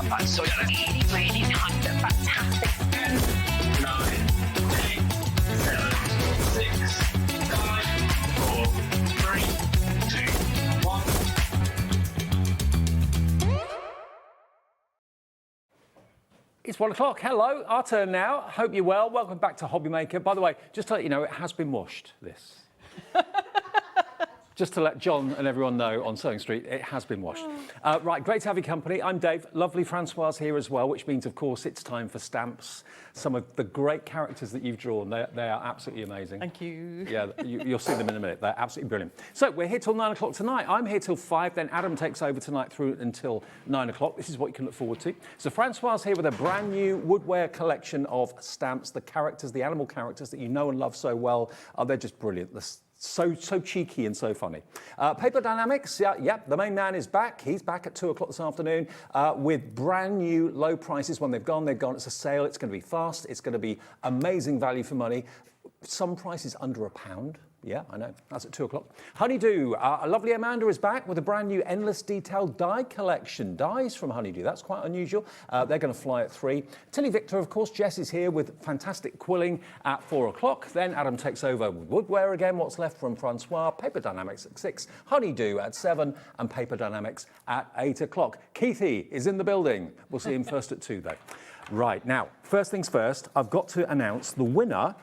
fun. So we've got a really, really kind of fantastic 10, 9, 8, 7, 6, 5, 4, 3, 2, 1. It's 1 o'clock. Hello, our turn now. Hope you're well. Welcome back to Hobby Maker. By the way, just to let you know, it has been washed, this. Just to let John and everyone know on Sewing Street, it has been washed. Right, great to have your company. I'm Dave. Lovely Francoise here as well, which means, of course, it's time for stamps. Some of the great characters that you've drawn, they are absolutely amazing. Thank you. Yeah, you'll see them in a minute. They're absolutely brilliant. So we're here till 9 o'clock tonight. I'm here till 5, then Adam takes over tonight through until 9 o'clock. This is what you can look forward to. So Francoise here with a brand new Woodware collection of stamps. The characters, the animal characters that you know and love so well, they're just brilliant. So cheeky and so funny. Paper Dienamics, yeah, the main man is back. He's back at 2 o'clock this afternoon with brand new low prices. When they've gone, they've gone. It's a sale. It's going to be fast. It's going to be amazing value for money. Some prices under £1. Yeah, I know. That's at 2 o'clock. Honeydew, a lovely Amanda is back with a brand new endless detail die collection. Dies from Honeydew. That's quite unusual. They're going to fly at 3. TillyViktor, of course. Jess is here with fantastic quilling at 4 o'clock. Then Adam takes over with Woodware again. What's left from Francois? Paper Dienamics at 6. Honeydew at 7. And Paper Dienamics at 8 o'clock. Keithy is in the building. We'll see him first at 2, though. Right, now, first things first, I've got to announce the winner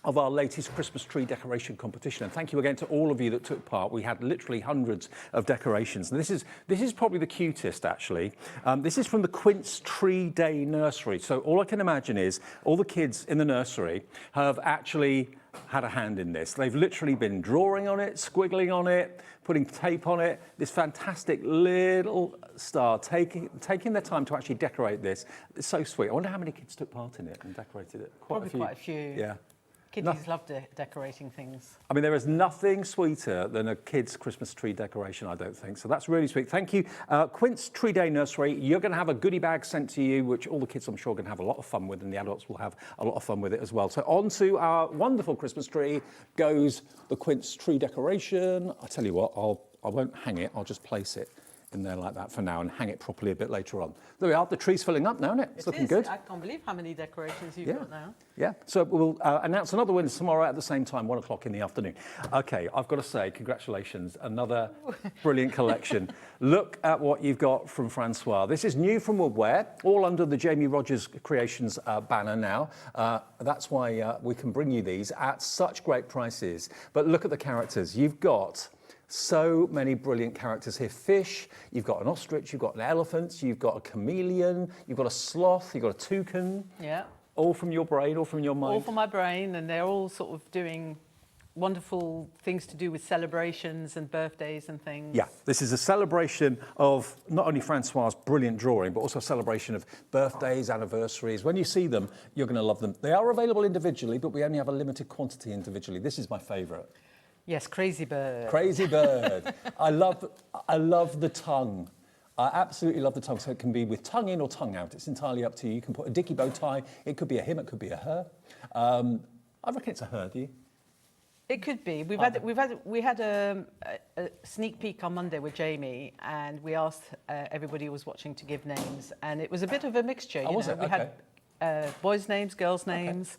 of our latest Christmas tree decoration competition. And thank you again to all of you that took part. We had literally hundreds of decorations. And this is probably the cutest, actually. This is from the Quince Tree Day Nursery. So all I can imagine is all the kids in the nursery have actually had a hand in this. They've literally been drawing on it, squiggling on it, putting tape on it. This fantastic little star, taking their time to actually decorate this. It's so sweet. I wonder how many kids took part in it and decorated it. Probably quite a few. Yeah. Kiddies love decorating things. I mean, there is nothing sweeter than a kid's Christmas tree decoration, I don't think. So that's really sweet. Thank you. Quince Tree Day Nursery, you're going to have a goodie bag sent to you, which all the kids, I'm sure, are going to have a lot of fun with, and the adults will have a lot of fun with it as well. So on to our wonderful Christmas tree goes the Quince Tree decoration. I tell you what, I won't hang it, I'll just place it in there like that for now and hang it properly a bit later on. There we are, the tree's filling up now, isn't it? It's looking good. I can't believe how many decorations you've got now. Yeah, so we'll announce another winner tomorrow at the same time, 1 o'clock in the afternoon. Okay, I've got to say, congratulations, another brilliant collection. Look at what you've got from Francois. This is new from Woodware, all under the Jamie Rogers Creations banner now. That's why we can bring you these at such great prices. But look at the characters. You've got so many brilliant characters here. Fish, you've got an ostrich, you've got an elephant, you've got a chameleon, you've got a sloth, you've got a toucan. Yeah. All from your brain, all from your mind? All from my brain, and they're all sort of doing wonderful things to do with celebrations and birthdays and things. Yeah, this is a celebration of not only Francois' brilliant drawing, but also a celebration of birthdays, anniversaries. When you see them, you're going to love them. They are available individually, but we only have a limited quantity individually. This is my favourite. Yes, Crazy Bird. Crazy Bird. I love the tongue. I absolutely love the tongue. So it can be with tongue in or tongue out. It's entirely up to you. You can put a dicky bow tie. It could be a him. It could be a her. I reckon it's a her. Do you? It could be. We had a sneak peek on Monday with Jamie, and we asked everybody who was watching to give names, and it was a bit of a mixture. Was it? We Okay. had boys' names, girls' names.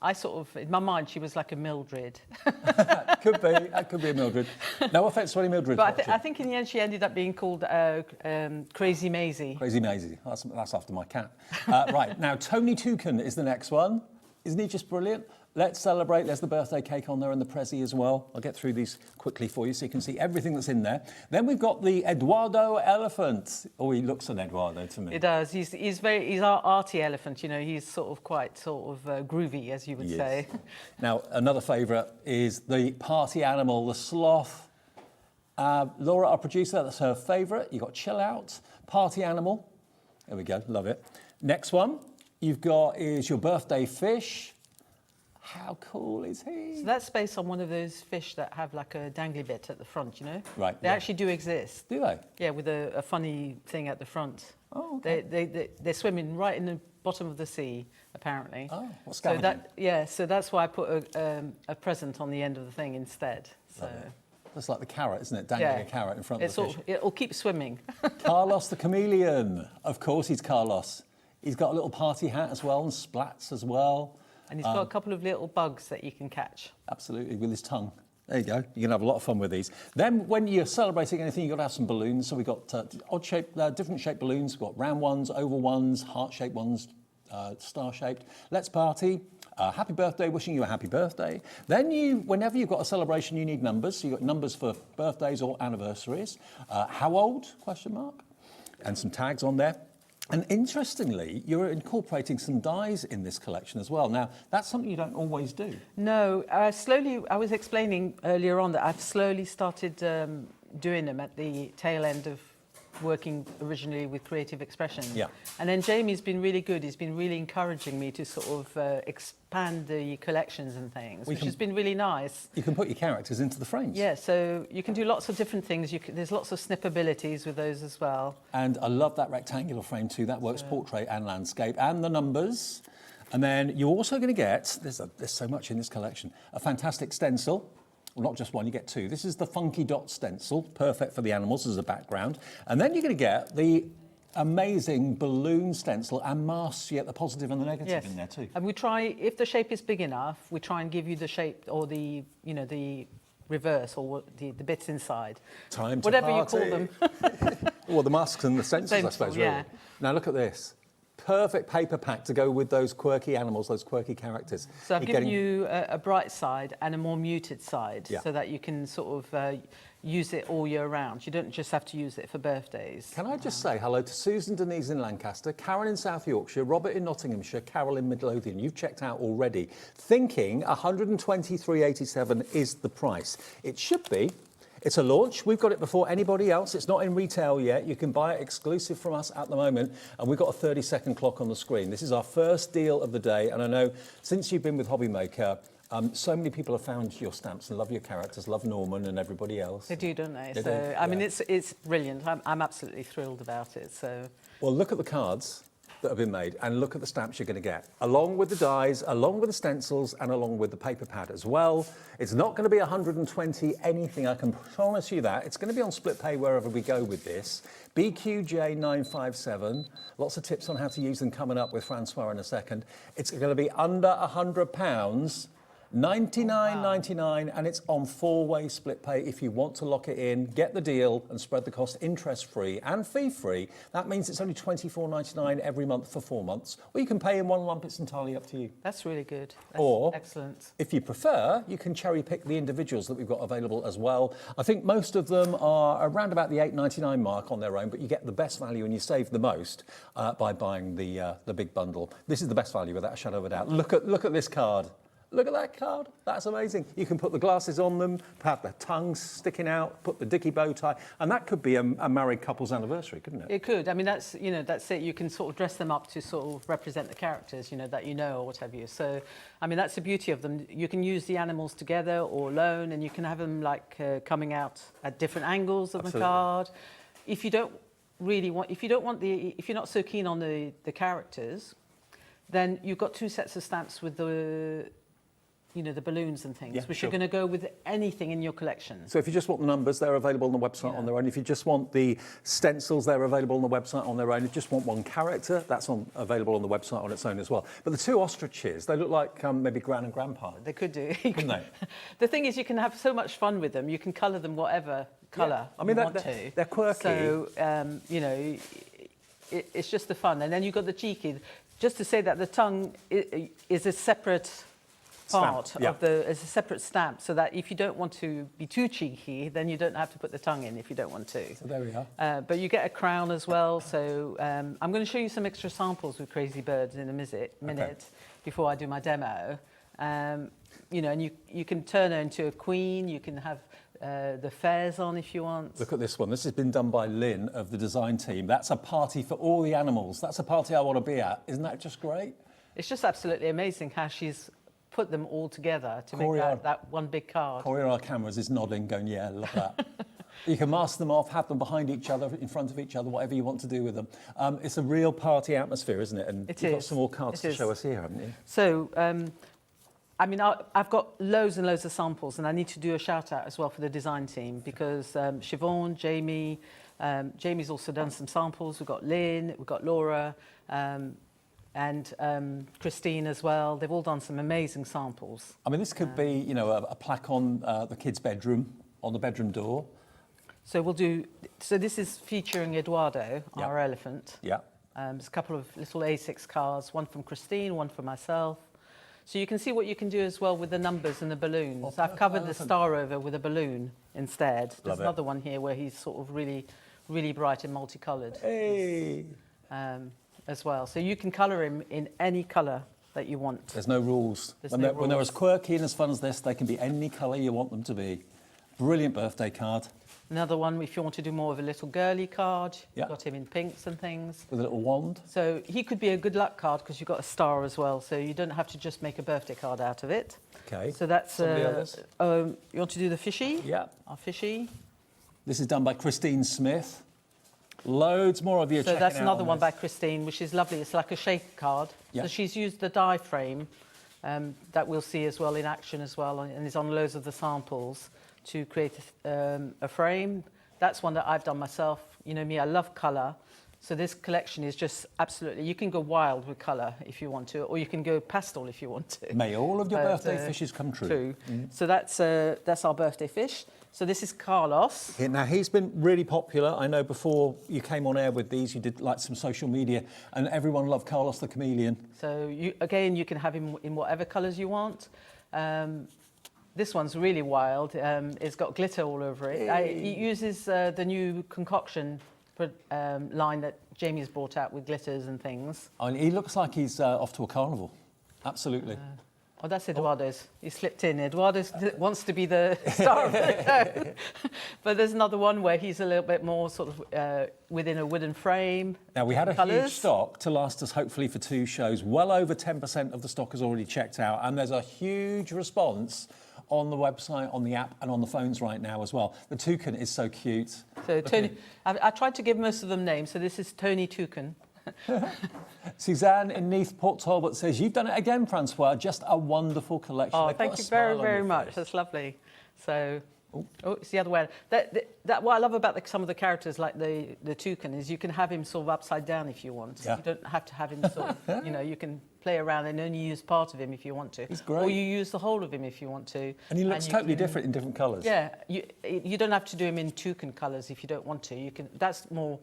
I sort of, in my mind, she was like a Mildred. Could be. That could be a Mildred. No offence to any Mildred. But I think in the end she ended up being called Crazy Maisie. Crazy Maisie. That's after my cat. Right, now Tony Toucan is the next one. Isn't he just brilliant? Let's celebrate. There's the birthday cake on there and the Prezi as well. I'll get through these quickly for you so you can see everything that's in there. Then we've got the Eduardo elephant. Oh, he looks an Eduardo to me. It does. He's our arty elephant. You know, he's sort of quite groovy, as you would say. Now, another favourite is the party animal, the sloth. Laura, our producer, that's her favourite. You've got Chill Out, party animal. There we go, love it. Next one you've got is your birthday fish. How cool is he? So that's based on one of those fish that have like a dangly bit at the front, you know? Right. They actually do exist. Do they? Yeah, with a funny thing at the front. Oh, okay. They're swimming right in the bottom of the sea, apparently. Oh, what's scavenging? So that's why I put a present on the end of the thing instead. So That's like the carrot, isn't it? Dangling a carrot in front of the fish. It'll keep swimming. Carlos the chameleon. Of course he's Carlos. He's got a little party hat as well and splats as well. And he's got a couple of little bugs that you can catch. Absolutely, with his tongue. There you go. You can have a lot of fun with these. Then when you're celebrating anything, you've got to have some balloons. So we've got different shaped balloons. We've got round ones, oval ones, heart-shaped ones, star-shaped. Let's party. Happy birthday, wishing you a happy birthday. Then whenever you've got a celebration, you need numbers. So you've got numbers for birthdays or anniversaries. How old, question mark? And some tags on there. And interestingly, you're incorporating some dies in this collection as well. Now, that's something you don't always do. No, slowly, I was explaining earlier on that I've slowly started doing them at the tail end of working originally with creative expression. Yeah. And then Jamie's been really good. He's been really encouraging me to sort of expand the collections and things, which has been really nice. You can put your characters into the frames. Yeah, so you can do lots of different things. There's lots of snippabilities with those as well. And I love that rectangular frame too. That works portrait and landscape, and the numbers. And then you're also going to get, there's so much in this collection, a fantastic stencil. Well, not just one, you get two. This is the funky dot stencil, perfect for the animals as a background. And then you're going to get the amazing balloon stencil and masks. You get the positive and the negative in there too. And we try, if the shape is big enough, we try and give you the shape or the reverse or the bits inside. Time to whatever party. you call them. Well, the masks and the stencils, I suppose, really. Yeah. Now look at this. Perfect paper pack to go with those quirky animals, those quirky characters. So I've given you a bright side and a more muted side so that you can sort of use it all year round. You don't just have to use it for birthdays. Can I just say hello to Susan Denise in Lancaster, Karen in South Yorkshire, Robert in Nottinghamshire, Carol in Midlothian. You've checked out already, thinking £123.87 is the price. It should be. It's a launch. We've got it before anybody else. It's not in retail yet. You can buy it exclusive from us at the moment. And we've got a 30-second clock on the screen. This is our first deal of the day. And I know since you've been with Hobbymaker, so many people have found your stamps and love your characters, love Norman and everybody else. They do, don't they? They So, do, I mean, it's brilliant. I'm absolutely thrilled about it. So, well, look at the cards that have been made and look at the stamps you're going to get, along with the dies, along with the stencils and along with the paper pad as well. It's not going to be 120 anything, I can promise you that. It's going to be on split pay wherever we go with this. BQJ957, lots of tips on how to use them coming up with Francois in a second. It's going to be under £100. $99.99, and it's on four-way split pay. If you want to lock it in, get the deal and spread the cost interest-free and fee-free. That means it's only $24.99 every month for 4 months. Or you can pay in one lump. It's entirely up to you. that's really good. That's Or, excellent. if you prefer, you can cherry-pick the individuals that we've got available as well. I think most of them are around about the $8.99 mark on their own, but you get the best value and you save the most by buying the big bundle. This is the best value without a shadow of a doubt. Look at this card. Look at that card. That's amazing. You can put the glasses on them, have the tongues sticking out, put the dicky bow tie, and that could be a married couple's anniversary, couldn't it? It could. I mean, that's it. You can sort of dress them up to sort of represent the characters, that or what have you. So, I mean, that's the beauty of them. You can use the animals together or alone, and you can have them coming out at different angles of the card. If you don't if you're not so keen on the characters, then you've got two sets of stamps with the balloons and things, which are going to go with anything in your collection. So if you just want the numbers, they're available on the website on their own. If you just want the stencils, they're available on the website on their own. If you just want one character, that's available on the website on its own as well. But the two ostriches, they look like maybe Gran and Grandpa. They could do. Couldn't they? The thing is, you can have so much fun with them. You can colour them whatever colour I mean, you want to. They're quirky. So, it's just the fun. And then you've got the cheeky. Just to say that the tongue is a separate part of as a separate stamp, so that if you don't want to be too cheeky, then you don't have to put the tongue in if you don't want to. So there we are. But you get a crown as well. So I'm going to show you some extra samples with Crazy Birds in a minute before I do my demo. And you can turn her into a queen. You can have the fairs on if you want. Look at this one. This has been done by Lynn of the design team. That's a party for all the animals. That's a party I want to be at. Isn't that just great? It's just absolutely amazing how she's put them all together to make that one big card. Corey on our cameras is nodding, going, yeah, love that. You can mask them off, have them behind each other, in front of each other, whatever you want to do with them. It's a real party atmosphere, isn't it? And you've got some more cards to show us here, haven't you? So I mean, I've got loads and loads of samples, and I need to do a shout out as well for the design team because Siobhan, Jamie, Jamie's also done some samples. We've got Lynn, we've got Laura, and Christine as well. They've all done some amazing samples. I mean, this could be, you know, a plaque on the kid's bedroom, on the bedroom door. So we'll do. So this is featuring Eduardo, Yeah. our elephant. Yeah. There's a couple of little A6 cards, one from Christine, one for myself. So you can see what you can do as well with the numbers and the balloons. Oh, I've covered the elephant. star over with a balloon instead. There's Love it. another one here where he's sort of really, really bright and multicoloured Hey. as well. So you can colour him in any colour that you want. There's no rules. There's When no they're rules. as quirky and as fun as this, they can be any colour you want them to be. Brilliant birthday card Another one, if you want to do more of a little girly card, Yeah. got him in pinks and things. with a little wand. So he could be a good luck card because you've got a star as well. So you don't have to just make a birthday card out of it. Okay. So that's, Some of the others? you want to do the fishy? Yeah. Our fishy. This is done by Christine Smith. Loads more of you. So checking that's out another on one by this. Christine, which is lovely. It's like a shaker card. Yeah. So she's used the die frame that we'll see as well in action as well, and is on loads of the samples to create a frame. That's one that I've done myself. You know me, I love colour. So this collection is just absolutely, you can go wild with colour if you want to, or you can go pastel if you want to. May all of your But, birthday fishes come true. True. So that's our birthday fish. So this is Carlos. Yeah, now, he's been really popular. I know before you came on air with these, you did like some social media, and everyone loved Carlos the Chameleon. So you can have him in whatever colours you want. This one's really wild. It's got glitter all over it. It uses the new concoction line that Jamie's brought out with glitters and things. I mean, he looks like he's off to a carnival. Absolutely. Oh, that's Eduardo's. He slipped in. Eduardo wants to be the star of the show. But there's another one where he's a little bit more sort of within a wooden frame. Now, we had a huge Colours. stock to last us hopefully for 2 shows. Well over 10% of the stock is already checked out, and there's a huge response on the website, on the app, and on the phones right now as well. The toucan is so cute. So Tony, I tried to give most of them names. So this is Tony Toucan. Suzanne in Neath, Port Talbot says, "You've done it again, Francois. Just a wonderful collection." Oh, They've got thank a you smile very, on very your much. face. That's lovely. So, it's the other way. That what I love about some of the characters, like the toucan, is you can have him sort of upside down if you want. Yeah. You don't have to have him sort of, you can play around and only use part of him if you want to. He's great. Or you use the whole of him if you want to. And he looks you totally can- different in different colours. Yeah, you don't have to do him in toucan colours if you don't want to. You can. That's more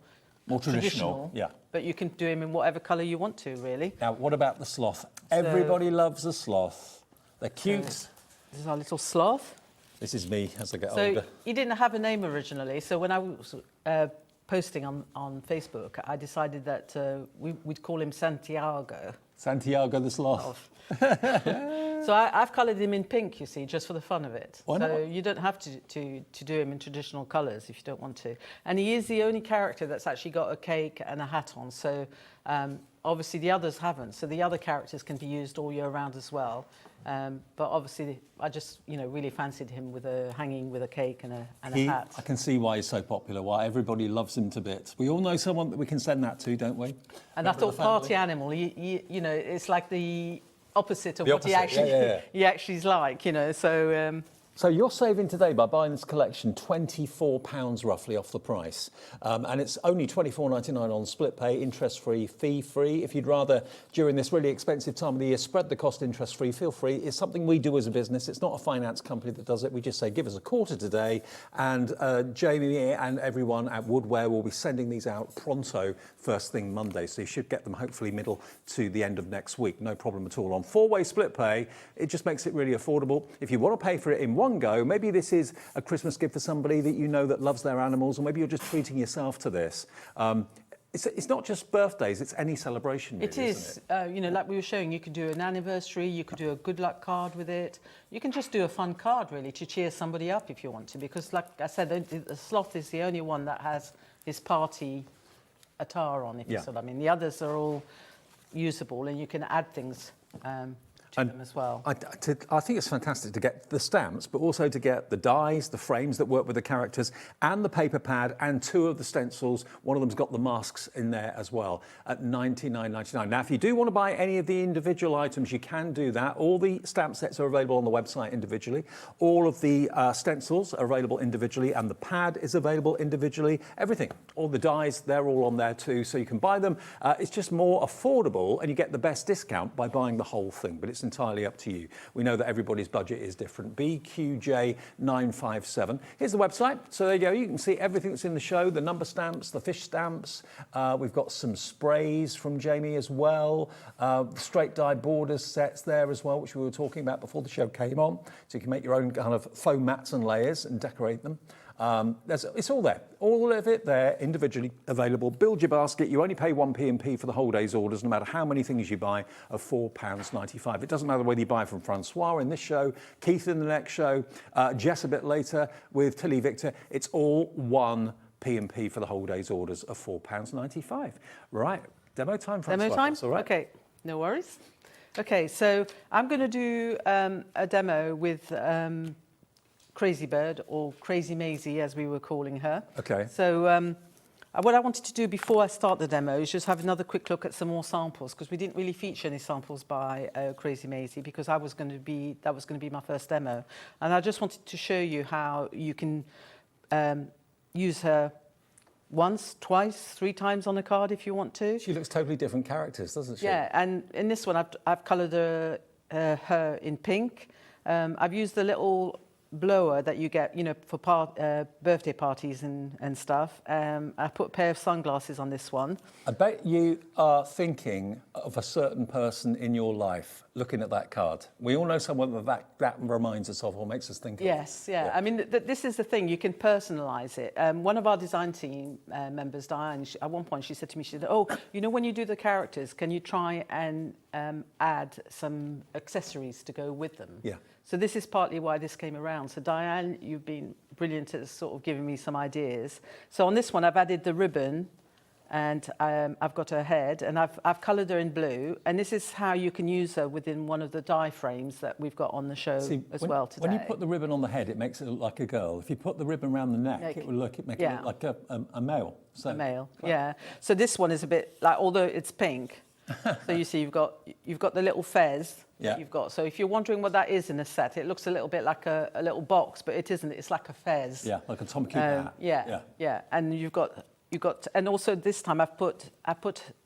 Traditional. Yeah. But you can do him in whatever colour you want to, really. Now, what about the sloth? Everybody loves a sloth. They're cute. This is our little sloth. This is me as I get So older. he didn't have a name originally. So when I was posting on Facebook, I decided that we'd call him Santiago. Santiago the sloth. So I've coloured him in pink, you see, just for the fun of it. Why so not? you don't have to do him in traditional colours if you don't want to. And he is the only character that's actually got a cake and a hat on. So obviously the others haven't. So the other characters can be used all year round as well. But obviously I just, really fancied him hanging with a cake and a hat. I can see why he's so popular, why everybody loves him to bits. We all know someone that we can send that to, don't we? And I Member of thought the family. party animal, it's like the opposite of The what he opposite, actually yeah. he actually is like, So So you're saving today by buying this collection £24 roughly off the price. And it's only £24.99 on split pay, interest-free, fee-free. If you'd rather, during this really expensive time of the year, spread the cost interest-free, feel free. It's something we do as a business. It's not a finance company that does it. We just say, give us a quarter today. And Jamie and everyone at Woodware will be sending these out pronto, first thing Monday. So you should get them hopefully middle to the end of next week. No problem at all. On 4-way split pay, it just makes it really affordable. If you want to pay for it in one go, maybe this is a Christmas gift for somebody that you know that loves their animals, or maybe you're just treating yourself to this. It's not just birthdays, it's any celebration, really, it is, isn't it? like we were showing, you could do an anniversary, you could do a good luck card with it. You can just do a fun card, really, to cheer somebody up if you want to, because like I said, the sloth is the only one that has his party attire on, if you Yeah. see what I mean. The others are all usable, and you can add things. to them as well. I think it's fantastic to get the stamps, but also to get the dies, the frames that work with the characters, and the paper pad, and 2 of the stencils. One of them's got the masks in there as well at $99.99. Now, if you do want to buy any of the individual items, you can do that. All the stamp sets are available on the website individually. All of the stencils are available individually, and the pad is available individually. Everything, all the dies, they're all on there too, so you can buy them. It's just more affordable, and you get the best discount by buying the whole thing, but it's entirely up to you. We know that everybody's budget is different. BQJ957. Here's the website. So there you go. You can see everything that's in the show, the number stamps, the fish stamps. We've got some sprays from Jamie as well. Straight die borders sets there as well, which we were talking about before the show came on. So you can make your own kind of faux mats and layers and decorate them. It's all there. All of it there, individually available. Build your basket. You only pay 1 P&P for the whole day's orders, no matter how many things you buy, of £4.95. It doesn't matter whether you buy from Francois in this show, Keith in the next show, Jess a bit later with TillyViktor. It's all 1 P&P for the whole day's orders of £4.95. Right, demo time, Francois. Demo time? That's all right. Okay, no worries. Okay, so I'm going to do a demo with Crazy Bird, or Crazy Maisie as we were calling her. Okay. So what I wanted to do before I start the demo is just have another quick look at some more samples, because we didn't really feature any samples by Crazy Maisie, because that was going to be my first demo, and I just wanted to show you how you can use her once, twice, 3 times on a card if you want to. She looks totally different characters, doesn't she? Yeah, and in this one I've coloured her in pink. I've used the little blower that you get, for birthday parties and stuff. I put a pair of sunglasses on this one. I bet you are thinking of a certain person in your life looking at that card. We all know someone that reminds us of or makes us think of. Yes, yeah. I mean, this is the thing. You can personalise it. One of our design team members, Diane, at one point she said to me, she said, "Oh, when you do the characters, can you try and add some accessories to go with them?" Yeah. So this is partly why this came around. So Diane, you've been brilliant at sort of giving me some ideas. So on this one, I've added the ribbon, and I've got her head, and I've coloured her in blue. And this is how you can use her within one of the die frames that we've got on the show well today. When you put the ribbon on the head, it makes it look like a girl. If you put the ribbon around the neck, it will make it look like a male. So, a male, yeah. So this one is a bit like, although it's pink. So you see, you've got the little fez. Yeah. You've got. So if you're wondering what that is in a set, it looks a little bit like a little box, but it isn't. It's like a fez. Yeah, like a Tom Cooper hat. Yeah. And you've got, and also this time I put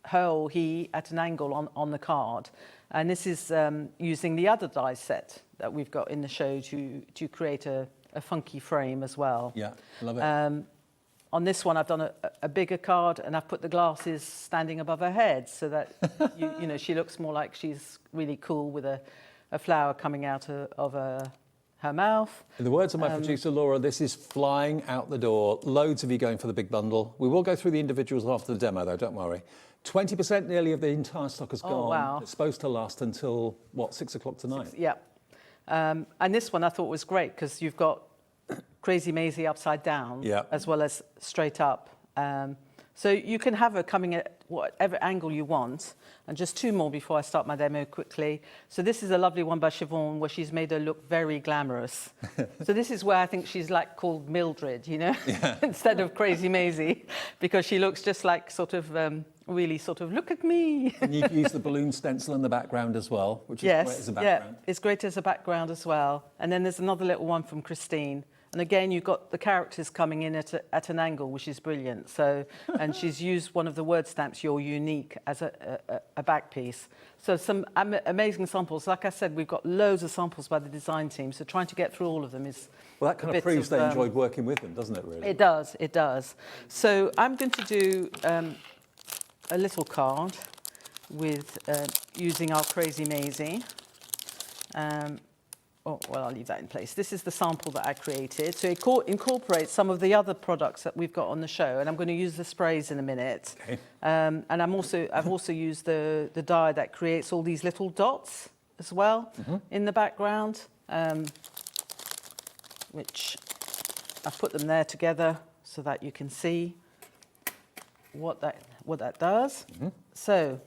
her or he at an angle on the card, and this is using the other die set that we've got in the show to create a funky frame as well. Yeah, love it. On this one, I've done a bigger card, and I've put the glasses standing above her head, so that she looks more like she's really cool with a flower coming out of her mouth. In the words of my producer Laura, this is flying out the door. Loads of you going for the big bundle. We will go through the individuals after the demo, though. Don't worry. 20% nearly of the entire stock has gone. Oh, wow. It's supposed to last until 6 o'clock tonight. Yeah. And this one I thought was great because you've got Crazy Maisie upside down, as well as straight up. So you can have her coming at whatever angle you want. And just 2 more before I start my demo quickly. So this is a lovely one by Siobhan where she's made her look very glamorous. So this is where I think she's like called Mildred, instead of Crazy Maisie, because she looks just like sort of really sort of, look at me. And you've used the balloon stencil in the background as well, which is great as a background. Yeah, it's great as a background as well. And then there's another little one from Christine. And again, you've got the characters coming in at an angle, which is brilliant. So, and she's used one of the word stamps, "You're unique," as a back piece. So some amazing samples. Like I said, we've got loads of samples by the design team. So trying to get through all of them is that kind of proves they enjoyed working with them, doesn't it? Really, it does. It does. So I'm going to do a little card with using our Crazy Maisie. I'll leave that in place. This is the sample that I created. So it incorporates some of the other products that we've got on the show, and I'm going to use the sprays in a minute. Okay. And I've also used the dye that creates all these little dots as well in the background, which I've put them there together so that you can see what that does. So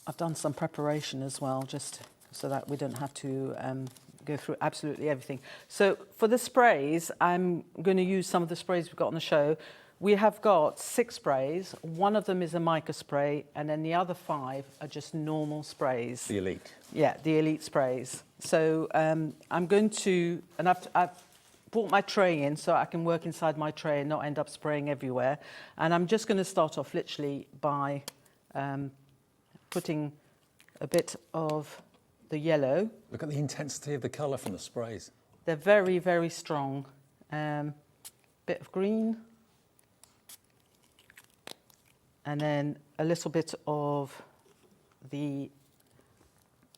I've done some preparation as well, just so that we don't have to go through absolutely everything. So for the sprays, I'm going to use some of the sprays we've got on the show. We have got 6 sprays. One of them is a mica spray, and then the other 5 are just normal sprays. The Elite. Yeah, the Elite sprays. So I'm going to, and I've brought my tray in so I can work inside my tray and not end up spraying everywhere. And I'm just going to start off literally by putting a bit of the yellow. Look at the intensity of the colour from the sprays. They're very, very strong. Bit of green. And then a little bit of the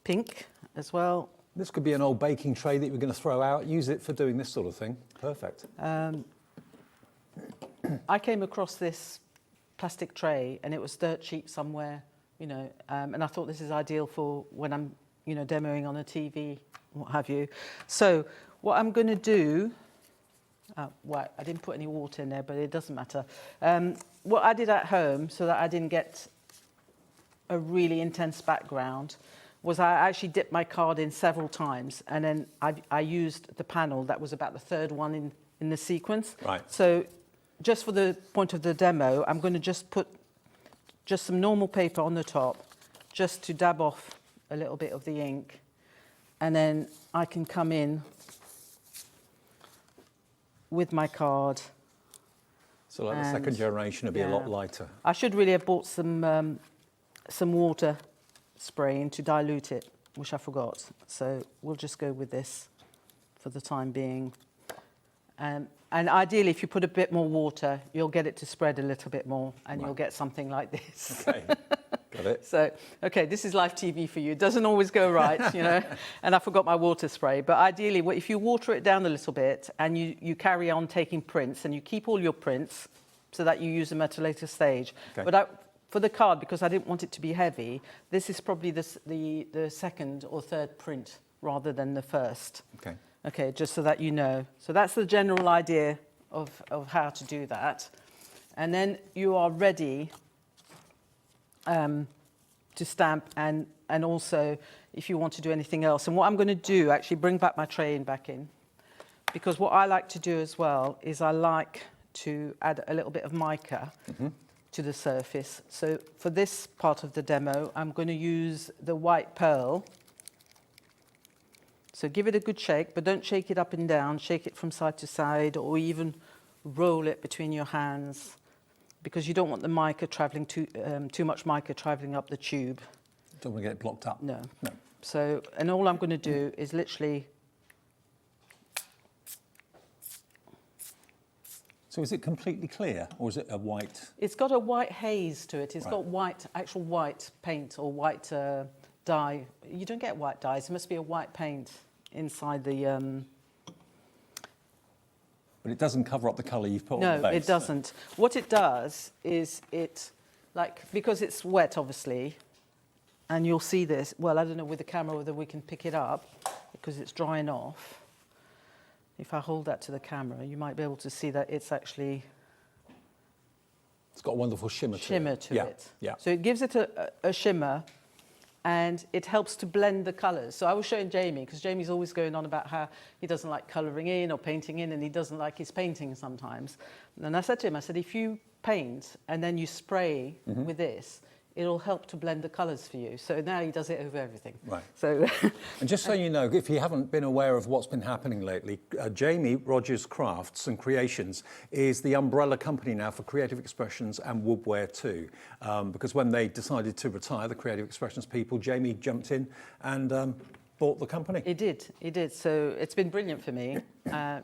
pink as well. This could be an old baking tray that you're going to throw out. Use it for doing this sort of thing. Perfect. I came across this plastic tray and it was dirt cheap somewhere, you know, and I thought this is ideal for when I'm, you know, demoing on a TV, what have you. So what I'm going to do, well, I didn't put any water in there, but it doesn't matter. What I did at home so that I didn't get a really intense background was I actually dipped my card in several times, and then I used the panel that was about the 3rd one in the sequence. Right. So just for the point of the demo, I'm going to just put just some normal paper on the top just to dab off a little bit of the ink, and then I can come in with my card. So like the 2nd generation would be a lot lighter. I should really have bought some water spray in to dilute it, which I forgot. So we'll just go with this for the time being. And ideally, if you put a bit more water, you'll get it to spread a little bit more, and you'll get something like this. Okay, got it. So, okay, this is live TV for you. It doesn't always go right, you know, and I forgot my water spray. But ideally, if you water it down a little bit and you carry on taking prints and you keep all your prints so that you use them at a later stage. Okay. But for the card, because I didn't want it to be heavy, this is probably the 2nd or 3rd print rather than the 1st. Okay. Okay, just so that you know. So that's the general idea of how to do that. And then you are ready to stamp and also if you want to do anything else. And what I'm going to do, actually bring back my tray back in, because what I like to do as well is I like to add a little bit of mica to the surface. So for this part of the demo, I'm going to use the white pearl. So give it a good shake, but don't shake it up and down. Shake it from side to side, or even roll it between your hands, because you don't want the mica traveling too much mica traveling up the tube. Don't want to get it blocked up. No. No. So, and all I'm going to do is literally. So is it completely clear, or is it a white? It's got a white haze to it. It's Right. got actual white paint or white dye. You don't get white dyes. It must be a white paint inside the. But it doesn't cover up the colour you've put on No, the base. it doesn't. What it does is because it's wet, obviously, and you'll see this. Well, I don't know with the camera whether we can pick it up because it's drying off. If I hold that to the camera, you might be able to see that it's actually It's got a wonderful shimmer to to it. it. Yeah. So it gives it a shimmer, and it helps to blend the colours. So I was showing Jamie, because Jamie's always going on about how he doesn't like colouring in or painting in, and he doesn't like his painting sometimes. And I said to him, I said, if you paint and then you spray with this, it'll help to blend the colours for you. So now he does it over everything. Right. So And just so you know, if you haven't been aware of what's been happening lately, Jamie Rogers Crafts and Creations is the umbrella company now for Creative Expressions and Woodware too. Because when they decided to retire, the Creative Expressions people, Jamie jumped in and bought the company. He did. So it's been brilliant for me,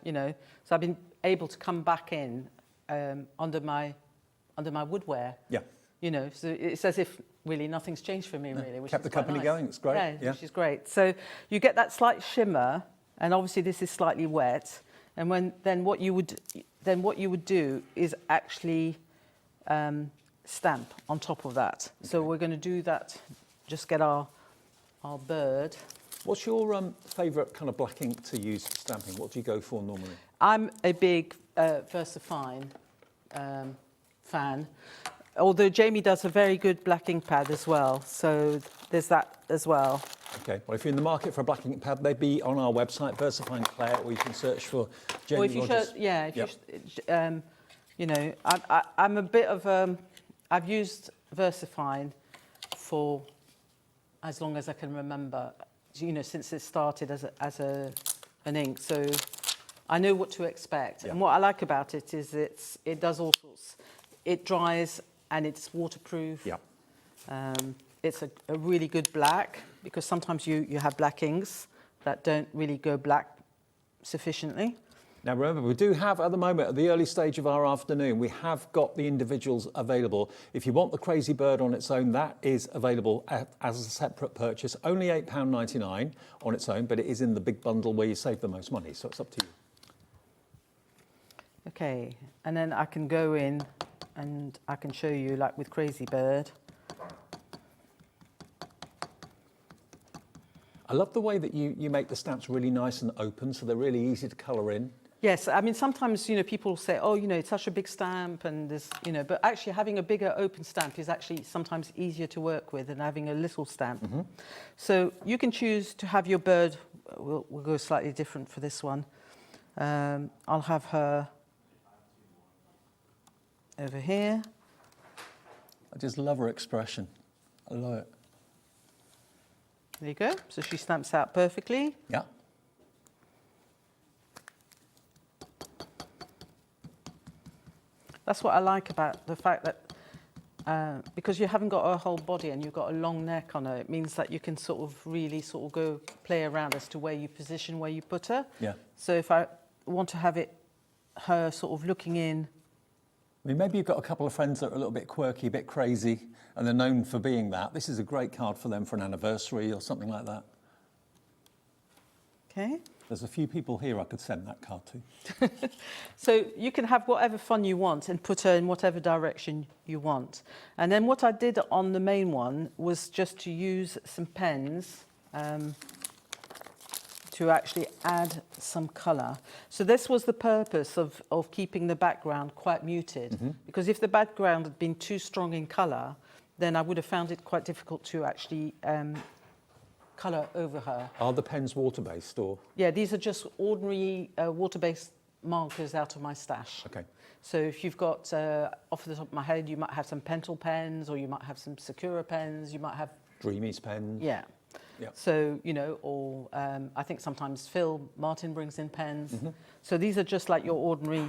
you know. So I've been able to come back in under my Woodware. Yeah. You know, so it's as if really nothing's changed for me, really. Which Kept is the quite company nice. going, it's great. Yeah, which is great. So you get that slight shimmer, and obviously this is slightly wet. And then what you would do is actually stamp on top of that. Okay. So we're going to do that. Just get our bird. What's your favourite kind of black ink to use for stamping? What do you go for normally? I'm a big VersaFine fan. Although Jamie does a very good black ink pad as well, so there's that as well. Okay, well, if you're in the market for a black ink pad, they'd be on our website, VersaFine Claire, or you can search for Jamie Or if you Rogers. you know, I'm a bit of I've used VersaFine for as long as I can remember, you know, since it started as an ink, so I know what to expect. Yeah. And what I like about it is it does all sorts. It dries and it's waterproof. Yeah. It's a really good black, because sometimes you have black inks that don't really go black sufficiently. Now remember, we do have at the moment, at the early stage of our afternoon, we have got the individuals available. If you want the Crazy Bird on its own, that is available as a separate purchase. Only £8.99 on its own, but it is in the big bundle where you save the most money, so it's up to you. Okay, and then I can go in and I can show you, like with Crazy Bird. I love the way that you make the stamps really nice and open, so they're really easy to colour in. Yes, I mean, sometimes, you know, people say, oh, you know, it's such a big stamp and this, you know, but actually having a bigger open stamp is actually sometimes easier to work with than having a little stamp. Mm-hmm. So you can choose to have your bird, we'll go slightly different for this one. I'll have her over here. I just love her expression. I love it. There you go. So she stamps out perfectly. Yeah. That's what I like about the fact that because you haven't got a whole body and you've got a long neck on her, it means that you can sort of really sort of go play around as to where you position, where you put her. Yeah. So if I want to have her sort of looking in. I mean, maybe you've got a couple of friends that are a little bit quirky, a bit crazy, and they're known for being that. This is a great card for them for an anniversary or something like that. Okay. There's a few people here I could send that card to. So you can have whatever fun you want and put her in whatever direction you want. And then what I did on the main one was just to use some pens to actually add some colour. So this was the purpose of keeping the background quite muted. Mm-hmm. Because if the background had been too strong in colour, then I would have found it quite difficult to actually colour over her. Are the pens water-based or? Yeah, these are just ordinary water-based markers out of my stash. Okay. So if you've got, off the top of my head, you might have some Pentel pens, or you might have some Sakura pens, you might have... Dreamies pens. Yeah. Yeah. So, you know, or I think sometimes Phil Martin brings in pens. Mm-hmm. So these are just like your ordinary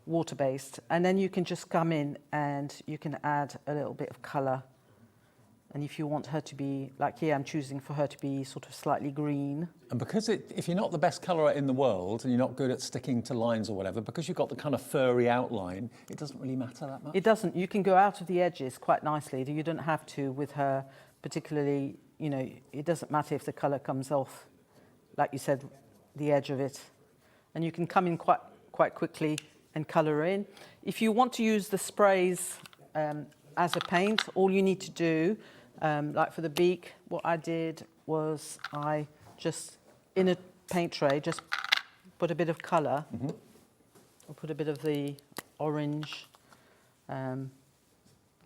water-based. And then you can just come in and you can add a little bit of colour. And if you want her to be, like here, I'm choosing for her to be sort of slightly green. And because if you're not the best colourer in the world and you're not good at sticking to lines or whatever, because you've got the kind of furry outline, it doesn't really matter that much. It doesn't. You can go out of the edges quite nicely. You don't have to with her, particularly, you know, it doesn't matter if the colour comes off, like you said, the edge of it. And you can come in quite quickly and colour in. If you want to use the sprays as a paint, all you need to do, like for the beak, what I did was I just, in a paint tray, just put a bit of colour. Mm-hmm. We'll put a bit of the orange, and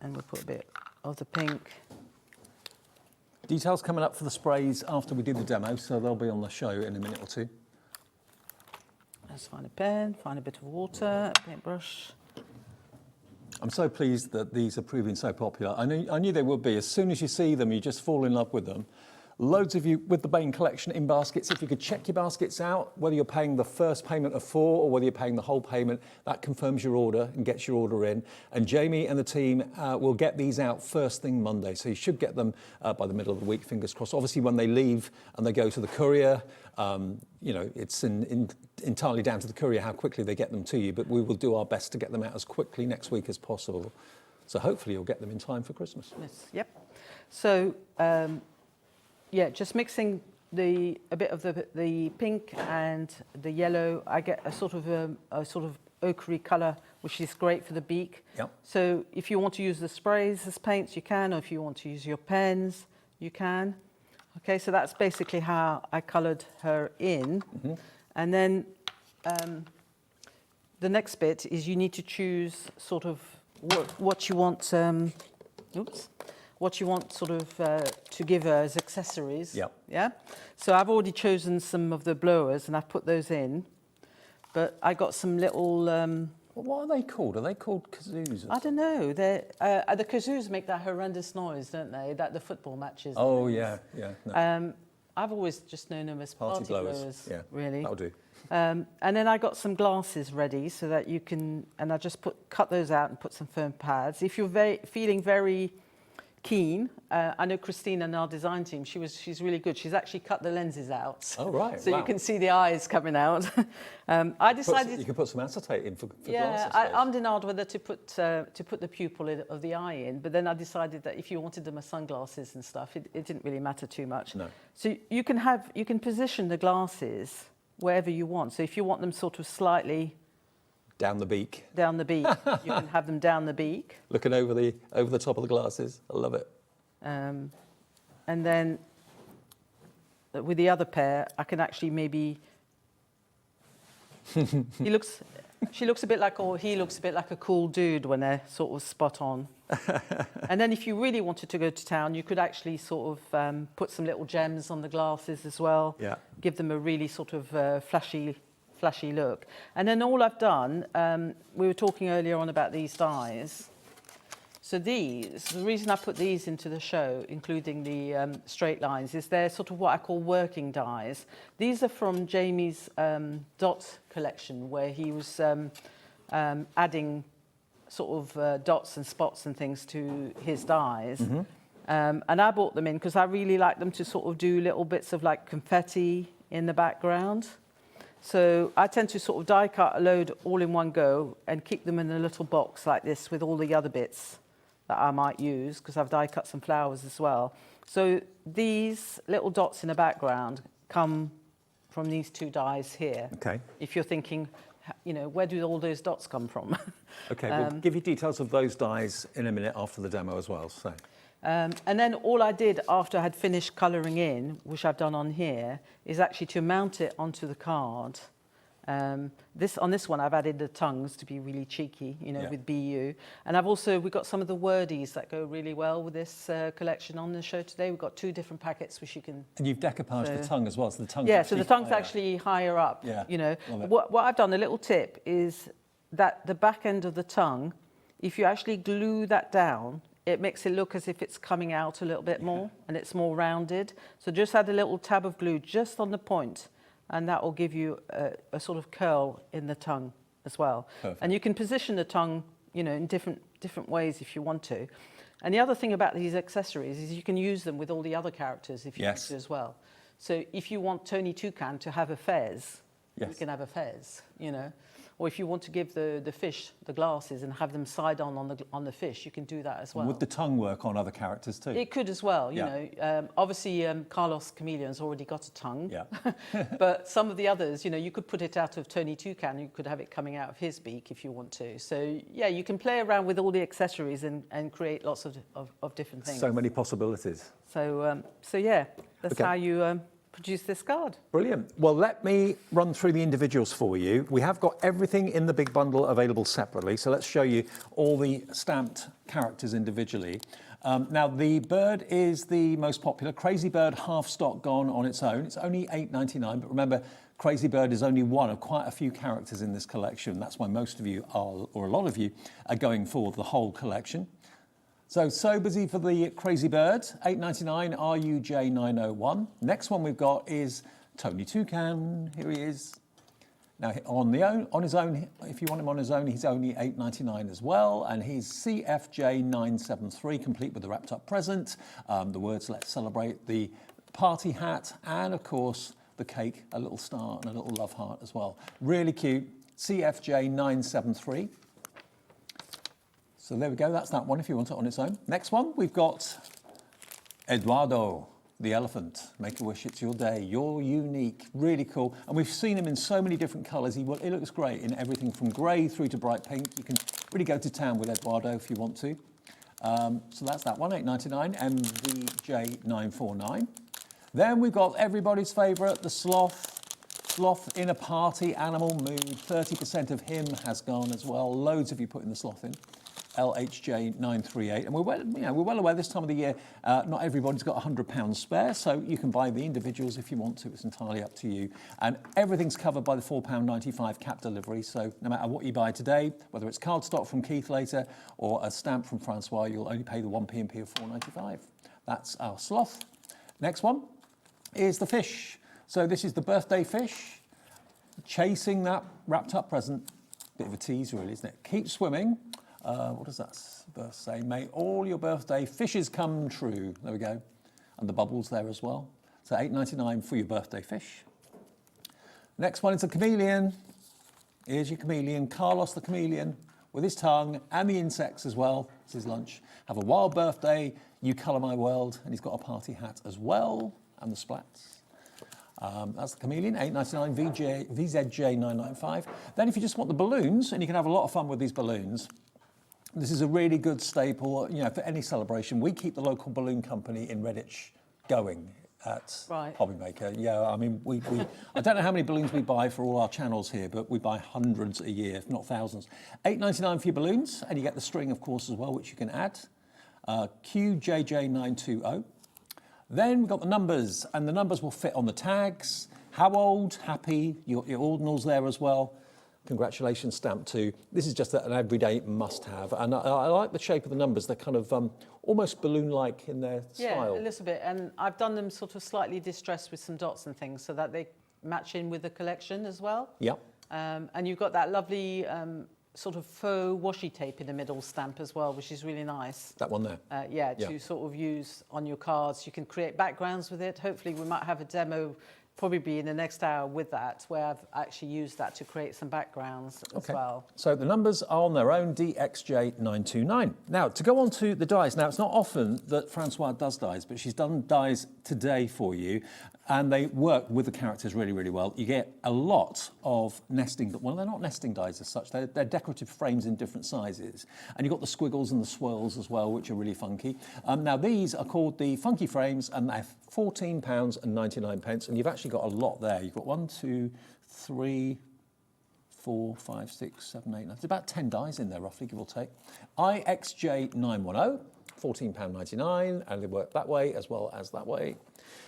we'll put a bit of the pink. Details coming up for the sprays after we do the demo, so they'll be on the show in a minute or two. Let's find a pen, find a bit of water, a paintbrush. I'm so pleased that these are proving so popular. I knew they would be. As soon as you see them, you just fall in love with them. Loads of you with the Bain collection in baskets. If you could check your baskets out, whether you're paying the first payment of 4 or whether you're paying the whole payment, that confirms your order and gets your order in. And Jamie and the team will get these out first thing Monday. So you should get them by the middle of the week, fingers crossed. Obviously, when they leave and they go to the courier, you know, it's entirely down to the courier how quickly they get them to you. But we will do our best to get them out as quickly next week as possible. So hopefully you'll get them in time for Christmas. Yes. Yep. So... yeah, just mixing a bit of the pink and the yellow. I get a sort of ochre colour, which is great for the beak. Yep. So if you want to use the sprays as paints, you can, or if you want to use your pens, you can. Okay, so that's basically how I coloured her in. Mm-hmm. And then the next bit is you need to choose sort of what you want. What you want sort of to give her as accessories. Yep. Yeah. So I've already chosen some of the blowers and I've put those in, but I got some little. What are they called? Are they called kazoos? I don't know. The kazoos make that horrendous noise, don't they? That the football matches. Oh yeah, yeah. No. I've always just known them as party blowers. Yeah, really. that'll do. And then I got some glasses ready so that you can, and I just cut those out and put some foam pads. If you're feeling very keen, I know Christine and our design team, she's really good. She's actually cut the lenses out. Oh, right. So wow. you can see the eyes coming out. I decided... You can put some acetate in for glasses. Yeah, I ummed whether to put the pupil of the eye in, but then I decided that if you wanted them as sunglasses and stuff, it didn't really matter too much. No. So you can position the glasses wherever you want. So if you want them sort of slightly... Down the beak. Down the beak. You can have them down the beak. Looking over the top of the glasses. I love it. And then with the other pair, I can actually maybe... She looks a bit like, or he looks a bit like a cool dude when they're sort of spot on. And then if you really wanted to go to town, you could actually sort of put some little gems on the glasses as well. Yeah. Give them a really sort of flashy look. And then all I've done, we were talking earlier on about these dies. So the reason I put these into the show, including the straight lines, is they're sort of what I call working dies. These are from Jamie's dot collection, where he was adding sort of dots and spots and things to his dies. Mm-hmm. And I bought them in because I really like them to sort of do little bits of like confetti in the background. So I tend to sort of die cut a load all in one go and keep them in a little box like this with all the other bits that I might use, because I've die cut some flowers as well. So these little dots in the background come from these two dies here. Okay. If you're thinking, you know, where do all those dots come from? Okay, we'll give you details of those dies in a minute after the demo as well. So. And then all I did after I had finished colouring in, which I've done on here, is actually to mount it onto the card. On this one, I've added the tongues to be really cheeky, you know, with BU. And we've got some of the wordies that go really well with this collection on the show today. We've got 2 different packets which you can... And you've decoupaged the tongue as well, so the tongue. Yeah, so the tongue's actually higher up, you know. What I've done, a little tip, is that the back end of the tongue, if you actually glue that down, it makes it look as if it's coming out a little bit more and it's more rounded. So just add a little tab of glue just on the point, and that will give you a sort of curl in the tongue as well. Perfect. And you can position the tongue, you know, in different ways if you want to. And the other thing about these accessories is you can use them with all the other characters if you want to as well. So if you want Tony Toucan to have a fez, you can have a fez, you know. Or if you want to give the fish the glasses and have them side on the fish, you can do that as well. Would the tongue work on other characters too? It could as well, you know. Obviously, Carlos Chameleon's already got a tongue. Yeah. But some of the others, you know, you could put it out of Tony Toucan. You could have it coming out of his beak if you want to. So, yeah, you can play around with all the accessories and create lots of different things. So many possibilities. So yeah, that's how you... produce this card. Brilliant. Well, let me run through the individuals for you. We have got everything in the big bundle available separately, so let's show you all the stamped characters individually. Now, the bird is the most popular. Crazy Bird, half stock gone on its own. It's only $8.99, but remember, Crazy Bird is only one of quite a few characters in this collection. That's why most of you are, or a lot of you, are going for the whole collection. So busy for the Crazy Bird, $8.99 RUJ901. Next one we've got is Tony Toucan. Here he is. Now on his own, if you want him on his own, he's only $8.99 as well, and he's CFJ973, complete with the wrapped up present, the words "Let's Celebrate," the party hat, and of course the cake, a little star and a little love heart as well. Really cute. CFJ973. So there we go, that's that one if you want it on its own. Next one, we've got Eduardo, the elephant. Make a wish, it's your day. You're unique, really cool. And we've seen him in so many different colours. He looks great in everything from grey through to bright pink. You can really go to town with Eduardo if you want to. So that's that one, $8.99, MVJ949. Then we've got everybody's favourite, the sloth. Sloth in a party animal mood. 30% of him has gone as well. Loads of you putting the sloth in. LHJ938, and we're well aware this time of the year, not everybody's got £100 spare, so you can buy the individuals if you want to. It's entirely up to you. And everything's covered by the £4.95 cap delivery, so no matter what you buy today, whether it's cardstock from Keith later or a stamp from Francois, you'll only pay the 1 P&P of £4.95. That's our sloth. Next one is the fish. So this is the birthday fish, chasing that wrapped up present. Bit of a tease, really, isn't it? Keep swimming. What does that verse say? May all your birthday fishes come true. There we go. And the bubbles there as well. So £8.99 for your birthday fish. Next one is a chameleon. Here's your chameleon. Carlos the chameleon with his tongue and the insects as well. It's his lunch. Have a wild birthday. You colour my world. And he's got a party hat as well. And the splats. That's the chameleon, £8.99, VZJ995. Then if you just want the balloons, and you can have a lot of fun with these balloons, this is a really good staple, for any celebration. We keep the local balloon company in Redditch going at Hobbymaker. Yeah, I mean, I don't know how many balloons we buy for all our channels here, but we buy hundreds a year, if not thousands. £8.99 for your balloons, and you get the string, of course, as well, which you can add. QJJ920. Then we've got the numbers, and the numbers will fit on the tags. How old, happy, your ordinals there as well. Congratulations stamp too. This is just an everyday must-have, and I like the shape of the numbers. They're kind of almost balloon-like in their style. Yeah, a little bit, and I've done them sort of slightly distressed with some dots and things so that they match in with the collection as well. Yeah. And you've got that lovely sort of faux washi tape in the middle stamp as well, which is really nice. That one there? Yeah, to sort of use on your cards. You can create backgrounds with it. Hopefully we might have a demo probably be in the next hour with that, where I've actually used that to create some backgrounds as well. So the numbers are on their own, DXJ929. Now, to go on to the dies. Now, it's not often that Francois does dies, but she's done dies today for you, and they work with the characters really, really well. You get a lot of nesting, well, they're not nesting dies as such, they're decorative frames in different sizes. And you've got the squiggles and the swirls as well, which are really funky. Now, these are called the funky frames, and they're £14.99, and you've actually got a lot there. You've got 1, 2, 3, 4, 5, 6, 7, 8, 9. There's about 10 dies in there, roughly, give or take. IXJ910, £14.99, and they work that way as well as that way.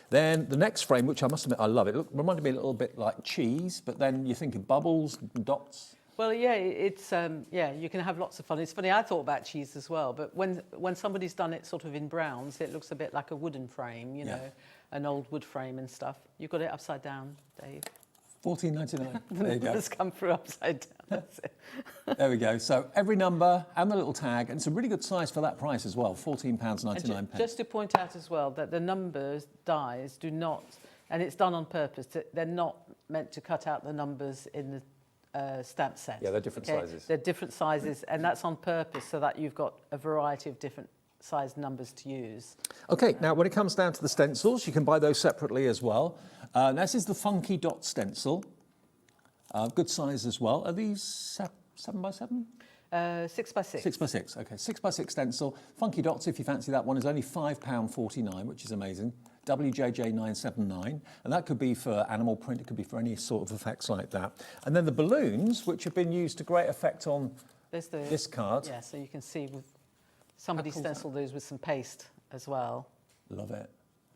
Then the next frame, which I must admit I love, it reminded me a little bit like cheese, but then you think of bubbles and dots. Well, yeah, it's you can have lots of fun. It's funny, I thought about cheese as well, but when somebody's done it sort of in browns, it looks a bit like a wooden frame, you know, an old wood frame and stuff. You've got it upside down, Dave. £14.99. There you go. It's come through upside down. That's it. There we go. So every number and the little tag, and it's a really good size for that price as well, £14.99. Just to point out as well that the numbers, dies, do not, and it's done on purpose, they're not meant to cut out the numbers in the stamp set. Yeah, they're different sizes. They're different sizes, and that's on purpose so that you've got a variety of different size numbers to use. Okay, now when it comes down to the stencils, you can buy those separately as well. This is the Funky Dot stencil. Good size as well. Are these 7x7? 6x6. 6x6, okay. 6x6 stencil. Funky Dots, if you fancy that one, is only £5.49, which is amazing. WJJ979, and that could be for animal print, it could be for any sort of effects like that. And then the balloons, which have been used to great effect on this card. Yeah, so you can see with somebody stenciled those with some paste as well. Love it.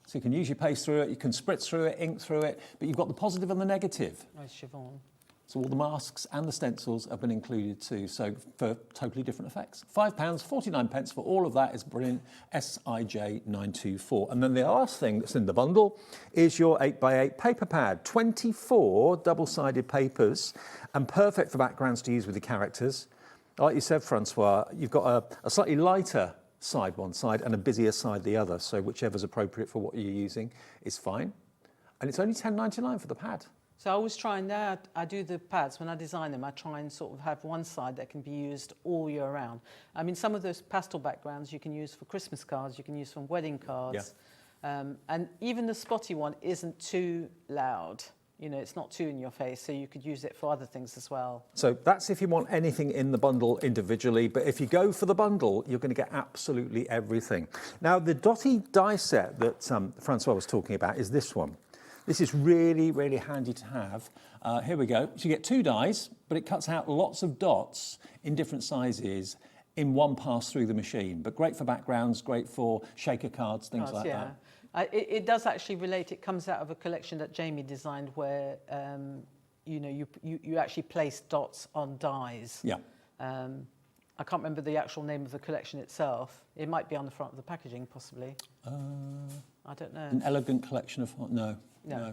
So you can use your paste through it, you can spritz through it, ink through it, but you've got the positive and the negative. Nice chiffon. So all the masks and the stencils have been included too, so for totally different effects. £5.49 for all of that is brilliant, SIJ924. And then the last thing that's in the bundle is your 8x8 paper pad. 24 double-sided papers, and perfect for backgrounds to use with your characters. Like you said, Francois, you've got a slightly lighter side one side and a busier side the other, so whichever's appropriate for what you're using is fine. And it's only £10.99 for the pad. So I always try, now I do the pads, when I design them, I try and sort of have one side that can be used all year round. I mean, some of those pastel backgrounds you can use for Christmas cards, you can use for wedding cards. Yeah. And even the spotty one isn't too loud. You know, it's not too in your face, so you could use it for other things as well. So that's if you want anything in the bundle individually, but if you go for the bundle, you're going to get absolutely everything. Now, the Dotty die set that Francois was talking about is this one. This is really, really handy to have. Here we go. So you get 2 dies, but it cuts out lots of dots in different sizes. in one pass through the machine, but great for backgrounds, great for shaker cards, things like that. It does actually relate. It comes out of a collection that Jamie designed where, you know, you actually place dots on dies. Yeah. I can't remember the actual name of the collection itself. It might be on the front of the packaging, possibly. I don't know. An elegant collection of, no,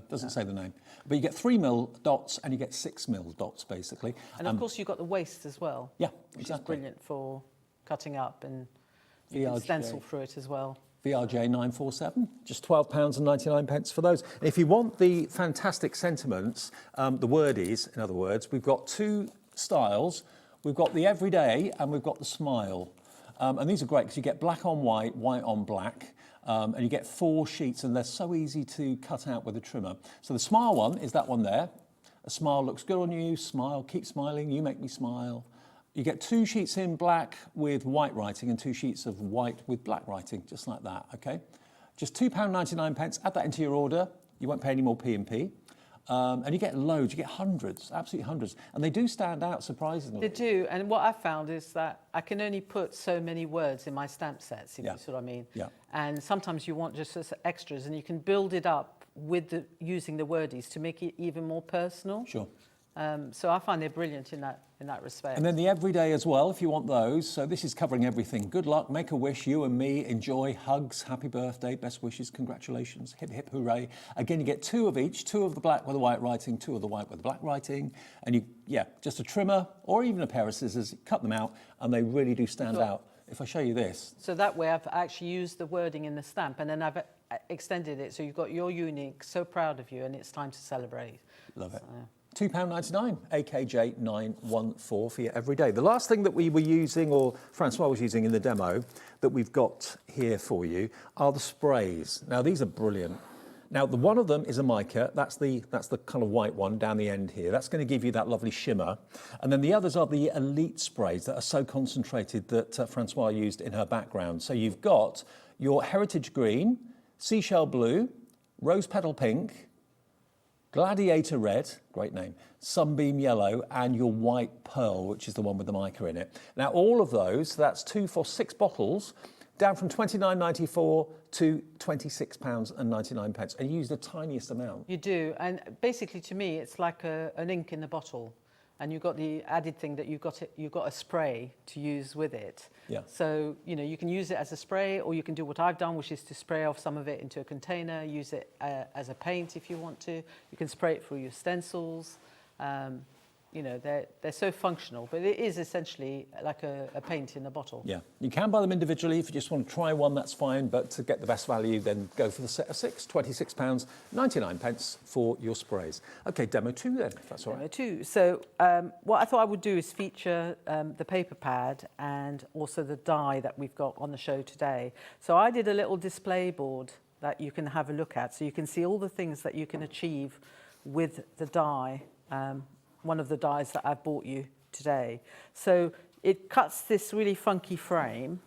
doesn't say the name. But you get 3mm dots and you get 6mm dots, basically. And of course, you've got the waste as well. Yeah, which exactly. is brilliant for cutting up, and you can stencil through it as well. VRJ 947, just £12.99 for those. And if you want the fantastic sentiments, the wordies, in other words, we've got two styles. We've got the everyday and we've got the smile. And these are great because you get black on white, white on black, and you get 4 sheets, and they're so easy to cut out with a trimmer. So the smile one is that one there. A smile looks good on you, smile, keep smiling, you make me smile. You get 2 sheets in black with white writing and 2 sheets of white with black writing, just like that, okay? Just £2.99, add that into your order. You won't pay any more P&P. And you get loads, you get hundreds, absolutely hundreds. And they do stand out, surprisingly. They do, and what I've found is that I can only put so many words in my stamp sets, if you see what I mean. Yeah. And sometimes you want just as extras, and you can build it up with using the wordies to make it even more personal. Sure. So I find they're brilliant in that respect. And then the everyday as well, if you want those. So this is covering everything. Good luck, make a wish, you and me, enjoy, hugs, happy birthday, best wishes, congratulations, hip hip hooray. Again, you get 2 of each, 2 of the black with the white writing, 2 of the white with the black writing. And you, just a trimmer or even a pair of scissors, cut them out, and they really do stand out. If I show you this. So that way I've actually used the wording in the stamp, and then I've extended it. So you've got your unique, so proud of you, and it's time to celebrate. Love it. £2.99, AKJ 914 for your everyday. The last thing that we were using, or Francois was using in the demo, that we've got here for you are the sprays. Now these are brilliant. Now the one of them is a mica. That's the kind of white one down the end here. That's going to give you that lovely shimmer. And then the others are the elite sprays that are so concentrated that Francois used in her background. So you've got your heritage green, seashell blue, rose petal pink, gladiator red, great name, sunbeam yellow, and your white pearl, which is the one with the mica in it. Now, all of those, that's 2 for 6 bottles, down from £29.94 to £26.99, and you use the tiniest amount. You do, and basically to me, it's like an ink in the bottle, and you've got the added thing that you've got a spray to use with it. Yeah. So, you know, you can use it as a spray, or you can do what I've done, which is to spray off some of it into a container, use it as a paint if you want to. You can spray it through your stencils. You know, they're so functional, but it is essentially like a paint in a bottle. Yeah, you can buy them individually. If you just want to try one, that's fine. But to get the best value, then go for the set of 6, £26.99 for your sprays. Okay, demo 2 then, if that's all right. Demo 2. So what I thought I would do is feature the paper pad and also the die that we've got on the show today. So I did a little display board that you can have a look at. So you can see all the things that you can achieve with the die. One of the dies that I've bought you today. So it cuts this really funky frame,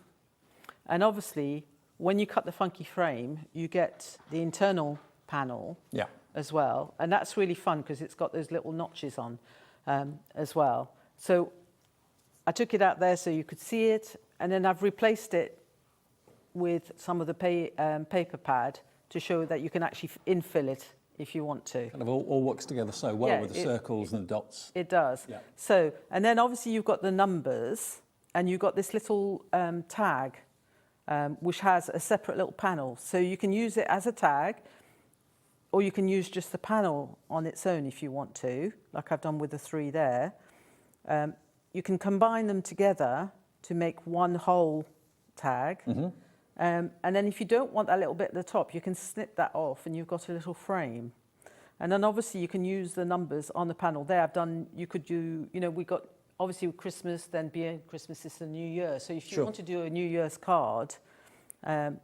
and obviously when you cut the funky frame you get the internal panel as well, and that's really fun because it's got those little notches on as well. So I took it out there so you could see it, and then I've replaced it with some of the paper pad to show that you can actually infill it if you want to. Kind of all works together so well with the circles and the dots. It does. Yeah. So, and then obviously you've got the numbers, and you've got this little tag, which has a separate little panel. So you can use it as a tag, or you can use just the panel on its own if you want to, like I've done with the 3 there. You can combine them together to make one whole tag. Mm-hmm. And then if you don't want that little bit at the top, you can snip that off and you've got a little frame. And then obviously you can use the numbers on the panel there. You could do, you know, we got obviously with Christmas, then beyond Christmas is the New Year. So if you want to do a New Year's card,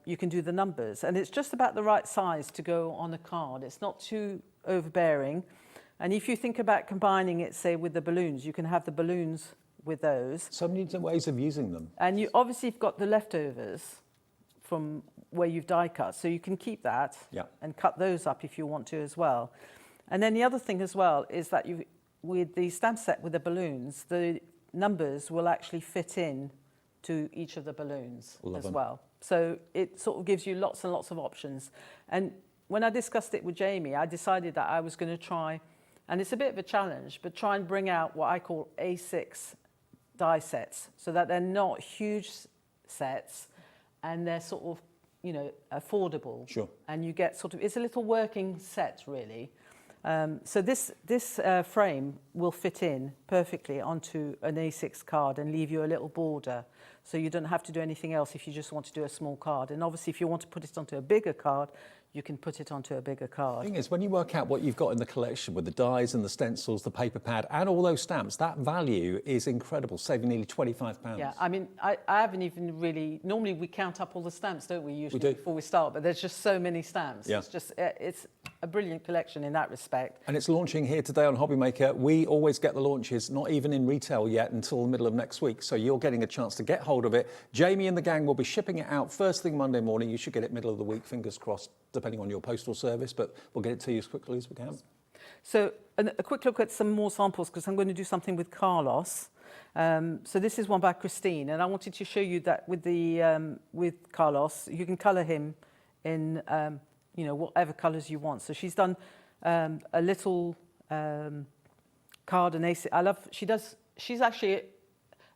you can do the numbers. And it's just about the right size to go on a card. It's not too overbearing. And if you think about combining it, say, with the balloons, you can have the balloons with those. So many different ways of using them. And you obviously have got the leftovers from where you've die cut, so you can keep that and cut those up if you want to as well. And then the other thing as well is that with the stamp set with the balloons, the numbers will actually fit in to each of the balloons Love as them. well. So it sort of gives you lots and lots of options. And when I discussed it with Jamie, I decided that I was going to try, and it's a bit of a challenge, but try and bring out what I call A6 die sets, so that they're not huge sets and they're sort of, you know, affordable. Sure. And you get sort of, it's a little working set really. So this frame will fit in perfectly onto an A6 card and leave you a little border. So you don't have to do anything else if you just want to do a small card. And obviously if you want to put it onto a bigger card, you can put it onto a bigger card. The thing is, when you work out what you've got in the collection with the dies and the stencils, the paper pad, and all those stamps, that value is incredible, saving nearly £25. Yeah, I mean, I haven't even really, normally we count up all the stamps, don't we, usually, do. before we start, but there's just so many stamps. Yeah. It's just, it's a brilliant collection in that respect. And it's launching here today on Hobbymaker. We always get the launches, not even in retail yet, until the middle of next week. So you're getting a chance to get hold of it. Jamie and the gang will be shipping it out first thing Monday morning. You should get it middle of the week, fingers crossed, depending on your postal service, but we'll get it to you as quickly as we can. So a quick look at some more samples, because I'm going to do something with Carlos. So this is one by Christine, and I wanted to show you that with the with Carlos, you can colour him in you know, whatever colours you want. So she's done a little card and A6. She's actually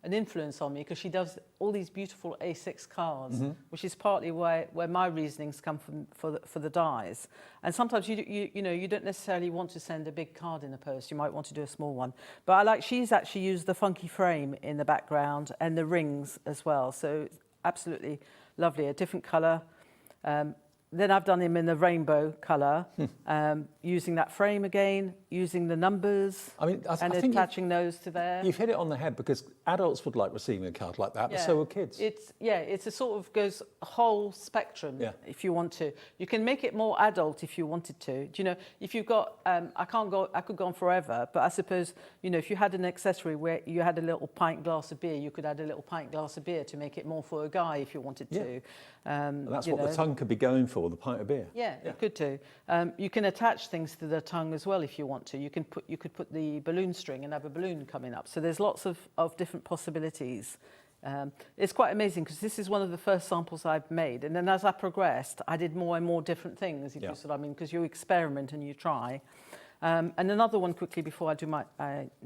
an influence on me because she does all these beautiful A6 cards, which is partly where my reasonings come from for the dies. And sometimes you know, you don't necessarily want to send a big card in the post. You might want to do a small one. But she's actually used the funky frame in the background and the rings as well. So it's absolutely lovely, a different colour. Then I've done him in the rainbow colour, using that frame again, using the numbers, and attaching those to there. You've hit it on the head, because adults would like receiving a card like that, but so would kids. It's a sort of goes whole spectrum if you want to. You can make it more adult if you wanted to. Do you know, if you've got, I could go on forever, but I suppose, you know, if you had an accessory where you had a little pint glass of beer, you could add a little pint glass of beer to make it more for a guy if you wanted to. And that's what the tongue could be going for, the pint of beer. Yeah, it could do. You can attach things to the tongue as well if you want to. You could put the balloon string and have a balloon coming up. So there's lots of different possibilities. It's quite amazing because this is one of the first samples I've made, and then as I progressed, I did more and more different things. If you see what I mean, because you experiment and you try. And another one quickly before I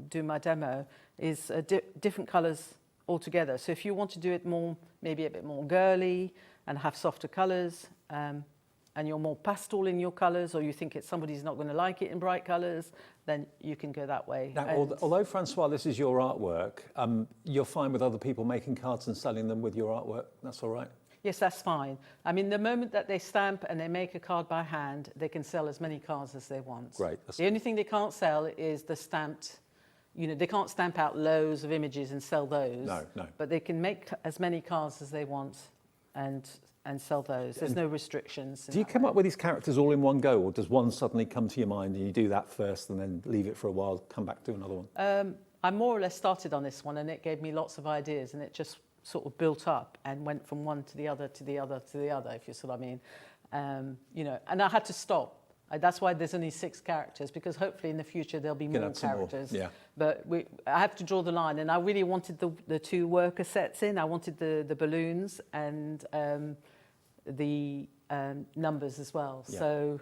do my demo is different colours altogether. So if you want to do it more, maybe a bit more girly and have softer colours, and you're more pastel in your colours, or you think somebody's not going to like it in bright colours, then you can go that way. Now, although, Francois, this is your artwork, you're fine with other people making cards and selling them with your artwork? That's all right? Yes, that's fine. I mean, the moment that they stamp and they make a card by hand, they can sell as many cards as they want. Great. The only thing they can't sell is the stamped, you know, they can't stamp out loads of images and sell those. No. But they can make as many cards as they want and sell those. There's no restrictions. Do you come up with these characters all in one go, or does one suddenly come to your mind and you do that first and then leave it for a while, come back to another one? I more or less started on this one, and it gave me lots of ideas, and it just sort of built up and went from one to the other to the other to the other, if you see what I mean. You know, and I had to stop. That's why there's only 6 characters, because hopefully in the future there'll be more characters. Yeah. But I have to draw the line, and I really wanted the 2 worker sets in. I wanted the balloons and the numbers as well. Yeah. So,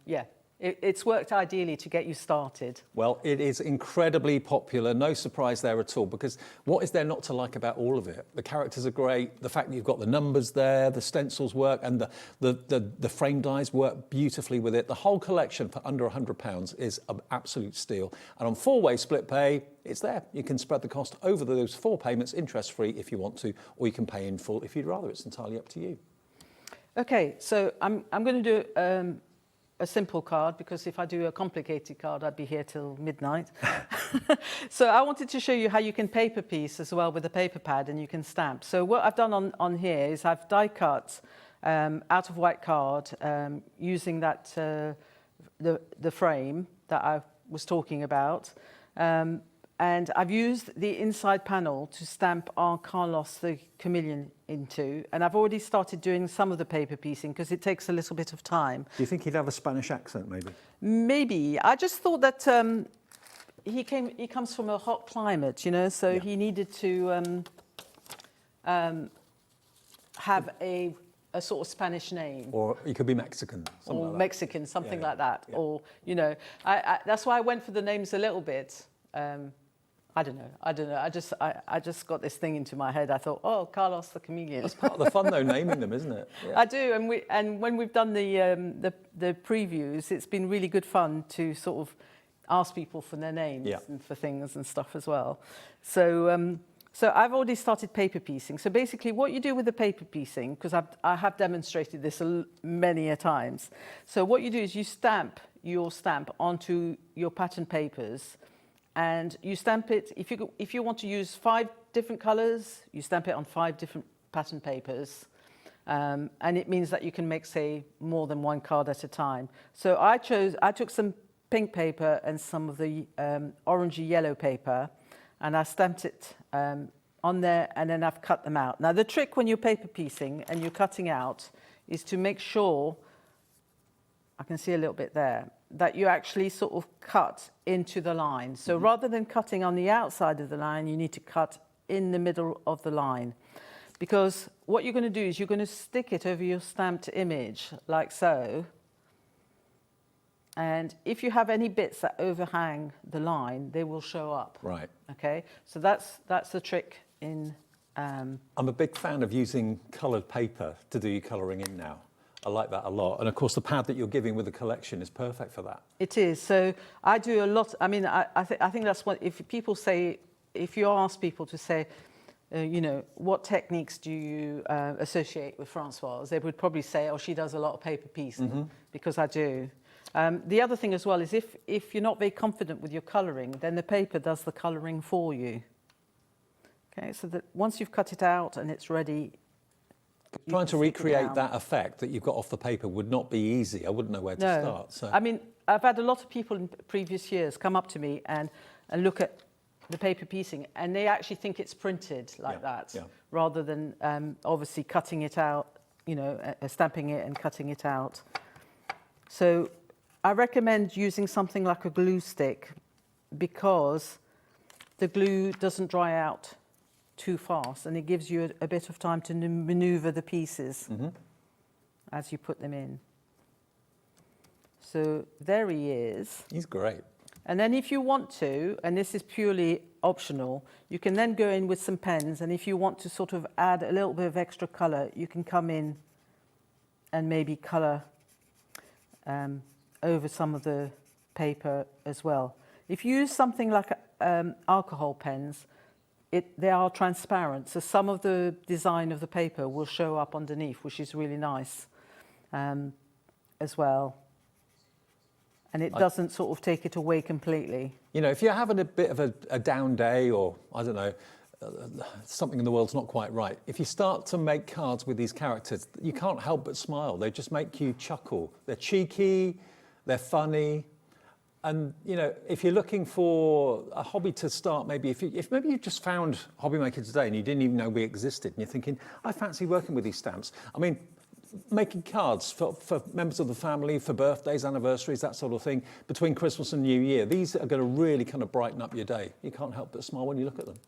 yeah. It's worked ideally to get you started. Well, it is incredibly popular. No surprise there at all, because what is there not to like about all of it? The characters are great. The fact that you've got the numbers there, the stencils work, and the frame dies work beautifully with it. The whole collection for under £100 is an absolute steal. And on 4-way split pay, it's there. You can spread the cost over those 4 payments, interest-free if you want to, or you can pay in full if you'd rather. It's entirely up to you. Okay, so I'm going to do a simple card, because if I do a complicated card, I'd be here till midnight. So I wanted to show you how you can paper piece as well with a paper pad, and you can stamp. So what I've done on here is I've die cut out of white card using that the frame that I was talking about. And I've used the inside panel to stamp our Carlos the Chameleon into. And I've already started doing some of the paper piecing because it takes a little bit of time. Do you think he'd have a Spanish accent, maybe? Maybe. I just thought that he comes from a hot climate, you know, so he needed to have a sort of Spanish name. Or you could be Mexican, something Or like that. Mexican, something Yeah, like that. yeah. Or, you know, that's why I went for the names a little bit. I don't know. I just got this thing into my head. I thought, oh, Carlos the Chameleon. It's part of the fun, though, naming them, isn't it? Yeah. I do, and when we've done the previews, it's been really good fun to sort of ask people for their names and for things and stuff as well. So so I've already started paper piecing. So basically, what you do with the paper piecing, because I have demonstrated this many a times. So what you do is you stamp your stamp onto your pattern papers. And you stamp it, if you want to use 5 different colours, you stamp it on 5 different pattern papers. And it means that you can make, say, more than 1 card at a time. So I took some pink paper and some of the orangey yellow paper, and I stamped it on there, and then I've cut them out. Now, the trick when you're paper piecing and you're cutting out is to make sure, I can see a little bit there, that you actually sort of cut into the line. So rather than cutting on the outside of the line, you need to cut in the middle of the line. Because what you're going to do is you're going to stick it over your stamped image, like so. And if you have any bits that overhang the line, they will show up. Right. Okay, so that's the trick in... I'm a big fan of using coloured paper to do your colouring in now. I like that a lot. And of course, the pad that you're giving with the collection is perfect for that. It is. So I do a lot. I mean, I think that's what, if people say, if you ask people to say, you know, what techniques do you associate with Françoise, they would probably say, oh, she does a lot of paper piecing, because I do. The other thing as well is if you're not very confident with your colouring, then the paper does the colouring for you. Okay, so that once you've cut it out and it's ready, trying to recreate that effect that you've got off the paper would not be easy. I wouldn't know where to start. So. I mean, I've had a lot of people in previous years come up to me and look at the paper piecing, and they actually think it's printed like that, rather than obviously cutting it out, you know, stamping it and cutting it out. So I recommend using something like a glue stick, because the glue doesn't dry out too fast, and it gives you a bit of time to maneuver the pieces as you put them in. So there he is. He's great. And then if you want to, and this is purely optional, you can then go in with some pens, and if you want to sort of add a little bit of extra colour, you can come in and maybe colour over some of the paper as well. If you use something like alcohol pens, they are transparent, so some of the design of the paper will show up underneath, which is really nice as well. And it doesn't sort of take it away completely. You know, if you're having a bit of a down day, or, I don't know, something in the world's not quite right, if you start to make cards with these characters, you can't help but smile. They just make you chuckle. They're cheeky, they're funny. And, you know, if you're looking for a hobby to start, maybe if maybe you just found Hobby Maker today and you didn't even know we existed, and you're thinking, I fancy working with these stamps. I mean, making cards for members of the family, for birthdays, anniversaries, that sort of thing, between Christmas and New Year, these are going to really kind of brighten up your day. You can't help but smile when you look at them.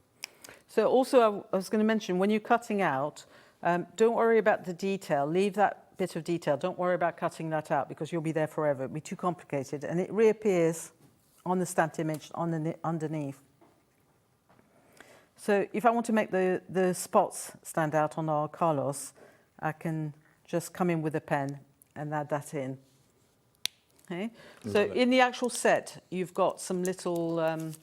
So also, I was going to mention, when you're cutting out, don't worry about the detail. Leave that bit of detail. Don't worry about cutting that out, because you'll be there forever. It'll be too complicated, and it reappears on the stamped image underneath. So if I want to make the spots stand out on our Carlos, I can just come in with a pen and add that in. Okay. So in the actual set, you've got some little... am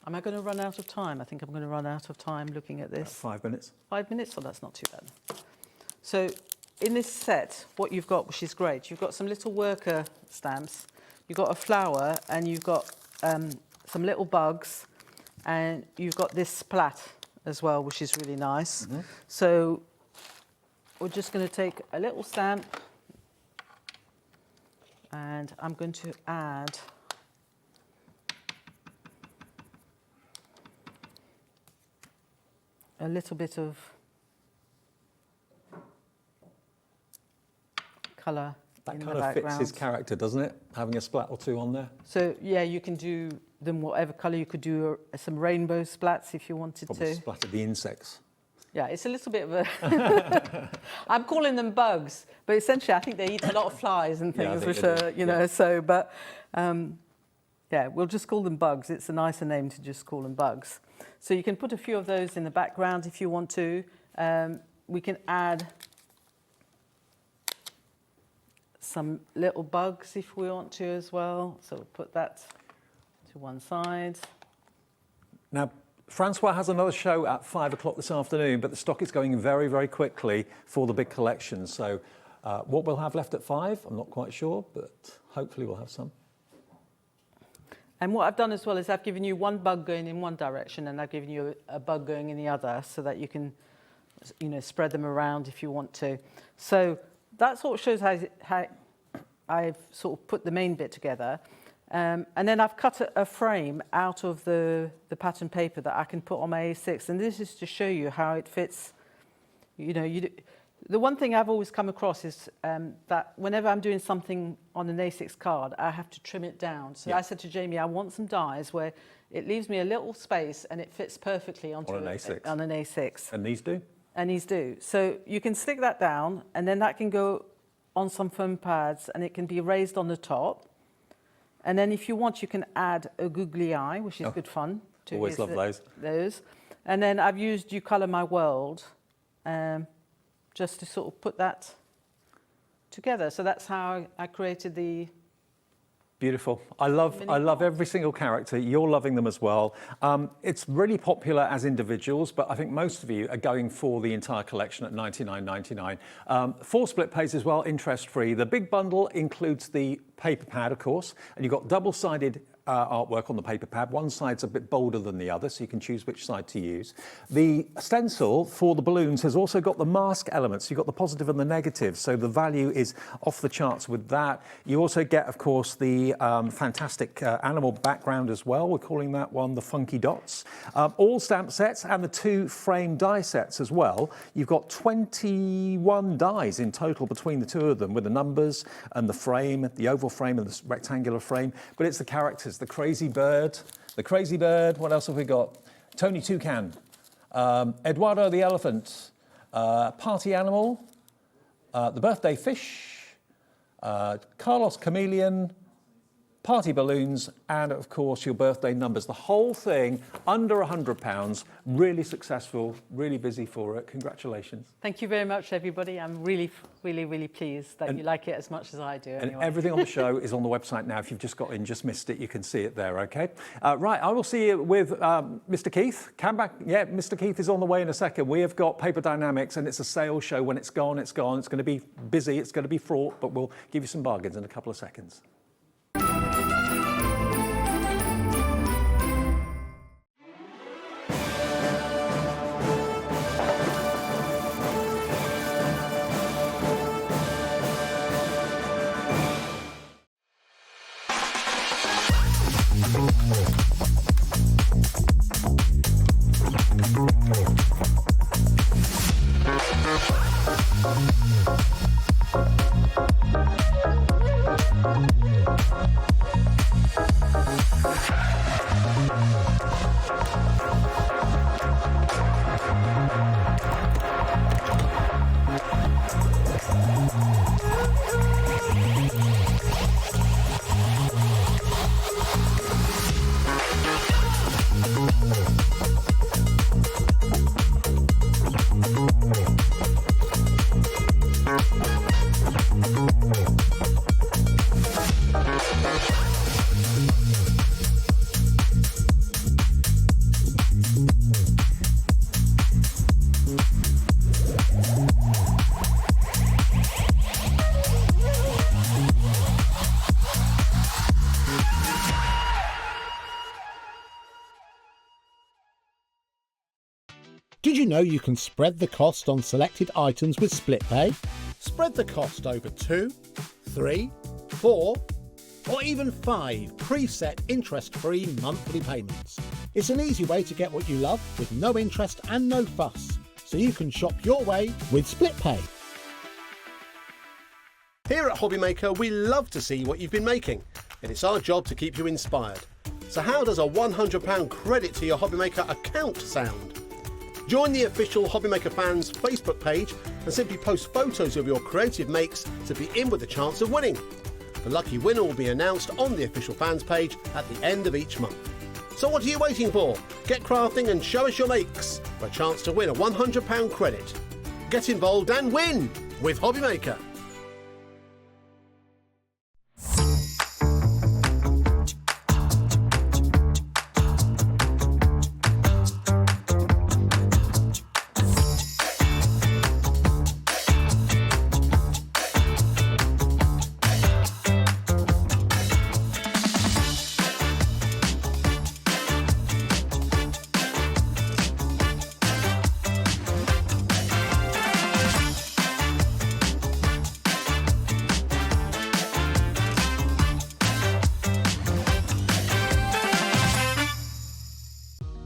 I going to run out of time? I think I'm going to run out of time looking at this. 5 minutes. 5 minutes? Oh, that's not too bad. So in this set, what you've got, which is great, you've got some little worker stamps, you've got a flower, and you've got some little bugs, and you've got this splat as well, which is really nice. So we're just going to take a little stamp, and I'm going to add a little bit of colour in the background. That kind of fits his character, doesn't it? Having a splat or two on there. So yeah, you can do them whatever colour. You could do some rainbow splats if you wanted Probably to. splattered the insects. Yeah, it's a little bit of a... I'm calling them bugs, but essentially I think they eat a lot of flies and Yeah, I things, think which they do. are, you know, so, but yeah, we'll just call them bugs. It's a nicer name to just call them bugs. So you can put a few of those in the background if you want to. We can add some little bugs if we want to as well. So we'll put that to one side. Now, Francois has another show at 5 o'clock this afternoon, but the stock is going very, very quickly for the big collection. So what we'll have left at 5, I'm not quite sure, but hopefully we'll have some. And what I've done as well is I've given you one bug going in one direction and I've given you a bug going in the other so that you can, you know, spread them around if you want to. So that sort of shows how I've sort of put the main bit together. And then I've cut a frame out of the pattern paper that I can put on my A6. And this is to show you how it fits. You know, the one thing I've always come across is that whenever I'm doing something on an A6 card, I have to trim it down. So I said to Jamie, I want some dies where it leaves me a little space and it fits perfectly onto On an A6. On an A6. And these do? And these do. So you can stick that down and then that can go on some foam pads and it can be raised on the top. And then if you want, you can add a googly eye, which is good fun. Always love those. And then I've used You Colour My World just to sort of put that together. So that's how I created the... Beautiful. I love every single character. You're loving them as well. It's really popular as individuals, but I think most of you are going for the entire collection at $99.99. 4 split pays as well, interest-free. The big bundle includes the paper pad, of course, and you've got double-sided artwork on the paper pad. One side's a bit bolder than the other, so you can choose which side to use. The stencil for the balloons has also got the mask elements. You've got the positive and the negative, so the value is off the charts with that. You also get, of course, the fantastic animal background as well. We're calling that one the Funky Dots. All stamp sets and the 2 frame die sets as well. You've got 21 dies in total between the 2 of them with the numbers and the frame, the oval frame and the rectangular frame, but it's the characters. The crazy bird, what else have we got? Tony Toucan, Eduardo the elephant, party animal, the birthday fish, Carlos chameleon, party balloons, and of course your birthday numbers. The whole thing under £100, really successful, really busy for it. Congratulations. Thank you very much, everybody. I'm really, really, really pleased that you like it as much as I do. And anyway. everything on the show is on the website now. If you've just got in, just missed it, you can see it there, okay? Right, I will see you with Mr. Keith. Come back. Yeah, Mr. Keith is on the way in a second. We have got Paper Dienamics, and it's a sales show. When it's gone, it's gone. It's going to be busy. It's going to be fraught, but we'll give you some bargains in a couple of seconds. Did you know you can spread the cost on selected items with split pay? Spread the cost over 2, 3, 4, or even 5 preset interest-free monthly payments. It's an easy way to get what you love with no interest and no fuss, so you can shop your way with split pay. Here at Hobbymaker, we love to see what you've been making, and it's our job to keep you inspired. So how does a £100 credit to your Hobbymaker account sound? Join the official Hobbymaker Fans Facebook page and simply post photos of your creative makes to be in with a chance of winning. The lucky winner will be announced on the official fans page at the end of each month. So what are you waiting for? Get crafting and show us your makes for a chance to win a £100 credit. Get involved and win with Hobbymaker.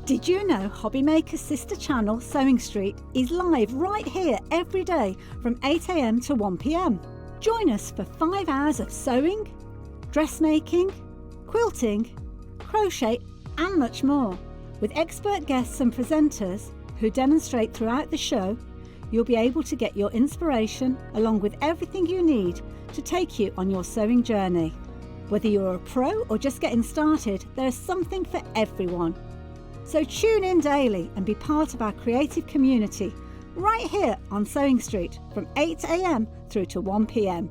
Did you know Hobbymaker's sister channel, Sewing Street, is live right here every day from 8 AM to 1 PM? Join us for 5 hours of sewing, dressmaking, quilting, crochet and much more. With expert guests and presenters who demonstrate throughout the show, you'll be able to get your inspiration along with everything you need to take you on your sewing journey. Whether you're a pro or just getting started, there is something for everyone. So tune in daily and be part of our creative community right here on Sewing Street from 8 AM through to 1 PM.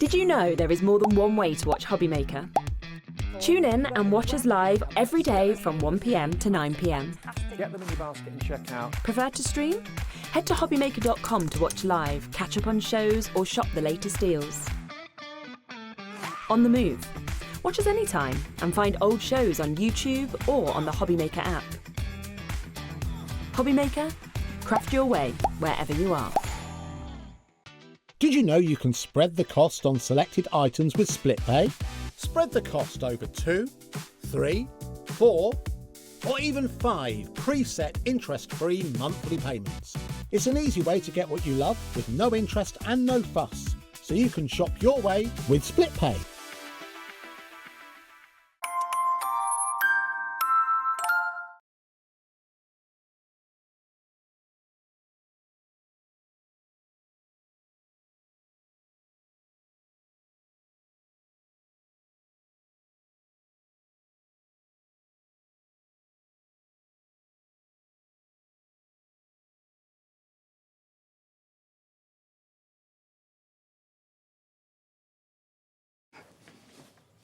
Did you know there is more than one way to watch Hobbymaker? Tune in and watch us live every day from 1 PM to 9 PM. Get them in your basket and check out. Prefer to stream? Head to hobbymaker.com to watch live, catch up on shows or shop the latest deals. On the move. Watch us anytime and find old shows on YouTube or on the Hobbymaker app. Hobbymaker, craft your way wherever you are. Did you know you can spread the cost on selected items with split pay? Spread the cost over 2, 3, 4, or even 5 preset interest-free monthly payments. It's an easy way to get what you love with no interest and no fuss, so you can shop your way with split pay.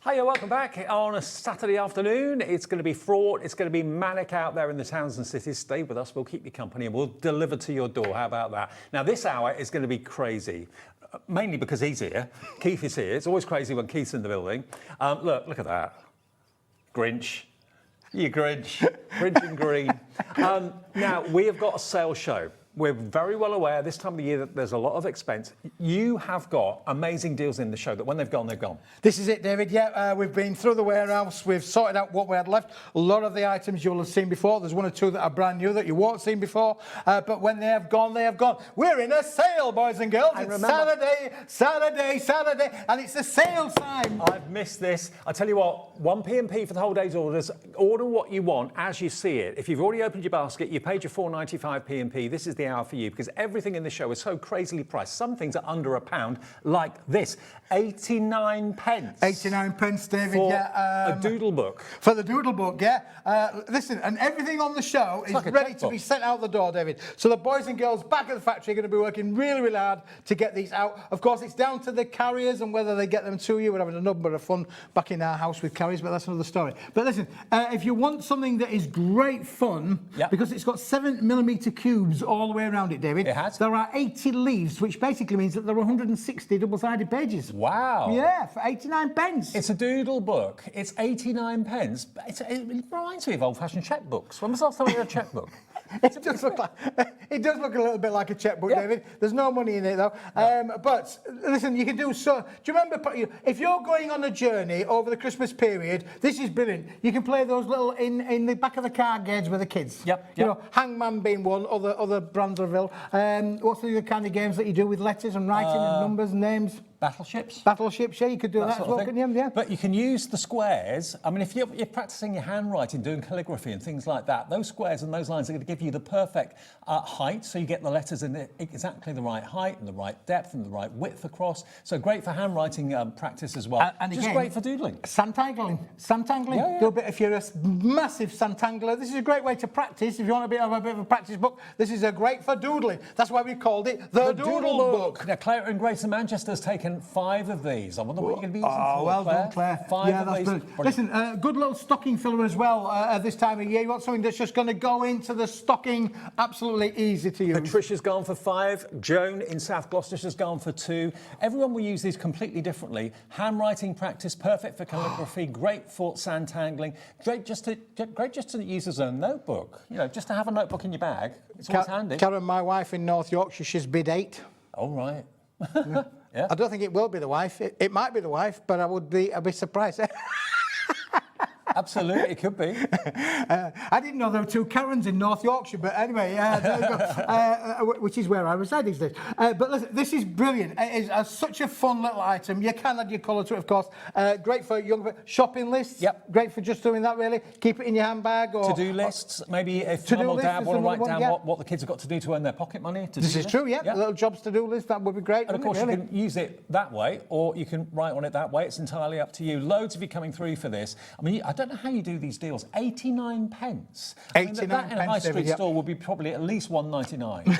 Hiya, welcome back on a Saturday afternoon. It's going to be fraught, it's going to be manic out there in the towns and cities. Stay with us, we'll keep you company and we'll deliver to your door. How about that? Now this hour is going to be crazy, mainly because he's here. Keith is here. It's always crazy when Keith's in the building. Look at that. Grinch. You Grinch. Grinch and green. Now, we have got a sales show. We're very well aware this time of the year that there's a lot of expense. You have got amazing deals in the show that when they've gone, they've gone. This is it, David. Yeah, we've been through the warehouse. We've sorted out what we had left. A lot of the items you'll have seen before. There's 1 or 2 that are brand new that you won't have seen before. But when they have gone, they have gone. We're in a sale, boys and girls. And it's remember, Saturday, and it's the sale time. I've missed this. I tell you what, 1 P&P for the whole day's orders. Order what you want as you see it. If you've already opened your basket, you paid your £4.95 P&P, this is the hour for you because everything in the show is so crazily priced. Some things are under £1, like this, 89 pence. 89 pence, David. For yeah, a doodle book. For the doodle book, yeah. Listen, and everything on the show is like a ready to checkbook. be sent out the door, David. So the boys and girls back at the factory are going to be working really, really hard to get these out. Of course, it's down to the carriers and whether they get them to you. We're having a number of fun back in our house with carriers, but that's another story. But listen, if you want something that is great fun, Yep. because it's got 7mm cubes all the way around it, David. It has. There are 80 leaves, which basically means that there are 160 double-sided pages. Wow. Yeah, for 89 pence. It's a doodle book. It's 89 pence. It reminds me of old-fashioned checkbooks. When was the last time we had a checkbook? It does look a little bit like a checkbook, Yeah. David. There's no money in it though. But listen, you can do so. Do you remember if you're going on a journey over the Christmas period? This is brilliant. You can play those little in the back of the car games with the kids. Yep. You know, Hangman being one. Other brands are available. What's the other kind of games that you do with letters and writing and numbers and names? Battleships? Battleships, yeah, you could do that as sort well, of thing. couldn't you? Yeah. But you can use the squares. I mean, if you're practicing your handwriting, doing calligraphy and things like that, those squares and those lines are going to give you the perfect height, so you get the letters in exactly the right height and the right depth and the right width across. So great for handwriting practice as well. And just again, great for doodling. Santangling. Yeah. Do a bit if you're a massive santangler. This is a great way to practice. If you want a bit of a practice book, this is a great for doodling. That's why we called it the Doodle Book. Now, Claire in Greater Manchester has taken 5 of these. I wonder what you're going to be using for. Oh, well done, Claire. 5 that's of these. brilliant. Listen, good little stocking filler as well at this time of year. You want something that's just going to go into the stocking, absolutely easy to use. Patricia's gone for 5. Joan in South Gloucestershire's gone for 2. Everyone will use these completely differently. Handwriting practice, perfect for calligraphy, great for sandtangling, great just to use as a notebook. You know, just to have a notebook in your bag. It's always handy. Karen, my wife in North Yorkshire, she's bid 8. All right. Yeah. I don't think it will be the wife. It might be the wife, but I'd be surprised. Absolutely, it could be. I didn't know there were 2 Karens in North Yorkshire, but anyway, there you go, which is where I reside these days. But listen, this is brilliant. It is such a fun little item. You can add your colour to it, of course. Great for young shopping lists. Yep. Great for just doing that, really. Keep it in your handbag. Or To-do lists. Maybe if To-do mum or list dad is want to another write down one, what the kids have got to do to earn their pocket money. This is true, yeah. Little jobs to-do list, that would be great. And of course, really? you can use it that way, or you can write on it that way. It's entirely up to you. Loads of you coming through for this. I mean, I don't know how you do these deals. 89 pence. 89 that in a high pence, street David, yeah. store would be probably at least 1.99.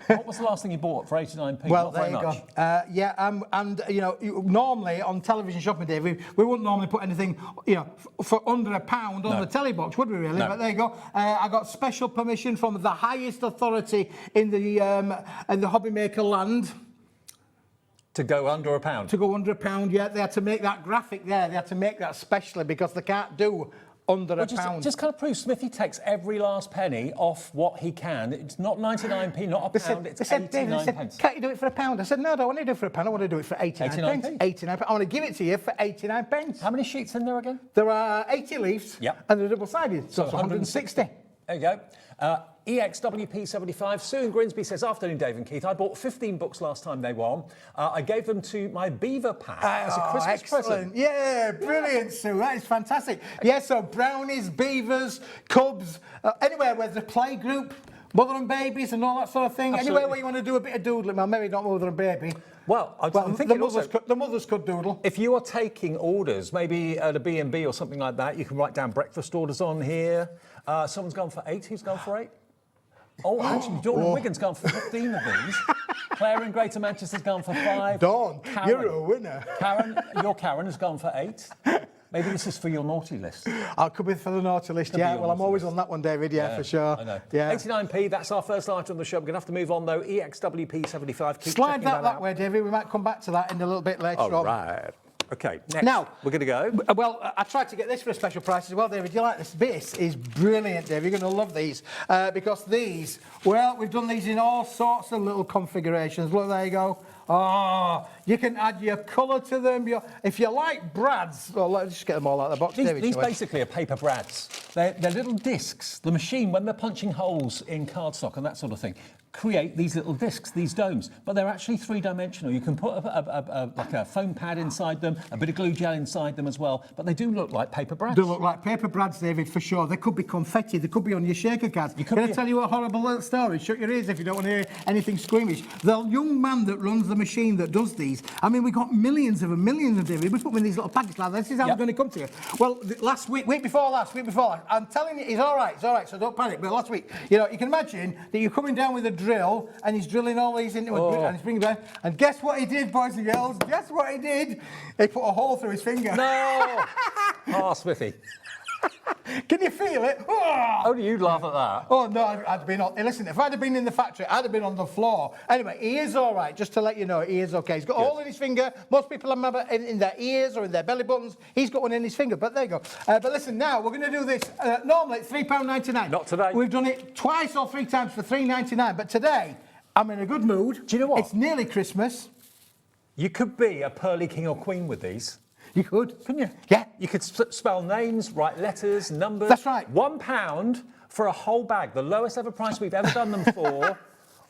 What was the last thing you bought for 89p? Well, Not there very you much. go. And you know, normally on television shopping day, we wouldn't normally put anything, you know, for under £1 on the telly box, would we really? No. But there you go. I got special permission from the highest authority in the hobby maker land. To go under £1. To go under £1, yeah. They had to make that graphic there. They had to make that specially because they can't do under £1. Just kind of proves Smithy takes every last penny off what he can. It's not 99p, not a pound, it's 89 pence. Can't you do it for £1? I said, no, I don't want to do it for £1. I want to do it for 89 pence. 89 pence. I want to give it to you for 89 pence. How many sheets in there again? There are 80 leaves. Yep. And they're double-sided, so it's 160. There you go. EXWP75, Sue in Grimsby says, afternoon, Dave and Keith. I bought 15 books last time they were on. I gave them to my beaver pack as a Christmas present. Yeah, brilliant, Sue. That is fantastic. Yeah, so brownies, beavers, cubs, anywhere where there's a play group, mother and babies and all that sort of thing. Absolutely. Anywhere where you want to do a bit of doodling. Well, maybe not mother and baby. Well, I'm thinking the mothers could doodle. If you are taking orders, maybe at a B&B or something like that, you can write down breakfast orders on here. Someone's gone for 8. Who's gone for 8? Oh, actually, Dawn in Wigan's gone for 15 of these. Claire in Greater Manchester's gone for 5. Dawn, Karen, you're a winner. Karen has gone for 8. Maybe this is for your naughty list. I could be for the naughty list, yeah. Well, I'm always on that one, David, yeah, for sure. I know. Yeah. 89p, that's our first item on the show. We're going to have to move on, though. EXWP75. Keep Slide checking that out. way, David. We might come back to that in a little bit later on. All right. OK, next. Now, we're going to go. Well, I tried to get this for a special price as well, David. Do you like this? This is brilliant, David. You're going to love these. Because these, well, we've done these in all sorts of little configurations. Look, there you go. Oh, you can add your colour to them. If you like brads, well, let's just get them all out of the box, David. These basically are paper brads. They're little discs. The machine, when they're punching holes in cardstock and that sort of thing, create these little discs, these domes, but they're actually 3-dimensional. You can put like a foam pad inside them, a bit of glue gel inside them as well, but they do look like paper brads. They look like paper brads, David, for sure. They could be confetti. They could be on your shaker cards. Can I tell you a horrible little story? Shut your ears if you don't want to hear anything squeamish. The young man that runs the machine that does these, I mean, we got millions of them, David. We put them in these little packets like this. Is how we're going to come to you. Well, last week, week before last, I'm telling you, he's all right, so don't panic. But last week, you know, you can imagine that you're coming down with a drill and he's drilling all these into a and he's bringing down. And guess what he did, boys and girls? Guess what he did? He put a hole through his finger. No! Oh, Smithy. Can you feel it? Oh! Only you'd laugh at that. Oh, no, I'd been on... Listen, if I'd have been in the factory, I'd have been on the floor. Anyway, he is all right, just to let you know, he is OK. He's got a hole in his finger. Most people have them in their ears or in their belly buttons. He's got one in his finger, but there you go. But listen, now, we're going to do this. Normally, it's £3.99. Not today. We've done it twice or 3 times for £3.99, but today, I'm in a good mood. Do you know what? It's nearly Christmas. You could be a pearly king or queen with these. You could. Couldn't you? Yeah. You could spell names, write letters, numbers. That's right. £1 for a whole bag, the lowest ever price we've ever done them for.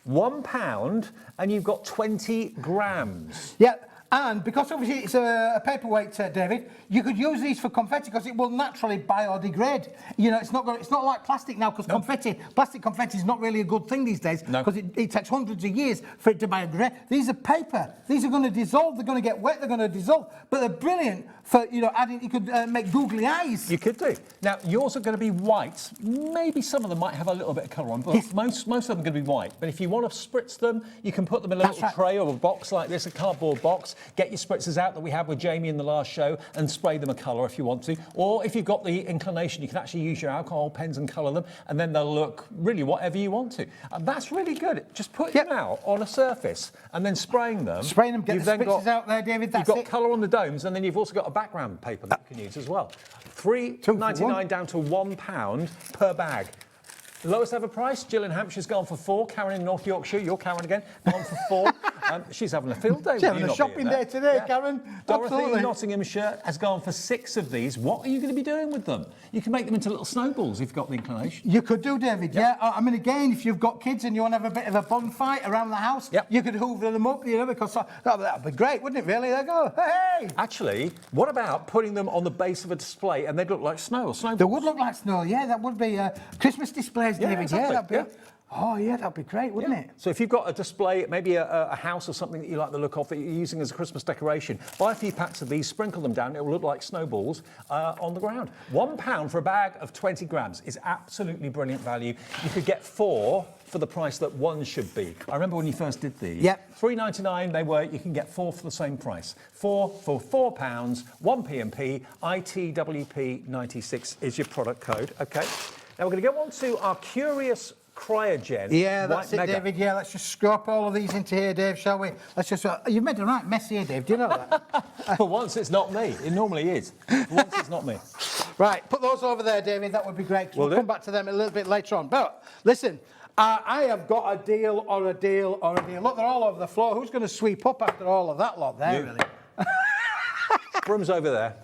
£1 and you've got 20 grams. Yeah. And because obviously it's a paperweight, David, you could use these for confetti because it will naturally biodegrade. You know, it's not like plastic now because plastic confetti is not really a good thing these days because it takes hundreds of years for it to biodegrade. These are paper. These are going to dissolve. They're going to get wet. They're going to dissolve. But they're brilliant for, you know, adding. You could make googly eyes. You could do. Now, yours are going to be white. Maybe some of them might have a little bit of colour on, but most of them are going to be white. But if you want to spritz them, you can put them in a little tray or a box like this, a cardboard box. Get your spritzers out that we had with Jamie in the last show and spray them a colour if you want to. Or if you've got the inclination, you can actually use your alcohol pens and colour them, and then they'll look really whatever you want to. And that's really good. Just putting them out on a surface and then spraying them. Spraying them, get the spritzers out there, David, that's You've got colour on the domes, and then you've also got a background paper that you can use as well. $3.99 down to £1 per bag. Lowest ever price, Jill in Hampshire's gone for 4. Karen in North Yorkshire, you're Karen again, gone for 4. She's having a field day. She's having a shopping day today, Karen. Dorothy Absolutely. in Nottinghamshire has gone for 6 of these. What are you going to be doing with them? You can make them into little snowballs if you've got the inclination. You could do, David, yeah. I mean, again, if you've got kids and you want to have a bit of a bonfire around the house, you could hoover them up, you know, because that would be great, wouldn't it, really? They go, hey! Actually, what about putting them on the base of a display and they'd look like snow or snowballs? They would look like snow, yeah. That would be Christmas displays, David. Exactly. Yeah, that'd be... Oh, yeah, that'd be great, wouldn't it? So if you've got a display, maybe a house or something that you like the look of that you're using as a Christmas decoration, buy a few packs of these, sprinkle them down, it will look like snowballs on the ground. £1 for a bag of 20 grams is absolutely brilliant value. You could get 4 for the price that 1 should be. I remember when you first did these. Yep. $3.99 they were, you can get 4 for the same price. 4 for £4, 1 P&P, ITWP96 is your product code, okay? Now we're going to go on to our curious Cryogen. Yeah, that's White it, Mega. David. Yeah, let's just scrap all of these into here, Dave, shall we? Let's just... you've made a right mess here, Dave. Do you know that? For once, it's not me. It normally is. For once, it's not me. Right, put those over there, David. That would be great. Will We'll do. come back to them a little bit later on. But listen, I have got a deal or a deal or a deal. Look, they're all over the floor. Who's going to sweep up after all of that lot there, really? Broom's over there.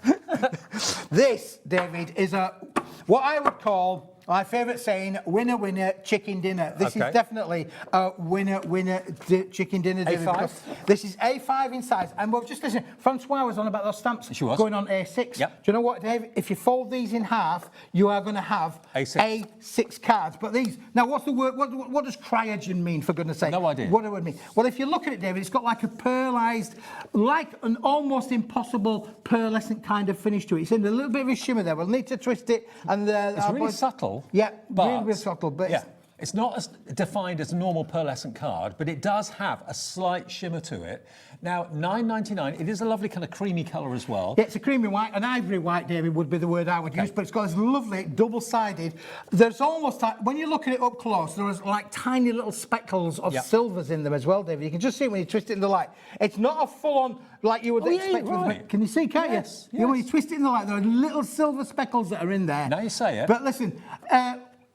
This, David, is what I would call my favourite saying, winner, winner, chicken dinner. This is definitely a winner, winner, chicken dinner. David, A5? this is A5 in size. And we'll just listen, Francois was on about those stamps She was. going on A6. Yep. Do you know what, Dave? If you fold these in half, you are going to have A6. A6 cards. But these, now what's the word, what does cryogen mean, for goodness sake? No idea. What do it mean? Well, if you look at it, David, it's got like a pearlised, like an almost impossible pearlescent kind of finish to it. It's in a little bit of a shimmer there. We'll need to twist it. And It's really subtle. Yeah, but, really subtle. But it's not as defined as a normal pearlescent card, but it does have a slight shimmer to it. Now, $9.99, it is a lovely kind of creamy colour as well. Yeah, it's a creamy white. An ivory white, David, would be the word I would use, but it's got this lovely double-sided. There's almost like, when you look at it up close, there is like tiny little speckles of silvers in them as well, David. You can just see it when you twist it in the light. It's not a full-on, like you would expect. Right. Can you see, can't Yes, you? Yeah, when you twist it in the light, there are little silver speckles that are in there. Now you say it. But listen,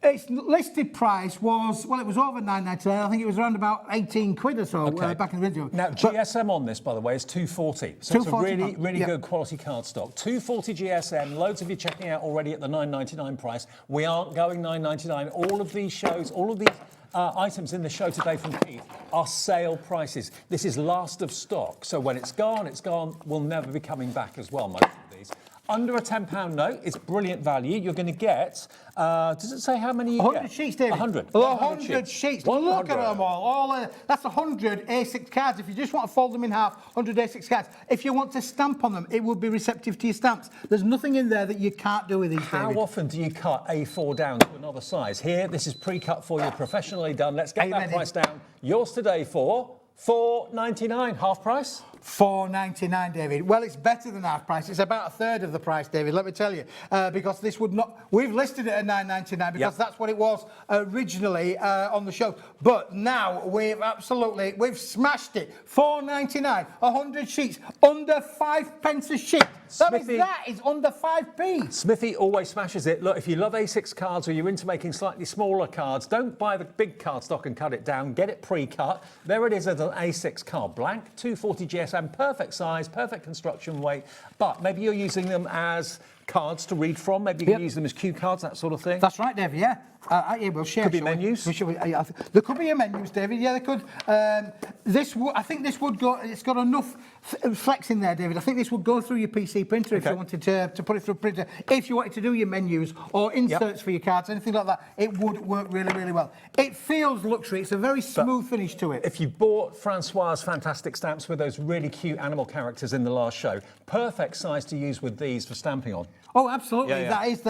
its listed price was, well, it was over $9.99. I think it was around about 18 quid or so back in the video. Now, GSM on this, by the way, is 240. So it's a really, really good quality cardstock. 240 GSM, loads of you checking out already at the $9.99 price. We aren't going $9.99. All of these shows, all of these items in the show today from Keith are sale prices. This is last of stock. So when it's gone, it's gone. We'll never be coming back as well, most of these. Under a £10 note, it's brilliant value. You're going to get, does it say how many you 100 get? sheets, David. 100. 100 sheets. Look 100. at them all. That's 100 A6 cards. If you just want to fold them in half, 100 A6 cards. If you want to stamp on them, it would be receptive to your stamps. There's nothing in there that you can't do with these, How David. often do you cut A4 down to another size? Here, this is pre-cut for you, professionally done. Let's get that price down. Yours today for $4.99, half price? $4.99, David. Well, it's better than half price. It's about a third of the price, David, let me tell you. Because this would not... We've listed it at $9.99 because that's what it was originally on the show. But now we've smashed it. $4.99, 100 sheets, under 5 pence a sheet. That means that is under 5p. Smithy always smashes it. Look, if you love A6 cards or you're into making slightly smaller cards, don't buy the big cardstock and cut it down. Get it pre-cut. There it is as an A6 card. Blank, 240 GSM, perfect size, perfect construction weight. But maybe you're using them as cards to read from. Maybe you can use them as cue cards, that sort of thing. That's right, David, yeah. Yeah, we'll share. Could be menus. There could be a menus, David. Yeah, there could. I think this would go. It's got enough flex in there, David. I think this would go through your PC printer if you wanted to put it through a printer. If you wanted to do your menus or inserts for your cards, anything like that, it would work really, really well. It feels luxury. It's a very smooth finish to it. If you bought Francois' fantastic stamps with those really cute animal characters in the last show, perfect size to use with these for stamping on. Oh, absolutely. Yeah, yeah. That is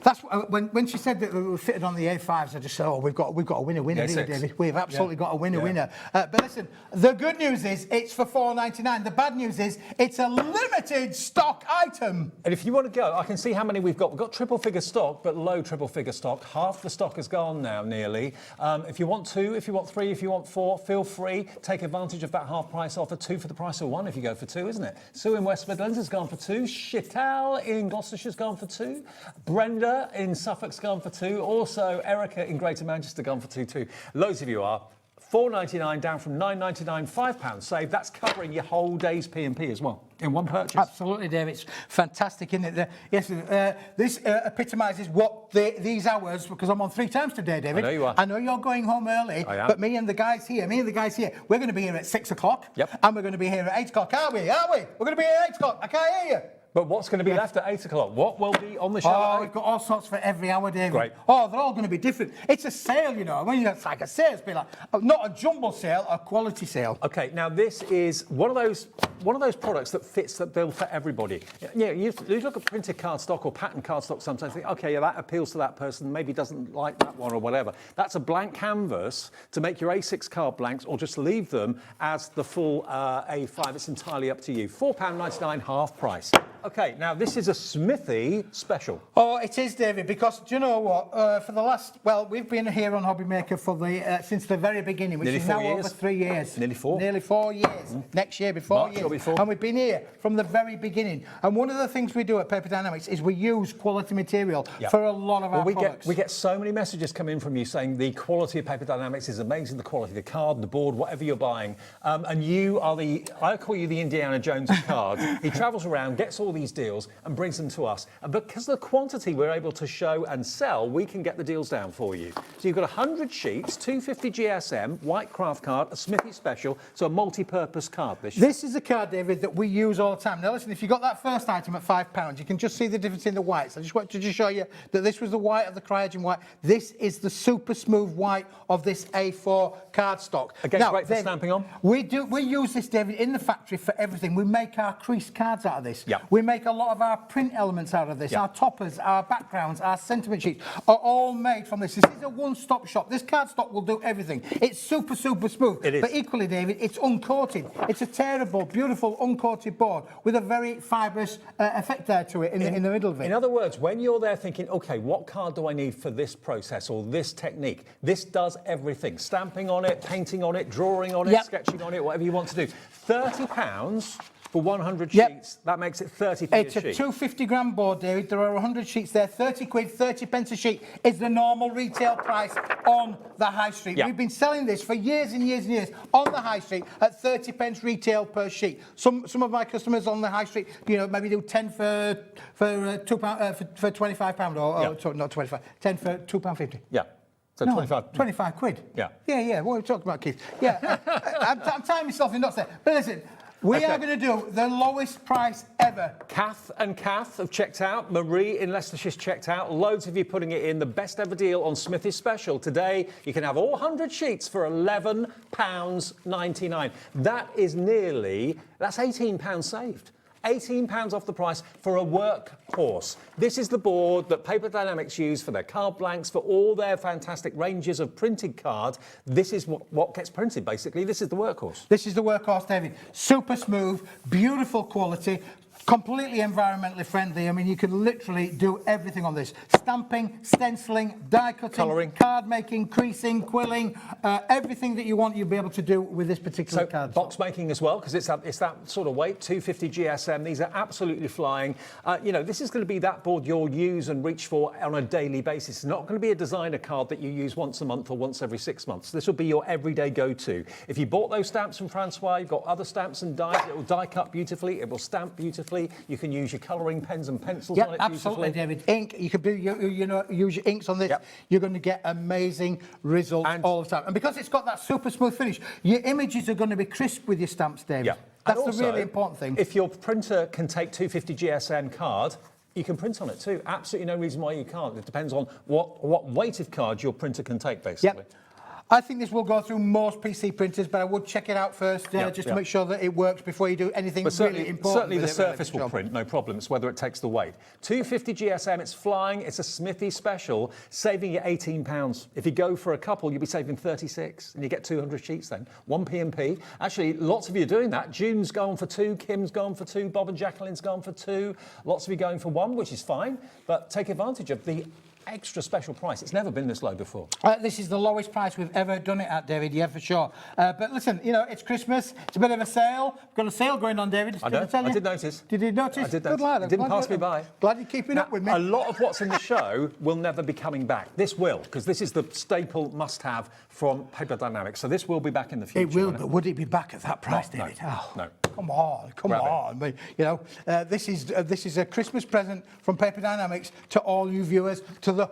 that's when she said that we were fitted on the A5s. I just said, oh, we've got a winner here, David. We've absolutely got a winner. But listen, the good news is it's for $4.99. The bad news is it's a limited stock item. And if you want to go, I can see how many we've got. We've got triple figure stock, but low triple figure stock. Half the stock is gone now, nearly. If you want 2, if you want 3, if you want 4, feel free. Take advantage of that half price offer. 2 for the price of 1 if you go for 2, isn't it? Sue in West Midlands has gone for 2. Chital in Gloucestershire's gone for 2. Brenda in Suffolk's gone for 2. Also, Erica in Greater Manchester gone for 2 too. Loads of you are. $4.99 down from $9.99, £5 save. That's covering your whole day's P&P as well in one purchase. Absolutely, Dave. It's fantastic, isn't it? Yes, this epitomises what these hours, because I'm on 3 times today, David. I know you are. I know you're going home early, I am. but me and the guys here, we're going to be here at 6 o'clock. Yep. And we're going to be here at 8 o'clock, aren't we? We're going to be here at 8 o'clock. I can't hear you. But what's going to be left at 8 o'clock? What will be on the show? Oh, we've got all sorts for every hour, David. Great. Oh, they're all going to be different. It's a sale, you know. When it's like a sale, it's been like not a jumbo sale, a quality sale. Okay, now this is one of those products that fits the bill for everybody. Yeah, you look at printed cardstock or patterned cardstock sometimes, think, okay, yeah, that appeals to that person, maybe doesn't like that one or whatever. That's a blank canvas to make your A6 card blanks, or just leave them as the full A5. It's entirely up to you. £4.99 half price. Okay, now this is a Smithy special. Oh, it is, David, because do you know what? For the last, we've been here on Hobby Maker for since the very beginning, which is now over 3 years. Nearly 4. Nearly 4 years. Next year, before March years. or before. And we've been here from the very beginning. And one of the things we do at Paper Dienamics is we use quality material for a lot of our products. We get so many messages come in from you saying the quality of Paper Dienamics is amazing, the quality of the card, the board, whatever you're buying. And you are I call you the Indiana Jones of cards. He travels around, gets all these deals and brings them to us. And because of the quantity we're able to show and sell, we can get the deals down for you. So you've got 100 sheets, 250 GSM, white craft card, a Smithy special, so a multi-purpose card this year. This is a card, David, that we use all the time. Now listen, if you got that first item at £5, you can just see the difference in the whites. I just wanted to just show you that this was the white of the cryogen white. This is the super smooth white of this A4 cardstock. Again, great for stamping on. We use this, David, in the factory for everything. We make our creased cards out of this. Yeah. We make a lot of our print elements out of this. Our toppers, our backgrounds, our sentiment sheets are all made from this. This is a one-stop shop. This cardstock will do everything. It's super, super smooth. It is. But equally, David, it's uncoated. It's a tearable, beautiful, uncoated board with a very fibrous effect there to it in the middle of it. In other words, when you're there thinking, okay, what card do I need for this process or this technique? This does everything. Stamping on it, painting on it, drawing on it, sketching on it, whatever you want to do. £30 for 100 sheets, that makes it 30 for It's a 250 gram board, David. There are 100 sheets there. 30 quid, 30 pence a sheet is the normal retail price on the high street. Yeah. We've been selling this for years and years and years on the high street at 30 pence retail per sheet. Some of my customers on the high street, you know, maybe do 10 for £2 for £25 or not 25, 10 for £2.50. Yeah. So No, 25 quid. Yeah. Yeah. What are we talking about, Keith? Yeah, I'm tying myself in knots there. But listen, we are going to do the lowest price ever. Kath have checked out. Marie in Leicestershire's checked out. Loads of you putting it in. The best ever deal on Smithy's special. Today, you can have all 100 sheets for £11.99. That's £18 saved. £18 off the price for a workhorse. This is the board that Paper Dienamics use for their card blanks, for all their fantastic ranges of printed cards. This is what gets printed, basically. This is the workhorse. This is the workhorse, David. Super smooth, beautiful quality, completely environmentally friendly. I mean, you can literally do everything on this. Stamping, stenciling, die cutting, colouring, card making, creasing, quilling, everything that you want, you'll be able to do with this particular card. Box making as well, because it's that sort of weight, 250 GSM. These are absolutely flying. You know, this is going to be that board you'll use and reach for on a daily basis. It's not going to be a designer card that you use once a month or once every 6 months. This will be your everyday go-to. If you bought those stamps from Francois, you've got other stamps and dies. It will die cut beautifully. It will stamp beautifully. beautifully. You can use your colouring pens and pencils Yeah, on it absolutely, beautifully. David. Ink, you could use your inks on this. Yep. You're going to get amazing results And- all the time. And because it's got that super smooth finish, your images are going to be crisp with your stamps, David. Yeah. That's And the also, really important thing. If your printer can take 250 GSM card, you can print on it too. Absolutely no reason why you can't. It depends on what weight of card your printer can take, basically. Yep. I think this will go through most PC printers, but I would check it out first just to make sure that it works before you do anything But really important. certainly the with it, really. surface will print, no problem. It's whether it takes the weight. 250 GSM, it's flying. It's a Smithy special, saving you £18. If you go for a couple, you'll be saving 36, and you get 200 sheets then. 1 P&P. Actually, lots of you are doing that. June's gone for 2, Kim's gone for 2, Bob and Jacqueline's gone for 2. Lots of you going for 1, which is fine, but take advantage of the extra special price. It's never been this low before. This is the lowest price we've ever done it at, David, yeah, for sure. But listen, you know, it's Christmas. It's a bit of a sale. We've got a sale going on, David. I know. I did notice. Did you notice? I did Good notice. lad. It didn't pass me by. Glad you're keeping up with me. A lot of what's in the show will never be coming back. This will, because this is the staple must-have from Paper Dynamics. So this will be back in the future. It will, but would it be back at that price, No, David? no, Oh, no. Come on, come Grab it. on. But, you know, this is a Christmas present from Paper Dynamics to all you viewers, to the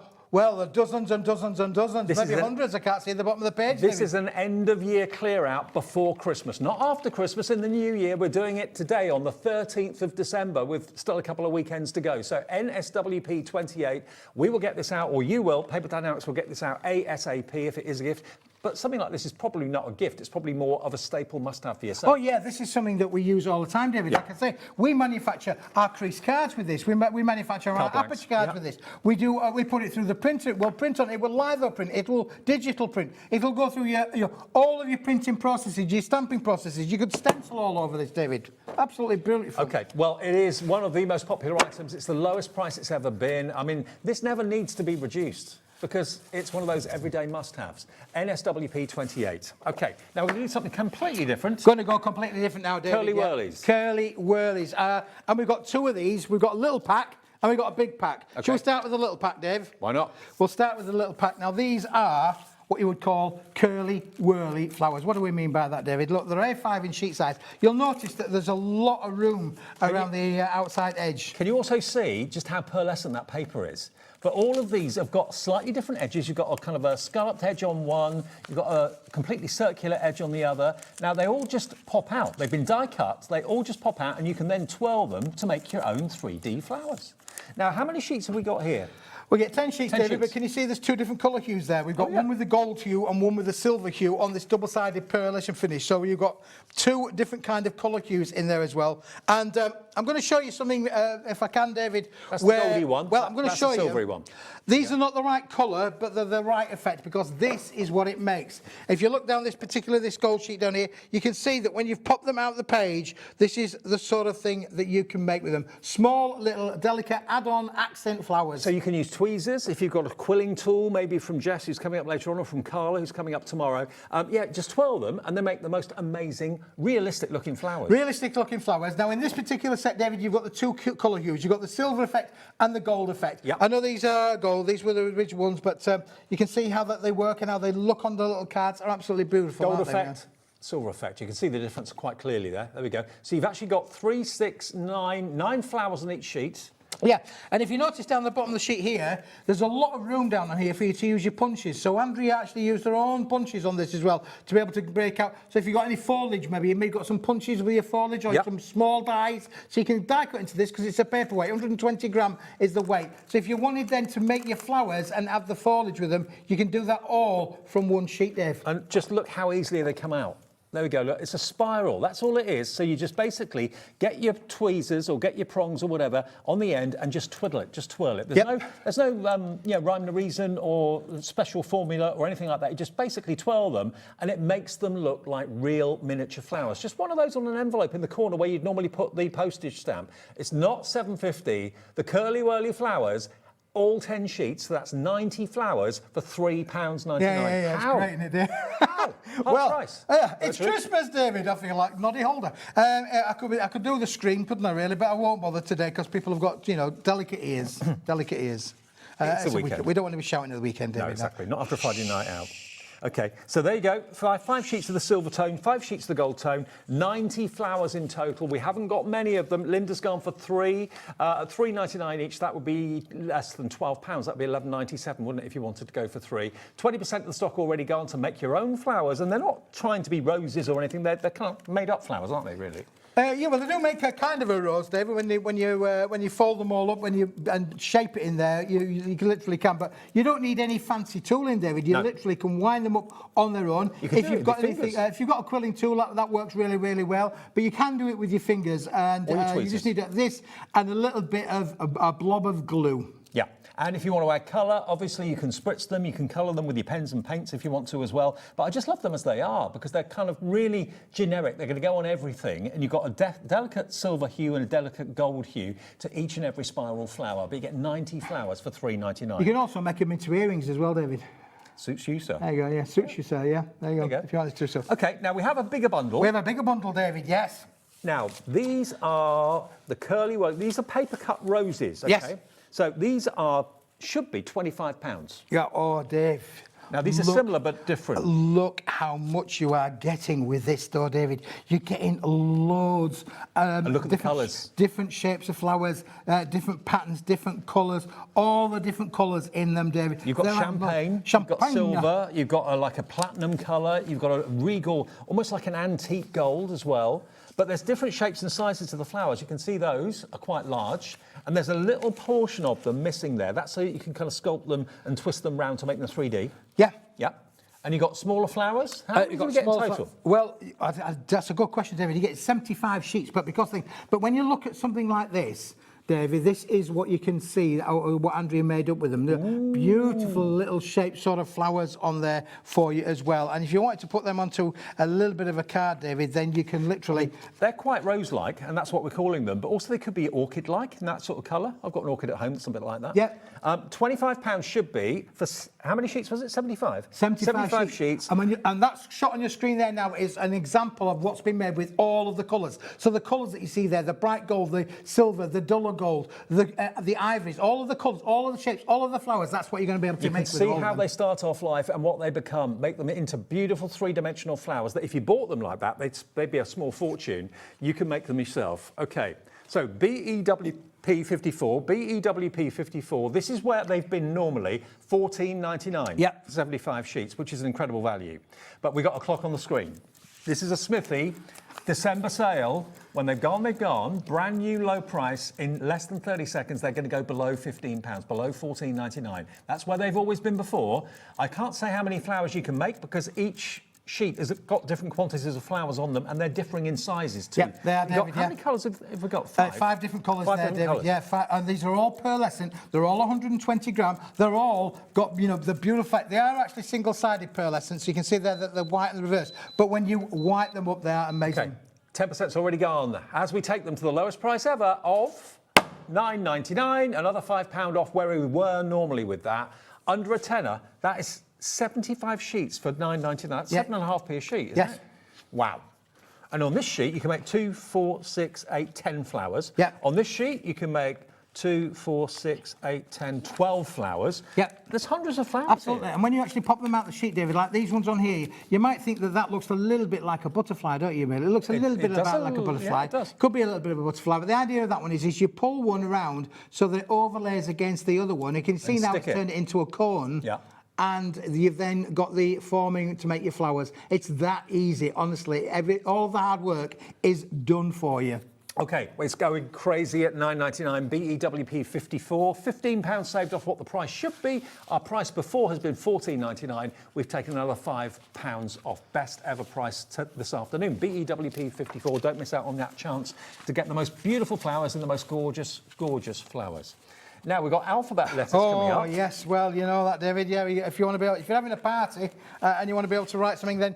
dozens and dozens and dozens, maybe hundreds. I can't see at the bottom of the page. This is an end-of-year clear-out before Christmas, not after Christmas in the new year. We're doing it today on the 13th of December with still a couple of weekends to go. So NSWP 28, we will get this out, or you will. Paper Dynamics will get this out ASAP if it is a gift. But something like this is probably not a gift. It's probably more of a staple must-have for yourself. Oh, yeah, this is something that we use all the time, David. Yeah. Like I say, we manufacture our crease cards with this. We manufacture our Card blanks. aperture cards with this. We do. We put it through the printer. We'll print on it. It will litho print. It will digital print. It will go through your all of your printing processes, your stamping processes. You could stencil all over this, David. Absolutely brilliant. Okay, well, it is one of the most popular items. It's the lowest price it's ever been. I mean, this never needs to be reduced, because it's one of those everyday must-haves. NSWP 28. Okay, now we're going to do something completely different. Going to go completely different now, David. Curly whirlies. Curly whirlies. And we've got 2 of these. We've got a little pack and we've got a big pack. Okay. Shall we start with the little pack, Dave? Why not? We'll start with the little pack. Now, these are what you would call curly whirly flowers. What do we mean by that, David? Look, they're A5 in sheet size. You'll notice that there's a lot of room around the outside edge. Can you also see just how pearlescent that paper is? But all of these have got slightly different edges. You've got a kind of a scalloped edge on one. You've got a completely circular edge on the other. Now, they all just pop out. They've been die cut. They all just pop out, and you can then twirl them to make your own 3D flowers. Now, how many sheets have we got here? We get 10 sheets, 10 David, sheets. but can you see there's 2 different colour hues there? We've got yeah. one with the gold hue and one with the silver hue on this double-sided pearlescent finish. So you've got 2 different kind of colour hues in there as well. And I'm going to show you something, if I can, David. That's the goldy one. Well, I'm going to That's show the you. silvery one. These are not the right colour, but they're the right effect, because this is what it makes. If you look down this gold sheet down here, you can see that when you've popped them out of the page, this is the sort of thing that you can make with them. Small, little, delicate add-on accent flowers. So you can use tweezers if you've got a quilling tool, maybe from Jess, who's coming up later on, or from Carla, who's coming up tomorrow. Yeah, just twirl them, and they make the most amazing, realistic-looking flowers. Realistic-looking flowers. Now, in this particular set, David, you've got the 2 colour hues. You've got the silver effect and the gold effect. Yep. I know these are gold. These were the original ones, but you can see how that they work and how they look on the little cards. Are absolutely beautiful. Gold aren't they, effect, silver effect. You can see the difference quite clearly there. There we go. So you've actually got 3, 6, 9 flowers on each sheet. Yeah, and if you notice down the bottom of the sheet here, there's a lot of room down here for you to use your punches. So Andrea actually used her own punches on this as well to be able to break out. So if you've got any foliage, maybe you may have got some punches with your foliage or Yep. some small dies. So you can die cut into this because it's a paperweight. 120 gram is the weight. So if you wanted then to make your flowers and have the foliage with them, you can do that all from one sheet, Dave. And just look how easily they come out. There we go, look, it's a spiral, that's all it is. So you just basically get your tweezers or get your prongs or whatever on the end and just twiddle it, just twirl it. There's no rhyme or reason or special formula or anything like that. You just basically twirl them and it makes them look like real miniature flowers. Just one of those on an envelope in the corner where you'd normally put the postage stamp. It's not $7.50. The curly whirly flowers, all 10 sheets, so that's 90 flowers for £3.99. Yeah, How? it's great, isn't it? How? Half price. It's Christmas, David. I feel like Noddy Holder. I could do the screen, couldn't I, really? But I won't bother today because people have got, delicate ears. Delicate ears. It's a weekend. We don't want to be shouting at the weekend, David. No, exactly. Not after Friday night out. Okay, so there you go. Five sheets of the silver tone, 5 sheets of the gold tone, 90 flowers in total. We haven't got many of them. Linda's gone for 3 at $3.99 each. That would be less than £12. That would be $11.97, wouldn't it, if you wanted to go for 3? 20% of the stock already gone to make your own flowers, and they're not trying to be roses or anything. They're kind of made-up flowers, aren't they, really? Yeah, well, they do make a kind of a rose, David. When you fold them all up, and shape it in there, you literally can. But you don't need any fancy tooling, David. You literally can wind them up on their own. If you've got a quilling tool, that works really, really well. But you can do it with your fingers, and you just need this and a little bit of a blob of glue. Yeah. And if you want to add colour, obviously you can spritz them, you can colour them with your pens and paints if you want to as well. But I just love them as they are because they're kind of really generic. They're going to go on everything. And you've got a delicate silver hue and a delicate gold hue to each and every spiral flower. But you get 90 flowers for $3.99. You can also make them into earrings as well, David. Suits you, sir. There you go, yeah. Suits you, sir, yeah. There you go. If you want to do so. OK, now we have a bigger bundle. We have a bigger bundle, David, yes. Now, these are the curly ones. These are paper cut roses, OK? Yes. So these should be £25. Yeah, oh, Dave. Now, these are similar but different. Look how much you are getting with this, though, David. You're getting loads. And look at the colours. Different shapes of flowers, different patterns, different colours, all the different colours in them, David. You've got champagne, you've got silver, you've got like a platinum colour, you've got a regal, almost like an antique gold as well. But there's different shapes and sizes to the flowers. You can see those are quite large, and there's a little portion of them missing there. That's so you can kind of sculpt them and twist them round to make them 3D. Yeah. Yeah. And you've got smaller flowers? How many do you get in total? Well, that's a good question, David. You get 75 sheets, but when you look at something like this, David, this is what you can see, what Andrea made up with them. The beautiful little shaped sort of flowers on there for you as well. And if you wanted to put them onto a little bit of a card, David, then you can literally... They're quite rose-like, and that's what we're calling them, but also they could be orchid-like in that sort of colour. I've got an orchid at home that's a bit like that. Yeah. £25 should be, for how many sheets was it? 75? 75 sheets. And that's shot on your screen there now is an example of what's been made with all of the colours. So the colours that you see there, the bright gold, the silver, the duller gold, the ivories, all of the colours, all of the shapes, all of the flowers, that's what you're going to be able to make with all of them. You can see how they start off life and what they become, make them into beautiful three-dimensional flowers that if you bought them like that, they'd be a small fortune. You can make them yourself. OK, so BEWP 54, this is where they've been normally, $14.99 for 75 sheets, which is an incredible value. But we've got a clock on the screen. This is a Smithy December sale. When they've gone, brand new low price. In less than 30 seconds, they're going to go below £15, below $14.99. That's where they've always been before. I can't say how many flowers you can make because each sheet has got different quantities of flowers on them, and they're differing in sizes too. Yeah, they are, David, how many colours have we got? 5? 5 different colours there, David. Colours. Yeah, and these are all pearlescent. They're all 120 gram. They're all got, the beautiful. They are actually single-sided pearlescent, so you can see there that they're white in the reverse. But when you white them up, they are amazing. Okay, 10%'s already gone. As we take them to the lowest price ever of £9.99, another £5 off where we were normally with that. Under a tenner, that is 75 sheets for $9.99. That's 7.5p a sheet, isn't it? Wow. And on this sheet, you can make 2, 4, 6, 8, 10 flowers. Yeah. On this sheet, you can make 2, 4, 6, 8, 10, 12 flowers. Yeah. There's hundreds of flowers. Absolutely. Here. And when you actually pop them out the sheet, David, like these ones on here, you might think that looks a little bit like a butterfly, don't you, Bill? It looks a little bit like a butterfly. Yeah, it does. Could be a little bit of a butterfly. But the idea of that one is you pull one around so that it overlays against the other one. You can see now it's turned it into a cone. Yeah. And you've then got the forming to make your flowers. It's that easy, honestly. All of the hard work is done for you. OK, well, it's going crazy at $9.99, BEWP 54, £15 saved off what the price should be. Our price before has been $14.99. We've taken another £5 off. Best ever price this afternoon. BEWP 54, don't miss out on that chance to get the most beautiful flowers and the most gorgeous, gorgeous flowers. Now, we've got alphabet letters coming up. Oh, yes. Well, you know that, David. Yeah, if you're having a party and you want to be able to write something, then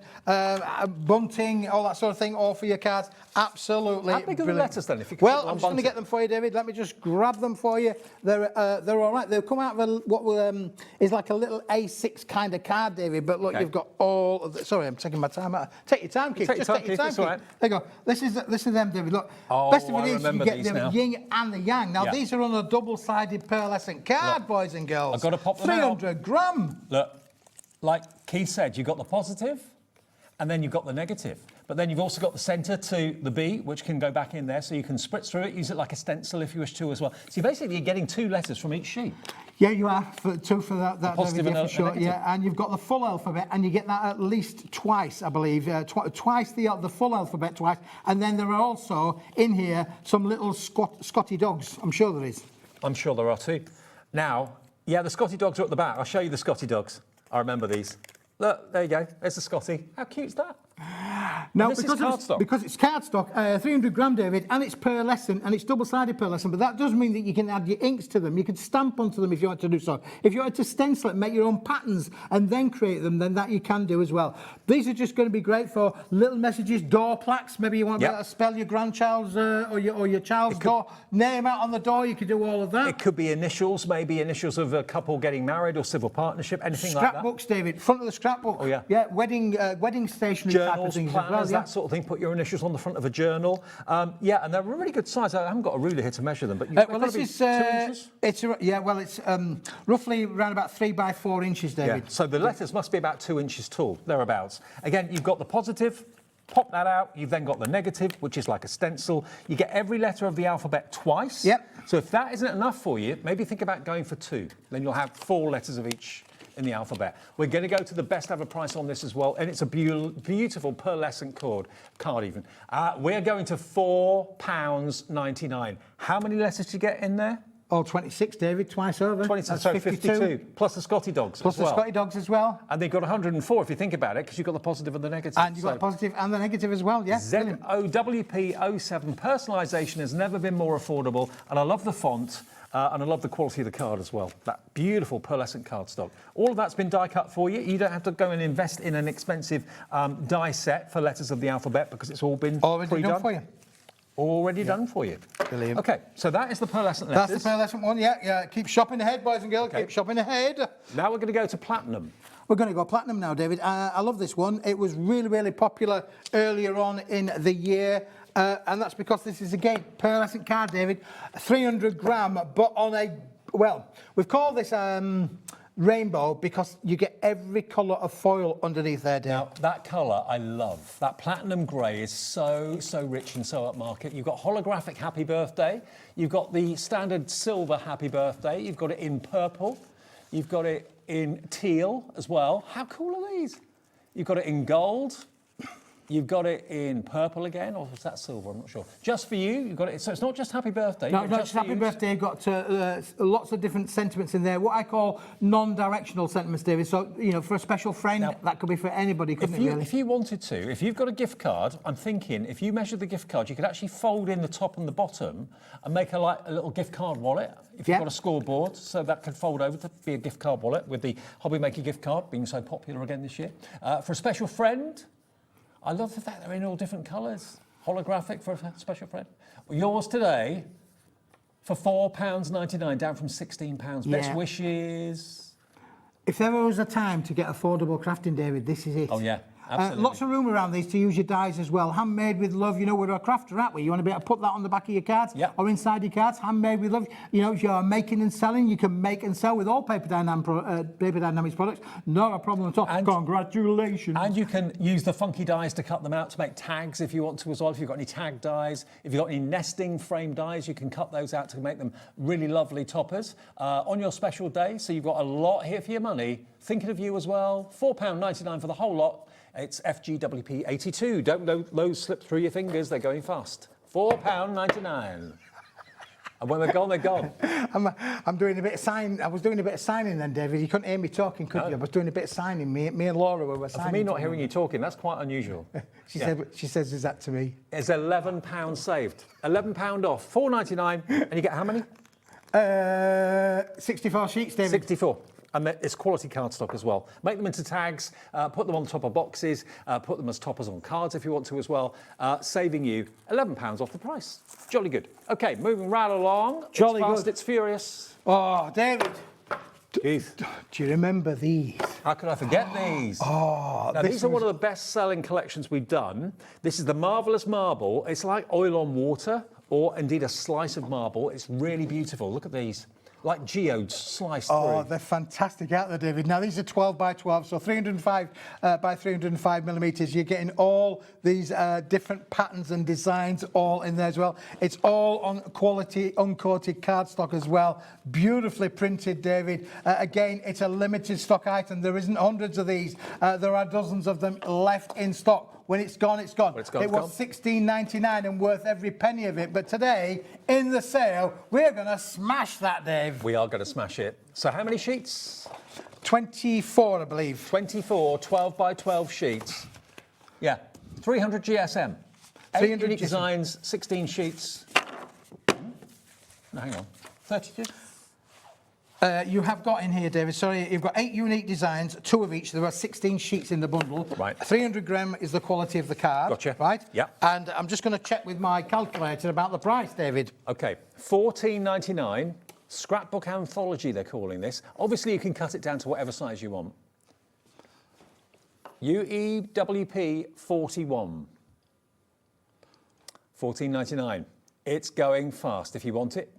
bunting, all that sort of thing, all for your cards, absolutely. How big are the letters then? If you Well, I'm just going to get them for you, David. Let me just grab them for you. They're all right. They'll come out of what is like a little A6 kind of card, David. But look, you've got all of the... Sorry, I'm taking my time out. Take your time, kid. Take your time, kid. Right. There you go. This is them, David. Look. Oh, best of it is you get the yin and the yang. Now, these are on a double-sided pearlescent card, boys and girls. I've got to pop them 300 gram. Look. like Keith said, you've got the positive and then you've got the negative. But then you've also got the centre to the B, which can go back in there, so you can spritz through it, use it like a stencil if you wish to as well. So basically you're getting 2 letters from each sheet. Yeah, you are, two for that positive David, and for sure. negative. Yeah, and you've got the full alphabet, and you get that at least twice, I believe. Twice the full alphabet twice. And then there are also, in here, some little Scotty dogs. I'm sure there is. I'm sure there are too. Now, yeah, the Scotty dogs are at the back. I'll show you the Scotty dogs. I remember these. Look, there you go. There's the Scotty. How cute's that? Now, this is cardstock. because it's cardstock, 300 gram, David, and it's pearlescent, and it's double-sided pearlescent, but that does mean that you can add your inks to them. You can stamp onto them if you want to do so. If you want to stencil it, make your own patterns, and then create them, then that you can do as well. These are just going to be great for little messages, door plaques. Maybe you want to be able to spell your grandchild's or your child's door name out on the door. You could do all of that. It could be initials, maybe initials of a couple getting married or civil partnership, anything like that. Scrapbooks, David, front of the scrapbook. Oh, yeah. Yeah, wedding stationery type of Journals, things planners, as well. Yeah. that sort of thing. Put your initials on the front of a journal. Yeah, and they're a really good size. I haven't got a ruler here to measure them, but you've Well, got this to be is 2 inches. it's roughly around about 3 by 4 inches, David. Yeah. So the letters must be about 2 inches tall, thereabouts. Again, you've got the positive. Pop that out. You've then got the negative, which is like a stencil. You get every letter of the alphabet twice. Yep. So if that isn't enough for you, maybe think about going for 2. Then you'll have 4 letters of each in the alphabet. We're going to go to the best ever price on this as well, and it's a beautiful pearlescent card even. We're going to £4.99. How many letters do you get in there? Oh, 26, David, twice over. 26, so 52. Plus the Scotty dogs Plus as well. the Scotty dogs as well. And they've got 104 if you think about it, because you've got the positive and the negative. And you've got the positive and the negative as well, yeah. ZOWP07. Personalisation has never been more affordable, and I love the font. And I love the quality of the card as well. That beautiful pearlescent cardstock. All of that's been die cut for you. You don't have to go and invest in an expensive die set for letters of the alphabet because it's all been already done for you. Already done for you. Brilliant. Okay, so that is the pearlescent letters. That's the pearlescent one, yeah. Keep shopping ahead, boys and girls. Okay. Keep shopping ahead. Now we're going to go to platinum. We're going to go platinum now, David. I love this one. It was really, really popular earlier on in the year. And that's because this is, again, pearlescent card, David. 300 gram, but on a, well, we've called this rainbow because you get every colour of foil underneath there, Dave. Now, that colour I love. That platinum grey is so rich and so upmarket. You've got holographic happy birthday. You've got the standard silver happy birthday. You've got it in purple. You've got it in teal as well. How cool are these? You've got it in gold. You've got it in purple again, or was that silver? I'm not sure. Just for you, you've got it. So it's not just happy birthday. No, not just happy birthday. You've got lots of different sentiments in there. What I call non-directional sentiments, David. So, you know, for a special friend, now, that could be for anybody, couldn't it, really? If you wanted to, if you've got a gift card, I'm thinking if you measure the gift card, you could actually fold in the top and the bottom and make a little gift card wallet. If you've got a scoreboard, so that could fold over to be a gift card wallet with the Hobby Maker gift card being so popular again this year. For a special friend, I love the fact they're in all different colours. Holographic for a special friend. Yours today for £4.99, down from £16. Yeah. Best wishes. If there was a time to get affordable crafting, David, this is it. Oh, yeah. Absolutely. Lots of room around these to use your dies as well. Handmade with love. You know, we're a crafter, aren't we? You want to be able to put that on the back of your cards or inside your cards. Handmade with love. You know, if you're making and selling, you can make and sell with all Paper Dynamics products. Not a problem at all. And congratulations. And you can use the funky dies to cut them out to make tags if you want to as well. If you've got any tag dies, if you've got any nesting frame dies, you can cut those out to make them really lovely toppers on your special day. So you've got a lot here for your money. Thinking of you as well. £4.99 for the whole lot. It's FGWP 82. Don't let those slip through your fingers. They're going fast. £4.99. And when they're gone, they're gone. I'm doing a bit of signing. I was doing a bit of signing then, David. You couldn't hear me talking, could you? I was doing a bit of signing. Me and Laura were signing. For me, not hearing you talking, that's quite unusual. She says, is that to me? It's £11 saved. £11 off. £4.99. And you get how many? 64 sheets, David. 64. And it's quality cardstock as well. Make them into tags, put them on top of boxes, put them as toppers on cards if you want to as well, saving you £11 off the price. Jolly good. Okay, moving right along. Jolly it's fast, good. It's furious. Oh, David. Keith. Do you remember these? How could I forget these? Oh, now, these are one of the best-selling collections we've done. This is the Marvellous Marble. It's like oil on water, or indeed a slice of marble. It's really beautiful. Look at these. like geodes sliced Oh, through. they're fantastic, aren't they, David? Now, these are 12 by 12, so 305 by 305 millimetres. You're getting all these different patterns and designs all in there as well. It's all on quality, uncoated cardstock as well. Beautifully printed, David. Again, it's a limited stock item. There isn't hundreds of these. There are dozens of them left in stock. When it's gone, it's gone. It was $16.99 and worth every penny of it. But today, in the sale, we're going to smash that, Dave. We are going to smash it. So how many sheets? 24, I believe. 24 12 by 12 sheets. Yeah, 300 GSM. 8 unique designs, 16 sheets. No, hang on. 32? You have got in here, David, sorry, you've got 8 unique designs, 2 of each. There are 16 sheets in the bundle. Right. 300 gram is the quality of the card. Gotcha. Right? Yeah. And I'm just going to check with my calculator about the price, David. Okay, $14.99. Scrapbook anthology, they're calling this. Obviously, you can cut it down to whatever size you want. UEWP 41. $14.99. It's going fast. If you want it,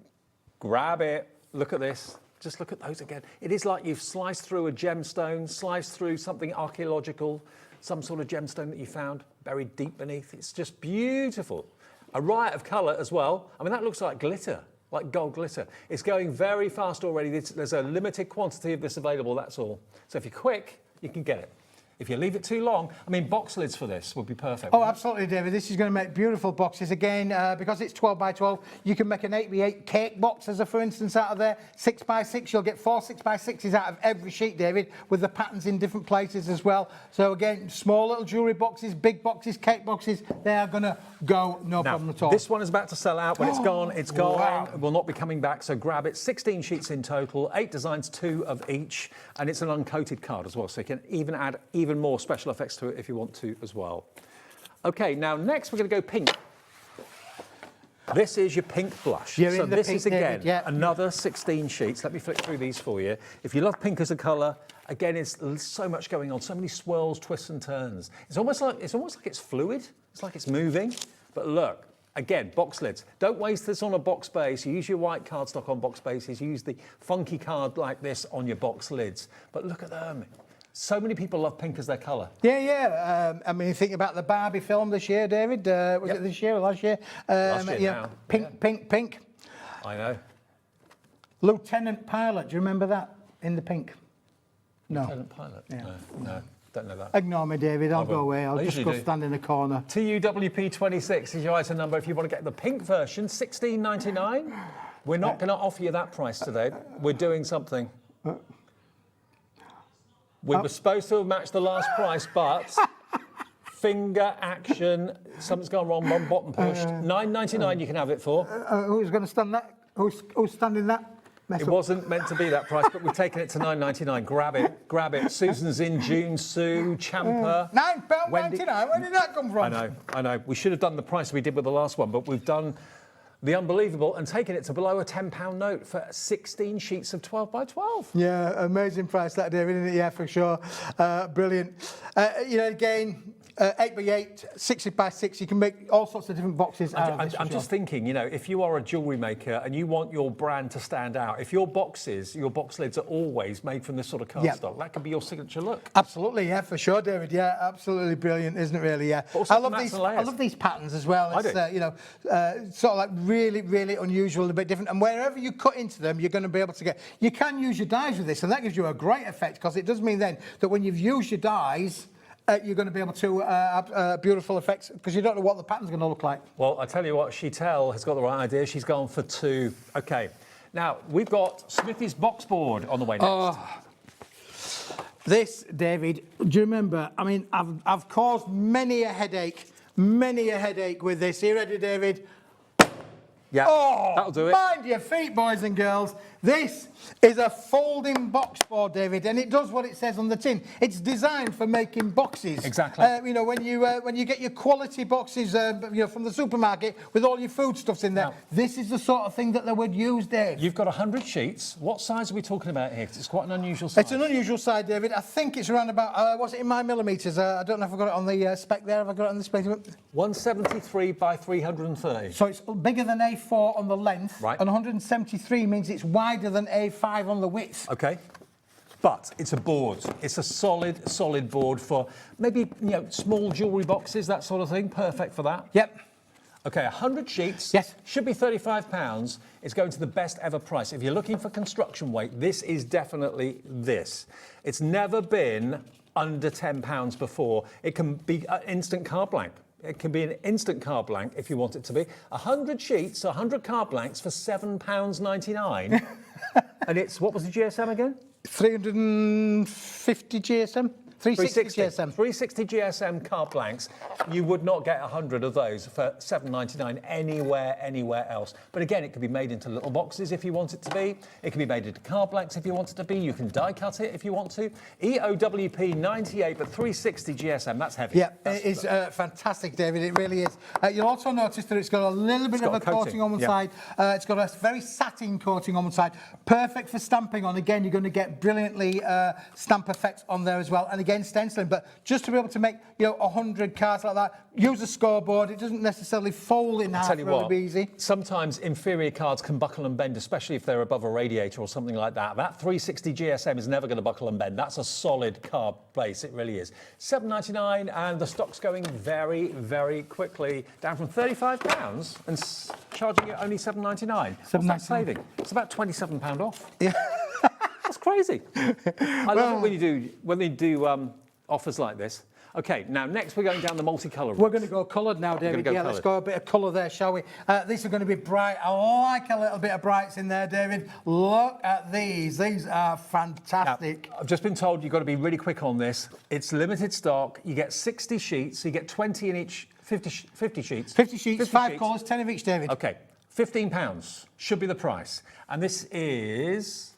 grab it. Look at this. Just look at those again. It is like you've sliced through a gemstone, sliced through something archaeological, some sort of gemstone that you found buried deep beneath. It's just beautiful. A riot of colour as well. I mean, that looks like glitter, like gold glitter. It's going very fast already. There's a limited quantity of this available, that's all. So if you're quick, you can get it. If you leave it too long, I mean, box lids for this would be perfect. Oh, absolutely, David. This is going to make beautiful boxes. Again, because it's 12 by 12, you can make an 8 by 8 cake box, as a for instance, out of there. 6 by 6, you'll get 4 6 by 6s out of every sheet, David, with the patterns in different places as well. So again, small little jewellery boxes, big boxes, cake boxes, they are going to go no problem at all. This one is about to sell out. When it's gone, it's gone. Wow. It will not be coming back, so grab it. 16 sheets in total, 8 designs, 2 of each, and it's an uncoated card as well, so you can even add even more special effects to it if you want to as well. Okay, now next we're going to go pink. This is your pink blush. So this is again another 16 sheets. Let me flick through these for you. If you love pink as a colour, again, it's so much going on, so many swirls, twists and turns. It's almost like it's fluid. It's like it's moving. But look, again, box lids. Don't waste this on a box base. You use your white cardstock on box bases. You use the funky card like this on your box lids. But look at them. So many people love pink as their colour. Yeah. I mean, think about the Barbie film this year, David. Was it this year or last year? Last year now. Pink. I know. Lieutenant Pilot, do you remember that in the pink? No. Lieutenant Pilot? Yeah. No, don't know that. Ignore me, David. I'll go away. I'll just go do. stand in the corner. TUWP26 is your item number if you want to get the pink version, $16.99. We're not going to offer you that price today. We're doing something. We were supposed to have matched the last price, but finger action, something's gone wrong, one button pushed. $9.99 you can have it for. Who's going to stand that? Who's standing that? It wasn't meant to be that price, but we've taken it to $9.99. Grab it. Susan's in, June, Sue, Champa. £9.99. Where did that come from? I know. We should have done the price we did with the last one, but we've done the unbelievable and taken it to below a £10 note for 16 sheets of 12 by 12. Yeah, amazing price that, David, isn't it? Yeah, for sure. Brilliant. Again, 8 by 8, 6 by 6, you can make all sorts of different boxes out of this. I'm just thinking, if you are a jewellery maker and you want your brand to stand out, if your box lids are always made from this sort of cardstock, that could be your signature look. Absolutely, yeah, for sure, David. Yeah, absolutely brilliant, isn't it? Really, yeah. I love these patterns as well. It's sort of like really, really unusual, a bit different. And wherever you cut into them, you're going to be able to get. You can use your dies with this, and that gives you a great effect because it does mean then that when you've used your dies, you're going to be able to have beautiful effects because you don't know what the pattern's going to look like. Well, I tell you what, Sheetal has got the right idea. She's gone for 2. Okay. Now, we've got Smithy's box board on the way next. This, David, do you remember? I mean, I've caused many a headache with this. Are you ready, David? Yeah, that'll do it. Mind your feet, boys and girls. This is a folding box board, David, and it does what it says on the tin. It's designed for making boxes. Exactly. When you get your quality boxes, from the supermarket with all your foodstuffs in there, this is the sort of thing that they would use, Dave. You've got 100 sheets. What size are we talking about here? 'Cause it's quite an unusual size. It's an unusual size, David. I think it's around about, was it in my millimetres? I don't know if I've got it on the spec there. Have I got it on the spec? 173 by 330. So it's bigger than A4. A4 on the length, Right. and 173 means it's wider than A5 on the width. Okay. But it's a board. It's a solid board for maybe, small jewellery boxes, that sort of thing. Perfect for that. Yep. Okay, 100 sheets. Yes. Should be £35. It's going to the best ever price. If you're looking for construction weight, this is definitely this. It's never been under £10 before. It can be an instant card blank. It can be an instant card blank if you want it to be. 100 sheets, 100 card blanks for £7.99. And it's, what was the GSM again? 350 GSM? 360 GSM. 360 GSM card blanks. You would not get 100 of those for £7.99 anywhere else. But again, it can be made into little boxes if you want it to be. It can be made into card blanks if you want it to be. You can die cut it if you want to. EOWP 98, but 360 GSM, that's heavy. Yeah, it is fantastic, David. It really is. You'll also notice that it's got a little bit of a coating on one side. It's got a very satin coating on one side. Perfect for stamping on. Again, you're going to get brilliantly stamp effects on there as well. And again, stenciling, but just to be able to make 100 cards like that, use a scoreboard. It doesn't necessarily fold in half. Really easy. Sometimes inferior cards can buckle and bend, especially if they're above a radiator or something like that. That 360 GSM is never going to buckle and bend. That's a solid card base. It really is. £7.99, and the stock's going very, very quickly, down from £35 and charging you only £7.99. What's that saving? It's about £27 off. Yeah. That's crazy. I love it when you do offers like this. Okay, now next we're going down the multicolour route. We're going to go coloured now, David. Let's go a bit of colour there, shall we? These are going to be bright. I like a little bit of brights in there, David. Look at these. These are fantastic. Now, I've just been told you've got to be really quick on this. It's limited stock. You get 60 sheets, so you get 20 in each, 50 sheets. 50 sheets, 5 colours, 10 of each, David. Okay, £15 should be the price. And this is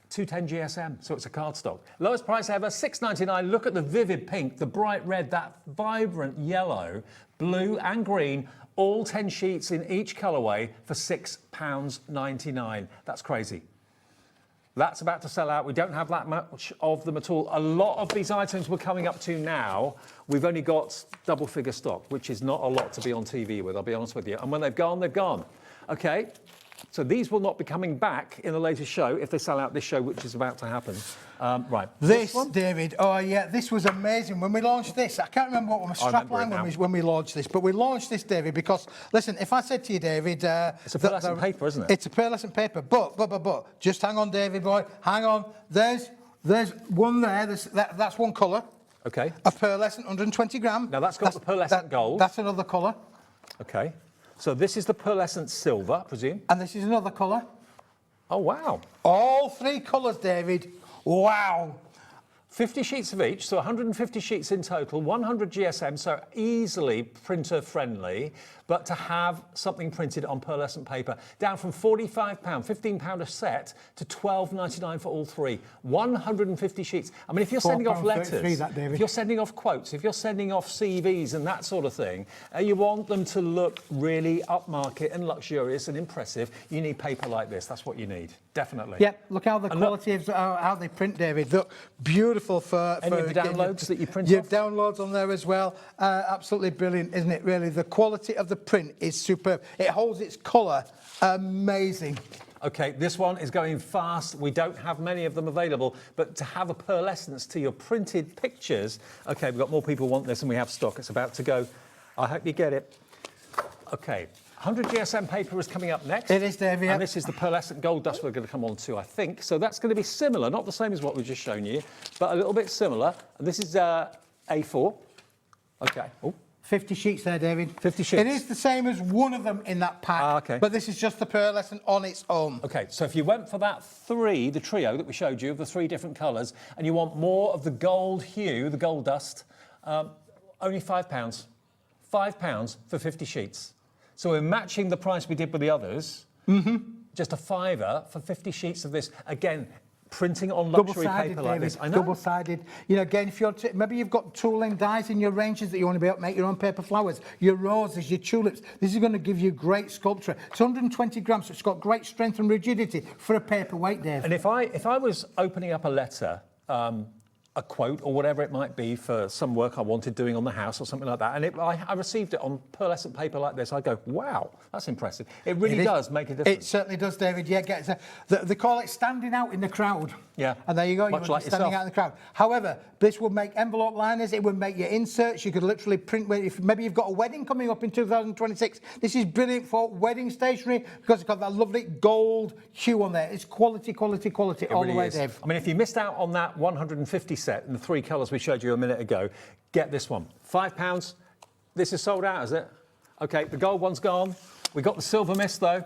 210 GSM, so it's a cardstock. Lowest price ever, £6.99. Look at the vivid pink, the bright red, that vibrant yellow, blue and green, all 10 sheets in each colourway for £6.99. That's crazy. That's about to sell out. We don't have that much of them at all. A lot of these items we're coming up to now, we've only got double figure stock, which is not a lot to be on TV with, I'll be honest with you. And when they've gone, they've gone. Okay. So these will not be coming back in the latest show if they sell out this show, which is about to happen. Right. This one, David, oh yeah, this was amazing. When we launched this, I can't remember what my strapline was when we launched this, but we launched this, David, because, listen, if I said to you, David... it's a pearlescent paper, isn't it? It's a pearlescent paper, but, just hang on, David, boy, hang on. There's one there, that's one colour. Okay. A pearlescent, 120 gram. Now that's got the pearlescent gold. That's another colour. Okay. So this is the pearlescent silver, I presume? And this is another colour. Oh, wow. All 3 colours, David. Wow. 50 sheets of each, so 150 sheets in total, 100 GSM, so easily printer friendly, but to have something printed on pearlescent paper, down from £45, £15 a set, to £12.99 for all 3. 150 sheets. I mean, if you're sending off letters, if you're sending off quotes, if you're sending off CVs and that sort of thing, you want them to look really upmarket and luxurious and impressive, you need paper like this. That's what you need, definitely. Yeah, look how the quality of how they print, David. Look, beautiful for any of the downloads that you print your off? downloads on there as well. Absolutely brilliant, isn't it, really? The quality of the print is superb. It holds its colour. Amazing. Okay, this one is going fast. We don't have many of them available, but to have a pearlescence to your printed pictures, okay, we've got more people want this and we have stock. It's about to go. I hope you get it. Okay, 100 GSM paper is coming up next. It is, David. And this is the pearlescent gold dust we're going to come on to, I think. So that's going to be similar, not the same as what we've just shown you, but a little bit similar. And this is A4. Okay. Oh. 50 sheets there, David. 50 sheets. It is the same as one of them in that pack, okay. But this is just the pearlescent on its own. Okay, so if you went for that the trio that we showed you, of the 3 different colours, and you want more of the gold hue, the gold dust, only £5. £5 for 50 sheets. So we're matching the price we did with the others. Just a £5 for 50 sheets of this. Again, printing on luxury paper like this. I know. Double-sided. You know, again, if you're maybe you've got tooling dyes in your ranges that you want to be able to make your own paper flowers, your roses, your tulips. This is going to give you great sculpture. It's 120 grams, so it's got great strength and rigidity for a paperweight, Dave. And if I was opening up a letter, a quote or whatever it might be for some work I wanted doing on the house or something like that. And I received it on pearlescent paper like this. I go, wow, that's impressive. It really does make a difference. It certainly does, David. Yeah, they call it standing out in the crowd. Yeah. And there you go, Much you're like standing yourself. out in the crowd. However, this would make envelope liners, it would make your inserts, you could literally print, if maybe you've got a wedding coming up in 2026, this is brilliant for wedding stationery because it's got that lovely gold hue on there. It's quality, quality, quality all the way, Dave. I mean, if you missed out on that 150 set in the 3 colours we showed you a minute ago, get this one. £5. This is sold out, is it? Okay, the gold one's gone. We got the silver mist though.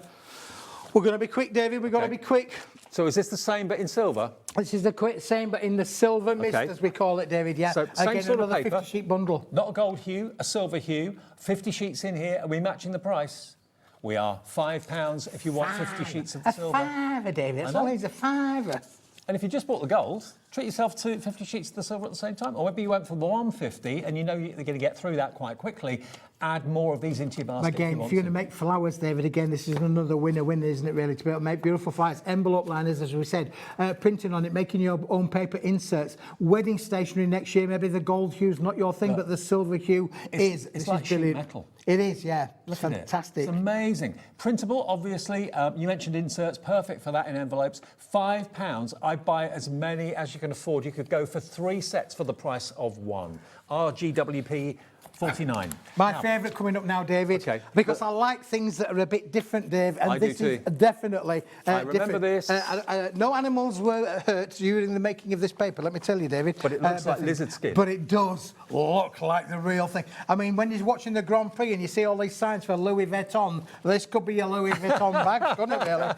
We're going to be quick, David. We've got to be quick. So is this the same but in silver? This is the same, but in the silver mist, as we call it, David. Yeah. So same again, sort of another paper. 50-sheet bundle. Not a gold hue, a silver hue. 50 sheets in here. Are we matching the price? We are £5 if you want 50 sheets of the silver. A fiver, David. That's all it's a fiver. And if you just bought the gold, treat yourself to 50 sheets of the silver at the same time. Or maybe you went for the 150 and you know you're going to get through that quite quickly. Add more of these into your basket. Again, if you're going to make flowers, David, again, this is another winner, isn't it, really, to be able to make beautiful flowers. Envelope liners, as we said, printing on it, making your own paper inserts. Wedding stationery next year, maybe the gold hue's not your thing, but the silver hue is. It's like sheet metal. It is, yeah. Isn't Fantastic. It's amazing. Printable, obviously. You mentioned inserts, perfect for that in envelopes. £5. I'd buy as many as you can afford. You could go for 3 sets for the price of 1. RGWP 49. My favourite coming up now, David, because I like things that are a bit different, Dave, and this is definitely I remember different. this. No animals were hurt during the making of this paper, let me tell you, David. But it looks like lizard skin. But it does look like the real thing. I mean, when you're watching the Grand Prix and you see all these signs for Louis Vuitton, this could be a Louis Vuitton bag, couldn't it, really?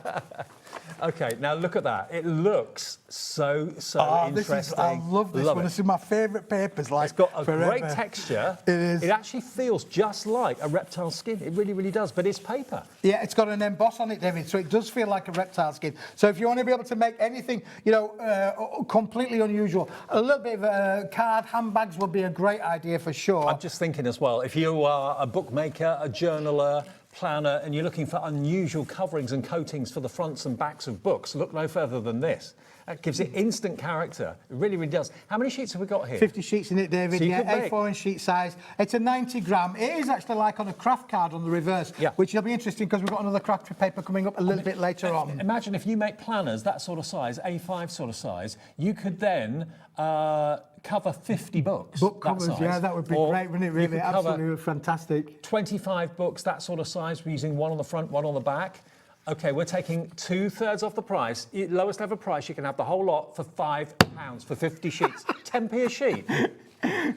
Okay, now look at that. It looks so interesting. I love this one. This is my favourite papers. Like, it's got a forever. great texture. It is. It actually feels just like a reptile skin. It really, really does. But it's paper. Yeah, it's got an emboss on it, David, so it does feel like a reptile skin. So if you want to be able to make anything, you know, completely unusual, a little bit of card handbags would be a great idea for sure. I'm just thinking as well, if you are a bookmaker, a journaler, planner, and you're looking for unusual coverings and coatings for the fronts and backs of books, look no further than this. That gives it instant character. It really, really does. How many sheets have we got here? 50 sheets in it, David. So yeah, A4 in sheet size. It's a 90 gram. It is actually like on a craft card on the reverse, which will be interesting because we've got another craft paper coming up a little bit later on. Imagine if you make planners that sort of size, A5 sort of size, you could then cover 50 books. Book covers, yeah, that would be great, wouldn't it, really? Absolutely fantastic. 25 books, that sort of size. We're using one on the front, one on the back. Okay, we're taking 2/3 off the price. Lowest ever price, you can have the whole lot for £5 for 50 sheets. 10p a sheet.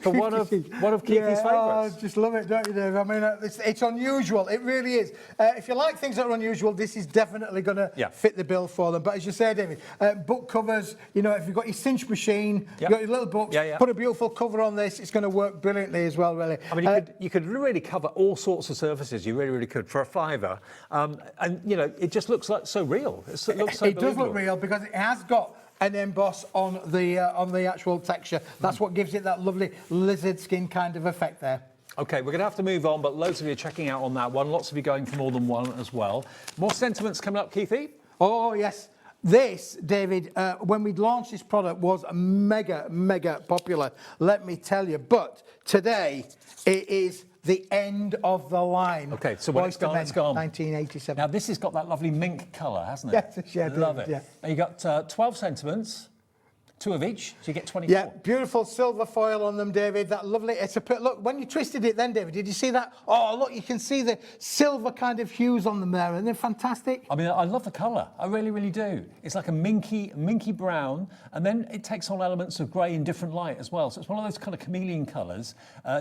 For one of Keithy's favourites. I just love it, don't you, Dave? I mean, it's unusual. It really is. If you like things that are unusual, this is definitely going to fit the bill for them. But as you say, David, book covers, you know, if you've got your cinch machine, you've got your little books, put a beautiful cover on this, it's going to work brilliantly as well, really. I mean, you could really cover all sorts of surfaces. You really, really could for a £5. And, you know, it just looks like so real. It looks so It does look real because it has got an emboss on the actual texture. That's what gives it that lovely lizard skin kind of effect there. OK, we're going to have to move on, but loads of you are checking out on that one. Lots of you going for more than one as well. More sentiments coming up, Keithy? Oh, yes. This, David, when we launched this product, was mega, mega popular, let me tell you. But today, it is the end of the line. OK, so when it's gone, it's gone. 1987. Now, this has got that lovely mink colour, hasn't it? Yes, yeah, love it. Yeah. Now, you got 12 sentiments, 2 of each, so you get 24. Yeah, beautiful silver foil on them, David. That lovely. Look, when you twisted it then, David, did you see that? Oh, look, you can see the silver kind of hues on them there, and they're fantastic. I mean, I love the colour. I really, really do. It's like a minky brown, and then it takes on elements of grey in different light as well. So it's one of those kind of chameleon colours.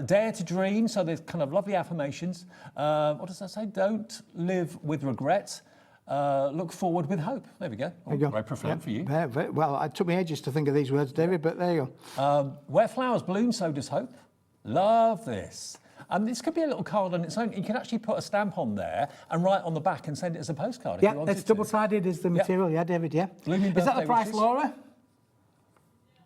Dare to dream, so there's kind of lovely affirmations. What does that say? Don't live with regret. Look forward with hope. There we go. Very profound for you. Yeah, well, it took me ages to think of these words, David, but there you go. Where flowers bloom, so does hope. Love this. This could be a little card on its own. You can actually put a stamp on there and write on the back and send it as a postcard. Yeah, it's double-sided as the material, yeah, David, yeah. Blooming is that the price, wishes. Laura?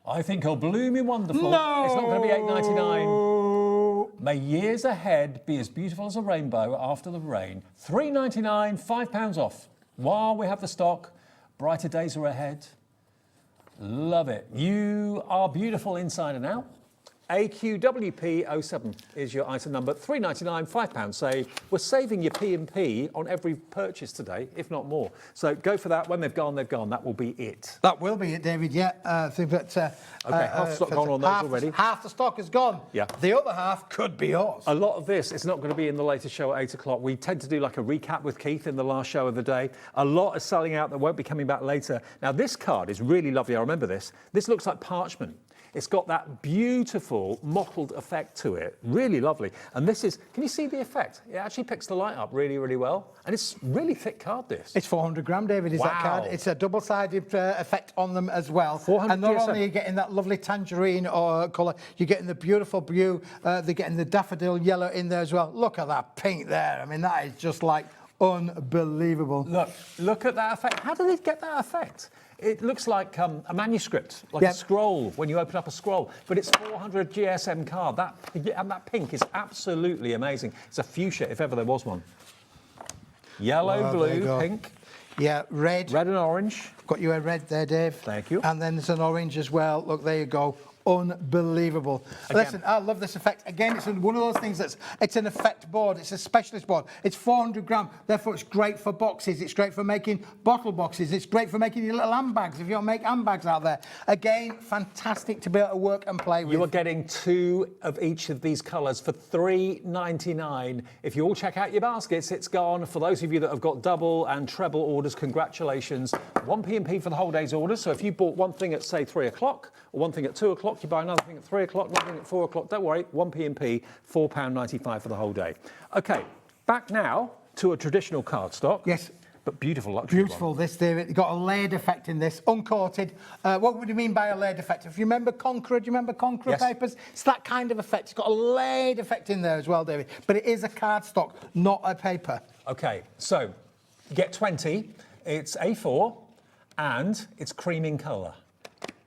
I think it'll blooming wonderful. No! It's not going to be $8.99. May years ahead be as beautiful as a rainbow after the rain. $3.99, £5 off. While we have the stock, brighter days are ahead. Love it. You are beautiful inside and out. AQWP07 is your item number. £3.99, £5 save. We're saving your P&P on every purchase today, if not more. So go for that. When they've gone, they've gone. That will be it. That will be it, David, yeah. I think that... Okay, half the stock gone on those already. Half the stock is gone. Yeah. The other half could be yours. A lot of this is not going to be in the latest show at 8 o'clock. We tend to do like a recap with Keith in the last show of the day. A lot is selling out that won't be coming back later. Now, this card is really lovely. I remember this. This looks like parchment. It's got that beautiful mottled effect to it. Really lovely. And this is, can you see the effect? It actually picks the light up really, really well. And it's really thick card, this. It's 400 gram, David, is that card. It's a double-sided effect on them as well. 400 and not GSM. only are you getting that lovely tangerine or colour, you're getting the beautiful blue, they're getting the daffodil yellow in there as well. Look at that pink there. I mean, that is just like unbelievable. Look at that effect. How did it get that effect? It looks like a manuscript, like a scroll, when you open up a scroll. But it's 400 GSM card. That pink is absolutely amazing. It's a fuchsia, if ever there was one. Yellow, blue, pink. Yeah, red. Red and orange. Got you a red there, Dave. Thank you. And then there's an orange as well. Look, there you go. Unbelievable. Again. Listen, I love this effect. Again, it's one of those things it's an effect board. It's a specialist board. It's 400 gram. Therefore, it's great for boxes. It's great for making bottle boxes. It's great for making your little handbags if you want to make handbags out there. Again, fantastic to be able to work and play with. You are getting 2 of each of these colours for £3.99. If you all check out your baskets, it's gone. For those of you that have got double and treble orders, congratulations. 1 P&P for the whole day's orders. So if you bought one thing at, say, 3 o'clock or one thing at 2 o'clock, you buy another thing at 3 o'clock, another thing at 4 o'clock. Don't worry, 1 P&P, £4.95 for the whole day. OK, back now to a traditional cardstock. Yes. But beautiful luxury Beautiful, this there. It's got a layered effect in this, uncoated. What would you mean by a layered effect? If you remember Conqueror, do you remember Conqueror papers? It's that kind of effect. It's got a layered effect in there as well, David. But it is a cardstock, not a paper. OK, so you get 20. It's A4 and it's cream in colour.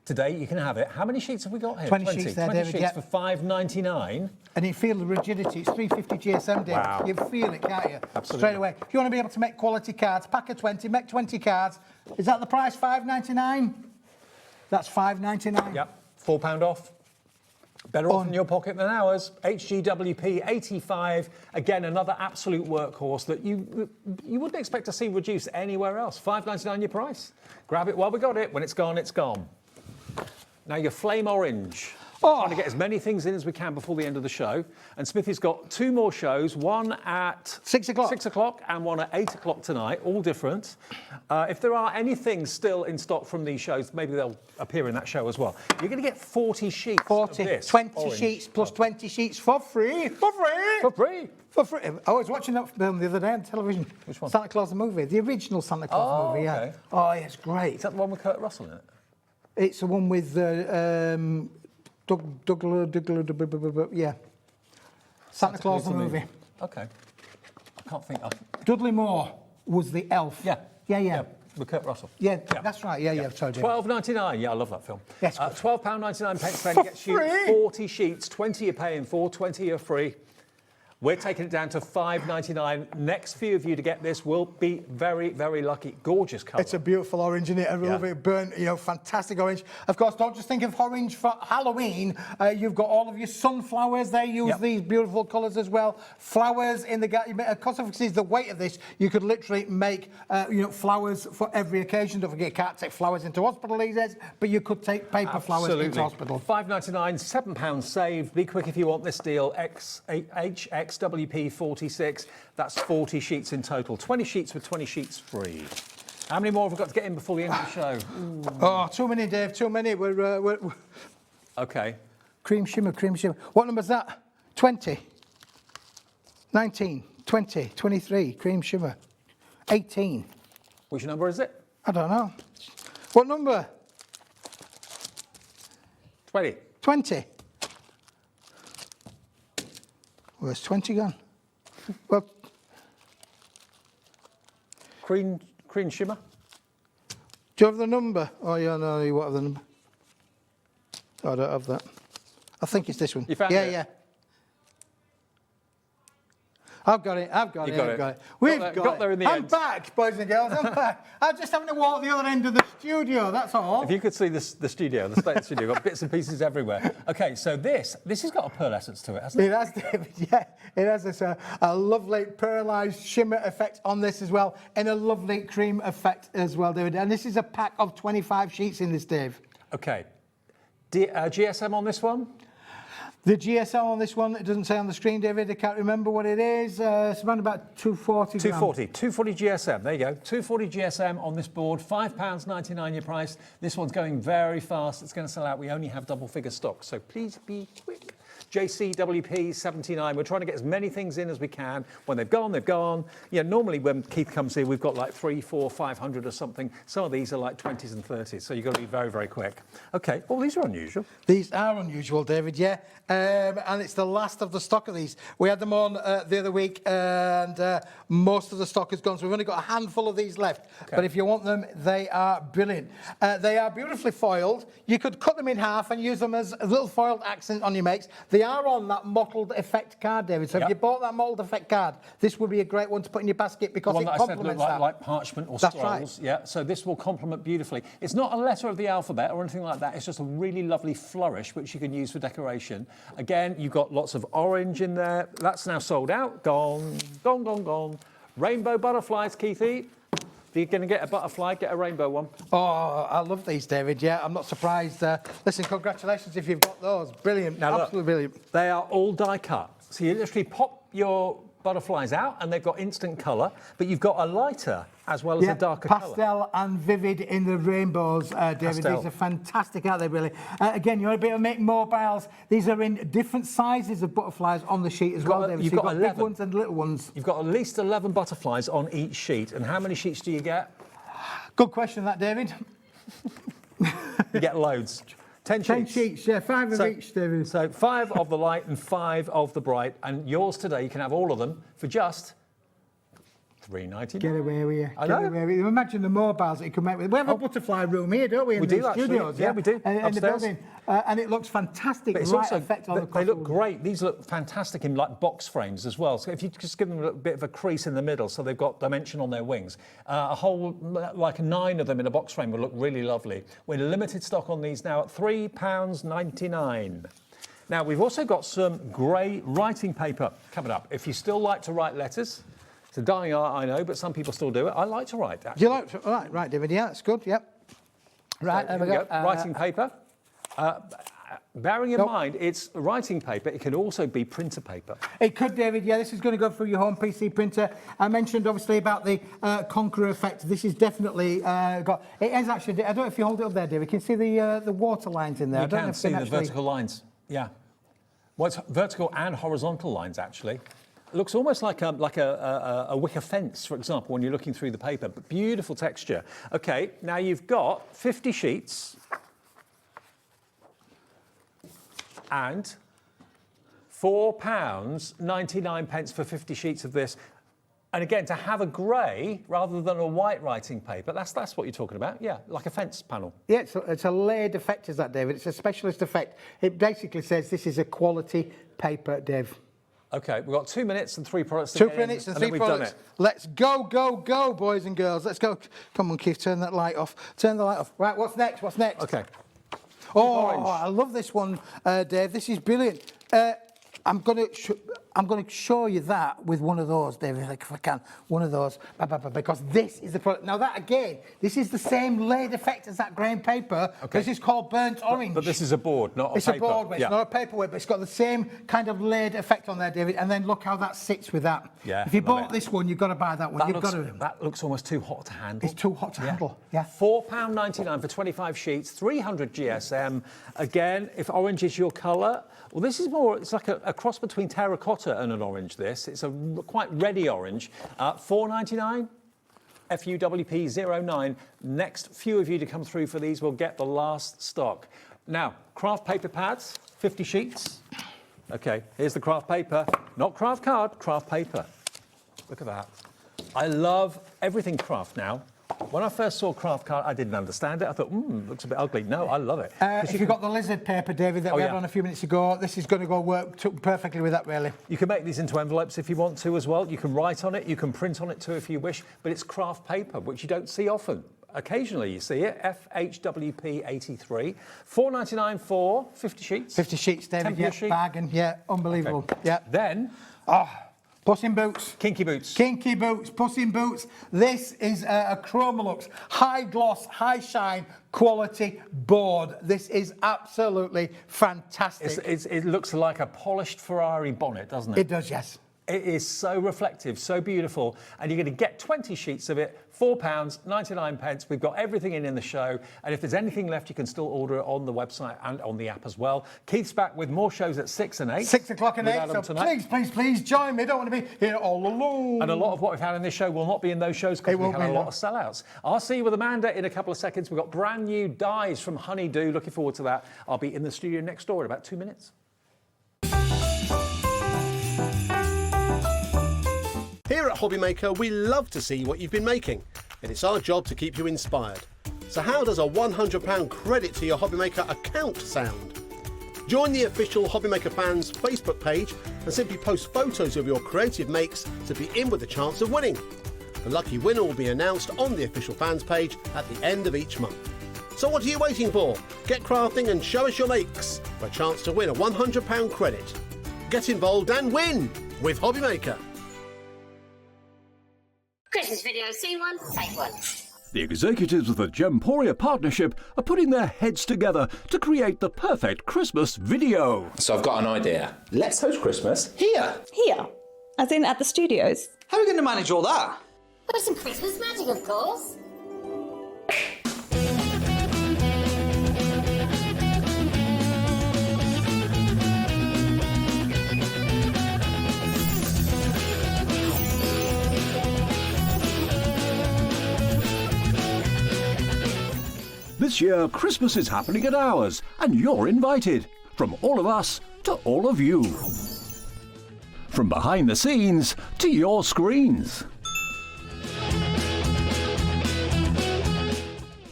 Today you can have it. How many sheets have we got here? 20 sheets there, 20 David, sheets for £5.99. And you feel the rigidity. It's 350 GSM, David. Wow. You feel it, can't you? Absolutely. Straight away. If you want to be able to make quality cards, pack of 20, make 20 cards. Is that the price, £5.99? That's £5.99. Yep, £4 off. Better off in your pocket than ours. HGWP 85. Again, another absolute workhorse that you wouldn't expect to see reduced anywhere else. £5.99 your price. Grab it while we got it. When it's gone, it's gone. Now your flame orange. Trying to get as many things in as we can before the end of the show. And Smithy's got 2 more shows, one at 6 o'clock. 6 o'clock and one at 8 o'clock tonight, all different. If there are any things still in stock from these shows, maybe they'll appear in that show as well. You're going to get 40 sheets 40, of this 20 orange. sheets plus 20 sheets for free. For free. For free. For free. I was watching that film the other day on television. Which one? Santa Claus the movie, the original Santa Claus movie, yeah. okay. Oh, yeah, it's great. Is that the one with Kurt Russell in it? It's the one with yeah. Santa Claus the movie. Okay. I can't think. Dudley Moore was the elf. Yeah. Yeah. With Kurt Russell. Yeah, that's right. Yeah. Sorry, David. £12.99. Yeah, I love that film. Yes. £12.99 pen For gets you free? 40 sheets. 20 you're paying for, 20 you're free. We're taking it down to £5.99. Next few of you to get this will be very, very lucky. Gorgeous colour. It's a beautiful orange, isn't it? A little bit burnt, fantastic orange. Of course, don't just think of orange for Halloween. You've got all of your sunflowers. They use these beautiful colours as well. Flowers in the garden. Because of the weight of this, you could literally make, flowers for every occasion. Don't forget, you can't take flowers into hospital these days, but you could take paper flowers into hospital. £5.99, £7 saved. Be quick if you want this deal. HXWP 46. That's 40 sheets in total. 20 sheets with 20 sheets free. How many more have we got to get in before the end of the show? Oh, too many, Dave. Too many. We're OK. Cream shimmer. What number's that? 20. 19. 20. 23. Cream shimmer. 18. Which number is it? I don't know. What number? 20. 20. Where's 20 gone? Well, Cream shimmer? do you have the number? Oh, yeah, no, you won't have the number. Oh, I don't have that. I think it's this one. You found it? Yeah. I've got it. You got it. We've got there in the I'm end. back, boys and girls. I'm back. I'm just having to walk the other end of the studio. That's all. If you could see the studio, the state of the studio, got bits and pieces everywhere. Okay, so this has got a pearl essence to it, hasn't it? It has, David. Yeah, it has this a lovely pearlised shimmer effect on this as well, and a lovely cream effect as well, David. And this is a pack of 25 sheets in this, Dave. Okay. GSM on this one? The GSM on this one, it doesn't say on the screen, David. I can't remember what it is. It's around about 240 grams. 240 GSM. There you go. 240 GSM on this board. £5.99 your price. This one's going very fast. It's going to sell out. We only have double figure stock, so please be quick. JCWP 79. We're trying to get as many things in as we can. When they've gone, they've gone. Yeah, normally when Keith comes here, we've got like 300, 400, 500 or something. Some of these are like 20s and 30s, so you've got to be very, very quick. Okay. Oh, these are unusual. These are unusual, David, yeah. And it's the last of the stock of these. We had them on the other week, and most of the stock is gone, so we've only got a handful of these left. Okay. But if you want them, they are brilliant. They are beautifully foiled. You could cut them in half and use them as a little foiled accent on your makes. They are on that mottled effect card, David. So if you bought that mottled effect card, this would be a great one to put in your basket because it complements that. Like parchment or That's scrolls. Right. Yeah. So this will complement beautifully. It's not a letter of the alphabet or anything like that. It's just a really lovely flourish which you can use for decoration. Again, you've got lots of orange in there. That's now sold out. Gone, gone, gone, gone. Rainbow butterflies, Keithy. If you're going to get a butterfly, get a rainbow one. Oh, I love these, David. Yeah, I'm not surprised. Listen, congratulations if you've got those. Brilliant. Now, absolutely look, brilliant. They are all die cut. So you literally pop your butterflies out and they've got instant colour, but you've got a lighter as well as a darker colour. Pastel and vivid in the rainbows, David. Pastel. These are fantastic, aren't they, really? Again, you want to be able to make mobiles. These are in different sizes of butterflies on the sheet as well, David. You've so got big ones and little ones. You've got at least 11 butterflies on each sheet. And how many sheets do you get? Good question, that, David. You get loads. 10 sheets. 10 sheets, yeah, 5 of each, David. So 5 of the light and 5 of the bright. And yours today, you can have all of them for just $3.99. Get away with you. I Get know. away with you. Imagine the mobiles that you can make with. We have a butterfly room here, don't we? In We do, the actually. studios, Yeah, we do. In the Upstairs. building. And it looks fantastic. But it's right also, effect on the they look crosswalk. great. These look fantastic in like box frames as well. So if you just give them a little bit of a crease in the middle, so they've got dimension on their wings, a whole like 9 of them in a box frame would look really lovely. We're limited stock on these now at £3.99. Now we've also got some grey writing paper coming up. If you still like to write letters, it's a dying art, I know, but some people still do it. I like to write. Actually. Do you like to? Right, David. Yeah, that's good. Yep. Right, So there we here go. Writing paper. Bearing in mind, it's writing paper, it can also be printer paper. It could, David. Yeah, this is going to go through your home PC printer. I mentioned, obviously, about the Conqueror effect. This is definitely got... It is actually... I don't know if you hold it up there, David. Can you see the water lines in there? You I don't know can if see the actually... vertical lines, yeah. Well, it's vertical and horizontal lines, actually. It looks almost like a wicker fence, for example, when you're looking through the paper, but beautiful texture. Okay, now you've got 50 sheets and £4.99 for 50 sheets of this. And again, to have a grey rather than a white writing paper, that's what you're talking about. Yeah, like a fence panel. Yeah, it's a layered effect, is that, David? It's a specialist effect. It basically says this is a quality paper, Dave. Okay, we've got 2 minutes and 3 products. 2 minutes and 3 we've products. done it. Let's go, go, go, boys and girls. Let's go. Come on, Keith, turn that light off. Turn the light off. Right, what's next? What's next? Okay. Oh, Orange. I love this one, Dave. This is brilliant. I'm going to show you that with one of those, David, like if I can. One of those, because this is the product. Now that, again, this is the same laid effect as that grain paper. Okay. This is called burnt orange. But this is a board, not a It's paper. a board, it's not a paperweight, but it's got the same kind of laid effect on there, David. And then look how that sits with that. Yeah, if you love bought it. this one, you've got to buy that one. That looks almost too hot to handle. It's too hot to handle, yeah. £4.99 for 25 sheets, 300 GSM. Again, if orange is your colour, well, this is more, it's like a cross between terracotta and an orange, this. It's a quite reddy orange. £4.99, FUWP09. Next few of you to come through for these will get the last stock. Now, craft paper pads, 50 sheets. Okay, here's the craft paper. Not craft card, craft paper. Look at that. I love everything craft now. When I first saw craft card, I didn't understand it. I thought, looks a bit ugly. No, I love it. If you've got the lizard paper, David, that we had on a few minutes ago, this is going to go work perfectly with that, really. You can make these into envelopes if you want to as well. You can write on it, you can print on it too if you wish, but it's craft paper, which you don't see often. Occasionally you see it, FHWP 83, $4.99 for 50 sheets. 50 sheets, David, yeah, sheet. bargain, yeah, unbelievable. Okay. Yeah. Then, Puss in Boots. Kinky Boots. Kinky Boots, Puss in Boots. This is a Chromolux, high gloss, high shine, quality board. This is absolutely fantastic. It looks like a polished Ferrari bonnet, doesn't it? It does, yes. It is so reflective, so beautiful, and you're going to get 20 sheets of it, £4.99. We've got everything in the show, and if there's anything left, you can still order it on the website and on the app as well. Keith's back with more shows at 6 and 8. 6 o'clock and 8, so please join me. I don't want to be here all alone. And a lot of what we've had in this show will not be in those shows because we've had a lot of sellouts. I'll see you with Amanda in a couple of seconds. We've got brand new dies from Honeydew. Looking forward to that. I'll be in the studio next door in about 2 minutes. Here at Hobbymaker, we love to see what you've been making, and it's our job to keep you inspired. So how does a £100 credit to your Hobbymaker account sound? Join the official Hobbymaker fans Facebook page and simply post photos of your creative makes to be in with a chance of winning. The lucky winner will be announced on the official fans page at the end of each month. So what are you waiting for? Get crafting and show us your makes for a chance to win a £100 credit. Get involved and win with Hobbymaker. Christmas video, see one, take one. The executives of the Gemporia partnership are putting their heads together to create the perfect Christmas video. So I've got an idea. Let's host Christmas here. Here? As in at the studios? How are we going to manage all that? With some Christmas magic, of course. This year, Christmas is happening at ours, and you're invited. From all of us to all of you. From behind the scenes to your screens.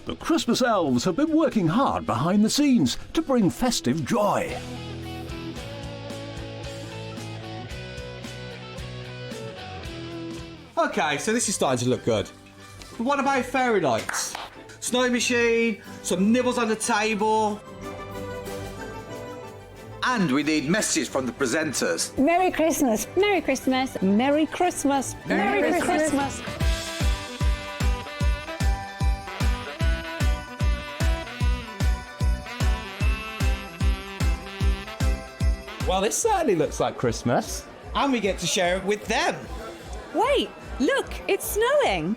The Christmas elves have been working hard behind the scenes to bring festive joy. Okay, so this is starting to look good. But what about fairy lights? Snow machine, some nibbles on the table. And we need messages from the presenters. Merry Christmas. Merry Christmas. Merry Christmas. Merry Christmas. Well, this certainly looks like Christmas. And we get to share it with them. Wait, look, it's snowing.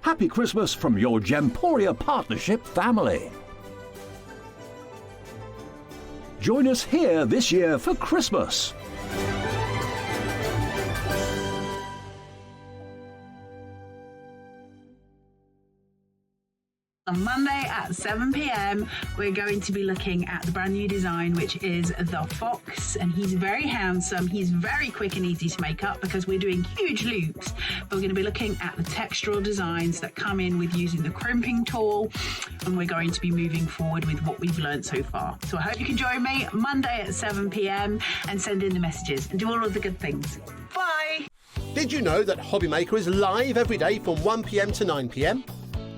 Happy Christmas from your Gemporia partnership family. Join us here this year for Christmas. On Monday at 7 p.m, we're going to be looking at the brand new design, which is the Fox, and he's very handsome. He's very quick and easy to make up because we're doing huge loops. But we're going to be looking at the textural designs that come in with using the crimping tool, and we're going to be moving forward with what we've learned so far. So I hope you can join me Monday at 7 p.m. and send in the messages and do all of the good things. Bye! Did you know that Hobbymaker is live every day from 1 p.m. to 9 p.m?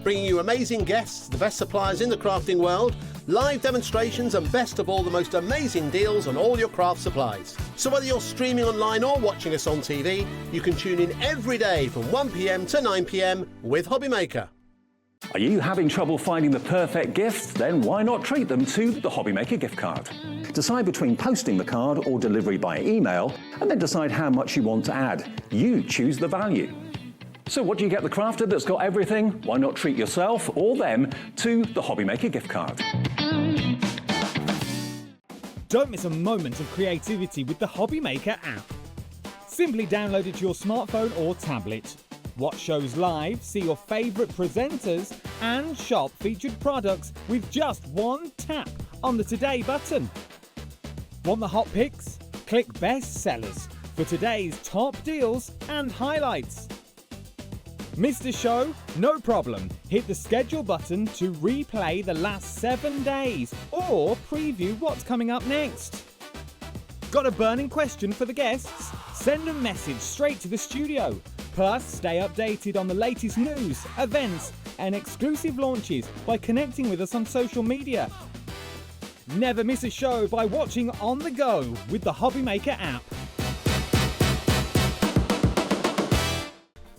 Bringing you amazing guests, the best suppliers in the crafting world, live demonstrations and best of all, the most amazing deals on all your craft supplies. So whether you're streaming online or watching us on TV, you can tune in every day from 1 p.m. to 9 p.m. with Hobbymaker. Are you having trouble finding the perfect gift? Then why not treat them to the Hobbymaker gift card? Decide between posting the card or delivery by email, and then decide how much you want to add. You choose the value. So what do you get the crafter that's got everything? Why not treat yourself or them to the Hobbymaker gift card? Don't miss a moment of creativity with the Hobbymaker app. Simply download it to your smartphone or tablet. Watch shows live, see your favourite presenters, and shop featured products with just one tap on the Today button. Want the hot picks? Click Best Sellers for today's top deals and highlights. Missed a show? No problem. Hit the schedule button to replay the last 7 days or preview what's coming up next. Got a burning question for the guests? Send a message straight to the studio. Plus, stay updated on the latest news, events, and exclusive launches by connecting with us on social media. Never miss a show by watching on the go with the Hobbymaker app.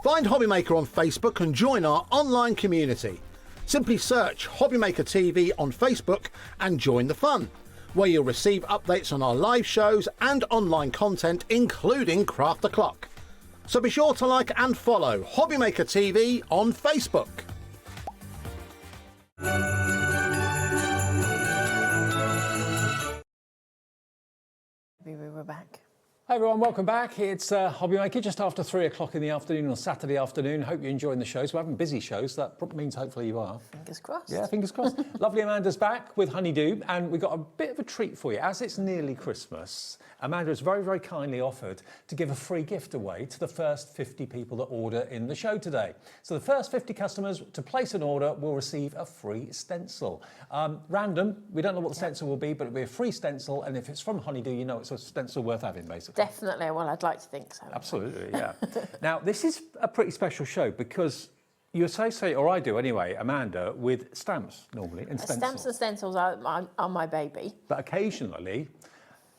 Find Hobbymaker on Facebook and join our online community. Simply search Hobbymaker TV on Facebook and join the fun, where you'll receive updates on our live shows and online content, including Craft the Clock. So be sure to like and follow Hobbymaker TV on Facebook. We're back. Hi everyone, welcome back. It's Hobbymaker just after 3 o'clock in the afternoon on Saturday afternoon. Hope you're enjoying the shows. We're having busy shows. That probably means hopefully you are. Fingers crossed. Yeah, fingers crossed. Lovely Amanda's back with Honeydew, and we've got a bit of a treat for you. As it's nearly Christmas, Amanda has very, very kindly offered to give a free gift away to the first 50 people that order in the show today. So the first 50 customers to place an order will receive a free stencil. Random, we don't know what the stencil will be, but it'll be a free stencil, and if it's from Honeydew, you know it's a stencil worth having, basically. Definitely. Well, I'd like to think so. Absolutely, yeah. Now, this is a pretty special show because you associate, or I do anyway, Amanda, with stamps normally and stencils. Stamps and stencils are my baby. But occasionally,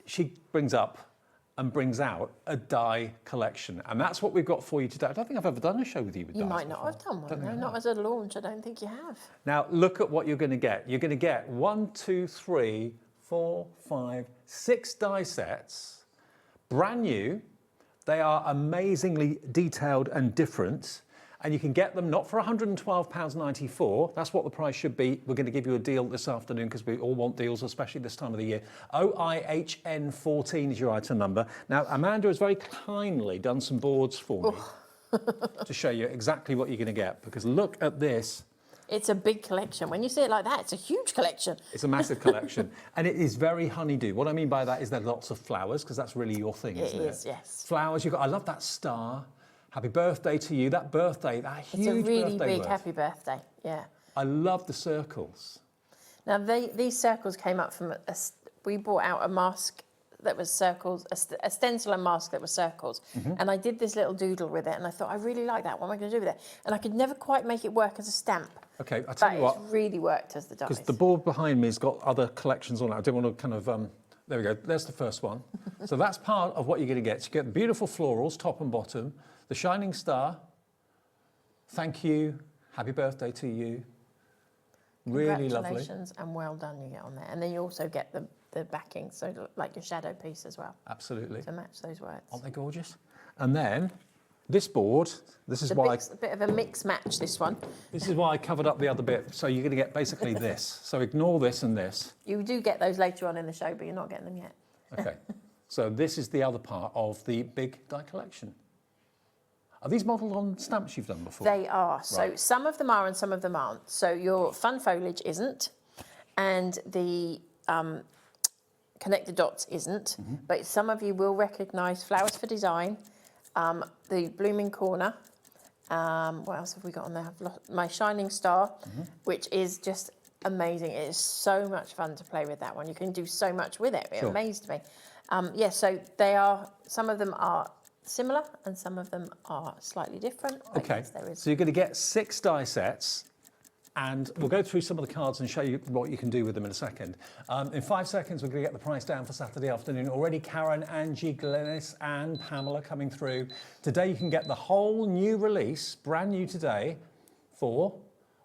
she brings up and brings out a die collection. And that's what we've got for you today. I don't think I've ever done a show with you with dies. You might not have done one, no, not as a launch. I don't think you have. Now, look at what you're going to get. You're going to get 1, 2, 3, 4, 5, 6 die sets. Brand new, they are amazingly detailed and different, and you can get them not for £112.94, that's what the price should be. We're going to give you a deal this afternoon because we all want deals, especially this time of the year. OIHN14 is your item number. Now, Amanda has very kindly done some boards for me to show you exactly what you're going to get, because look at this. It's a big collection. When you see it like that, it's a huge collection. It's a massive collection. And it is very Honeydew. What I mean by that is there are lots of flowers, because that's really your thing, isn't it? It is, yes. Flowers, you've got, I love that star. Happy birthday to you. That birthday, that huge birthday. It's a really big word. happy birthday, yeah. I love the circles. Now, these circles came up from, we brought out a mask that was circles, a stencil and mask that was circles. And I did this little doodle with it, and I thought, I really like that. What am I going to do with it? And I could never quite make it work as a stamp. Okay, I'll tell you what. But it's really worked as the dies. Because the board behind me has got other collections on it. I didn't want to kind of, there we go. There's the first one. So that's part of what you're going to get. So you get the beautiful florals, top and bottom, the shining star, thank you, happy birthday to you. Really lovely. Congratulations and well done you get on there. And then you also get the backing, so like your shadow piece as well. Absolutely. To match those words. Aren't they gorgeous? And then this board, this is why... It's a bit of a mix match, this one. This is why I covered up the other bit. So you're going to get basically this. So ignore this and this. You do get those later on in the show, but you're not getting them yet. Okay. So this is the other part of the big die collection. Are these modelled on stamps you've done before? They are. So Right. some of them are and some of them aren't. So your fun foliage isn't, and the connected dots isn't, but some of you will recognise Flowers for Design, the Blooming Corner. What else have we got on there? My Shining Star, which is just amazing. It is so much fun to play with that one. You can do so much with it. It Sure. amazed me. Yeah, so they are, some of them are similar and some of them are slightly different. But Okay, yes, there is. so you're going to get 6 die sets, and we'll go through some of the cards and show you what you can do with them in a second. In 5 seconds, we're going to get the price down for Saturday afternoon. Already Karen, Angie, Glennis and Pamela coming through. Today you can get the whole new release, brand new today, for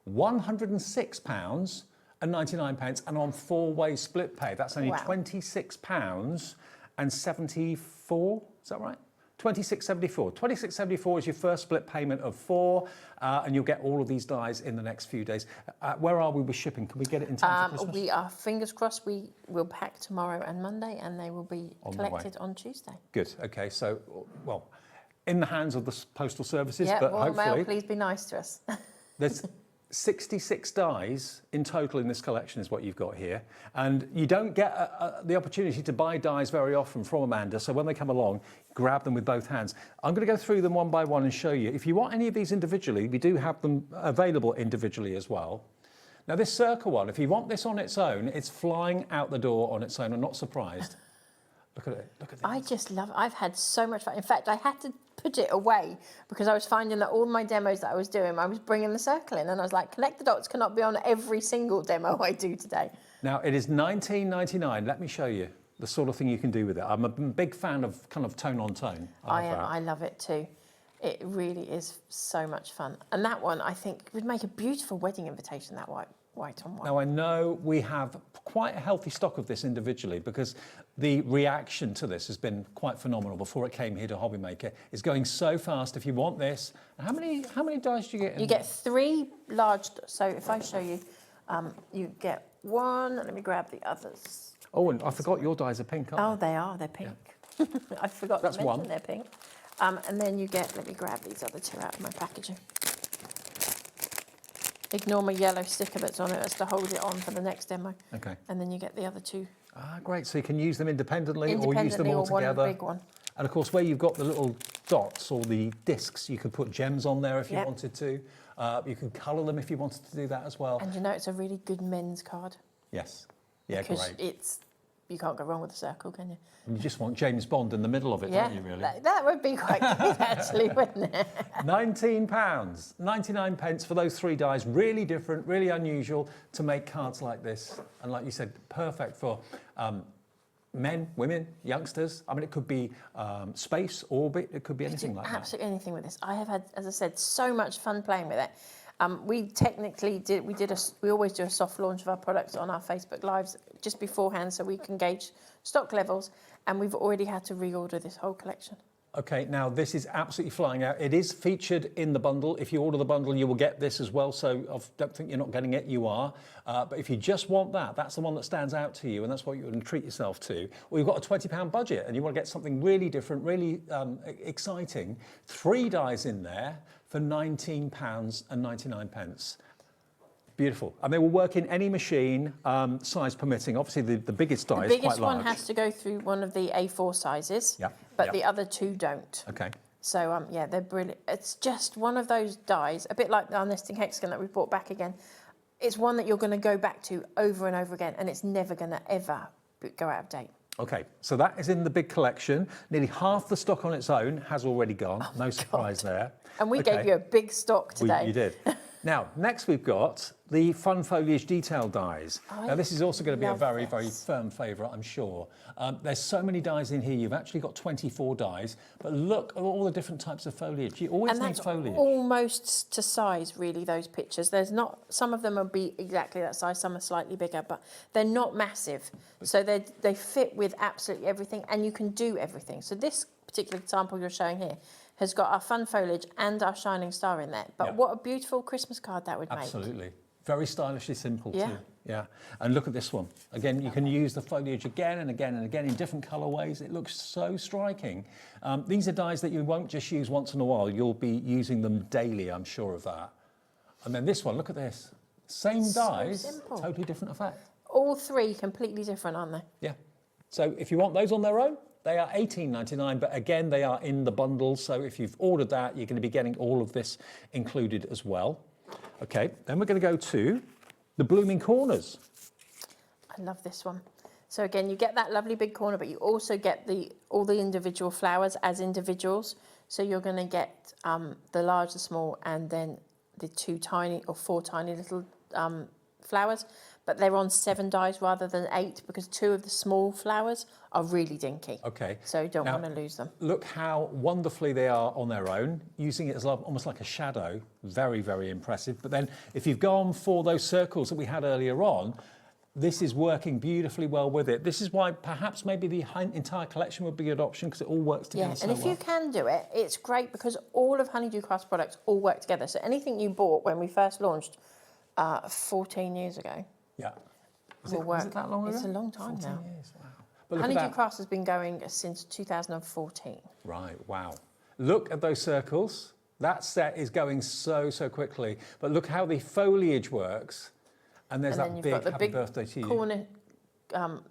£106 and 99 pence, and on 4-way split pay. That's only £26 and 74, is that right? £26.74. £26.74 is your first split payment of 4, and you'll get all of these dies in the next few days. Where are we with shipping? Can we get it in time for Christmas? We are, fingers crossed, we will pack tomorrow and Monday, and they will be On the way. collected on Tuesday. Good, okay, so, well, in the hands of the postal services, Yeah, but Royal hopefully... Mail, please be nice to us. There's 66 dies in total in this collection is what you've got here. And you don't get the opportunity to buy dies very often from Amanda, so when they come along, grab them with both hands. I'm going to go through them one by one and show you. If you want any of these individually, we do have them available individually as well. Now this circle one, if you want this on its own, it's flying out the door on its own. I'm not surprised. Look at it, look at this. I just love it. I've had so much fun. In fact, I had to put it away because I was finding that all my demos that I was doing, I was bringing the circle in, and I was like, connect the dots cannot be on every single demo I do today. Now it is $19.99. Let me show you the sort of thing you can do with it. I'm a big fan of kind of tone on tone. I am. I love it too. It really is so much fun. And that one, I think, would make a beautiful wedding invitation, that white on white. Now I know we have quite a healthy stock of this individually because the reaction to this has been quite phenomenal before it came here to Hobby Maker. It's going so fast. If you want this, how many dies do you get? You get 3 large. So if I show you, you get 1. Let me grab the others. Oh, and I forgot your dies are pink, aren't they? Oh, they are. They're pink. Yeah. I forgot to mention they're pink. And then you get. Let me grab these other 2 out of my packaging. Ignore my yellow sticker that's on it. That's to hold it on for the next demo. Okay. And then you get the other 2. Ah, great. So you can use them independently or use them all or together. One big one. And of course, where you've got the little dots or the discs, you can put gems on there if you wanted to. You can colour them if you wanted to do that as well. And you know, it's a really good men's card. Yes. Yeah, because great. You can't go wrong with a circle, can you? And you just want James Bond in the middle of it, don't you, really? That would be quite good, actually, wouldn't it? £19, 99 pence for those 3 dies. Really different, really unusual to make cards like this. And like you said, perfect for men, women, youngsters. I mean, it could be space, orbit, it could be anything like that. Absolutely anything with this. I have had, as I said, so much fun playing with it. We technically did, we always do a soft launch of our products on our Facebook Lives just beforehand so we can gauge stock levels, and we've already had to reorder this whole collection. Okay, now this is absolutely flying out. It is featured in the bundle. If you order the bundle, you will get this as well. So I don't think you're not getting it, you are. But if you just want that, that's the one that stands out to you and that's what you would treat yourself to. Or you've got a £20 budget and you want to get something really different, really exciting. 3 dies in there for £19.99. Beautiful. And they will work in any machine, size permitting. Obviously, the biggest die is quite large. The biggest one has to go through one of the A4 sizes, but the other 2 don't. Okay. So, yeah, they're brilliant. It's just one of those dies, a bit like our nesting hexagon that we brought back again. It's one that you're going to go back to over and over again, and it's never going to ever go out of date. Okay, so that is in the big collection. Nearly half the stock on its own has already gone. No surprise there. And we gave you a big stock today. You did. Now, next we've got the Fun Foliage Detail dies. Now, this is also going to be a very, very firm favourite, I'm sure. There's so many dies in here. You've actually got 24 dies, but look at all the different types of foliage. You always need foliage. Almost to size, really, those pictures. There's not, some of them will be exactly that size, some are slightly bigger, but they're not massive. So they fit with absolutely everything, and you can do everything. So this particular example you're showing here has got our fun foliage and our shining star in there. But what a beautiful Christmas card that would make. Absolutely. Very stylishly simple Yeah. too. Yeah. And look at this one. Again, you can use the foliage again and again and again in different colourways. It looks so striking. These are dies that you won't just use once in a while. You'll be using them daily, I'm sure of that. And then this one, look at this. Same dies, simple. totally different effect. All 3 completely different, aren't they? Yeah. So if you want those on their own, they are $18.99, but again, they are in the bundle. So if you've ordered that, you're going to be getting all of this included as well. Okay, then we're going to go to the blooming corners. I love this one. So again, you get that lovely big corner, but you also get all the individual flowers as individuals. So you're going to get the large, the small, and then the 2 tiny or 4 tiny little flowers. But they're on 7 dies rather than 8 because 2 of the small flowers are really dinky. Okay. So you don't want to lose them. Look how wonderfully they are on their own, using it as almost like a shadow. Very, very impressive. But then if you've gone for those circles that we had earlier on, this is working beautifully well with it. This is why perhaps maybe the entire collection would be a good option because it all works together so well. And if you can do it, it's great because all of Honeydew Crafts products all work together. So anything you bought when we first launched 14 years ago, yeah. Was it that long ago? It's a long time now. 14 years, wow. But Honeydew Crafts has been going since 2014. Right, wow. Look at those circles. That set is going so quickly. But look how the foliage works. And there's that big happy birthday to you. Corner,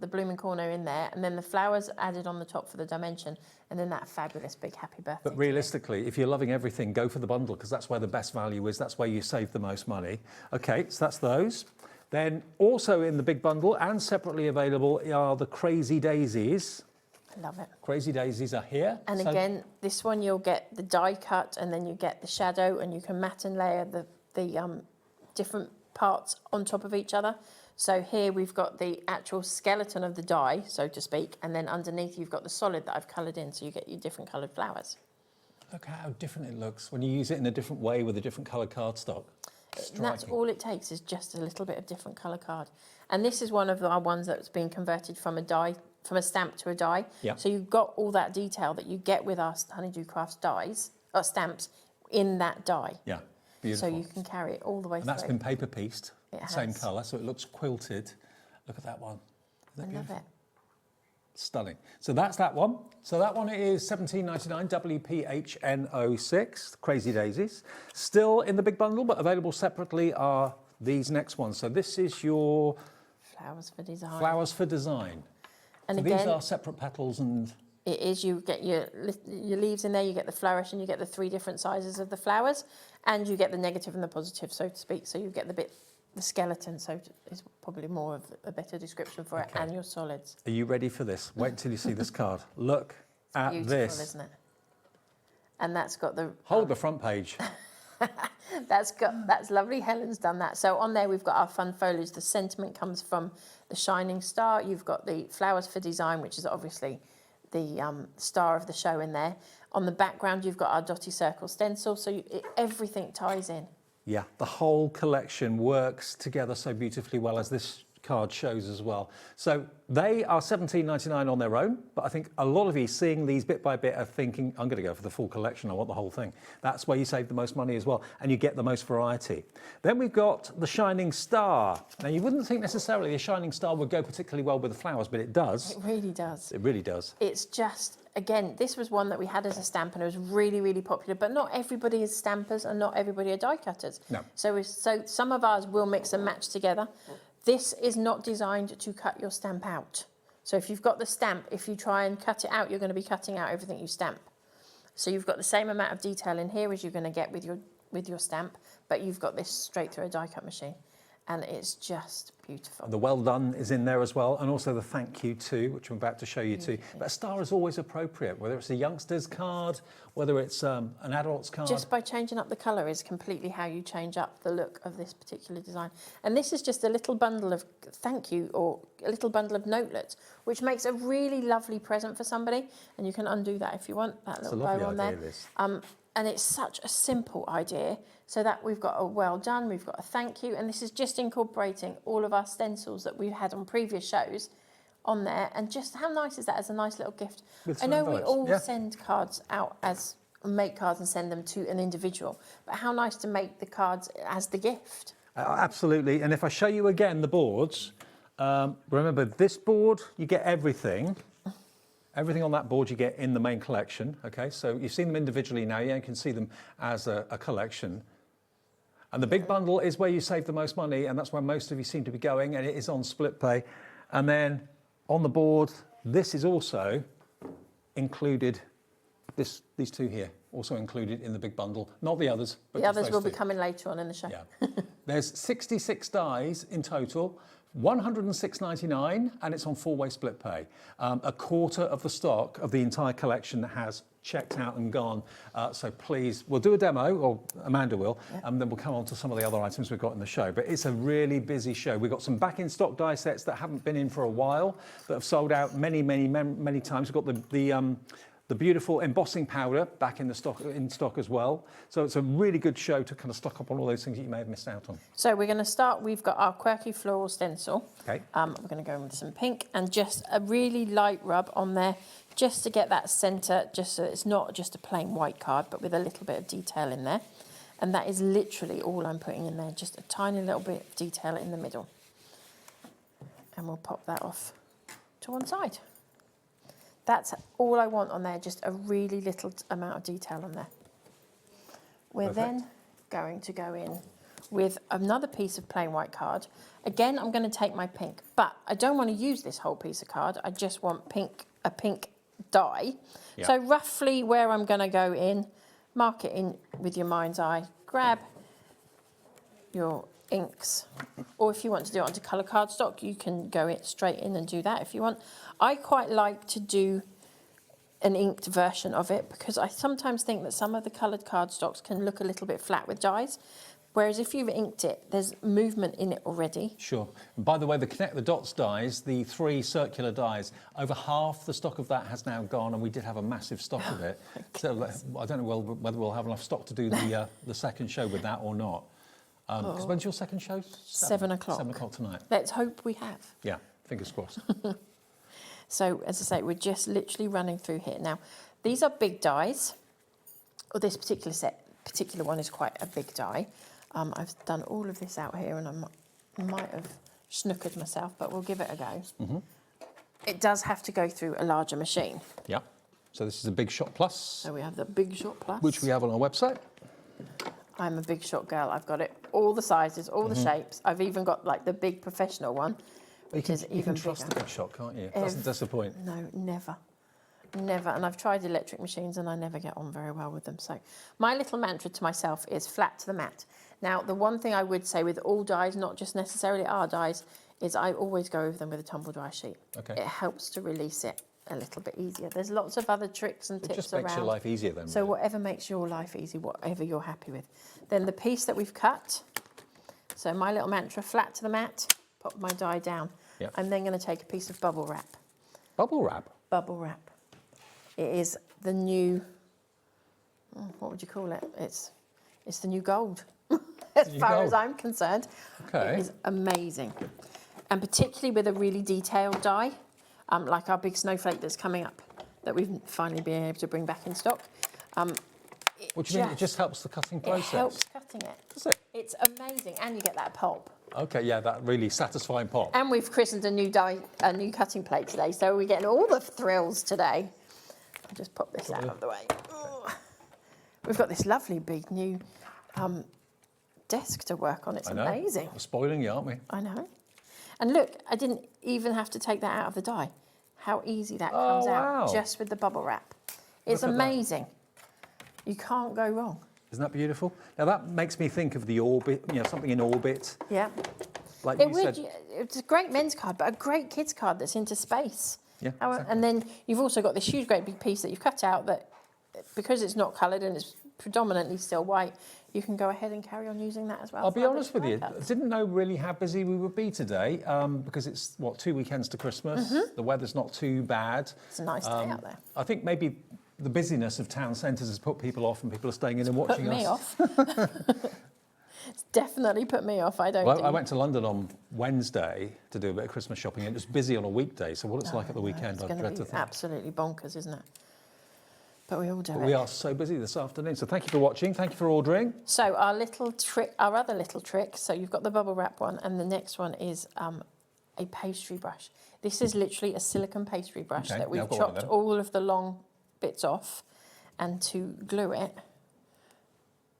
the blooming corner in there, and then the flowers added on the top for the dimension, and then that fabulous big happy birthday. But realistically, if you're loving everything, go for the bundle, because that's where the best value is. That's where you save the most money. Okay, so that's those. Then also in the big bundle and separately available are the Crazy Daisies. I love it. Crazy Daisies are here. And again, this one you'll get the die cut, and then you get the shadow, and you can matte and layer the different parts on top of each other. So here we've got the actual skeleton of the die, so to speak, and then underneath you've got the solid that I've coloured in, so you get your different coloured flowers. Look how different it looks when you use it in a different way with a different coloured cardstock. And that's all it takes, is just a little bit of different colour card. And this is one of our ones that's been converted from a die, from a stamp to a die. Yeah. So you've got all that detail that you get with our Honeydew Crafts dies, or stamps, in that die. Yeah, beautiful. So you can carry it all the way and through. that's been paper pieced, same has. colour, so it looks quilted. Look at that one. I love it. Stunning. So that's that one. So that one is $17.99, WPHN06, Crazy Daisies. Still in the big bundle, but available separately are these next ones. So this is your Flowers for Design. Flowers for Design. And so again, these are separate petals and... It is, you get your leaves in there, you get the flourish, and you get the 3 different sizes of the flowers, and you get the negative and the positive, so to speak. So you get the skeleton, so is probably more of a better description for it, and your solids. Are you ready for this? Wait until you see this card. Look at Beautiful, this. isn't it? And that's got the... Hold the front page. That's lovely. Helen's done that. So on there we've got our fun foliage. The sentiment comes from the shining star. You've got the Flowers for Design, which is obviously the star of the show in there. On the background you've got our dotty circle stencil, so everything ties in. Yeah, the whole collection works together so beautifully well, as this card shows as well. So they are $17.99 on their own, but I think a lot of you seeing these bit by bit are thinking, I'm going to go for the full collection, I want the whole thing. That's where you save the most money as well, and you get the most variety. Then we've got the Shining Star. Now you wouldn't think necessarily a Shining Star would go particularly well with the flowers, but it does. It really does. It really does. It's just, again, this was one that we had as a stamp, and it was really, really popular, but not everybody is stampers and not everybody are die cutters. No. So some of ours will mix and match together. This is not designed to cut your stamp out. So if you've got the stamp, if you try and cut it out, you're going to be cutting out everything you stamp. So you've got the same amount of detail in here as you're going to get with your stamp, but you've got this straight through a die cut machine. And it's just beautiful. The well done is in there as well, and also the thank you too, which I'm about to show you too. But a star is always appropriate, whether it's a youngster's card, whether it's an adult's card. Just by changing up the colour is completely how you change up the look of this particular design. And this is just a little bundle of thank you, or a little bundle of notelets, which makes a really lovely present for somebody. And you can undo that if you want, that little bow on there. And it's such a simple idea, so that we've got a well done, we've got a thank you, and this is just incorporating all of our stencils that we've had on previous shows on there. And just how nice is that as a nice little gift? I know we all send cards out make cards and send them to an individual, but how nice to make the cards as the gift. Absolutely, and if I show you again the boards, remember this board, you get everything. Everything on that board you get in the main collection, okay? So you've seen them individually now, you can see them as a collection. And the big bundle is where you save the most money, and that's where most of you seem to be going, and it is on split pay. And then on the board, this is also included, these two here, also included in the big bundle. Not the others, but the others will be two. coming later on in the show. Yeah. There's 66 dies in total. $106.99, and it's on 4-way split pay. A quarter of the stock of the entire collection has checked out and gone. So please, we'll do a demo, or Amanda will, and then we'll come on to some of the other items we've got in the show. But it's a really busy show. We've got some back in stock die sets that haven't been in for a while, that have sold out many times. We've got the beautiful embossing powder back in stock as well. So it's a really good show to kind of stock up on all those things that you may have missed out on. So we're going to start, we've got our quirky floral stencil. Okay. We're going to go in with some pink and just a really light rub on there, just to get that centre, just so it's not just a plain white card, but with a little bit of detail in there. And that is literally all I'm putting in there, just a tiny little bit of detail in the middle. And we'll pop that off to one side. That's all I want on there, just a really little amount of detail on there. We're then going to go in with another piece of plain white card. Again, I'm going to take my pink, but I don't want to use this whole piece of card. I just want a pink die. Yeah. So roughly where I'm going to go in, mark it in with your mind's eye, grab your inks, or if you want to do it onto colour cardstock, you can go it straight in and do that if you want. I quite like to do an inked version of it because I sometimes think that some of the coloured cardstocks can look a little bit flat with dies, whereas if you've inked it, there's movement in it already. Sure. And by the way, the Connect the Dots dies, the 3 circular dies, over half the stock of that has now gone, and we did have a massive stock of it. So I don't know whether we'll have enough stock to do the second show with that or not. Because when's your second show? 7 o'clock. 7 o'clock tonight. Let's hope we have. Yeah, fingers crossed. So, as I say, we're just literally running through here. Now, these are big dies. Or this particular one is quite a big die. I've done all of this out here and I might have snookered myself, but we'll give it a go. It does have to go through a larger machine. Yeah. So this is a Big Shot Plus. So we have the Big Shot Plus. Which we have on our website. I'm a Big Shot girl. I've got it all the sizes, all the shapes. I've even got like the big professional one, which is even bigger. You can trust the Big Shot, can't you? It doesn't disappoint. No, never. Never. And I've tried electric machines and I never get on very well with them. So my little mantra to myself is flat to the mat. Now, the one thing I would say with all dies, not just necessarily our dies, is I always go over them with a tumble dry sheet. Okay. It helps to release it a little bit easier. There's lots of other tricks and tips around. It just makes your life easier then. So whatever makes your life easy, whatever you're happy with. Then the piece that we've cut, so my little mantra, flat to the mat, pop my die down. Yep. I'm then going to take a piece of bubble wrap. Bubble wrap? Bubble wrap. It is the new, what would you call it? It's the new gold, as far as I'm concerned. Okay. It is amazing. And particularly with a really detailed die, like our big snowflake that's coming up, that we've finally been able to bring back in stock. What do you mean? It just helps the cutting process? It helps cutting it. Does it? It's amazing, and you get that pulp. Okay, yeah, that really satisfying pop. And we've christened a new cutting plate today, so we're getting all the thrills today. I'll just pop this out of the way. Ooh. We've got this lovely big new desk to work on. It's amazing. We're spoiling you, aren't we? I know. And look, I didn't even have to take that out of the die. How easy that comes out just with the bubble wrap. It's amazing. You can't go wrong. Isn't that beautiful? Now that makes me think of the orbit, something in orbit. Yeah. Like you said. It's a great men's card, but a great kids card that's into space. Yeah. Exactly. And then you've also got this huge, great big piece that you've cut out that, because it's not coloured and it's predominantly still white, you can go ahead and carry on using that as well. I'll be honest with you, I didn't know really how busy we would be today because it's, 2 weekends to Christmas. The weather's not too bad. It's a nice day out there. I think maybe the busyness of town centres has put people off and people are staying in and watching us. Put me off. It's definitely put me off. I went to London on Wednesday to do a bit of Christmas shopping and it was busy on a weekday, so what it's like at the weekend, I dread to think. Absolutely bonkers, isn't it? But we all do it. We are so busy this afternoon, so thank you for watching, thank you for ordering. So our other little trick, so you've got the bubble wrap one, and the next one is a pastry brush. This is literally a silicone pastry brush that we've chopped all of the long bits off, and to glue it,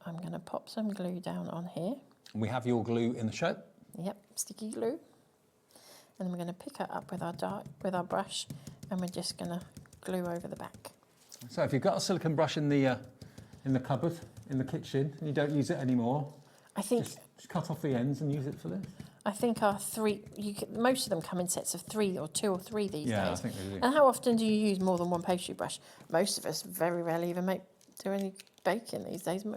I'm going to pop some glue down on here. We have your glue in the show. Yep, sticky glue. And then we're going to pick it up with our brush, and we're just going to glue over the back. So if you've got a silicone brush in the cupboard, in the kitchen, and you don't use it anymore, I think just cut off the ends and use it for this. I think our most of them come in sets of 3 or 2 or 3 these days. Yeah, I think they do. And how often do you use more than one pastry brush? Most of us very rarely even do any baking these days. I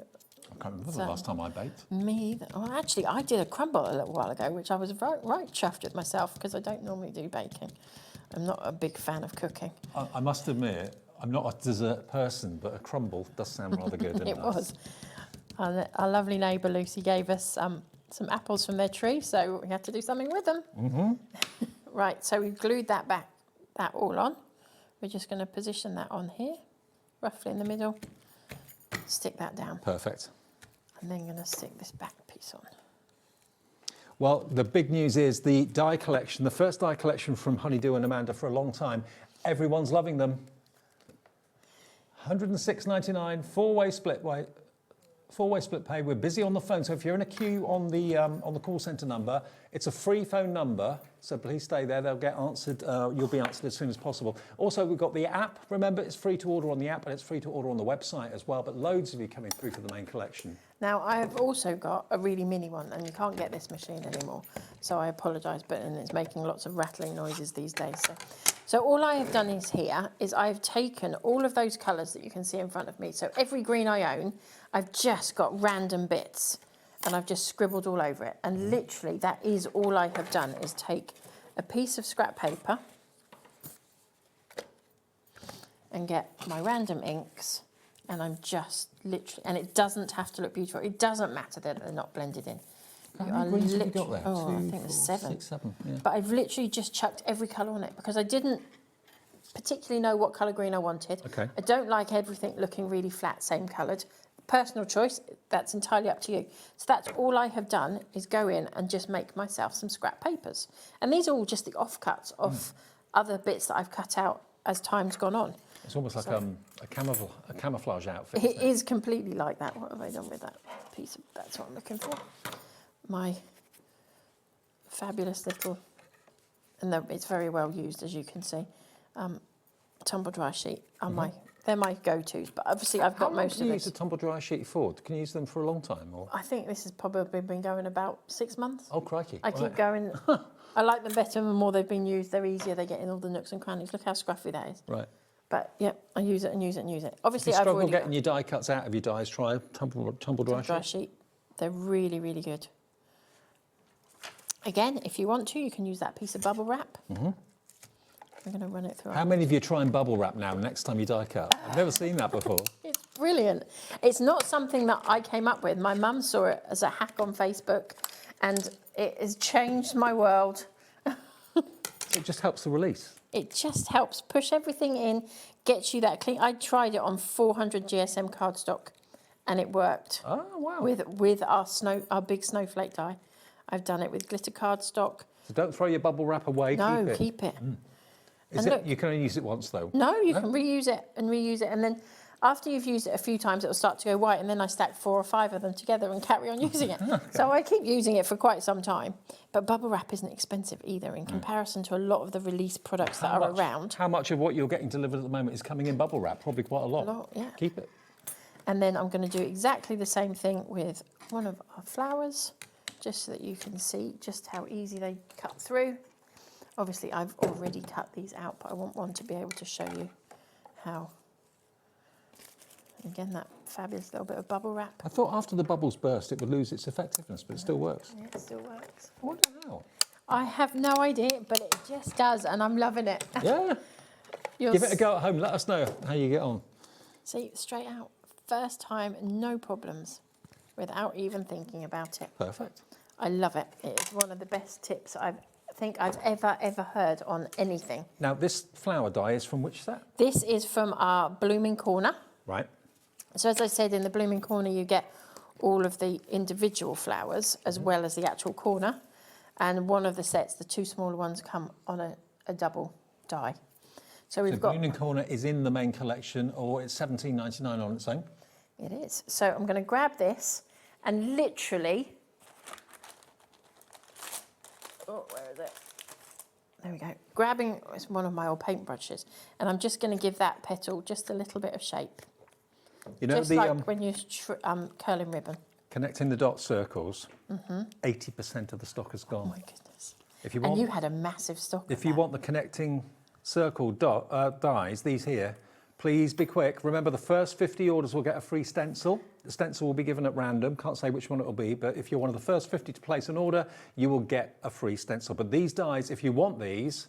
can't remember the last time I baked. Me either. Well, actually, I did a crumble a little while ago, which I was right chuffed with myself because I don't normally do baking. I'm not a big fan of cooking. I must admit, I'm not a dessert person, but a crumble does sound rather good. It was. Our lovely neighbour Lucy gave us some apples from their tree, so we had to do something with them. Right, so we've glued that all on. We're just going to position that on here, roughly in the middle. Stick that down. Perfect. And then going to stick this back piece on. Well, the big news is the die collection, the first die collection from Honeydew and Amanda for a long time. Everyone's loving them. £106.99, four-way split pay. We're busy on the phone, so if you're in a queue on the call centre number, it's a free phone number, so please stay there. They'll get answered. You'll be answered as soon as possible. Also, we've got the app. Remember, it's free to order on the app, and it's free to order on the website as well. But loads of you coming through for the main collection. Now, I've also got a really mini one, and you can't get this machine anymore, so I apologise, but and it's making lots of rattling noises these days. So all I have done is here is I've taken all of those colours that you can see in front of me. So every green I own, I've just got random bits and I've just scribbled all over it. And literally that is all I have done is take a piece of scrap paper and get my random inks, and I'm just literally, and it doesn't have to look beautiful. It doesn't matter that they're not blended in. How many greens have you got there? Oh, I 2, think there's 4, 7. 6, 7. Yeah. But I've literally just chucked every colour on it because I didn't particularly know what colour green I wanted. Okay. I don't like everything looking really flat, same coloured. Personal choice, that's entirely up to you. So that's all I have done is go in and just make myself some scrap papers. And these are all just the offcuts of other bits that I've cut out as time's gone on. It's almost like a camouflage outfit. It is completely like that. What have I done with that piece? That's what I'm looking for. My fabulous little, and it's very well used, as you can see, tumble dry sheet are they're my go-tos, but obviously I've got most of How long do you this. use a tumble dry sheet for? Can you use them for a long time? Or? I think this has probably been going about 6 months. Oh, crikey. I keep going. I like them better the more they've been used. They're easier. They get in all the nooks and crannies. Look how scruffy that is. Right. But yeah, I use it and use it and use it. If Obviously, you I've struggle already getting got your die cuts out of your dies, try a tumble dry sheet. They're really, really good. Again, if you want to, you can use that piece of bubble wrap. I'm going to run it through. How many of you try and bubble wrap now next time you die cut? I've never seen that before. It's brilliant. It's not something that I came up with. My mum saw it as a hack on Facebook, and it has changed my world. It just helps the release. It just helps push everything in, gets you that clean. I tried it on 400 GSM cardstock, and it worked. Oh wow! With our big snowflake die, I've done it with glitter cardstock. So don't throw your bubble wrap away. No, keep it. Look, you can only use it once though. No, you can reuse it and reuse it, and then after you've used it a few times, it will start to go white, and then I stack 4 or 5 of them together and carry on using it. Okay. So I keep using it for quite some time. But bubble wrap isn't expensive either in comparison to a lot of the release products that are around. How much of what you're getting delivered at the moment is coming in bubble wrap? Probably quite a lot. A lot, yeah. Keep it. And then I'm going to do exactly the same thing with one of our flowers, just so that you can see just how easy they cut through. Obviously, I've already cut these out, but I want one to be able to show you how. Again, that fabulous little bit of bubble wrap. I thought after the bubbles burst, it would lose its effectiveness, but it still works. Yeah, it still works. I wonder how. I have no idea, but it just does, and I'm loving it. Yeah. Give it a go at home. Let us know how you get on. See, straight out. First time, no problems, without even thinking about it. Perfect. I love it. It is one of the best tips I think I've ever heard on anything. Now, this flower die is from which set? This is from our Blooming Corner. Right. So as I said, in the Blooming Corner, you get all of the individual flowers as well as the actual corner. And one of the sets, the 2 smaller ones, come on a double die. So we've got... Blooming Corner is in the main collection, or it's $17.99 on its own? It is. So I'm going to grab this and literally... Oh, where is it? There we go. Grabbing, it's one of my old paintbrushes, and I'm just going to give that petal just a little bit of shape. You know, just like when you're curling ribbon. Connecting the dot circles, 80% of the stock is gone. Oh my goodness. If you want, and you had a massive stock. If you want the connecting circle dies, these here, please be quick. Remember, the first 50 orders will get a free stencil. The stencil will be given at random. Can't say which one it will be, but if you're one of the first 50 to place an order, you will get a free stencil. But these dies, if you want these,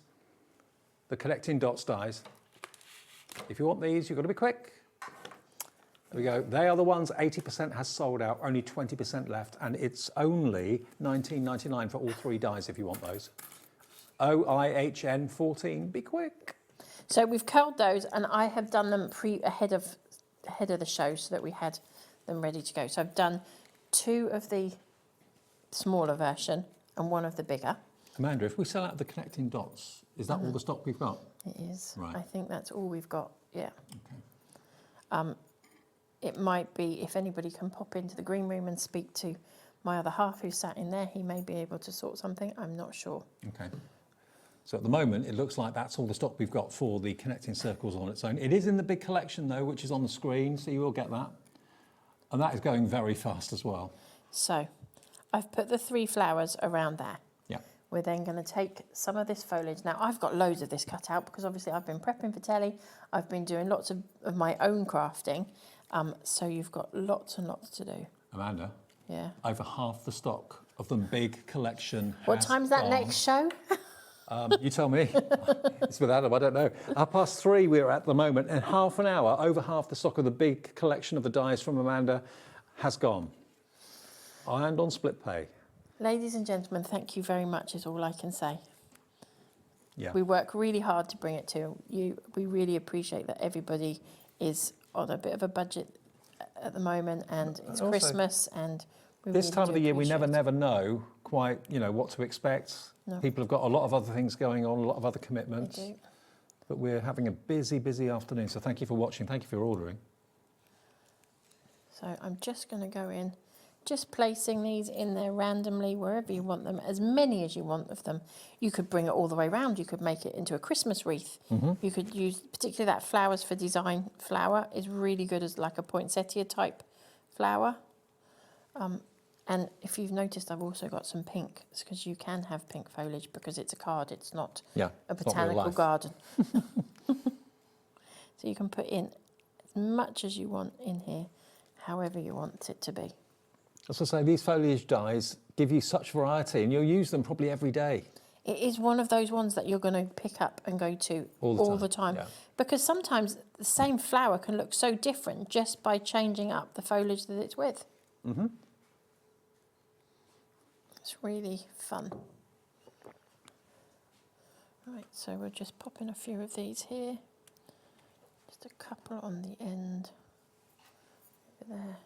the connecting dots dies, if you want these, you've got to be quick. There we go. They are the ones 80% has sold out, only 20% left, and it's only $19.99 for all 3 dies if you want those. OIHN 14, be quick. So we've curled those, and I have done them ahead of the show so that we had them ready to go. So I've done 2 of the smaller version and 1 of the bigger. Amanda, if we sell out the connecting dots, is that all the stock we've got? It is. Right. I think that's all we've got, yeah. Okay. it might be, if anybody can pop into the green room and speak to my other half who sat in there, he may be able to sort something. I'm not sure. Okay. So at the moment, it looks like that's all the stock we've got for the connecting circles on its own. It is in the big collection though, which is on the screen, so you will get that. And that is going very fast as well. So I've put the 3 flowers around there. Yeah. We're then going to take some of this foliage. Now, I've got loads of this cut out because obviously I've been prepping for telly. I've been doing lots of my own crafting. So you've got lots and lots to do. Amanda? Yeah. Over half the stock of the big collection. What time's that next show? You tell me. It's with Adam, I don't know. 3:30 we're at the moment. In half an hour, over half the stock of the big collection of the dies from Amanda has gone. And on split pay. Ladies and gentlemen, thank you very much is all I can say. Yeah. We work really hard to bring it to you. We really appreciate that everybody is on a bit of a budget at the moment, and it's also, Christmas, and we this really time of the year we appreciate never know quite, what to expect. No. People have got a lot of other things going on, a lot of other commitments. They do. But we're having a busy afternoon, so thank you for watching, thank you for ordering. So I'm just going to go in, just placing these in there randomly wherever you want them, as many as you want of them. You could bring it all the way around. You could make it into a Christmas wreath. You could use, particularly that flowers for design flower is really good as like a poinsettia type flower. And if you've noticed, I've also got some pink. It's because you can have pink foliage because it's a card. It's not a botanical garden. So you can put in as much as you want in here, however you want it to be. As I say, these foliage dies give you such variety, and you'll use them probably every day. It is one of those ones that you're going to pick up and go to all the time. Yeah. Because sometimes the same flower can look so different just by changing up the foliage that it's with. It's really fun. Right, so we're just popping a few of these here. Just a couple on the end. Over there.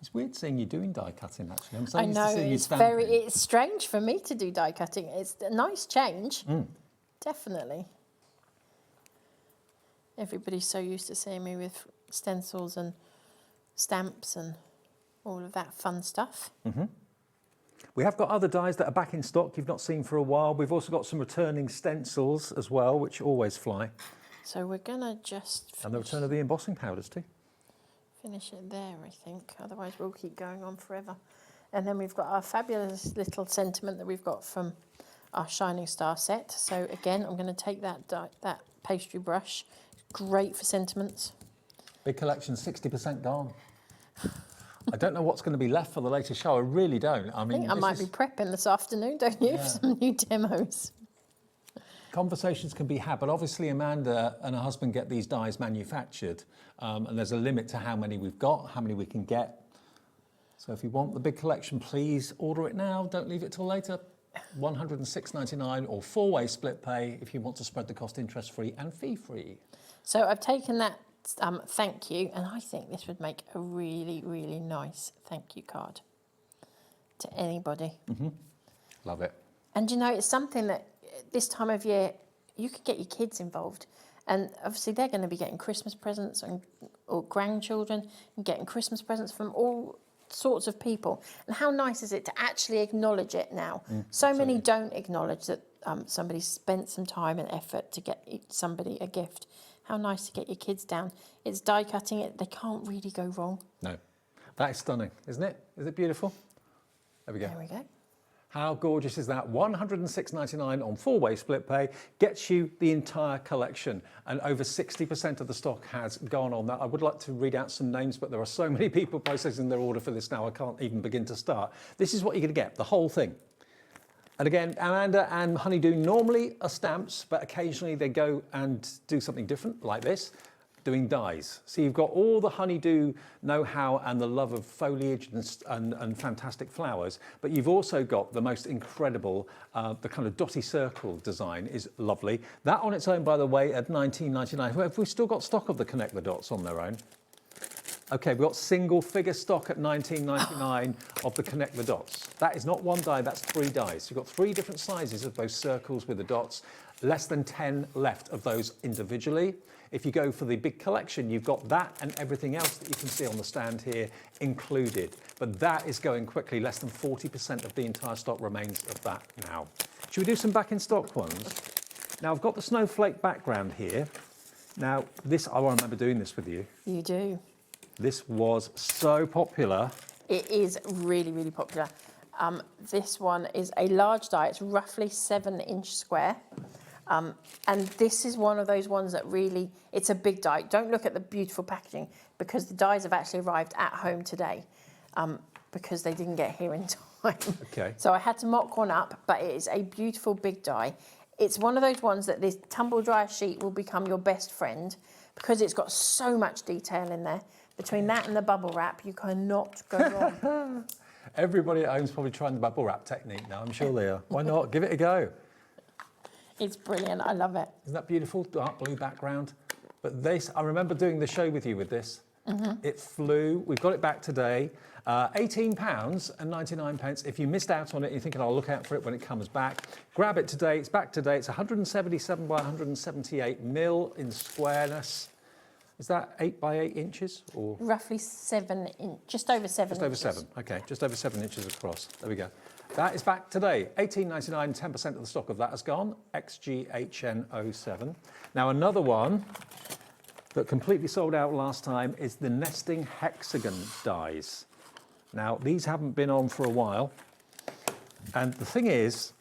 It's weird seeing you doing die cutting, actually. I'm so I used know, to seeing you it's stamping. it's strange for me to do die cutting. It's a nice change, definitely. Everybody's so used to seeing me with stencils and stamps and all of that fun stuff. We have got other dies that are back in stock you've not seen for a while. We've also got some returning stencils as well, which always fly. So we're going to just And the return of the embossing powders too. finish it there, I think. Otherwise, we'll keep going on forever. And then we've got our fabulous little sentiment that we've got from our Shining Star set. So again, I'm going to take that pastry brush. Great for sentiments. Big collection, 60% gone. I don't know what's going to be left for the later show. I really don't. I mean, I might be prepping this afternoon, don't you, for some new demos. Conversations can be had, but obviously Amanda and her husband get these dies manufactured, and there's a limit to how many we've got, how many we can get. So if you want the big collection, please order it now. Don't leave it till later. $106.99 or 4-way split pay if you want to spread the cost interest-free and fee-free. So I've taken that thank you, and I think this would make a really, really nice thank you card to anybody. Love it. And you know, it's something that this time of year you could get your kids involved, and obviously they're going to be getting Christmas presents or grandchildren and getting Christmas presents from all sorts of people. And how nice is it to actually acknowledge it now? So many don't acknowledge that somebody spent some time and effort to get somebody a gift. How nice to get your kids down. It's die cutting it. They can't really go wrong. No. That is stunning, isn't it? Is it beautiful? There we go. There we go. How gorgeous is that? $106.99 on 4-way split pay gets you the entire collection, and over 60% of the stock has gone on that. I would like to read out some names, but there are so many people processing their order for this now, I can't even begin to start. This is what you're going to get, the whole thing. And again, Amanda and Honeydew normally are stamps, but occasionally they go and do something different, like this, doing dies. So you've got all the Honeydew know-how and the love of foliage and fantastic flowers, but you've also got the most incredible, the kind of dotty circle design is lovely. That on its own, by the way, at $19.99. Have we still got stock of the Connect the Dots on their own? Okay, we've got single figure stock at $19.99 of the Connect the Dots. That is not one die, that's 3 dies. You've got 3 different sizes of those circles with the dots. Less than 10 left of those individually. If you go for the big collection, you've got that and everything else that you can see on the stand here included. But that is going quickly. Less than 40% of the entire stock remains of that now. Should we do some back in stock ones? Now, I've got the snowflake background here. Now, this, I remember doing this with you. You do. This was so popular. It is really, really popular. This one is a large die. It's roughly 7-inch square. And this is one of those ones that really, it's a big die. Don't look at the beautiful packaging because the dies have actually arrived at home today because they didn't get here in time. Okay. So I had to mock one up, but it is a beautiful big die. It's one of those ones that this tumble dryer sheet will become your best friend because it's got so much detail in there. Between that and the bubble wrap, you cannot go wrong. Everybody at home's probably trying the bubble wrap technique now. I'm sure they are. Why not? Give it a go. It's brilliant. I love it. Isn't that beautiful? Dark blue background. But this, I remember doing the show with you with this. It flew. We've got it back today. £18.99. If you missed out on it, you're thinking, I'll look out for it when it comes back. Grab it today. It's back today. It's 177 by 178 mil in squareness. Is that 8 by 8 inches? Or Roughly 7 inch, just over 7 just over inches. 7. Okay, just over 7 inches across. There we go. That is back today. £18.99, 10% of the stock of that has gone. XGHN07. Now another one that completely sold out last time is the nesting hexagon dies. Now these haven't been on for a while. And the thing is,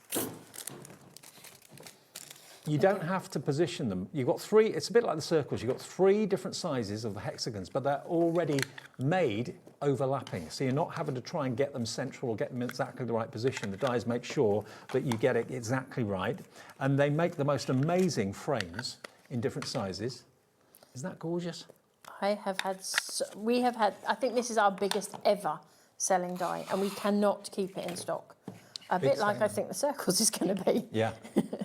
you don't have to position them. You've got 3, it's a bit like the circles, you've got 3 different sizes of the hexagons, but they're already made overlapping. So you're not having to try and get them central or get them in exactly the right position. The dies make sure that you get it exactly right. And they make the most amazing frames in different sizes. Isn't that gorgeous? We have had, I think this is our biggest ever selling die, and we cannot keep it in stock. A bit like I think the circles is going to be. Yeah.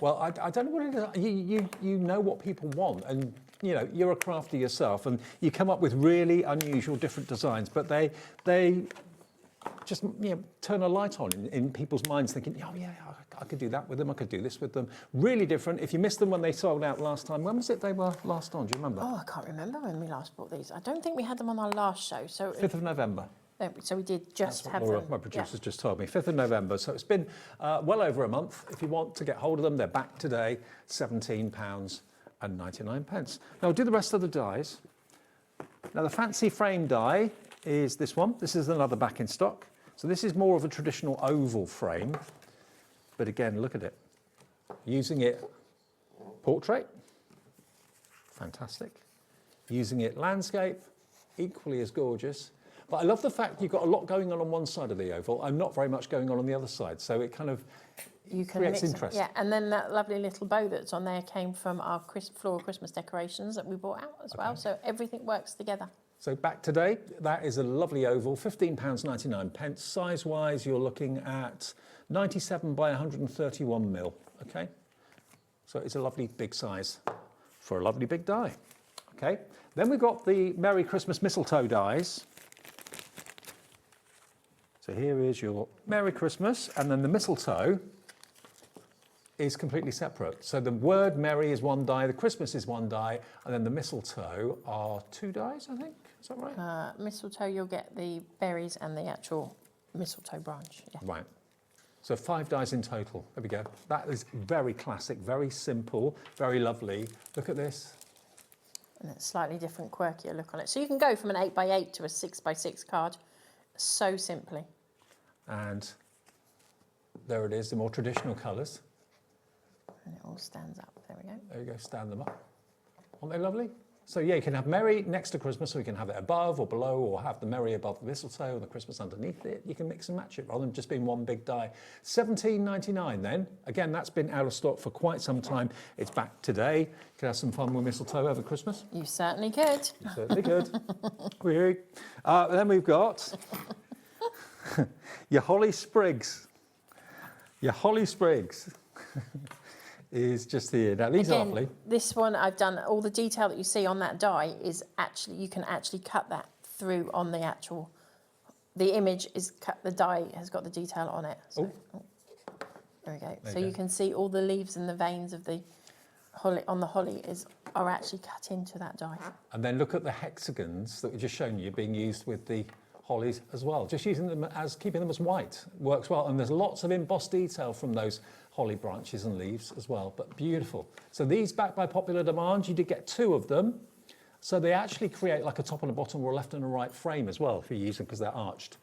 Well, I don't know what it is. You know what people want, and you know you're a crafter yourself, and you come up with really unusual, different designs. But they just turn a light on in people's minds, thinking, oh yeah, I could do that with them. I could do this with them. Really different. If you missed them when they sold out last time, when was it they were last on? Do you remember? Oh, I can't remember when we last bought these. I don't think we had them on our last show. So 5th of November. So we did just have Laura, them. my producer's just told me, 5th of November. So it's been well over a month. If you want to get hold of them, they're back today, £17.99. Now we'll do the rest of the dies. Now the fancy frame die is this one. This is another back in stock. So this is more of a traditional oval frame. But again, look at it. Using it portrait, fantastic. Using it landscape, equally as gorgeous. But I love the fact you've got a lot going on one side of the oval and not very much going on the other side. So it kind of creates interest. Yeah, and then that lovely little bow that's on there came from our floral Christmas decorations that we brought out as well. So everything works together. So back today, that is a lovely oval, £15.99. Size-wise, you're looking at 97 by 131 mil, okay? So it's a lovely big size for a lovely big die, okay? Then we've got the Merry Christmas mistletoe dies. So here is your Merry Christmas, and then the mistletoe is completely separate. So the word Merry is one die, the Christmas is one die, and then the mistletoe are 2 dies, I think. Is that right? Mistletoe, you'll get the berries and the actual mistletoe branch. Yeah. Right. So 5 dies in total. There we go. That is very classic, very simple, very lovely. Look at this. And it's slightly different, quirkier look on it. So you can go from an 8 by 8 to a 6 by 6 card so simply. And there it is, the more traditional colours. And it all stands up. There we go. There you go, stand them up. Aren't they lovely? So yeah, you can have Merry next to Christmas, or you can have it above or below, or have the Merry above the mistletoe and the Christmas underneath it. You can mix and match it rather than just being one big die. £17.99 then. Again, that's been out of stock for quite some time. It's back today. You can have some fun with mistletoe over Christmas. You certainly could. You certainly could. Then we've got your Holly Sprigs. Your Holly Sprigs. Is just here. Now these are lovely. This one I've done, all the detail that you see on that die is actually, you can actually cut that through on the actual, the image is cut, the die has got the detail on it. So, there we go. So you can see all the leaves and the veins of the on the holly are actually cut into that die. And then look at the hexagons that we've just shown you being used with the hollies as well. Just using them as, keeping them as white works well. And there's lots of embossed detail from those holly branches and leaves as well, but beautiful. So these, backed by popular demand, you did get 2 of them. So they actually create like a top and a bottom or a left and a right frame as well if you use them because they're arched.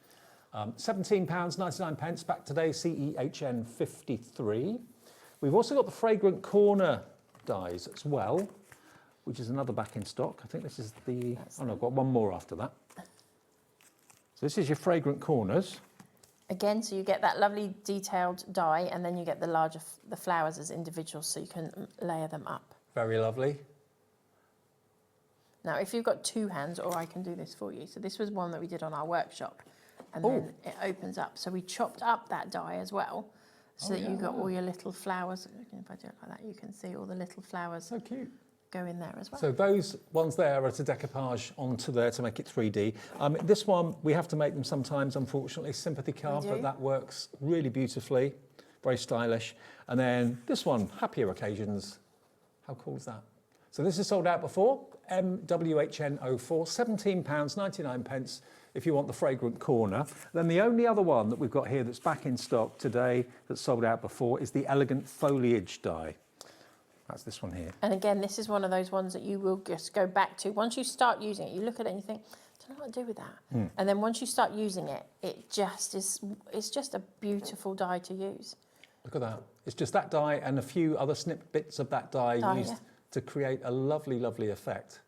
£17.99 back today, CEHN 53. We've also got the fragrant corner dies as well, which is another back in stock. I think this is the, oh no, I've got one more after that. So this is your fragrant corners. Again, so you get that lovely detailed die, and then you get the flowers as individuals, so you can layer them up. Very lovely. Now, if you've got 2 hands, or I can do this for you. So this was one that we did on our workshop, and then it opens up. So we chopped up that die as well, so that you got all your little flowers. If I do it like that, you can see all the little flowers. So cute. Go in there as well. So those ones there are to decoupage onto there to make it 3D. This one, we have to make them sometimes, unfortunately, sympathy card, but that works really beautifully, very stylish. And then this one, happier occasions. How cool is that? So this is sold out before, MWHN04, £17.99 if you want the fragrant corner. Then the only other one that we've got here that's back in stock today that's sold out before is the elegant foliage die. That's this one here. And again, this is one of those ones that you will just go back to. Once you start using it, you look at it and you think, I don't know what to do with that. And then once you start using it, it's just a beautiful die to use. Look at that. It's just that die and a few other snip bits of that die used to create a lovely, lovely effect.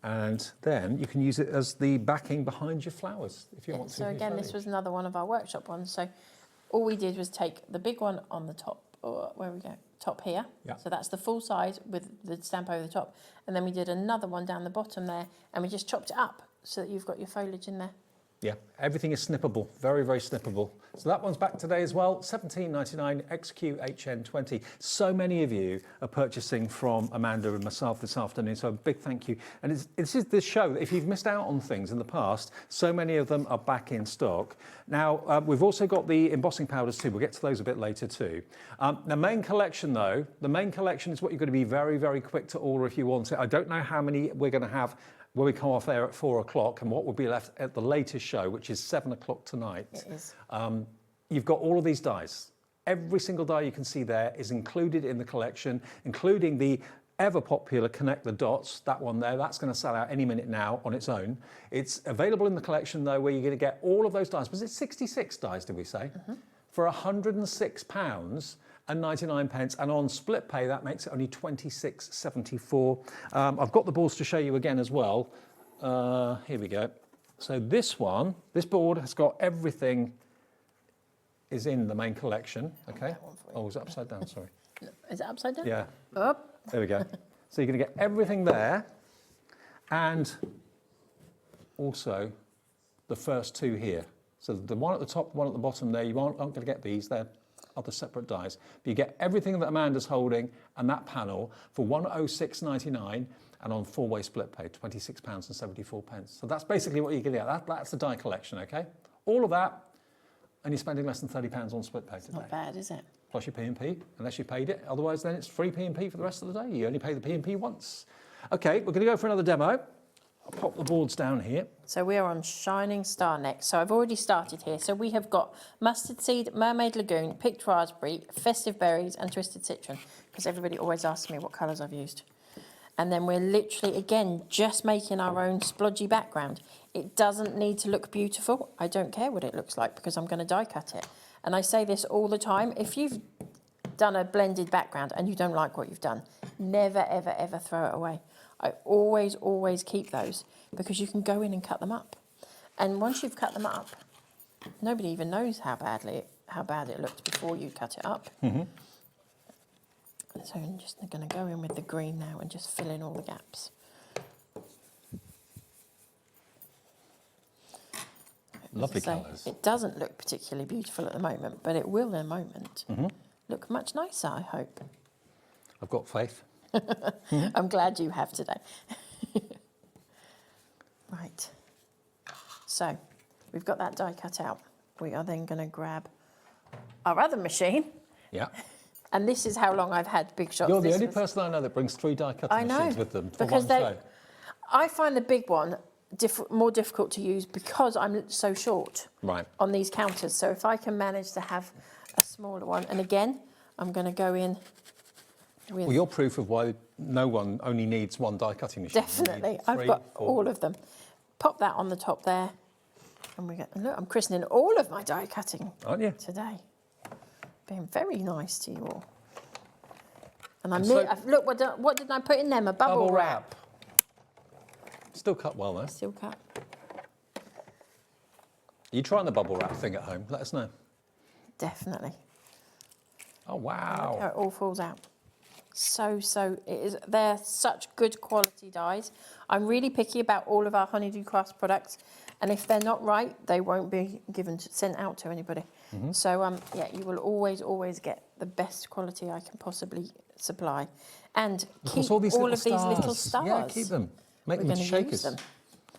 And then you can use it as the backing behind your flowers if you want to. So again, this was another one of our workshop ones. So all we did was take the big one on the top, or where we go, top here. Yeah. So that's the full size with the stamp over the top. And then we did another one down the bottom there, and we just chopped it up so that you've got your foliage in there. Yeah, everything is snippable, very, very snippable. So that one's back today as well, £17.99 XQHN20. So many of you are purchasing from Amanda and myself this afternoon, so a big thank you. And this is this show that if you've missed out on things in the past, so many of them are back in stock. Now, we've also got the embossing powders too. We'll get to those a bit later too. The main collection though, the main collection is what you're going to be very, very quick to order if you want it. I don't know how many we're going to have when we come off there at 4 o'clock and what will be left at the latest show, which is 7 o'clock tonight. It is. You've got all of these dies. Every single die you can see there is included in the collection, including the ever popular Connect the Dots, that one there. That's going to sell out any minute now on its own. It's available in the collection though, where you're going to get all of those dies. Was it 66 dies, did we say? For £106 and 99 pence, and on split pay that makes it only 26.74. I've got the boards to show you again as well. Here we go. So this board has got everything is in the main collection. Okay. Oh, is it upside down? Sorry. Is it upside down? Yeah. Up. There we go. So you're going to get everything there, and also the first 2 here. So the one at the top, one at the bottom there, you aren't going to get these. They're other separate dies. But you get everything that Amanda's holding and that panel for £106.99, and on 4-way split pay, £26.74. So that's basically what you get out. That's the die collection, okay? All of that, and you're spending less than £30 on split pay today. Not bad, is it? Plus your P&P, unless you paid it. Otherwise, then it's free P&P for the rest of the day. You only pay the P&P once. Okay, we're going to go for another demo. I'll pop the boards down here. So we are on Shining Star next. So I've already started here. So we have got Mustard Seed, Mermaid Lagoon, Picked Raspberry, Festive Berries and Twisted Citron, because everybody always asks me what colours I've used. And then we're literally, again, just making our own splodgy background. It doesn't need to look beautiful. I don't care what it looks like because I'm going to die cut it. And I say this all the time. If you've done a blended background and you don't like what you've done, never, ever, ever throw it away. I always, always keep those because you can go in and cut them up. And once you've cut them up, nobody even knows how bad it looked before you cut it up. So I'm just going to go in with the green now and just fill in all the gaps. Lovely colours. It doesn't look particularly beautiful at the moment, but it will in a moment look much nicer, I hope. I've got faith. I'm glad you have today. Right. So we've got that die cut out. We are then going to grab our other machine. Yeah. And this is how long I've had big shots. You're the This only was- person I know that brings 3 die cutting I know, machines with them for because one they, show. I find the big one more difficult to use because I'm so short Right. on these counters. So if I can manage to have a smaller one, and again, I'm going to go in with... Well, you're proof of why no one only needs 1 die cutting machine. You need Definitely. 3, I've got 4. all of them. Pop that on the top there. And we get, look, I'm christening all of my die cutting Aren't you? today. Being very nice to you all. And I'm So- look, what did I put in them? A bubble wrap. Still cut well, though. Still cut. You trying the bubble wrap thing at home? Let us know. Definitely. Oh, Look wow. how it all falls out. They're such good quality dies. I'm really picky about all of our Honeydew Crafts products, and if they're not right, they won't be sent out to anybody. So yeah, you will always get the best quality I can possibly supply, and keep all all, these of little these little stars. stars. Yeah, keep them. Make them We're into gonna use shakers. them.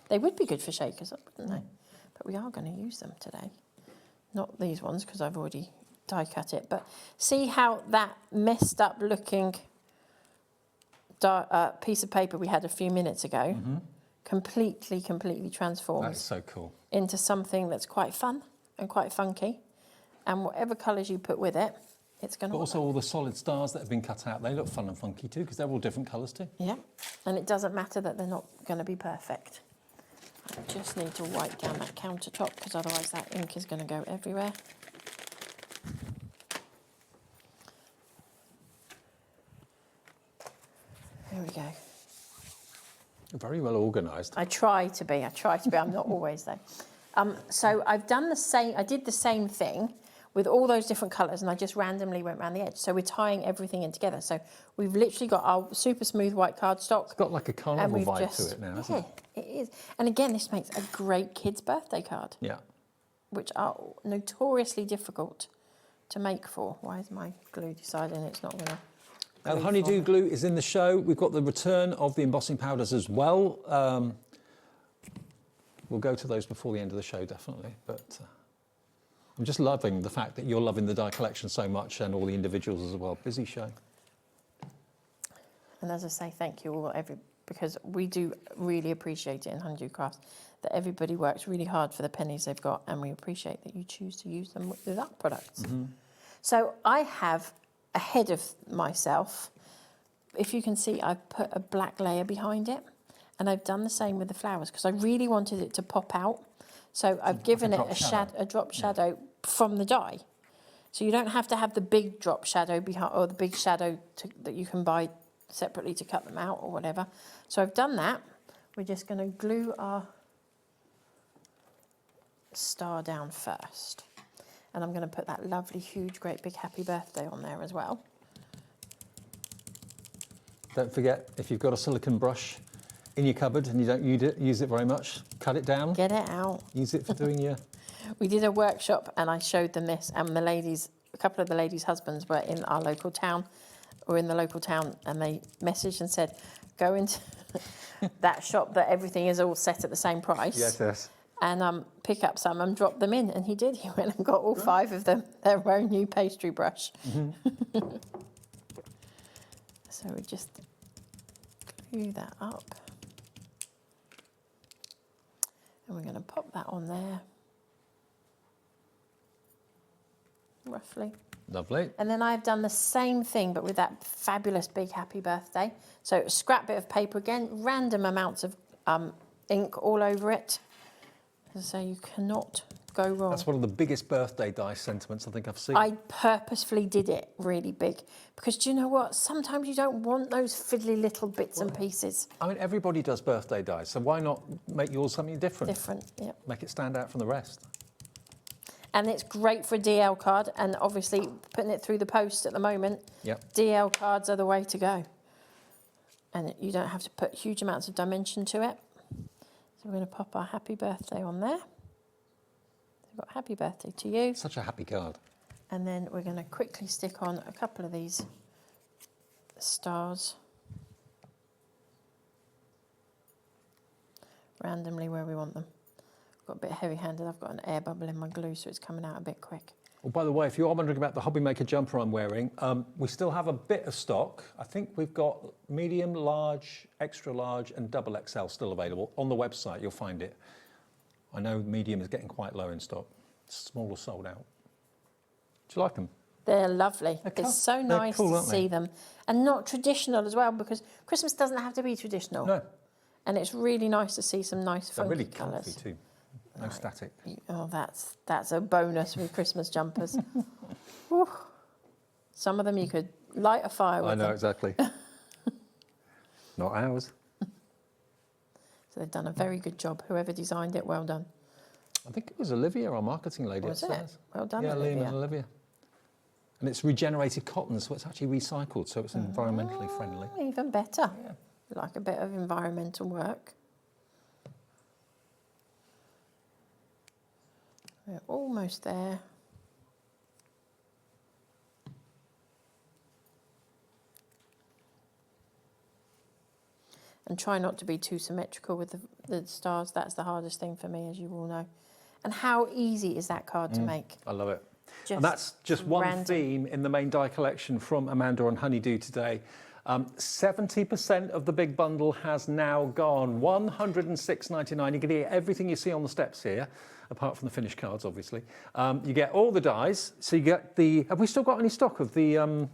They would be good for shakers, wouldn't they? But we are going to use them today. Not these ones because I've already die cut it. But see how that messed up looking piece of paper we had a few minutes ago completely transforms That is so cool. into something that's quite fun and quite funky. And whatever colours you put with it, it's going But to... also all the solid stars that have been cut out, they look fun and funky too, because they're all different colours too. Yeah, and it doesn't matter that they're not going to be perfect. I just need to wipe down that countertop because otherwise that ink is going to go everywhere. There we go. You're very well organised. I try to be. I'm not always though. So I've done the same. I did the same thing with all those different colours, and I just randomly went around the edge. So we're tying everything in together. So we've literally got our super smooth white cardstock. It's got like a carnival vibe to it now, hasn't it? It is. And again, this makes a great kid's birthday card, Yeah. which are notoriously difficult to make for. Why is my glue deciding it's not going to... Now, the honeydew glue is in the show. We've got the return of the embossing powders as well. We'll go to those before the end of the show, definitely. But I'm just loving the fact that you're loving the die collection so much and all the individuals as well. Busy show. And as I say, thank you all, because we do really appreciate it in Honeydew Crafts that everybody works really hard for the pennies they've got, and we appreciate that you choose to use them with our products. So I have, ahead of myself, if you can see, I've put a black layer behind it, and I've done the same with the flowers because I really wanted it to pop out. So I've given it a drop shadow from the die. So you don't have to have the big drop shadow behind, or the big shadow that you can buy separately to cut them out or whatever. So I've done that. We're just going to glue our star down first. And I'm going to put that lovely, huge, great big happy birthday on there as well. Don't forget, if you've got a silicone brush in your cupboard and you don't use it very much, cut it down. Get it out. Use it for doing your... We did a workshop and I showed them this, and the ladies, a couple of the ladies' husbands were in our local town, and they messaged and said, go into that shop that everything is all set at the same price. Yes. And pick up some and drop them in. And he did. He went and got all 5 of them their own new pastry brush. So we just glue that up. And we're going to pop that on there. Roughly. Lovely. And then I've done the same thing, but with that fabulous big happy birthday. So a scrap bit of paper again, random amounts of ink all over it. So you cannot go wrong. That's one of the biggest birthday die sentiments I think I've seen. I purposefully did it really big because do you know what? Sometimes you don't want those fiddly little bits and pieces. I mean, everybody does birthday dies, so why not make yours something different? Different, yeah. Make it stand out from the rest. And it's great for a DL card, and obviously putting it through the post at the moment, DL cards are the way to go. And you don't have to put huge amounts of dimension to it. So we're going to pop our happy birthday on there. We've got happy birthday to you. Such a happy card. And then we're going to quickly stick on a couple of these stars randomly where we want them. Got a bit heavy-handed. I've got an air bubble in my glue, so it's coming out a bit quick. Oh, by the way, if you are wondering about the Hobbymaker jumper I'm wearing, we still have a bit of stock. I think we've got medium, large, extra large and double XL still available. On the website, you'll find it. I know medium is getting quite low in stock. Small are sold out. Do you like them? They're lovely. It's so nice cool, to aren't they? see them. And not traditional as well, because Christmas doesn't have to be traditional. No. And it's really nice to see some nice They're funky really colours. comfy too. No static. Oh, that's a bonus with Christmas jumpers. Whew. Some of them you could light a fire with. I know, them. exactly. Not ours. So they've done a very good job. Whoever designed it, well done. I think it was Olivia, our marketing lady Was it? upstairs. Well done, yeah, Olivia. Liam and Olivia. And it's regenerated cotton, so it's actually recycled, so it's environmentally friendly. Even better. Yeah. Like a bit of environmental work. We're almost there. And try not to be too symmetrical with the stars. That's the hardest thing for me, as you all know. And how easy is that card to make? I love it. Just and that's just one random. theme in the main die collection from Amanda on Honeydew today. 70% of the big bundle has now gone. $106.99. You're going to get everything you see on the steps here, apart from the finished cards, obviously. You get all the dies. So you get the... Have we still got any stock of the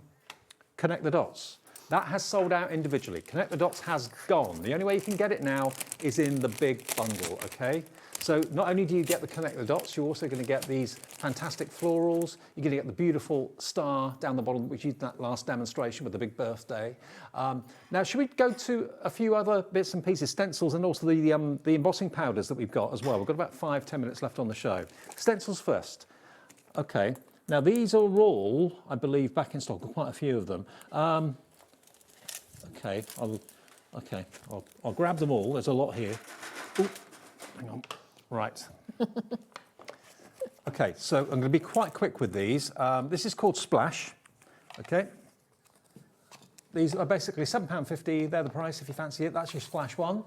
Connect the Dots? That has sold out individually. Connect the Dots has gone. The only way you can get it now is in the big bundle, okay? So not only do you get the Connect the Dots, you're also going to get these fantastic florals. You're going to get the beautiful star down the bottom, which you used in that last demonstration with the big birthday. Now, should we go to a few other bits and pieces, stencils, and also the embossing powders that we've got as well? We've got about 5-10 minutes left on the show. Stencils first. Okay. Now, these are all, I believe, back in stock. Quite a few of them. Okay, I'll grab them all. There's a lot here. Ooh, hang on. Right. Okay, so I'm going to be quite quick with these. This is called Splash. Okay. These are basically £7.50. They're the price if you fancy it. That's your Splash one.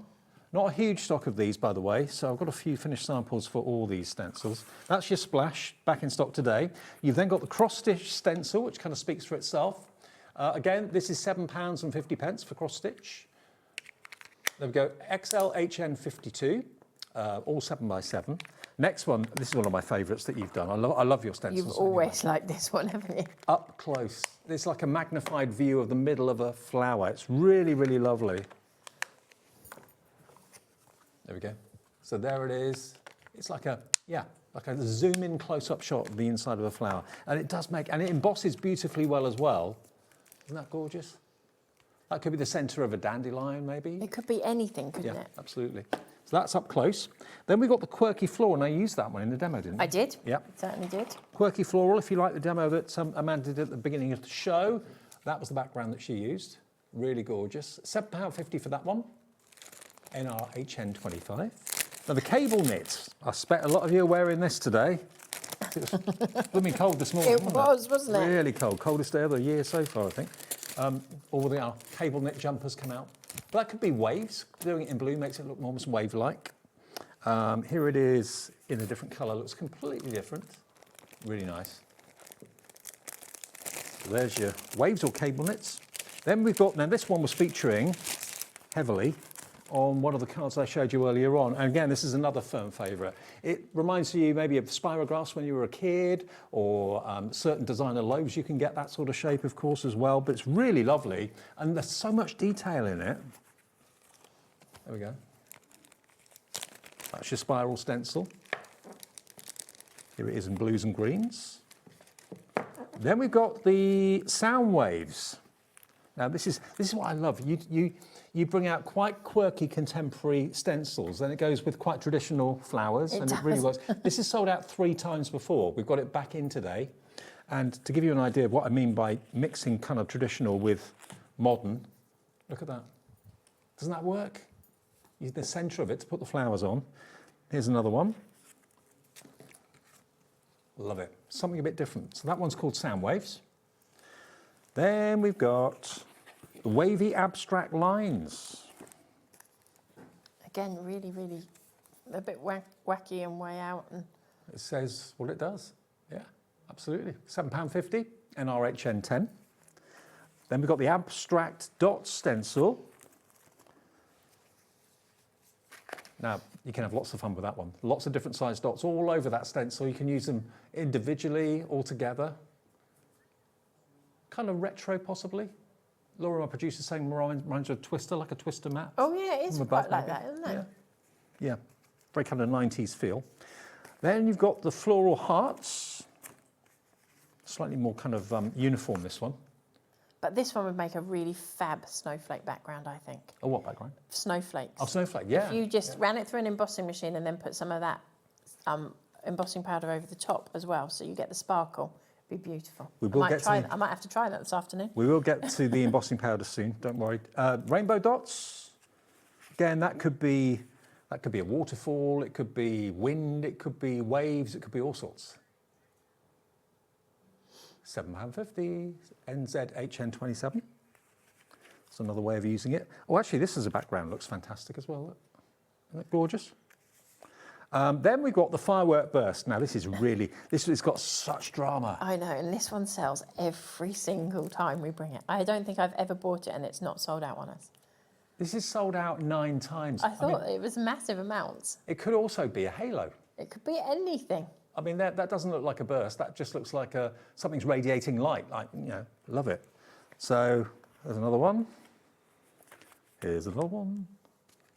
Not a huge stock of these, by the way, so I've got a few finished samples for all these stencils. That's your Splash, back in stock today. You've then got the cross-stitch stencil, which kind of speaks for itself. Again, this is £7.50 for cross-stitch. There we go, XLHN52, all 7x7. Next one, this is one of my favourites that you've done. I love your stencils. You've always liked this one, haven't you? Up close. It's like a magnified view of the middle of a flower. It's really, really lovely. There we go. So there it is. It's like a, like a zoom-in close-up shot of the inside of a flower. And it does make, and it embosses beautifully well as well. Isn't that gorgeous? That could be the centre of a dandelion, maybe. It could be anything, couldn't it? Absolutely. So that's up close. Then we've got the quirky floral, and I used that one in the demo, didn't you? I did. Yeah. Certainly did. Quirky floral, if you like the demo that Amanda did at the beginning of the show, that was the background that she used. Really gorgeous. £7.50 for that one. NRHN25. Now the cable knit, I expect a lot of you are wearing this today. It was blooming cold this morning. Wasn't it? Really cold. Coldest day of the year so far, I think. All the cable knit jumpers come out. But that could be waves. Doing it in blue makes it look almost wave-like. Here it is in a different colour. Looks completely different. Really nice. So there's your waves or cable knits. Then we've got, now this one was featuring heavily on one of the cards I showed you earlier on. And again, this is another firm favourite. It reminds you maybe of spirographs when you were a kid, or certain designer loaves. You can get that sort of shape, of course, as well. But it's really lovely, and there's so much detail in it. There we go. That's your spiral stencil. Here it is in blues and greens. Then we've got the sound waves. Now this is what I love. You bring out quite quirky contemporary stencils, and it goes with quite traditional flowers, and it really works. This is sold out 3 times before. We've got it back in today. And to give you an idea of what I mean by mixing kind of traditional with modern, look at that. Doesn't that work? Use the centre of it to put the flowers on. Here's another one. Love it. Something a bit different. So that one's called Sound Waves. Then we've got the wavy abstract lines. Again, really, really a bit wacky and way out. And it says what it does. Yeah. Absolutely. £7.50, NRHN 10. Then we've got the abstract dot stencil. Now, you can have lots of fun with that one. Lots of different size dots all over that stencil. You can use them individually or together. Kind of retro, possibly. Laura, my producer, saying reminds her of Twister, like a Twister map. Oh, yeah, it is quite like that, isn't it? Yeah. Yeah. Very kind of 90s feel. Then you've got the floral hearts. Slightly more kind of uniform, this one. But this one would make a really fab snowflake background, I think. A what background? Snowflakes. Oh, snowflake, yeah. If you just ran it through an embossing machine and then put some of that embossing powder over the top as well, so you get the sparkle, it'd be beautiful. We will I might have to try that this afternoon. We will get to the embossing powder soon, don't worry. Rainbow dots. Again, that could be a waterfall, it could be wind, it could be waves, it could be all sorts. £7.50, NZHN27. That's another way of using it. Oh, actually, this as a background looks fantastic as well. Look. Isn't it gorgeous? Then we've got the firework burst. Now, this has got such drama. I know, and this one sells every single time we bring it. I don't think I've ever bought it and it's not sold out on us. This is sold out 9 times. I thought it was massive amounts. It could also be a halo. It could be anything. I mean, that doesn't look like a burst. That just looks like something's radiating light. Like, you know, love it. So there's another one. Here's another one.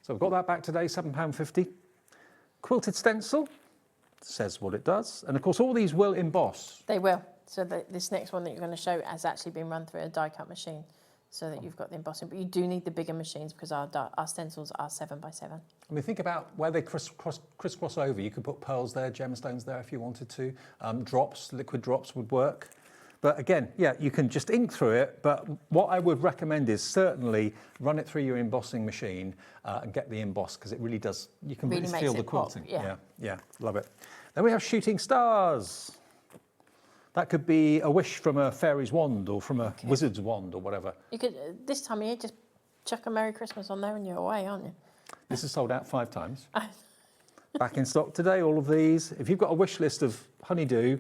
So we've got that back today, £7.50. Quilted stencil, says what it does. And of course, all these will emboss. They will. So this next one that you're going to show has actually been run through a die cut machine, so that you've got the embossing. But you do need the bigger machines because our stencils are 7x7. I mean, think about where they crisscross over. You could put pearls there, gemstones there if you wanted to. Drops, liquid drops would work. But again, yeah, you can just ink through it. But what I would recommend is certainly run it through your embossing machine and get the emboss, because it really does. You can really feel the quilting. Yeah, love it. Then we have shooting stars. That could be a wish from a fairy's wand or from a wizard's wand or whatever. You could, this time of year, just chuck a Merry Christmas on there and you're away, aren't you? This is sold out 5 times. Back in stock today, all of these. If you've got a wish list of honeydew,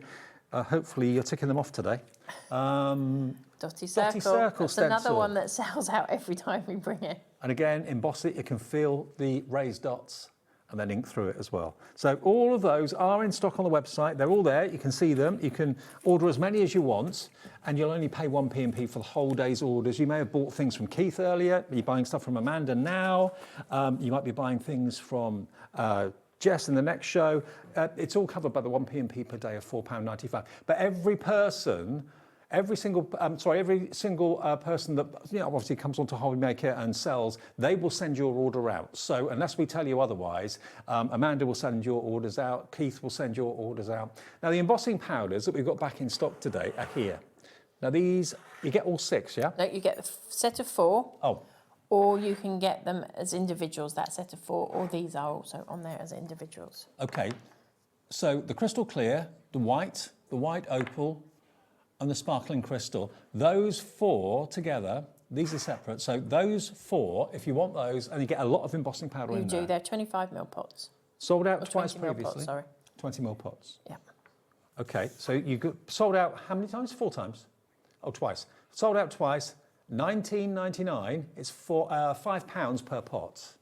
hopefully you're ticking them off today. Dotty Circle. That's another one that sells out every time we bring it. And again, emboss it, you can feel the raised dots and then ink through it as well. So all of those are in stock on the website. They're all there. You can see them. You can order as many as you want, and you'll only pay 1 P&P for the whole day's orders. You may have bought things from Keith earlier. You're buying stuff from Amanda now. You might be buying things from Jess in the next show. It's all covered by the 1 P&P per day of £4.95. But every single person that obviously comes onto Hobbymaker and sells, they will send your order out. So unless we tell you otherwise, Amanda will send your orders out, Keith will send your orders out. Now the embossing powders that we've got back in stock today are here. Now these, you get all 6, yeah? No, you get a set of 4. Oh. Or you can get them as individuals, that set of 4, or these are also on there as individuals. Okay, so the crystal clear, the white opal, and the sparkling crystal, those 4 together, these are separate. So those 4, if you want those, and you get a lot of embossing powder in there. You do, they're 25mm pots. Sold out twice previously? Pots, sorry. 20mm pots. Yeah. Okay, so you sold out how many times? 4 times? Oh, twice. Sold out twice, £19.99. It's for £5 per pot.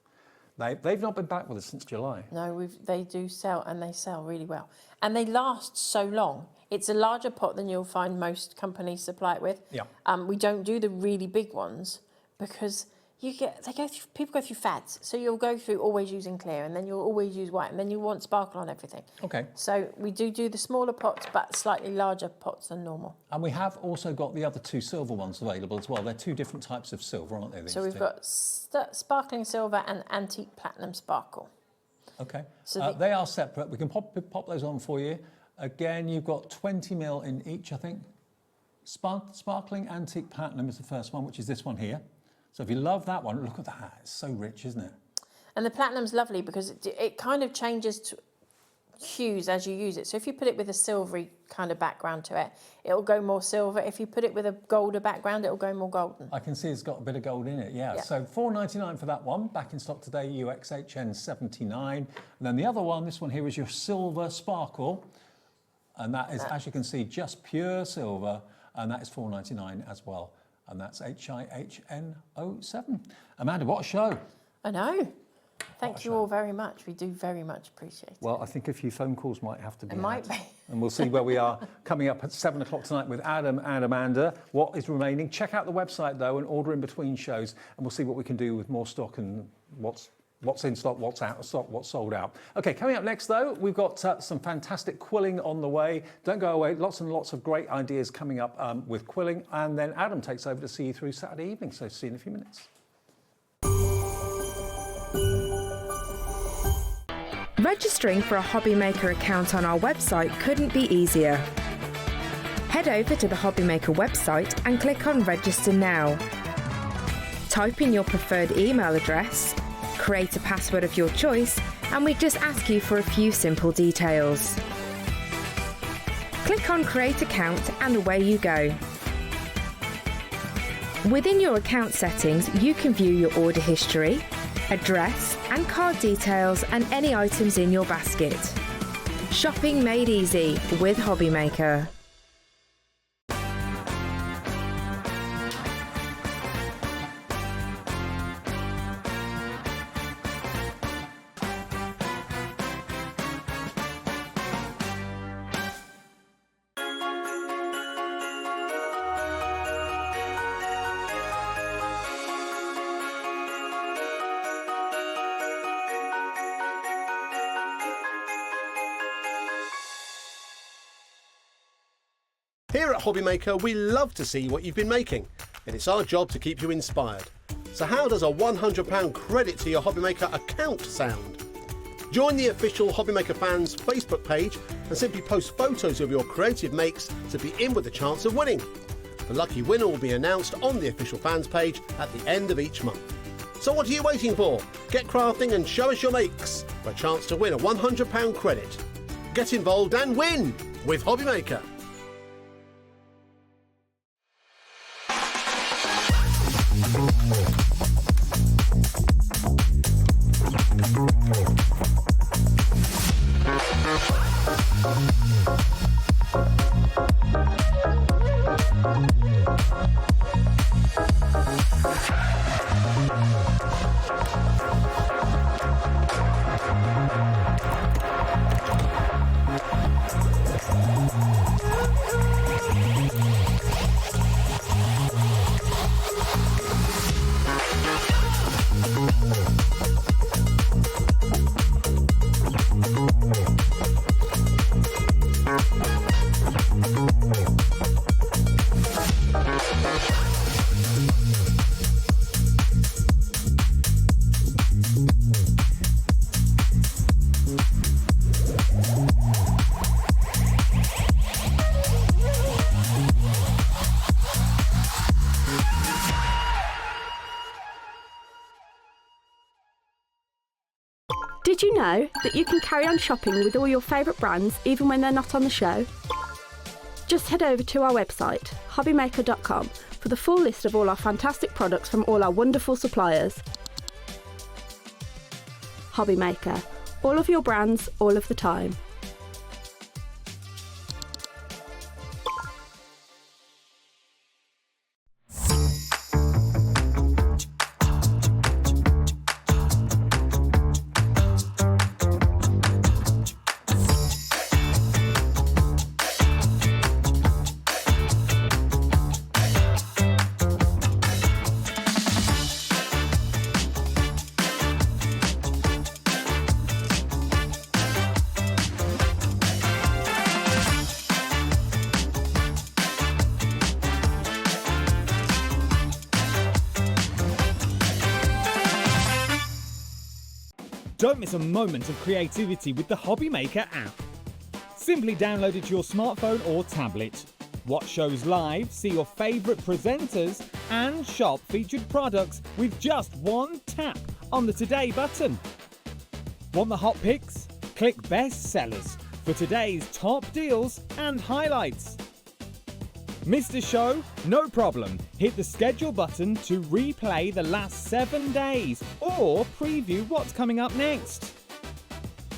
They've not been back with us since July. No, they do sell, and they sell really well. And they last so long. It's a larger pot than you'll find most companies supply it with. Yeah. We don't do the really big ones because people go through fads. So you'll go through always using clear, and then you'll always use white, and then you want sparkle on everything. Okay. So we do the smaller pots, but slightly larger pots than normal. And we have also got the other 2 silver ones available as well. They're 2 different types of silver, aren't they? So we've got sparkling silver and antique platinum sparkle. Okay. So they are separate. We can pop those on for you. Again, you've got 20mm in each, I think. Sparkling antique platinum is the first one, which is this one here. So if you love that one, look at that. It's so rich, isn't it? And the platinum's lovely because it kind of changes to hues as you use it. So if you put it with a silvery kind of background to it, it'll go more silver. If you put it with a golder background, it'll go more golden. I can see it's got a bit of gold in it, yeah. So £4.99 for that one, back in stock today, UXHN 79. And then the other one, this one here is your silver sparkle. And that is, as you can see, just pure silver, and that is $4.99 as well. And that's HIHN07. Amanda, what a show. I know. Thank you all very much. We do very much appreciate it. Well, I think a few phone calls might have to be It might be. And we'll see where we are coming up at 7 o'clock tonight with Adam and Amanda. What is remaining? Check out the website, though, and order in between shows, and we'll see what we can do with more stock and what's in stock, what's out of stock, what's sold out. OK, coming up next, though, we've got some fantastic quilling on the way. Don't go away. Lots and lots of great ideas coming up with quilling. And then Adam takes over to see you through Saturday evening. So see you in a few minutes. Registering for a Hobbymaker account on our website couldn't be easier. Head over to the Hobbymaker website and click on Register Now. Type in your preferred email address, create a password of your choice, and we just ask you for a few simple details. Click on Create Account and away you go. Within your account settings, you can view your order history, address and card details and any items in your basket. Shopping made easy with Hobbymaker. Here at Hobbymaker, we love to see what you've been making, and it's our job to keep you inspired. So how does a £100 credit to your Hobbymaker account sound? Join the official Hobbymaker fans Facebook page and simply post photos of your creative makes to be in with a chance of winning. The lucky winner will be announced on the official fans page at the end of each month. So what are you waiting for? Get crafting and show us your makes for a chance to win a £100 credit. Get involved and win with Hobbymaker. Did you know that you can carry on shopping with all your favourite brands even when they're not on the show? Just head over to our website, hobbymaker.com, for the full list of all our fantastic products from all our wonderful suppliers. Hobbymaker, all of your brands, all of the time. Don't miss a moment of creativity with the Hobbymaker app. Simply download it to your smartphone or tablet. Watch shows live, see your favourite presenters, and shop featured products with just one tap on the Today button. Want the hot picks? Click Best Sellers for today's top deals and highlights. Missed a show? No problem. Hit the schedule button to replay the last 7 days or preview what's coming up next.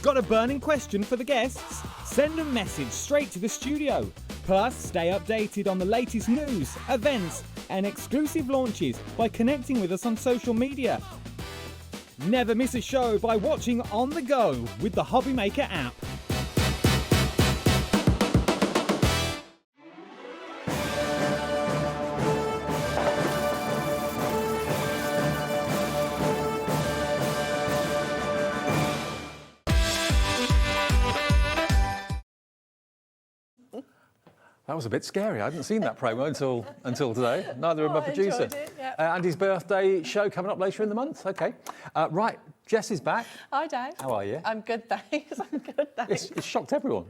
Got a burning question for the guests? Send a message straight to the studio. Plus, stay updated on the latest news, events, and exclusive launches by connecting with us on social media. Never miss a show by watching on the go with the Hobby Maker app. That was a bit scary. I hadn't seen that promo until today. Neither had my producer. Enjoyed it, yeah. Andy's birthday show coming up later in the month. Okay. Right, Jess is back. Hi, Dave. How are you? I'm good, thanks. I'm good, thanks. It's shocked everyone.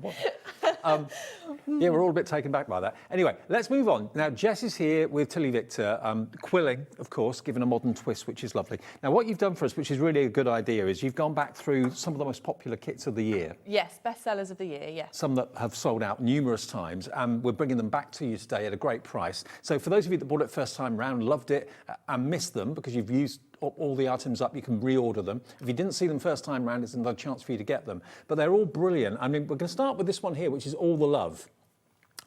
Yeah, we're all a bit taken back by that. Anyway, let's move on. Now, Jess is here with TillyViktor, quilling, of course, given a modern twist, which is lovely. Now, what you've done for us, which is really a good idea, is you've gone back through some of the most popular kits of the year. Yes, bestsellers of the year, yes. Some that have sold out numerous times, and we're bringing them back to you today at a great price. So for those of you that bought it first time round, loved it, and missed them because you've used all the items up, you can reorder them. If you didn't see them first time round, it's another chance for you to get them. But they're all brilliant. I mean, we're going to start with this one here, which is All the Love.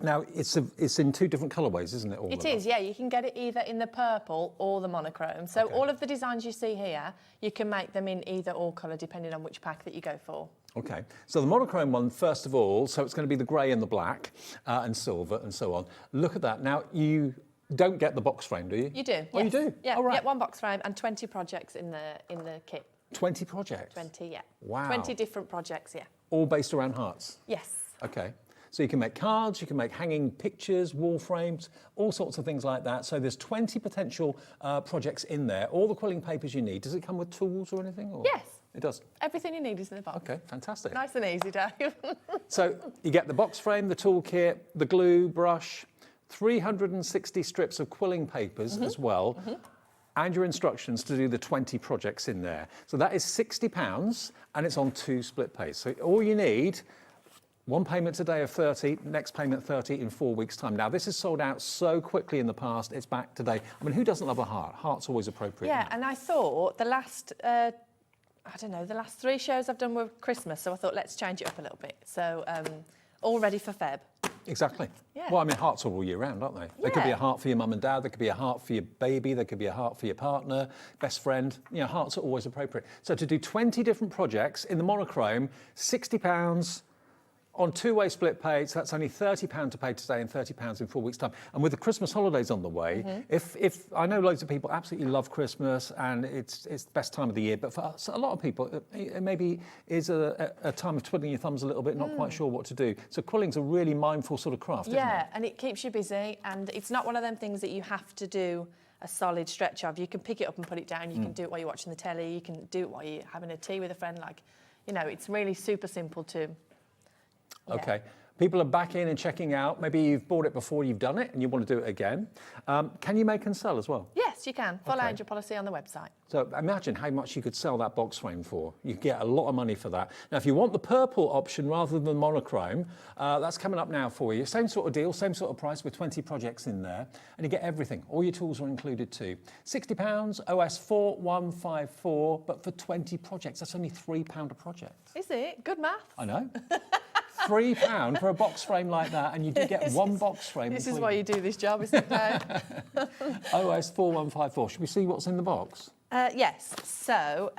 Now, it's in two different colourways, isn't it? It is, yeah. You can get it either in the purple or the monochrome. So all of the designs you see here, you can make them in either or colour, depending on which pack that you go for. Okay, so the monochrome one, first of all, so it's going to be the grey and the black and silver and so on. Look at that. Now, you don't get the box frame, do you? You do, Oh, yes. you do? Yeah, Oh, right. get one box frame and 20 projects in the kit. 20 projects? 20, yeah. Wow. 20 different projects, yeah. All based around hearts? Yes. Okay. So you can make cards, you can make hanging pictures, wall frames, all sorts of things like that. So there's 20 potential projects in there. All the quilling papers you need. Does it come with tools or anything? Or? Yes. It does? Everything you need is in the box. Okay, fantastic. Nice and easy, Dave. So you get the box frame, the toolkit, the glue, brush, 360 strips of quilling papers as well, and your instructions to do the 20 projects in there. So that is £60, and it's on 2 split pays. So all you need, one payment today of 30, next payment 30 in 4 weeks' time. Now, this has sold out so quickly in the past, it's back today. I mean, who doesn't love a heart? Heart's always appropriate. Yeah, and I thought the last, I don't know, the last 3 shows I've done were Christmas, so I thought let's change it up a little bit. So all ready for Feb. Exactly. Yeah. Well, I mean, hearts are all year round, aren't they? There could be a heart for your mum and dad, there could be a heart for your baby, there could be a heart for your partner, best friend. You know, hearts are always appropriate. So to do 20 different projects in the monochrome, £60, on 2-way split pay, so that's only £30 to pay today and £30 in 4 weeks' time. And with the Christmas holidays on the way, if I know loads of people absolutely love Christmas and it's the best time of the year, but for a lot of people, it maybe is a time of twiddling your thumbs a little bit, not quite sure what to do. So quilling's a really mindful sort of craft, isn't it? Yeah, and it keeps you busy, and it's not one of them things that you have to do a solid stretch of. You can pick it up and put it down. You can do it while you're watching the telly. You can do it while you're having a tea with a friend. Like, you know, it's really super simple to. Yeah. Okay. People are back in and checking out. Maybe you've bought it before, you've done it, and you want to do it again. Can you make and sell as well? Yes, you can. Follow your policy on the website. So imagine how much you could sell that box frame for. You get a lot of money for that. Now, if you want the purple option rather than monochrome, that's coming up now for you. Same sort of deal, same sort of price with 20 projects in there, and you get everything. All your tools are included too. £60, OS 4154, but for 20 projects, that's only £3 a project. Is it? Good math. I know. £3 for a box frame like that, and you do get one box frame. This is why you do this job, isn't it, Dave? OS 4154. Should we see what's in the box? Yes. So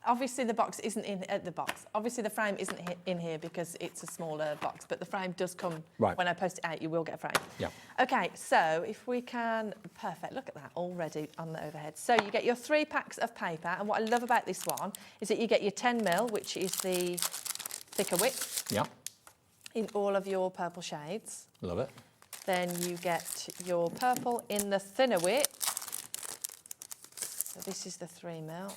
obviously the box isn't in the box. Obviously the frame isn't in here because it's a smaller box, but the frame does come. Right. When I post it out, you will get a frame. Yeah. Okay. So if we can, perfect. Look at that already on the overhead. So you get your 3 packs of paper, and what I love about this one is that you get your 10mm, which is the thicker width. Yeah. In all of your purple shades. Love it. Then you get your purple in the thinner width. So this is the 3mm.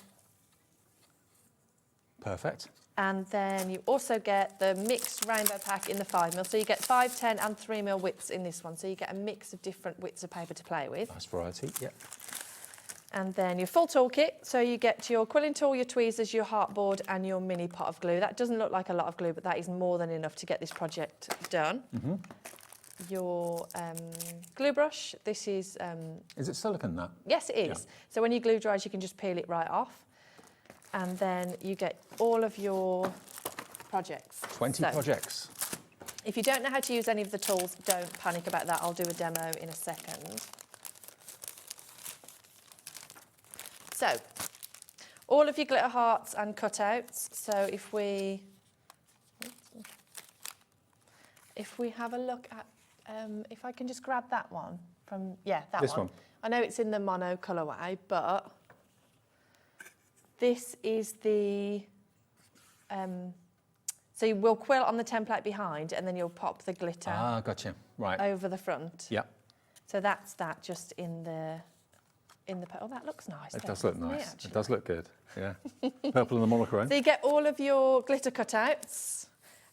Perfect. And then you also get the mixed rainbow pack in the 5mm. So you get 5, 10 and 3mm widths in this one. So you get a mix of different widths of paper to play with. Nice variety, yeah. And then your full toolkit. So you get your quilling tool, your tweezers, your heartboard and your mini pot of glue. That doesn't look like a lot of glue, but that is more than enough to get this project done. Your glue brush. This is... Is it silicone, that? Yes, it is. Yeah. So when your glue dries, you can just peel it right off. and then you get all of your projects. 20 projects. If you don't know how to use any of the tools, don't panic about that. I'll do a demo in a second. So, all of your glitter hearts and cutouts. So if we have a look at, if I can just grab that one from, that this one. I know it's in the mono colourway, but this is the, so you will quill on the template behind and then you'll pop the glitter Gotcha. Right. over the front. Yep. So that's that just in the, oh, that looks nice. It though, does look doesn't nice. actually? It does look good. Yeah. Purple and the monochrome. So you get all of your glitter cutouts,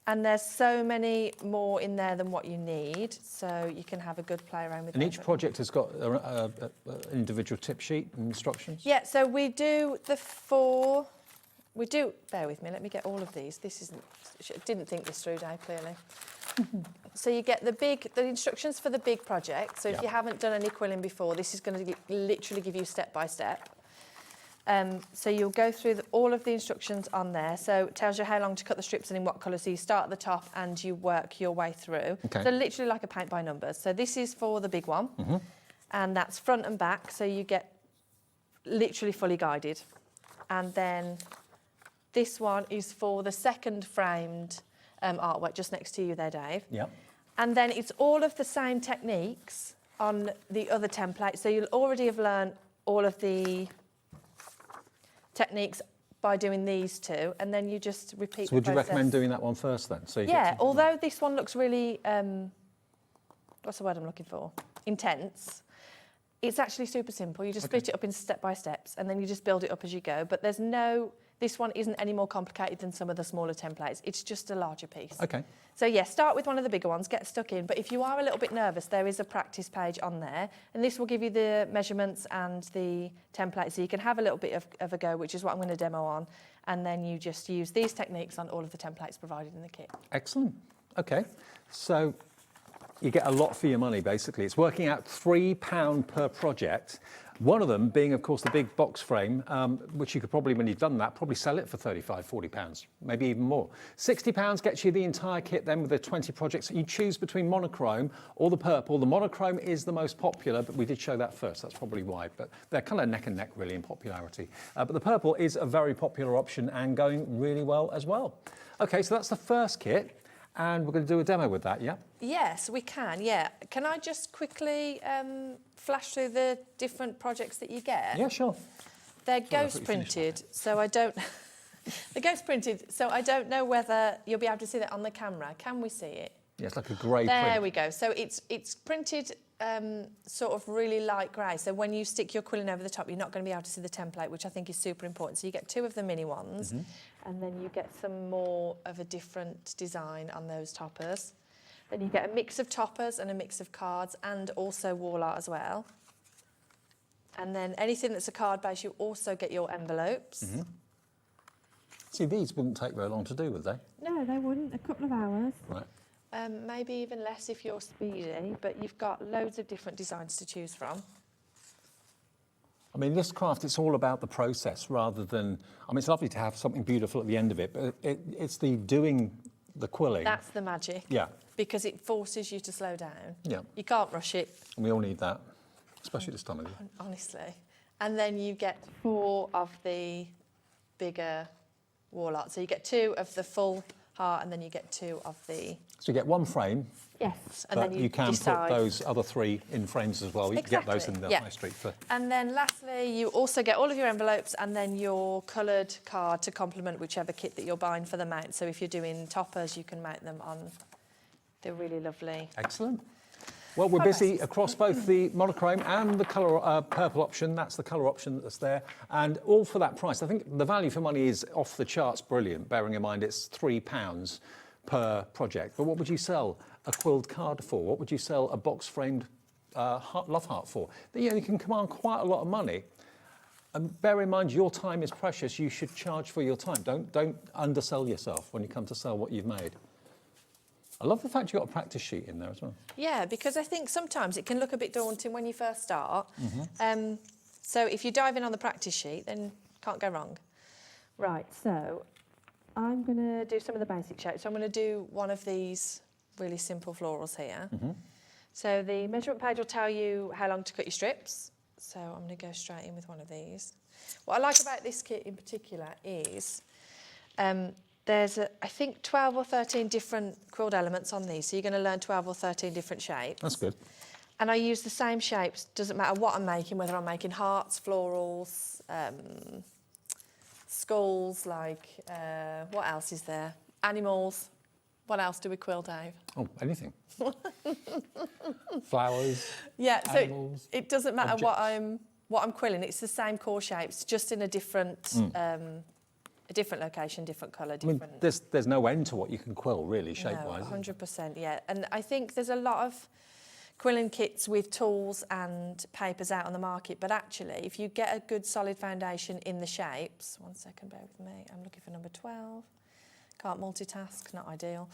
and there's so many more in there than what you need, so you can have a good play around with And them. each project has got an individual tip sheet and instructions? Yeah, so we do bear with me, let me get all of these. This isn't, didn't think this through, Dave, clearly. So you get the instructions for the big project. So if you haven't done any quilling before, this is going to literally give you step by step. So you'll go through all of the instructions on there. So it tells you how long to cut the strips and in what colour. So you start at the top and you work your way through. Okay. So literally like a paint by numbers. So this is for the big one. And that's front and back. So you get literally fully guided. And then this one is for the second framed artwork just next to you there, Dave. Yep. And then it's all of the same techniques on the other template. So you'll already have learned all of the techniques by doing these two, and then you just repeat So would the you process. recommend doing that one first then? So you Yeah, get to- although this one looks really, what's the word I'm looking for? Intense. It's actually super simple. You just split it up in step by steps, and then you just build it up as you go. But this one isn't any more complicated than some of the smaller templates. It's just a larger piece. Okay. So yeah, start with one of the bigger ones, get stuck in. But if you are a little bit nervous, there is a practice page on there. And this will give you the measurements and the template. So you can have a little bit of a go, which is what I'm going to demo on. And then you just use these techniques on all of the templates provided in the kit. Excellent. Okay. So you get a lot for your money, basically. It's working out £3 per project. One of them being, of course, the big box frame, which you could probably, when you've done that, probably sell it for £35, £40, maybe even more. £60 gets you the entire kit then with the 20 projects. You choose between monochrome or the purple. The monochrome is the most popular, but we did show that first. That's probably why. But they're kind of neck and neck, really, in popularity. But the purple is a very popular option and going really well as well. OK, so that's the first kit. And we're going to do a demo with that, yeah? Yes, we can, yeah. Can I just quickly flash through the different projects that you get? Yeah, sure. They're ghost printed, so I don't... They're ghost printed, so I don't know whether you'll be able to see that on the camera. Can we see it? Yeah, it's like a grey print. There we go. So it's printed sort of really light grey. So when you stick your quilling over the top, you're not going to be able to see the template, which I think is super important. So you get two of the mini ones, and then you get some more of a different design on those toppers. Then you get a mix of toppers and a mix of cards, and also wall art as well. And then anything that's a card base, you also get your envelopes. See, these wouldn't take very long to do, would they? No, they wouldn't. A couple of hours. Right. Maybe even less if you're speedy, but you've got loads of different designs to choose from. I mean, this craft, it's all about the process rather than... I mean, it's lovely to have something beautiful at the end of it, but it's the doing the quilling. That's the magic. Yeah. Because it forces you to slow down. Yeah. You can't rush it. And we all need that, especially this time of year. Honestly. And then you get 4 of the bigger wall art. So you get 2 of the full heart, and then you get 2 of the... So you get one frame. Yes. And but then you can decide. put those other 3 in frames as well. You can get those in the yeah. high street for... And then lastly, you also get all of your envelopes and then your coloured card to complement whichever kit that you're buying for the mount. So if you're doing toppers, you can mount them on the really lovely... Excellent. Well, we're busy across both the monochrome and the colour purple option. That's the colour option that's there. And all for that price. I think the value for money is off the charts brilliant, bearing in mind it's £3 per project. But what would you sell a quilled card for? What would you sell a box-framed love heart for? You know, you can command quite a lot of money. And bear in mind, your time is precious. You should charge for your time. Don't undersell yourself when you come to sell what you've made. I love the fact you've got a practice sheet in there as well. Yeah, because I think sometimes it can look a bit daunting when you first start. So if you dive in on the practice sheet, then can't go wrong. Right, so I'm going to do some of the basic shapes. So I'm going to do one of these really simple florals here. So the measurement page will tell you how long to cut your strips. So I'm going to go straight in with one of these. What I like about this kit in particular is there's, I think, 12 or 13 different quilled elements on these. So you're going to learn 12 or 13 different shapes. That's good. And I use the same shapes, doesn't matter what I'm making, whether I'm making hearts, florals, skulls, like, what else is there? Animals. What else do we quill, Dave? Oh, anything. Flowers. Yeah, so animals, it doesn't matter objects. what I'm quilling. It's the same core shapes, just in a different location, different colour, different. I mean, there's no end to what you can quill, really, shape-wise. No, 100%, yeah. And I think there's a lot of quilling kits with tools and papers out on the market, but actually, if you get a good solid foundation in the shapes, 1 second, bear with me, I'm looking for number 12. Can't multitask, not ideal.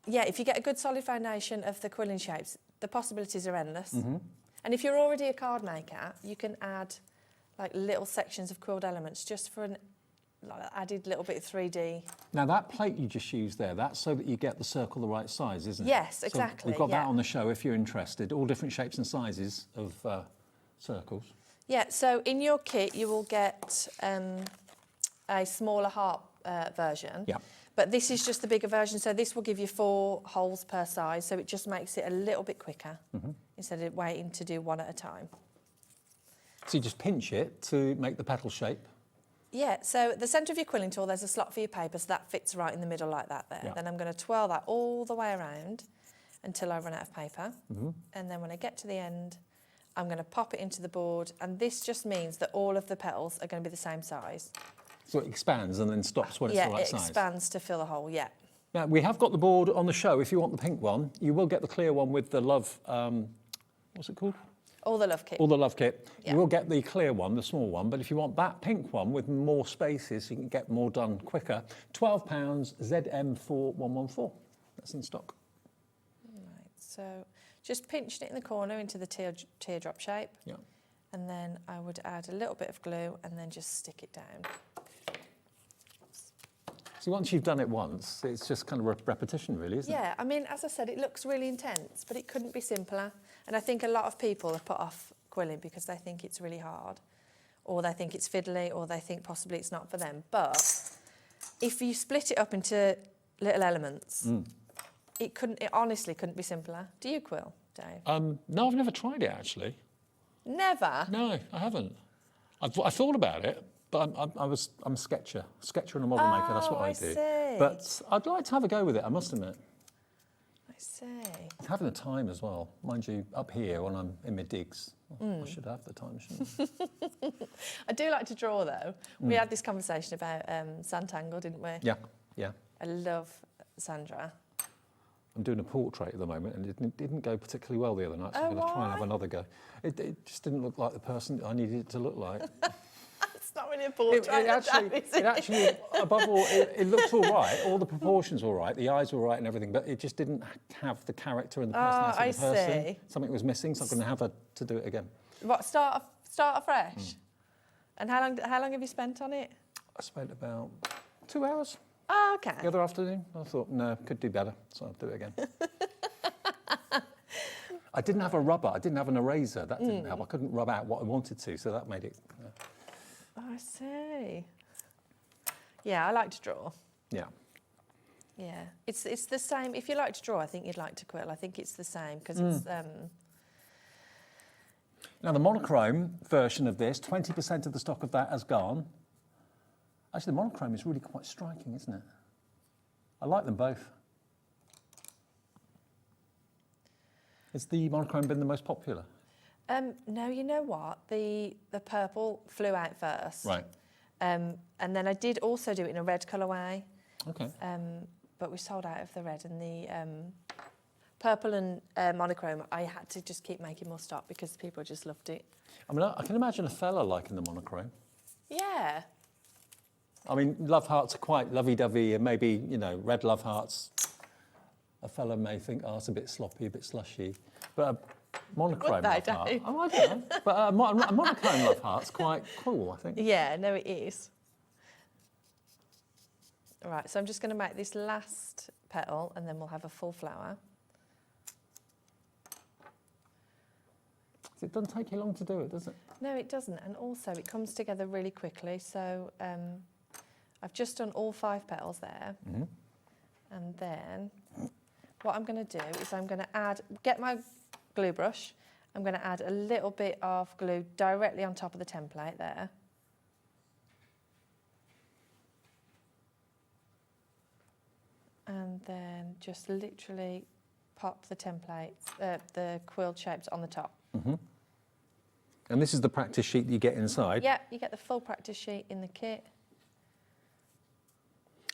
Yeah, if you get a good solid foundation of the quilling shapes, the possibilities are endless. And if you're already a card maker, you can add like little sections of quilled elements just for an added little bit of 3D. Now that plate you just used there, that's so that you get the circle the right size, isn't it? Yes, exactly. So we've got that on the show if you're interested. All different shapes and sizes of circles. Yeah, so in your kit you will get a smaller heart version. Yeah. But this is just the bigger version, so this will give you 4 holes per size, so it just makes it a little bit quicker instead of waiting to do one at a time. So you just pinch it to make the petal shape. Yeah, so at the centre of your quilling tool, there's a slot for your paper, so that fits right in the middle like that there. Yeah. Then I'm going to twirl that all the way around until I run out of paper. And then when I get to the end, I'm going to pop it into the board, and this just means that all of the petals are going to be the same size. So it expands and then stops when it's the right size. Yeah, it expands to fill the hole, yeah. Now, we have got the board on the show. If you want the pink one, you will get the clear one with the love, what's it called? All the love kit. All the love kit. Yeah. You will get the clear one, the small one, but if you want that pink one with more spaces, you can get more done quicker. £12, ZM4114. That's in stock. Right, so just pinched it in the corner into the teardrop shape. Yeah. And then I would add a little bit of glue and then just stick it down. So once you've done it once, it's just kind of repetition, really, isn't it? Yeah, I mean, as I said, it looks really intense, but it couldn't be simpler. And I think a lot of people are put off quilling because they think it's really hard, or they think it's fiddly, or they think possibly it's not for them. But if you split it up into little elements, it honestly couldn't be simpler. Do you quill, Dave? No, I've never tried it, actually. Never? No, I haven't. I thought about it, but I'm a sketcher and a model maker. That's what I do. See. But I'd like to have a go with it, I must admit. I see. It's having the time as well. Mind you, up here when I'm in my digs, I should have the time, shouldn't I? I do like to draw, though. We had this conversation about Santangle, didn't we? Yeah, yeah. I love Sandra. I'm doing a portrait at the moment, and it didn't go particularly well the other night, so I'm going to try and have another go. It just didn't look like the person I needed it to look like. It's not really a portrait. It actually, above all, it looks all right. All the proportions were all right, the eyes were all right and everything, but it just didn't have the character and the personality of the person. See. Something was missing, so I'm going to have to do it again. What, start afresh? And how long have you spent on it? I spent about 2 hours. Oh, okay. The other afternoon, I thought, no, could do better, so I'll do it again. I didn't have a rubber, I didn't have an eraser, that didn't help. I couldn't rub out what I wanted to, so that made it... Oh, I see. Yeah, I like to draw. Yeah. Yeah, it's the same. If you like to draw, I think you'd like to quill. I think it's the same, because it's... Now, the monochrome version of this, 20% of the stock of that has gone. Actually, the monochrome is really quite striking, isn't it? I like them both. Has the monochrome been the most popular? No, you know what? The purple flew out first. Right. And then I did also do it in a red colourway. Okay. But we sold out of the red, and the purple and monochrome, I had to just keep making more stock because people just loved it. I mean, I can imagine a fella liking the monochrome. Yeah. I mean, love hearts are quite lovey-dovey, and maybe, you know, red love hearts, a fella may think, oh, it's a bit sloppy, a bit slushy. But a monochrome love heart... Oh, I don't know. But a monochrome love heart's quite cool, I think. Yeah, no, it is. Right, so I'm just going to make this last petal and then we'll have a full flower. It doesn't take you long to do it, does it? No, it doesn't, and also it comes together really quickly. So I've just done all 5 petals there, and then what I'm going to do is I'm going to get my glue brush. I'm going to add a little bit of glue directly on top of the template there. And then just literally pop the templates, the quilled shapes on the top. And this is the practice sheet that you get inside. Yeah, you get the full practice sheet in the kit.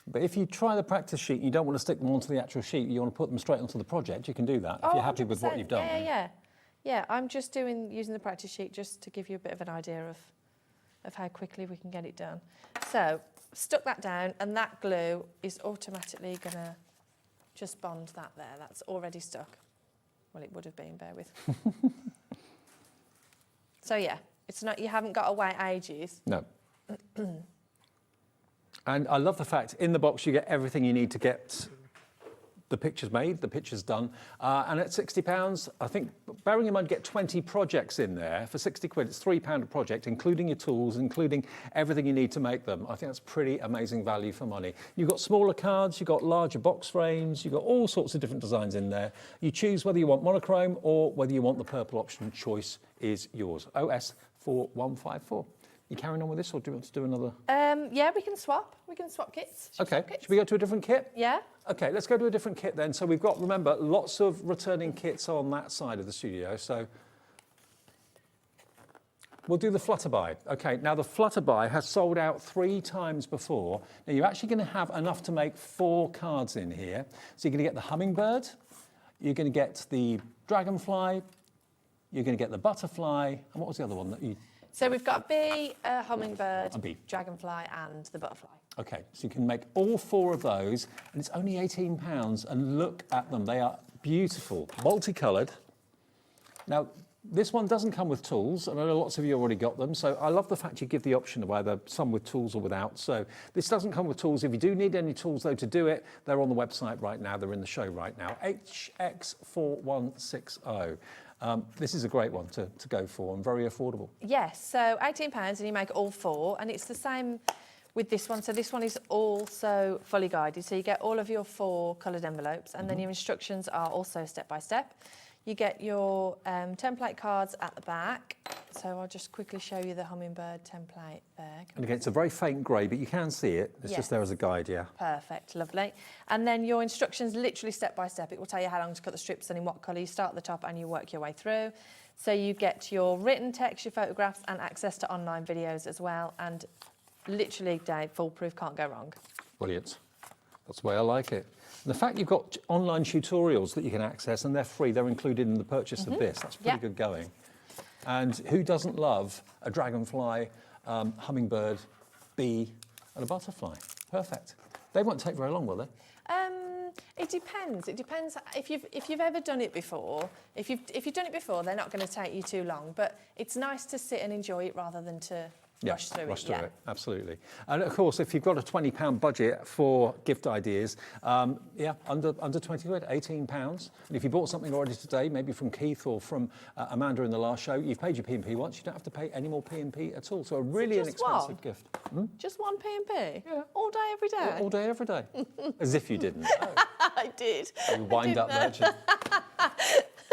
But if you try the practice sheet and you don't want to stick them onto the actual sheet, you want to put them straight onto the project, you can do that if you're happy with what you've done. Yeah, I'm just using the practice sheet just to give you a bit of an idea of how quickly we can get it done. So, stuck that down, and that glue is automatically going to just bond that there. That's already stuck. Well, it would have been, bear with. So yeah, it's not, you haven't got to wait ages. No. And I love the fact in the box you get everything you need to get the pictures made, the pictures done, and at £60, I think, bearing in mind, get 20 projects in there for 60 quid. It's £3 a project, including your tools, including everything you need to make them. I think that's pretty amazing value for money. You've got smaller cards, you've got larger box frames, you've got all sorts of different designs in there. You choose whether you want monochrome or whether you want the purple option. Choice is yours. OS 4154. You carrying on with this, or do you want to do another? Yeah, we can swap. We can swap kits. Okay, should we go to a different kit? Yeah. Okay, let's go to a different kit then. So we've got, remember, lots of returning kits on that side of the studio. So we'll do the Flutterby. Okay, now the Flutterby has sold out 3 times before. Now you're actually going to have enough to make 4 cards in here. So you're going to get the hummingbird, you're going to get the dragonfly, you're going to get the butterfly, and what was the other one that you... So we've got a bee, a hummingbird, A bee. dragonfly, and the butterfly. Okay, so you can make all 4 of those, and it's only £18, and look at them. They are beautiful, multicoloured. Now, this one doesn't come with tools, and I know lots of you already got them, so I love the fact you give the option of either some with tools or without. So this doesn't come with tools. If you do need any tools, though, to do it, they're on the website right now. They're in the show right now. HX4160. This is a great one to go for and very affordable. Yes, so £18 and you make all 4, and it's the same with this one. So this one is also fully guided. So you get all of your 4 coloured envelopes, and then your instructions are also step by step. You get your template cards at the back. So I'll just quickly show you the hummingbird template there. And again, it's a very faint grey, but you can see it. It's just there as a guide, yeah. Perfect, lovely. And then your instructions, literally step by step. It will tell you how long to cut the strips and in what colour. You start at the top and you work your way through. So you get your written text, your photographs, and access to online videos as well. And literally, Dave, foolproof, can't go wrong. Brilliant. That's the way I like it. And the fact you've got online tutorials that you can access, and they're free, they're included in the purchase of this. That's pretty good going. And who doesn't love a dragonfly, hummingbird, bee, and a butterfly? Perfect. They won't take very long, will they? It depends. It depends if you've ever done it before. If you've done it before, they're not going to take you too long. But it's nice to sit and enjoy it rather than to rush through it. Absolutely. And of course, if you've got a £20 budget for gift ideas, under 20 quid, £18. And if you bought something already today, maybe from Keith or from Amanda in the last show, you've paid your P&P once. You don't have to pay any more P&P at all. So a really inexpensive gift. Just one P&P? Yeah. All day, every day? All day, every day. As if you didn't. I did. You wind-up merchant.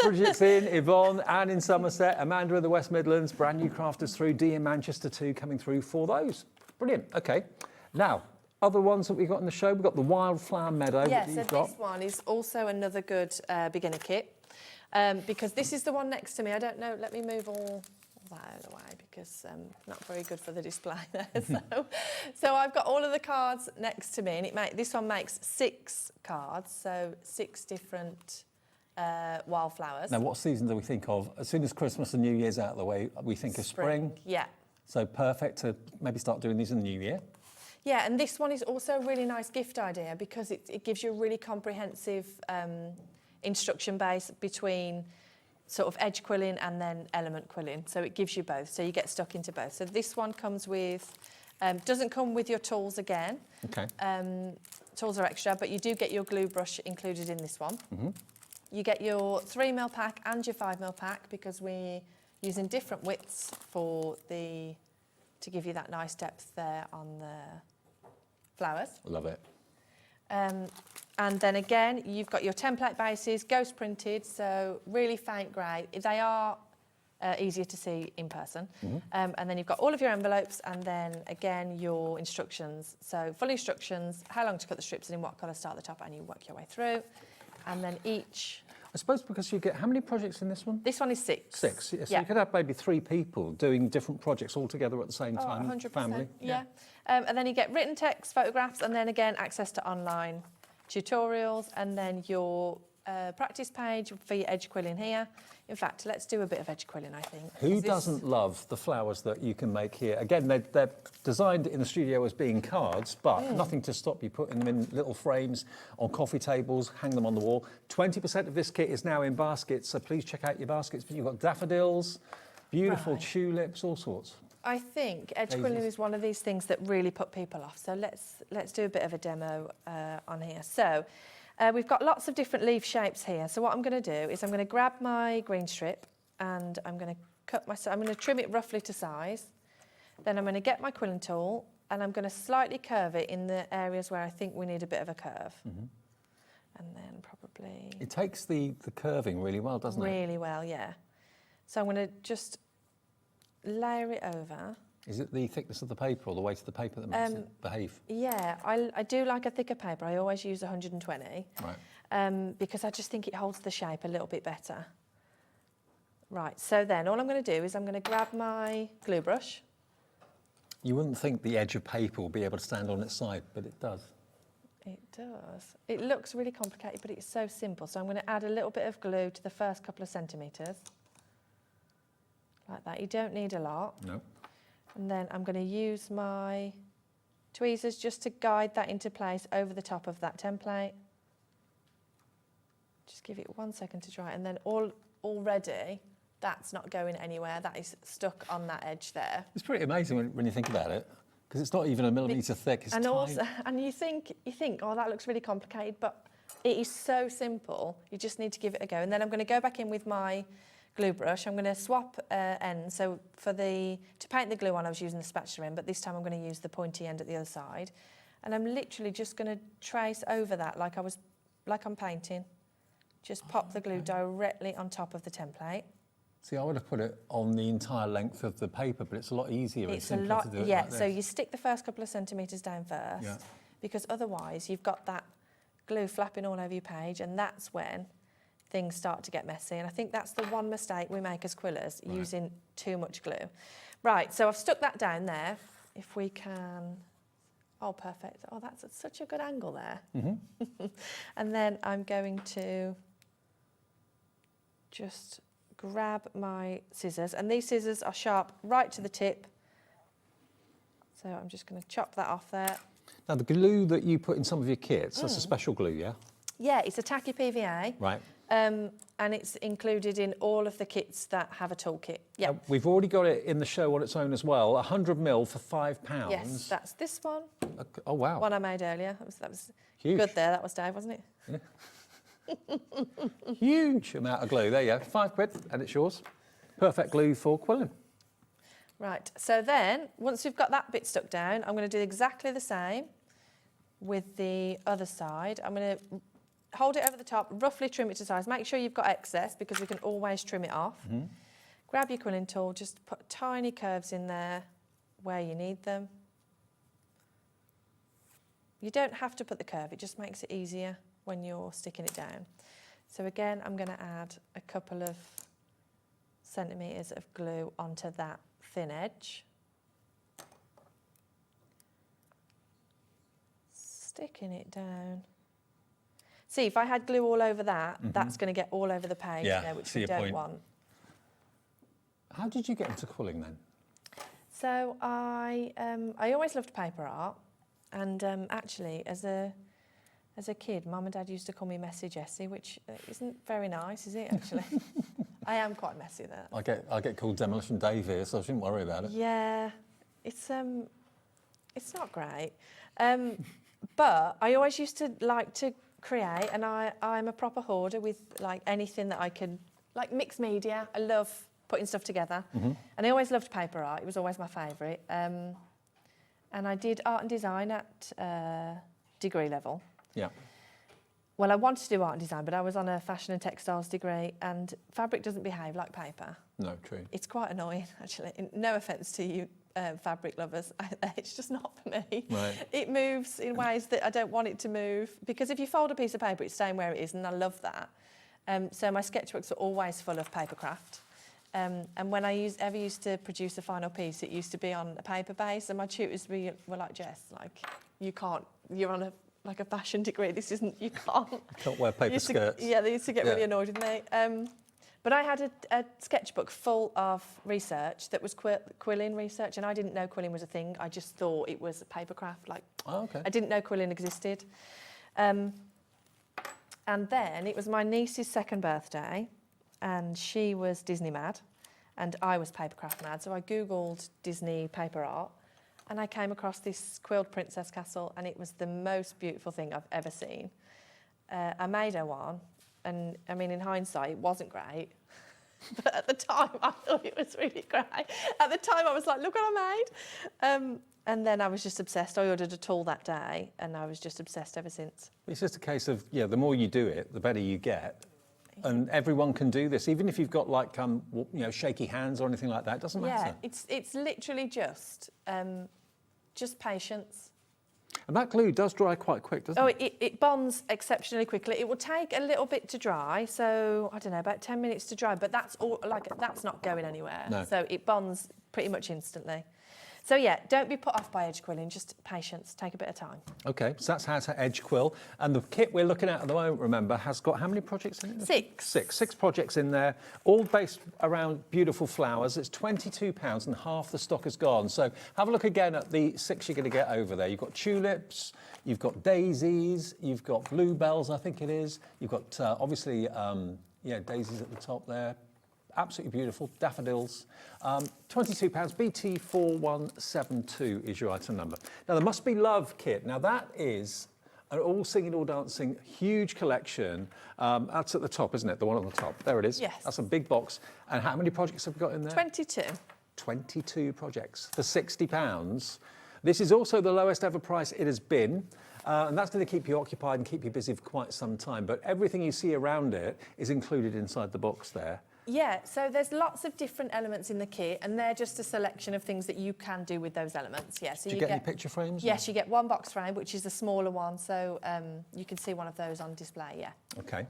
Bridget's in, Yvonne, Anne in Somerset, Amanda in the West Midlands, brand new crafters through, Dee in Manchester too, coming through for those. Brilliant. Okay. Now, other ones that we've got in the show, we've got the Wildflower Meadow. Yeah, so this one is also another good beginner kit because this is the one next to me. I don't know, let me move all that out of the way because not very good for the display there. So I've got all of the cards next to me, and this one makes 6 cards, so 6 different wildflowers. Now, what season do we think of? As soon as Christmas and New Year's out of the way, we think of spring. Yeah. So perfect to maybe start doing these in the new year. Yeah, and this one is also a really nice gift idea because it gives you a really comprehensive instruction base between sort of edge quilling and then element quilling. So it gives you both. So you get stuck into both. So this one comes with Doesn't come with your tools again. Okay. Tools are extra, but you do get your glue brush included in this one. You get your 3mm pack and your 5mm pack because we're using different widths to give you that nice depth there on the flowers. Love it. And then again, you've got your template bases, ghost printed, so really faint grey. They are easier to see in person. And then you've got all of your envelopes and then again your instructions. So full instructions, how long to cut the strips and in what colour, start at the top, and you work your way through. And then each... I suppose because you get, how many projects in this one? This one is 6. 6, yeah, so Yeah. you could have maybe 3 people doing different projects all together at the same time. 100%. Family. Yeah. And then you get written text, photographs, and then again access to online tutorials, and then your practice page for your edge quilling here. In fact, let's do a bit of edge quilling, I think. Who doesn't love the flowers that you can make here? Again, they're designed in the studio as being cards, but nothing to stop you putting them in little frames on coffee tables, hang them on the wall. 20% of this kit is now in baskets, so please check out your baskets. You've got daffodils, beautiful tulips, all sorts. I think edge quilling is one of these things that really put people off. So let's do a bit of a demo on here. So we've got lots of different leaf shapes here. So what I'm going to do is I'm going to grab my green strip and I'm going to I'm going to trim it roughly to size. Then I'm going to get my quilling tool and I'm going to slightly curve it in the areas where I think we need a bit of a curve. And then probably... It takes the curving really well, doesn't it? Really well, yeah. So I'm going to just layer it over. Is it the thickness of the paper or the weight of the paper that makes it behave? Yeah, I do like a thicker paper. I always use 120. Right. Because I just think it holds the shape a little bit better. Right, so then all I'm going to do is I'm going to grab my glue brush. You wouldn't think the edge of paper will be able to stand on its side, but it does. It does. It looks really complicated, but it's so simple. So I'm going to add a little bit of glue to the first couple of centimetres. Like that. You don't need a lot. No. And then I'm going to use my tweezers just to guide that into place over the top of that template. Just give it 1 second to dry, and then already that's not going anywhere. That is stuck on that edge there. It's pretty amazing when you think about it, because it's not even a millimetre thick. It's and tiny. also, and you think, oh, that looks really complicated, but it is so simple. You just need to give it a go. And then I'm going to go back in with my glue brush. I'm going to swap ends. So to paint the glue on, I was using the spatula end, but this time I'm going to use the pointy end at the other side. And I'm literally just going to trace over that like I'm painting. Just pop the glue directly on top of the template. See, I would have put it on the entire length of the paper, but it's a lot easier and It's a simpler lot, to do it yeah. like this. So you stick the first couple of centimetres down first, because otherwise you've got that glue flapping all over your page, and that's when things start to get messy. And I think that's the one mistake we make as quillers, using too much glue. Right, so I've stuck that down there. If we can... Oh, perfect. Oh, that's at such a good angle there. And then I'm going to just grab my scissors. And these scissors are sharp right to the tip. So I'm just going to chop that off there. Now, the glue that you put in some of your kits, that's a special glue, yeah? Yeah, it's a tacky PVA. Right. And it's included in all of the kits that have a toolkit. Yeah. We've already got it in the show on its own as well. 100ml for £5. Yes, that's this one. Oh, wow. One I made earlier. That was huge. Good there. That was Dave, wasn't it? Yeah. Huge amount of glue. There you go. £5 and it's yours. Perfect glue for quilling. Right. So then, once we've got that bit stuck down, I'm going to do exactly the same with the other side. I'm going to hold it over the top, roughly trim it to size. Make sure you've got excess because we can always trim it off. Grab your quilling tool, just put tiny curves in there where you need them. You don't have to put the curve, it just makes it easier when you're sticking it down. So again, I'm going to add a couple of centimetres of glue onto that thin edge. Sticking it down. See, if I had glue all over that, that's going to get all over the page, which we don't want. How did you get into quilling then? So I always loved paper art, and actually, as a kid, Mum and Dad used to call me Messy Jessie, which isn't very nice, is it? Actually, I am quite messy there. I get called Demolition Dave here, so I shouldn't worry about it. Yeah, it's It's not great. But I always used to like to create, and I'm a proper hoarder with like anything that I can, like mixed media. I love putting stuff together. And I always loved paper art. It was always my favourite. And I did art and design at degree level. Yeah. Well, I wanted to do art and design, but I was on a fashion and textiles degree, and fabric doesn't behave like paper. No, true. It's quite annoying, actually. No offence to you fabric lovers, it's just not for me. Right. It moves in ways that I don't want it to move, because if you fold a piece of paper, it's staying where it is, and I love that. So my sketchbooks are always full of paper craft. And when I ever used to produce a final piece, it used to be on a paper base, and my tutors were like, Jess, like, you can't, you're on a fashion degree, this isn't, you can't. Can't wear paper skirts. Yeah, they used to get really annoyed with me. But I had a sketchbook full of research that was quilling research, and I didn't know quilling was a thing. I just thought it was a paper craft. Like, I didn't know quilling existed. And then it was my niece's second birthday, and she was Disney mad, and I was papercraft mad. So I Googled Disney paper art, and I came across this quilled princess castle, and it was the most beautiful thing I've ever seen. I made her one. And I mean, in hindsight, it wasn't great. But at the time, I thought it was really great. At the time, I was like, look what I made. And then I was just obsessed. I ordered a tool that day, and I was just obsessed ever since. It's just a case of, the more you do it, the better you get. And everyone can do this, even if you've got like, shaky hands or anything like that, it doesn't matter. Yeah, it's literally just patience. And that glue does dry quite quick, doesn't it? Oh, it bonds exceptionally quickly. It will take a little bit to dry, so I don't know, about 10 minutes to dry, but that's not going anywhere. No. So it bonds pretty much instantly. So yeah, don't be put off by edge quilling, just patience, take a bit of time. Okay, so that's how to edge quill. And the kit we're looking at the moment, remember, has got how many projects in it? Six projects in there, all based around beautiful flowers. It's £22 and half the stock is gone. So have a look again at the 6 you're going to get over there. You've got tulips, you've got daisies, you've got bluebells, I think it is. You've got, obviously, daisies at the top there. Absolutely beautiful, daffodils. £22, BT4172 is your item number. Now, the Must Be Love kit. Now, that is an all singing, all dancing, huge collection. That's at the top, isn't it? The one on the top. There it is. Yes. That's a big box. And how many projects have we got in there? 22. 22 projects for £60. This is also the lowest ever price it has been. And that's going to keep you occupied and keep you busy for quite some time. But everything you see around it is included inside the box there. Yeah, so there's lots of different elements in the kit, and they're just a selection of things that you can do with those elements. Yeah, so do you get any picture frames? Yes, you get one box frame, which is the smaller one, so you can see one of those on display, yeah. Okay.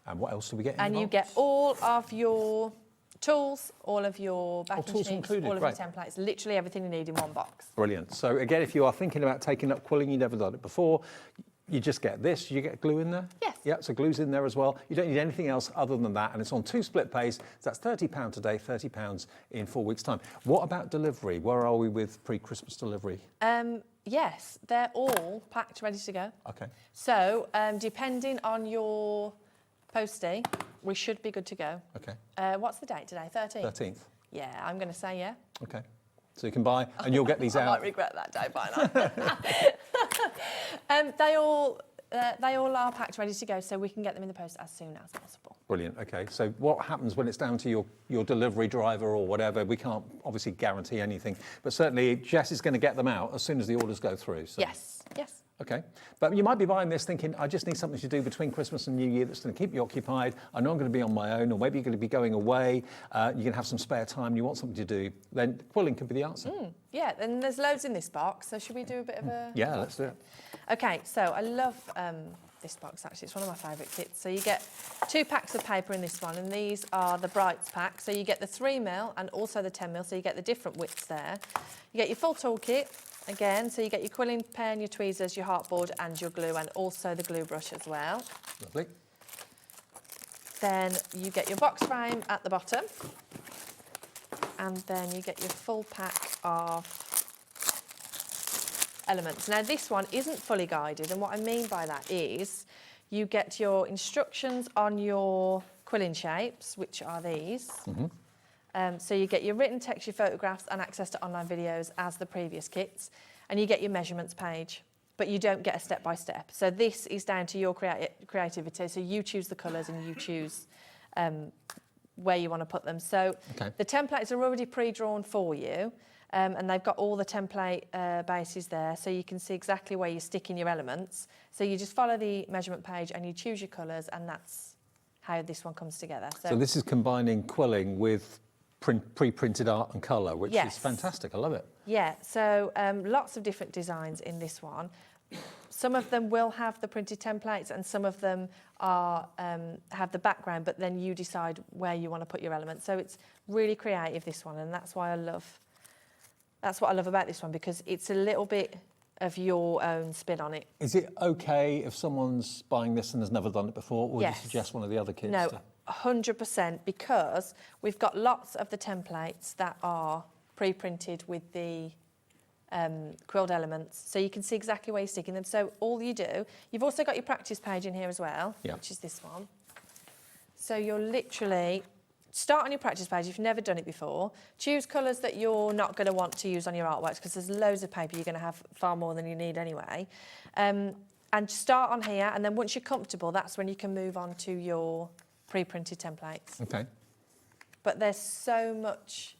And what else do we get in the And box? you get all of your tools, all of your backing tools sheets, included, all of right. your templates, literally everything you need in one box. Brilliant. So again, if you are thinking about taking up quilling, you've never done it before, you just get this. You get glue in there? Yes. Yeah, so glue's in there as well. You don't need anything else other than that, and it's on 2 split pays. So that's £30 today, £30 in 4 weeks' time. What about delivery? Where are we with pre-Christmas delivery? Yes, they're all packed, ready to go. Okay. So depending on your postie, we should be good to go. Okay. What's the date today? 13th? 13th. Yeah, I'm going to say yeah. Okay. So you can buy, and you'll get these I out. might regret that day by now. They all are packed, ready to go, so we can get them in the post as soon as possible. Brilliant. Okay. So what happens when it's down to your delivery driver or whatever? We can't obviously guarantee anything, but certainly Jess is going to get them out as soon as the orders go through. So. Yes. Yes. Okay, but you might be buying this thinking, I just need something to do between Christmas and New Year that's going to keep you occupied. I know I'm going to be on my own, or maybe you're going to be going away. You're going to have some spare time and you want something to do. Then quilling could be the answer. Yeah, and there's loads in this box, so should we do a bit of a... Yeah, let's do it. Okay, so I love this box, actually. It's one of my favourite kits. So you get 2 packs of paper in this one, and these are the Brights pack. So you get the 3mm and also the 10mm, so you get the different widths there. You get your full toolkit. Again, so you get your quilling pen, your tweezers, your heartboard and your glue, and also the glue brush as well. Lovely. Then you get your box frame at the bottom, and then you get your full pack of elements. Now this one isn't fully guided, and what I mean by that is you get your instructions on your quilling shapes, which are these. So you get your written text, your photographs and access to online videos as the previous kits. and you get your measurements page, but you don't get a step-by-step. So this is down to your creativity. So you choose the colours and you choose where you want to put them. So the templates are already pre-drawn for you, and they've got all the template bases there, so you can see exactly where you're sticking your elements. So you just follow the measurement page and you choose your colours, and that's how this one comes together. So this is combining quilling with pre-printed art and colour, which Yes. is fantastic. I love it. Yeah, so lots of different designs in this one. Some of them will have the printed templates, and some of them are have the background, but then you decide where you want to put your elements. So it's really creative, this one, and that's why I love. That's what I love about this one, because it's a little bit of your own spin on it. Is it okay if someone's buying this and has never done it before, or would you suggest one of the other kits? No, 100%, because we've got lots of the templates that are pre-printed with the quilled elements, so you can see exactly where you're sticking them. So all you do, you've also got your practice page in here as well, which is this one. So you're literally start on your practice page if you've never done it before. Choose colours that you're not going to want to use on your artworks, because there's loads of paper, you're going to have far more than you need anyway. And start on here, and then once you're comfortable, that's when you can move on to your pre-printed templates. Okay. But there's so much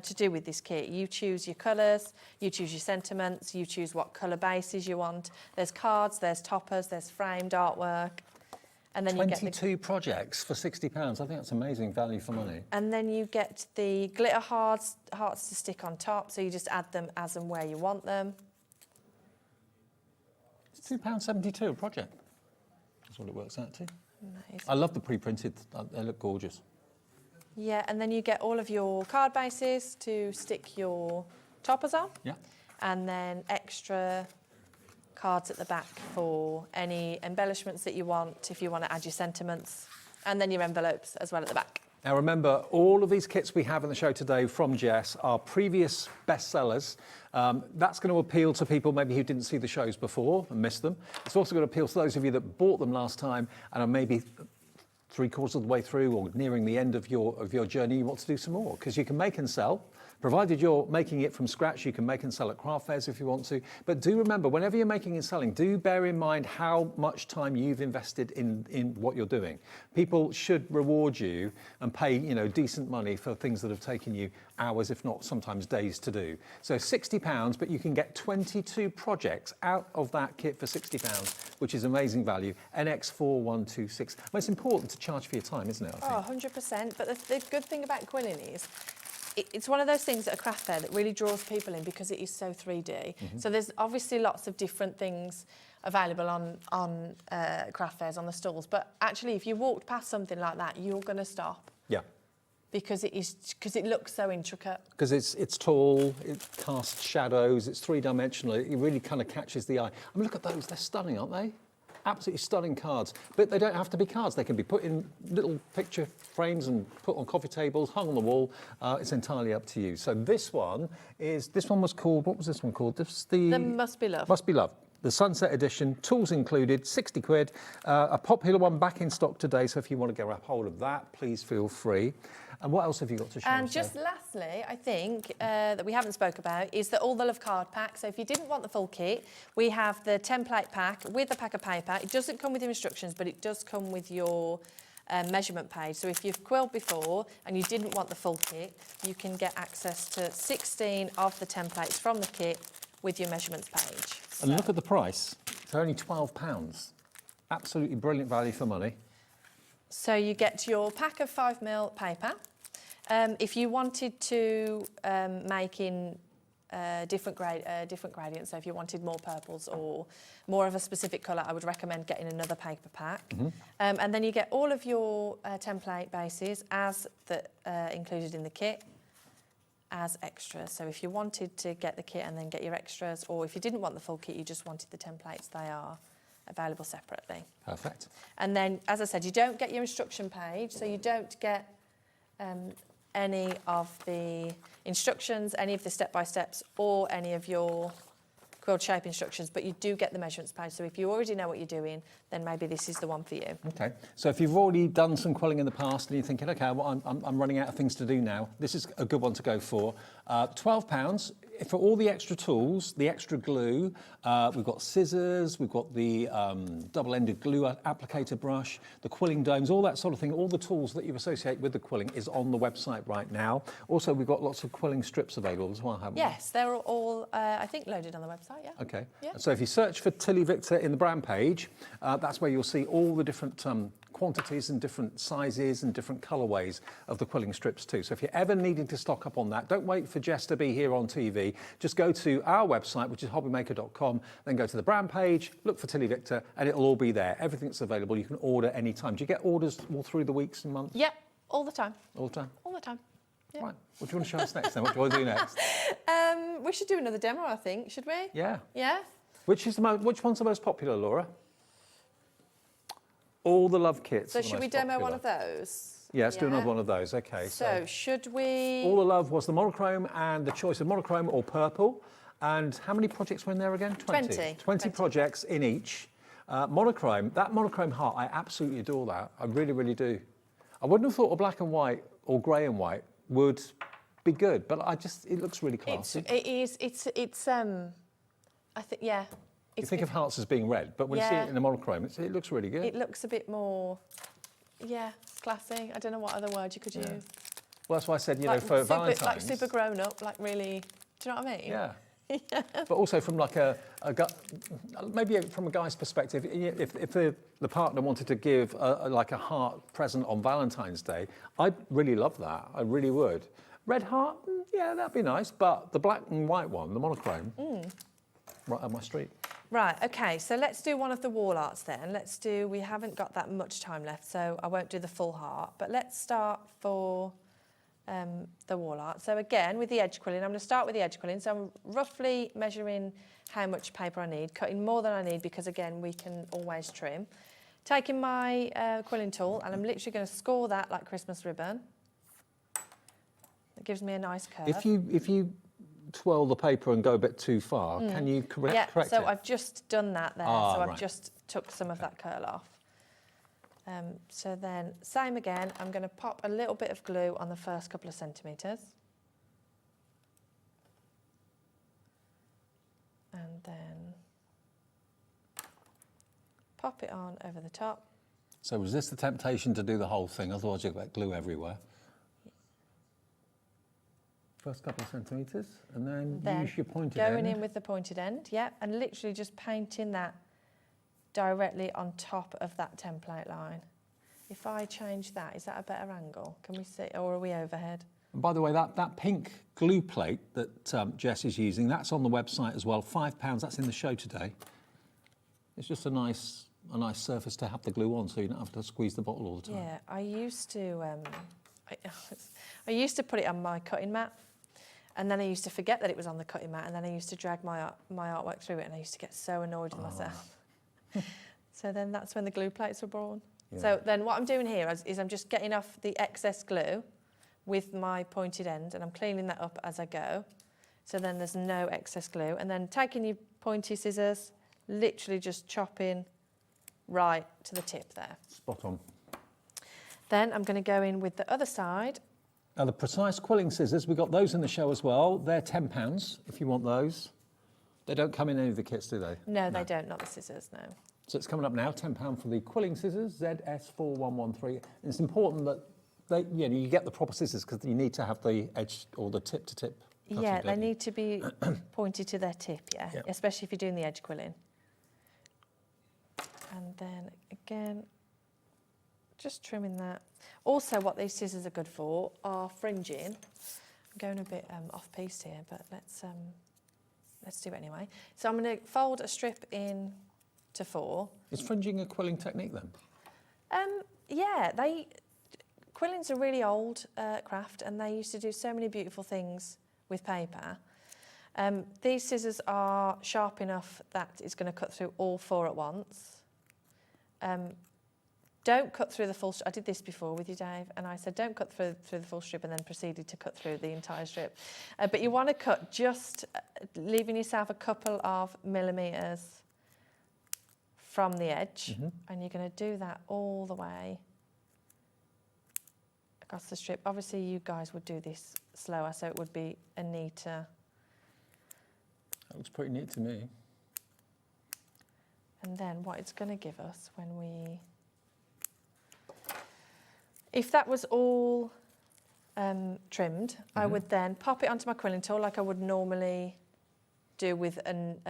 to do with this kit. You choose your colours, you choose your sentiments, you choose what colour bases you want. There's cards, there's toppers, there's framed artwork. And then 22 projects for £60. I think that's amazing value for money. And then you get the glitter hearts to stick on top, so you just add them as and where you want them. It's £2.72 a project. That's what it works out to. Amazing. I love the pre-printed. They look gorgeous. Yeah, and then you get all of your card bases to stick your toppers on. Yeah. And then extra cards at the back for any embellishments that you want, if you want to add your sentiments, and then your envelopes as well at the back. Now remember, all of these kits we have in the show today from Jess are previous bestsellers. That's going to appeal to people maybe who didn't see the shows before and missed them. It's also going to appeal to those of you that bought them last time and are maybe 3/4 of the way through or nearing the end of your journey. You want to do some more, because you can make and sell. Provided you're making it from scratch, you can make and sell at craft fairs if you want to. But do remember, whenever you're making and selling, do bear in mind how much time you've invested in what you're doing. People should reward you and pay, decent money for things that have taken you hours, if not sometimes days to do. So £60, but you can get 22 projects out of that kit for £60, which is amazing value. NX4126. Well, it's important to charge for your time, isn't it? Oh, 100%. But the good thing about quilling is, it's one of those things at a craft fair that really draws people in because it is so 3D. Mm-hmm. So there's obviously lots of different things available on craft fairs, on the stalls. But actually, if you walked past something like that, you're going to stop. Yeah. Because it looks so intricate. Because it's tall, it casts shadows, it's three-dimensional. It really kind of catches the eye. I mean, look at those. They're stunning, aren't they? Absolutely stunning cards. But they don't have to be cards. They can be put in little picture frames and put on coffee tables, hung on the wall. It's entirely up to you. So this one was called, what was this one called? The Must Be Love. Must Be Love. The Sunset Edition, tools included, 60 quid. A popular one back in stock today, so if you want to grab hold of that, please feel free. And what else have you got to show us? And just lastly, I think, that we haven't spoke about is the All the Love card pack. So if you didn't want the full kit, we have the template pack with a pack of paper. It doesn't come with instructions, but it does come with your measurement page. So if you've quilled before and you didn't want the full kit, you can get access to 16 of the templates from the kit with your measurements page. And look at the price. It's only £12. Absolutely brilliant value for money. So you get your pack of 5mm paper. If you wanted to make in different gradients, so if you wanted more purples or more of a specific colour, I would recommend getting another paper pack. Mm-hmm. And then you get all of your template bases as included in the kit as extras. So if you wanted to get the kit and then get your extras, or if you didn't want the full kit, you just wanted the templates, they are available separately. Perfect. And then, as I said, you don't get your instruction page, so you don't get any of the instructions, any of the step-by-steps, or any of your quilled shape instructions, but you do get the measurements page. So if you already know what you're doing, then maybe this is the one for you. Okay. So if you've already done some quilling in the past and you're thinking, okay, well, I'm running out of things to do now, this is a good one to go for. £12. for all the extra tools, the extra glue, we've got scissors, we've got the double-ended glue applicator brush, the quilling domes, all that sort of thing, all the tools that you associate with the quilling is on the website right now. Also, we've got lots of quilling strips available as well, haven't we? Yes, they're all, I think, loaded on the website, yeah. Okay. Yeah. So if you search for TillyViktor in the brand page, that's where you'll see all the different quantities and different sizes and different colourways of the quilling strips too. So if you're ever needing to stock up on that, don't wait for Jess to be here on TV. Just go to our website, which is hobbymaker.com, then go to the brand page, look for TillyViktor, and it'll all be there. Everything's available. You can order anytime. Do you get orders all through the weeks and months? Yep, all the time. All the time? All the time. Yeah. Right. What do you want to show us next then? What do you want to do next? We should do another demo, I think, should we? Yeah. Yeah? Which one's the most popular, Laura? All the love kits. So are the should we most demo popular. one of those? Yeah, let's do another one of those. Okay. So should we... All the love was the monochrome and the choice of monochrome or purple. And how many projects were in there again? 20. 20 projects in each. Monochrome, that monochrome heart, I absolutely adore that. I really, really do. I wouldn't have thought a black and white or grey and white would be good, but it looks really classy. I think, yeah. You think of hearts as being red, but when you see it in the monochrome, it looks really good. It looks a bit more, classy. I don't know what other word you could use. Well, that's why I said, like for super, Valentine's. Like super grown up, like really, do you know what I mean? Yeah. But also from like maybe from a guy's perspective, if the partner wanted to give like a heart present on Valentine's Day, I'd really love that. I really would. Red heart, yeah, that'd be nice. But the black and white one, the monochrome, right up my street. Right, okay, so let's do one of the wall arts then. We haven't got that much time left, so I won't do the full heart, but let's start for the wall art. So again, with the edge quilling, I'm going to start with the edge quilling. So I'm roughly measuring how much paper I need, cutting more than I need because again, we can always trim. Taking my quilling tool and I'm literally going to score that like Christmas ribbon. It gives me a nice curve. If you twirl the paper and go a bit too far, can you correct it? So I've just done that there. So I've right. just took some of that curl off. So then, same again, I'm going to pop a little bit of glue on the first couple of centimetres. And then pop it on over the top. So resist the temptation to do the whole thing, otherwise you'll get glue everywhere. First couple of centimetres, and then use your pointed end. Going in with the pointed end, and literally just painting that directly on top of that template line. If I change that, is that a better angle? Can we see, or are we overhead? And by the way, that pink glue plate that Jess is using, that's on the website as well, £5, that's in the show today. It's just a nice surface to have the glue on so you don't have to squeeze the bottle all the time. Yeah, I used to put it on my cutting mat, and then I used to forget that it was on the cutting mat, and then I used to drag my artwork through it, and I used to get so annoyed with myself. So then that's when the glue plates were born. Yeah. So then what I'm doing here is I'm just getting off the excess glue with my pointed end, and I'm cleaning that up as I go. So then there's no excess glue, and then taking your pointy scissors, literally just chopping right to the tip there. Spot on. Then I'm going to go in with the other side. Now the precise quilling scissors, we've got those in the show as well. They're £10 if you want those. They don't come in any of the kits, do they? No, they don't, not the scissors, no. So it's coming up now, £10 for the quilling scissors, ZS4113. And it's important that you get the proper scissors because you need to have the edge or the tip to tip. Yeah, they need to be pointed to their tip, especially if you're doing the edge quilling. And then again, just trimming that. Also, what these scissors are good for are fringing. I'm going a bit off piece here, but let's do it anyway. So I'm going to fold a strip in to 4. Is fringing a quilling technique then? Yeah, quilling's a really old craft, and they used to do so many beautiful things with paper. These scissors are sharp enough that it's going to cut through all 4 at once. Don't cut through the full strip. I did this before with you, Dave, and I said don't cut through the full strip, and then proceeded to cut through the entire strip. But you want to cut just leaving yourself a couple of millimetres from the edge, and you're going to do that all the way across the strip. Obviously, you guys would do this slower, so it would be a neater That looks pretty neat to me. And then what it's going to give us when we... If that was all trimmed, I would then pop it onto my quilling tool like I would normally do with an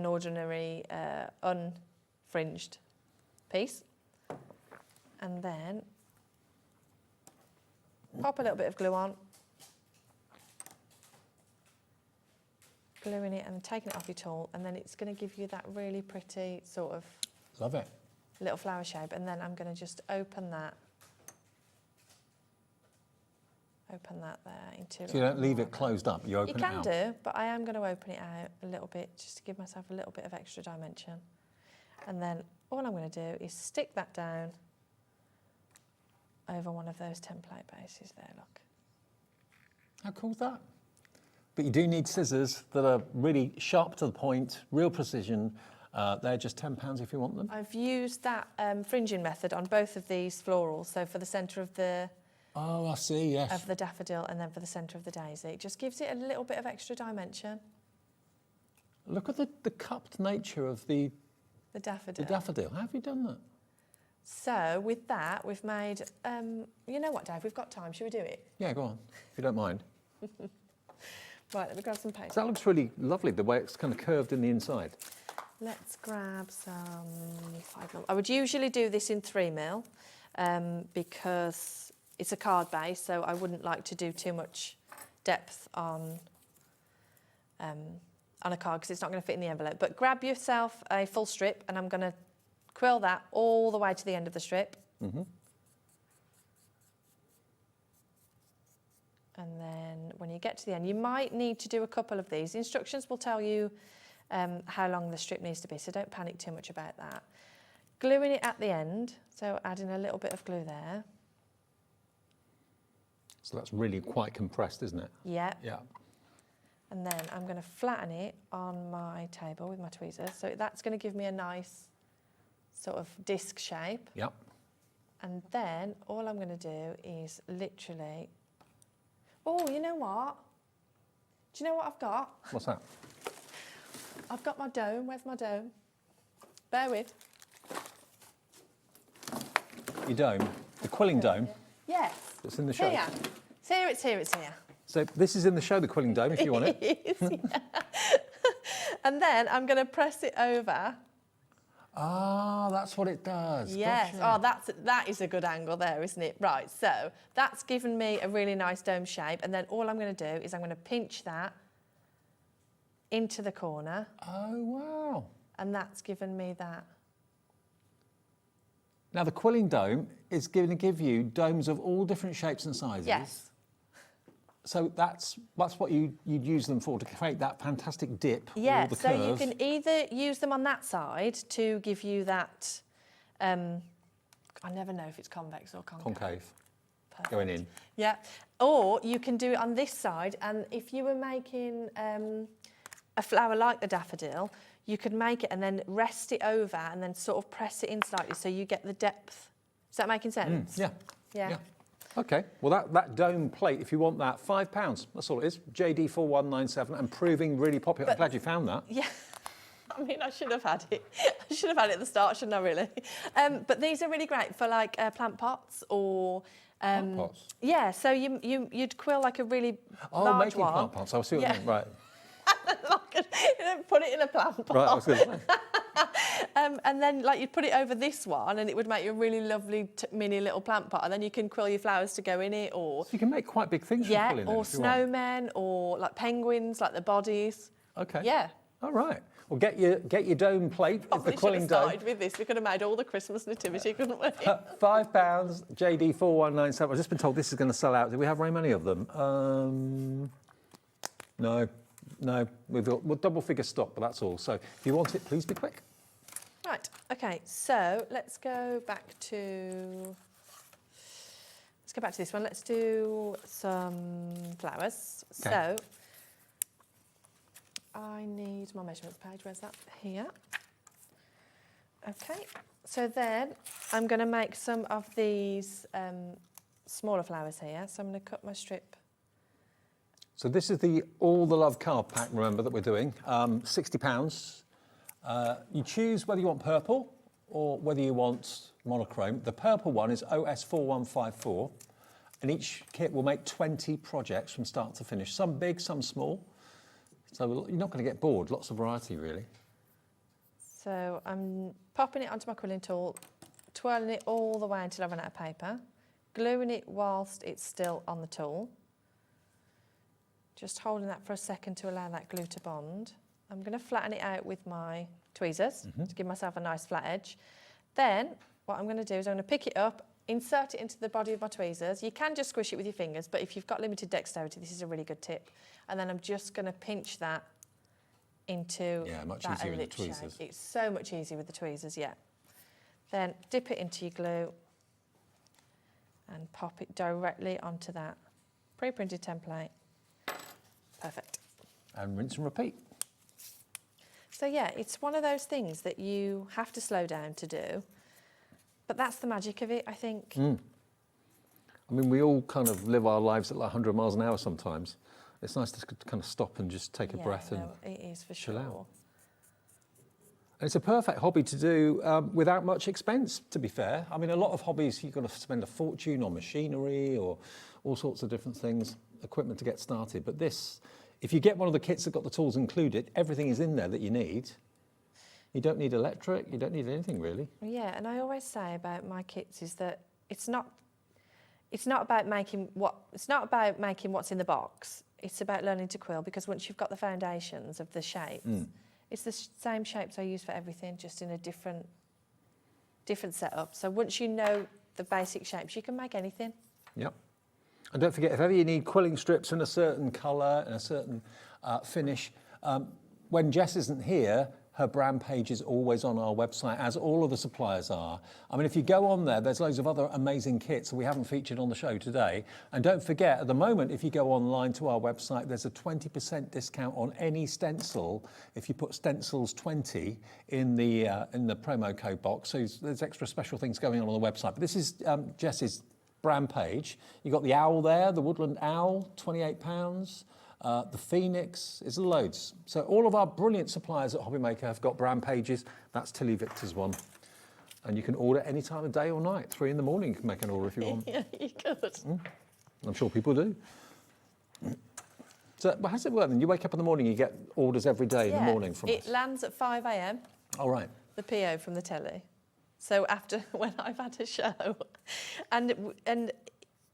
ordinary unfringed piece. And then pop a little bit of glue on, gluing it and taking it off your tool, and then it's going to give you that really pretty sort of Love it. little flower shape. And then I'm going to just open that there into... So you don't leave it closed up, you open it out? You can do, but I am going to open it out a little bit just to give myself a little bit of extra dimension. And then all I'm going to do is stick that down over one of those template bases there, look. How cool is that? But you do need scissors that are really sharp to the point, real precision. They're just £10 if you want them. I've used that fringing method on both of these florals, so for the centre of the... Oh, I see, yes. Of the daffodil, and then for the centre of the daisy. It just gives it a little bit of extra dimension. Look at the cupped nature of the daffodil. The daffodil. How have you done that? So with that, we've made... you know what, Dave? We've got time. Should we do it? Yeah, go on, if you don't mind. Right, let me grab some paper. So that looks really lovely, the way it's kind of curved in the inside. Let's grab some 5mm. I would usually do this in 3mm because it's a card base, so I wouldn't like to do too much depth on a card because it's not going to fit in the envelope. But grab yourself a full strip, and I'm going to quill that all the way to the end of the strip. Mm-hmm. And then when you get to the end, you might need to do a couple of these. The instructions will tell you how long the strip needs to be, so don't panic too much about that. Gluing it at the end, so adding a little bit of glue there. So that's really quite compressed, isn't it? Yeah. Yeah. And then I'm going to flatten it on my table with my tweezers. So that's going to give me a nice sort of disc shape. Yep. And then all I'm going to do is literally... Oh, you know what? Do you know what I've got? What's that? I've got my dome. Where's my dome? Bear with. Your dome, the quilling dome. Yes. It's in the show. Here. It's here, it's here, it's here. So this is in the show, the quilling dome, if you want it. It is, yeah. And then I'm going to press it over. Ah, that's what it does. Yes. Gotcha. Oh, that is a good angle there, isn't it? Right. So that's given me a really nice dome shape. And then all I'm going to do is I'm going to pinch that into the corner. Oh, wow. And that's given me that. Now, the quilling dome is going to give you domes of all different shapes and sizes. Yes. So that's what you'd use them for, to create that fantastic dip. Yeah, or the so curve. you can either use them on that side to give you that, I never know if it's convex or concave. Concave. Perfect. Going in. Yeah, or you can do it on this side, and if you were making a flower like the daffodil, you could make it and then rest it over and then sort of press it in slightly so you get the depth. Is that making sense? Yeah. Yeah. Okay, well that dome plate, if you want that, £5. That's all it is. JD4197, and proving really popular. I'm glad you found that. Yeah. I mean, I should have had it. I should have had it at the start, shouldn't I, really? But these are really great for, like, plant pots or... plant pots? Yeah, so you'd quill, like, a really large making one. plant pots. I see what you mean, right. You don't put it in a plant pot. Right, I was going to say. And then, like, you'd put it over this one and it would make you a really lovely mini little plant pot, and then you can quill your flowers to go in it, or... So you can make quite big things from quilling or then, if you want. snowmen, or, like, penguins, like the bodies. Okay. Yeah. All right. Well, get your dome plate. It's the quilling should have dome. started with this. We could have made all the Christmas nativity, couldn't we? £5, JD4197. I've just been told this is going to sell out. Do we have very many of them? No. We'll double figure stock, but that's all. So if you want it, please be quick. Right, okay, so let's go back to this one. Let's do some flowers. Okay. So I need my measurements page. Where's that? Here. Okay, so then I'm going to make some of these smaller flowers here. So I'm going to cut my strip. So this is the All the Love card pack, remember, that we're doing. £60. You choose whether you want purple or whether you want monochrome. The purple one is OS4154, and each kit will make 20 projects from start to finish. Some big, some small. So you're not going to get bored. Lots of variety, really. So I'm popping it onto my quilling tool, twirling it all the way until I run out of paper, gluing it whilst it's still on the tool. Just holding that for a second to allow that glue to bond. I'm going to flatten it out with my tweezers to give myself a nice flat edge. Then what I'm going to do is I'm going to pick it up, insert it into the body of my tweezers. You can just squish it with your fingers, but if you've got limited dexterity, this is a really good tip. And then I'm just going to pinch that into much that easier with the ellipse shape. tweezers. It's so much easier with the tweezers, yeah. Then dip it into your glue and pop it directly onto that pre-printed template. Perfect. And rinse and repeat. So yeah, it's one of those things that you have to slow down to do, but that's the magic of it, I think. I mean, we all kind of live our lives at like 100 miles an hour sometimes. It's nice to kind of stop and just take a breath and it is for chill sure. out. And it's a perfect hobby to do without much expense, to be fair. I mean, a lot of hobbies, you've got to spend a fortune on machinery or all sorts of different things, equipment to get started. But this, if you get one of the kits that got the tools included, everything is in there that you need. You don't need electric, you don't need anything really. Yeah, and I always say about my kits is that it's not about making what's in the box. It's about learning to quill, because once you've got the foundations of the shapes, it's the same shapes I use for everything, just in a different setup. So once you know the basic shapes, you can make anything. Yep. And don't forget, if ever you need quilling strips in a certain colour and a certain finish, when Jess isn't here, her brand page is always on our website, as all of the suppliers are. I mean, if you go on there, there's loads of other amazing kits that we haven't featured on the show today. And don't forget, at the moment, if you go online to our website, there's a 20% discount on any stencil if you put stencils 20 in the promo code box. So there's extra special things going on the website. But this is Jess's brand page. You've got the owl there, the woodland owl, £28. The Phoenix, is loads. So all of our brilliant suppliers at Hobbymaker have got brand pages. That's TillyViktor's one. And you can order any time of day or night. 3 in the morning you can make an order if you want. Yeah, you could. I'm sure people do. So how does it work then? You wake up in the morning, you get orders every day in the morning from us? It lands at 5 a.m. All right. The PO from the telly. So after, when I've had a show. And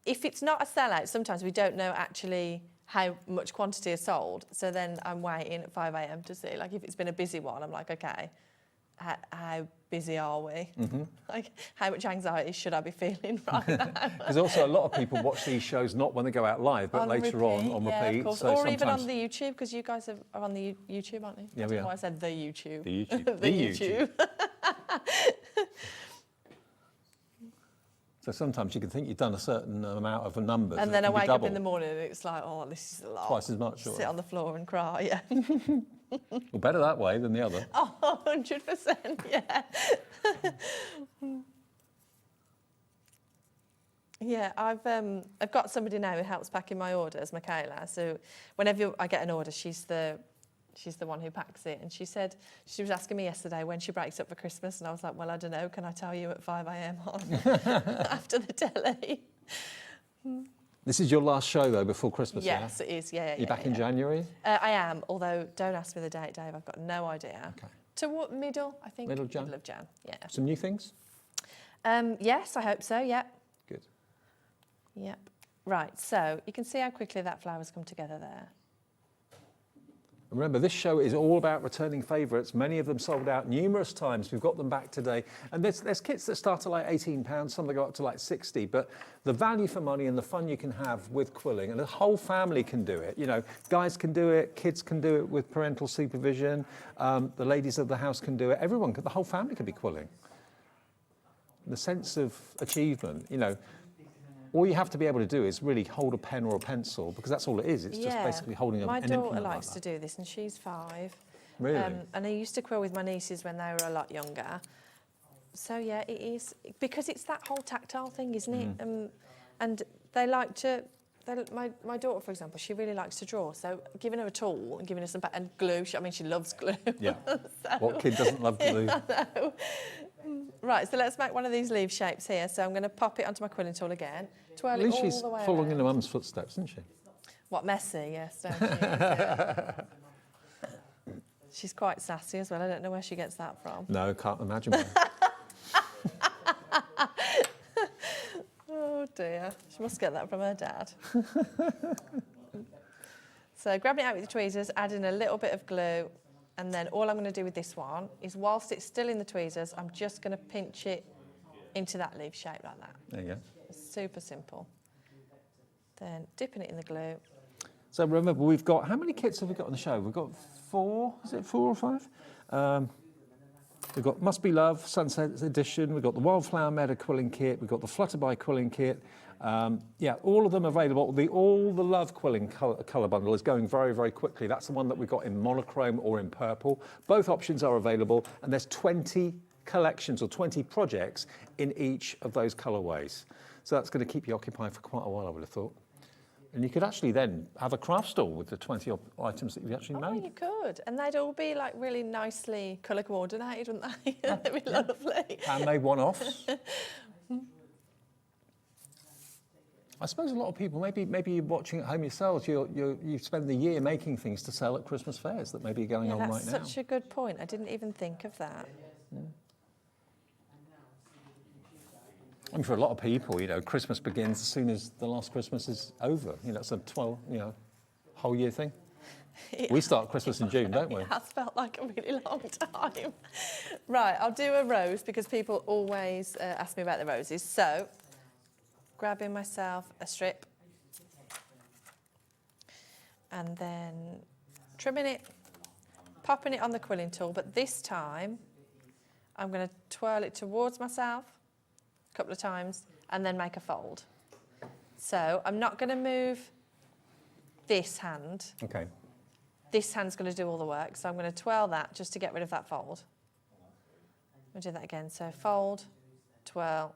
if it's not a sellout, sometimes we don't know actually how much quantity is sold. So then I'm waiting at 5 a.m. to see, like, if it's been a busy one, I'm like, okay, how busy are we? Like, how much anxiety should I be feeling right now? There's also a lot of people watch these shows not when they go out live, but later on repeat. Of course. So or even on the YouTube, because you guys are on the YouTube, aren't you? Yeah, we are. Why I said the YouTube. The YouTube. The YouTube. So sometimes you can think you've done a certain amount of numbers. And then I wake up double. in the morning and it's like, oh, this is a lot. Twice as much. Sit on the floor and cry, yeah. Well, better that way than the other. Oh, 100%, yeah. Yeah, I've got somebody now who helps packing my orders, Michaela. So whenever I get an order, she's the one who packs it. And she said, she was asking me yesterday when she breaks up for Christmas. And I was like, well, I don't know. Can I tell you at 5 a.m. on after the telly? This is your last show, though, before Christmas, Yes, it is, yeah. You're back in January? I am, although don't ask me the date, Dave. I've got no idea. Okay. To what, middle, I think? Middle of Jan? Middle of Jan, yeah. Some new things? Yes, I hope so, yep. Good. Yep. Right, so you can see how quickly that flower's come together there. Remember, this show is all about returning favourites. Many of them sold out numerous times. We've got them back today. And there's kits that start at like £18, some that go up to like 60. But the value for money and the fun you can have with quilling, and the whole family can do it. You know, guys can do it, kids can do it with parental supervision. The ladies of the house can do it. Everyone, the whole family can be quilling. The sense of achievement, you know, all you have to be able to do is really hold a pen or a pencil, because that's all it is. It's just basically holding an implement. My daughter likes to do this, and she's 5. Really? And I used to quill with my nieces when they were a lot younger. So yeah, it is, because it's that whole tactile thing, isn't it? And they like to my daughter, for example, she really likes to draw. So giving her a tool and giving her some and glue. She loves glue. Yeah. So, What kid doesn't love glue? I know. Right, so let's make one of these leaf shapes here. So I'm going to pop it onto my quilling tool again. Twirl At it least all she's the way following in around. her mum's footsteps, isn't she? What, messy? Yes, don't she? Yeah. She's quite sassy as well. I don't know where she gets that from. No, can't imagine why. Oh dear, she must get that from her dad. So grabbing it out with your tweezers, adding a little bit of glue, and then all I'm going to do with this one is, whilst it's still in the tweezers, I'm just going to pinch it into that leaf shape like that. There you go. Super simple. Then dipping it in the glue. So remember, we've got, how many kits have we got on the show? We've got 4, is it 4 or 5? We've got Must Be Love, Sunset Edition, we've got the Wildflower Meadow Quilling Kit, we've got the Flutterby Quilling Kit. Yeah, all of them available. The All the Love Quilling colour bundle is going very, very quickly. That's the one that we've got in monochrome or in purple. Both options are available, and there's 20 collections or 20 projects in each of those colourways. So that's going to keep you occupied for quite a while, I would have thought. And you could actually then have a craft store with the 20 items that you've actually made. Oh, you could. And they'd all be like really nicely colour coordinated, wouldn't they? They'd be lovely. Handmade one-offs. I suppose a lot of people, maybe you're watching at home yourselves, you spend the year making things to sell at Christmas fairs that maybe are going on right now. That's such a good point. I didn't even think of that. And for a lot of people, Christmas begins as soon as the last Christmas is over. It's a 12, whole year thing. We start Christmas in June, don't we? It has felt like a really long time. Right, I'll do a rose because people always ask me about the roses. So, grabbing myself a strip and then trimming it, popping it on the quilling tool, but this time I'm going to twirl it towards myself a couple of times and then make a fold. So I'm not going to move this hand. Okay. This hand's going to do all the work, so I'm going to twirl that just to get rid of that fold. We'll do that again. So fold, twirl,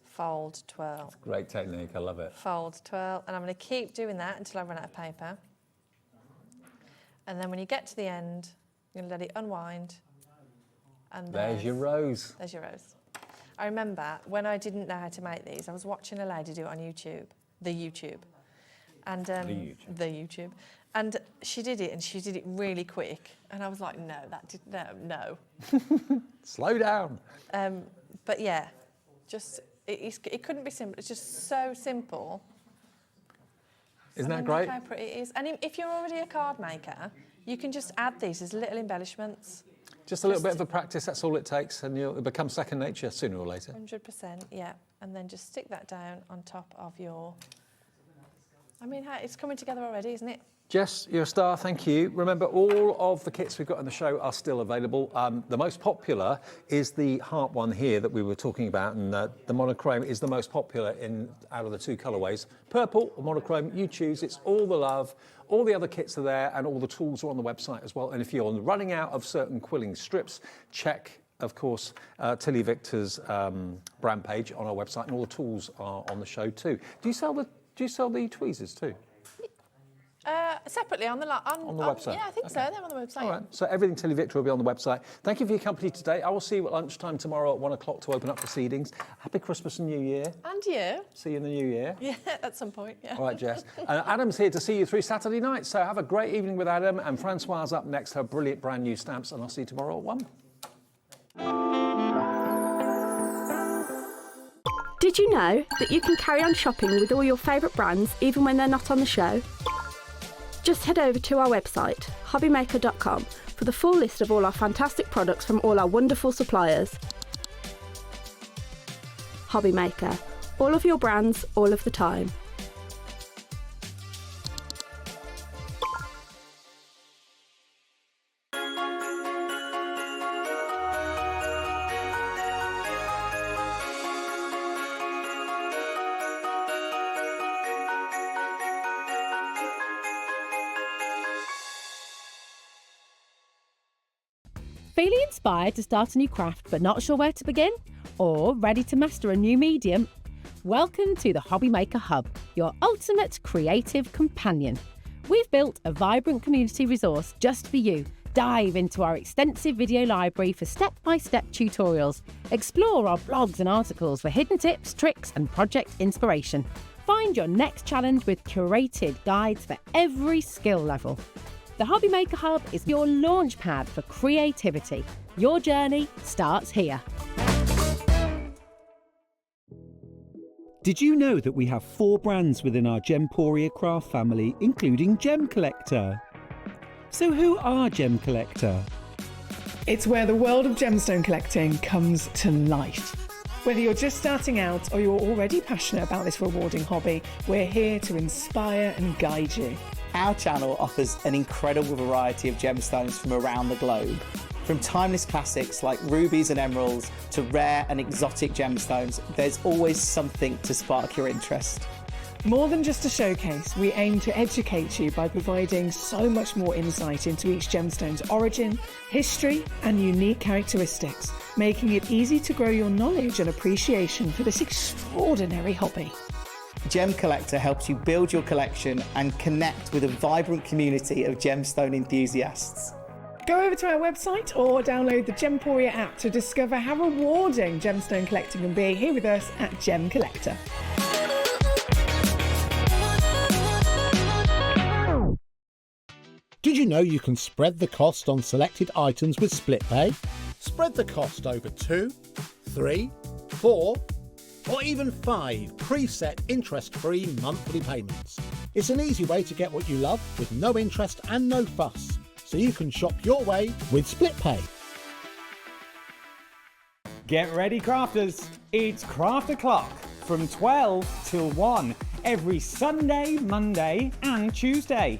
fold, twirl. Great technique, I love it. Fold, twirl, and I'm going to keep doing that until I run out of paper. And then when you get to the end, you're going to let it unwind. And there's your rose. There's your rose. I remember when I didn't know how to make these, I was watching a lady do it on YouTube, the YouTube. And the YouTube. And she did it, and she did it really quick. And I was like, no. Slow down. But yeah, just it couldn't be simple. It's just so simple. Isn't that great? Look how pretty it is. And if you're already a card maker, you can just add these as little embellishments. Just a little bit of a practice, that's all it takes, and it'll become second nature sooner or later. 100%, yeah. And then just stick that down on top of your... I mean, it's coming together already, isn't it? Jess, you're a star, thank you. Remember, all of the kits we've got in the show are still available. The most popular is the heart one here that we were talking about, and the monochrome is the most popular out of the 2 colourways. Purple or monochrome, you choose. It's all the love. All the other kits are there, and all the tools are on the website as well. And if you're running out of certain quilling strips, check, of course, TillyViktor's brand page on our website, and all the tools are on the show too. Do you sell the tweezers too? Separately on the website? Yeah, I think so. They're on the website. All right. So everything TillyViktor will be on the website. Thank you for your company today. I will see you at lunchtime tomorrow at 1 o'clock to open up proceedings. Happy Christmas and New Year. And you. See you in the new year. Yeah, at some point, yeah. All right, Jess. Adam's here to see you through Saturday night. So have a great evening with Adam. And Francoise up next, her brilliant brand new stamps. And I'll see you tomorrow at 1. Did you know that you can carry on shopping with all your favourite brands even when they're not on the show? Just head over to our website, hobbymaker.com, for the full list of all our fantastic products from all our wonderful suppliers. Hobbymaker, all of your brands, all of the time. Feeling inspired to start a new craft but not sure where to begin? Or ready to master a new medium? Welcome to the Hobby Maker Hub, your ultimate creative companion. We've built a vibrant community resource just for you. Dive into our extensive video library for step-by-step tutorials. Explore our blogs and articles for hidden tips, tricks and project inspiration. Find your next challenge with curated guides for every skill level. The Hobby Maker Hub is your launch pad for creativity. Your journey starts here. Did you know that we have 4 brands within our Gemporia craft family, including Gem Collector? So who are Gem Collector? It's where the world of gemstone collecting comes to life. Whether you're just starting out or you're already passionate about this rewarding hobby, we're here to inspire and guide you. Our channel offers an incredible variety of gemstones from around the globe. From timeless classics like rubies and emeralds to rare and exotic gemstones, there's always something to spark your interest. More than just a showcase, we aim to educate you by providing so much more insight into each gemstone's origin, history, and unique characteristics, making it easy to grow your knowledge and appreciation for this extraordinary hobby. Gem Collector helps you build your collection and connect with a vibrant community of gemstone enthusiasts. Go over to our website or download the Gemporia app to discover how rewarding gemstone collecting can be here with us at Gem Collector. Did you know you can spread the cost on selected items with split pay? Spread the cost over 2, 3, 4, or even 5 preset interest-free monthly payments. It's an easy way to get what you love with no interest and no fuss, so you can shop your way with split pay. Get ready, crafters. It's Craft O'Clock from 12 till 1 every Sunday, Monday and Tuesday.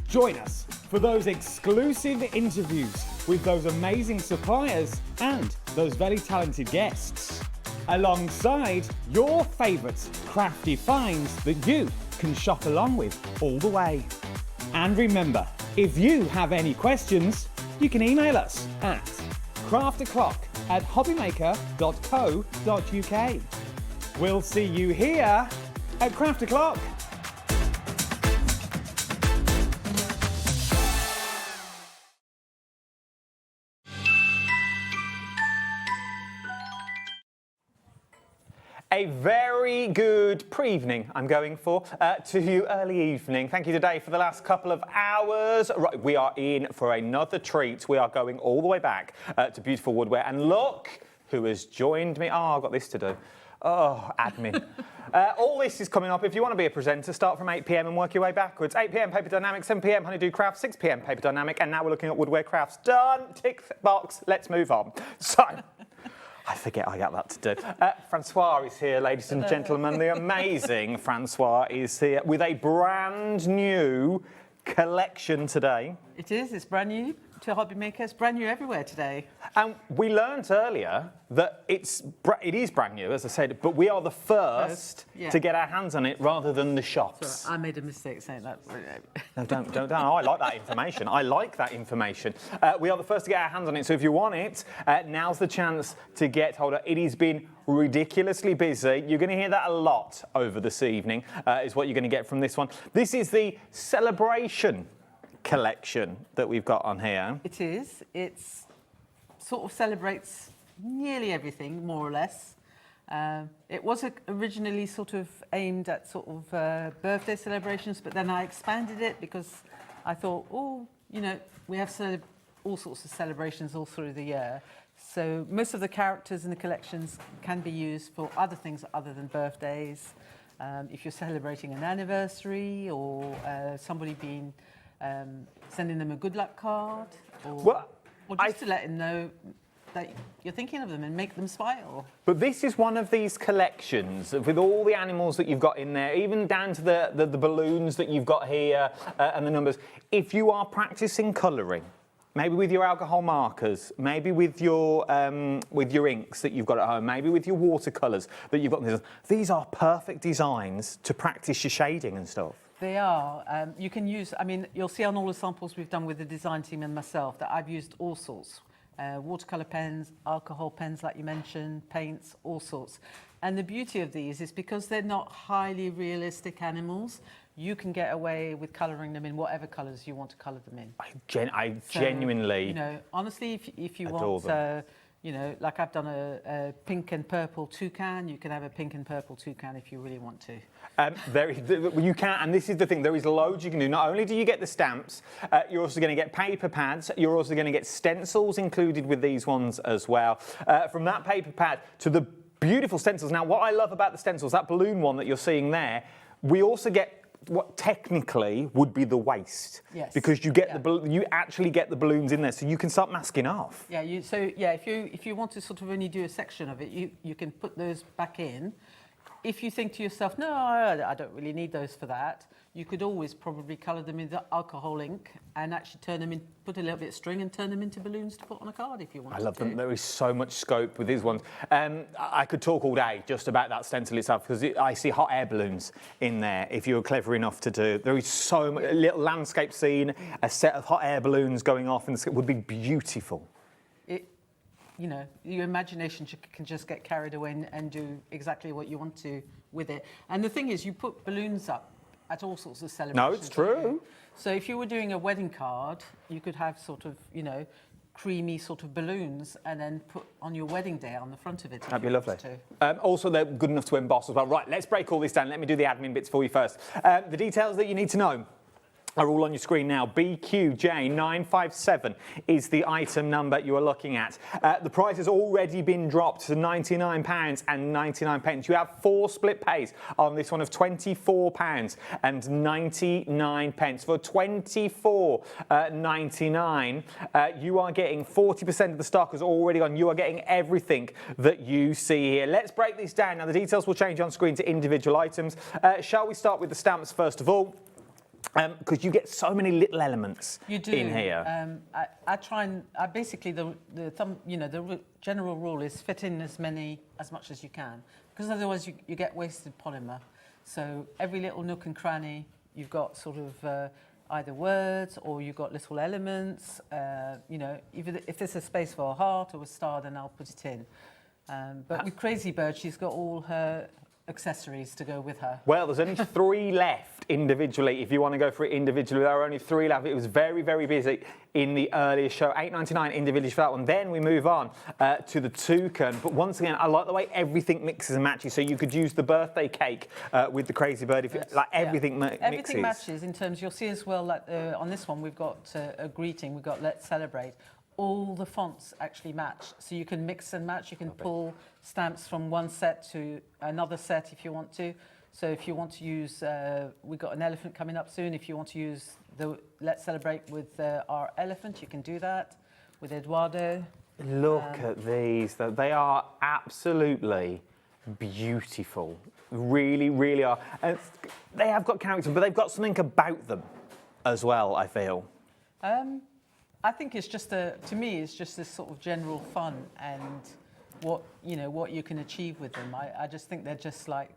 Join us for those exclusive interviews with those amazing suppliers and those very talented guests, alongside your favourite crafty finds that you can shop along with all the way. And remember, if you have any questions, you can email us at craftoclock@hobbymaker.co.uk. We'll see you here at Craft O'Clock. A very good pre-evening I'm going for to you early evening. Thank you today for the last couple of hours. Right, we are in for another treat. We are going all the way back to beautiful Woodware. And look who has joined me. Oh, I've got this to do. Oh, admin. All this is coming up. If you want to be a presenter, start from 8 p.m. and work your way backwards. 8 p.m. Paper Dynamics, 7 p.m. Honeydew Crafts, 6 p.m. Paper Dynamic, and now we're looking at Woodware Crafts. Done. Tick box. Let's move on. So. I forget I got that to do. Francois is here, ladies and gentlemen. The amazing Francois is here with a brand new collection today. It is. It's brand new to hobby makers. It's brand new everywhere today. And we learnt earlier that it is brand new, as I said, but we are the first to get our hands on it rather than the shops. Sorry, I made a mistake saying that. No, don't. Oh, I like that information. I like that information. We are the first to get our hands on it, so if you want it, now's the chance to get hold of it. It has been ridiculously busy. You're going to hear that a lot over this evening, is what you're going to get from this one. This is the Celebration collection that we've got on here. It is. It's sort of celebrates nearly everything, more or less. It was originally sort of aimed at sort of birthday celebrations, but then I expanded it because I thought, oh, you know, we have all sorts of celebrations all through the year. So most of the characters in the collections can be used for other things other than birthdays. If you're celebrating an anniversary or somebody being sending them a good luck card, or just to let them know that you're thinking of them and make them smile. But this is one of these collections with all the animals that you've got in there, even down to the balloons that you've got here and the numbers. If you are practicing colouring, maybe with your alcohol markers, maybe with your inks that you've got at home, maybe with your watercolours that you've got. These are perfect designs to practice your shading and stuff. They are. You can use, I mean, you'll see on all the samples we've done with the design team and myself that I've used all sorts. Watercolour pens, alcohol pens like you mentioned, paints, all sorts. And the beauty of these is because they're not highly realistic animals, you can get away with colouring them in whatever colours you want to colour them in. I So, genuinely, you know, honestly, if you adore want, you know, like I've done a pink and purple toucan, you can have a pink and purple toucan if you really want to. You can, and this is the thing, there is loads you can do. Not only do you get the stamps, you're also going to get paper pads, you're also going to get stencils included with these ones as well. From that paper pad to the beautiful stencils. Now, what I love about the stencils, that balloon one that you're seeing there, we also get what technically would be the waist. Yes. Because you get you actually get the balloons in there, so you can start masking off. Yeah, if you want to sort of only do a section of it, you can put those back in. If you think to yourself, no, I don't really need those for that, you could always probably colour them in the alcohol ink and actually turn them in, put a little bit of string and turn them into balloons to put on a card if you want. I love them. There is so much scope with these ones. I could talk all day just about that stencil itself because I see hot air balloons in there if you were clever enough to do. There is so much, a little landscape scene, a set of hot air balloons going off and it would be beautiful. You know, your imagination can just get carried away and do exactly what you want to with it. And the thing is, you put balloons up at all sorts of celebrations. No, it's true. So if you were doing a wedding card, you could have sort of, you know, creamy sort of balloons and then put on your wedding day on the front of it. That'd be lovely. Also, they're good enough to emboss as well. Right, let's break all this down. Let me do the admin bits for you first. The details that you need to know are all on your screen now. BQJ957 is the item number you are looking at. The price has already been dropped to £99.99. You have 4 split pays on this one of £24.99. For £24.99, you are getting 40% of the stock is already gone. You are getting everything that you see here. Let's break this down. Now, the details will change on screen to individual items. Shall we start with the stamps first of all? Because you get so many little elements in here. I try and basically the general rule is fit in as much as you can, because otherwise you get wasted polymer. So every little nook and cranny you've got sort of either words or you've got little elements. You know, even if there's a space for a heart or a star, then I'll put it in. But with Crazy Bird, she's got all her accessories to go with her. Well, there's only 3 left individually. If you want to go for it individually, there are only 3 left. It was very, very busy in the earlier show. £8.99 individually for that one. Then we move on to the toucan. But once again, I like the way everything mixes and matches. So you could use the birthday cake with the Crazy Bird. If everything mixes. Everything matches in terms. You'll see as well. Like on this one, we've got a greeting. We've got Let's Celebrate. All the fonts actually match, so you can mix and match. You can pull stamps from one set to another set if you want to. So if you want to use, we've got an elephant coming up soon. If you want to use the Let's Celebrate with our elephant, you can do that with Eduardo. Look at these. They are absolutely beautiful. Really, really are. And they have got character, but they've got something about them as well, I feel. I think it's just to me, it's just this sort of general fun and what you can achieve with them. I just think they're just like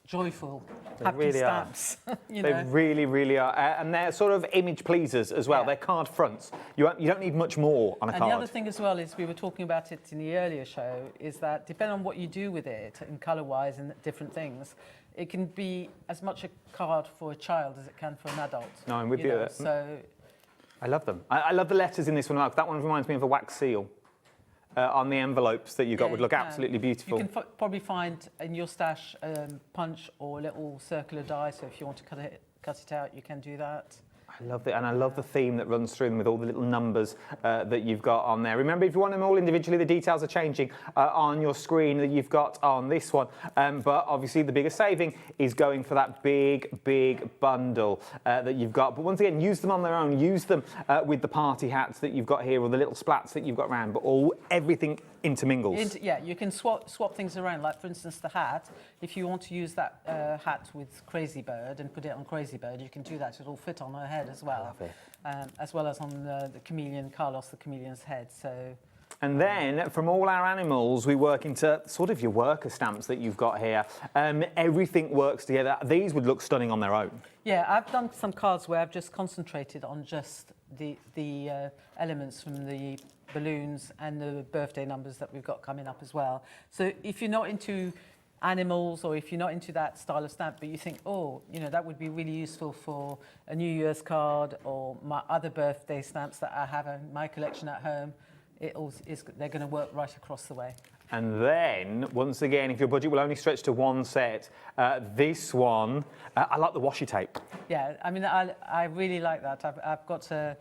joyful, happy really stamps. They really, really are. And they're sort of image pleasers as well. Yeah. They're card fronts. You don't need much more on a card. And the other thing as well is, we were talking about it in the earlier show, is that depending on what you do with it and colour-wise and different things, it can be as much a card for a child as it can for an adult. No, I'm with you. So I love them. I love the letters in this one. That one reminds me of a wax seal on the envelopes that you got. Would look absolutely beautiful. You can probably find in your stash punch or a little circular die, so if you want to cut it out, you can do that. I love it, and I love the theme that runs through them with all the little numbers that you've got on there. Remember, if you want them all individually, the details are changing on your screen that you've got on this one. But obviously, the biggest saving is going for that big, big bundle that you've got. But once again, use them on their own. Use them with the party hats that you've got here or the little splats that you've got around. But everything intermingles. Yeah, you can swap things around. Like, for instance, the hat. If you want to use that hat with Crazy Bird and put it on Crazy Bird, you can do that. It'll fit on her head as well. As well as on the chameleon, Carlos the chameleon's head. So. And then, from all our animals, we work into sort of your worker stamps that you've got here. Everything works together. These would look stunning on their own. Yeah, I've done some cards where I've just concentrated on just the elements from the balloons and the birthday numbers that we've got coming up as well. So if you're not into animals, or if you're not into that style of stamp, but you think, oh, you know, that would be really useful for a New Year's card or my other birthday stamps that I have in my collection at home, they're going to work right across the way. And then, once again, if your budget will only stretch to one set, this one, I like the washi tape. Yeah, I mean, I really like that. I've got a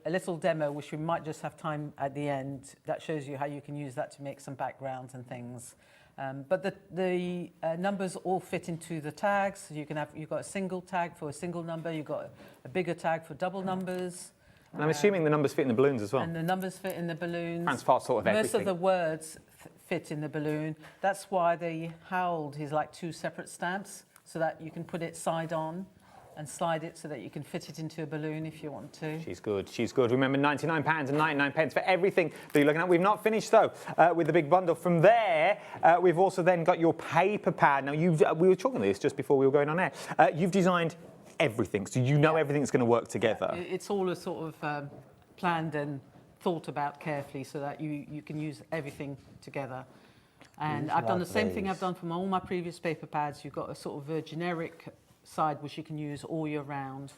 little demo, which we might just have time at the end, that shows you how you can use that to make some backgrounds and things. But the numbers all fit into the tags. So you've got a single tag for a single number, you've got a bigger tag for double numbers. And I'm assuming the numbers fit in the balloons as well. And the numbers fit in the balloons. Transfer sort of everything. Most of the words fit in the balloon. That's why the howled is like 2 separate stamps, so that you can put it side on and slide it so that you can fit it into a balloon if you want to. She's good, she's good. Remember, £99.99 for everything that you're looking at. We've not finished, though, with the big bundle. From there, we've also then got your paper pad. Now, we were talking this just before we were going on air. You've designed everything, so you know everything's going to work together. Yeah, it's all a sort of planned and thought about carefully so that you can use everything together. And I've done the same thing I've done from all my previous paper pads. You've got a sort of a generic side which you can use all year round.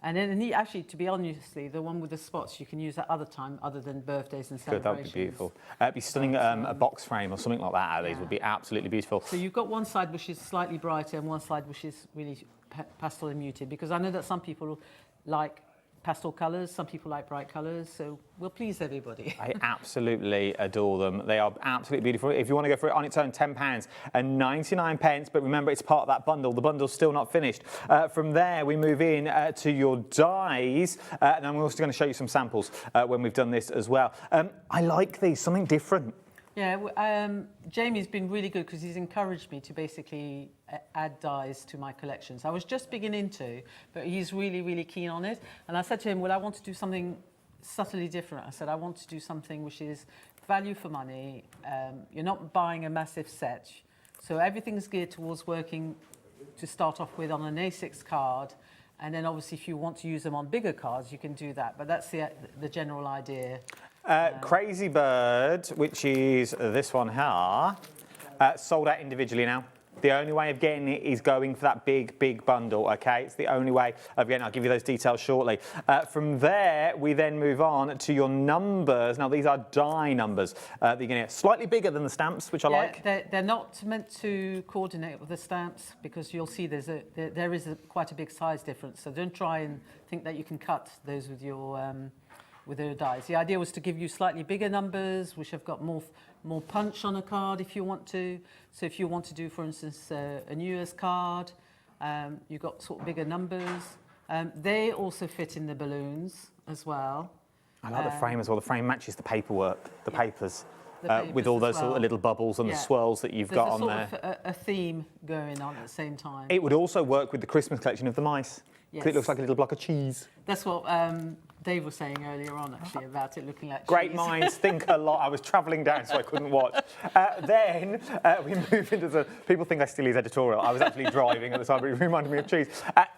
And then actually, to be honest, the one with the spots, you can use at other time other than birthdays and celebrations. Good, that would be beautiful. It'd be stunning, a box frame or something like that out of these would be absolutely beautiful. So you've got one side which is slightly brighter and one side which is really pastel and muted, because I know that some people like pastel colours, some people like bright colours, so we'll please everybody. I absolutely adore them. They are absolutely beautiful. If you want to go for it on its own, £10.99, but remember, it's part of that bundle. The bundle's still not finished. From there, we move in to your dies, and I'm also going to show you some samples when we've done this as well. I like these, something different. Yeah, Jamie's been really good because he's encouraged me to basically add dies to my collections. I was just beginning to, but he's really, really keen on it. And I said to him, well, I want to do something subtly different. I said, I want to do something which is value for money. You're not buying a massive set. So everything's geared towards working to start off with on an A6 card. And then obviously if you want to use them on bigger cards, you can do that. But that's the general idea. Crazy Bird, which is this one here, sold out individually now. The only way of getting it is going for that big bundle, okay? It's the only way of getting it. I'll give you those details shortly. From there, we then move on to your numbers. Now, these are die numbers that you're going to get. Slightly bigger than the stamps, which I like. They're not meant to coordinate with the stamps because you'll see there is quite a big size difference. So don't try and think that you can cut those with your dies. The idea was to give you slightly bigger numbers, which have got more punch on a card if you want to. So if you want to do, for instance, a New Year's card, you've got sort of bigger numbers. They also fit in the balloons as well. I like the frame as well. The frame matches the paperwork, the papers. With all those sort of little bubbles and the swirls that you've got on there. There's sort of a theme going on at the same time. It would also work with the Christmas collection of the mice. Yes. It looks like a little block of cheese. That's what Dave was saying earlier on, actually, about it looking like Great cheese. minds think a lot. I was travelling down, so I couldn't watch. Then we move into the... People think I steal his editorial. I was actually driving at the time, but it reminded me of cheese.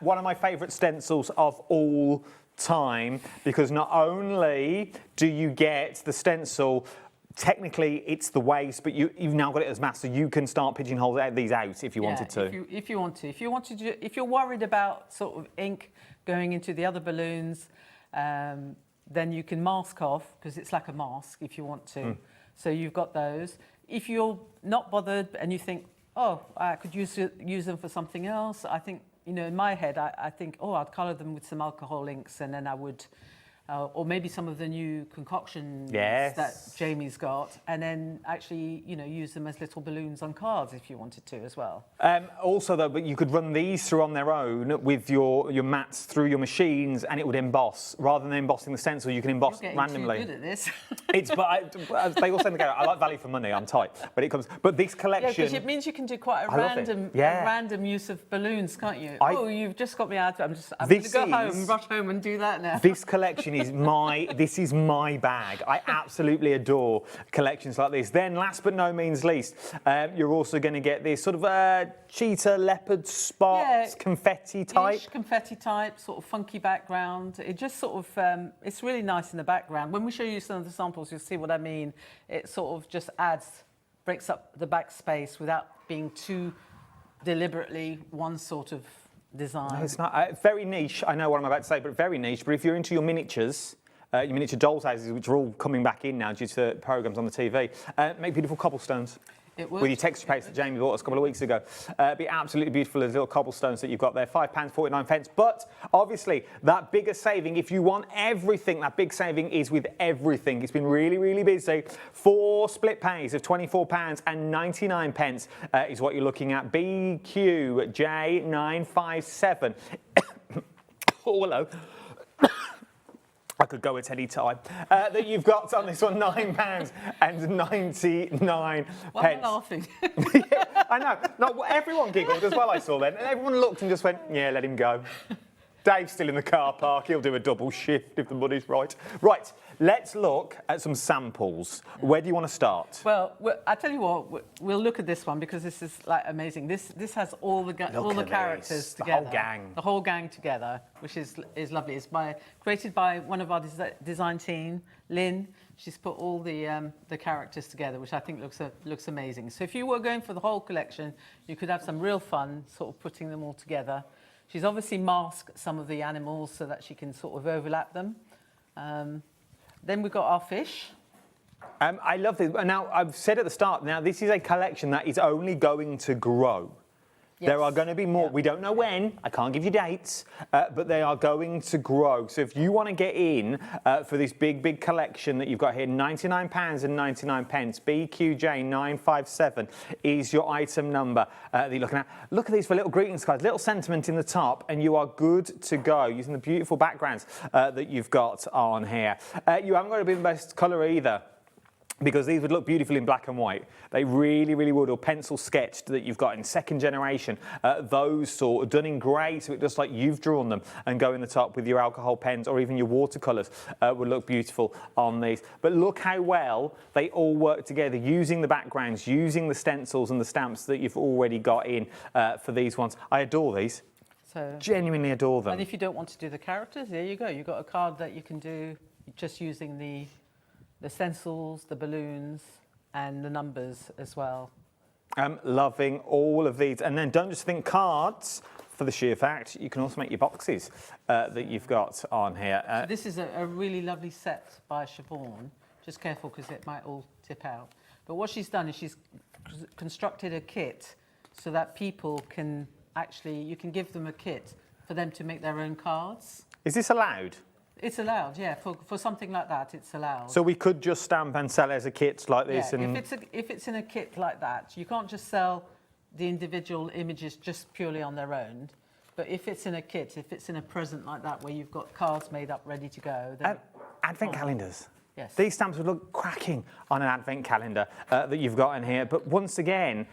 One of my favourite stencils of all time, because not only do you get the stencil... Technically, it's the waste, but you've now got it as mass, so you can start pigeonholing these out if you wanted to. If you want to, if you're worried about sort of ink going into the other balloons, then you can mask off because it's like a mask if you want to. So you've got those. If you're not bothered and you think, oh, I could use them for something else, I think, you know, in my head, I think, oh, I'd colour them with some alcohol inks, and then I would. Or maybe some of the new concoctions that Jamie's got, and then actually, you know, use them as little balloons on cards if you wanted to as well. Also, though, but you could run these through on their own with your mats through your machines, and it would emboss. Rather than embossing the stencil, you can emboss randomly. You're good at this. They all say together. I like value for money. I'm tight, but it comes. But this collection. Yeah, because it means you can do quite a random use of balloons, can't you? You've just got me out. I'm going to go home, rush home, and do that now. This collection is this is my bag. I absolutely adore collections like this. Then, last but no means least, you're also going to get this sort of cheetah, leopard spots, confetti type. Confetti type, sort of funky background. It just sort of, it's really nice in the background. When we show you some of the samples, you'll see what I mean. It sort of just adds breaks up the back space without being too deliberately one sort of design. No, it's not. Very niche, I know what I'm about to say, but very niche. But if you're into your miniatures, your miniature dolls houses, which are all coming back in now due to programmes on the TV, make beautiful cobblestones. It would. With your texture paints that Jamie bought us a couple of weeks ago. Be absolutely beautiful as little cobblestones that you've got there, £5.49. But obviously, that bigger saving, if you want everything, that big saving is with everything. It's been really, really busy. 4 split pays of £24.99 is what you're looking at. BQJ957. Oh, hello. I could go at any time. That you've got on this one, £9.99. Why am I laughing? Yeah, I know. Not everyone giggled as well, I saw then. And everyone looked and just went, yeah, let him go. Dave's still in the car park. He'll do a double shift if the money's right. Right, let's look at some samples. Where do you want to start? Well, I tell you what, we'll look at this one because this is like amazing. This has all the characters together. The whole gang. The whole gang together, which is lovely. It's created by one of our design team, Lynn. She's put all the characters together, which I think looks amazing. So if you were going for the whole collection, you could have some real fun sort of putting them all together. She's obviously masked some of the animals so that she can sort of overlap them. Then we've got our fish. I love this. Now, I've said at the start, now this is a collection that is only going to grow. Yes. There are going to be more. Yeah. We don't know when. I can't give you dates, but they are going to grow. So if you want to get in for this big collection that you've got here, £99.99, BQJ957 is your item number that you're looking at. Look at these for little greetings cards, little sentiment in the top, and you are good to go using the beautiful backgrounds that you've got on here. You haven't got to be the best colour either, because these would look beautiful in black and white. They really, really would. Or pencil sketched that you've got in second generation. Those sort, done in grey, so it looks like you've drawn them, and go in the top with your alcohol pens or even your watercolours would look beautiful on these. But look how well they all work together, using the backgrounds, using the stencils and the stamps that you've already got in for these ones. I adore these. So, genuinely adore them. And if you don't want to do the characters, there you go. You've got a card that you can do just using the stencils, the balloons, and the numbers as well. I'm loving all of these. And then don't just think cards, for the sheer fact, you can also make your boxes that you've got on here. So this is a really lovely set by Siobhan. Just careful because it might all tip out. But what she's done is she's constructed a kit so that people can actually, you can give them a kit for them to make their own cards. Is this allowed? It's allowed, yeah. For something like that, it's allowed. So we could just stamp and sell as a kit like this? Yeah, and if it's in a kit like that, you can't just sell the individual images just purely on their own. But if it's in a kit, if it's in a present like that, where you've got cards made up ready to go... then advent calendars. Yes. These stamps would look cracking on an advent calendar that you've got in here. But once again...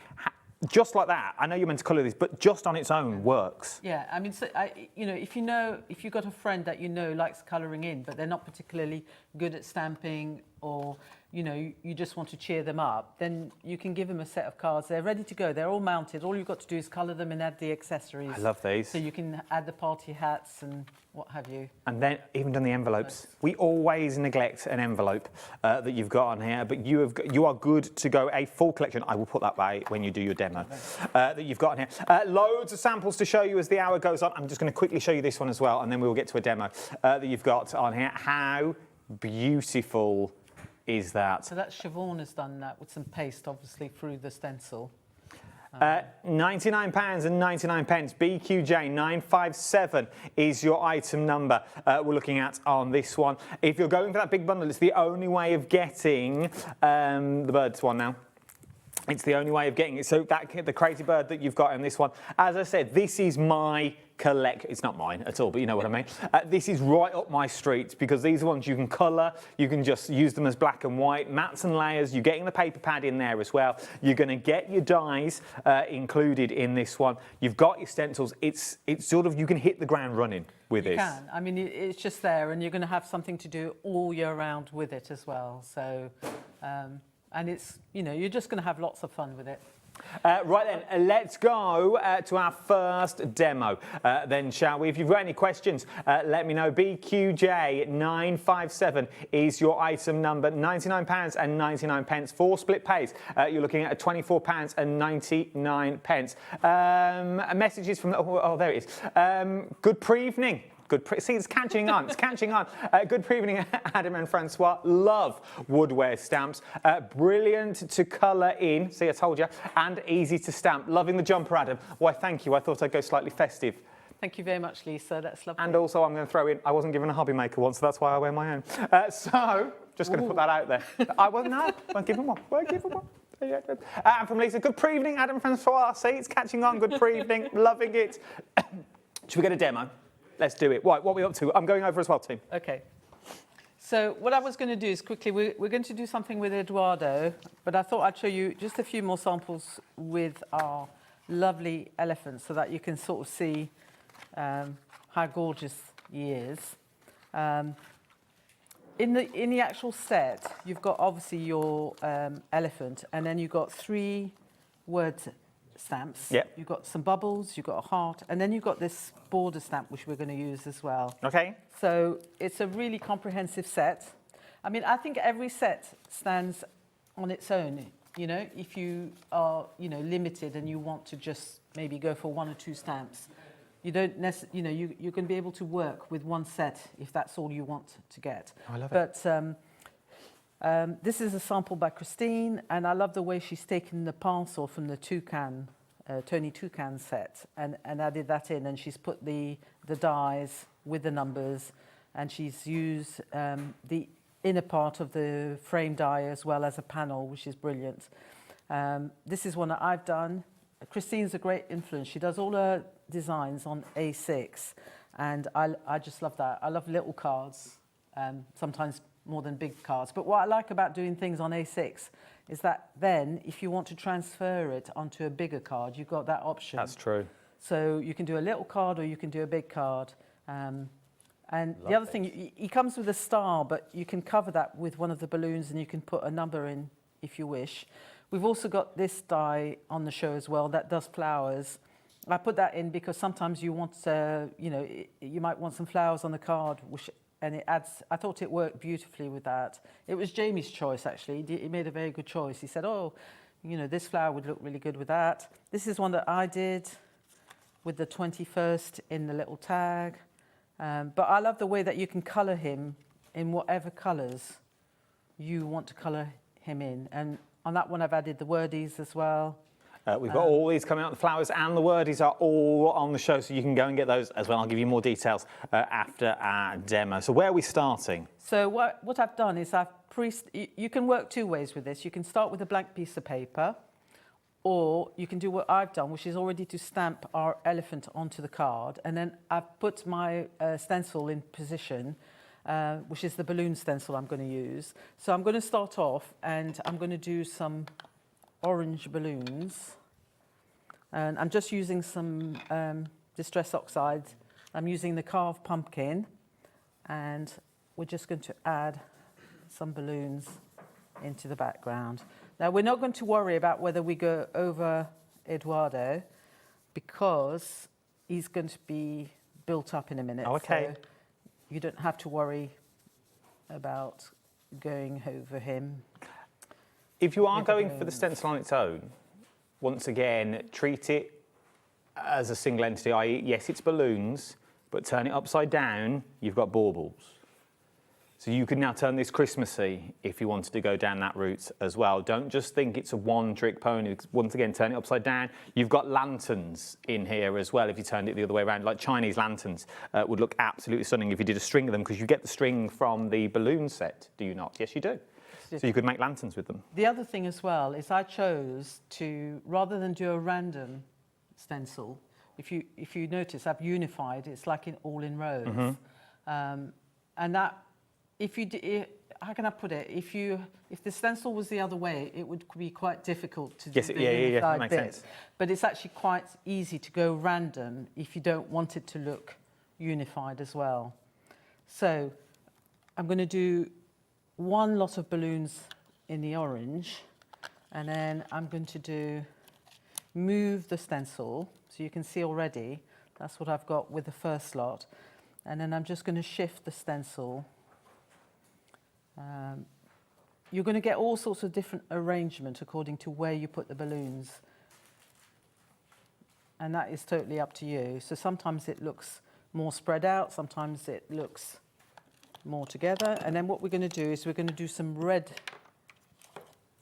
just like that, I know you're meant to colour these, but just on its own works. Yeah, I mean, so, if you've got a friend that you know likes colouring in, but they're not particularly good at stamping, or you just want to cheer them up, then you can give them a set of cards. They're ready to go. They're all mounted. All you've got to do is colour them and add the accessories. I love these. So you can add the party hats and what have you. And then even done the envelopes. We always neglect an envelope that you've got on here, but you are good to go. A full collection. I will put that by when you do your demo that you've got on here. Loads of samples to show you as the hour goes on. I'm just going to quickly show you this one as well, and then we will get to a demo that you've got on here. How beautiful is that? So that Siobhan has done that with some paste, obviously, through the stencil. £99.99, BQJ957 is your item number we're looking at on this one. If you're going for that big bundle, it's the only way of getting the birds one now. It's the only way of getting it. So the crazy bird that you've got in this one, as I said, this is my collection. It's not mine at all, but you know what I mean. This is right up my street, because these are ones you can colour, you can just use them as black and white, mats and layers. You're getting the paper pad in there as well. You're going to get your dies included in this one. You've got your stencils. It's sort of, you can hit the ground running with this. You can. I mean, it's just there, and you're going to have something to do all year round with it as well. So, and it's, you're just going to have lots of fun with it. Right then, let's go to our first demo then, shall we? If you've got any questions, let me know. BQJ957 is your item number, £99.99 for split pays. You're looking at £24.99. Messages from, oh, there it is. Good pre-evening. See, it's catching on. It's catching on. Good evening, Adam and Francois. Love Woodware stamps. Brilliant to colour in. See, I told you. And easy to stamp. Loving the jumper, Adam. Why, thank you. I thought I'd go slightly festive. Thank you very much, Lisa. That's lovely. And also, I'm going to throw in, I wasn't given a hobby maker once, so that's why I wear my own. So, just going to put that out there. I won't give him one. Won't give him one. And from Lisa, good evening, Adam and Francois. See, it's catching on. Good evening. Loving it. Should we get a demo? Let's do it. Right, what are we up to? I'm going over as well, team. Okay. So what I was going to do is quickly, we're going to do something with Eduardo, but I thought I'd show you just a few more samples with our lovely elephant so that you can sort of see how gorgeous he is. In the actual set, you've got obviously your elephant, and then you've got 3 word stamps. Yep. You've got some bubbles, you've got a heart, and then you've got this border stamp, which we're going to use as well. Okay. So it's a really comprehensive set. I mean, I think every set stands on its own. You know, if you are, limited and you want to just maybe go for 1 or 2 stamps, you don't necessarily, you can be able to work with one set if that's all you want to get. I love it. But this is a sample by Christine, and I love the way she's taken the parcel from the Tony Toucan set and added that in, and she's put the dies with the numbers, and she's used the inner part of the frame die as well as a panel, which is brilliant. This is one that I've done. Christine's a great influence. She does all her designs on A6, and I just love that. I love little cards, sometimes more than big cards. But what I like about doing things on A6 is that then, if you want to transfer it onto a bigger card, you've got that option. That's true. So you can do a little card or you can do a big card. And the other thing, he comes with a star, but you can cover that with one of the balloons and you can put a number in if you wish. We've also got this die on the show as well that does flowers. I put that in because sometimes you want, you might want some flowers on the card, and it adds, I thought it worked beautifully with that. It was Jamie's choice, actually. He made a very good choice. He said, this flower would look really good with that. This is one that I did with the 21st in the little tag. But I love the way that you can colour him in whatever colours you want to colour him in. And on that one, I've added the wordies as well. We've got all these coming out. The flowers and the wordies are all on the show, so you can go and get those as well. I'll give you more details after our demo. So where are we starting? So what I've done is you can work 2 ways with this. You can start with a blank piece of paper, or you can do what I've done, which is already to stamp our elephant onto the card. And then I've put my stencil in position, which is the balloon stencil I'm going to use. So I'm going to start off and I'm going to do some orange balloons. And I'm just using some Distress Oxide. I'm using the carved pumpkin, and we're just going to add some balloons into the background. Now, we're not going to worry about whether we go over Eduardo because he's going to be built up in a minute. Oh, okay. So you don't have to worry about going over him. If you are going for the stencil on its own, once again, treat it as a single entity, i.e., yes, it's balloons, but turn it upside down, you've got baubles. So you can now turn this Christmassy if you wanted to go down that route as well. Don't just think it's a one-trick pony. Once again, turn it upside down. You've got lanterns in here as well if you turned it the other way around, like Chinese lanterns would look absolutely stunning if you did a string of them, because you get the string from the balloon set, do you not? Yes, you do. So you could make lanterns with them. The other thing as well is I chose to, rather than do a random stencil, if you notice, I've unified. It's like all in rows, and that how can I put it? If the stencil was the other way, it would be quite difficult to do the unified makes bit. sense. But it's actually quite easy to go random if you don't want it to look unified as well. So I'm going to do one lot of balloons in the orange, and then I'm going to do move the stencil, so you can see already, that's what I've got with the first lot. And then I'm just going to shift the stencil. You're going to get all sorts of different arrangement according to where you put the balloons. And that is totally up to you. So sometimes it looks more spread out, sometimes it looks more together. And then what we're going to do is we're going to do some red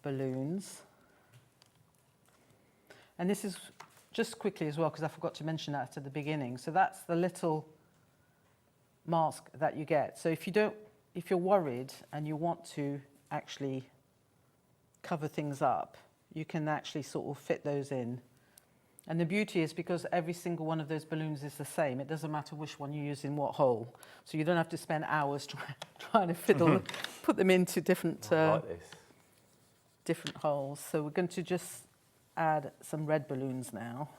balloons. And this is just quickly as well, because I forgot to mention that at the beginning. So that's the little mask that you get. So if you're worried and you want to actually cover things up, you can actually sort of fit those in. And the beauty is because every single one of those balloons is the same, it doesn't matter which one you use in what hole. So you don't have to spend hours trying to fiddle, put them into different, different holes. So we're going to just add some red balloons now.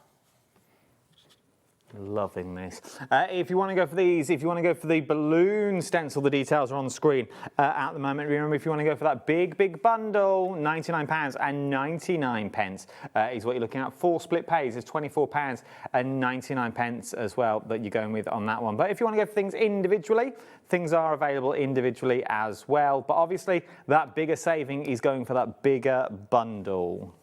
Loving this. If you want to go for these, if you want to go for the balloon stencil, the details are on the screen at the moment. Remember, if you want to go for that big bundle, £99.99 is what you're looking at. 4 split pays is £24.99 as well that you're going with on that one. But if you want to go for things individually, things are available individually as well. But obviously, that bigger saving is going for that bigger bundle.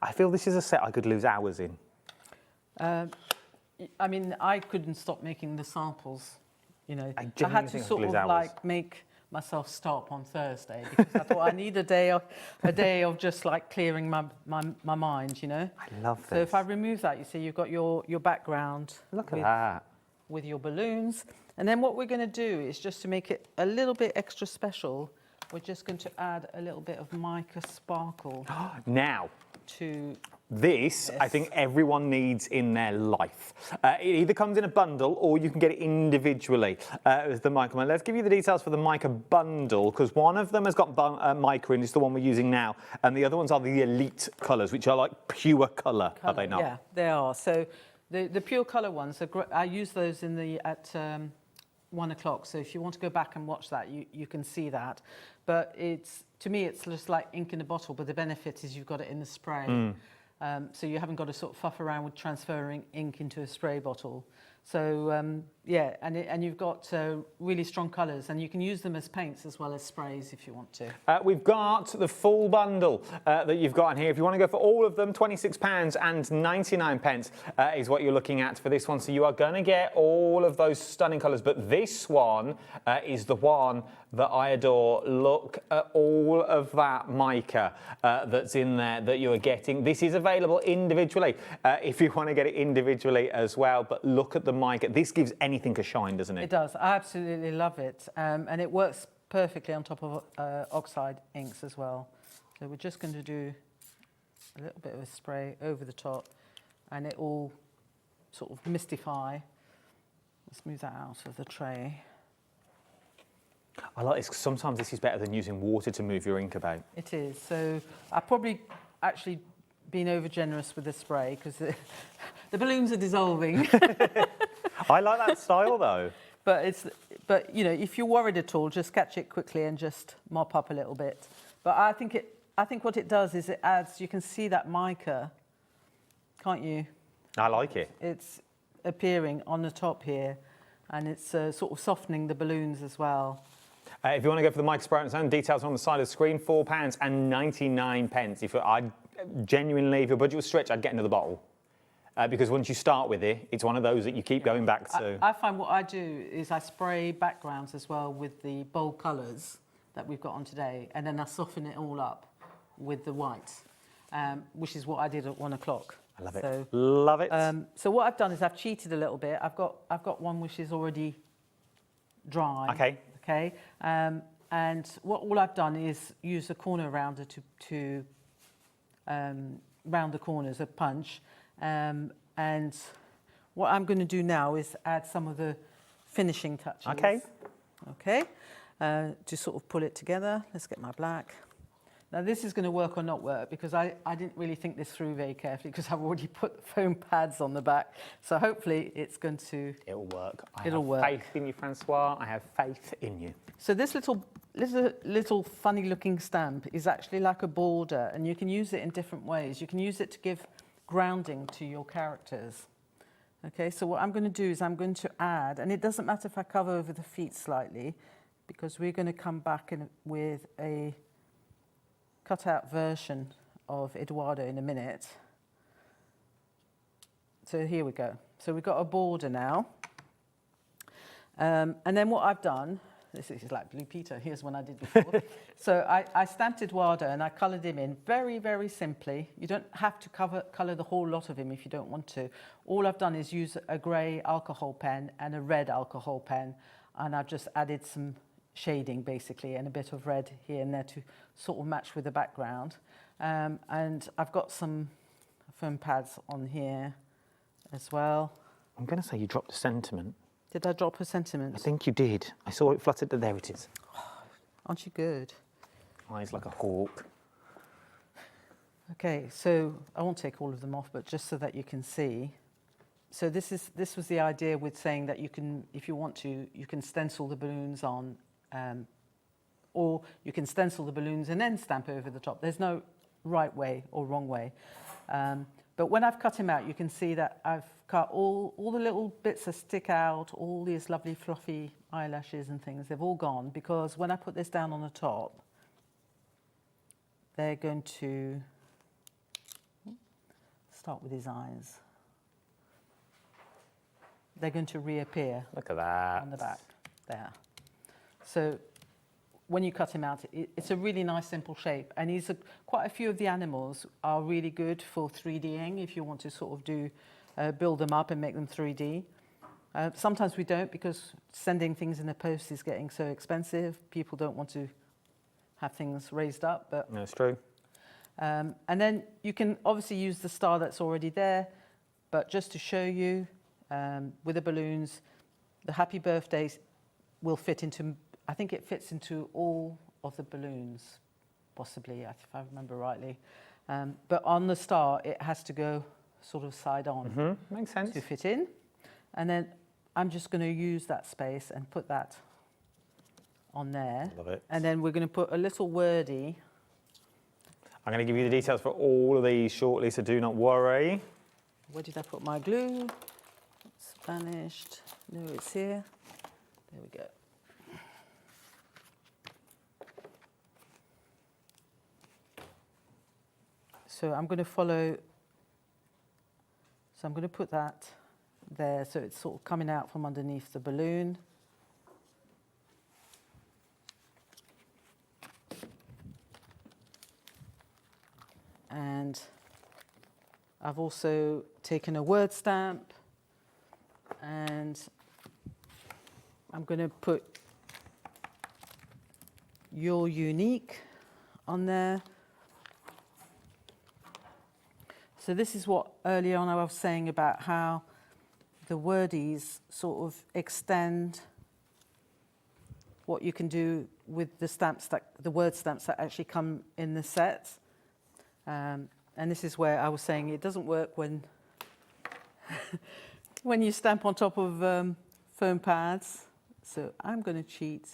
I feel this is a set I could lose hours in. I mean, I couldn't stop making the samples, you know. I had to sort of like make myself stop on Thursday because I thought I need a day of just like clearing my mind, you know. I love this. So if I remove that, you see, you've got your background. Look at that. With your balloons. And then what we're going to do is just to make it a little bit extra special, we're just going to add a little bit of mica sparkle. Now. To this, I think everyone needs in their life. It either comes in a bundle or you can get it individually with the mica. Let's give you the details for the mica bundle because one of them has got mica in, it's the one we're using now, and the other ones are the elite colours, which are like pure colour, are they not? Yeah, they are. So the pure colour ones, I use those at 1 o'clock. So if you want to go back and watch that, you can see that. But to me, it's just like ink in a bottle, but the benefit is you've got it in the spray. So you haven't got to sort of fuff around with transferring ink into a spray bottle. So yeah, and you've got really strong colours, and you can use them as paints as well as sprays if you want to. We've got the full bundle that you've got in here. If you want to go for all of them, £26.99 is what you're looking at for this one. So you are going to get all of those stunning colours, but this one is the one that I adore. Look at all of that mica that's in there that you're getting. This is available individually if you want to get it individually as well, but look at the mica. This gives anything a shine, doesn't it? It does. I absolutely love it. And it works perfectly on top of oxide inks as well. So we're just going to do a little bit of a spray over the top and it will sort of mystify. Let's move that out of the tray. I like this. Sometimes this is better than using water to move your ink about. It is. So I've probably actually been over generous with the spray because the balloons are dissolving. I like that style though. But you know, if you're worried at all, just catch it quickly and just mop up a little bit. But I think what it does is it adds. You can see that mica, can't you? I like it. It's appearing on the top here, and it's sort of softening the balloons as well. If you want to go for the mica spray on its own, details are on the side of the screen. £4.99. If your budget was stretched, I'd get another bottle. Because once you start with it, it's one of those that you keep going back to. I find what I do is I spray backgrounds as well with the bold colours that we've got on today, and then I soften it all up with the whites, which is what I did at 1 o'clock. I love it. Love it. So what I've done is I've cheated a little bit. I've got one which is already dry. Okay. Okay. And all I've done is use a corner rounder to round the corners, a punch. And what I'm going to do now is add some of the finishing touches. Okay. Okay. To sort of pull it together. Let's get my black. Now this is going to work or not work because I didn't really think this through very carefully because I've already put the foam pads on the back. So hopefully it's going to... It'll work. It'll work. I have faith in you, Francois. I have faith in you. So this little funny looking stamp is actually like a border, and you can use it in different ways. You can use it to give grounding to your characters. Okay, so what I'm going to do is I'm going to add, and it doesn't matter if I cover over the feet slightly, because we're going to come back with a cut-out version of Eduardo in a minute. So here we go. So we've got a border now. And then what I've done, this is like Blue Peter, here's one I did before. So I stamped Eduardo and I coloured him in very, very simply. You don't have to colour the whole lot of him if you don't want to. All I've done is use a grey alcohol pen and a red alcohol pen, and I've just added some shading basically and a bit of red here and there to sort of match with the background. And I've got some foam pads on here as well. I'm going to say you dropped a sentiment. Did I drop a sentiment? I think you did. I saw it fluttered, there it is. Aren't you good? Eyes like a hawk. Okay, so I won't take all of them off, but just so that you can see. So this was the idea with saying that you can, if you want to, you can stencil the balloons on, or you can stencil the balloons and then stamp over the top. There's no right way or wrong way. But when I've cut him out, you can see that I've cut all the little bits that stick out, all these lovely fluffy eyelashes and things. They've all gone because when I put this down on the top, they're going to start with his eyes. They're going to reappear. Look at that. On the back, there. So when you cut him out, it's a really nice, simple shape. And quite a few of the animals are really good for 3Ding if you want to sort of do, build them up and make them 3D. Sometimes we don't because sending things in the post is getting so expensive. People don't want to have things raised up. But no, it's true. And then you can obviously use the star that's already there. But just to show you, with the balloons, the happy birthdays will fit into, I think it fits into all of the balloons, possibly, if I remember rightly. But on the star, it has to go sort of side on. Makes sense. To fit in. And then I'm just going to use that space and put that on there. Love it. And then we're going to put a little wordie. I'm going to give you the details for all of these shortly, so do not worry. Where did I put my glue? It's vanished. No, it's here. There we go. So I'm going to follow, so I'm going to put that there so it's sort of coming out from underneath the balloon. And I've also taken a word stamp and I'm going to put "You're unique" on there. So this is what earlier on I was saying about how the wordies sort of extend what you can do with the stamps, the word stamps that actually come in the set. And this is where I was saying it doesn't work when when you stamp on top of foam pads. So I'm going to cheat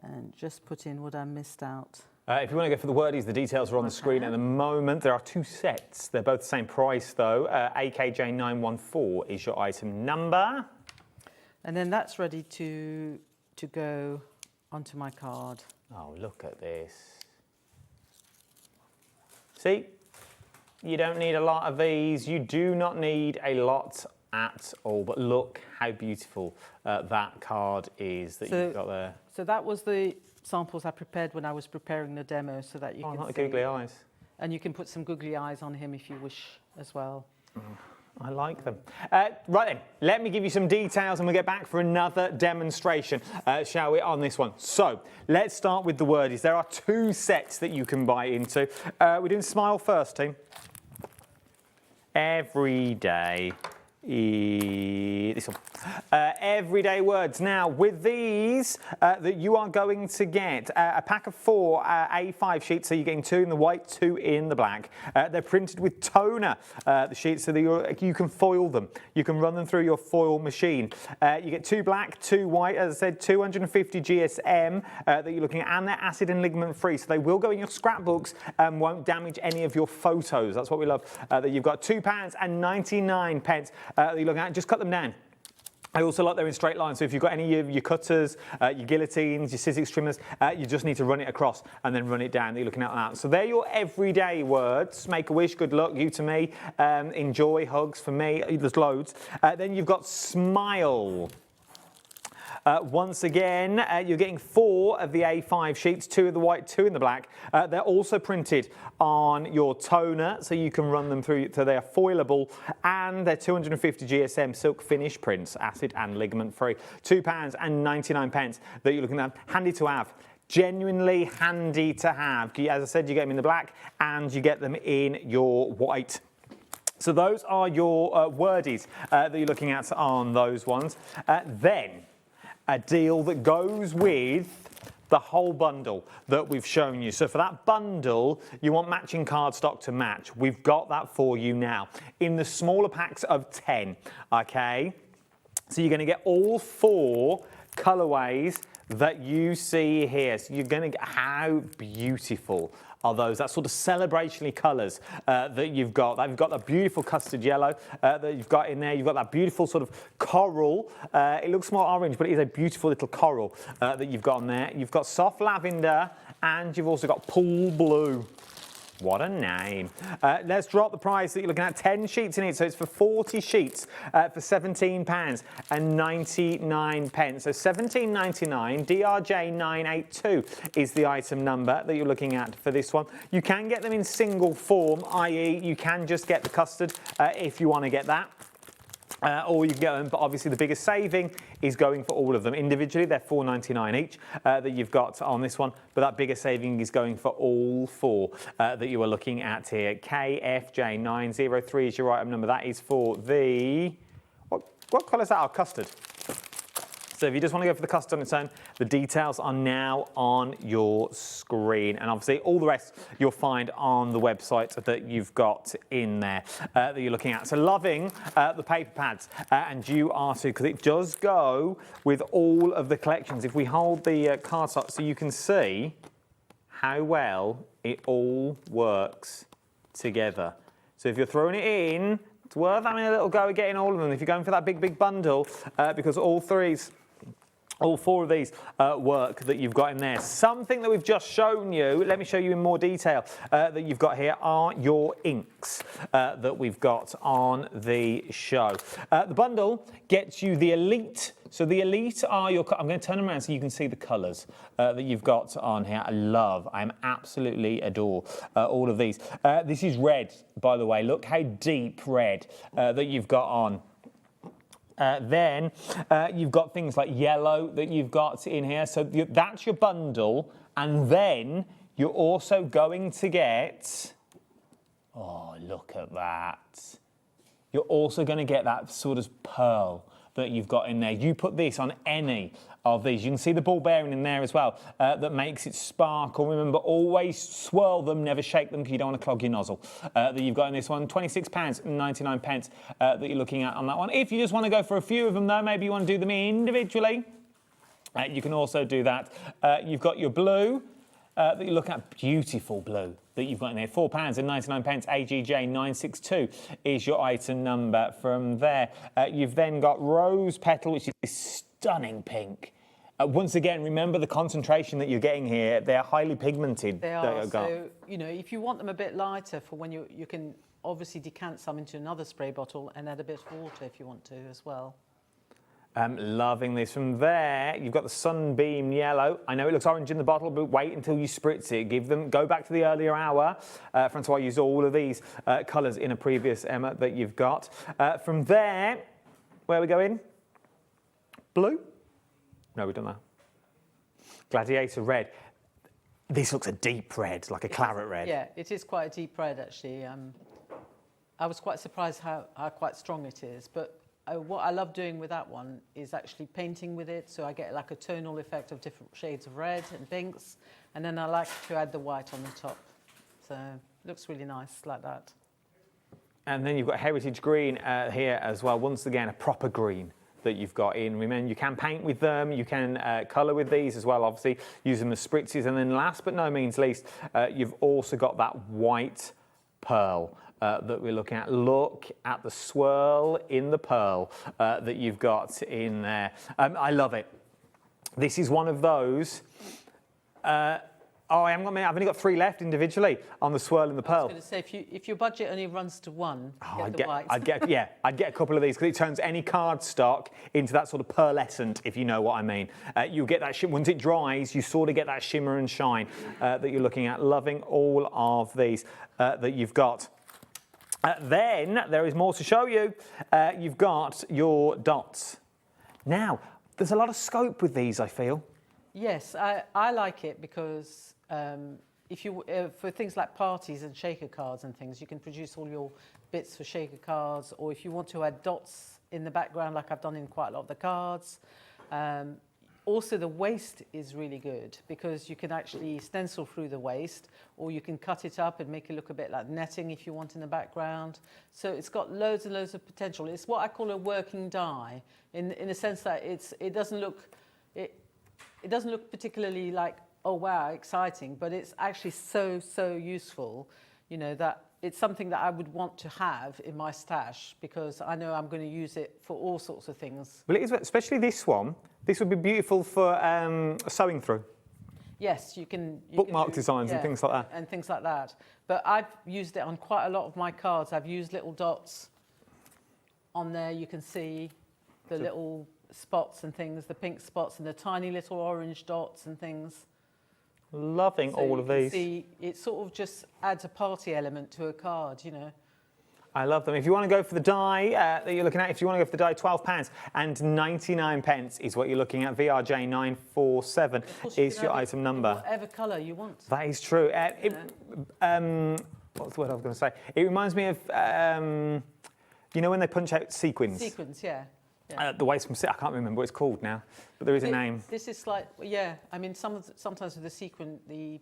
and just put in what I missed out. If you want to go for the wordies, the details are on the screen at the moment. There are two sets. They're both the same price, though. AKJ914 is your item number. And then that's ready to go onto my card. Oh, look at this. See? You don't need a lot of these. You do not need a lot at all. But look how beautiful that card is that you've got there. So that was the samples I prepared when I was preparing the demo so that you can not see. googly eyes. And you can put some googly eyes on him if you wish as well. I like them. Right then, let me give you some details and we'll get back for another demonstration, shall we, on this one. So, let's start with the wordies. There are two sets that you can buy into. We're doing Smile first, team. Every day. This one. Everyday words. Now, with these, that you are going to get a pack of 4 A5 sheets, so you're getting 2 in the white, 2 in the black. They're printed with toner, the sheets, so that you can foil them. You can run them through your foil machine. You get 2 black, 2 white, as I said, 250 GSM that you're looking at, and they're acid and ligament free, so they will go in your scrapbooks and won't damage any of your photos. That's what we love, that you've got £2.99 that you're looking at. Just cut them down. I also like they're in straight lines, so if you've got any of your cutters, your guillotines, your Sizzix trimmers, you just need to run it across and then run it down. You're looking at that. So they're your everyday words. Make a wish, good luck, you to me, enjoy, hugs for me, there's loads. Then you've got smile. Once again, you're getting 4 of the A5 sheets, 2 of the white, 2 in the black. They're also printed on your toner, so you can run them through, so they're foilable, and they're 250 GSM silk finish prints, acid and ligament free. £2.99 that you're looking at. Handy to have. Genuinely handy to have. As I said, you get them in the black and you get them in your white. So those are your wordies that you're looking at on those ones. Then, a deal that goes with the whole bundle that we've shown you. So for that bundle, you want matching cardstock to match. We've got that for you now in the smaller packs of 10, okay? So you're going to get all 4 colorways that you see here. So you're going to get, how beautiful are those? That sort of celebratory colours that you've got. You've got that beautiful custard yellow that you've got in there. You've got that beautiful sort of coral. It looks more orange, but it is a beautiful little coral that you've got on there. You've got soft lavender, and you've also got pool blue. What a name. Let's drop the price that you're looking at. 10 sheets in it, so it's for 40 sheets for £17.99. So £17.99, DRJ982 is the item number that you're looking at for this one. You can get them in single form, i.e. you can just get the custard if you want to get that. Or you can get them, but obviously the biggest saving is going for all of them. Individually, they're £4.99 each that you've got on this one, but that bigger saving is going for all 4 that you are looking at here. KFJ903 is your item number. That is for the, what colour is that? Oh, custard. So if you just want to go for the custard on its own, the details are now on your screen. And obviously all the rest you'll find on the website that you've got in there that you're looking at. So loving the paper pads, and you are too, because it does go with all of the collections. If we hold the cardstock so you can see how well it all works together. So if you're throwing it in, it's worth having a little go at getting all of them. If you're going for that big bundle, because all 4 of these work that you've got in there. Something that we've just shown you, let me show you in more detail, that you've got here are your inks that we've got on the show. The bundle gets you the Elite. So the Elite are your, I'm going to turn them around so you can see the colours that you've got on here. I absolutely adore all of these. This is red, by the way. Look how deep red that you've got on. Then you've got things like yellow that you've got in here. So that's your bundle. And then you're also going to get, oh, look at that. You're also going to get that sort of pearl that you've got in there. You put this on any of these. You can see the ball bearing in there as well that makes it sparkle. Remember, always swirl them, never shake them because you don't want to clog your nozzle that you've got in this one. £26.99 that you're looking at on that one. If you just want to go for a few of them though, maybe you want to do them individually, you can also do that. You've got your blue that you're looking at, beautiful blue that you've got in there. £4.99, AGJ 962 is your item number from there. You've then got rose petal, which is stunning pink. Once again, remember the concentration that you're getting here. They're highly pigmented. They are. So, you know, if you want them a bit lighter for when you can obviously decant some into another spray bottle and add a bit of water if you want to as well. Loving this. From there, you've got the Sunbeam Yellow. I know it looks orange in the bottle, but wait until you spritz it. Go back to the earlier hour. Francois used all of these colours in a previous Emma that you've got. From there, where are we going? Blue? No, we've done that. Gladiator Red. This looks a deep red, like a claret red. Yeah, it is quite a deep red, actually. I was quite surprised how quite strong it is, but what I love doing with that one is actually painting with it, so I get like a tonal effect of different shades of red and pinks, and then I like to add the white on the top. So it looks really nice like that. And then you've got heritage green here as well. Once again, a proper green that you've got in. Remember, you can paint with them, you can colour with these as well, obviously, use them as spritzes. And then last but no means least, you've also got that white pearl that we're looking at. Look at the swirl in the pearl that you've got in there. I love it. This is one of those. I've only got 3 left individually on the swirl and the pearl. I was going to say, if your budget only runs to 1, I'd get a couple of these because it turns any card stock into that sort of pearlescent, if you know what I mean. You get that once it dries, you sort of get that shimmer and shine that you're looking at. Loving all of these that you've got. Then there is more to show you. You've got your dots. Now, there's a lot of scope with these, I feel. Yes, I like it because if you for things like parties and shaker cards and things, you can produce all your bits for shaker cards, or if you want to add dots in the background, like I've done in quite a lot of the cards. Also, the waste is really good because you can actually stencil through the waste, or you can cut it up and make it look a bit like netting if you want in the background. So it's got loads and loads of potential. It's what I call a working die, in a sense that it doesn't look particularly like, oh wow, exciting, but it's actually so useful, you know, that it's something that I would want to have in my stash because I know I'm going to use it for all sorts of things. Well, it is, especially this one. This would be beautiful for sewing through. Yes, you can. Bookmark designs and things like that. And things like that. But I've used it on quite a lot of my cards. I've used little dots on there. You can see the little spots and things, the pink spots and the tiny little orange dots and things. Loving all of these. See, it sort of just adds a party element to a card, you know. I love them. If you want to go for the die that you're looking at, if you want to go for the die, £12.99 is what you're looking at. VRJ947 is your item number. Whatever colour you want. That is true. What's the word I was going to say? It reminds me of, you know, when they punch out sequins. Sequins, yeah. The waste from I can't remember what it's called now, but there is a name. This is like, yeah. I mean, sometimes with the sequin, the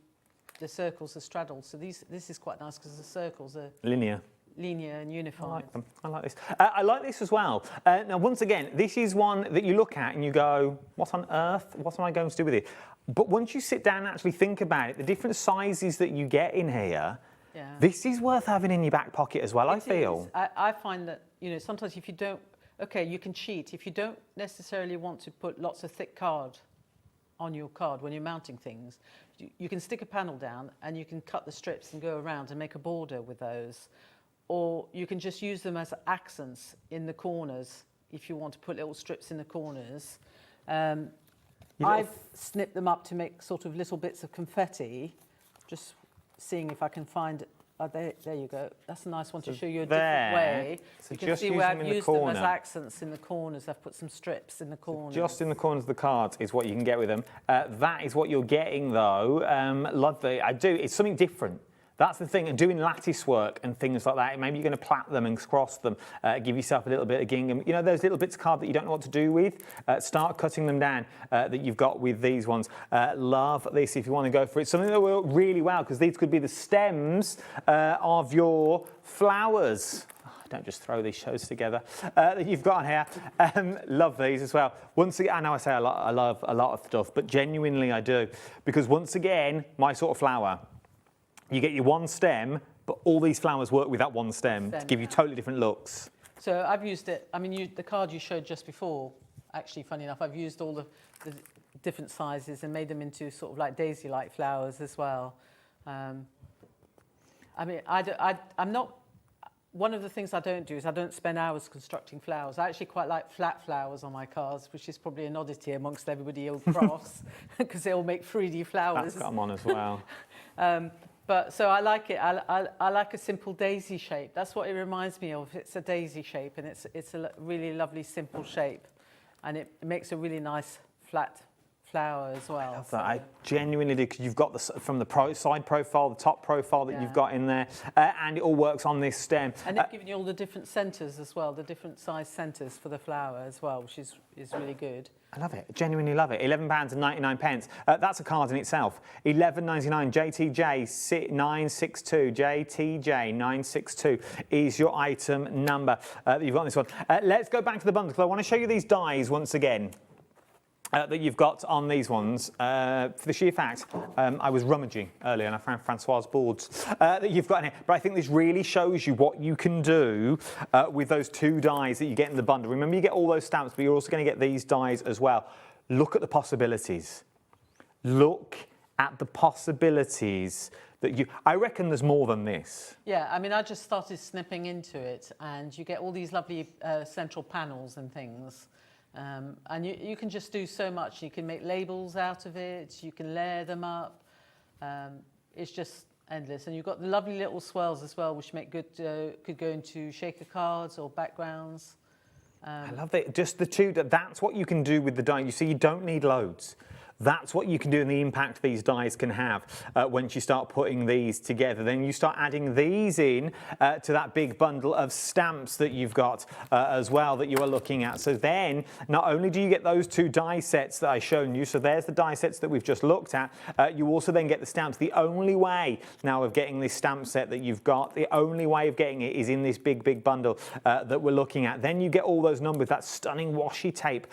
circles are straddled. So this is quite nice because the circles are linear and uniform. I like them. I like this. I like this as well. Now, once again, this is one that you look at and you go, what on earth? What am I going to do with it? But once you sit down and actually think about it, the different sizes that you get in here, this is worth having in your back pocket as well, I feel. I find that, you know, sometimes if you don't, okay, you can cheat. If you don't necessarily want to put lots of thick card on your card when you're mounting things, you can stick a panel down and you can cut the strips and go around and make a border with those. Or you can just use them as accents in the corners if you want to put little strips in the corners. I've snipped them up to make sort of little bits of confetti, just seeing if I can find there you go. That's a nice one to show you a different way. So you can see where I've used them as accents in the corners. I've put some strips in the corners. Just in the corners of the cards is what you can get with them. That is what you're getting, though. Lovely. It's something different. That's the thing, and doing lattice work and things like that, maybe you're going to plait them and cross them, give yourself a little bit of gingham. You know, those little bits of card that you don't know what to do with, start cutting them down that you've got with these ones. Love this if you want to go for it. Something that will work really well, because these could be the stems of your flowers. Don't just throw these shows together that you've got on here. Love these as well. Once again, I know I say I love a lot of stuff, but genuinely I do, because once again, my sort of flower, you get your one stem, but all these flowers work with that one stem to give you totally different looks. So I've used it, I mean, the card you showed just before, actually, funny enough, I've used all the different sizes and made them into sort of like daisy-like flowers as well. I mean, I'm not, one of the things I don't do is I don't spend hours constructing flowers. I actually quite like flat flowers on my cards, which is probably an oddity amongst everybody who crafts, because they all make 3D flowers. That's got them on as well. But so I like it. I like a simple daisy shape. That's what it reminds me of. It's a daisy shape, and it's a really lovely simple shape, and it makes a really nice flat flower as well. I love that. I genuinely do, because you've got the from the side profile, the top profile that you've got in there, and it all works on this stem. And they've given you all the different centres as well, the different size centres for the flower as well, which is really good. I love it. Genuinely love it. £11.99. That's a card in itself. £11.99. JTJ 962. JTJ 962 is your item number that you've got on this one. Let's go back to the bundle, because I want to show you these dies once again. That you've got on these ones, for the sheer fact, I was rummaging earlier and I found Francois' boards that you've got in here. But I think this really shows you what you can do with those 2 dies that you get in the bundle. Remember, you get all those stamps, but you're also going to get these dies as well. Look at the possibilities. Look at the possibilities that I reckon there's more than this. Yeah, I mean, I just started snipping into it, and you get all these lovely central panels and things. And you can just do so much. You can make labels out of it. You can layer them up. It's just endless. And you've got the lovely little swirls as well, which make good, could go into shaker cards or backgrounds. I love it. Just the 2, that's what you can do with the die. You see, you don't need loads. That's what you can do, and the impact these dies can have once you start putting these together. Then you start adding these in to that big bundle of stamps that you've got as well that you are looking at. So then not only do you get those 2 die sets that I've shown you, so there's the die sets that we've just looked at, you also then get the stamps. The only way now of getting this stamp set that you've got, the only way of getting it is in this big bundle that we're looking at. Then you get all those numbers, that stunning washi tape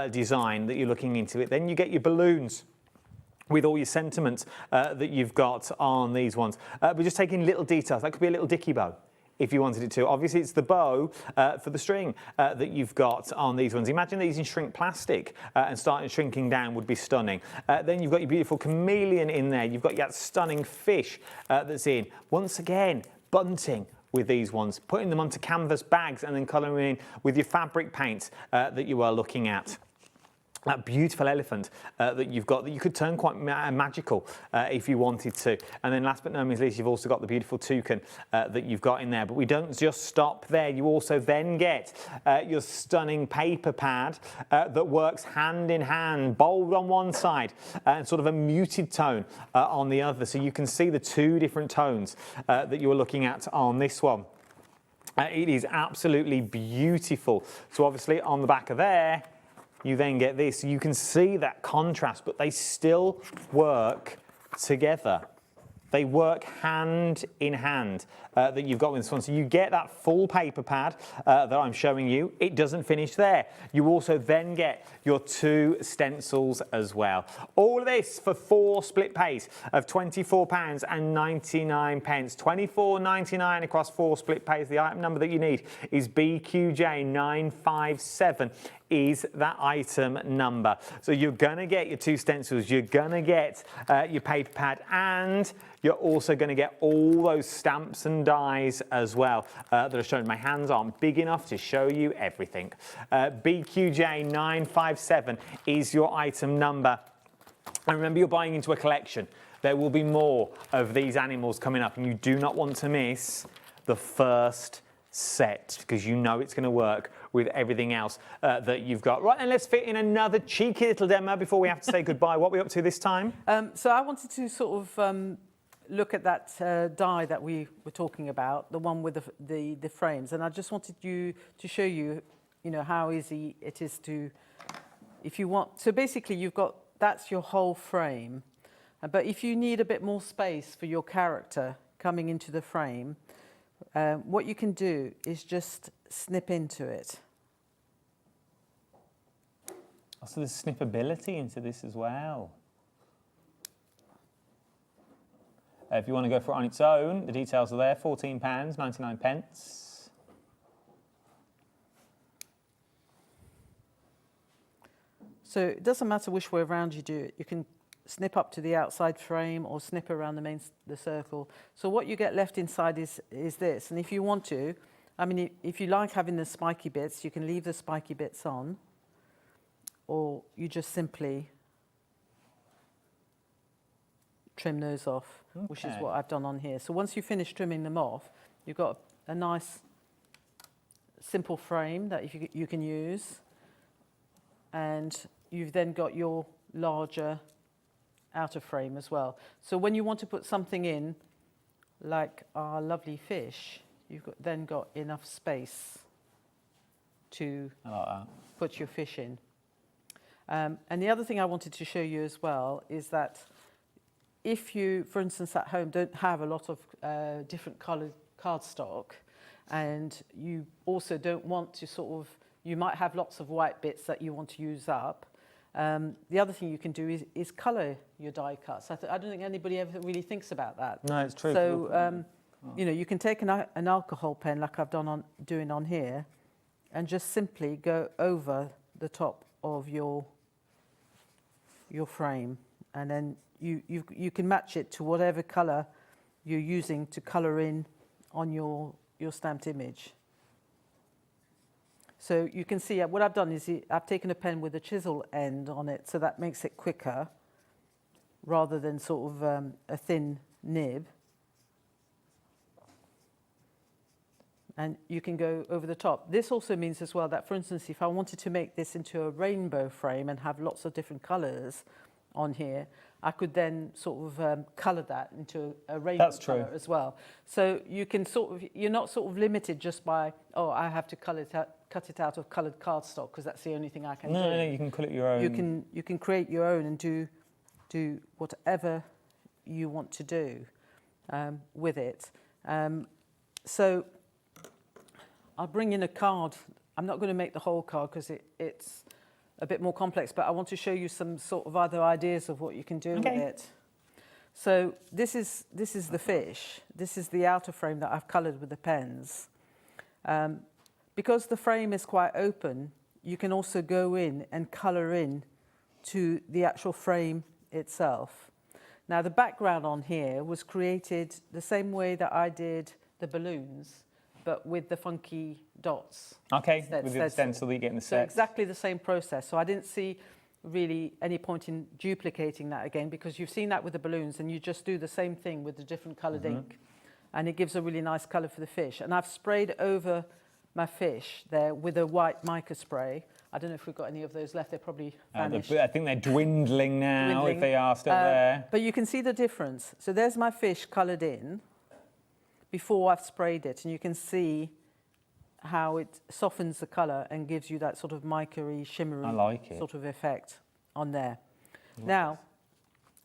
design that you're looking into it. Then you get your balloons with all your sentiments that you've got on these ones. We're just taking little details. That could be a little dicky bow if you wanted it to. Obviously, it's the bow for the string that you've got on these ones. Imagine these in shrink plastic and starting shrinking down would be stunning. Then you've got your beautiful chameleon in there. You've got that stunning fish that's in. Once again, bunting with these ones, putting them onto canvas bags and then colouring in with your fabric paint that you are looking at. That beautiful elephant that you've got that you could turn quite magical if you wanted to. And then last but not least, you've also got the beautiful toucan that you've got in there. But we don't just stop there. You also then get your stunning paper pad that works hand in hand, bold on one side and sort of a muted tone on the other. So you can see the 2 different tones that you're looking at on this one. It is absolutely beautiful. So obviously on the back of there, you then get this. You can see that contrast, but they still work together. They work hand in hand that you've got with this one. So you get that full paper pad that I'm showing you. It doesn't finish there. You also then get your 2 stencils as well. All of this for 4 split pays of £24.99. £24.99 across 4 split pays. The item number that you need is BQJ957. Is that item number. So you're gonna get your 2 stencils, you're gonna get your paper pad, and you're also gonna get all those stamps and dies as well that are shown. My hands aren't big enough to show you everything. BQJ957 is your item number. And remember, you're buying into a collection. There will be more of these animals coming up, and you do not want to miss the first set, because you know it's going to work with everything else that you've got. Right, and let's fit in another cheeky little demo before we have to say goodbye. What are we up to this time? So I wanted to sort of look at that die that we were talking about, the one with the frames, and I just wanted to show you, how easy it is to, if you want. So basically, that's your whole frame, but if you need a bit more space for your character coming into the frame, what you can do is just snip into it. So there's snippability into this as well. If you want to go for it on its own, the details are there, £14.99. So it doesn't matter which way around you do it. You can snip up to the outside frame or snip around the circle. So what you get left inside is this. And if you want to, I mean, if you like having the spiky bits, you can leave the spiky bits on, or you just simply trim those off, which is what I've done on here. So once you finish trimming them off, you've got a nice simple frame that you can use, and you've then got your larger outer frame as well. So when you want to put something in, like our lovely fish, you've then got enough space to put your fish in. And the other thing I wanted to show you as well is that if you, for instance, at home don't have a lot of different coloured cardstock, and you also don't want to sort of, you might have lots of white bits that you want to use up. The other thing you can do is colour your die cuts. I don't think anybody ever really thinks about that. No, it's true. So, you know, you can take an alcohol pen like I've doing on here, and just simply go over the top of your frame, and then you can match it to whatever colour you're using to colour in on your stamped image. So you can see what I've done is I've taken a pen with a chisel end on it, so that makes it quicker rather than sort of a thin nib. And you can go over the top. This also means as well that, for instance, if I wanted to make this into a rainbow frame and have lots of different colours on here, I could then sort of colour that into a rainbow colour as well. So you can sort of, you're not sort of limited just by, oh, I have to cut it out of coloured cardstock because that's the only thing I can do. No, you can cut it your own. You can create your own and do whatever you want to do with it. So I'll bring in a card. I'm not going to make the whole card because it's a bit more complex, but I want to show you some sort of other ideas of what you can do with it. So this is the fish. This is the outer frame that I've coloured with the pens. Because the frame is quite open, you can also go in and colour in to the actual frame itself. Now the background on here was created the same way that I did the balloons, but with the funky dots. Okay, with the stencil that you get in the set. So exactly the same process. So I didn't see really any point in duplicating that again, because you've seen that with the balloons, and you just do the same thing with the different coloured ink, and it gives a really nice colour for the fish. And I've sprayed over my fish there with a white mica spray. I don't know if we've got any of those left. They're probably vanished. I think they're dwindling now, if they are still there. But you can see the difference. So there's my fish coloured in before I've sprayed it, and you can see how it softens the colour and gives you that sort of mica-y, shimmery sort of effect on there. Now,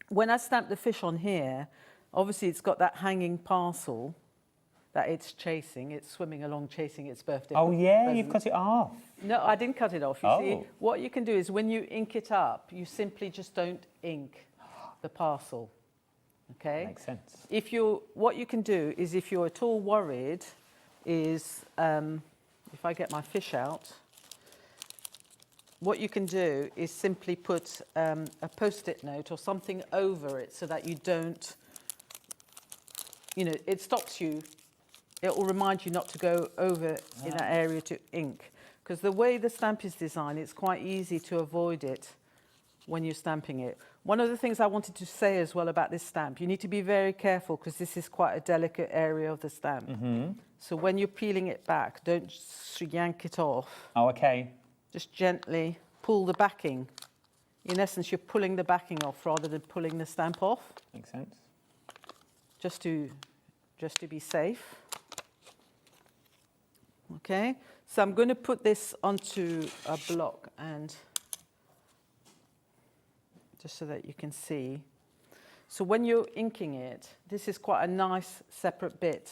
when I stamp the fish on here, obviously it's got that hanging parcel that it's chasing. It's swimming along chasing its birthday Oh yeah, present. you've cut it off. No, I didn't cut it off. You see, what you can do is when you ink it up, you simply just don't ink the parcel. Okay? Makes sense. What you can do is, if you're at all worried, is if I get my fish out, what you can do is simply put a post-it note or something over it so that you don't, it stops you. It will remind you not to go over in that area to ink. Because the way the stamp is designed, it's quite easy to avoid it when you're stamping it. One of the things I wanted to say as well about this stamp, you need to be very careful because this is quite a delicate area of the stamp. So when you're peeling it back, don't just yank it off. Oh, okay. Just gently pull the backing. In essence, you're pulling the backing off rather than pulling the stamp off. Makes sense. Just to be safe. Okay, so I'm going to put this onto a block, and just so that you can see. So when you're inking it, this is quite a nice separate bit.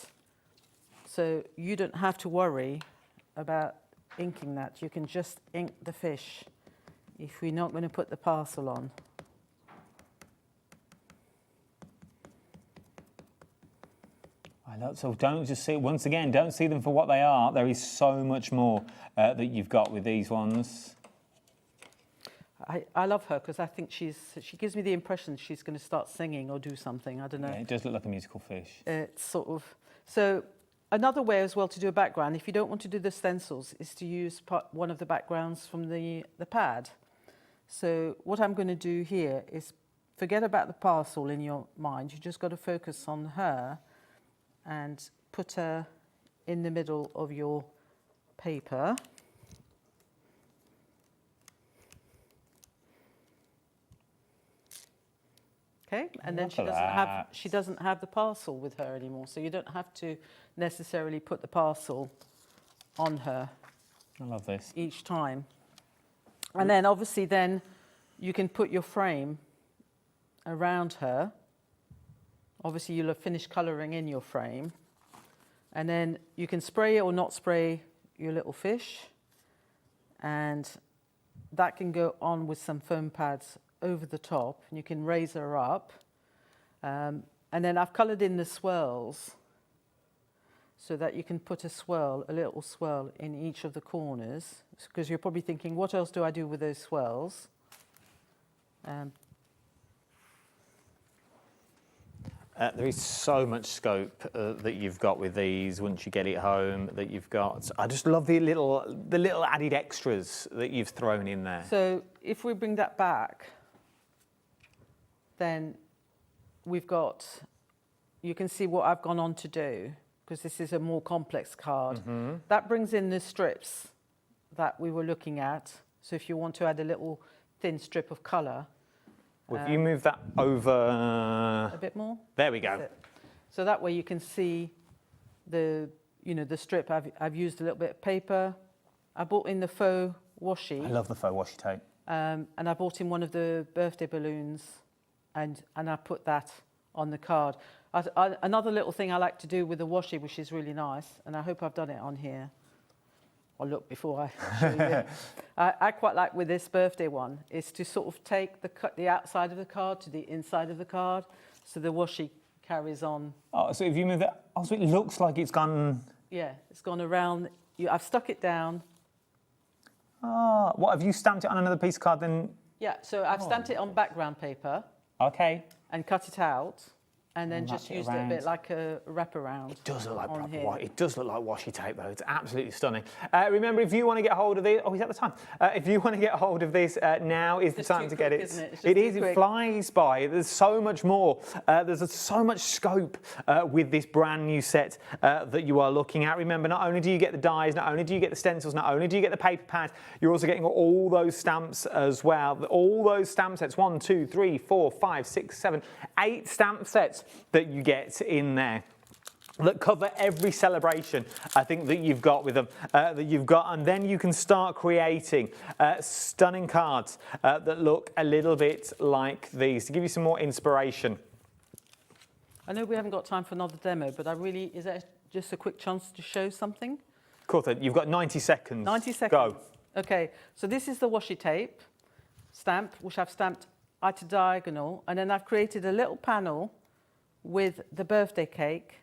So you don't have to worry about inking that. You can just ink the fish if we're not going to put the parcel on. So don't just see, once again, don't see them for what they are. There is so much more that you've got with these ones. I love her because I think she gives me the impression she's going to start singing or do something. I don't know. Yeah, it does look like a musical fish. It's sort of. So another way as well to do a background, if you don't want to do the stencils, is to use one of the backgrounds from the pad. So what I'm going to do here is forget about the parcel in your mind. You just got to focus on her and put her in the middle of your paper. Okay, and then Look she at doesn't have the parcel with her anymore, so you don't have to necessarily put the parcel on her. I love this. Each time. And then obviously then you can put your frame around her. Obviously you'll have finished colouring in your frame. And then you can spray or not spray your little fish. And that can go on with some foam pads over the top. And you can raise her up. And then I've coloured in the swirls so that you can put a little swirl in each of the corners. Because you're probably thinking, what else do I do with those swirls? There is so much scope that you've got with these once you get it home. That you've got. I just love the little added extras that you've thrown in there. So if we bring that back, then we've got. You can see what I've gone on to do because this is a more complex card. Mm-hmm. That brings in the strips that we were looking at. So if you want to add a little thin strip of colour. Well, if you move that over a bit more. There we go. So that way you can see the strip. I've used a little bit of paper. I bought in the faux washi. I love the faux washi tape. And I bought in one of the birthday balloons, and I put that on the card. Another little thing I like to do with the washi, which is really nice, and I hope I've done it on here. I'll look before I show you. I quite like with this birthday one is to sort of take the outside of the card to the inside of the card, so the washi carries on. Oh, so if you move that, so it looks like it's gone. Yeah, it's gone around. I've stuck it down. Ah, what have you stamped it on another piece of card then? Yeah, so I've stamped it on background paper. Okay. And cut it out. And then just wrap it used it a around. bit like a wraparound. It does look like on proper here. washi. It does look like washi tape though. It's absolutely stunning. Remember, if you want to get hold of this, oh, is that the time? If you want to get hold of this, now is the time to get it. Isn't it? It's It just is. too It quick. flies by. There's so much more. There's so much scope with this brand new set that you are looking at. Remember, not only do you get the dies, not only do you get the stencils, not only do you get the paper pad, you're also getting all those stamps as well. All those stamp sets. 1, 2, 3, 4, 5, 6, 7, 8 stamp sets that you get in there that cover every celebration I think that you've got with them, and then you can start creating stunning cards that look a little bit like these to give you some more inspiration. I know we haven't got time for another demo, but is that just a quick chance to show something? Cool, you've got 90 seconds. 90 seconds. Go. Okay, so this is the washi tape stamp, which I've stamped at a diagonal, and then I've created a little panel with the birthday cake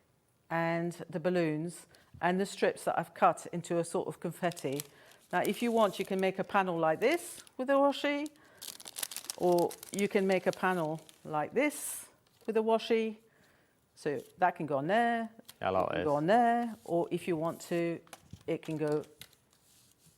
and the balloons and the strips that I've cut into a sort of confetti. Now, if you want, you can make a panel like this with a washi, or you can make a panel like this with a washi. So that can go on there, I like it can this. go on there, or if you want to, it can go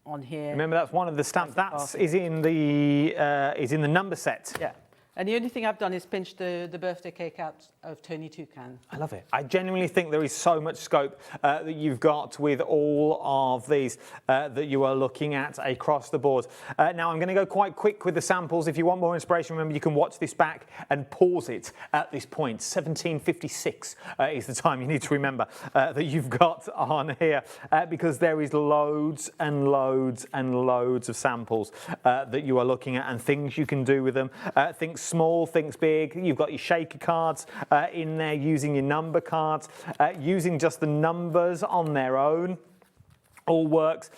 on here. Remember, that's one of the stamps. That is in the number set. Yeah. And the only thing I've done is pinch the birthday cake out of Tony Toucan. I love it. I genuinely think there is so much scope that you've got with all of these that you are looking at across the board. Now, I'm going to go quite quick with the samples. If you want more inspiration, remember you can watch this back and pause it at this point. 17:56 is the time you need to remember that you've got on here because there is loads and loads and loads of samples that you are looking at and things you can do with them. Think small, think big. You've got your shaker cards in there, using your number cards, using just the numbers on their own. All works.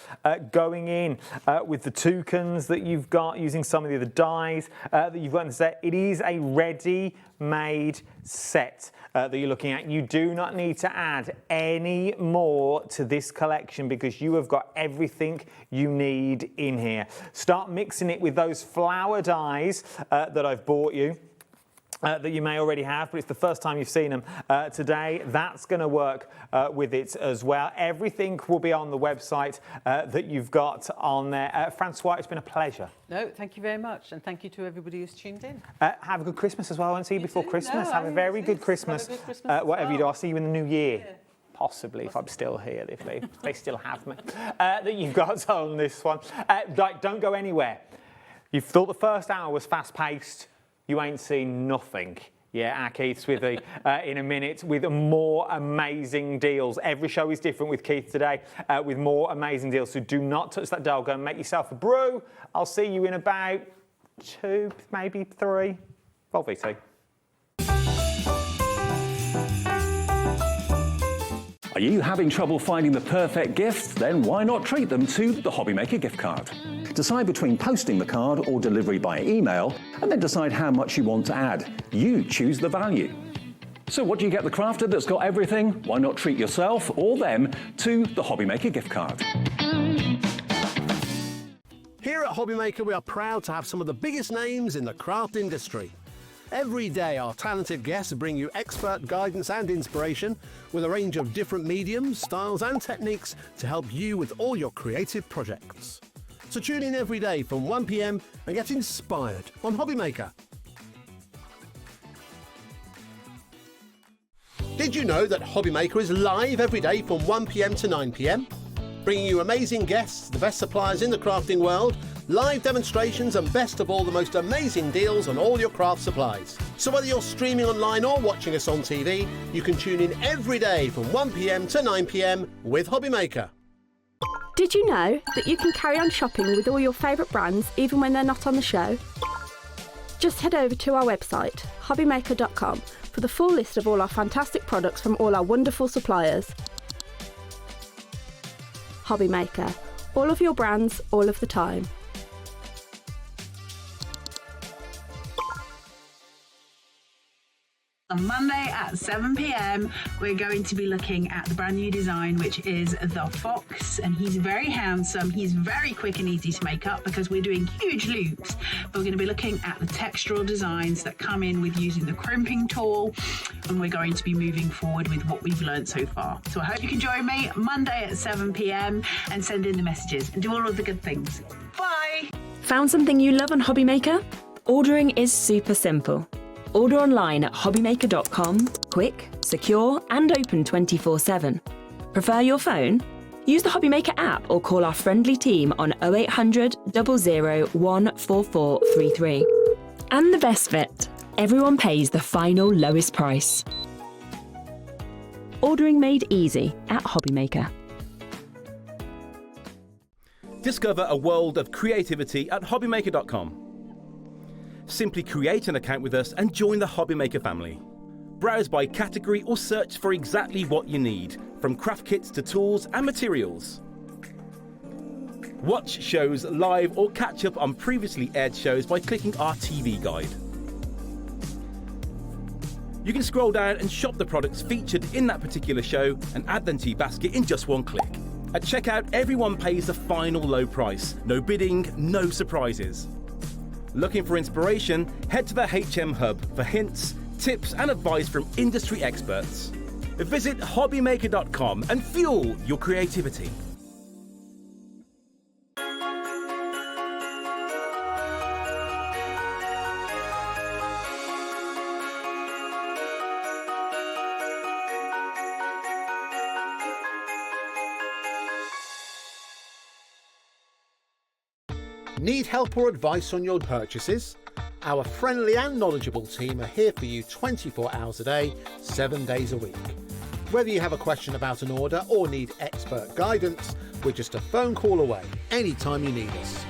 Going in with the toucans that you've got, using some of the other dies that you've got in the set. It is a ready-made set that you're looking at. You do not need to add any more to this collection because you have got everything you need in here. Start mixing it with those flower dies that I've bought you. That you may already have, but it's the first time you've seen them today. That's going to work with it as well. Everything will be on the website that you've got on there. Francois, it's been a pleasure. No, thank you very much, and thank you to everybody who's tuned in. Have a good Christmas as well. I won't see you before too. Christmas. No, Have a very good Christmas. Have a good Christmas as Whatever you well. do, I'll see you in the new year. Yeah. Possibly, if I'm still here, if they still have me. That you've got on this one. Don't go anywhere. You thought the first hour was fast-paced. You ain't seen nothing Yeah, our Keith's with you in a minute with more amazing deals. Every show is different with Keith today with more amazing deals. So do not touch that dial. Go and make yourself a brew. I'll see you in about 2, maybe 3. Volt VT. Are you having trouble finding the perfect gift? Then why not treat them to the Hobbymaker gift card? Decide between posting the card or delivery by email, and then decide how much you want to add. You choose the value. So what do you get the crafter that's got everything? Why not treat yourself or them to the Hobbymaker gift card? Here at Hobbymaker, we are proud to have some of the biggest names in the craft industry. Every day, our talented guests bring you expert guidance and inspiration with a range of different mediums, styles and techniques to help you with all your creative projects. So tune in every day from 1 p.m. and get inspired on Hobbymaker. Did you know that Hobbymaker is live every day from 1 p.m. to 9 p.m? Bringing you amazing guests, the best suppliers in the crafting world, live demonstrations and best of all, the most amazing deals on all your craft supplies. So whether you're streaming online or watching us on TV, you can tune in every day from 1 p.m. to 9 p.m. with Hobbymaker. Did you know that you can carry on shopping with all your favourite brands even when they're not on the show? Just head over to our website, hobbymaker.com, for the full list of all our fantastic products from all our wonderful suppliers. Hobbymaker. All of your brands, all of the time. On Monday at 7 p.m, we're going to be looking at the brand new design, which is the Fox, and he's very handsome. He's very quick and easy to make up because we're doing huge loops. But we're going to be looking at the textural designs that come in with using the crimping tool, and we're going to be moving forward with what we've learned so far. So I hope you can join me Monday at 7 p.m. and send in the messages and do all of the good things. Bye! Found something you love on Hobbymaker? Ordering is super simple. Order online at hobbymaker.com, quick, secure and open 24/7. Prefer your phone? Use the Hobbymaker app or call our friendly team on 0800 001 4433. And the best bit, everyone pays the final lowest price. Ordering made easy at Hobbymaker. Discover a world of creativity at hobbymaker.com. Simply create an account with us and join the Hobbymaker family. Browse by category or search for exactly what you need, from craft kits to tools and materials. Watch shows live or catch up on previously aired shows by clicking our TV guide. You can scroll down and shop the products featured in that particular show and add them to your basket in just one click. At checkout, everyone pays the final low price. No bidding, no surprises. Looking for inspiration? Head to the HM Hub for hints, tips and advice from industry experts. Visit hobbymaker.com and fuel your creativity. Need help or advice on your purchases? Our friendly and knowledgeable team are here for you 24 hours a day, 7 days a week. Whether you have a question about an order or need expert guidance, we're just a phone call away anytime you need us.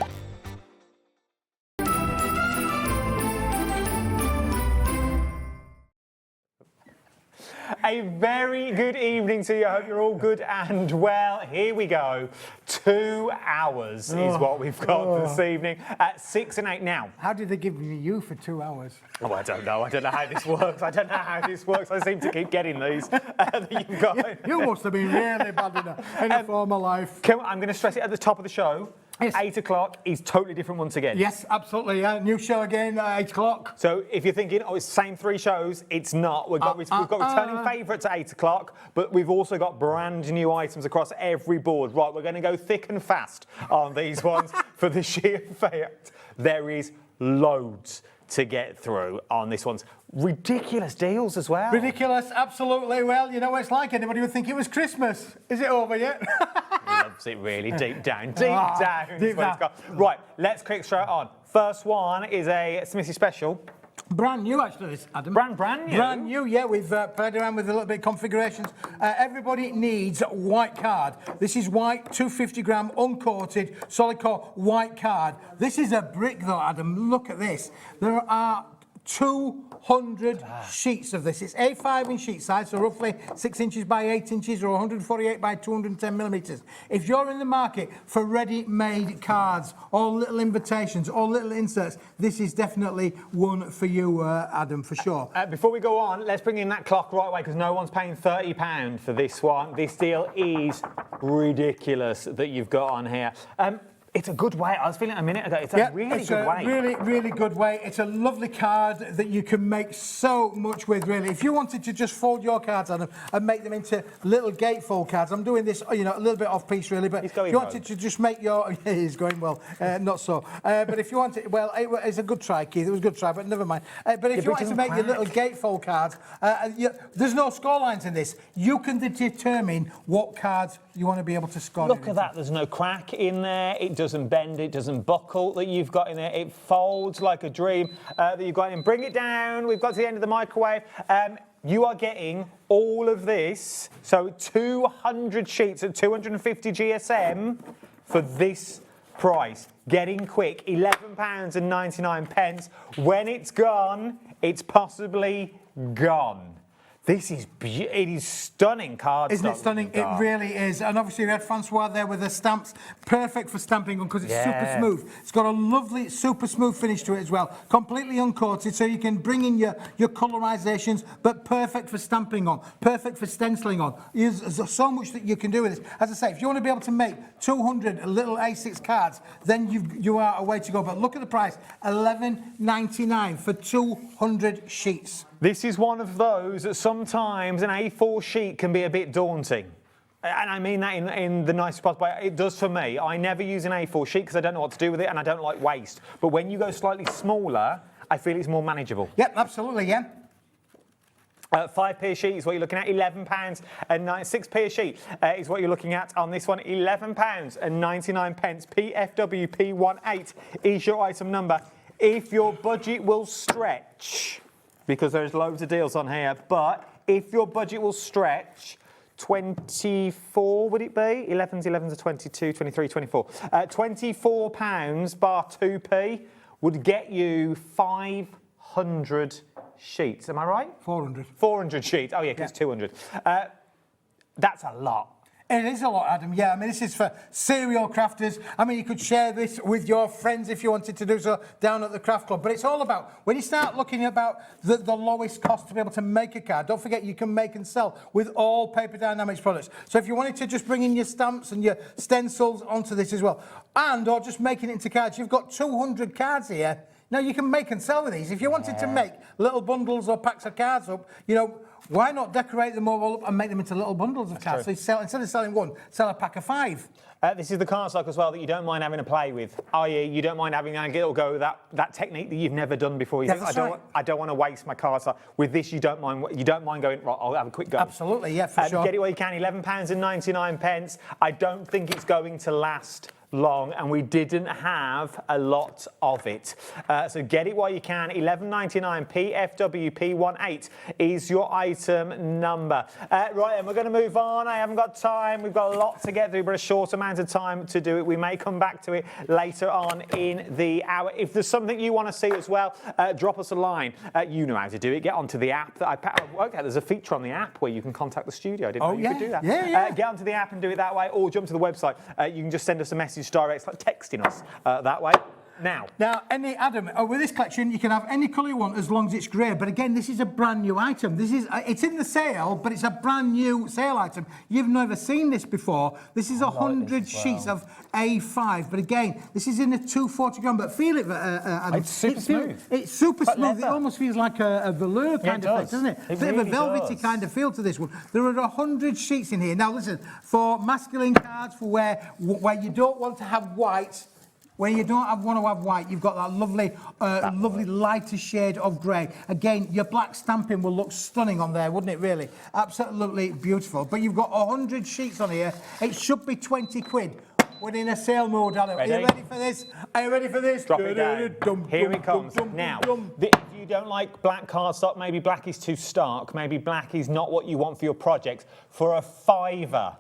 A very good evening to you. I hope you're all good and well. Here we go. 2 hours is what we've got this evening at 6 and 8 now. How did they give me you for 2 hours? Oh, I don't know. I don't know how this works. I don't know how this works. I seem to keep getting these that you've got. You must have been really bad in a former life. I'm going to stress it at the top of the show. Yes. 8 o'clock is totally different once again. Yes, absolutely. Yeah. New show again at 8 o'clock. So if you're thinking, oh, it's the same 3 shows, it's not. We've got returning favourites at 8 o'clock, but we've also got brand new items across every board. Right, we're going to go thick and fast on these ones for the sheer fact there is loads to get through on this one's ridiculous deals as well. Ridiculous, absolutely. Well, you know what it's like. Anybody would think it was Christmas. Is it over yet? Loves it really deep down. Deep down. Right, let's click straight on. First one is a Smithy special. Brand new, actually, this, Adam. Brand new? Brand new, yeah. We've played around with a little bit of configurations. Everybody needs white card. This is white, 250-gram, uncoated, solid core white card. This is a brick, though, Adam. Look at this. There are 200 sheets of this. It's A5 in sheet size, so roughly 6 inches by 8 inches or 148 by 210 millimetres. If you're in the market for ready-made cards or little invitations or little inserts, this is definitely one for you, Adam, for sure. Before we go on, let's bring in that clock right away because no one's paying £30 for this one. This deal is ridiculous that you've got on here. It's a good weight. I was feeling it a minute ago. It's a really good weight. Really, really good weight. It's a lovely card that you can make so much with, really. If you wanted to just fold your cards on them and make them into little gatefold cards, I'm doing this, you know, a little bit off piece, really. But if you wanted to just make your, yeah, he's going well, not so. But if you wanted, well, it's a good try, Keith. It was a good try, but never mind. But if you wanted to make your little gatefold cards, there's no score lines in this. You can determine what cards you want to be able to score. Look at that. There's no crack in there. It doesn't bend, it doesn't buckle that you've got in there. It folds like a dream that you've got in. Bring it down. We've got to the end of the microwave. You are getting all of this, so 200 sheets at 250 GSM for this price. Getting quick, £11.99. When it's gone, it's possibly gone. This is it is stunning cardstock. Isn't it stunning? It really is. And obviously we had Francois there with the stamps. Perfect for stamping on because it's super smooth. It's got a lovely, super smooth finish to it as well. Completely uncoated, so you can bring in your colorizations, but perfect for stamping on. Perfect for stenciling on. There's so much that you can do with this. As I say, if you want to be able to make 200 little A6 cards, then you are a way to go. But look at the price, $11.99 for 200 sheets. This is one of those that sometimes an A4 sheet can be a bit daunting. And I mean that in the nicest possible way. It does for me. I never use an A4 sheet because I don't know what to do with it and I don't like waste. But when you go slightly smaller, I feel it's more manageable. Yep, absolutely, yeah. 5p a sheet is what you're looking at, £11 and 6p a sheet is what you're looking at on this one, £11 and 99 pence. PFWP18 is your item number. If your budget will stretch, because there's loads of deals on here, but if your budget will stretch, 24 would it be? 11s are 22, 23, 24. £24 bar 2p would get you 500 sheets. Am I right? 400. 400 sheets. Oh yeah, because it's 200. That's a lot. It is a lot, Adam. Yeah, I mean, this is for serial crafters. I mean, you could share this with your friends if you wanted to do so down at the craft club. But it's all about, when you start looking about the lowest cost to be able to make a card, don't forget you can make and sell with all Paper Dienamics products. So if you wanted to just bring in your stamps and your stencils onto this as well, or just making it into cards, you've got 200 cards here. Now, you can make and sell with these. If you wanted to make little bundles or packs of cards up, you know, why not decorate them all up and make them into little bundles of cards? So you sell, instead of selling one, sell a pack of 5. This is the cardstock as well that you don't mind having a play with, i.e. you don't mind having a little go with that technique that you've never done before. You think, I don't want to waste my cardstock. With this, you don't mind going, right, I'll have a quick go. Absolutely, yeah, for sure. Get it where you can, £11 and 99 pence. I don't think it's going to last long, and we didn't have a lot of it. So get it while you can. $11.99 PFWP18 is your item number. Right, and we're going to move on. I haven't got time. We've got a lot to get through, but a short amount of time to do it. We may come back to it later on in the hour. If there's something you want to see as well, drop us a line. You know how to do it. Get onto the app. Okay, there's a feature on the app where you can contact the studio. I didn't know you could do that. Yeah. Get onto the app and do it that way, or jump to the website. You can just send us a message direct, like texting us that way. Now, Adam, with this collection, you can have any colour you want as long as it's grey. But again, this is a brand new item. This is it's in the sale, but it's a brand new sale item. You've never seen this before. This is 100 sheets of A5. But again, this is in a 240 gram. But feel it, Adam. It's super smooth. It's super Like smooth. leather. It almost feels like a velour kind of effect, doesn't it? It Bit of a really velvety does. kind of feel to this one. There are 100 sheets in here. Now, listen, for masculine cards, for where you don't want to have white. When you don't want to have white, you've got that lovely lighter shade of grey. Again, your black stamping will look stunning on there, wouldn't it, really? Absolutely beautiful. But you've got 100 sheets on here. It should be 20 quid. We're in a sale mode, Adam. Are you ready for this? Are you ready for this? Drop it down. Here it comes. Now, if you don't like black cardstock, maybe black is too stark, maybe black is not what you want for your project, for a £5,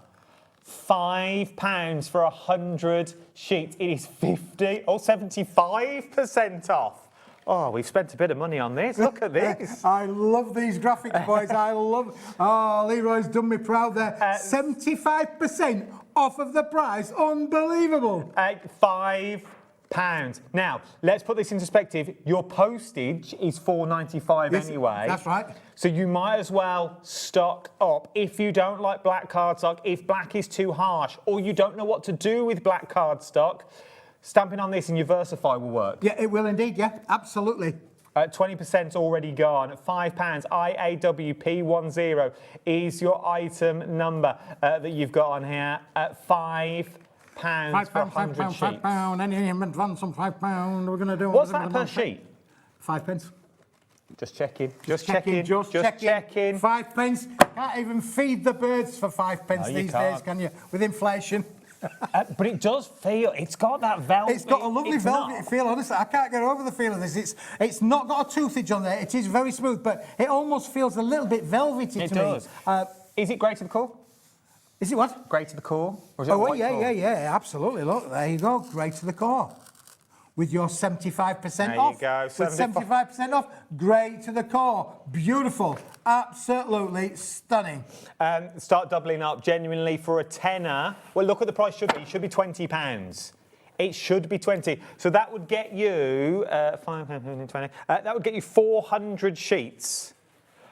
£5 for 100 sheets, it is 50 or 75% off. Oh, we've spent a bit of money on this. Look at this. I love these graphics, boys. I love. Oh, Leroy's done me proud there. 75% off of the price. Unbelievable. £5. Now, let's put this in perspective. Your postage is £4.95 anyway. That's right. So you might as well stock up. If you don't like black cardstock, if black is too harsh, or you don't know what to do with black cardstock, stamping on this in your Versify will work. Yeah, it will indeed, yeah, absolutely. 20% already gone. £5. IAWP10 is your item number that you've got on here. At £5 for 100 sheets. £5, any advance on £5. We're going to do. What's that per sheet? 5 pence. Just checking. Just checking. 5 pence. Can't even feed the birds for 5 pence these days, can you? With inflation. But it does feel, it's got that velvet. It's got a lovely velvety feel, honestly. I can't get over the feel of this. It's not got a toothage on there. It is very smooth, but it almost feels a little bit velvety to me. It does. Is it grey to the core? Is it what? Grey to the core? Or is it Oh, white yeah, core? yeah, absolutely. Look, there you go, grey to the core. With your 75% there off. You go. With 75% off, grey to the core. Beautiful. Absolutely stunning. Start doubling up genuinely for a tenner. Well, look what the price should be. It should be £20. It should be 20. So that would get you £5.20. That would get you 400 sheets.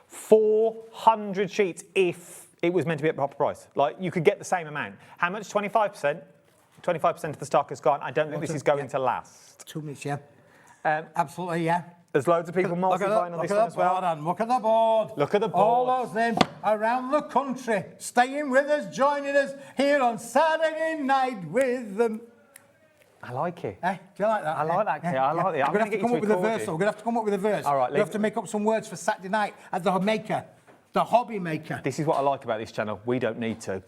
400 sheets if it was meant to be at the proper price. Like you could get the same amount. How much? 25%. 25% of the stock has gone. I don't think this is going to last. 2 minutes, yeah. Absolutely, yeah. There's loads of people multiplying on this one as well. Look at the board. Look at the board. All those names around the country, staying with us, joining us here on Saturday night with them. I like it. Do you like that? I like that, Kit. I like it. We're going to have to come up with a verse. We're going to have to come up with a verse. All right. We have to make up some words for Saturday night at the Maker, the Hobby Maker. This is what I like about this channel. We don't need to.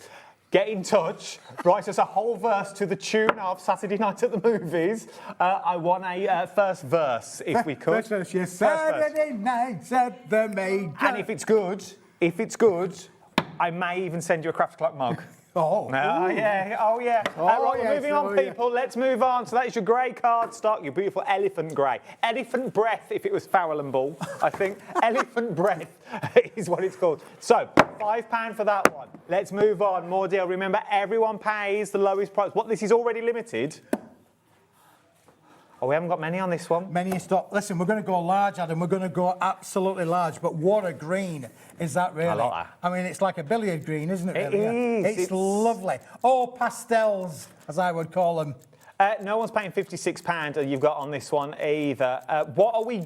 Get in touch, write us a whole verse to the tune of Saturday Night at the Movies. I want a first verse, if we could. First verse, yes. Saturday night at the Maker. And if it's good, I may even send you a Craft Clock mug. Oh. Yeah. Oh, yeah. Right, we're moving on, people. Let's move on. So that is your grey cardstock, your beautiful elephant grey. Elephant breath, if it was Farrell and Ball, I think. Elephant breath is what it's called. So, £5 for that one. Let's move on. More deal. Remember, everyone pays the lowest price. What, this is already limited? Oh, we haven't got many on this one. Many in stock. Listen, we're going to go large, Adam. We're going to go absolutely large. But what a green is that, really? I like that. I mean, it's like a billiard green, isn't it? It really? is. It's lovely. Oh, pastels, as I would call them. No one's paying £56 you've got on this one either. What are we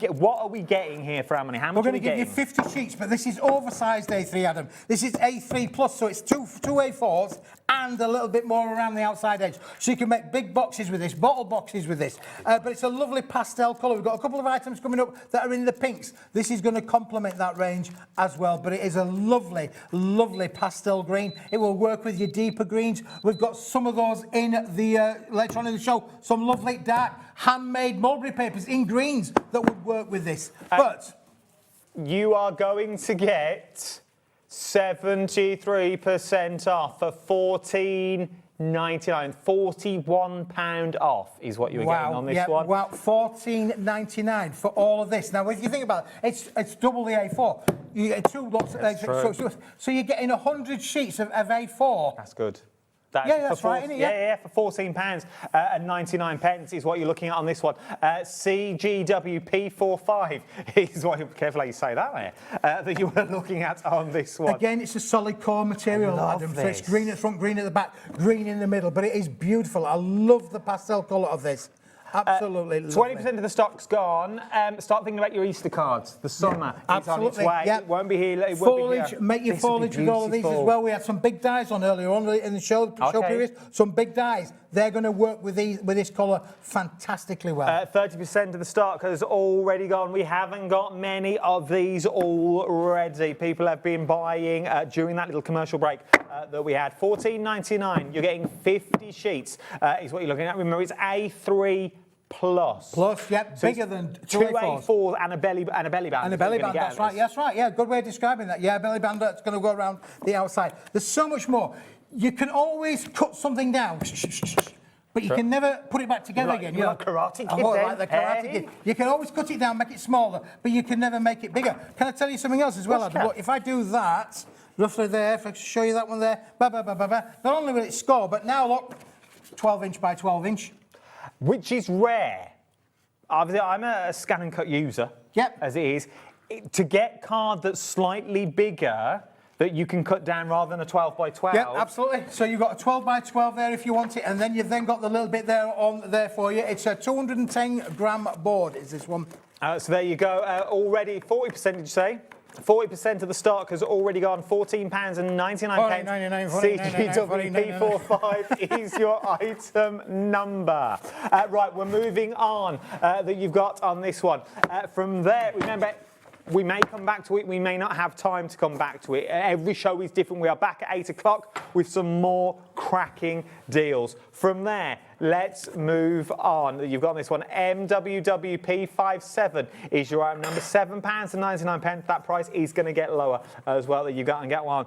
getting here for how many? How much We're going to give you 50 sheets, but this is oversized A3, Adam. This is A3 plus, so it's two A4s and a little bit more around the outside edge. So you can make big boxes with this, bottle boxes with this. But it's a lovely pastel colour. We've got a couple of items coming up that are in the pinks. This is going to complement that range as well, but it is a lovely, lovely pastel green. It will work with your deeper greens. We've got some of those in the later on in the show, some lovely dark handmade mulberry papers in greens that would work with this. But you are going to get 73% off for £14.99. £41 off is what you were getting on this one. Wow, £14.99 for all of this. Now, if you think about it, it's double the A4. You get two lots. So you're getting 100 sheets of A4. That's good. That's right, isn't it? Yeah, for £14 and 99 pence is what you're looking at on this one. CGWP45 is what you're careful how you say that there. That you were looking at on this one. Again, it's a solid core material, Adam. So it's green at the front, green at the back, green in the middle, but it is beautiful. I love the pastel colour of this. Absolutely. 20% of the stock's gone. Start thinking about your Easter cards. The summer is on its way. It won't be here. It won't be here. Make your foliage with all of these as well. We had some big dies on earlier on in the show period. Some big dies. They're going to work with this colour fantastically well. 30% of the stock has already gone. We haven't got many of these already. People have been buying during that little commercial break that we had. £14.99. You're getting 50 sheets is what you're looking at. Remember, it's A3 plus. Plus, yeah, So bigger it's than two A4s and a belly band. And a is belly what you're band, gonna get that's out right. of Yeah, that's right. Yeah, good way of describing that. Yeah, a belly band that's going to go around the outside. There's so much more. You can always cut something down, but you can never put it back together again. You're like Karate Kid like the then, Karate eh? Kid. You can always cut it down, make it smaller, but you can never make it bigger. Can I tell you something else as well, Adam? Look, if I do that, roughly there, if I show you that one there, not only will it score, but now look, 12 inch by 12 inch. Which is rare. Obviously, I'm a scan and cut user, as it is. To get card that's slightly bigger, that you can cut down rather than a 12 by 12. Yeah, absolutely. So you've got a 12 by 12 there if you want it, and then you've then got the little bit there on there for you. It's a 210 gram board, is this one. So there you go. Already 40%, did you say? 40% of the stock has already gone. £14.99. CGWP45 is your item number. Right, we're moving on. That you've got on this one. From there, remember, we may come back to it, we may not have time to come back to it. Every show is different. We are back at 8 o'clock with some more cracking deals. From there, let's move on. You've got this one. MWWP57 is your item number, £7.99. That price is going to get lower as well. That you've got and get one.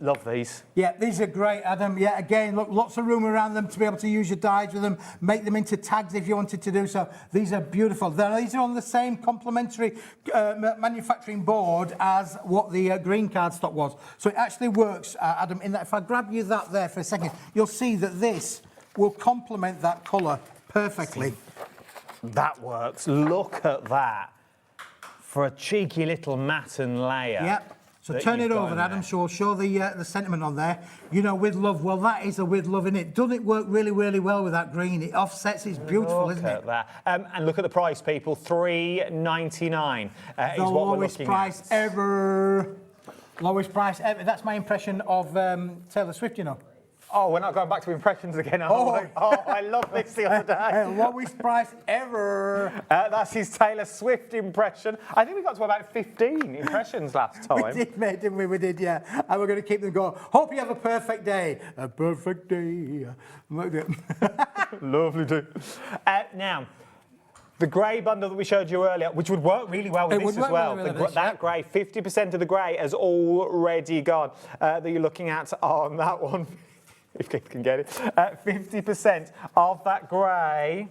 Love these. Yeah, these are great, Adam. Yeah, again, look, lots of room around them to be able to use your dies with them, make them into tags if you wanted to do so. These are beautiful. These are on the same complementary manufacturing board as what the green cardstock was. So it actually works, Adam, in that if I grab you that there for a second, you'll see that this will complement that colour perfectly. That works. Look at that. For a cheeky little matten layer. Yeah. So turn it over, Adam, so we'll show the sentiment on there. You know, with love. Well, that is a with love, isn't it? Doesn't it work really, really well with that green? It offsets. It's beautiful, isn't it? Look at that. And look at the price, people. $3.99 is what we're lowest looking price at. ever. Lowest price ever. That's my impression of Taylor Swift, you know. Oh, we're not going back to impressions again, are we? Oh, I love this the other day. Lowest price ever. That's his Taylor Swift impression. I think we got to about 15 impressions last time. We did, mate, didn't we? We did, yeah. And we're going to keep them going. Hope you have a perfect day. A perfect day. Lovely day. Now, the grey bundle that we showed you earlier, which would work really well with this as well. That grey, 50% of the grey has already gone. That you're looking at on that one. If kids can get it. 50% of that grey.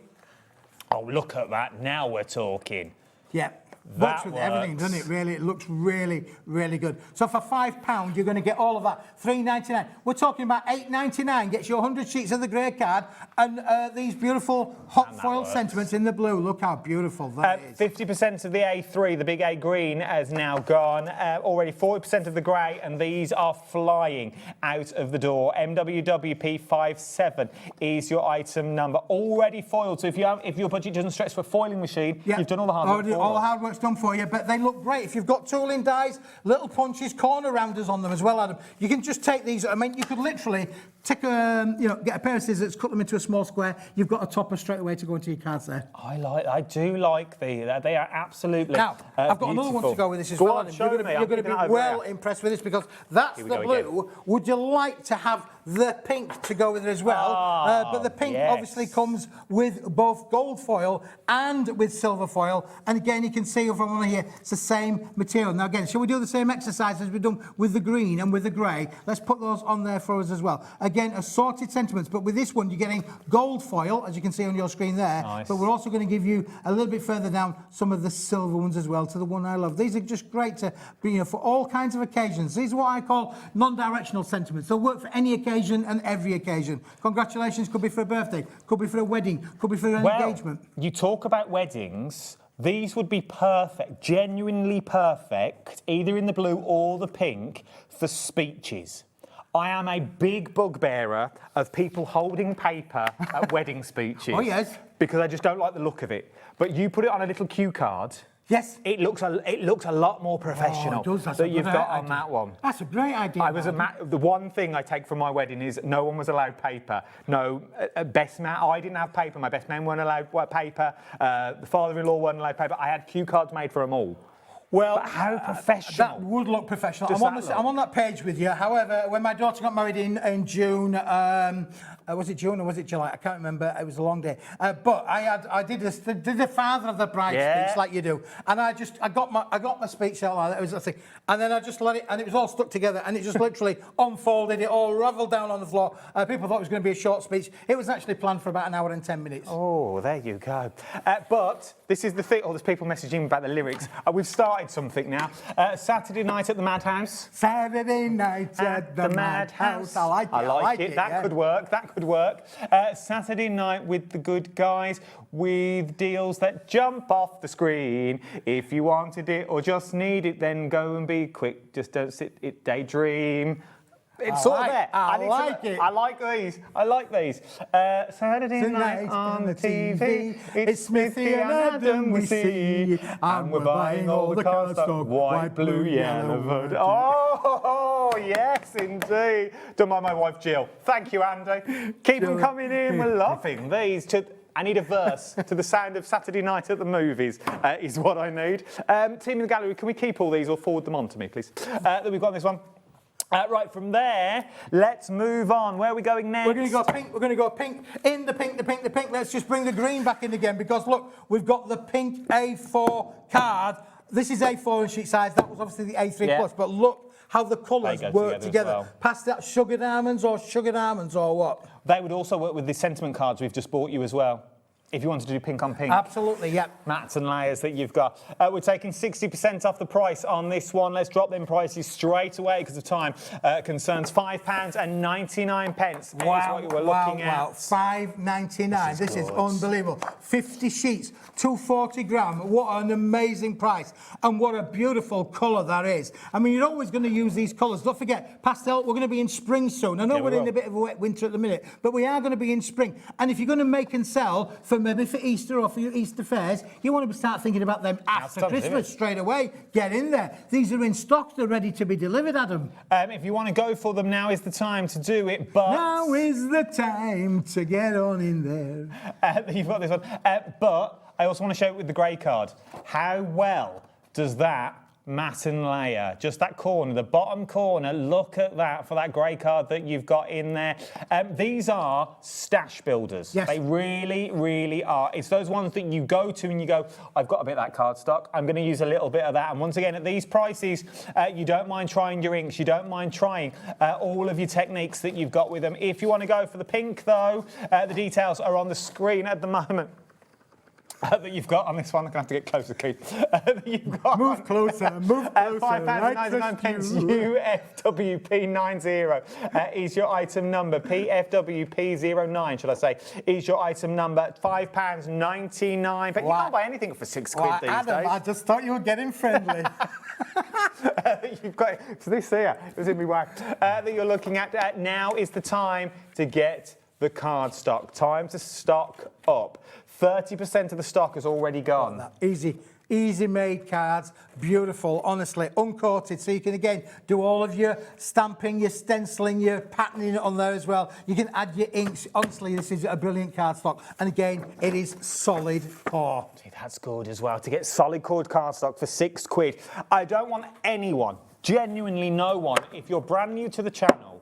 Oh, look at that. Now we're talking. Yeah. Works with everything, doesn't it? Really, it looks really, really good. So for £5, you're going to get all of that. $3.99. We're talking about $8.99. Gets you 100 sheets of the grey card and these beautiful hot foil sentiments in the blue. Look how beautiful that is. 50% of the A3, the big A green, has now gone. Already 40% of the grey, and these are flying out of the door. MWWP57 is your item number. Already foiled. So if your budget doesn't stretch for a foiling machine, you've done all the hard work. All the hard work's done for you, but they look great. If you've got tooling dies, little punches, corner rounders on them as well, Adam, you can just take these. I mean, you could literally take get a pair of scissors, cut them into a small square. You've got a topper straight away to go into your cards there. I do like these. They are absolutely Now, I've got beautiful. another one to go with this as Go well, on, Adam. show You're me. going to be well impressed with this because that's the blue. Would you like to have the pink to go with it as well? But the pink obviously comes with both gold foil and with silver foil. And again, you can see from on here, it's the same material. Now again, shall we do the same exercise as we've done with the green and with the grey? Let's put those on there for us as well. Again, assorted sentiments, but with this one, you're getting gold foil, as you can see on your screen there. Nice. But we're also going to give you a little bit further down some of the silver ones as well, to the one I love. These are just great to be, for all kinds of occasions. These are what I call non-directional sentiments. They'll work for any occasion and every occasion. Congratulations could be for a birthday, could be for a wedding, could be for an engagement. You talk about weddings. These would be perfect, genuinely perfect, either in the blue or the pink, for speeches. I am a big bugbearer of people holding paper at wedding speeches. Oh, yes. Because I just don't like the look of it. But you put it on a little cue card. Yes. It looks a lot more professional that you've got on that one. That's a great idea. The one thing I take from my wedding is no one was allowed paper. No, best man, I didn't have paper. My best man weren't allowed paper. The father-in-law weren't allowed paper. I had cue cards made for them all. Well, but how professional? That would look professional. Does that look? I'm on that page with you. However, when my daughter got married in June, was it June or was it July? I can't remember. It was a long day. But I did the father of the bride speech like you do, and I got my speech out like that. It was a thing, and then I just let it, and it was all stuck together, and it just literally unfolded. It all ravelled down on the floor. People thought it was going to be a short speech. It was actually planned for about an hour and 10 minutes. Oh, there you go. But this is the thing. Oh, there's people messaging about the lyrics. We've started something now. Saturday night at the Madhouse. Saturday night at the Madhouse. I like it. I like it. That could work. That could work. Saturday night with the good guys with deals that jump off the screen. If you wanted it or just need it, then go and be quick. Just don't sit it, daydream. It's sort of there. I like it. I like these. I like these. Saturday night on the TV. It's Smithy and Adam we see. And we're buying all the cardstock. White, blue, yellow, red. Oh, yes, indeed. Done by my wife, Jill. Thank you, Andy. Keep them coming in. We're loving these. I need a verse to the sound of Saturday night at the movies is what I need. Team in the gallery, can we keep all these or forward them on to me, please? That we've got this one. Right, from there, let's move on. Where are we going next? We're going to go pink. We're going to go pink. In the pink, the pink, the pink. Let's just bring the green back in again because, look, we've got the pink A4 card. This is A4 in sheet size. That was obviously the A3 plus, but look how the colours work together. Well. Past that sugared almonds or what? They would also work with the sentiment cards we've just bought you as well. If you wanted to do pink on pink. Absolutely, yeah. Mats and layers that you've got. We're taking 60% off the price on this one. Let's drop them prices straight away because of time concerns. £5.99. Wow, is what you were looking at. Wow, £5.99. This is unbelievable. 50 sheets, 240 gram. What an amazing price. And what a beautiful colour that is. I mean, you're always going to use these colours. Don't forget, pastel, we're going to be in spring soon. I know we're in a bit of a wet winter at the minute, but we are going to be in spring. And if you're going to make and sell for maybe for Easter or for your Easter fairs, you want to start thinking about them after Christmas straight away. Get in there. These are in stock. They're ready to be delivered, Adam. If you want to go for them, now is the time to do it, but... Now is the time to get on in there. You've got this one. But I also want to show it with the grey card. How well does that matte and layer, just that corner, the bottom corner, look at that for that grey card that you've got in there. These are stash builders. Yes. They really, really are. It's those ones that you go to and you go, I've got a bit of that card stock, I'm going to use a little bit of that. And once again, at these prices, you don't mind trying your inks, you don't mind trying all of your techniques that you've got with them. If you want to go for the pink, though, the details are on the screen at the moment. That you've got on this one. I'm going to have to get closer, Keith. You've got move closer, move closer. £5.99 UFWP90 is your item number. PFWP09, should I say, is your item number. £5.99. But you can't buy anything for £6 these Adam, days. I just thought you were getting friendly. You've got so this here is in me way that you're looking at. Now is the time to get the card stock. Time to stock up. 30% of the stock has already gone. Easy made cards, beautiful, honestly, uncoated. So you can again do all of your stamping, your stenciling, your patterning on there as well. You can add your inks. Honestly, this is a brilliant cardstock. And again, it is solid core. See, that's good as well. To get solid core cardstock for £6. I don't want anyone, genuinely no one, if you're brand new to the channel,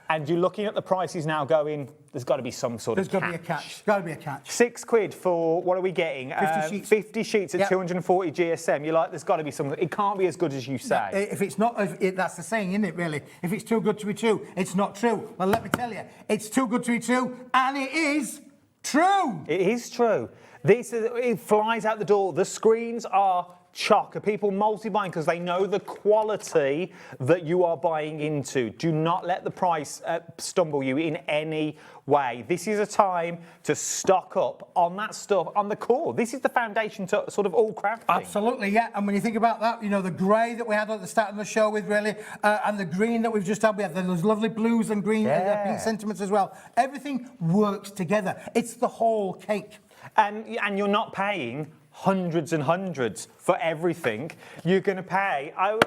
and you're looking at the prices now going, there's got to be some sort of catch. There's got to be a catch. Got to be a catch. £6 for, what are we getting? 50 sheets. 50 sheets at 240 GSM. You're like, there's got to be something. It can't be as good as you say. If it's not, that's the saying, isn't it, really? If it's too good to be true, it's not true. Well, let me tell you, it's too good to be true, and it is true. It is true. It flies out the door. The screens are chock. Are people multi-buying because they know the quality that you are buying into? Do not let the price stumble you in any way. This is a time to stock up on that stuff, on the core. This is the foundation to sort of all crafting. Absolutely, yeah. And when you think about that, you know, the grey that we had at the start of the show with really, and the green that we've just had, we have those lovely blues and green pink sentiments as well. Everything works together. It's the whole cake. And you're not paying hundreds and hundreds for everything. You're going to pay, out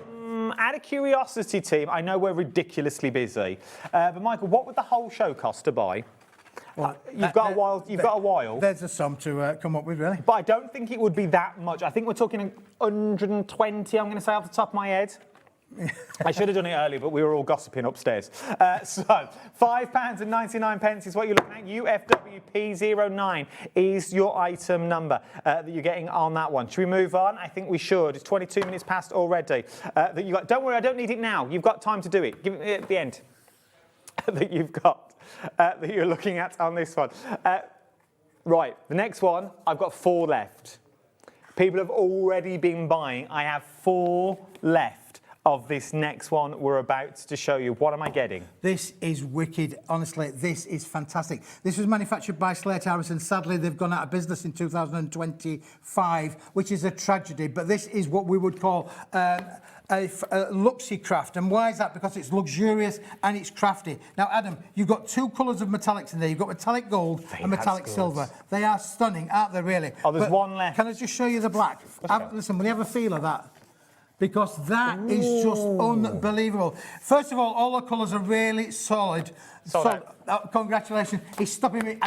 of curiosity, team, I know we're ridiculously busy, but Michael, what would the whole show cost to buy? Well, you've got a while. You've got a while. There's a sum to come up with, really. But I don't think it would be that much. I think we're talking 120. I'm going to say off the top of my head. I should have done it earlier, but we were all gossiping upstairs. So £5.99 is what you're looking at. UFWP09 is your item number that you're getting on that one. Should we move on? I think we should. It's 22 minutes past already. That you got. Don't worry, I don't need it now. You've got time to do it. Give it at the end. That you've got that you're looking at on this one. Right, the next one. I've got 4 left. People have already been buying. I have 4 left of this next one we're about to show you. What am I getting? This is wicked. Honestly, this is fantastic. This was manufactured by Slate Harrison. Sadly, they've gone out of business in 2025, which is a tragedy. But this is what we would call a luxury craft. And why is that? Because it's luxurious and it's crafty. Now, Adam, you've got 2 colours of metallics in there. You've got metallic gold and metallic silver. They are stunning, aren't they, really? Oh, there's one left. Can I just show you the black? Listen, will you have a feel of that? Because that is just unbelievable. First of all the colours are really solid. Congratulations. He's stopping me.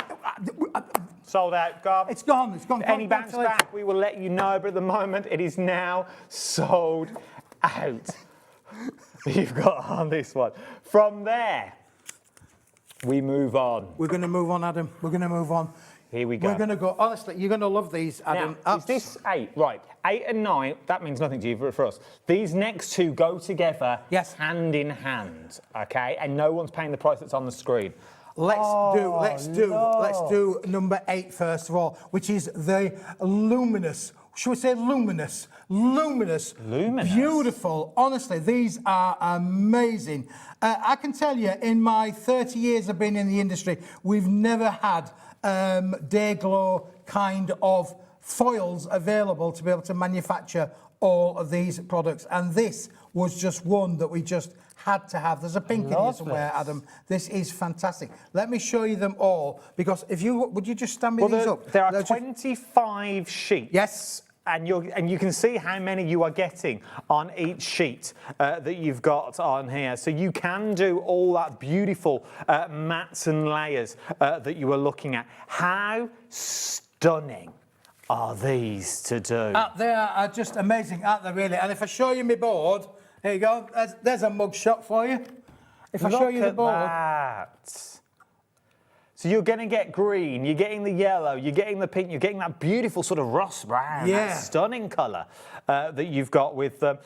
Sold out, gone. It's gone. It's gone. Any bounce back, we will let you know. But at the moment, it is now sold out. You've got on this one. From there, we move on. We're going to move on, Adam. We're going to move on. Here we go. We're going to go. Honestly, you're going to love these, Adam. Now, is this 8? Right. 8 and 9, that means nothing to you for us. These next 2 go together hand in hand, okay? And no one's paying the price that's on the screen. Let's do number 8 first of all, which is the luminous. Should we say luminous? Luminous. Beautiful. Honestly, these are amazing. I can tell you, in my 30 years of being in the industry, we've never had day glow kind of foils available to be able to manufacture all of these products, and this was just one that we just had to have. There's a pink in here somewhere, Adam. This is fantastic. Let me show you them all, because if you would you just stand me these up? There are 25 sheets. Yes. And you can see how many you are getting on each sheet that you've got on here. So you can do all that beautiful mats and layers that you were looking at. How stunning are these to do? They are just amazing, aren't they, really? And if I show you my board, here you go. There's a mug shot for you. If I show you the board. That. So you're going to get green, you're getting the yellow, you're getting the pink, you're getting that beautiful sort of rust brown, that stunning colour that you've got with them.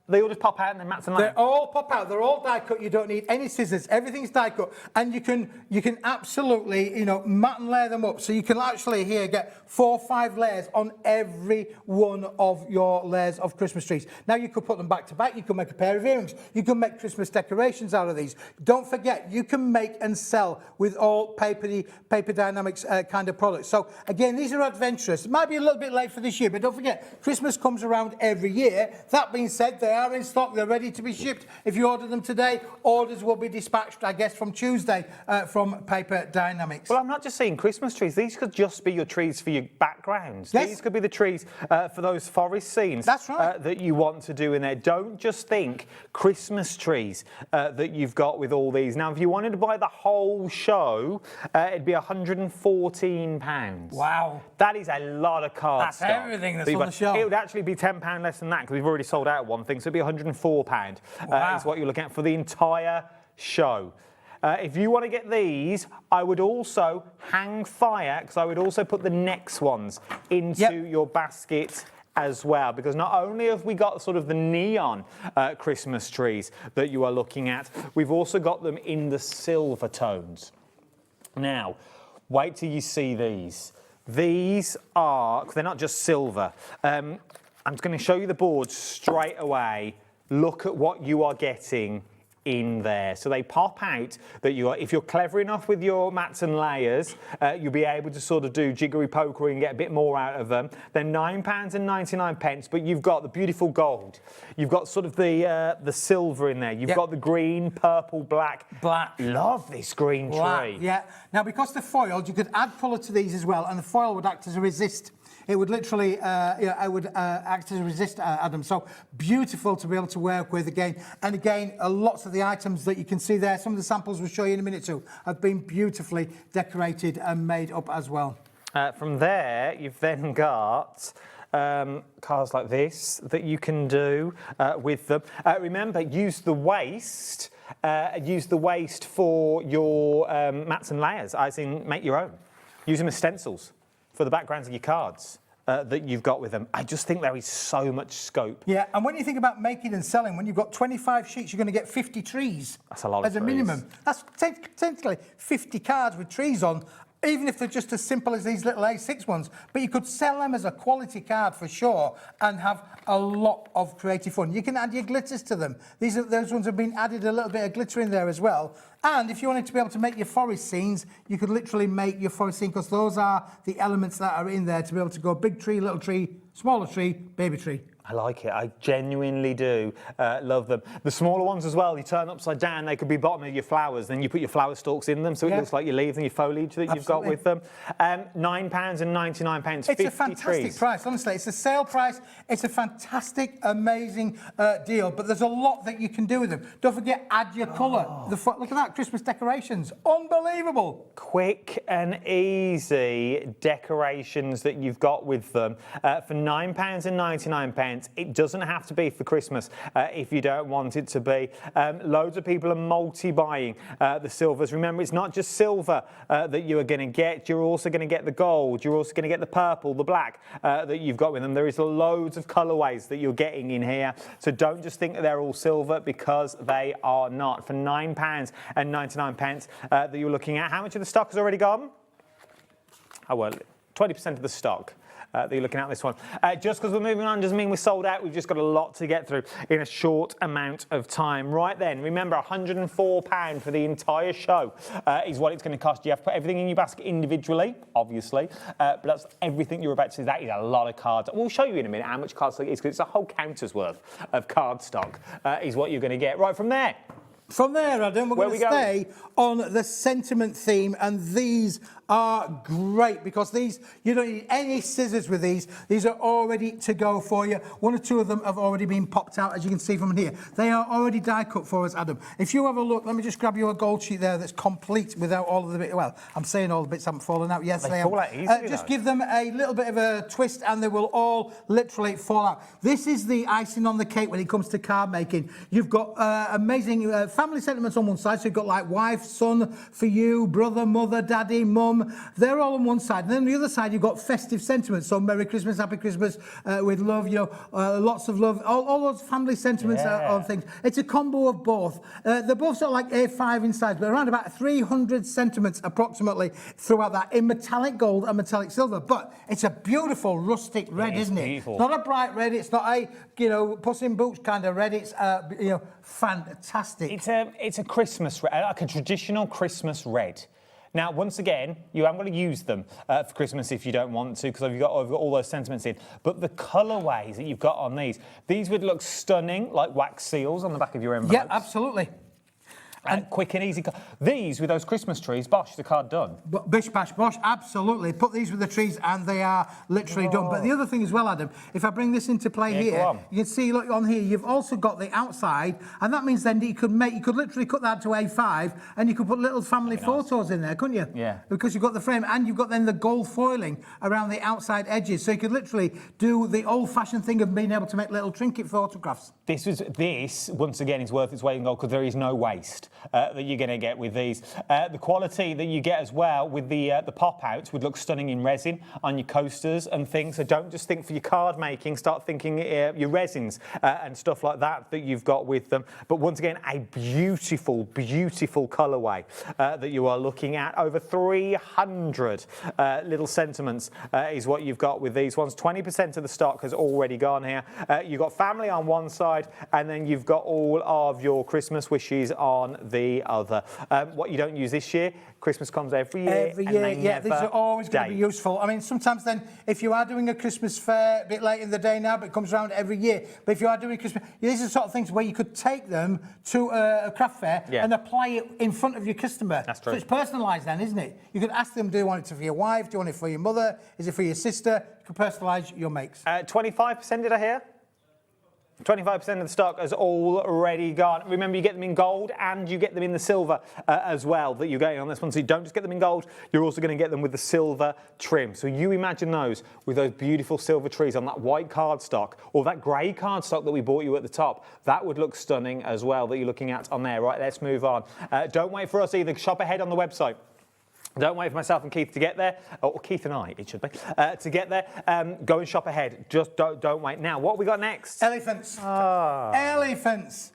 They all just pop out and then mats and They all pop out. They're all die cut. You don't need any scissors. Everything's die cut, and you can absolutely mat and layer them up. So you can actually here get 4 or 5 layers on every one of your layers of Christmas trees. Now you could put them back to back. You can make a pair of earrings. You can make Christmas decorations out of these. Don't forget, you can make and sell with all paper Dienamics kind of products. So again, these are adventurous. It might be a little bit late for this year, but don't forget, Christmas comes around every year. That being said, they are in stock. They're ready to be shipped. If you order them today, orders will be dispatched, I guess, from Tuesday from Paper Dienamics. Well, I'm not just saying Christmas trees. These could just be your trees for your backgrounds. Yes. These could be the trees for those forest scenes. That's right. That you want to do in there. Don't just think Christmas trees that you've got with all these. Now, if you wanted to buy the whole show, it'd be £114. Wow. That is a lot of card That's stock. everything that's on the show. It would actually be £10 less than that, because we've already sold out one thing, so it'd be £104 is what you're looking at for the entire show. If you want to get these, I would also hang fire, because I would also put the next ones into your basket as well, because not only have we got sort of the neon Christmas trees that you are looking at, we've also got them in the silver tones. Now, wait till you see these. These are, they're not just silver. I'm just going to show you the board straight away. Look at what you are getting in there. So they pop out that if you're clever enough with your mats and layers, you'll be able to sort of do jiggery pokery and get a bit more out of them. They're £9.99, but you've got the beautiful gold. You've got sort of the silver in there. You've got the green, purple, black. Love this green tree. Yeah. Now, because they're foiled, you could add colour to these as well, and the foil would act as a resist. it would literally, it would act as a resistor, Adam. So beautiful to be able to work with again. And again, lots of the items that you can see there, some of the samples we'll show you in a minute too, have been beautifully decorated and made up as well. From there, you've then got cars like this that you can do with them. Remember, use the waste for your mats and layers, as in make your own. Use them as stencils for the backgrounds of your cards that you've got with them. I just think there is so much scope. Yeah, and when you think about making and selling, when you've got 25 sheets, you're going to get 50 trees. That's a lot as a minimum. That's technically 50 cards with trees on, even if they're just as simple as these little A6 ones. But you could sell them as a quality card for sure and have a lot of creative fun. You can add your glitters to them. Those ones have been added a little bit of glitter in there as well. And if you wanted to be able to make your forest scenes, you could literally make your forest scene, because those are the elements that are in there to be able to go big tree, little tree, smaller tree, baby tree. I like it. I genuinely do love them. The smaller ones as well, you turn upside down, they could be bottom of your flowers, then you put your flower stalks in them so it looks like your leaves and your foliage that you've got with them. £9.99. It's a fantastic price, honestly. It's a sale price. It's a fantastic, amazing deal, but there's a lot that you can do with them. Don't forget, add your colour. Look at that, Christmas decorations. Unbelievable. Quick and easy decorations that you've got with them for £9.99. It doesn't have to be for Christmas if you don't want it to be. Loads of people are multi-buying the silvers. Remember, it's not just silver that you are going to get. You're also going to get the gold. You're also going to get the purple, the black that you've got with them. There is loads of colourways that you're getting in here. So don't just think that they're all silver, because they are not. For £9.99 that you're looking at. How much of the stock has already gone? Oh, well, 20% of the stock. That you're looking at this one. Just because we're moving on doesn't mean we're sold out. We've just got a lot to get through in a short amount of time. Right then, remember, £104 for the entire show is what it's going to cost. You have to put everything in your basket individually, obviously, but that's everything you're about to see. That is a lot of cards. We'll show you in a minute how much card stock it is, because it's a whole counter's worth of card stock is what you're going to get. Right, from there, Adam, we're going to stay on the sentiment theme, and these are great because these, you don't need any scissors with these. These are all ready to go for you. One or two of them have already been popped out, as you can see from here. They are already die cut for us, Adam. If you have a look, let me just grab you a gold sheet there that's complete without all of the bits. Well, I'm saying all the bits haven't fallen out. Yes, they fall have. out easily, just give them a little bit of a twist and they will all literally fall out. This is the icing on the cake when it comes to card making. You've got amazing family sentiments on one side. So you've got like wife, son for you, brother, mother, daddy, mum. They're all on one side. And then on the other side, you've got festive sentiments. So Merry Christmas, Happy Christmas, with love, lots of love. All those family sentiments on things. It's a combo of both. They're both sort of like A5 in size, but around about 300 sentiments approximately throughout that in metallic gold and metallic silver. But it's a beautiful rustic red, isn't it? It's not a bright red. It's not a, Puss in Boots kind of red. It's, fantastic. It's a Christmas red, like a traditional Christmas red. Now, once again, you haven't got to use them for Christmas if you don't want to, because you've got all those sentiments in. But the colourways that you've got on these would look stunning, like wax seals on the back of your envelopes. Yeah, absolutely. And quick and easy. These, with those Christmas trees, bosh, the card done. Bish, bash, bosh, absolutely. Put these with the trees and they are literally done. But the other thing as well, Adam, if I bring this into play here, you can see, look on here, you've also got the outside, and that means then you could literally cut that to A5 and you could put little family photos in there, couldn't you? Yeah. Because you've got the frame and you've got then the gold foiling around the outside edges. So you could literally do the old-fashioned thing of being able to make little trinket photographs. This, once again, is worth its weight in gold because there is no waste that you're going to get with these. The quality that you get as well with the pop-outs would look stunning in resin on your coasters and things. So don't just think for your card making, start thinking your resins and stuff like that you've got with them. But once again, a beautiful, beautiful colourway that you are looking at. Over 300 little sentiments is what you've got with these ones. 20% of the stock has already gone here. You've got family on one side, and then you've got all of your Christmas wishes on the other. What you don't use this year, Christmas comes every year. Every year, yeah, these are always going to be useful. I mean, sometimes then, if you are doing a Christmas fair a bit late in the day now, but it comes around every year, but if you are doing Christmas, these are the sort of things where you could take them to a craft fair and apply it in front of your customer. That's true. So it's personalised then, isn't it? You could ask them, do you want it for your wife? Do you want it for your mother? Is it for your sister? You can personalise your makes. 25%, did I hear? 25% of the stock has already gone. Remember, you get them in gold and you get them in the silver as well that you're getting on this one. So you don't just get them in gold, you're also going to get them with the silver trim. So you imagine those with those beautiful silver trees on that white cardstock or that grey cardstock that we bought you at the top. That would look stunning as well that you're looking at on there. Right, let's move on. Don't wait for us either. Shop ahead on the website. Don't wait for myself and Keith to get there, or Keith and I, it should be, to get there. Go and shop ahead. Just don't wait. Now, what have we got next? Elephants. Elephants.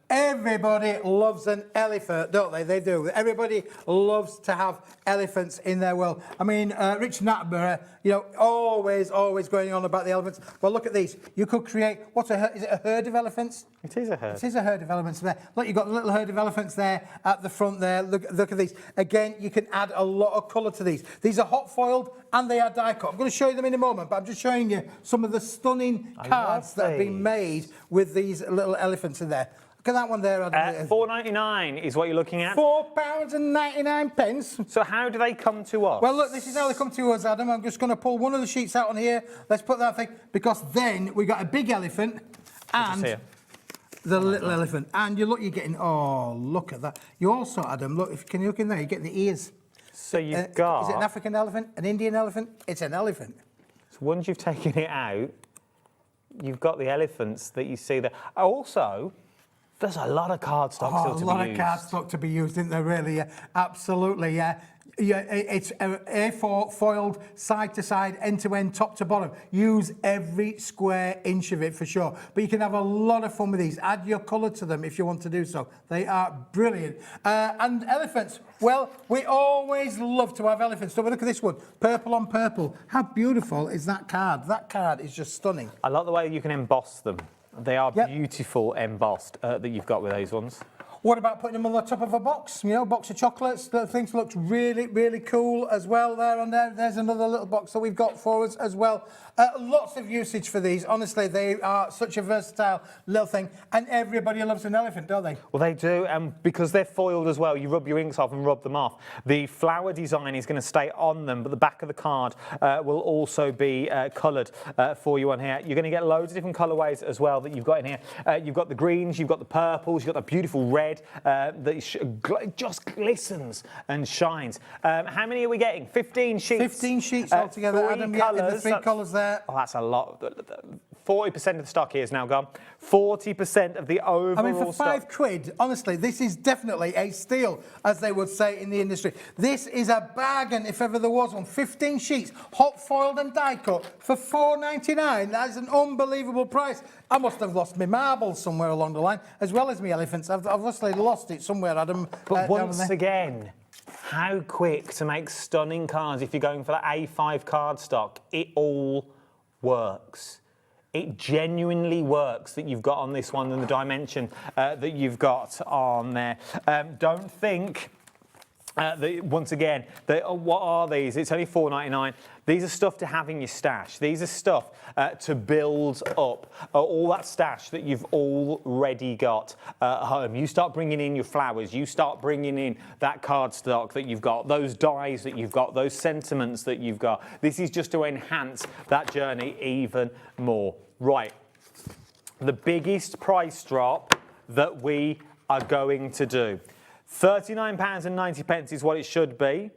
Everybody loves an elephant, don't they? They do. Everybody loves to have elephants in their world. I mean, Richard Attenborough, you know, always going on about the elephants. Well, look at these. You could create, is it a herd of elephants? It is a herd. It is a herd of elephants there. Look, you've got the little herd of elephants there at the front there. Look at these. Again, you can add a lot of colour to these. These are hot foiled and they are die cut. I'm going to show you them in a moment, but I'm just showing you some of the stunning cards that have been made with these little elephants in there. Look at that one there. £4.99 is what you're looking at. £4.99. So how do they come to us? Well, look, this is how they come to us, Adam. I'm just going to pull one of the sheets out on here. Let's put that thing, because then we got a big elephant and the little elephant. And you're getting, oh, look at that. You also, Adam, look, can you look in there? You get the ears. So you've got... Is it an African elephant? An Indian elephant? It's an elephant. So once you've taken it out, you've got the elephants that you see there. Also... there's a lot of cardstock still to be used. A lot of cardstock to be used, isn't there, really? Yeah, absolutely, yeah. It's A4 foiled side to side, end to end, top to bottom. Use every square inch of it for sure. But you can have a lot of fun with these. Add your colour to them if you want to do so. They are brilliant. And elephants, well, we always love to have elephants. So look at this one, purple on purple. How beautiful is that card? That card is just stunning. I like the way you can emboss them. They are beautiful embossed that you've got with those ones. What about putting them on the top of a box? You know, box of chocolates. The things looks really, really cool as well there and there. There's another little box that we've got for us as well. Lots of usage for these. Honestly, they are such a versatile little thing. And everybody loves an elephant, don't they? Well, they do. And because they're foiled as well, you rub your inks off and rub them off. The flower design is going to stay on them, but the back of the card will also be coloured for you on here. You're going to get loads of different colourways as well that you've got in here. You've got the greens, you've got the purples, you've got the beautiful red that just glistens and shines. How many are we getting? 15 sheets. 15 sheets altogether, Adam. Yeah, in the three colours there. Oh, that's a lot. 40% of the stock here is now gone. 40% of the overall I mean, for £5, honestly, this is definitely a steal, as they would say in the industry. This is a bargain, if ever there was one. 15 sheets, hot foiled and die cut for £4.99. That is an unbelievable price. I must have lost my marbles somewhere along the line, as well as my elephants. I've obviously lost it somewhere, Adam. But once again, how quick to make stunning cards if you're going for that A5 cardstock. It all works. It genuinely works that you've got on this one and the dimension that you've got on there. Don't think that, once again, what are these? It's only £4.99. These are stuff to have in your stash. These are stuff to build up all that stash that you've already got at home. You start bringing in your flowers. You start bringing in that cardstock that you've got, those dies that you've got, those sentiments that you've got. This is just to enhance that journey even more. Right, the biggest price drop that we are going to do. £39.90 is what it should be.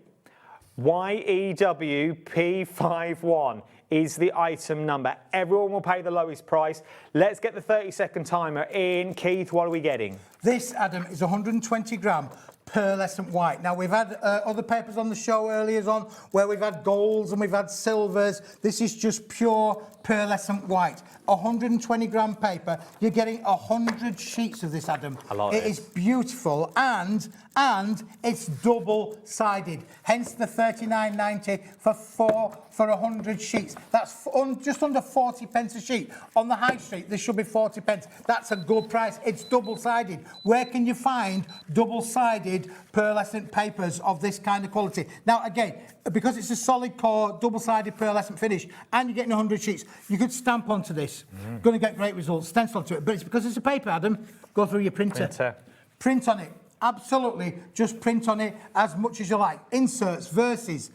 YEWP51 is the item number. Everyone will pay the lowest price. Let's get the 30-second timer in. Keith, what are we getting? This, Adam, is 120 gram pearlescent white. Now, we've had other papers on the show earlier on where we've had golds and we've had silvers. This is just pure pearlescent white. 120 gram paper. You're getting 100 sheets of this, Adam. I love it. It is beautiful, and and it's double-sided. Hence the £39.90 for 100 sheets. That's just under 40 pence a sheet. On the high street, this should be 40 pence. That's a good price. It's double-sided. Where can you find double-sided pearlescent papers of this kind of quality? Now, again, because it's a solid core, double-sided pearlescent finish, and you're getting 100 sheets, you could stamp onto this. Going to get great results. Stencil onto it. But it's because it's a paper, Adam. Go through your printer. Print on it. Absolutely. Just print on it as much as you like. Inserts, verses.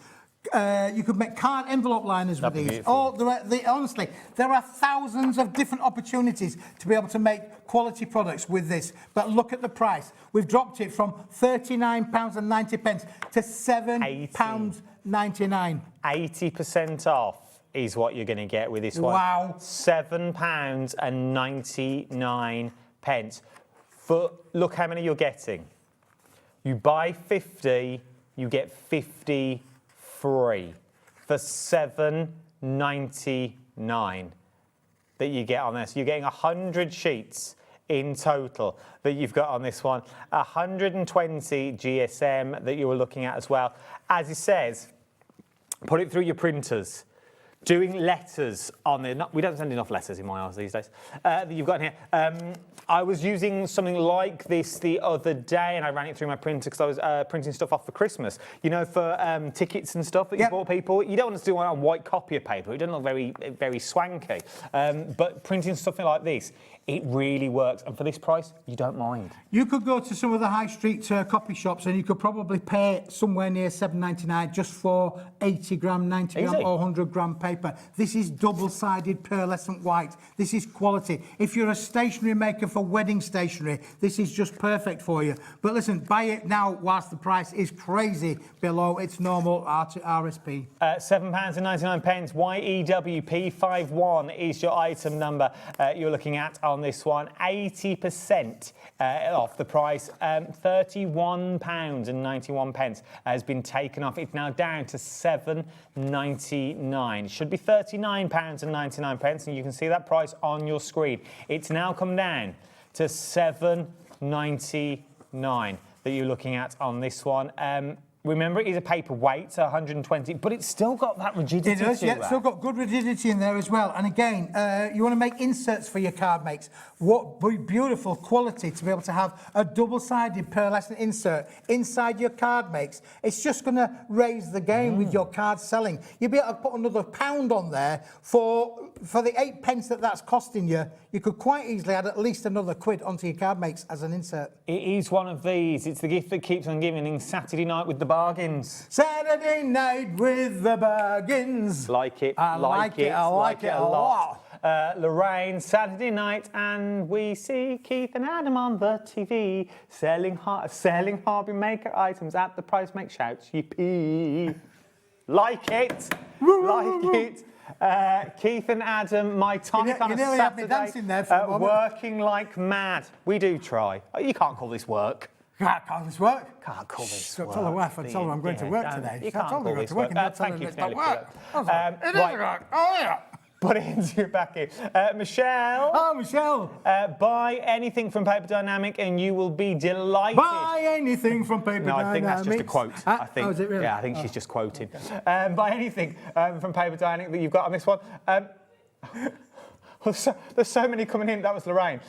You could make card envelope liners with these. Honestly, there are thousands of different opportunities to be able to make quality products with this. But look at the price. We've dropped it from £39.90 to £7.99. 80% off is what you're going to get with this one. Wow. £7.99. But look how many you're getting. You buy 50, you get 50 free for £7.99 that you get on this. You're getting 100 sheets in total that you've got on this one. 120 GSM that you were looking at as well. As it says, put it through your printers. Doing letters on there. We don't send enough letters in my house these days. That you've got in here. I was using something like this the other day, and I ran it through my printer because I was printing stuff off for Christmas. You know, for tickets and stuff that you bought people. You don't want to do one on white copy of paper. It doesn't look very, very swanky. But printing something like this, it really works. And for this price, you don't mind. You could go to some of the high street copy shops and you could probably pay somewhere near £7.99 just for 80 gram, 90 gram or 100 gram paper. This is double-sided pearlescent white. This is quality. If you're a stationery maker for wedding stationery, this is just perfect for you. But listen, buy it now whilst the price is crazy below its normal RSP. £7.99. YEWP51 is your item number you're looking at on this one. 80% off the price. £31.91 has been taken off. It's now down to £7.99. It should be £39.99, and you can see that price on your screen. It's now come down to £7.99 that you're looking at on this one. Remember, it is a paperweight, so 120, but it's still got that rigidity. It does, yeah. It's still got good rigidity in there as well. And again, you want to make inserts for your card makes. What beautiful quality to be able to have a double-sided pearlescent insert inside your card makes. It's just going to raise the game with your card selling. You'll be able to put another £1 on there for the 8 pence that's costing you. You could quite easily add at least another £1 onto your card makes as an insert. It is one of these. It's the gift that keeps on giving. Saturday night with the bargains. Saturday night with the bargains. Like it. I like it a lot. Lorraine, Saturday night, and we see Keith and Adam on the TV selling hobby maker items at the price make shouts. Yippee! Like it. Like it. Keith and Adam, my tonic on a Saturday, dancing there for a moment. Working like mad. We do try. You can't call this work. Can't call this work? Can't call this work. work. Tell the wife and tell her I'm going to work today. You can't call this work. Thank you, Kelly. It is work. Oh, yeah. Put it into your backet. Michelle. Oh, Michelle. Buy anything from Paper Dynamic and you will be delighted. Buy anything from Paper Dynamic. No, I think that's just a quote. I think. Oh, is it really? Yeah, I think she's just quoting. Buy anything from Paper Dynamic that you've got on this one. There's so many coming in. That was Lorraine.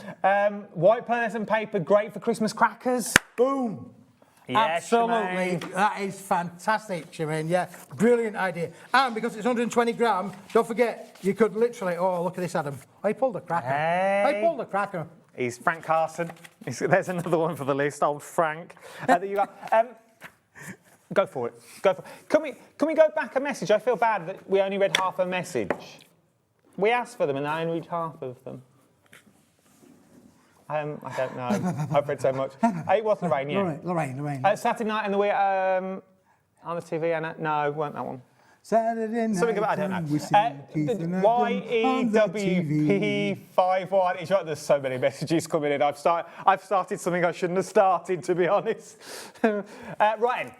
White pearlescent paper, great for Christmas crackers. Boom. Yes, absolutely. Shemaine. That is fantastic, Shemaine. Yeah, brilliant idea. And because it's 120 gram, don't forget, you could literally... Oh, look at this, Adam. I pulled a cracker. Hey. I pulled a cracker. He's Frank Carson. There's another one for the list, old Frank. That you got. Go for it. Go for it. Can we go back a message? I feel bad that we only read half a message. We asked for them and I only read half of them. I don't know. I've read so much. It was Lorraine, yeah. Lorraine. Saturday night in the week on the TV, Anna. No, it weren't that one. Saturday night. Something about I don't know. YEWP51. It's right. There's so many messages coming in. I've started something I shouldn't have started, to be honest. Ryan.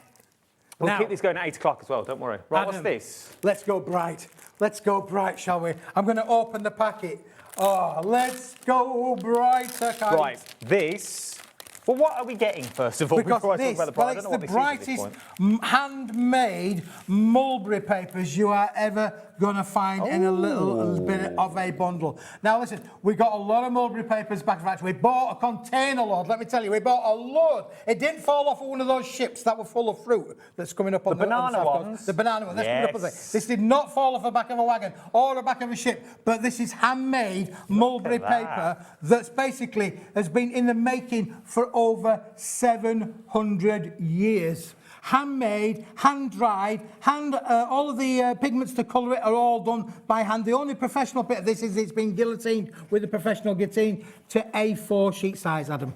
We'll keep this going at 8 o'clock as well, don't worry. Right, Adam, what's this? Let's go bright. Let's go bright, shall we? I'm going to open the packet. Oh, let's go brighter. Right, this Well, what are we getting, first of all, Because before I this, talk about the well, price? it's I don't the know what this is at this brightest point. handmade mulberry papers you are ever going to find in a little bit of a bundle. Now, listen, we got a lot of mulberry papers back in factory. We bought a container load, let me tell you, we bought a load. It didn't fall off of one of those ships that were full of fruit that's coming up on the banana south coast. ones? The banana one, that's coming up on Yes. this did not fall off the back of a wagon or the back of a ship, but this is handmade mulberry that. paper that's basically has been in the making for over 700 years. Handmade, hand-dried, all of the pigments to colour it are all done by hand. The only professional bit of this is it's been guillotined with a professional guillotine to A4 sheet size, Adam.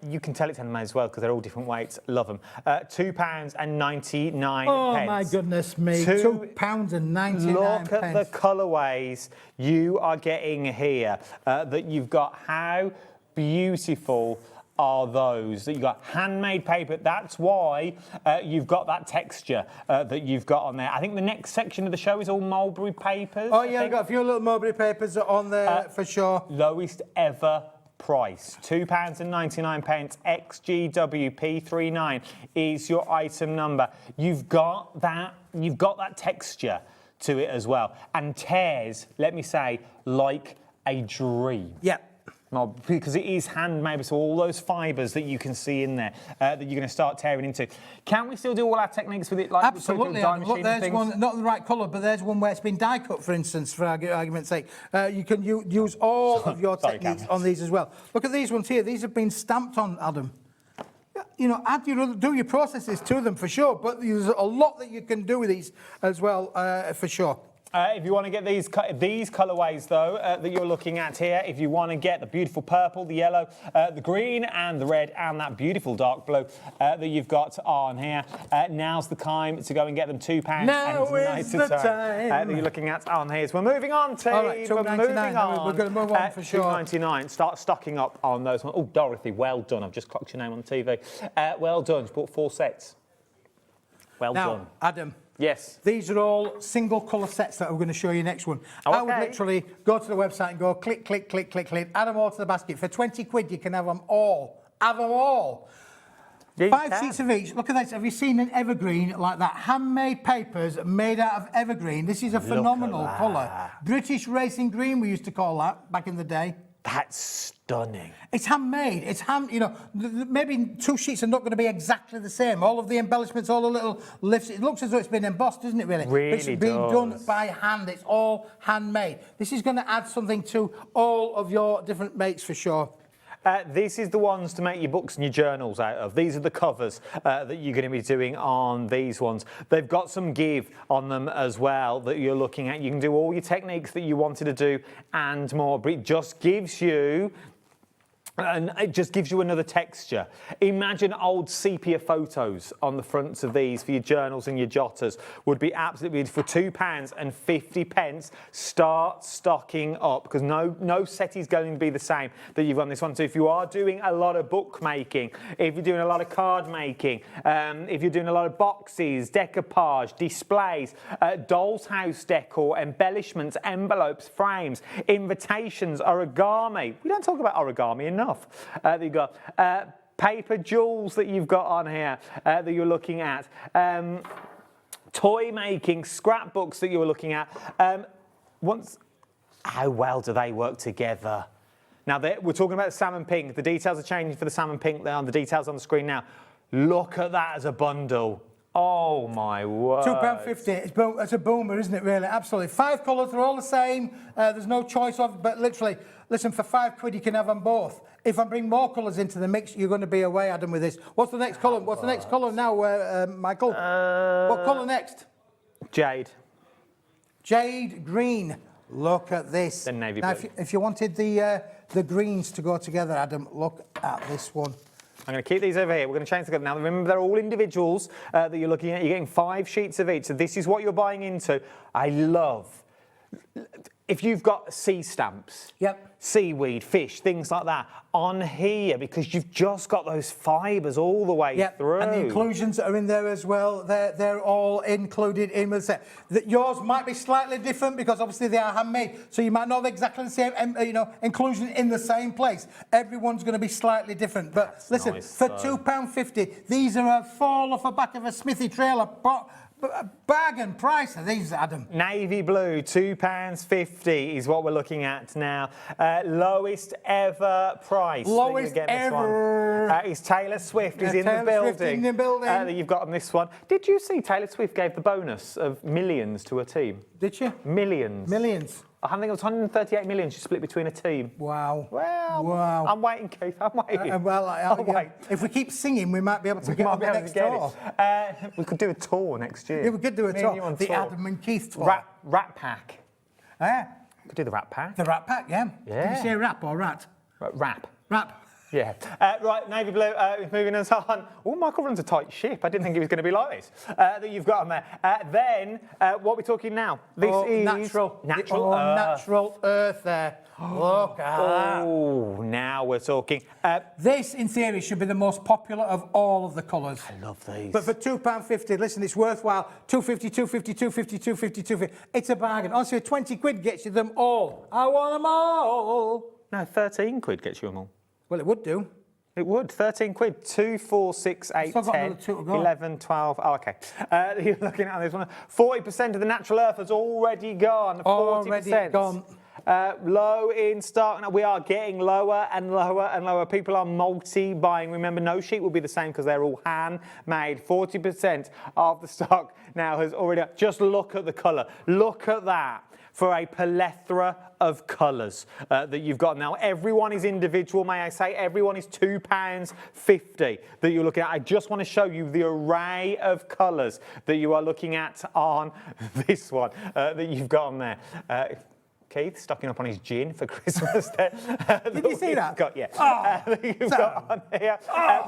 You can tell it's handmade as well because they're all different weights. Love them. £2.99. Oh my goodness me! £2.99. Look at the colourways you are getting here. That you've got. How beautiful are those? That you've got handmade paper. That's why you've got that texture that you've got on there. I think the next section of the show is all mulberry papers. Oh yeah, we've got a few little mulberry papers on there for sure. Lowest ever price, £2.99, XGWP39 is your item number. You've got that texture to it as well, and tears, let me say, like a dream. Yeah. No, because it is handmade, so all those fibres that you can see in there that you're going to start tearing into. Can we still do all our techniques with it? Like Absolutely. dye Look, machine and there's things? one, not the right colour, but there's one where it's been die cut, for instance, for argument's sake. You can use all of your techniques on these as well. Look at these ones here. These have been stamped on, Adam. You know, do your processes to them for sure, but there's a lot that you can do with these as well, for sure. If you want to get these colourways, though, that you're looking at here, if you want to get the beautiful purple, the yellow, the green and the red and that beautiful dark blue that you've got on here, now's the time to go and get them £2. Now is the time. That you're looking at on here. So we're moving on, T. All right, We're moving on. We're going to move on for sure. £2.99. Start stocking up on those ones. Oh, Dorothy, well done. I've just clocked your name on the TV. Well done. You bought 4 sets. Well now, done. Adam. Yes. These are all single colour sets that we're going to show you next one. Oh, I would okay. literally go to the website and go click, click, click, click, click, add them all to the basket. For 20 quid, you can have them all. Have them all. Yeah, 5 sheets of each. Look at this. Have you seen an evergreen like that? Handmade papers made out of evergreen. This is a phenomenal colour. British racing green, we used to call that back in the day. That's stunning. It's handmade. It's you know, maybe 2 sheets are not going to be exactly the same. All of the embellishments, all the little lifts. It looks as though it's been embossed, doesn't it, really? Really It's been done by hand. It's all handmade. This is going to add something to all of your different makes for sure. This is the ones to make your books and your journals out of. These are the covers that you're going to be doing on these ones. They've got some give on them as well that you're looking at. You can do all your techniques that you wanted to do and more, but it just gives you another texture. Imagine old sepia photos on the fronts of these for your journals and your jotters. Would be absolutely beautiful. £2.50. Start stocking up because no set is going to be the same that you've on this one. So if you are doing a lot of bookmaking, if you're doing a lot of card making, if you're doing a lot of boxes, decoupage, displays, doll's house decor, embellishments, envelopes, frames, invitations, origami. We don't talk about origami enough. That you've got paper jewels that you've got on here that you're looking at, toy making, scrapbooks that you're looking at. How well do they work together? Now we're talking about the salmon pink. The details are changing for the salmon pink. They're on the details on the screen now. Look at that as a bundle. Oh my word. £2.50. It's a boomer, isn't it, really? Absolutely. 5 colours, they're all the same. There's no choice of, but literally, listen, for 5 quid, you can have them both. If I bring more colours into the mix, you're going to be away, Adam, with this. What's the next colour? What's the next colour now, Michael? What colour next? Jade. Jade green. Look at this. Then navy now, blue. if you wanted the greens to go together, Adam, look at this one. I'm going to keep these over here. We're going to change them. Now, remember, they're all individuals that you're looking at. You're getting 5 sheets of each. So this is what you're buying into. I love... if you've got sea stamps, seaweed, fish, things like that, on here, because you've just got those fibres all the way through. And the inclusions that are in there as well, they're all included in with the set. Yours might be slightly different because obviously they are handmade, so you might not have exactly the same inclusion in the same place. Everyone's going to be slightly different. But listen, nice, for though. £2.50, these are a fall off the back of a Smithy trailer. Bargain price are these, Adam. Navy blue, £2.50 is what we're looking at now. Lowest ever price. Lowest ever. Is Taylor Swift is in Taylor the Swift building. in the building. That you've got on this one. Did you see Taylor Swift gave the bonus of millions to her team? Did she? Millions. Millions. I think it was 138 million she split between a team. Wow. Well, wow. I'm waiting, Keith. I'm waiting. I'll wait. If we keep singing, we might be able to get on the next tour. We could do a tour next year. Yeah, we could do a tour. The Adam and Keith tour. Rat Pack. Yeah. Could do the Rat Pack. The Rat Pack, yeah. Yeah. Did you say rap or rat? Rap. Rap. Yeah. Right, Navy blue, moving us on. Oh, Michael runs a tight ship. I didn't think he was going to be like this. That you've got on there. Then, what we're talking now? This is natural. Natural earth. Natural earth there. Look at that. Oh, now we're talking. This, in theory, should be the most popular of all of the colours. I love these. But for £2.50, listen, it's worthwhile. £2.50, £2.50, £2.50, £2.50, £2.50. It's a bargain. Honestly, 20 quid gets you them all. I want them all. No, 13 quid gets you them all. Well, it would do. It would. 13 quid. 2, 4, 6, 8, 10, 11, 12. Oh, OK. You're looking at this one. 40% of the natural earth has already gone. 40%. Already gone. Low in stock. Now we are getting lower and lower and lower. People are multi-buying. Remember, no sheet will be the same because they're all handmade. 40% of the stock now has already... Just look at the colour. Look at that. For a plethora of colours that you've got now. Everyone is individual, may I say. Everyone is £2.50 that you're looking at. I just want to show you the array of colours that you are looking at on this one that you've got on there. Keith stocking up on his gin for Christmas. Did you see that? You've got on here.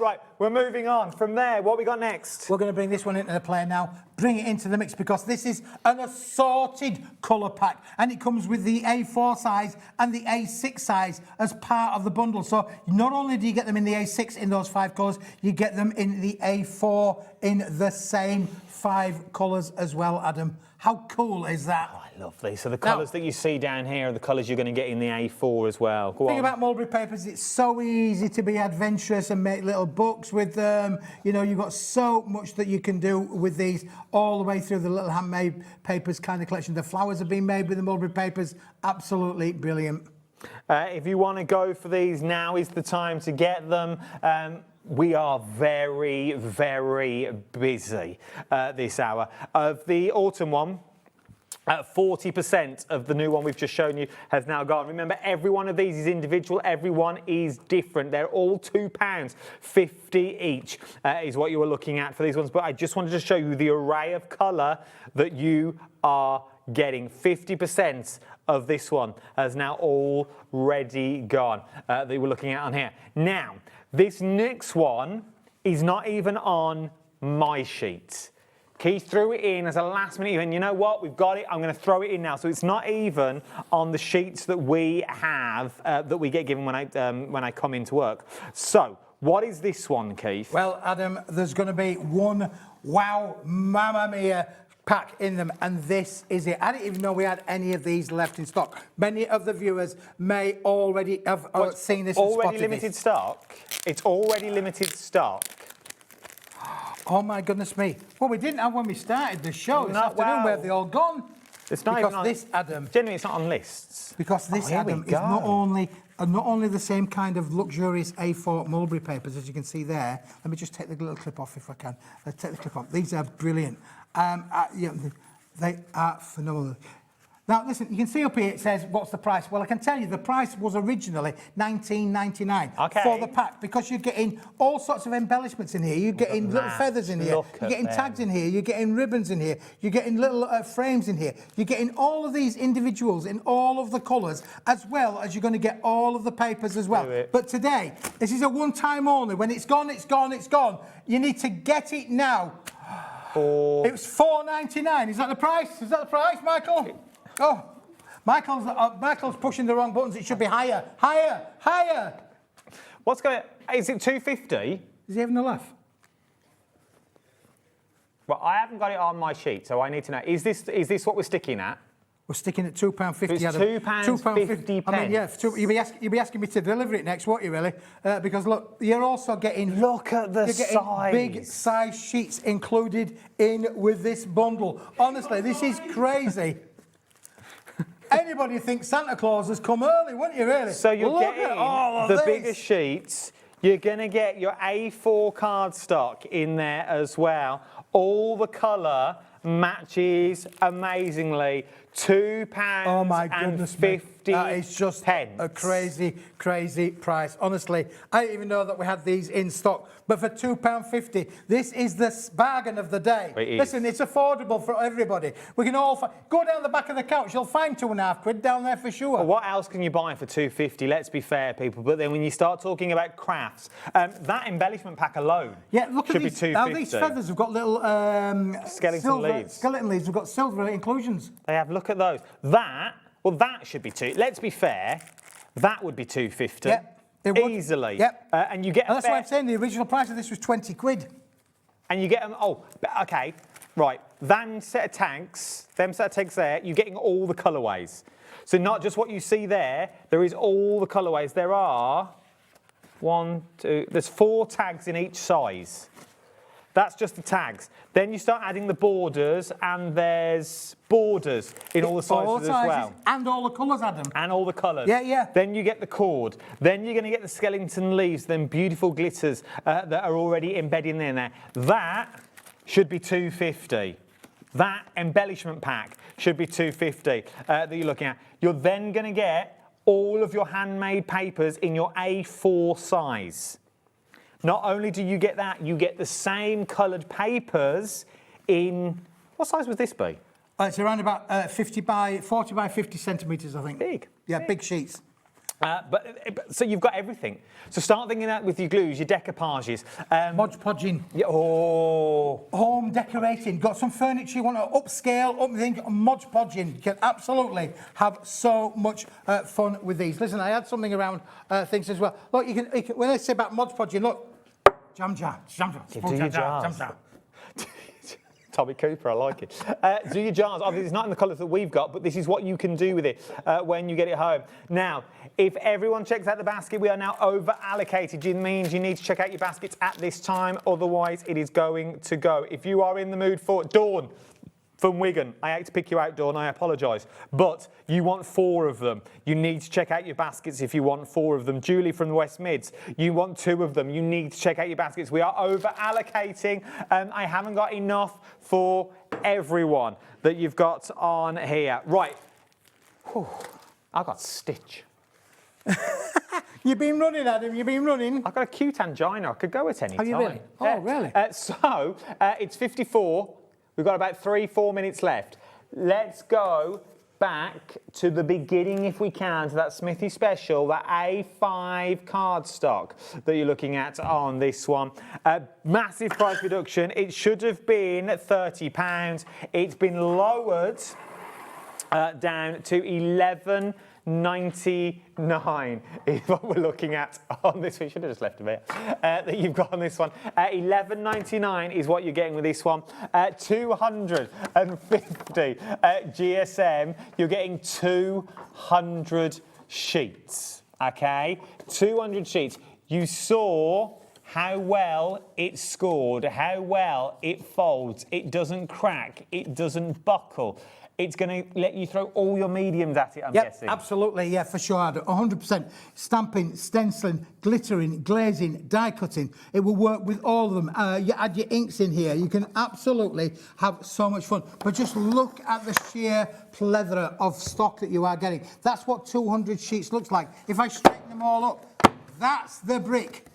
Right, we're moving on. From there, what we got next? We're going to bring this one into the play now. Bring it into the mix because this is an assorted colour pack and it comes with the A4 size and the A6 size as part of the bundle. So not only do you get them in the A6 in those 5 colours, you get them in the A4 in the same 5 colours as well, Adam. How cool is that? Oh, I love these. So the colours that you see down here are the colours you're going to get in the A4 as well. Go Thing on. about mulberry papers, it's so easy to be adventurous and make little books with them. You know, you've got so much that you can do with these all the way through the little handmade papers kind of collection. The flowers have been made with the mulberry papers. Absolutely brilliant. If you want to go for these, now is the time to get them. We are very, very busy this hour. Of the autumn one, 40% of the new one we've just shown you has now gone. Remember, every one of these is individual. Everyone is different. They're all £2.50 each is what you were looking at for these ones. But I just wanted to show you the array of colour that you are getting. 50% of this one has now already gone that you were looking at on here. Now, this next one is not even on my sheet. Keith threw it in as a last minute event. You know what? We've got it. I'm going to throw it in now. So it's not even on the sheets that we have, that we get given when I come into work. So what is this one, Keith? Well, Adam, there's going to be one wow, mamma mia pack in them, and this is it. I didn't even know we had any of these left in stock. Many of the viewers may already have seen this and spotted already limited this. stock? It's already limited stock. Oh my goodness me. Well, we didn't have when we started the show this afternoon. Where have they all gone? It's not because even on, this, Adam... Generally, it's not on lists. Because this, Adam, is not only the same kind of luxurious A4 mulberry papers, as you can see there. Let me just take the little clip off if I can. Let's take the clip off. These are brilliant. They are phenomenal. Now, listen, you can see up here it says, what's the price? Well, I can tell you the price was originally $19.99 for the pack because you're getting all sorts of embellishments in here. You're getting little feathers in here. You're getting tags in here. You're getting ribbons in here. You're getting little frames in here. You're getting all of these individuals in all of the colours, as well as you're going to get all of the papers as well. But today, this is a one-time only. When it's gone, it's gone, it's gone. You need to get it now. It was $4.99. Is that the price? Is that the price, Michael? Oh, Michael's pushing the wrong buttons. It should be higher, higher, higher. What's going? Is it 250? Is he having a laugh? Well, I haven't got it on my sheet, so I need to know. Is this what we're sticking at? We're sticking at £2.50. It's £2.50. I mean, yeah, you'll be asking me to deliver it next, won't you, really? Because look, you're also getting. Look at the size. Big size sheets included in with this bundle. Honestly, this is crazy. Anybody thinks Santa Claus has come early, wouldn't you, really? So you're getting the bigger sheets. You're going to get your A4 cardstock in there as well. All the colour matches amazingly. £2 oh my goodness, 50 that is just a crazy, crazy price. Honestly, I didn't even know that we had these in stock. But for £2.50, this is the bargain of the day. Listen, it's affordable for everybody. We can all go down the back of the couch. You'll find £2.50 down there for sure. Well, what else can you buy for £2.50? Let's be fair, people. But then when you start talking about crafts, that embellishment pack alone should be £2.50. Now these feathers have got little skeleton leaves. Skeleton leaves. We've got silver inclusions. They have. Look at those. That should be let's be fair, that would be £2.50. Yep, it would. Easily. Yep. And you get. And that's why I'm saying the original price of this was £20. And you get them. Oh, okay, right. Them set of tags there. You're getting all the colourways. So not just what you see there. There is all the colourways. There are there's 4 tags in each size. That's just the tags. Then you start adding the borders, and there's borders in all the sizes as well. And all the colours, Adam. And all the colours. Yeah, yeah. Then you get the cord. Then you're going to get the skeleton leaves, then beautiful glitters that are already embedded in there. That should be £2.50. That embellishment pack should be £2.50 that you're looking at. You're then going to get all of your handmade papers in your A4 size. Not only do you get that, you get the same coloured papers in... What size would this be? It's around about 40 by 50 centimetres, I think. Big. Yeah, big sheets. So you've got everything. So start thinking that with your glues, your decoupages. Mod Podging. Yeah, home decorating. Got some furniture you want to upscale, Mod Podging. You can absolutely have so much fun with these. Listen, I had something around things as well. Look, you can when I say about Mod Podging, look, jam jar. Tommy Cooper, I like it. Do your jars. Obviously, it's not in the colours that we've got, but this is what you can do with it when you get it home. Now, if everyone checks out the basket, we are now over-allocated. It means you need to check out your baskets at this time, otherwise it is going to go. If you are in the mood for Dawn from Wigan, I hate to pick you out, Dawn, I apologise, but you want 4 of them. You need to check out your baskets if you want 4 of them. Julie from the West Mids, you want 2 of them. You need to check out your baskets. We are over-allocating. I haven't got enough for everyone that you've got on here. Right. Whew. I've got Stitch. You've been running, Adam, you've been running. I've got a cute angina. I could go at any time. You really? Oh, really? So, it's 54. We've got about 3-4 minutes left. Let's go back to the beginning, if we can, to that Smithy special, that A5 cardstock that you're looking at on this one. Massive price reduction. It should have been £30. It's been lowered down to £11.99 is what we're looking at on this. We should have just left a bit that you've got on this one. £11.99 is what you're getting with this one. 250 GSM. You're getting 200 sheets. Okay, 200 sheets. You saw how well it scored, how well it folds. It doesn't crack. It doesn't buckle. It's going to let you throw all your mediums at it, I'm guessing. Absolutely, yeah, for sure, 100%. Stamping, stenciling, glittering, glazing, die cutting. It will work with all of them. You add your inks in here. You can absolutely have so much fun. But just look at the sheer plethora of stock that you are getting. That's what 200 sheets looks like. If I straighten them all up, that's the brick.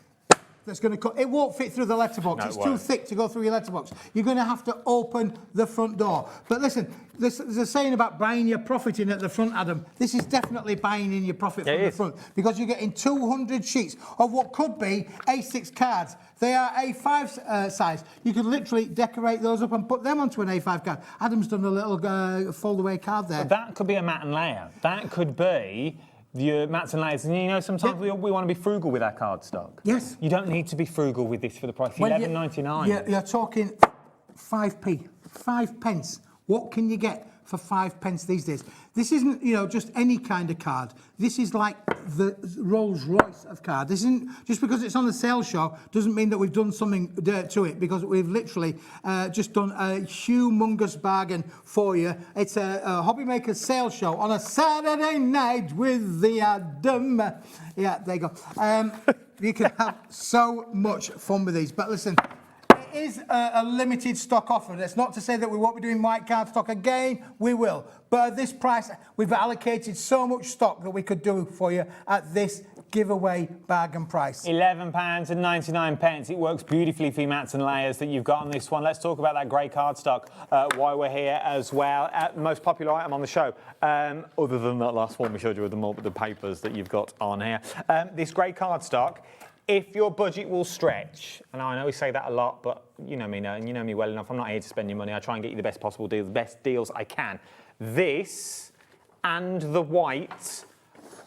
that's going to cut. It won't fit through the letterbox. No, It's it too won't. thick to go through your letterbox. You're going to have to open the front door. But listen, there's a saying about buying your profit in at the front, Adam. This is definitely buying in your profit from the front, because you're getting 200 sheets of what could be A6 cards. They are A5 size. You could literally decorate those up and put them onto an A5 card. Adam's done a little fold-away card there. But that could be a mat and layer. That could be your mats and layers. And you know, sometimes we want to be frugal with our card stock. Yes. You don't need to be frugal with this for the price. Well, $11.99. You're talking 5p, 5 pence. What can you get for 5 pence these days? This isn't, you know, just any kind of card. This is like the Rolls Royce of card. This isn't just because it's on the sale show doesn't mean that we've done something to it, because we've literally just done a humongous bargain for you. It's a Hobby Maker's sale show on a Saturday night with the Adam. Yeah, there you go. You can have so much fun with these. But listen, it is a limited stock offer. That's not to say that we won't be doing white card stock again. We will. But at this price, we've allocated so much stock that we could do for you at this giveaway bargain price. £11.99. It works beautifully for your mats and layers that you've got on this one. Let's talk about that grey card stock while we're here as well. Most popular item on the show, other than that last one we showed you with the papers that you've got on here. This grey card stock, if your budget will stretch, and I know we say that a lot, but you know me now, and you know me well enough, I'm not here to spend your money. I try and get you the best possible deals, the best deals I can. This and the white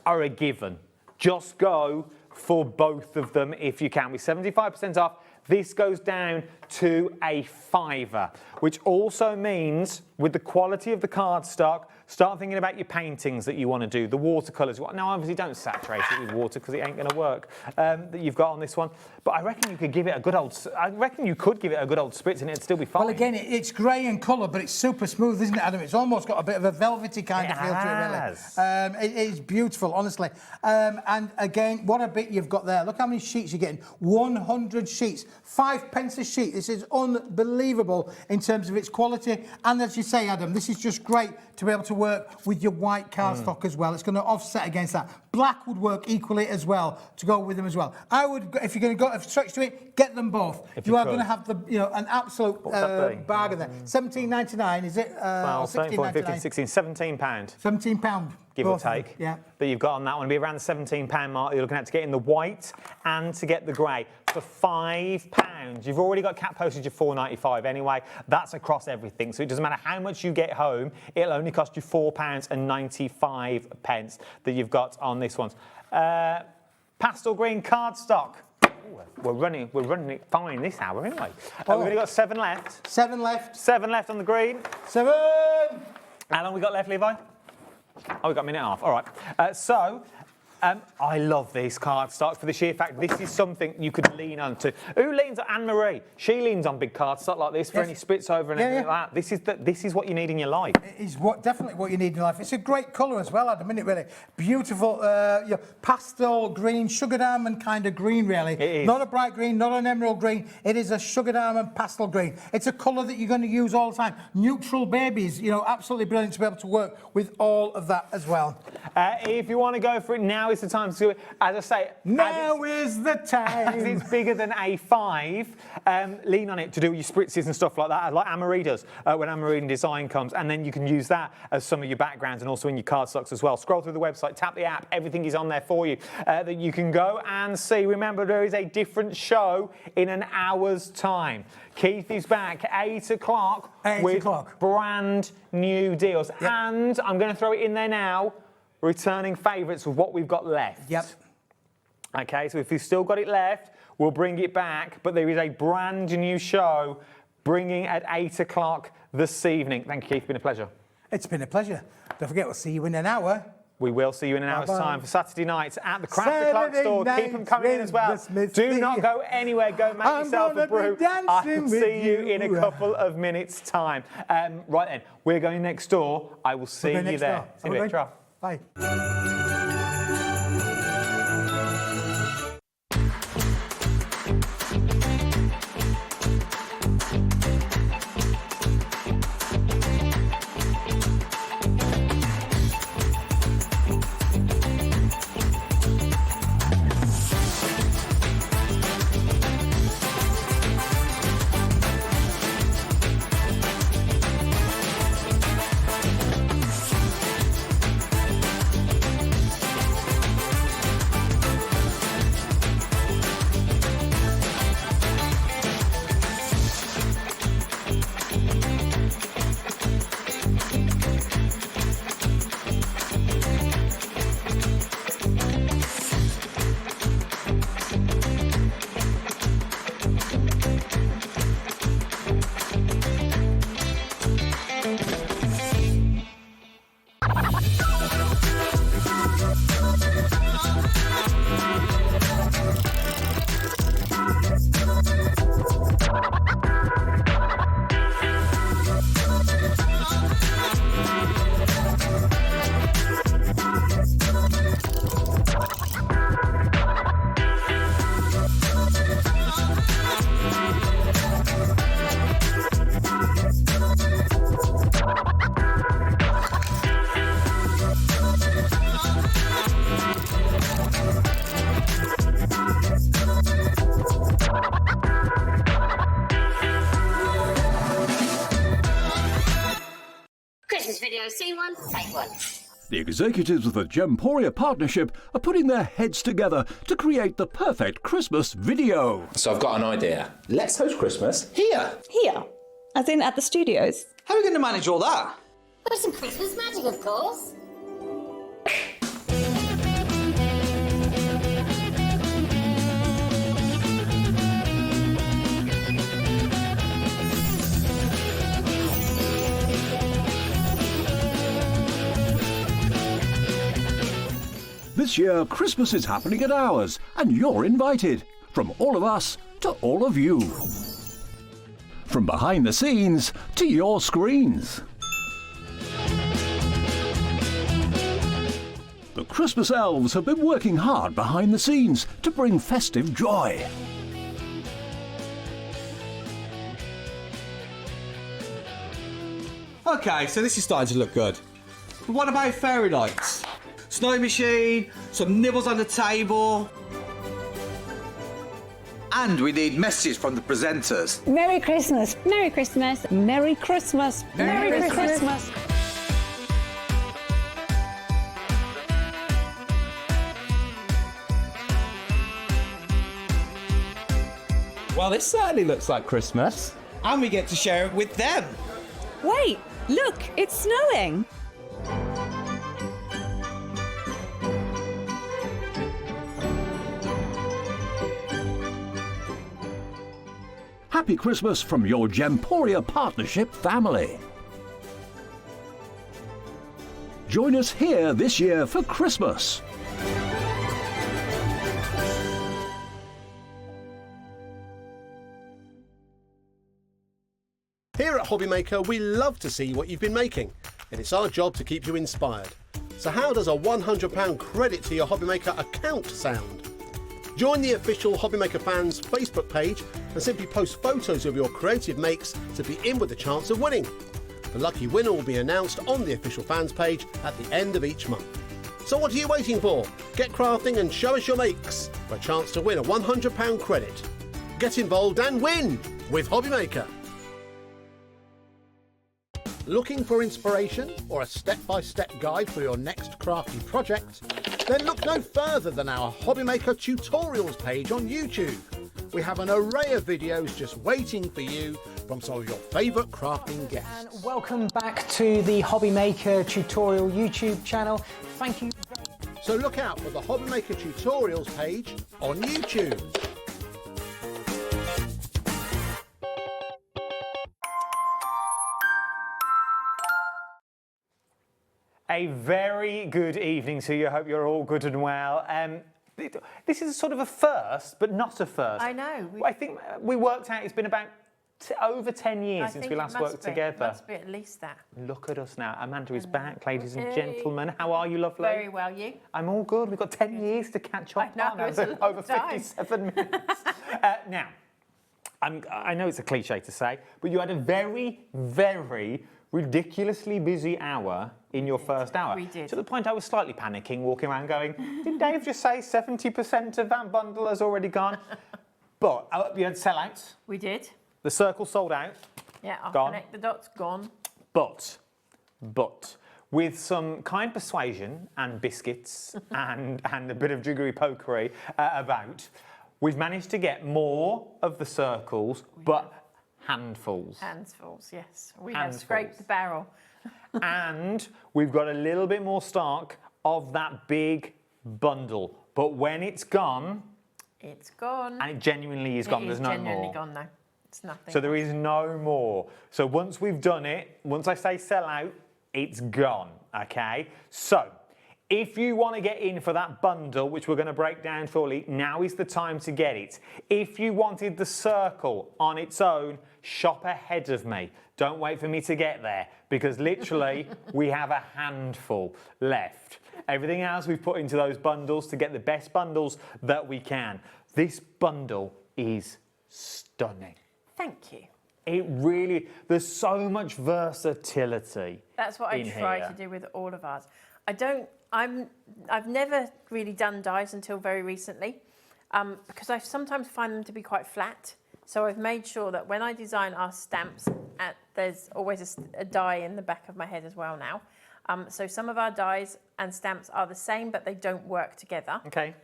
are a given. Just go for both of them if you can. With 75% off, this goes down to a £5, which also means with the quality of the card stock, start thinking about your paintings that you want to do, the watercolours. Now, obviously, don't saturate it with water because it ain't going to work, that you've got on this one. But I reckon you could give it a good old spritz and it'd still be fine. Well, again, it's grey in colour, but it's super smooth, isn't it, Adam? It's almost got a bit of a velvety kind of feel to it, really. It is beautiful, honestly. And again, what a bit you've got there. Look how many sheets you're getting. 100 sheets. 5 pence a sheet. This is unbelievable in terms of its quality. And as you say, Adam, this is just great to be able to work with your white card stock as well. It's going to offset against that. Black would work equally as well to go with them as well. I would, if you're going to go stretch to it, get them both. You are going to have an absolute bargain there. $17.99, is it? Well, 13.50, 16, £17. £17. Give or take. Yeah. That you've got on that one. It'll be around the £17 mark. You're looking at to get in the white and to get the grey for £5. You've already got cap postage of £4.95 anyway. That's across everything. So it doesn't matter how much you get home. It'll only cost you £4.95 that you've got on this one. Pastel green cardstock. We're running it fine this hour anyway. We've only got 7 left. 7 left. 7 left on the green. 7. How long we got left, Levi? Oh, we've got a minute and a half. All right. I love this cardstock for the sheer fact this is something you could lean on to. Who leans on Anne-Marie? She leans on big cardstock like this for any spits over and everything like that. This is what you need in your life. It is definitely what you need in your life. It's a great colour as well, Adam, isn't it, really? Beautiful pastel green, sugared almond kind of green, really. It is. Not a bright green, not an emerald green. It is a sugared almond pastel green. It's a colour that you're going to use all the time. Neutral babies, absolutely brilliant to be able to work with all of that as well. If you want to go for it, now is the time to do it. As I say, now is the time. As it's bigger than A5, lean on it to do your spritzes and stuff like that, like Anne-Marie does when Anne-Marie Design comes, and then you can use that as some of your backgrounds and also in your cardstocks as well. Scroll through the website, tap the app, everything is on there for you that you can go and see. Remember, there is a different show in an hour's time. Keith is back 8 o'clock with brand new deals. Yep. And I'm going to throw it in there now. Returning favourites with what we've got left. Yep. Okay, so if you've still got it left, we'll bring it back. But there is a brand new show bringing at 8 o'clock this evening. Thank you, Keith. It's been a pleasure. It's been a pleasure. Don't forget, we'll see you in an hour. We will see you in an hour's time for Saturday nights at the Craft the Clock Saturday store. Keep them coming in as well. Do not go anywhere. Go make yourself a brew. I will see you in a couple of minutes' time. Right then, we're going next door. I will see you there. See you later. Bye. video, scene one, take one. The executives of the Gemporia partnership are putting their heads together to create the perfect Christmas video. So I've got an idea. Let's host Christmas here. Here? As in at the studios? How are we going to manage all that? With some Christmas magic, of course. This year, Christmas is happening at ours, and you're invited. From all of us to all of you. From behind the scenes to your screens. The Christmas elves have been working hard behind the scenes to bring festive joy. Okay, so this is starting to look good. But what about fairy lights? Snow machine, some nibbles on the table. And we need messages from the presenters. Merry Christmas. Merry Christmas. Merry Christmas. Merry Christmas. Well, this certainly looks like Christmas. And we get to share it with them. Wait, look, it's snowing. Happy Christmas from your Gemporia partnership family. Join us here this year for Christmas. Here at Hobbymaker, we love to see what you've been making, and it's our job to keep you inspired. So how does a £100 credit to your Hobbymaker account sound? Join the official Hobbymaker fans Facebook page and simply post photos of your creative makes to be in with a chance of winning. The lucky winner will be announced on the official fans page at the end of each month. So what are you waiting for? Get crafting and show us your makes for a chance to win a £100 credit. Get involved and win with Hobbymaker. Looking for inspiration or a step-by-step guide for your next crafty project? Then look no further than our Hobbymaker tutorials page on YouTube. We have an array of videos just waiting for you from some of your favourite crafting guests. And welcome back to the Hobbymaker tutorial YouTube channel. Thank you. So look out for the Hobbymaker tutorials page on YouTube. A very good evening to you. I hope you're all good and well. This is sort of a first, but not a first. I know. I think we worked out it's been about over 10 years since we last worked together. It must be at least that. Look at us now. Amanda is back, ladies and gentlemen. How are you, lovely? Very well, you? I'm all good. We've got 10 years to catch up. I know, it's a long over time. 57 minutes. Now, I know it's a cliche to say, but you had a very, very ridiculously busy hour in your first hour. We did. To the point I was slightly panicking, walking around going, did Dave just say 70% of that bundle has already gone? But you had sellouts. We did. The circle sold out. Yeah, I'll gone. connect the dots, gone. But, with some kind persuasion and biscuits and a bit of jiggery-pokery about, we've managed to get more of the circles, but handfuls. Handfuls, yes. We have scraped the barrel. And we've got a little bit more stock of that big bundle. But when it's gone... It's gone. And it genuinely is gone. There's no more. It's genuinely gone now. It's nothing. So there is no more. So once we've done it, once I say sell out, it's gone, okay? So if you want to get in for that bundle, which we're going to break down shortly, now is the time to get it. If you wanted the circle on its own, shop ahead of me. Don't wait for me to get there, because literally we have a handful left. Everything else we've put into those bundles to get the best bundles that we can. This bundle is stunning. Thank you. It really, there's so much versatility. That's what I try to do with all of ours. I've never really done dies until very recently, because I sometimes find them to be quite flat. So I've made sure that when I design our stamps, there's always a die in the back of my head as well now. So some of our dies and stamps are the same, but they don't work together. Okay.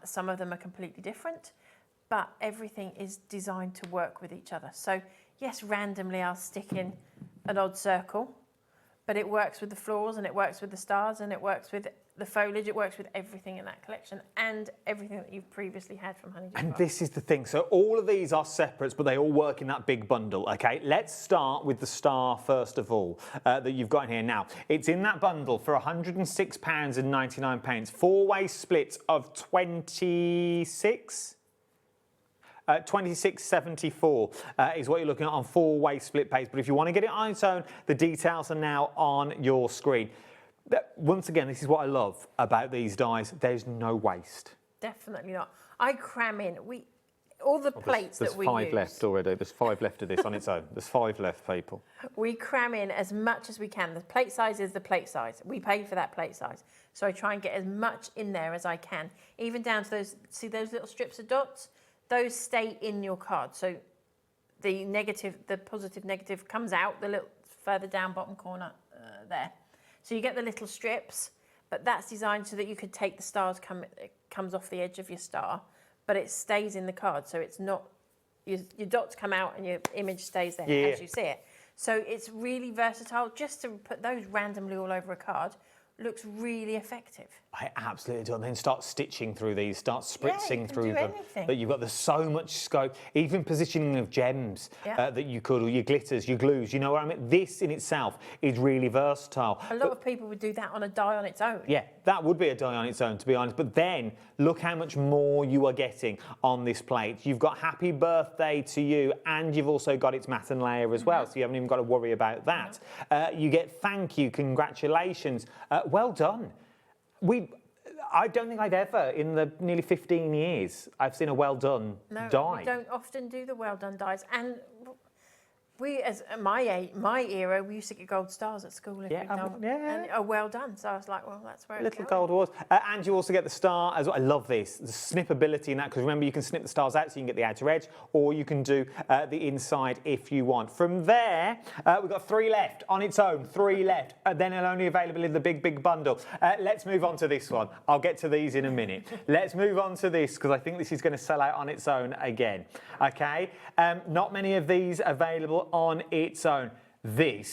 Some of them are completely different, but everything is designed to work with each other. So yes, randomly I'll stick in an odd circle, but it works with the florals and it works with the stars and it works with the foliage, it works with everything in that collection and everything that you've previously had from Honeydew. And this is the thing, so all of these are separates, but they all work in that big bundle, okay? Let's start with the star first of all, that you've got in here now. It's in that bundle for £106.99, four-way split of 26? 26.74 is what you're looking at on four-way split paste. But if you want to get it on its own, the details are now on your screen. Once again, this is what I love about these dies. There's no waste. Definitely not. I cram in. All the plates that we use. There's 5 left already. There's 5 left of this on its own. There's 5 left, people. We cram in as much as we can. The plate size is the plate size. We pay for that plate size. So I try and get as much in there as I can. Even down to those, see those little strips of dots? Those stay in your card. So the negative, the positive, negative comes out the little further down bottom corner there. So you get the little strips, but that's designed so that you could take the stars, it comes off the edge of your star, but it stays in the card. So it's not, your dots come out and your image stays there as you see it. So it's really versatile. Just to put those randomly all over a card looks really effective. I absolutely do. And then start stitching through these, start spritzing through them. Anything. But you've got, there's so much scope, even positioning of gems that you could, or your glitters, your glues, you know what I mean? This in itself is really versatile. A lot of people would do that on a die on its own. Yeah, that would be a die on its own, to be honest. But then look how much more you are getting on this plate. You've got happy birthday to you, and you've also got its matte and layer as well, so you haven't even got to worry about that. You get thank you, congratulations, well done. I don't think I've ever, in the nearly 15 years, I've seen a well done die. No, we don't often do the well done dies. And we, as my era, we used to get gold stars at school if we'd done, and well done. So I was like, well, that's where Little gold awards. And you also get the star as well. I love this, the snippability in that, because remember, you can snip the stars out so you can get the outer edge, or you can do the inside if you want. From there, we've got 3 left on its own, 3 left. Then they're only available in the big bundle. Let's move on to this one. I'll get to these in a minute. Let's move on to this, because I think this is going to sell out on its own again. Okay, not many of these available on its own. The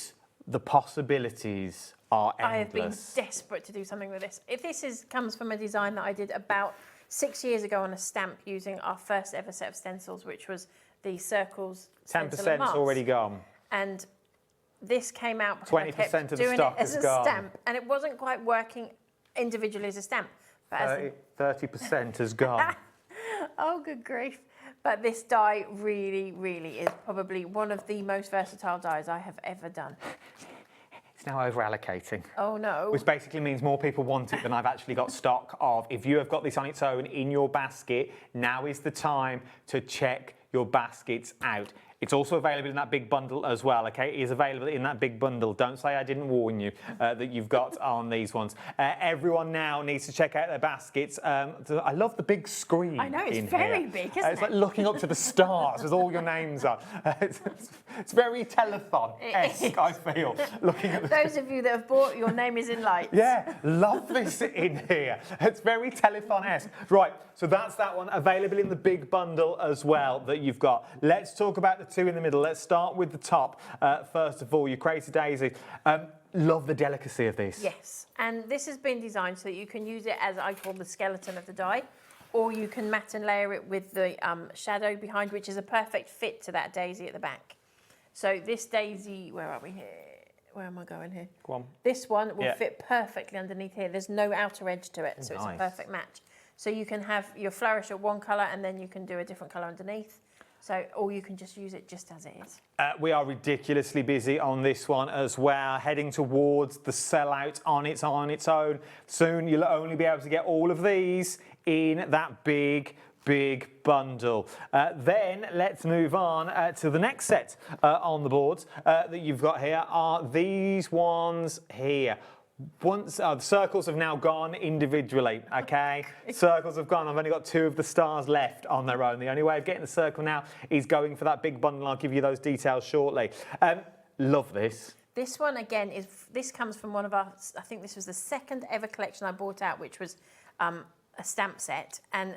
possibilities are endless. I have been desperate to do something with this. If this comes from a design that I did about 6 years ago on a stamp using our first ever set of stencils, which was the circles. 10% already gone. And this came out 20% of the stock is gone. As a stamp, and it wasn't quite working individually as a stamp. But as 30% has gone. Oh, good grief. But this die really, really is probably one of the most versatile dies I have ever done. It's now over-allocating. Oh, no. Which basically means more people want it than I've actually got stock of. If you have got this on its own in your basket, now is the time to check your baskets out. It's also available in that big bundle as well, okay? It is available in that big bundle. Don't say I didn't warn you that you've got on these ones. Everyone now needs to check out their baskets. I love the big screen. I know, it's very big, isn't it? It's like looking up to the stars with all your names on. It's very telethon-esque, I feel, looking at those of you that have bought Your Name is in Lights. Yeah, love this in here. It's very telethon-esque. Right, so that's that one, available in the big bundle as well that you've got. Let's talk about the 2 in the middle. Let's start with the top. First of all, your Crazy Daisy. Love the delicacy of this. Yes, and this has been designed so that you can use it as I call the skeleton of the die, or you can matte and layer it with the shadow behind, which is a perfect fit to that daisy at the back. So this daisy, where are we here? Where am I going here? Go on. This one will fit perfectly underneath here. There's no outer edge to it, so nice. It's a perfect match. So you can have your flourish of one colour and then you can do a different colour underneath. So, or you can just use it just as it is. We are ridiculously busy on this one as well, heading towards the sellout on its own. Soon you'll only be able to get all of these in that big bundle. Then let's move on to the next set on the boards that you've got here are these ones here. Once the circles have now gone individually, okay? Circles have gone. I've only got 2 of the stars left on their own. The only way of getting the circle now is going for that big bundle. I'll give you those details shortly. Love this. This one again this comes from one of our. I think this was the second ever collection I bought out, which was a stamp set, and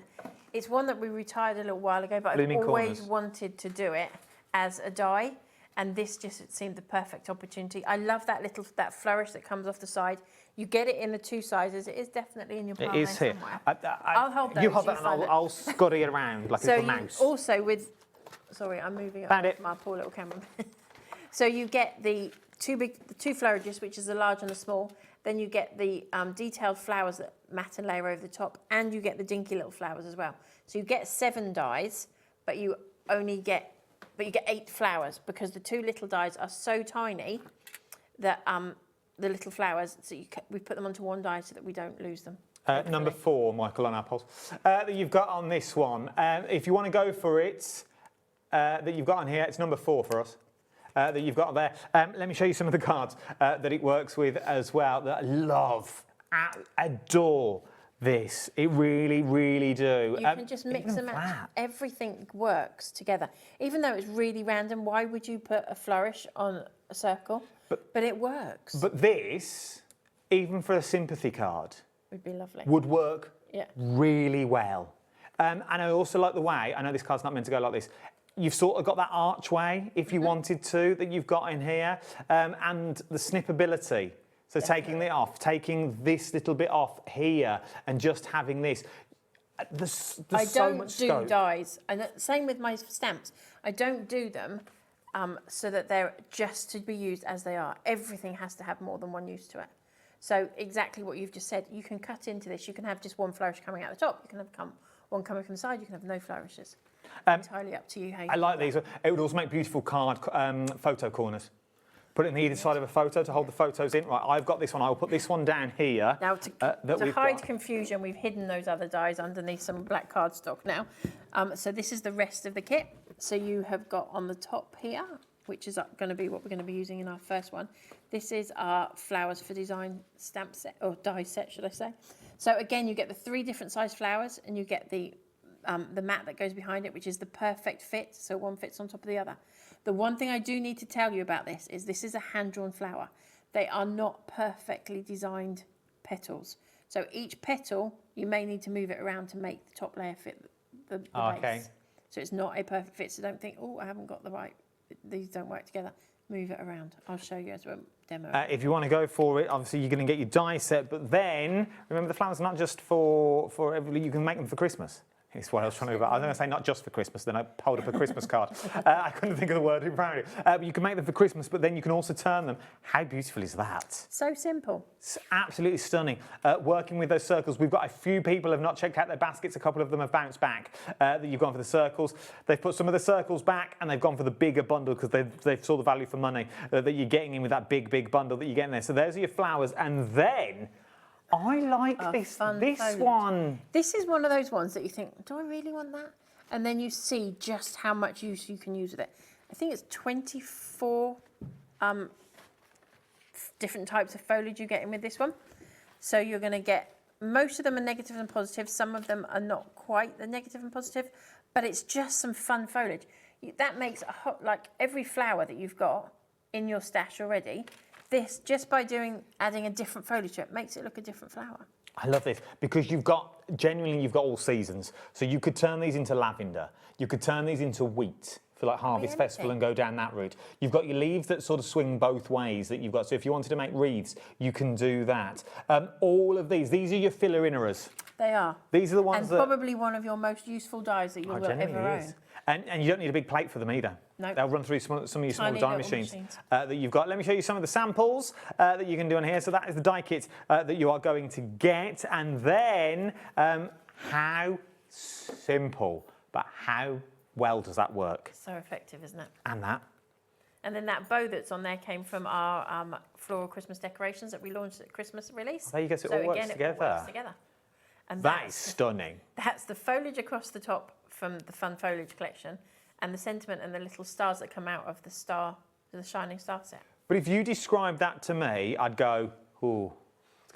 it's one that we retired a little while ago. But I've always wanted to do it as a die. And this just seemed the perfect opportunity. I love that flourish that comes off the side. You get it in the 2 sizes. It is definitely in your palm. It is here. I'll hold those. You hold that, and I'll scurry it around like a little mouse. Also with, sorry, I'm moving up my poor little camera. So you get the 2 flourishes, which is the large and the small. Then you get the detailed flowers that mat and layer over the top, and you get the dinky little flowers as well. So you get 7 dies, but you get 8 flowers because the 2 little dies are so tiny that the little flowers, so we put them onto one die so that we don't lose them. Number 4, Michael, on our polls, that you've got on this one. If you want to go for it, that you've got on here, it's number 4 for us. That you've got there. Let me show you some of the cards that it works with as well that I love, adore. This, it really, really do. You can just mix and match. Everything works together. Even though it's really random, why would you put a flourish on a circle? But it works. But this, even for a sympathy card, would be lovely. Would work really well. And I also like the way, I know this card's not meant to go like this, you've sort of got that archway, if you wanted to, that you've got in here, and the snippability. So taking it off, taking this little bit off here, and just having this. There's so much scope. I don't do dies, and same with my stamps. I don't do them so that they're just to be used as they are. Everything has to have more than one use to it. So exactly what you've just said. You can cut into this. You can have just one flourish coming out the top. You can have one coming from the side. You can have no flourishes. Entirely up to you how you. I like these. It would also make beautiful card photo corners. Put it on either side of a photo to hold the photos in. Right, I've got this one. I'll put this one down here. Now, to hide confusion, we've hidden those other dies underneath some black cardstock now. So this is the rest of the kit. So you have got on the top here, which is going to be what we're going to be using in our first one. This is our Flowers for Design stamp set, or die set, should I say. So again, you get the 3 different size flowers, and you get the mat that goes behind it, which is the perfect fit. So one fits on top of the other. The one thing I do need to tell you about this is a hand-drawn flower. They are not perfectly designed petals. So each petal, you may need to move it around to make the top layer fit the base. So it's not a perfect fit. So don't think, oh, I haven't got the right, these don't work together. Move it around. I'll show you as a demo. If you want to go for it, obviously you're going to get your die set, but then, remember the flowers are not just for everybody, you can make them for Christmas. It's what I was trying to do. I was going to say not just for Christmas, then I hold up a Christmas card. I couldn't think of the word in front of you. But you can make them for Christmas, but then you can also turn them. How beautiful is that? So simple. It's absolutely stunning. Working with those circles, we've got a few people who have not checked out their baskets. A couple of them have bounced back. That you've gone for the circles. They've put some of the circles back, and they've gone for the bigger bundle because they've saw the value for money that you're getting in with that big bundle that you're getting there. So there's your flowers, and then I like this one. This is one of those ones that you think, do I really want that? And then you see just how much use you can use with it. I think it's 24 different types of foliage you get in with this one. So you're going to get, most of them are negative and positive. Some of them are not quite the negative and positive, but it's just some fun foliage. That makes like every flower that you've got in your stash already, this, just by adding a different foliage to it, makes it look a different flower. I love this because you've got all seasons. So you could turn these into lavender. You could turn these into wheat for like Harvest Festival and go down that route. You've got your leaves that sort of swing both ways that you've got. So if you wanted to make wreaths, you can do that. All of these are your filler innerers. They are. These are the ones and probably one of your most useful dies that you'll ever own. And you don't need a big plate for them either. No. They'll run through some of your small die machines that you've got. Let me show you some of the samples that you can do on here. So that is the die kit that you are going to get. And then how simple, but how well does that work? So effective, isn't it? And that. And then that bow that's on there came from our floral Christmas decorations that we launched at Christmas release. There you go, so it all works together. It all works together. And that is stunning. That's the foliage across the top from the Fun Foliage collection, and the sentiment and the little stars that come out of the Shining Star set. But if you describe that to me, I'd go, ooh,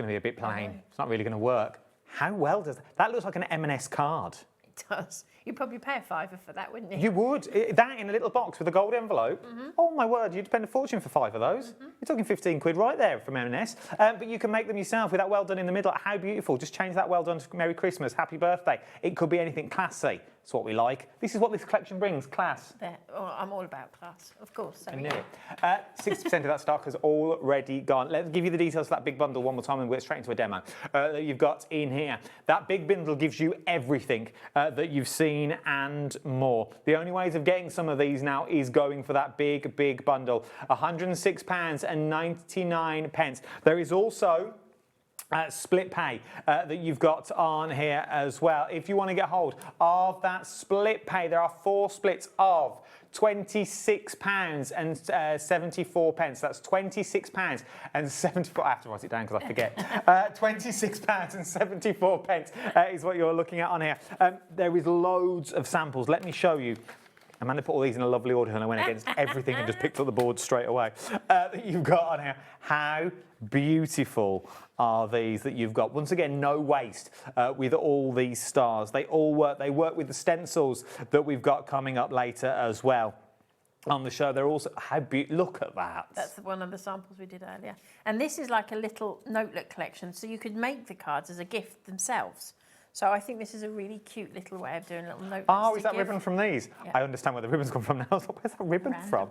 going to be a bit plain. It's not really going to work. How well does that? That looks like an M&S card. It does. You'd probably pay a £5 for that, wouldn't you? You would. That in a little box with a gold envelope. Oh my word, you'd spend a fortune for 5 of those. You're talking 15 quid right there from M&S. But you can make them yourself with that well done in the middle. How beautiful. Just change that well done to Merry Christmas, Happy Birthday. It could be anything classy. It's what we like. This is what this collection brings, class. There. Oh, I'm all about class, of course. I knew it. 60% of that stock has already gone. Let's give you the details for that big bundle one more time and we'll get straight into a demo that you've got in here. That big bundle gives you everything that you've seen and more. The only ways of getting some of these now is going for that big bundle. £106.99. There is also split pay that you've got on here as well. If you want to get hold of that split pay, there are 4 splits of £26.74. That's £26.74. I have to write it down because I forget. £26.74 is what you're looking at on here. There is loads of samples. Let me show you. Amanda put all these in a lovely order and I went against everything and just picked up the board straight away that you've got on here. How beautiful are these that you've got? Once again, no waste with all these stars. They all work. They work with the stencils that we've got coming up later as well on the show. They're also, look at that. That's one of the samples we did earlier. And this is like a little notelet collection, so you could make the cards as a gift themselves. So I think this is a really cute little way of doing little notes. Oh, is that ribbon from these? Yeah. I understand where the ribbon's come from now. Where's that ribbon from?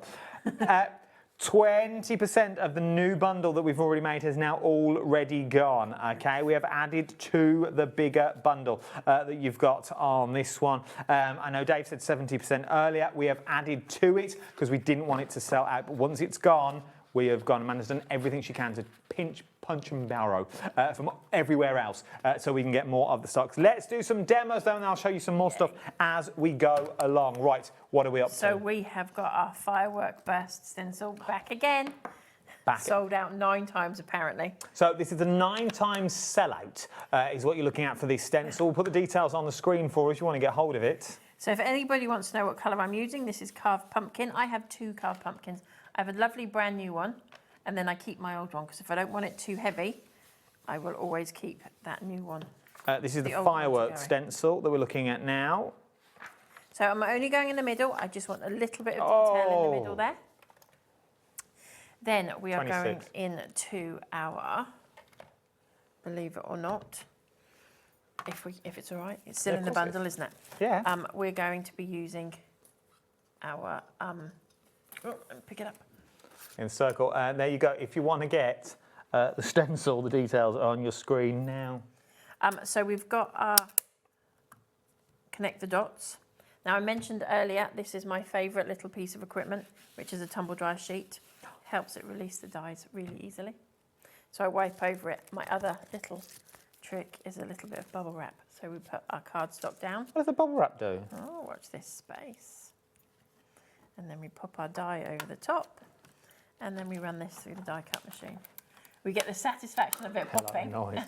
20% of the new bundle that we've already made has now already gone, okay? We have added to the bigger bundle that you've got on this one. I know Dave said 70% earlier. We have added to it because we didn't want it to sell out, but once it's gone, we have gone. Amanda's done everything she can to pinch, punch and borrow from everywhere else so we can get more of the stocks. Let's do some demos though and I'll show you some more stuff as we go along. Right, what are we up to? So we have got our firework burst stencil back again. Sold out 9 times apparently. So this is a 9 times sellout is what you're looking at for this stencil. We'll put the details on the screen for us if you want to get hold of it. So if anybody wants to know what colour I'm using, this is carved pumpkin. I have 2 carved pumpkins. I have a lovely brand new one, and then I keep my old one, because if I don't want it too heavy, I will always keep that new one. This is the firework stencil that we're looking at now. So I'm only going in the middle. I just want a little bit of detail in the middle there. Then we are 26. Going into our, believe it or not, if it's all right, it's still in the bundle, isn't it? Yeah. We're going to be using our, pick it up. In the circle, and there you go. If you want to get the stencil, the details are on your screen now. So we've got our connect the dots. Now I mentioned earlier, this is my favourite little piece of equipment, which is a tumble dry sheet. Helps it release the dies really easily. So I wipe over it. My other little trick is a little bit of bubble wrap. So we put our cardstock down. What does the bubble wrap do? Oh, watch this space. And then we pop our die over the top. And then we run this through the die cut machine. We get the satisfaction of it popping. Noise.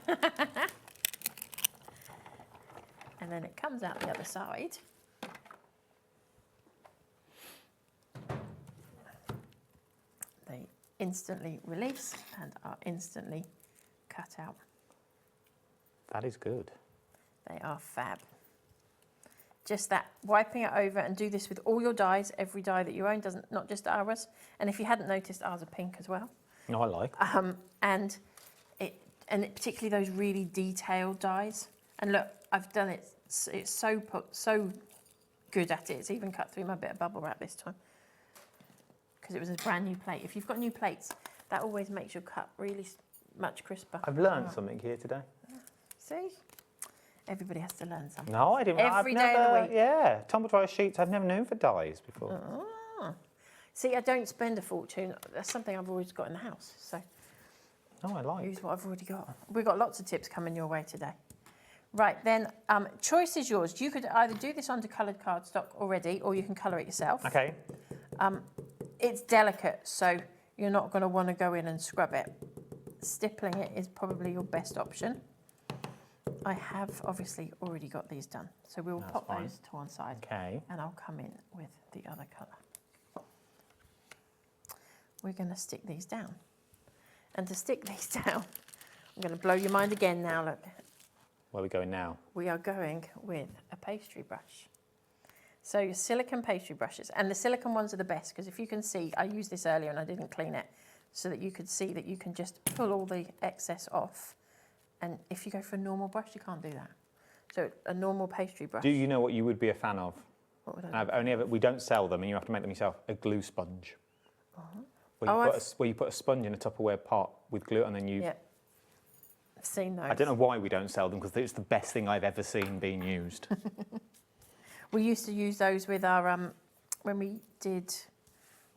And then it comes out the other side. They instantly release and are instantly cut out. That is good. They are fab. Just that, wiping it over, and do this with all your dies, every die that you own, not just ours. And if you hadn't noticed, ours are pink as well. No, I like. And particularly those really detailed dies. And look, I've done it. It's so good at it. It's even cut through my bit of bubble wrap this time because it was a brand new plate. If you've got new plates, that always makes your cut really much crisper. I've learned something here today. See? Everybody has to learn something. No, I didn't. Every day of the week. Yeah, tumble dry sheets. I've never known for dies before. Ah. See, I don't spend a fortune. That's something I've always got in the house. So, I like. Use what I've already got. We've got lots of tips coming your way today. Right then, choice is yours. You could either do this onto coloured cardstock already, or you can colour it yourself. Okay. It's delicate, so you're not going to want to go in and scrub it. Stippling it is probably your best option. I have obviously already got these done, so we'll pop those to one side. Okay. And I'll come in with the other colour. We're going to stick these down. And to stick these down, I'm going to blow your mind again now, look. Where are we going now? We are going with a pastry brush. So your silicone pastry brushes, and the silicone ones are the best because if you can see, I used this earlier and I didn't clean it, so that you could see that you can just pull all the excess off. And if you go for a normal brush, you can't do that. So a normal pastry brush. Do you know what you would be a fan of? What would I do? I've only ever, we don't sell them and you have to make them yourself, a glue sponge. Where you put a sponge in a Tupperware pot with glue and then you... Yeah, I've seen those. I don't know why we don't sell them because it's the best thing I've ever seen being used. We used to use those with our, when we did,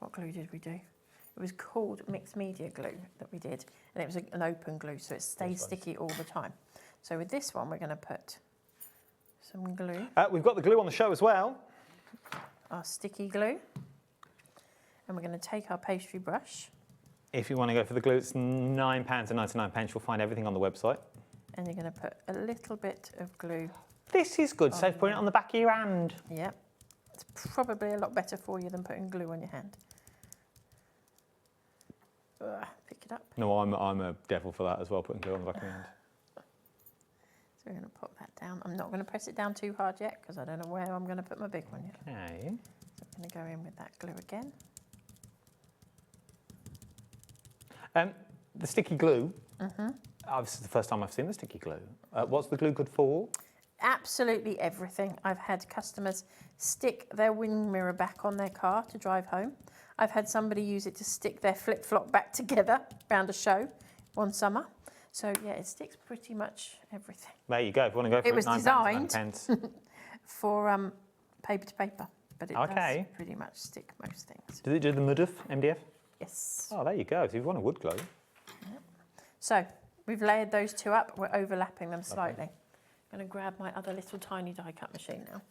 what glue did we do? It was called mixed media glue that we did, and it was an open glue, so it stays sticky all the time. So with this one, we're going to put some glue. We've got the glue on the show as well. Our sticky glue. And we're going to take our pastry brush. If you want to go for the glue, it's £9.99. You'll find everything on the website. And you're going to put a little bit of glue. This is good, so putting it on the back of your hand. Yep. It's probably a lot better for you than putting glue on your hand. Pick it up. No, I'm a devil for that as well, putting glue on the back of my hand. So we're going to pop that down. I'm not going to press it down too hard yet because I don't know where I'm going to put my big one yet. Okay. So I'm going to go in with that glue again. The sticky glue, this is the first time I've seen the sticky glue. What's the glue good for? Absolutely everything. I've had customers stick their wind mirror back on their car to drive home. I've had somebody use it to stick their flip-flop back together around a show one summer. So yeah, it sticks pretty much everything. There you go. If you want to go for it was designed £9.99. for paper to paper, but it does pretty much stick most things. Does it do the MDF? Yes. Oh, there you go. So you want a wood glue. Yep. So we've layered those two up. We're overlapping them slightly. I'm going to grab my other little tiny die cut machine now.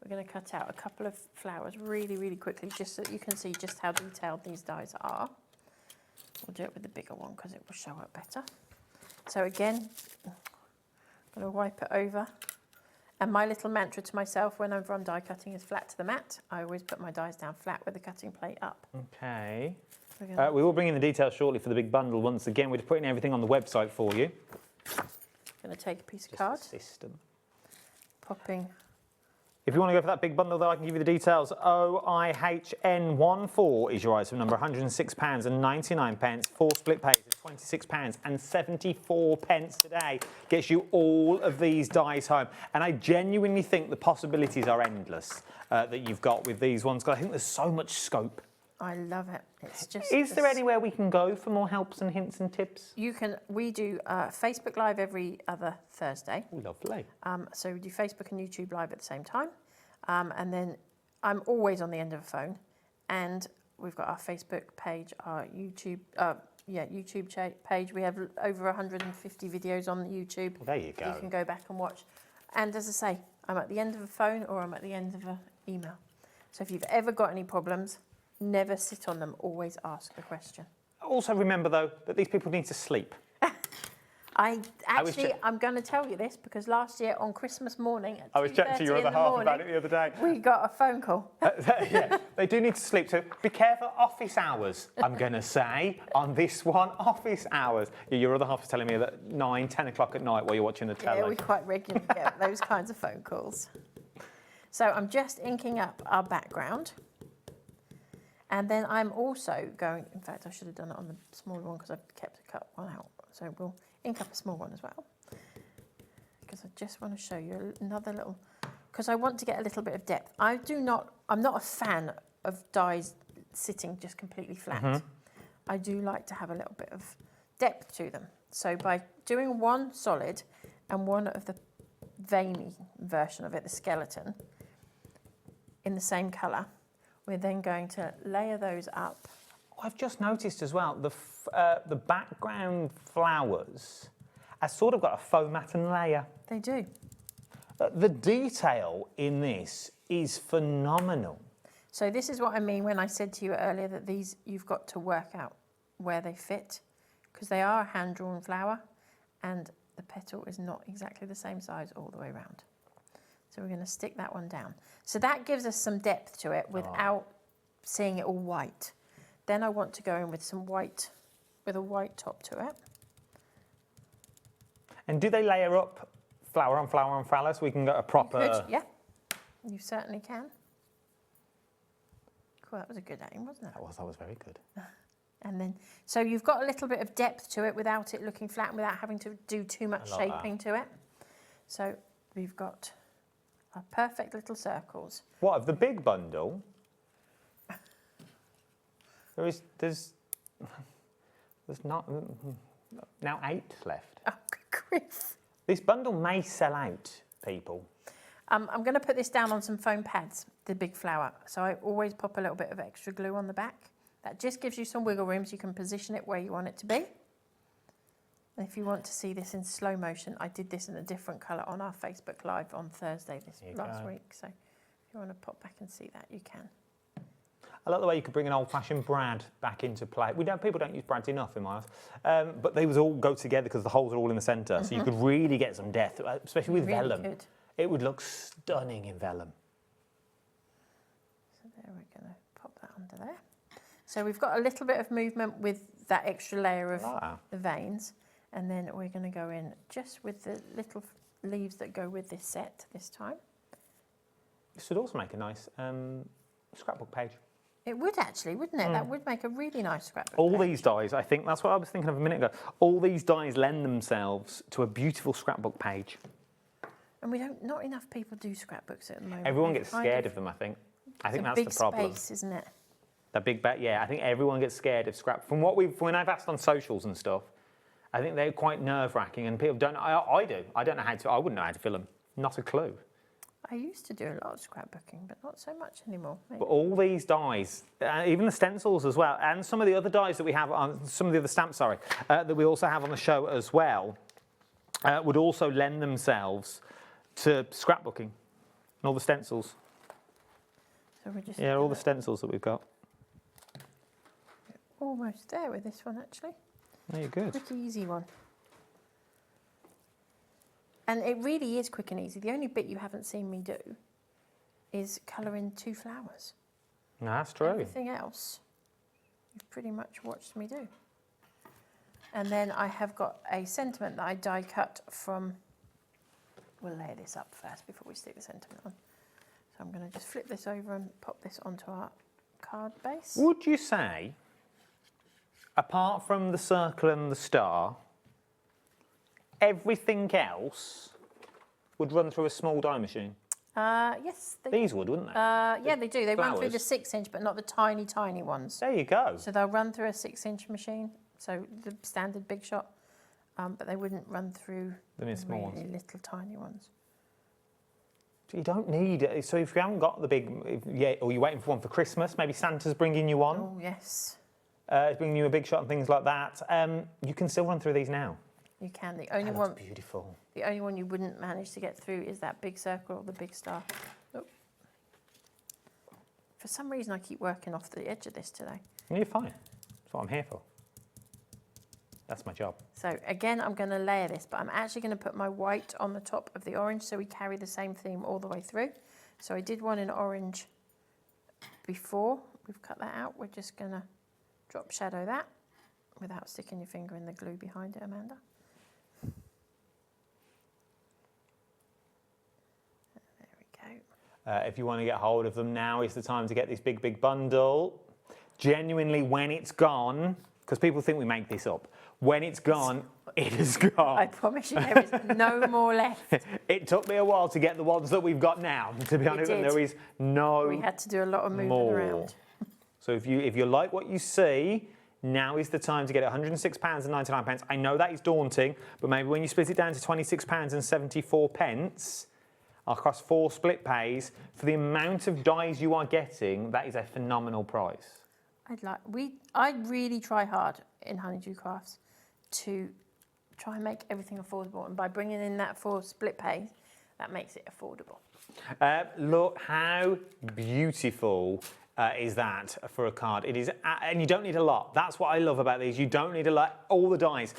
We're going to cut out a couple of flowers really, really quickly, just so that you can see just how detailed these dies are. We'll do it with the bigger one because it will show up better. So again, I'm going to wipe it over. And my little mantra to myself whenever I'm die cutting is flat to the mat. I always put my dies down flat with the cutting plate up. Okay. We will bring in the details shortly for the big bundle. Once again, we're putting everything on the website for you. I'm going to take a piece of card. System. Popping. If you want to go for that big bundle, though, I can give you the details. OIHN14 is your item number, £106.99. 4 split pays at £26.74 today. Gets you all of these dies home. And I genuinely think the possibilities are endless that you've got with these ones, because I think there's so much scope. I love it. It's just. Is there anywhere we can go for more helps and hints and tips? You can. We do Facebook Live every other Thursday. Oh, lovely. So we do Facebook and YouTube Live at the same time, and then I'm always on the end of a phone, and we've got our Facebook page, our YouTube, YouTube page. We have over 150 videos on YouTube. Well, there you go. You can go back and watch. And as I say, I'm at the end of a phone or I'm at the end of an email. So if you've ever got any problems, never sit on them, always ask the question. Also remember, though, that these people need to sleep. I'm going to tell you this because last year on Christmas morning at I was chatting to your other half about it the other day. We got a phone call. Yeah, they do need to sleep, so be careful. Office hours, I'm going to say, on this one, office hours. Your other half was telling me that 9, 10 o'clock at night while you're watching the telly. Yeah, we quite regularly get those kinds of phone calls. So I'm just inking up our background. And then I'm also going, in fact, I should have done it on the smaller one because I've kept a cut one out. So we'll ink up a small one as well. Because I just want to show you another little, because I want to get a little bit of depth. I'm not a fan of dies sitting just completely flat. I do like to have a little bit of depth to them. So by doing one solid and one of the veiny version of it, the skeleton, in the same colour, we're then going to layer those up. I've just noticed as well, the background flowers have sort of got a faux matten layer. They do. The detail in this is phenomenal. So this is what I mean when I said to you earlier that these, you've got to work out where they fit, because they are a hand-drawn flower and the petal is not exactly the same size all the way around. So we're going to stick that one down. So that gives us some depth to it without seeing it all white. Then I want to go in with some white, with a white top to it. And do they layer up flower on flower on flower so we can get a proper... Good, yeah. You certainly can. Cool, that was a good aim, wasn't it? That was very good. And then, so you've got a little bit of depth to it without it looking flat and without having to do too much shaping to it. So we've got our perfect little circles. What, of the big bundle? There's not now 8 left. Oh, good grief. This bundle may sell out, people. I'm going to put this down on some foam pads, the big flower. So I always pop a little bit of extra glue on the back. That just gives you some wiggle room so you can position it where you want it to be. And if you want to see this in slow motion, I did this in a different colour on our Facebook Live on Thursday last week. So if you want to pop back and see that, you can. I like the way you could bring an old-fashioned brad back into play. People don't use brads enough in my house, but they would all go together because the holes are all in the centre, so you could really get some depth, especially with really vellum. Good. It would look stunning in vellum. So there, we're going to pop that under there. So we've got a little bit of movement with that extra layer of the veins, and then we're going to go in just with the little leaves that go with this set this time. This would also make a nice scrapbook page. It would actually, wouldn't it? That would make a really nice scrapbook All page. these dies, I think, that's what I was thinking of a minute ago. All these dies lend themselves to a beautiful scrapbook page. And not enough people do scrapbooks at the moment. Everyone gets scared of them, I think. I think that's the problem. Big space, isn't it? The big bet, yeah. I think everyone gets scared of scrap. From when I've asked on socials and stuff, I think they're quite nerve-wracking, and people don't. I do. I don't know how to. I wouldn't know how to fill them. Not a clue. I used to do a lot of scrapbooking, but not so much anymore. Maybe. But all these dies, even the stencils as well, and some of the other dies that we have on some of the other stamps, that we also have on the show as well, would also lend themselves to scrapbooking, and all the stencils. So we're just all the stencils that we've got. Almost there with this one, actually. No, you're good. Pretty easy one. And it really is quick and easy. The only bit you haven't seen me do is colour in 2 flowers. No, that's true. Everything else, you've pretty much watched me do. And then I have got a sentiment that I die cut from... We'll layer this up first before we stick the sentiment on. So I'm going to just flip this over and pop this onto our card base. Would you say, apart from the circle and the star, everything else would run through a small die machine? Yes. These would, wouldn't they? Yeah, they do. They run through flowers. the 6-inch, but not the tiny, tiny ones. There you go. So they'll run through a 6-inch machine, so the standard big shot, but they wouldn't run through the small really ones. little tiny ones. So you don't need it. So if you haven't got the big, or you're waiting for one for Christmas, maybe Santa's bringing you one. Oh, yes. It's bringing you a big shot and things like that. You can still run through these now. You can. The only That one looks beautiful. The only one you wouldn't manage to get through is that big circle or the big star. Oh. For some reason, I keep working off the edge of this today. You're fine. That's what I'm here for. That's my job. So again, I'm going to layer this, but I'm actually going to put my white on the top of the orange so we carry the same theme all the way through. So I did one in orange before. We've cut that out. We're just going to drop shadow that without sticking your finger in the glue behind it, Amanda. There we go. If you want to get hold of them, now is the time to get this big, big bundle. Genuinely, when it's gone, because people think we make this up, when it's gone, it is gone. I promise you there is no more left. It took me a while to get the ones that we've got now, to be honest. There is no We had to do a lot of moving more. around. So if you like what you see, now is the time to get it. £106.99. I know that is daunting, but maybe when you split it down to £26.74 across 4 split pays, for the amount of dies you are getting, that is a phenomenal price. I really try hard in Honeydew Crafts to try and make everything affordable, and by bringing in that 4 split pay, that makes it affordable. Look how beautiful is that for a card. It is, and you don't need a lot. That's what I love about these. You don't need a lot. All the dies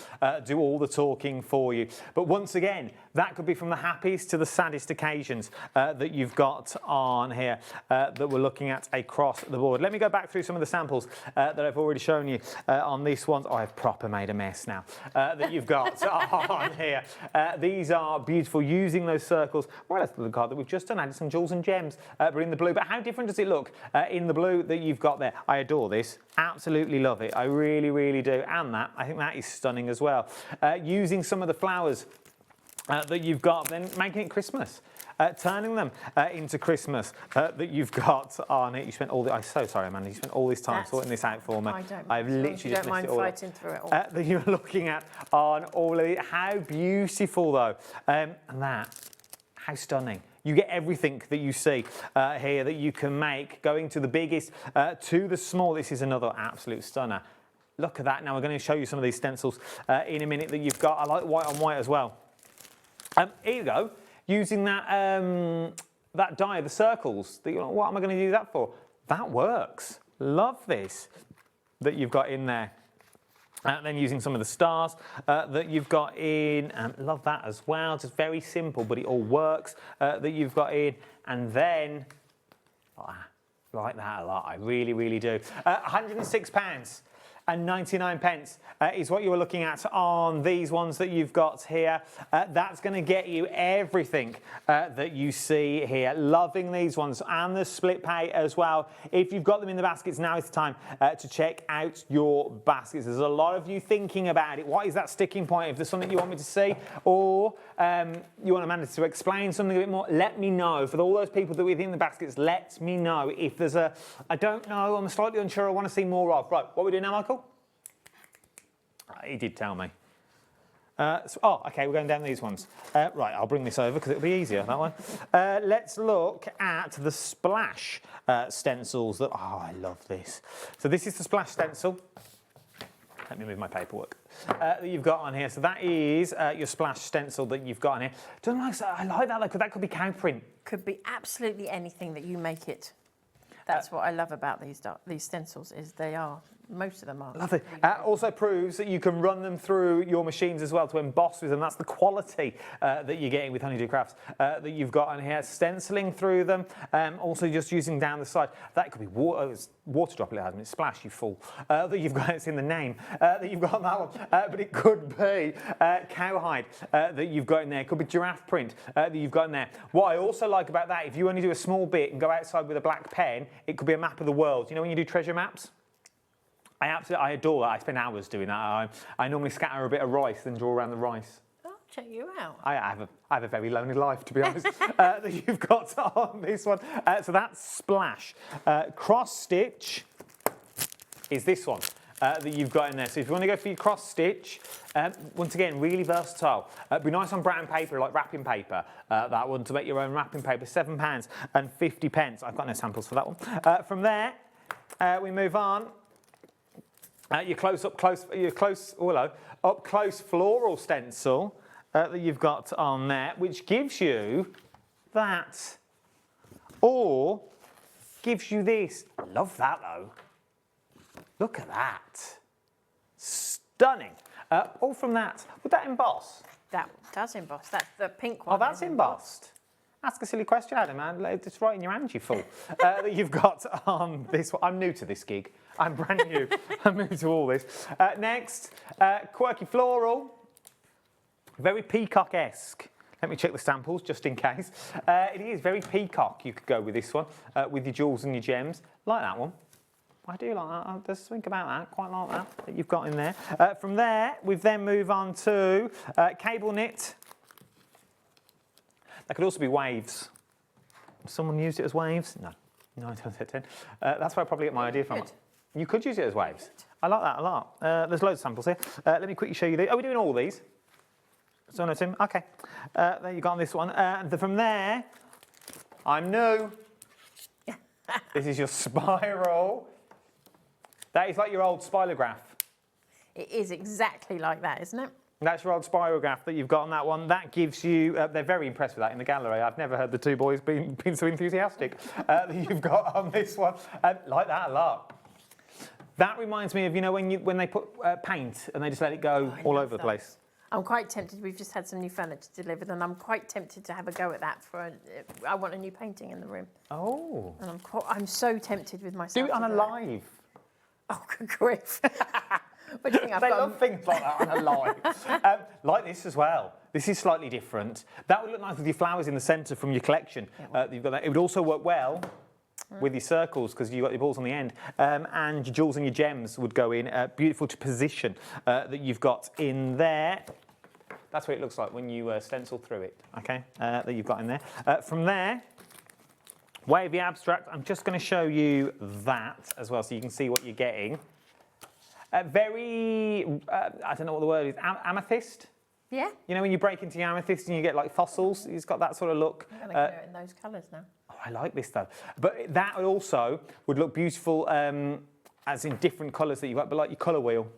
do all the talking for you. But once again, that could be from the happiest to the saddest occasions that you've got on here that we're looking at across the board. Let me go back through some of the samples that I've already shown you on this one. Oh, I've proper made a mess now that you've got on here. These are beautiful, using those circles. Well, that's the card that we've just done. Added some jewels and gems, but in the blue. But how different does it look in the blue that you've got there? I adore this. Absolutely love it. I really, really do. And that, I think that is stunning as well. Using some of the flowers that you've got, then making it Christmas. Turning them into Christmas that you've got on it. You spent all the... I'm so sorry, Amanda. You spent all this time sorting this out for me. I don't. I've literally just messed it all up. Fighting through it all. That you're looking at on all of it. How beautiful, though. And that, how stunning. You get everything that you see here that you can make, going to the biggest to the small. This is another absolute stunner. Look at that. Now, we're going to show you some of these stencils in a minute that you've got. I like white on white as well. Here you go. Using that that die, the circles. That you're like, what am I going to do that for? That works. Love this that you've got in there. Then using some of the stars that you've got in. Love that as well. Just very simple, but it all works that you've got in. And then, like that a lot. I really, really do. £106. And 99 pence is what you were looking at on these ones that you've got here. That's going to get you everything that you see here. Loving these ones, and the split pay as well. If you've got them in the baskets, now is the time to check out your baskets. There's a lot of you thinking about it. What is that sticking point? If there's something you want me to see, or you want Amanda to explain something a bit more, let me know. For all those people that are within the baskets, let me know. If there's a, I don't know, I'm slightly unsure, I want to see more of. Right, what are we doing now, Michael? He did tell me. Okay, we're going down these ones. Right, I'll bring this over because it'll be easier, that one. Let's look at the splash stencils. That, oh, I love this. So this is the splash stencil. Let me move my paperwork. That you've got on here. So that is your splash stencil that you've got on here. Don't like that. I like that, because that could be cow print. Could be absolutely anything that you make it. That's what I love about these stencils, is they are. Most of them are. Lovely. Also proves that you can run them through your machines as well to emboss with them. That's the quality that you're getting with Honeydew Crafts that you've got on here. Stenciling through them. Also just using down the side. That could be water droplet, hasn't it? Splash, you fool. That you've got, it's in the name, that you've got on that one. But it could be cowhide that you've got in there. It could be giraffe print that you've got in there. What I also like about that, if you only do a small bit and go outside with a black pen, it could be a map of the world. You know when you do treasure maps? I adore that. I spend hours doing that. I normally scatter a bit of rice, then draw around the rice. I'll check you out. I have a very lonely life, to be honest, that you've got on this one. So that's splash. Cross stitch is this one that you've got in there. So if you want to go for your cross stitch, once again, really versatile. Be nice on brown paper, like wrapping paper. That one, to make your own wrapping paper, £7.50. I've got no samples for that one. From there, we move on. Your up close floral stencil that you've got on there, which gives you that, or gives you this. I love that though. Look at that. Stunning. All from that. Would that emboss? That does emboss. That's the pink one. Oh, that's embossed. Ask a silly question, Adam, man. It's right in your hand, you fool. That you've got on this one. I'm new to this gig. I'm brand new. I'm new to all this. Next, quirky floral. Very peacock-esque. Let me check the samples, just in case. It is very peacock. You could go with this one, with your jewels and your gems. Like that one. I do like that. I just think about that. Quite like that you've got in there. From there, we then move on to cable knit. That could also be waves. Someone used it as waves? No. 9 times out of 10. That's where I probably get my idea from. You could use it as waves. I like that a lot. There's loads of samples here. Let me quickly show you these. Are we doing all these? So no, Tim? Okay. There you go on this one. From there, I'm new. This is your spiral. That is like your old spirograph. It is exactly like that, isn't it? That's your old spirograph that you've got on that one. That gives you, they're very impressed with that in the gallery. I've never heard the two boys been so enthusiastic that you've got on this one. Like that a lot. That reminds me of, you know, when they put paint and they just let it go all over the place. I'm quite tempted. We've just had some new furniture delivered, and I'm quite tempted to have a go at that. I want a new painting in the room. Oh. And I'm so tempted with myself. Do it on a live. Oh, good grief. What do you think I've They got? love things like that on a live. Like this as well. This is slightly different. That would look nice with your flowers in the centre from your collection. You've got that. It would also work well with your circles because you've got your balls on the end. And your jewels and your gems would go in. Beautiful to position that you've got in there. That's what it looks like when you stencil through it, okay, that you've got in there. From there, wavy abstract, I'm just going to show you that as well so you can see what you're getting. Very, I don't know what the word is, amethyst? Yeah. You know when you break into your amethyst and you get like fossils? It's got that sort of look. I'm going to go in those colours now. Oh, I like this though. But that also would look beautiful as in different colours that you've got, but like your colour wheel.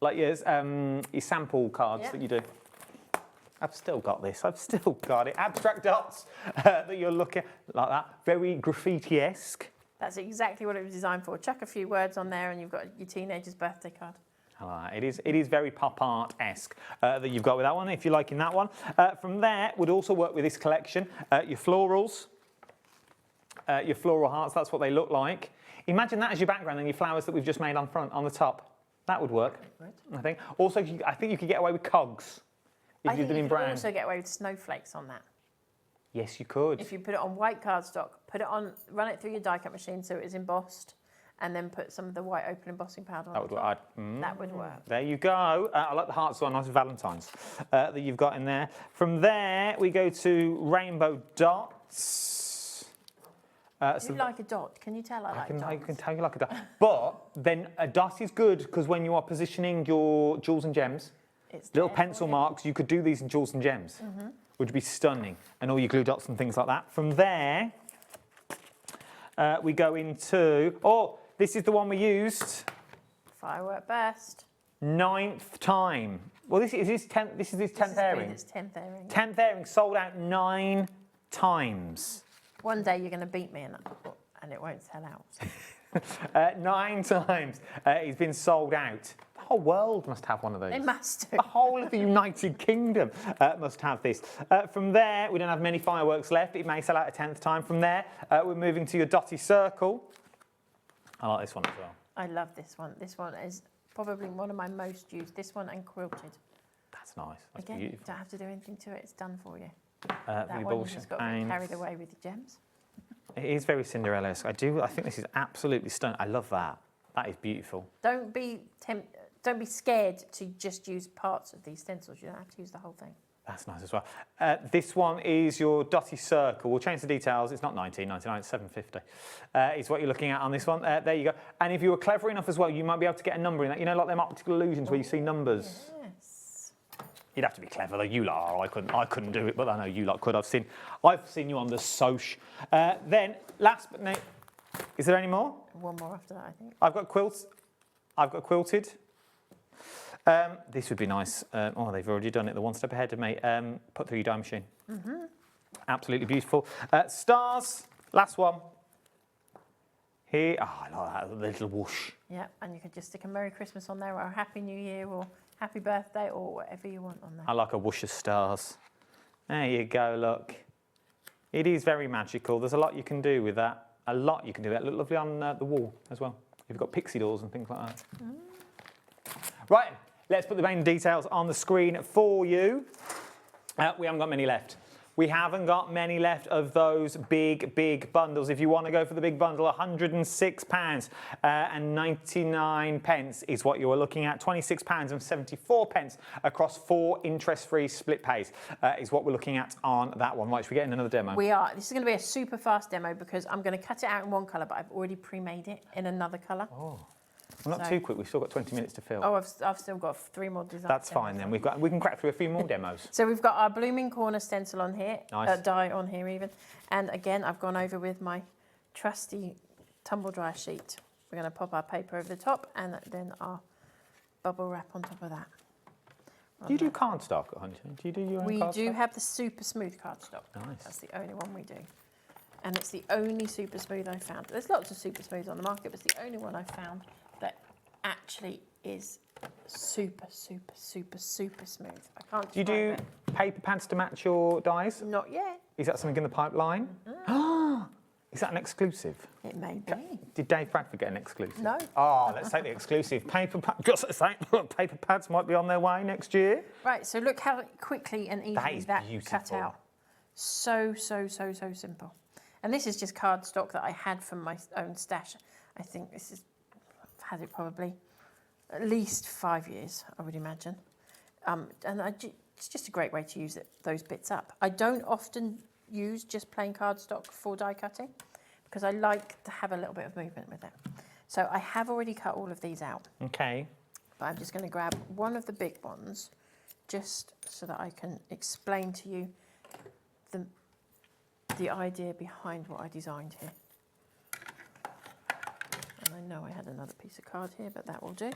Like your sample cards that you do. I've still got this. I've still got it. Abstract dots that you're looking at, like that. Very graffiti-esque. That's exactly what it was designed for. Chuck a few words on there and you've got your teenager's birthday card. It is very pop art-esque that you've got with that one, if you're liking that one. From there, would also work with this collection. Your florals, your floral hearts, that's what they look like. Imagine that as your background and your flowers that we've just made on the top. That would work, I think. Also, I think you could get away with cogs if you did them in brown. You could also get away with snowflakes on that. Yes, you could. If you put it on white cardstock, run it through your die cut machine so it is embossed, and then put some of the white open embossing powder on that would top. work. That would work. There you go. I like the hearts on nice Valentine's that you've got in there. From there, we go to rainbow dots. You like a dot. Can you tell I like dots? I can tell you like a dot. But then a dot is good because when you are positioning your jewels and gems, little pencil marks, you could do these in jewels and gems, which would be stunning. And all your glue dots and things like that. From there, we go into, this is the one we used. Firework burst. 9th time. Well, this is his 10th airing. It's 10th airing. 10th airing, sold out 9 times. One day you're going to beat me and it won't sell out. 9 times it's been sold out. The whole world must have one of these. They must do. The whole of the United Kingdom must have this. From there, we don't have many fireworks left. It may sell out a 10th time. From there, we're moving to your dotty circle. I like this one as well. I love this one. This one is probably one of my most used. This one and quilted. That's nice. That's Again, beautiful. you don't have to do anything to it. It's done for you. That one you just got to get carried away with your gems. It is very Cinderella-esque. I think this is absolutely stunning. I love that. That is beautiful. Don't be scared to just use parts of these stencils. You don't have to use the whole thing. That's nice as well. This one is your dotty circle. We'll change the details. It's not $19.99, it's $7.50. Is what you're looking at on this one. There you go. And if you were clever enough as well, you might be able to get a number in that. You know, like them optical illusions where you see numbers. Yes. You'd have to be clever, though. You lot are. I couldn't do it, but I know you lot could. I've seen you on the soch. Then, last but not, is there any more? One more after that, I think. I've got quilts. I've got quilted. This would be nice. They've already done it. They're one step ahead of me. Put through your die machine. Absolutely beautiful. Stars. Last one. Here. I like that little whoosh. Yeah, and you could just stick a Merry Christmas on there, or a Happy New Year, or Happy Birthday, or whatever you want on there. I like a whoosh of stars. There you go, look. It is very magical. There's a lot you can do with that. A lot you can do with that. Look lovely on the wall as well. You've got pixie doors and things like that. Right, let's put the main details on the screen for you. We haven't got many left. We haven't got many left of those big bundles. If you want to go for the big bundle, £106 and 99 pence is what you are looking at. £26 and 74 pence across 4 interest-free split pays is what we're looking at on that one. Right, should we get in another demo? We are. This is going to be a super fast demo because I'm going to cut it out in one colour, but I've already pre-made it in another colour. Oh. Well, not too quick. We've still got 20 minutes to fill. Oh, I've still got 3 more designs. That's fine then. We can crack through a few more demos. So we've got our blooming corner stencil on here, Nice. die on here even, and again I've gone over with my trusty tumble dryer sheet. We're going to pop our paper over the top and then our bubble wrap on top of that. Do you do cardstock at Huntington? Do you do your own We cardstock? do have the super smooth cardstock. Nice. That's the only one we do. And it's the only super smooth I've found. There's lots of super smooths on the market, but it's the only one I've found that actually is super, super, super, super smooth. I can't Do you do describe it. paper pads to match your dies? Not yet. Is that something in the pipeline? Is that an exclusive? It may be. Did Dave Bradford get an exclusive? No. Oh, let's take the exclusive. Paper pads might be on their way next year. Right, so look how quickly and easily that cut beautiful. out. So, so, so, so simple. And this is just cardstock that I had from my own stash. I think this is, I've had it probably at least 5 years, I would imagine. And it's just a great way to use those bits up. I don't often use just plain cardstock for die cutting because I like to have a little bit of movement with it. So I have already cut all of these out. Okay. But I'm just going to grab one of the big ones just so that I can explain to you the idea behind what I designed here. And I know I had another piece of card here, but that will do.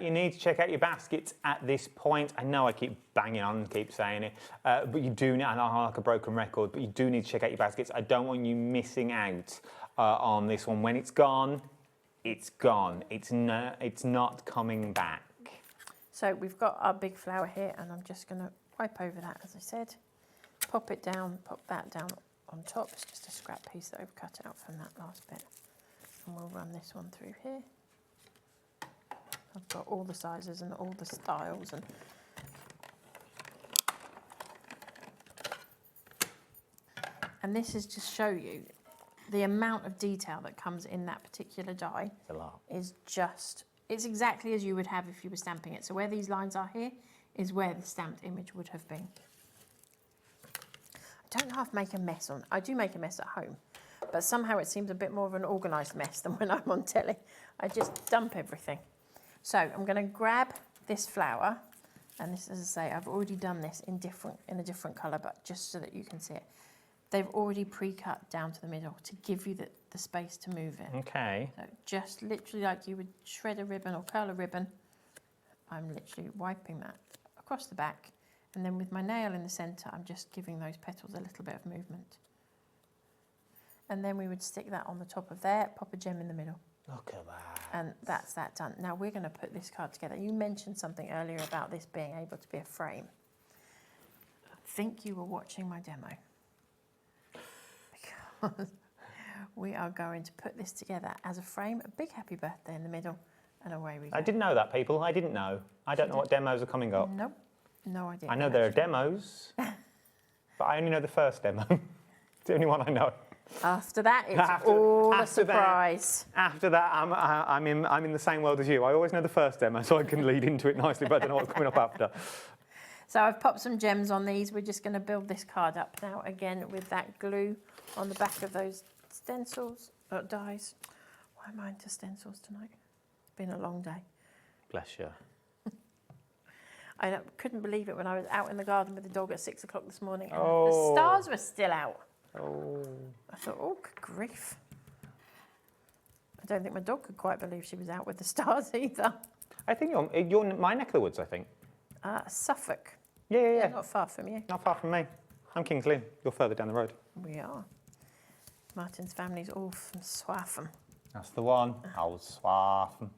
You need to check out your baskets at this point. I know I keep banging on and keep saying it, but you do need, and I'm like a broken record, but you do need to check out your baskets. I don't want you missing out on this one. When it's gone, it's gone. It's not coming back. So we've got our big flower here, and I'm just going to wipe over that, as I said. Pop it down, pop that down on top. It's just a scrap piece that I've cut out from that last bit. And we'll run this one through here. I've got all the sizes and all the styles. And this is to show you the amount of detail that comes in that particular die. It's a lot. It's exactly as you would have if you were stamping it. So where these lines are here is where the stamped image would have been. I don't half make a mess on. I do make a mess at home, but somehow it seems a bit more of an organised mess than when I'm on telly. I just dump everything. So I'm going to grab this flower, and this, as I say, I've already done this in a different colour, but just so that you can see it. They've already pre-cut down to the middle to give you the space to move it. Okay. So just literally like you would shred a ribbon or curl a ribbon, I'm literally wiping that across the back, and then with my nail in the centre, I'm just giving those petals a little bit of movement. And then we would stick that on the top of there, pop a gem in the middle. Look at that. And that's that done. Now we're going to put this card together. You mentioned something earlier about this being able to be a frame. I think you were watching my demo. Because we are going to put this together as a frame, a big happy birthday in the middle, and away we go. I didn't know that, people. I didn't know. I don't know what demos are coming up. Nope, no idea. I know there are demos, but I only know the first demo. It's the only one I know. After that, it's all a surprise. After that, I'm in the same world as you. I always know the first demo, so I can lead into it nicely, but I don't know what's coming up after. So I've popped some gems on these. We're just going to build this card up now, again, with that glue on the back of those stencils, dies. Why am I into stencils tonight? It's been a long day. Bless you. I couldn't believe it when I was out in the garden with the dog at 6 o'clock this morning, and Oh. the stars were still out. Oh. I thought, oh, good grief. I don't think my dog could quite believe she was out with the stars either. I think you're my neck of the woods, I think. Suffolk. Yeah. Not far from you. Not far from me. I'm Kings Lynn. You're further down the road. We are. Martin's family's all from Swaffham. That's the one. Oh, Swaffham.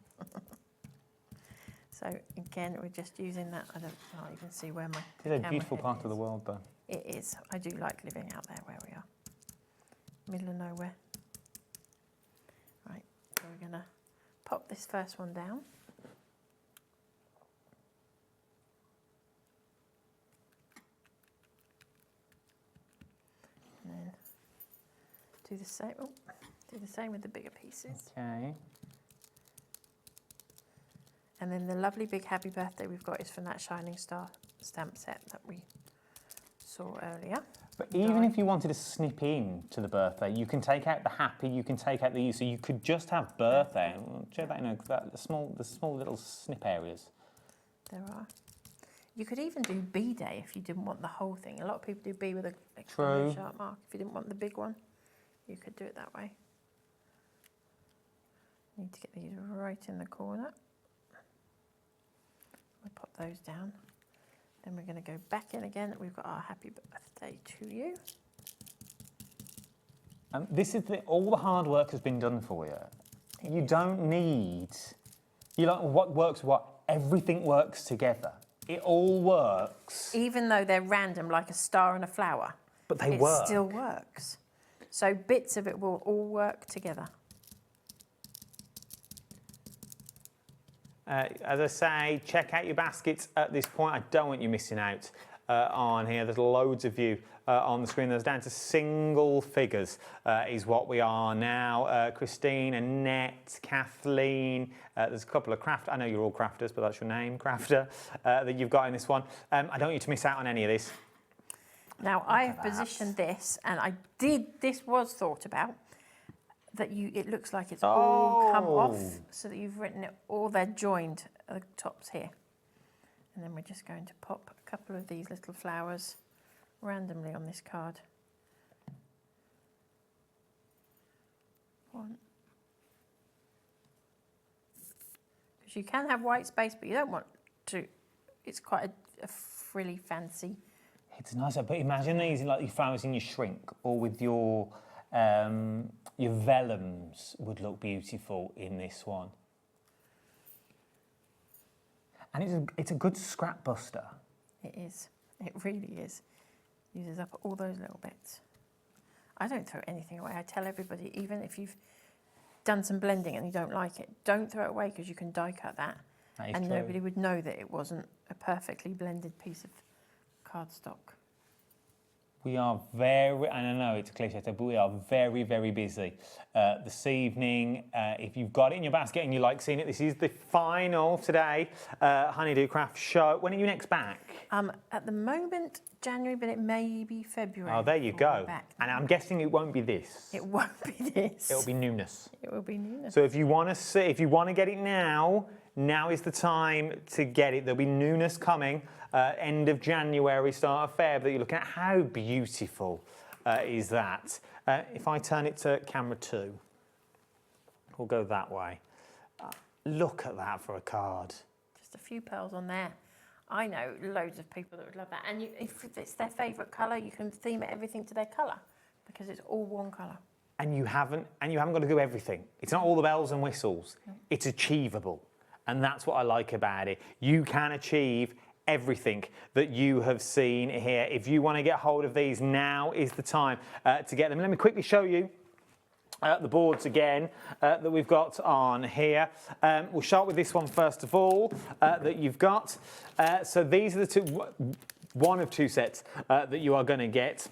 So again, we're just using that. I can't even see where my It's a camera beautiful head part is. of the world, though. It is. I do like living out there where we are. Middle of nowhere. Right, so we're going to pop this first one down. And then do the same. Oh, do the same with the bigger pieces. Okay. And then the lovely big happy birthday we've got is from that Shining Star stamp set that we saw earlier. But even if you wanted to snip in to the birthday, you can take out the happy, you can take out the so you could just have birthday. Show that in the small little snip areas. There are. You could even do B-Day if you didn't want the whole thing. A lot of people do B with a True. sharp mark. If you didn't want the big one, you could do it that way. Need to get these right in the corner. We'll pop those down. Then we're going to go back in again. We've got our happy birthday to you. This is all the hard work has been done for you. You don't need. You like what works. What everything works together. It all works. Even though they're random, like a star and a flower. But they it work. Still works. So bits of it will all work together. As I say, check out your baskets at this point. I don't want you missing out on here. There's loads of you on the screen. There's down to single figures is what we are now. Christine, Annette, Kathleen. There's a couple of craft. I know you're all crafters, but that's your name, crafter, that you've got in this one. I don't want you to miss out on any of this. Now I've positioned this, and this was thought about, that it looks like it's all come off, so that you've written it all, they're joined at the tops here. And then we're just going to pop a couple of these little flowers randomly on this card. One. Because you can have white space, but you don't want to, it's quite a frilly, fancy. It's nice, but imagine these like your flowers in your shrink or with your vellums would look beautiful in this one. And it's a good scrap buster. It is. It really is. Uses up all those little bits. I don't throw anything away. I tell everybody, even if you've done some blending and you don't like it, don't throw it away, because you can die cut that. And true. Nobody would know that it wasn't a perfectly blended piece of cardstock. We are very, and I know it's a cliche, but we are very, very busy this evening. If you've got it in your basket and you like seeing it, this is the final today Honeydew Craft show. When are you next back? At the moment, January, but it may be February. Oh, there you go. And I'm guessing it won't be this. It won't be this. It'll be newness. It will be newness. So if you want to see, if you want to get it now is the time to get it. There'll be newness coming. End of January, start of Feb, that you're looking at. How beautiful is that? If I turn it to camera 2, we'll go that way. Look at that for a card. Just a few pearls on there. I know loads of people that would love that. And if it's their favourite colour, you can theme everything to their colour, because it's all one colour. And you haven't got to do everything. It's not all the bells and whistles. No. It's achievable. And that's what I like about it. You can achieve everything that you have seen here. If you want to get hold of these, now is the time to get them. Let me quickly show you the boards again that we've got on here. We'll start with this one first of all that you've got. So these are the one of two sets that you are going to get.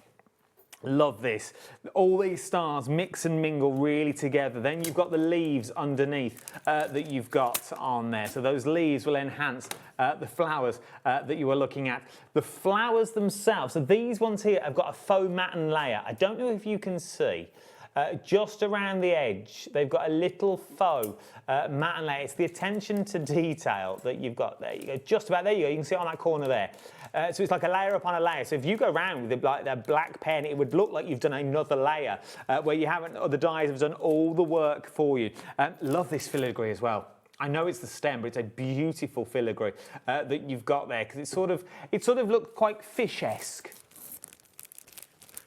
Love this. All these stars mix and mingle really together. Then you've got the leaves underneath that you've got on there. So those leaves will enhance the flowers that you are looking at. The flowers themselves, so these ones here have got a faux matten layer. I don't know if you can see. Just around the edge, they've got a little faux matten layer. It's the attention to detail that you've got there. You go just about there. You go. You can see it on that corner there. So it's like a layer upon a layer. So if you go around with that black pen, it would look like you've done another layer where you haven't. Or the dyes have done all the work for you. Love this filigree as well. I know it's the stem, but it's a beautiful filigree that you've got there, because it sort of looked quite fish-esque.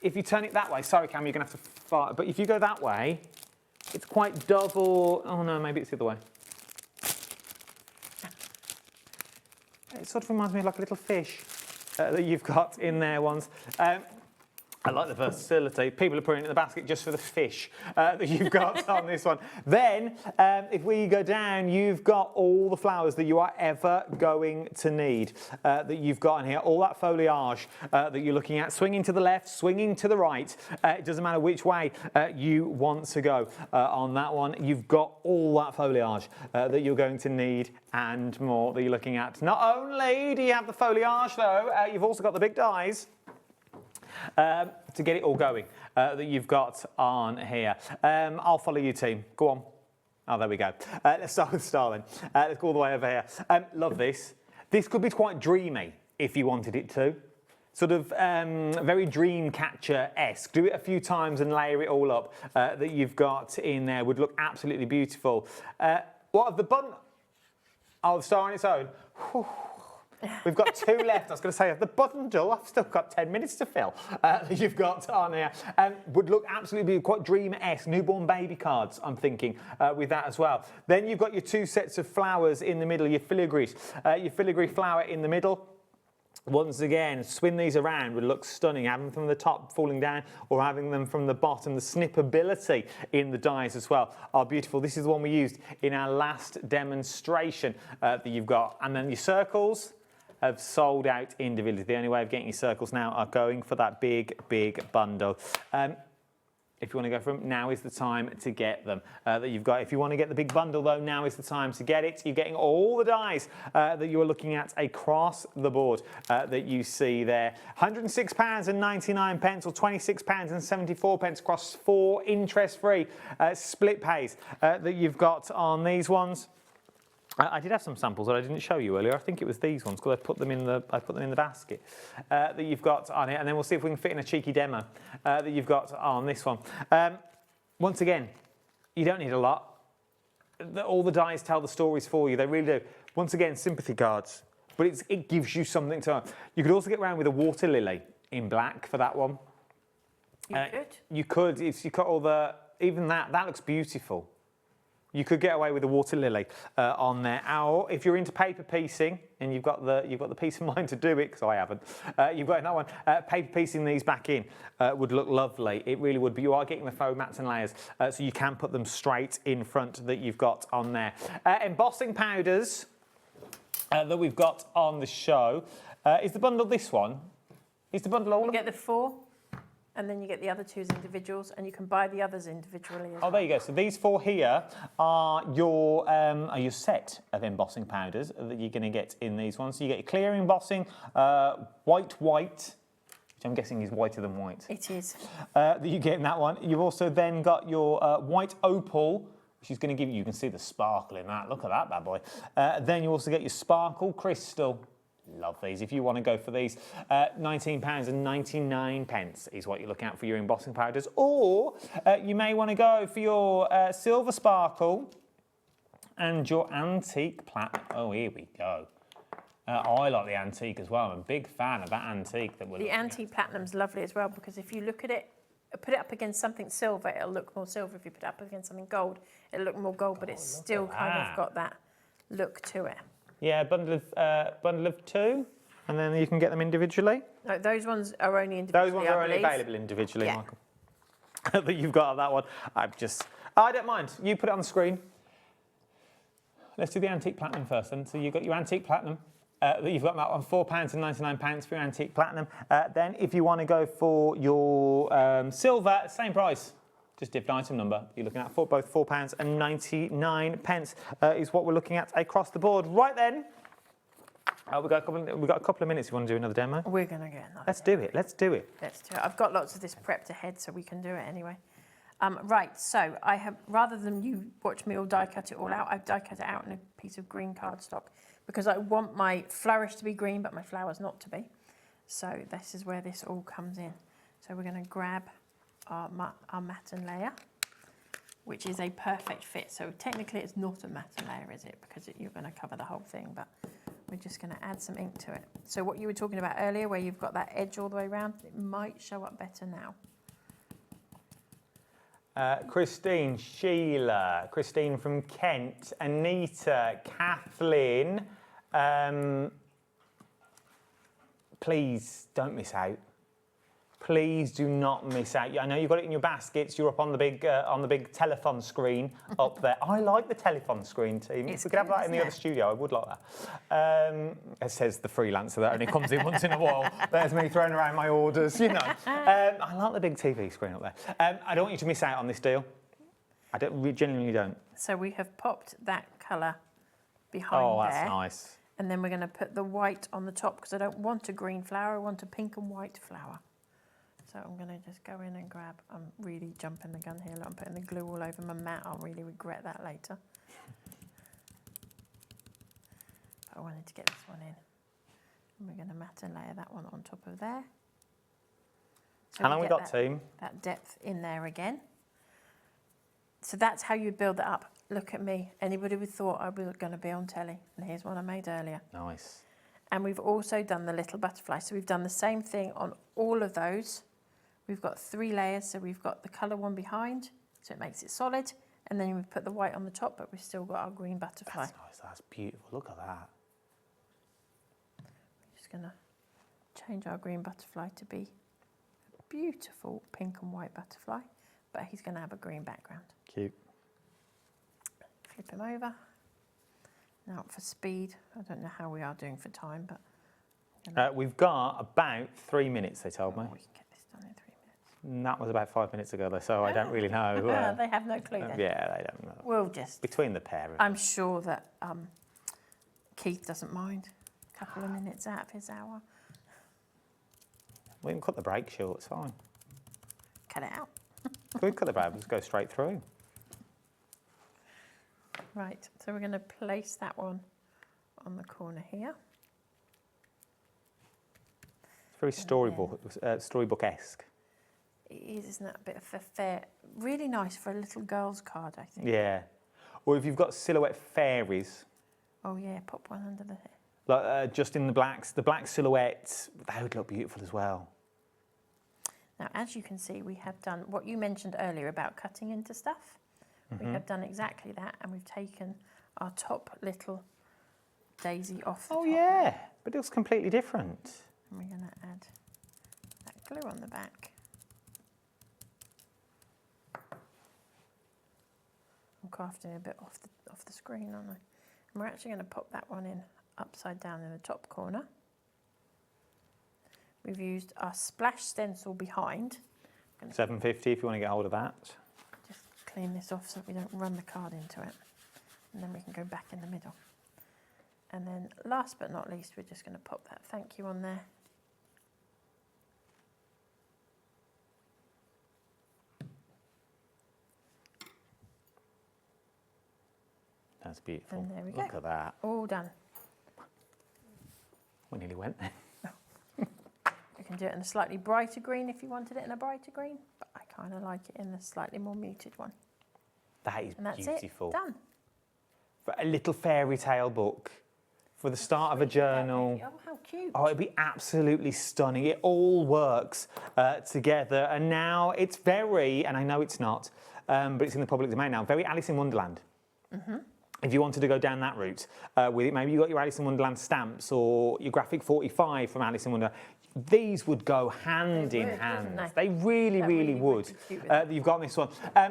If you turn it that way, sorry, Cam, you're going to have to fire. But if you go that way, it's quite double. Oh no, maybe it's the other way. It sort of reminds me of like a little fish that you've got in there once. I like the versatility. People are putting it in the basket just for the fish that you've got on this one. Then, if we go down, you've got all the flowers that you are ever going to need that you've got in here. All that foliage that you're looking at, swinging to the left, swinging to the right. It doesn't matter which way you want to go on that one. You've got all that foliage that you're going to need and more that you're looking at. Not only do you have the foliage, though, you've also got the big dies. To get it all going that you've got on here. I'll follow you, team. Go on. Oh, there we go. Let's start with Starling. Let's go all the way over here. Love this. This could be quite dreamy if you wanted it to. Sort of very Dreamcatcher-esque. Do it a few times and layer it all up that you've got in there. Would look absolutely beautiful. What of the bun? Oh, the star on its own. Whew. We've got 2 left. I was going to say, the bundle, I've still got 10 minutes to fill. You've got on here. Would look absolutely quite dream-esque. Newborn baby cards, I'm thinking, with that as well. Then you've got your 2 sets of flowers in the middle, your filigree. Your filigree flower in the middle. Once again, swing these around would look stunning, having them from the top falling down or having them from the bottom. The snippability in the dies as well are beautiful. This is the one we used in our last demonstration that you've got. And then your circles have sold out individually. The only way of getting your circles now are going for that big, big bundle. If you want to go for them, now is the time to get them that you've got. If you want to get the big bundle, though, now is the time to get it. You're getting all the dies that you are looking at across the board that you see there. £106.99 or £26.74 across 4 interest-free split pays that you've got on these ones. I did have some samples that I didn't show you earlier. I think it was these ones because I put them in the basket that you've got on it, and then we'll see if we can fit in a cheeky demo that you've got on this one. Once again, you don't need a lot. All the dies tell the stories for you. They really do. Once again, sympathy cards, but it gives you something to. You could also get around with a water lily in black for that one. You could. You could if you cut all the. Even that looks beautiful. You could get away with a water lily on there. Or if you're into paper piecing and you've got the peace of mind to do it, because I haven't, you've got that one. Paper piecing these back in would look lovely. It really would. But you are getting the faux mats and layers, so you can put them straight in front that you've got on there. Embossing powders that we've got on the show. Is the bundle this one? Is the bundle all of them? You get the 4. And then you get the other 2 as individuals, and you can buy the others individually as well. There you go. So these 4 here are your set of embossing powders that you're going to get in these ones. So you get your clear embossing, white, which I'm guessing is whiter than white. It is. That you get in that one. You've also then got your white opal, which is going to give you can see the sparkle in that. Look at that bad boy. Then you also get your sparkle crystal. Love these. If you want to go for these, £19.99 is what you're looking at for your embossing powders. Or you may want to go for your silver sparkle and your antique platinum. Oh, here we go. I like the antique as well. I'm a big fan of that antique that we're The antique platinum's lovely as well, because if you look at it, put it up against something silver, it'll look more silver. If you put it up against something gold, it'll look more gold, but it's still kind of got that look to it. Yeah, bundle of 2, and then you can get them individually. No, those ones are only individually. Those ones are only available individually, yeah. Michael. That you've got that one. I don't mind. You put it on the screen. Let's do the antique platinum first. Then, so you've got your antique platinum. You've got that one, £4.99 for your antique platinum. Then, if you want to go for your silver, same price. Just different item number you're looking at for both £4.99 is what we're looking at across the board. Right then, we've got a couple of minutes if you want to do another demo. We're going to get another. Let's do it. Let's do it. Let's do it. I've got lots of this prepped ahead, so we can do it anyway. Right, so I have, rather than you watch me all die cut it all out, I've die cut it out in a piece of green cardstock because I want my flourish to be green, but my flowers not to be. So this is where this all comes in. So we're going to grab our matten layer, which is a perfect fit. So technically it's not a matten layer, is it? Because you're going to cover the whole thing, but we're just going to add some ink to it. So what you were talking about earlier, where you've got that edge all the way around, it might show up better now. Christine, Sheila, Christine from Kent, Anita, Kathleen, please don't miss out. Please do not miss out. I know you've got it in your baskets. You're up on the big telethon screen up there. I like the telethon screen, team. If we could have that in the other studio, I would like that. It says the freelancer that only comes in once in a while. There's me throwing around my orders, you know. I like the big TV screen up there. I don't want you to miss out on this deal. We genuinely don't. So we have popped that colour behind there. Oh, that's nice. And then we're going to put the white on the top because I don't want a green flower. I want a pink and white flower. So I'm going to just go in and grab, I'm really jumping the gun here, I'm putting the glue all over my mat, I'll really regret that later. I wanted to get this one in. And we're going to matten layer that one on top of there. So how long we got, team? That depth in there again. So that's how you build it up. Look at me. Anybody would have thought I was going to be on telly. And here's one I made earlier. Nice. And we've also done the little butterfly. So we've done the same thing on all of those. We've got 3 layers. So we've got the colour one behind, so it makes it solid. And then we put the white on the top, but we've still got our green butterfly. That's nice, that's beautiful. Look at that. I'm just going to change our green butterfly to be a beautiful pink and white butterfly, but he's going to have a green background. Cute. Flip him over. Now for speed, I don't know how we are doing for time, but We've got about 3 minutes, they told me. we can get this done in 3 minutes. And that was about 5 minutes ago, though, so I don't really know. They have no clue then. Yeah, they don't know. We'll just... Between the pair of I'm sure that Keith doesn't mind a couple of minutes out of his hour. We can cut the break short, it's fine. Cut it out. We cut the break, just go straight through. Right, so we're going to place that one on the corner here. It's very storybook-esque. It is, isn't it? A bit of a fair, really nice for a little girl's card, I think. Yeah. Or if you've got silhouette fairies, Oh yeah, pop one under the hair. like just in the black silhouettes, they would look beautiful as well. Now, as you can see, we have done what you mentioned earlier about cutting into stuff. We have done exactly that, and we've taken our top little daisy off the top. Oh yeah, but it looks completely different. And we're going to add that glue on the back. I'm crafting a bit off the screen, aren't I? And we're actually going to pop that one in upside down in the top corner. We've used our splash stencil behind. $7.50 if you want to get hold of that. Just clean this off so we don't run the card into it. And then we can go back in the middle. And then last but not least, we're just going to pop that thank you on there. That's beautiful. And there we Look go. at that. All done. We nearly went there. You can do it in a slightly brighter green if you wanted it in a brighter green, but I kind of like it in a slightly more muted one. That is And that's beautiful. it, done. For a little fairy tale book, for the start of a journal. Oh, how cute. Oh, it'd be absolutely stunning. It all works together. And now it's very, and I know it's not, but it's in the public domain now, very Alice in Wonderland. If you wanted to go down that route with it, maybe you got your Alice in Wonderland stamps or your graphic 45 from Alice in Wonderland. These would go hand in hand. They really, really would. You've got this one.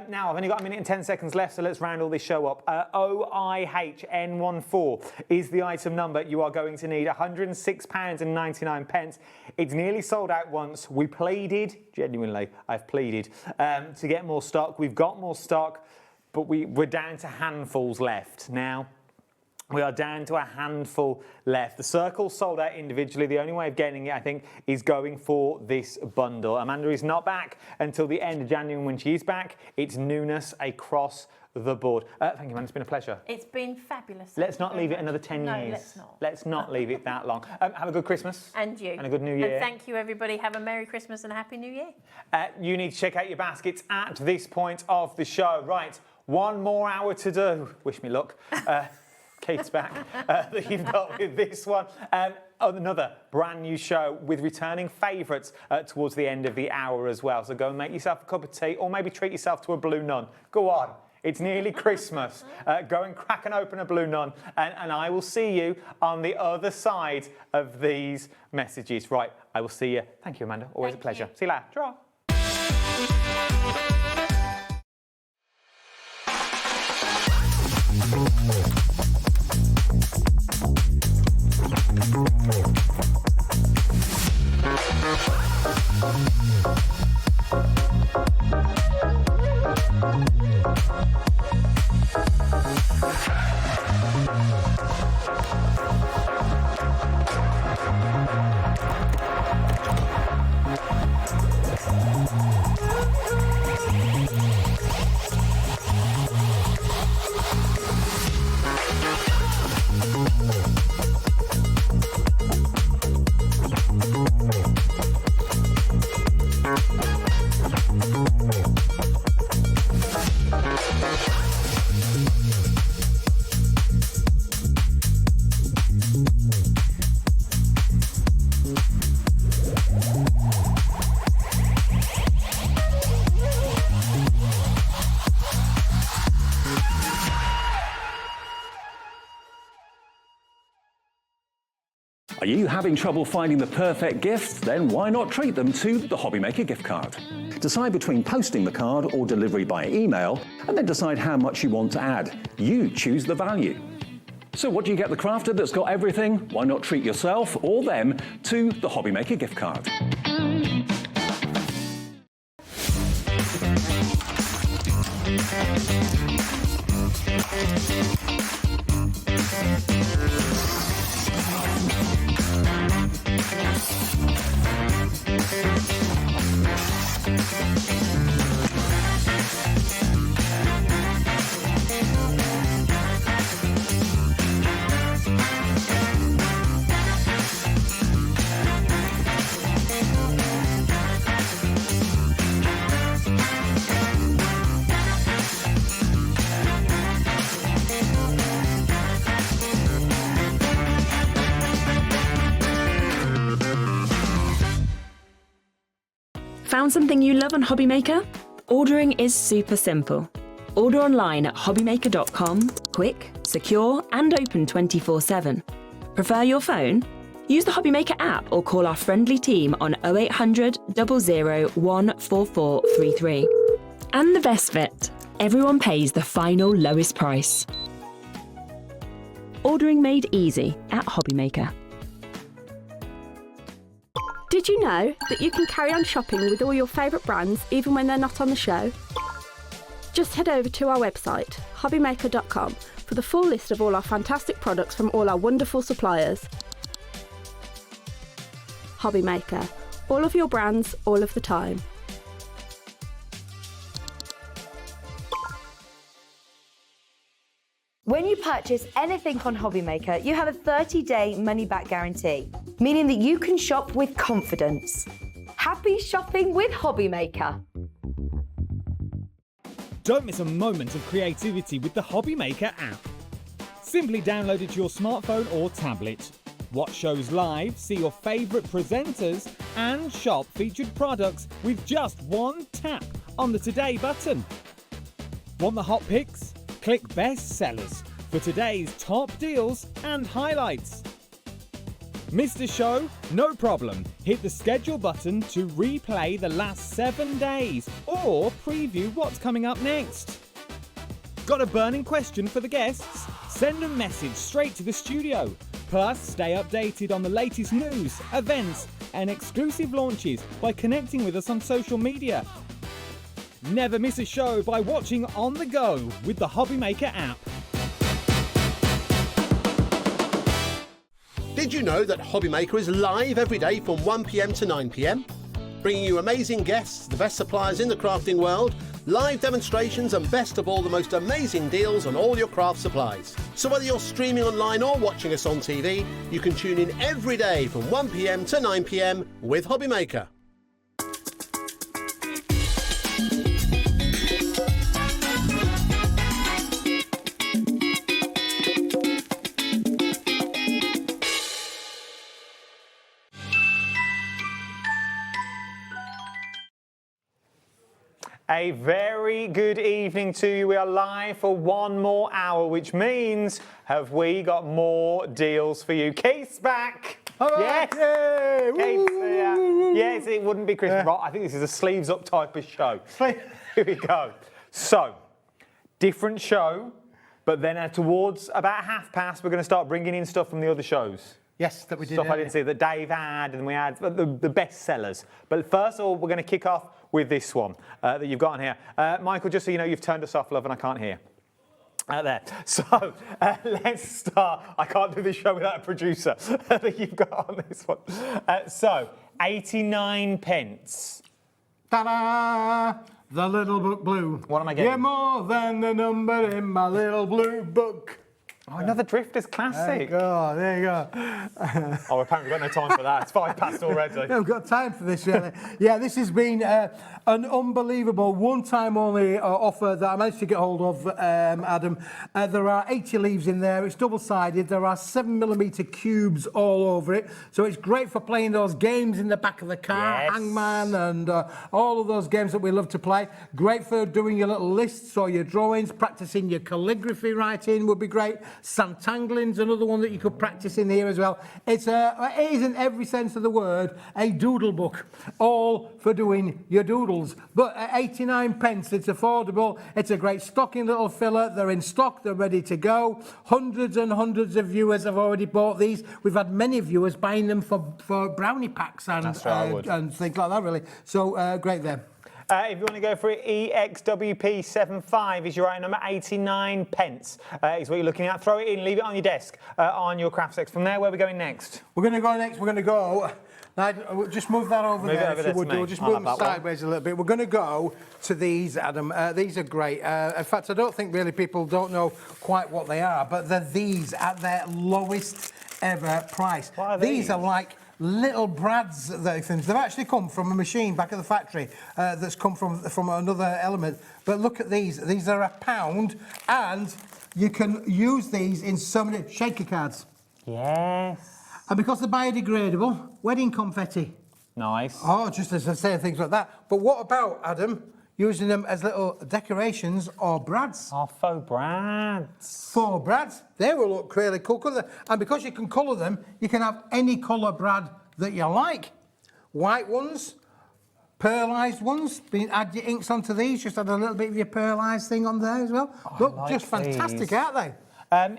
Now, I've only got 1 minute and 10 seconds left, so let's round all this show up. OIHN14 is the item number. You are going to need £106.99. It's nearly sold out once. We pleaded, genuinely, I've pleaded, to get more stock. We've got more stock, but we're down to handfuls left now. We are down to a handful left. The circle's sold out individually. The only way of getting it, I think, is going for this bundle. Amanda is not back until the end of January. When she's back, it's newness across the board. Thank you, Amanda. It's been a pleasure. It's been fabulous. Let's not leave it another 10 years. No, let's not. Let's not leave it that long. Have a good Christmas. And you. And a good New Year. And thank you, everybody. Have a Merry Christmas and a Happy New Year. You need to check out your baskets at this point of the show. Right, 1 more hour to do. Wish me luck. Kate's back, that you've got with this one. Another brand new show with returning favourites towards the end of the hour as well. So go and make yourself a cup of tea or maybe treat yourself to a Blue Nun. Go on. It's nearly Christmas. Go and crack and open a Blue Nun and I will see you on the other side of these messages. Right, I will see you. Thank you, Amanda. Always a pleasure. See you later. Draw. Are you having trouble finding the perfect gift? Then why not treat them to the Hobbymaker gift card? Decide between posting the card or delivery by email, and then decide how much you want to add. You choose the value. So what do you get the crafter that's got everything? Why not treat yourself or them to the Hobbymaker gift card? Found something you love on Hobbymaker? Ordering is super simple. Order online at hobbymaker.com, quick, secure, and open 24/7. Prefer your phone? Use the Hobbymaker app or call our friendly team on 0800 001 4433. And the best bit, everyone pays the final lowest price. Ordering made easy at Hobbymaker. Did you know that you can carry on shopping with all your favourite brands even when they're not on the show? Just head over to our website, hobbymaker.com, for the full list of all our fantastic products from all our wonderful suppliers. Hobbymaker, all of your brands, all of the time. When you purchase anything on Hobbymaker, you have a 30-day money-back guarantee, meaning that you can shop with confidence. Happy shopping with Hobbymaker. Don't miss a moment of creativity with the Hobbymaker app. Simply download it to your smartphone or tablet. Watch shows live, see your favourite presenters, and shop featured products with just one tap on the Today button. Want the hot picks? Click Best Sellers for today's top deals and highlights. Missed a show? No problem. Hit the schedule button to replay the last 7 days or preview what's coming up next. Got a burning question for the guests? Send a message straight to the studio. Plus, stay updated on the latest news, events, and exclusive launches by connecting with us on social media. Never miss a show by watching on the go with the Hobbymaker app. Did you know that Hobbymaker is live every day from 1 p.m. to 9 p.m? Bringing you amazing guests, the best suppliers in the crafting world, live demonstrations, and best of all, the most amazing deals on all your craft supplies. So whether you're streaming online or watching us on TV, you can tune in every day from 1 p.m. to 9 p.m. with Hobbymaker. A very good evening to you. We are live for one more hour, which means have we got more deals for you? Keith's back. All right. Yes. Keith's here. Yes, it wouldn't be Christmas. Right, I think this is a sleeves up type of show. Here we go. So, different show, but then towards about past, we're going to start bringing in stuff from the other shows. Yes, that we did. Stuff I didn't see that Dave had, and we had the best sellers. But first of all, we're going to kick off with this one that you've got on here. Michael, just so you know, you've turned us off, love, and I can't hear. There. So let's start. I can't do this show without a producer that you've got on this one. So, 89 pence. Ta-da! The little book blue. What am I getting? You're more than the number in my little blue book. Oh, another Drifters classic. There you go. Oh, apparently we've got no time for that. It's 5 past already. We've got time for this, really. Yeah, this has been an unbelievable one-time only offer that I managed to get hold of, Adam. There are 80 leaves in there. It's double-sided. There are 7mm cubes all over it. So it's great for playing those games in the back of the car, yes. Hangman, and all of those games that we love to play. Great for doing your little lists or your drawings, practicing your calligraphy writing would be great. Santangling's another one that you could practice in here as well. It is in every sense of the word a doodle book, all for doing your doodles. But at 89 pence, it's affordable. It's a great stocking little filler. They're in stock. They're ready to go. Hundreds and hundreds of viewers have already bought these. We've had many viewers buying them for brownie packs and things like that, really. So great there. If you want to go for it, EXWP75 is your item number, 89 pence is what you're looking at. Throw it in, leave it on your desk, on your craft desk. From there, where are we going next? We're going to go Now, just move that over there, if you would. We'll just move them sideways a little bit. We're going to go to these, Adam. These are great. In fact, I don't think really people don't know quite what they are, but they're these at their lowest ever price. What are these are like little brads, they've actually come from a machine back at the factory that's come from another element. But look at these. These are £1, and you can use these in so many shaker cards. Yes. And because they're biodegradable, wedding confetti. Nice. Oh, just as I say, things like that. But what about, Adam, using them as little decorations or brads? Oh, faux brads. Faux brads. They will look really cool. And because you can colour them, you can have any colour brad that you like. White ones, pearlised ones. Add your inks onto these. Just add a little bit of your pearlised thing on there as well. Look, like just fantastic, these. aren't they?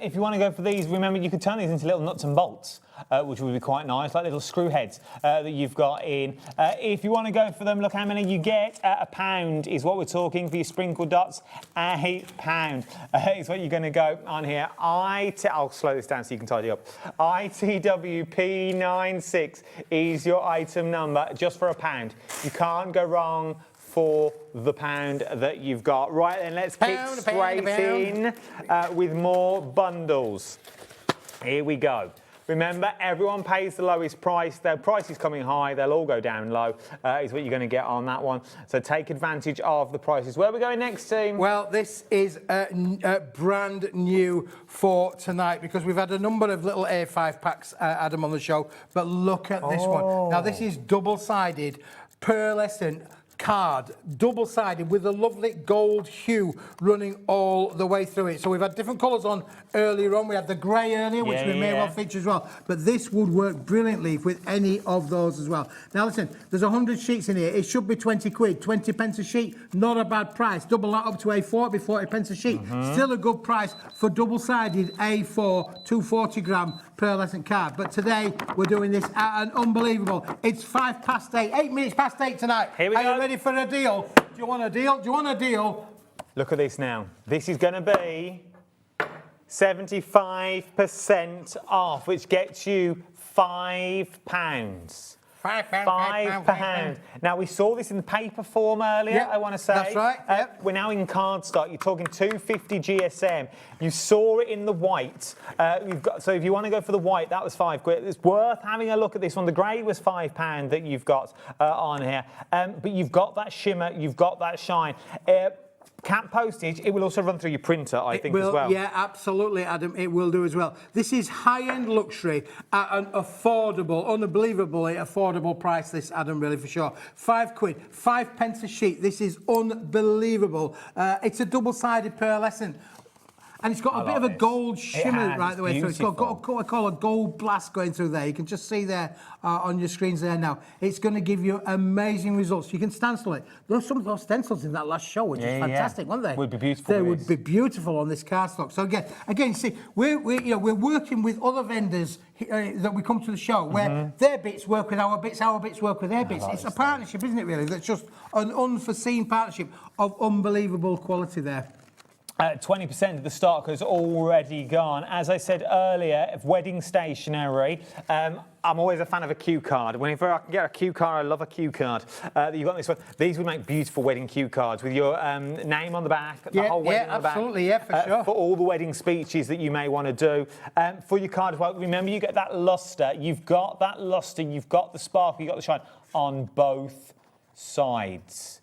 If you want to go for these, remember you could turn these into little nuts and bolts, which would be quite nice, like little screw heads that you've got in. If you want to go for them, look how many you get. £1 is what we're talking for your sprinkle dots. £8 is what you're going to go on here. I'll slow this down so you can tidy up. ITWP96 is your item number, just for £1. You can't go wrong for the pound that you've got. Right then, let's kick straight in with more bundles. Here we go. Remember, everyone pays the lowest price. Their price is coming high. They'll all go down low, is what you're going to get on that one. So take advantage of the prices. Where are we going next, team? Well, this is brand new for tonight because we've had a number of little A5 packs, Adam, on the show. But look at this one. Now, this is double-sided, pearlescent card, double-sided with a lovely gold hue running all the way through it. So we've had different colours on earlier on. We had the grey earlier, which we may well feature as well. But this would work brilliantly with any of those as well. Now listen, there's 100 sheets in here. It should be 20 quid, 20 pence a sheet. Not a bad price. Double that up to A4, be 40 pence a sheet. Still a good price for double-sided A4 240-gram pearlescent card. But today we're doing this at an unbelievable. It's 8:05, 8 minutes past 8 tonight. Here we go. Are you ready for a deal? Do you want a deal? Do you want a deal? Look at this now. This is going to be 75% off, which gets you £5. £5. Now, we saw this in paper form earlier, I want to say. That's right. We're now in card stock. You're talking 250 GSM. You saw it in the white. So if you want to go for the white, that was £5. It's worth having a look at this one. The grey was £5 that you've got on here. But you've got that shimmer, you've got that shine. Cap postage, it will also run through your printer, I think, as well. Yeah, absolutely, Adam, it will do as well. This is high-end luxury at an affordable, unbelievably affordable price, this, Adam, really, for sure. £5, 5 pence a sheet. This is unbelievable. It's a double-sided pearlescent. And it's got a bit of a gold shimmer right the way through. It's got what I call a gold blast going through there. You can just see there on your screens there now. It's going to give you amazing results. You can stencil it. Some of those stencils in that last show, which is fantastic, weren't they? Would be beautiful. They would be beautiful on this cardstock. So again, you see, we're working with other vendors that we come to the show where their bits work with our bits work with their bits. It's a partnership, isn't it? Really, that's just an unforeseen partnership of unbelievable quality there. 20% of the stock has already gone. As I said earlier, of wedding stationery, I'm always a fan of a cue card. Whenever I can get a cue card, I love a cue card. You've got this one. These would make beautiful wedding cue cards with your name on the back, the whole wedding on the back. Absolutely, for sure. For all the wedding speeches that you may want to do. For your card as well, remember you get that lustre. You've got that lustre, you've got the sparkle, you've got the shine on both sides.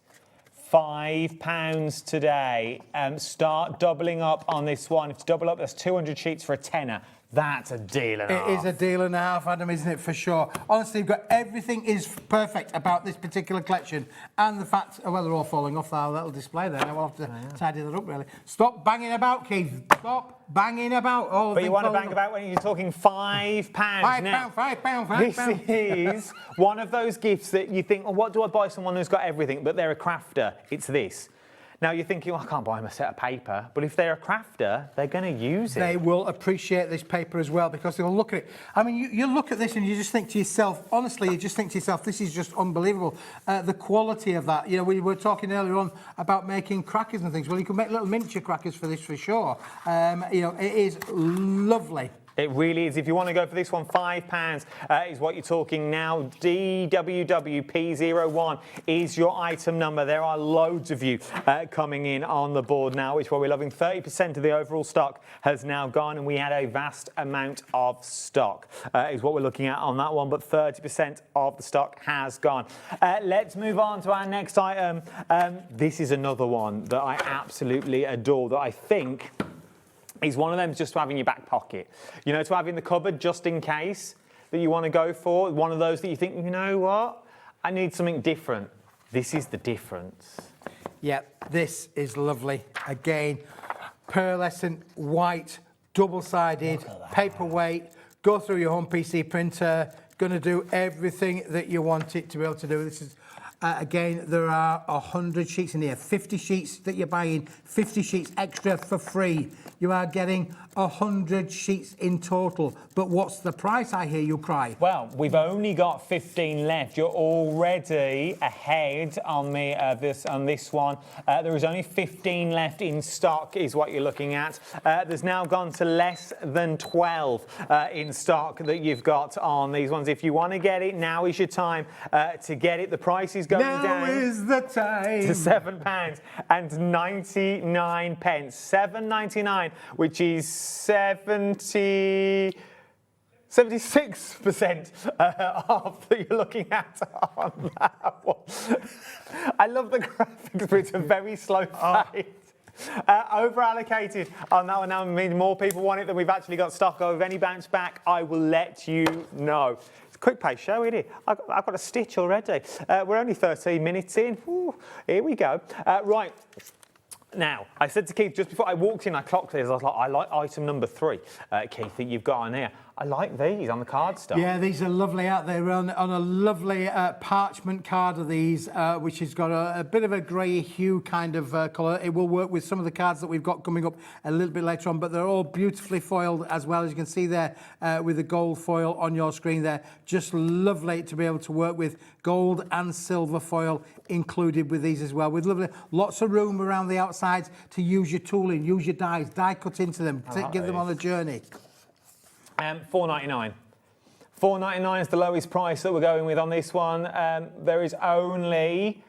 £5 today. Start doubling up on this one. If you double up, that's 200 sheets for a tenner. That's a deal and a half. It is a deal and a half, Adam, isn't it, for sure? Honestly, you've got everything is perfect about this particular collection, and the fact, well, they're all falling off our little display there. Now we'll have to tidy that up, really. Stop banging about, Keith. Stop banging about. But you want to bang about when you're talking £5 now. £5. This is one of those gifts that you think, oh, what do I buy someone who's got everything, but they're a crafter? It's this. Now you're thinking, well, I can't buy them a set of paper, but if they're a crafter, they're going to use it. They will appreciate this paper as well because they'll look at it. I mean, you look at this and you just think to yourself, honestly, you just think to yourself, this is just unbelievable. The quality of that. You know, we were talking earlier on about making crackers and things. Well, you can make little miniature crackers for this for sure. You know, it is lovely. It really is. If you want to go for this one, £5 is what you're talking now. DWWP01 is your item number. There are loads of you coming in on the board now, which is what we're loving. 30% of the overall stock has now gone, and we had a vast amount of stock, is what we're looking at on that one, but 30% of the stock has gone. Let's move on to our next item. This is another one that I absolutely adore, that I think is one of them just to have in your back pocket. You know, to have in the cupboard just in case that you want to go for. One of those that you think, you know what, I need something different. This is the difference. Yeah, this is lovely. Again, pearlescent, white, double-sided, paperweight. Go through your home PC printer. Going to do everything that you want it to be able to do. This is... again, there are 100 sheets in here, 50 sheets that you're buying, 50 sheets extra for free. You are getting 100 sheets in total. But what's the price, I hear you cry? Well, we've only got 15 left. You're already ahead on this one. There is only 15 left in stock is what you're looking at. There's now gone to less than 12 in stock that you've got on these ones. If you want to get it, now is your time to get it. The price is going down. Now is the time. To £7.99. £7.99, which is 76% off that you're looking at on that one. I love the graphics, but it's a very slow fade. Over allocated on that one now. I mean, more people want it than we've actually got stock of. If any bounce back, I will let you know. It's a quick pace show, isn't it? I've got a stitch already. We're only 13 minutes in. Ooh, here we go. Right. Now, I said to Keith just before I walked in, I clocked this. I was like, I like item number 3, Keith, that you've got on here. I like these on the card stuff. Yeah, these are lovely out there on a lovely parchment card of these, which has got a bit of a grey hue kind of colour. It will work with some of the cards that we've got coming up a little bit later on, but they're all beautifully foiled as well, as you can see there with the gold foil on your screen there. Just lovely to be able to work with gold and silver foil included with these as well, with lovely lots of room around the outsides to use your tooling, use your die cut into them, give them on a journey. $4.99. $4.99 is the lowest price that we're going with on this one. There is only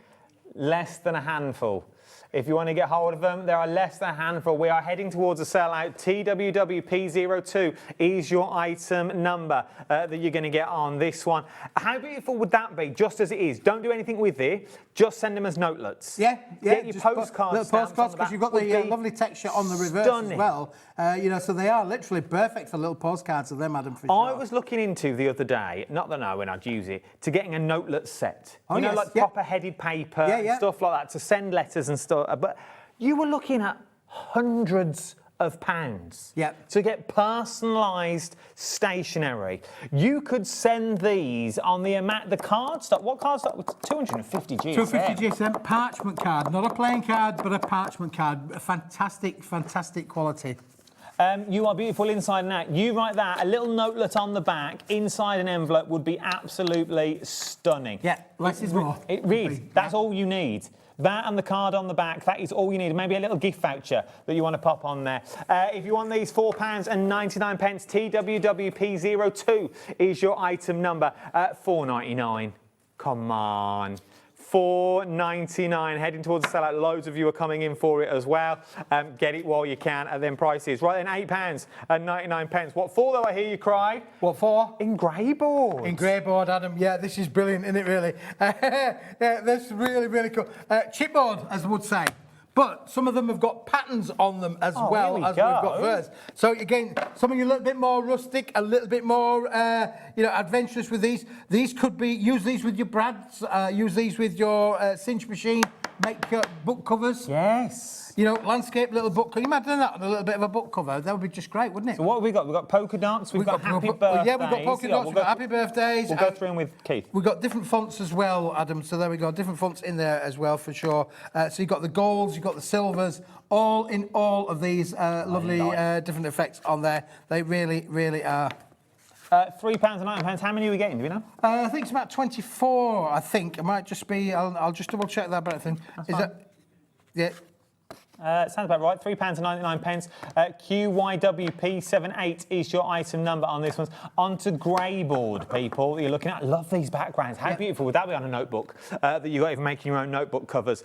less than a handful. If you want to get hold of them, there are less than a handful. We are heading towards a sellout. TWWP02 is your item number that you're going to get on this one. How beautiful would that be, just as it is? Don't do anything with it. Just send them as notelets. Yeah. Get your postcards. Postcards, because you've got the lovely texture on the reverse as well. You know, so they are literally perfect for little postcards of them, Adam, for sure. I was looking into the other day, not that I know when I'd use it, to getting a notelet set. Oh, you know, yes, like proper headed paper and stuff like that, to send letters and stuff. But you were looking at hundreds of pounds to get personalised stationery. You could send these on the card stock. What card stock? 250 GSM. 250 GSM parchment card, not a plain card, but a parchment card. A fantastic, fantastic quality. You are beautiful inside and out. You write that, a little notelet on the back, inside an envelope would be absolutely stunning. Yeah, less is more. It reads, that's all you need. That and the card on the back, that is all you need. Maybe a little gift voucher that you want to pop on there. If you want these, £4.99, TWWP02 is your item number. $4.99. Come on. $4.99, heading towards the sellout. Loads of you are coming in for it as well. Get it while you can, and then prices. Right then, £8.99. What for, though, I hear you cry? What for? In grey board. In grey board, Adam. Yeah, this is brilliant, isn't it, really? Yeah, that's really, really cool. Chipboard, as I would say. but some of them have got patterns on them as well as we've got hers. So again, some of you a little bit more rustic, a little bit more, adventurous with these. These could be, use these with your brads, use these with your cinch machine, make book covers. Yes. You know, landscape little book. Can you imagine that on a little bit of a book cover? That would be just great, wouldn't it? So what have we got? We've got polka dots, we've got happy birthdays. Yeah, we've got polka dots, we've got happy birthdays. We'll go through them with Keith. We've got different fonts as well, Adam. So there we go, different fonts in there as well for sure. So you've got the golds, you've got the silvers, all in all of these lovely different effects on there. They really, really are. £3.09. How many are we getting? Do we know? I think it's about 24. I think it might just be. I'll just double check that. But I think yeah. Sounds about right. £3.99. QYWP78 is your item number on this one. Onto grey board, people. You're looking at. I love these backgrounds. How beautiful would that be on a notebook? That you got even making your own notebook covers.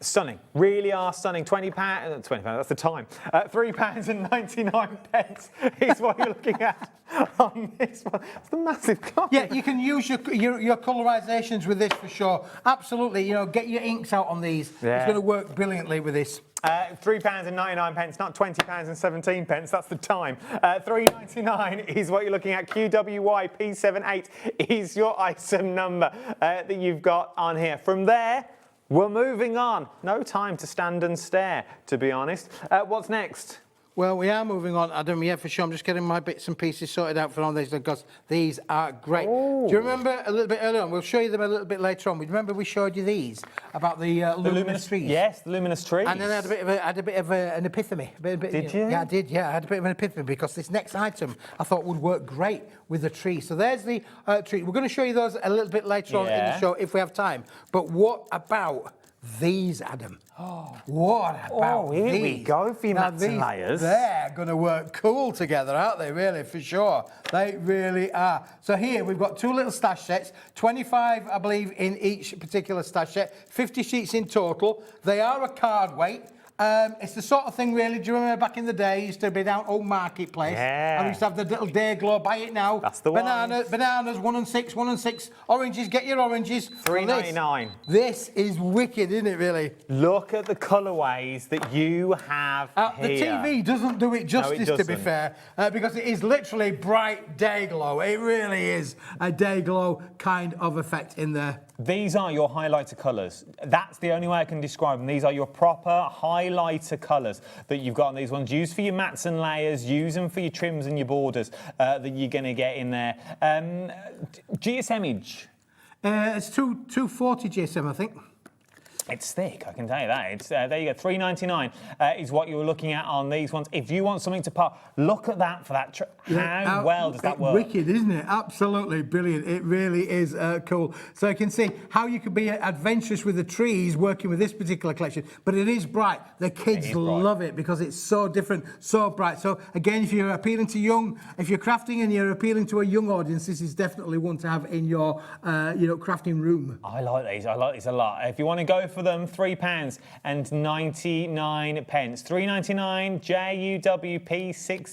Stunning. Really are stunning. £20. That's the time. £3.99 is what you're looking at on this one. It's the massive copy. Yeah, you can use your colorisations with this for sure. Absolutely. You know, get your inks out on these. Yeah. It's going to work brilliantly with this. £3.99, not £20.17. That's the time. £3.99 is what you're looking at. QWYP78 is your item number that you've got on here. From there, we're moving on. No time to stand and stare, to be honest. What's next? Well, we are moving on, Adam. Yeah, for sure. I'm just getting my bits and pieces sorted out for all these because these are great. Ooh. Do you remember a little bit earlier on? We'll show you them a little bit later on. Remember we showed you these about the luminous trees? Yes, the luminous trees. And then I had a bit of an epiphany. Did you? Yeah, I did. Yeah, I had a bit of an epiphany because this next item I thought would work great with the tree. So there's the tree. We're going to show you those a little bit later on in the show if we have time. But what about these, Adam? Oh, what about here these? we go for your mats and layers. They're going to work cool together, aren't they? Really, for sure. They really are. So here we've got two little stash sets, 25, I believe, in each particular stash set, 50 sheets in total. They are a card weight. It's the sort of thing, really. Do you remember back in the day, it used to be down Old Marketplace? Yeah. And we used to have the little day glow. Buy it now. That's the one. Bananas, 1 and 6, 1 and 6. Oranges, get your oranges. £3.99. This is wicked, isn't it? Really. Look at the colourways that you have here. The TV doesn't do it justice, to be fair, because it is literally bright day glow. It really is a day glow kind of effect in there. These are your highlighter colours. That's the only way I can describe them. These are your proper highlighter colours that you've got on these ones. Use for your mats and layers, use them for your trims and your borders that you're going to get in there. GSMage? It's 240 GSM, I think. It's thick, I can tell you that. It's there you go, £3.99 is what you're looking at on these ones. If you want something to pop, look at that for that. How well does that work? Wicked, isn't it? Absolutely brilliant. It really is cool. So you can see how you can be adventurous with the trees working with this particular collection. But it is bright. The kids love it because it's so different, so bright. So again, if you're appealing to if you're crafting and you're appealing to a young audience, this is definitely one to have in your, crafting room. I like these. I like these a lot. If you want to go for them, £3.99. £3.99 JUWP60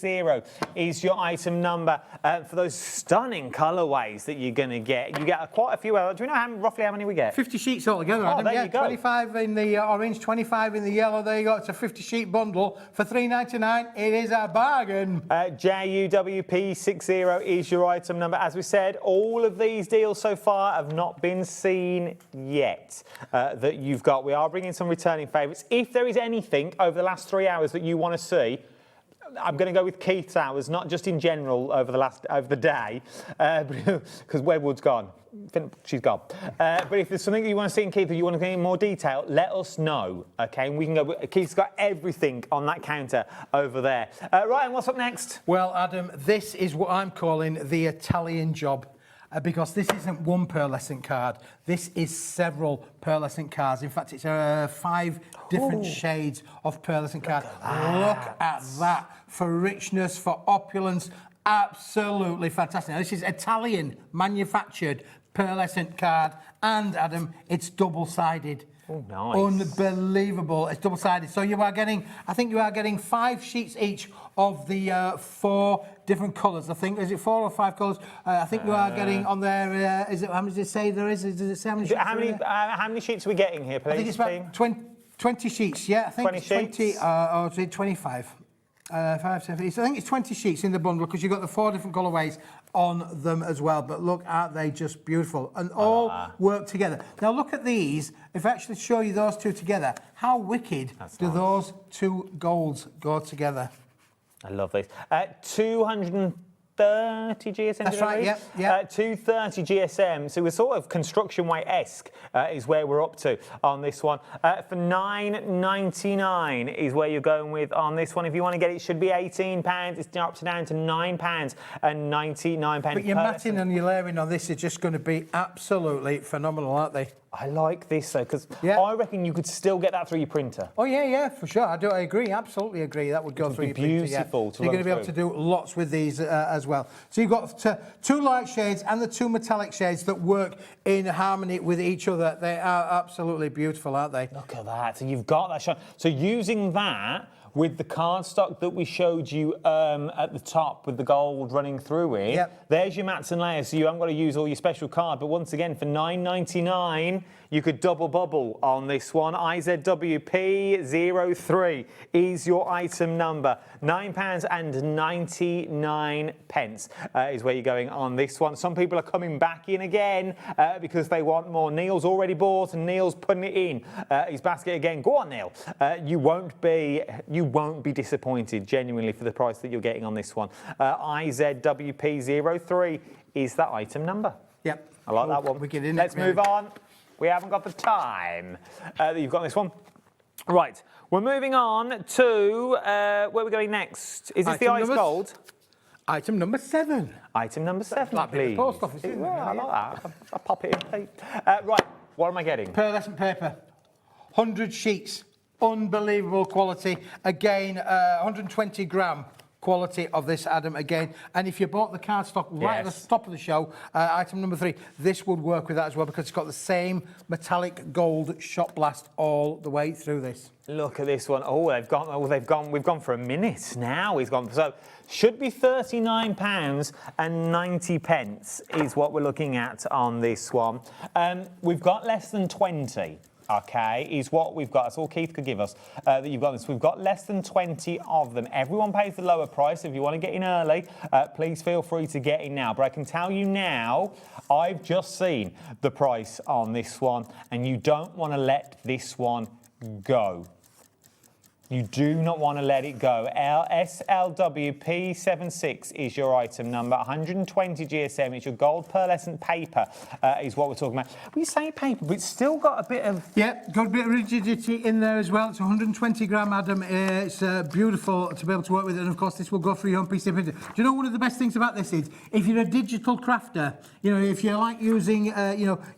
is your item number for those stunning colourways that you're going to get. You get quite a few. Do you know roughly how many we get? 50 sheets altogether. Oh, there you go. 25 in the orange, 25 in the yellow. There you go. It's a 50-sheet bundle for £3.99. It is a bargain. JUWP60 is your item number. As we said, all of these deals so far have not been seen yet that you've got. We are bringing some returning favourites. If there is anything over the last 3 hours that you want to see, I'm going to go with Keith's hours, not just in general over the day, because Wedwood's gone. She's gone. But if there's something you want to see in Keith or you want to get in more detail, let us know, OK? And we can go. Keith's got everything on that counter over there. Right, and what's up next? Well, Adam, this is what I'm calling the Italian job. Because this isn't one pearlescent card. This is several pearlescent cards. In fact, it's 5 different shades of pearlescent card. Look at that. For richness, for opulence, absolutely fantastic. Now, this is Italian manufactured pearlescent card. And, Adam, it's double-sided. Oh, nice. Unbelievable. It's double-sided. So you are getting, I think you are getting 5 sheets each of the 4 different colours. I think, is it 4 or 5 colours? I think you are getting on there, is it, how many does it say there is? Does it say how many sheets? How many sheets are we getting here, please? I think it's about 20 sheets, yeah. I think 20 it's 20, sheets? or is it 25? 5, 7, 8. I think it's 20 sheets in the bundle because you've got the 4 different colourways on them as well. But look, aren't they just beautiful? And all work together. Now look at these. If I actually show you those two together, how wicked do those two golds go together? I love these. 230 GSM. That's right, yeah. 230 GSM. So we're sort of construction weight-esque is where we're up to on this one. For £9.99 is where you're going with on this one. If you want to get it, it should be £18. It's up to down to £9.99. But your matting and your layering on this is just going to be absolutely phenomenal, aren't they? I like this though, because I reckon you could still get that through your printer. Oh yeah, for sure. I agree, absolutely agree. That would go through your printer. Beautiful to So you're going to be able to do lots with these as well. So you've got 2 light shades and the 2 metallic shades that work in harmony with each other. They are absolutely beautiful, aren't they? Look at that. So you've got that shine. So using that with the cardstock that we showed you at the top with the gold running through it, there's your mats and layers. So you haven't got to use all your special card. But once again, for £9.99, you could double bubble on this one. IZWP03 is your item number. £9.99 is where you're going on this one. Some people are coming back in again because they want more. Neil's already bought and Neil's putting it in his basket again. Go on, Neil. You won't be disappointed, genuinely, for the price that you're getting on this one. IZWP03 is that item number. Yep. I like that one. Let's move on. We haven't got the time that you've got on this one. Right, we're moving on to where we're going next. Is this the ice gold? Item number 7. Item number 7, like please. the post office, isn't it? I like that. I'll pop it in, please. Right, what am I getting? Pearlescent paper, 100 sheets, unbelievable quality. Again, 120 gram quality of this, Adam, again. And if you bought the cardstock right at the top of the show, item number 3, this would work with that as well because it's got the same metallic gold shot blast all the way through this. Look at this one. Oh, they've gone. We've gone for a minute now. He's gone. So should be £39.90 is what we're looking at on this one. We've got less than 20. Okay, is what we've got. That's all Keith could give us that you've got this. We've got less than 20 of them. Everyone pays the lower price. If you want to get in early, please feel free to get in now. But I can tell you now, I've just seen the price on this one, and you don't want to let this one go. You do not want to let it go. SLWP76 is your item number. 120 GSM. It's your gold pearlescent paper is what we're talking about. We say paper, but it's still got a bit of... Yeah, got a bit of rigidity in there as well. It's 120 gram, Adam. It's beautiful to be able to work with it. And, of course, this will go through your own PC printer. Do you know one of the best things about this is if you're a digital crafter, if you like using,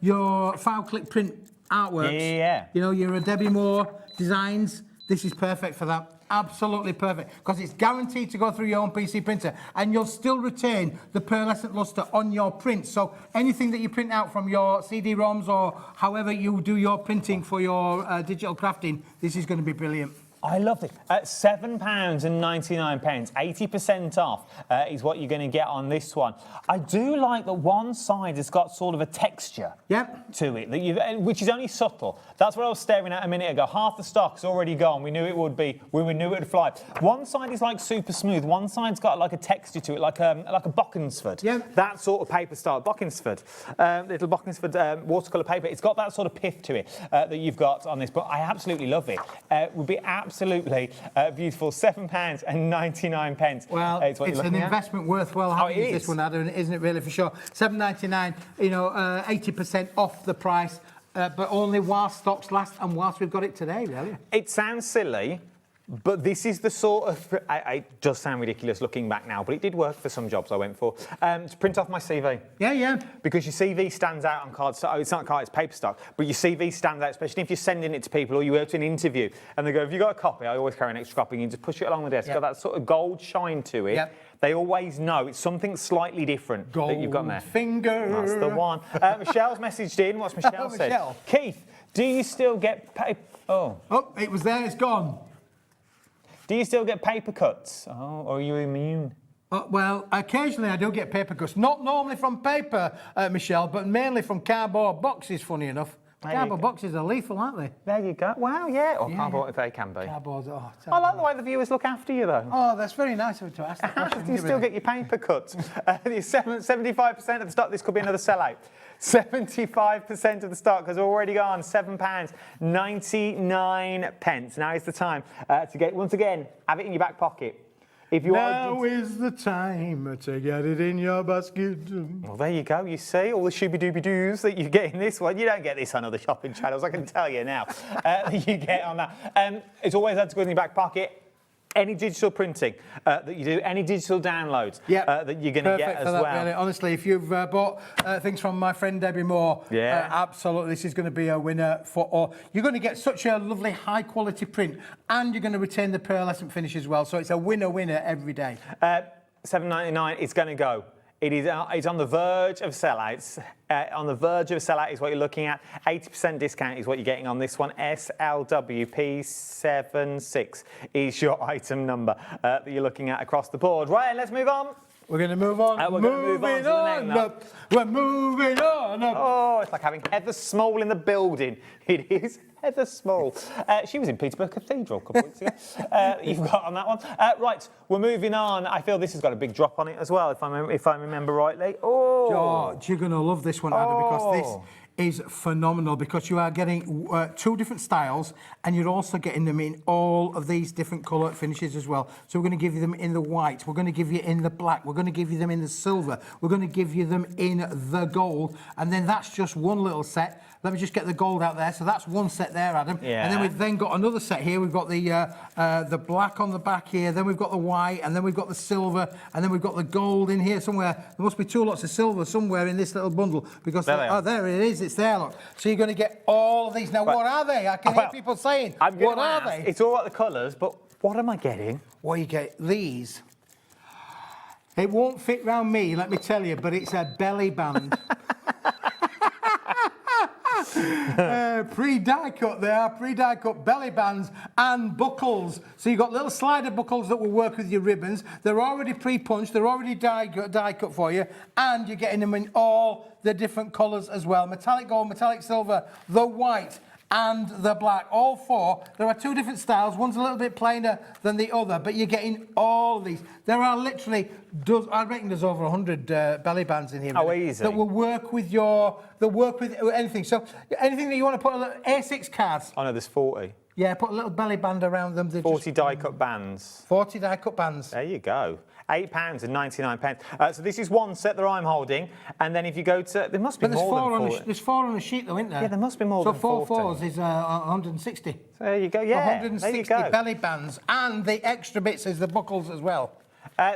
your file click print artworks, you're a Debbie Moore Designs, this is perfect for that. Absolutely perfect, because it's guaranteed to go through your own PC printer, and you'll still retain the pearlescent luster on your print. So anything that you print out from your CD-ROMs or however you do your printing for your digital crafting, this is going to be brilliant. I love it. £7.99, 80% off is what you're going to get on this one. I do like that one side has got sort of a texture to it, which is only subtle. That's what I was staring at a minute ago. Half the stock's already gone. We knew it would be. We knew it would fly. One side is like super smooth. One side's got like a texture to it, like a Bockensford. Yeah. That sort of paper style. Bockensford, little Bockensford watercolour paper. It's got that sort of pith to it that you've got on this. But I absolutely love it. It would be absolutely beautiful. £7.99. Well, it's an investment worthwhile having this one, Adam, isn't it really, for sure? £7.99, 80% off the price, but only whilst stocks last and whilst we've got it today, really. It sounds silly, but this is the sort of... It does sound ridiculous looking back now, but it did work for some jobs I went for. To print off my CV. Yeah. Because your CV stands out on card stock. It's not card, it's paper stock. But your CV stands out, especially if you're sending it to people or you go to an interview and they go, have you got a copy? I always carry an extra copy. You just push it along the desk. Got that sort of gold shine to it. They always know it's something slightly different that you've got there. Finger. That's the one. Michelle's messaged in. What's Michelle said? Michelle. Keith, do you still get paper... Oh, it was there. It's gone. Do you still get paper cuts? Oh, or are you immune? Well, occasionally I do get paper cuts. Not normally from paper, Michelle, but mainly from cardboard boxes, funny enough. Cardboard boxes are lethal, aren't they? There you go. Wow, yeah. Or cardboard if they can be. Cardboard, I like the way the viewers look after you, though. Oh, that's very nice of you to ask that question. You still get your paper cuts. 75% of the stock, this could be another sellout. 75% of the stock has already gone. £7.99. Now is the time to get, once again, have it in your back pocket. If you now is the time to get it in your basket. Well, there you go. You see all the shooby-dooby-doos that you get in this one. You don't get this on other shopping channels, I can tell you now. You get on that. It's always had to go in your back pocket. Any digital printing that you do, any digital downloads that you're going to get as well. Really. Honestly, if you've bought things from my friend Debbie Moore, absolutely, this is going to be a winner for all. You're going to get such a lovely high-quality print, and you're going to retain the pearlescent finish as well. So it's a winner every day. $7.99. It's going to go. It's on the verge of sellouts. On the verge of a sellout is what you're looking at. 80% discount is what you're getting on this one. SLWP76 is your item number that you're looking at across the board. Right, and let's move on. We're going to move on. We're going to move on to the next up. We're moving on up. Oh, it's like having Heather Small in the building. It is Heather Small. She was in Peterborough Cathedral a couple of weeks ago. You've got on that one. Right, we're moving on. I feel this has got a big drop on it as well, if I remember rightly. Oh, George, you're going to love this one, Adam, because this is phenomenal, because you are getting two different styles, and you're also getting them in all of these different colour finishes as well. So we're going to give you them in the white, we're going to give you in the black, we're going to give you them in the silver, we're going to give you them in the gold, and then that's just one little set. Let me just get the gold out there. So that's one set there, Adam. Yeah. And then we've then got another set here. We've got the black on the back here. Then we've got the white, and then we've got the silver, and then we've got the gold in here somewhere. There must be two lots of silver somewhere in this little bundle, because there it is. It's there, look. So you're going to get all of these. Now, what are they? I can hear people saying, what are they? It's all about the colours, but what am I getting? Well, you get these. It won't fit round me, let me tell you, but it's a belly band. Pre-die cut there, pre-die cut belly bands and buckles. So you've got little slider buckles that will work with your ribbons. They're already pre-punched, they're already die cut for you, and you're getting them in all the different colours as well. Metallic gold, metallic silver, the white and the black, all four. There are two different styles. One's a little bit plainer than the other, but you're getting all of these. There are literally, I reckon there's over 100 belly bands in here. Oh, easy. That will work with anything. So anything that you want to put a little A6 cards. Oh no, there's 40. Yeah, put a little belly band around them. 40 die-cut bands. 40 die-cut bands. There you go. £8.99. So this is one set that I'm holding, and then if you go to, there must be more than 40. There's four on the sheet though, isn't there? Yeah, there must be more than 40. So 4 fours is 160. So there you go. Yeah, 160 belly bands, and the extra bits is the buckles as well.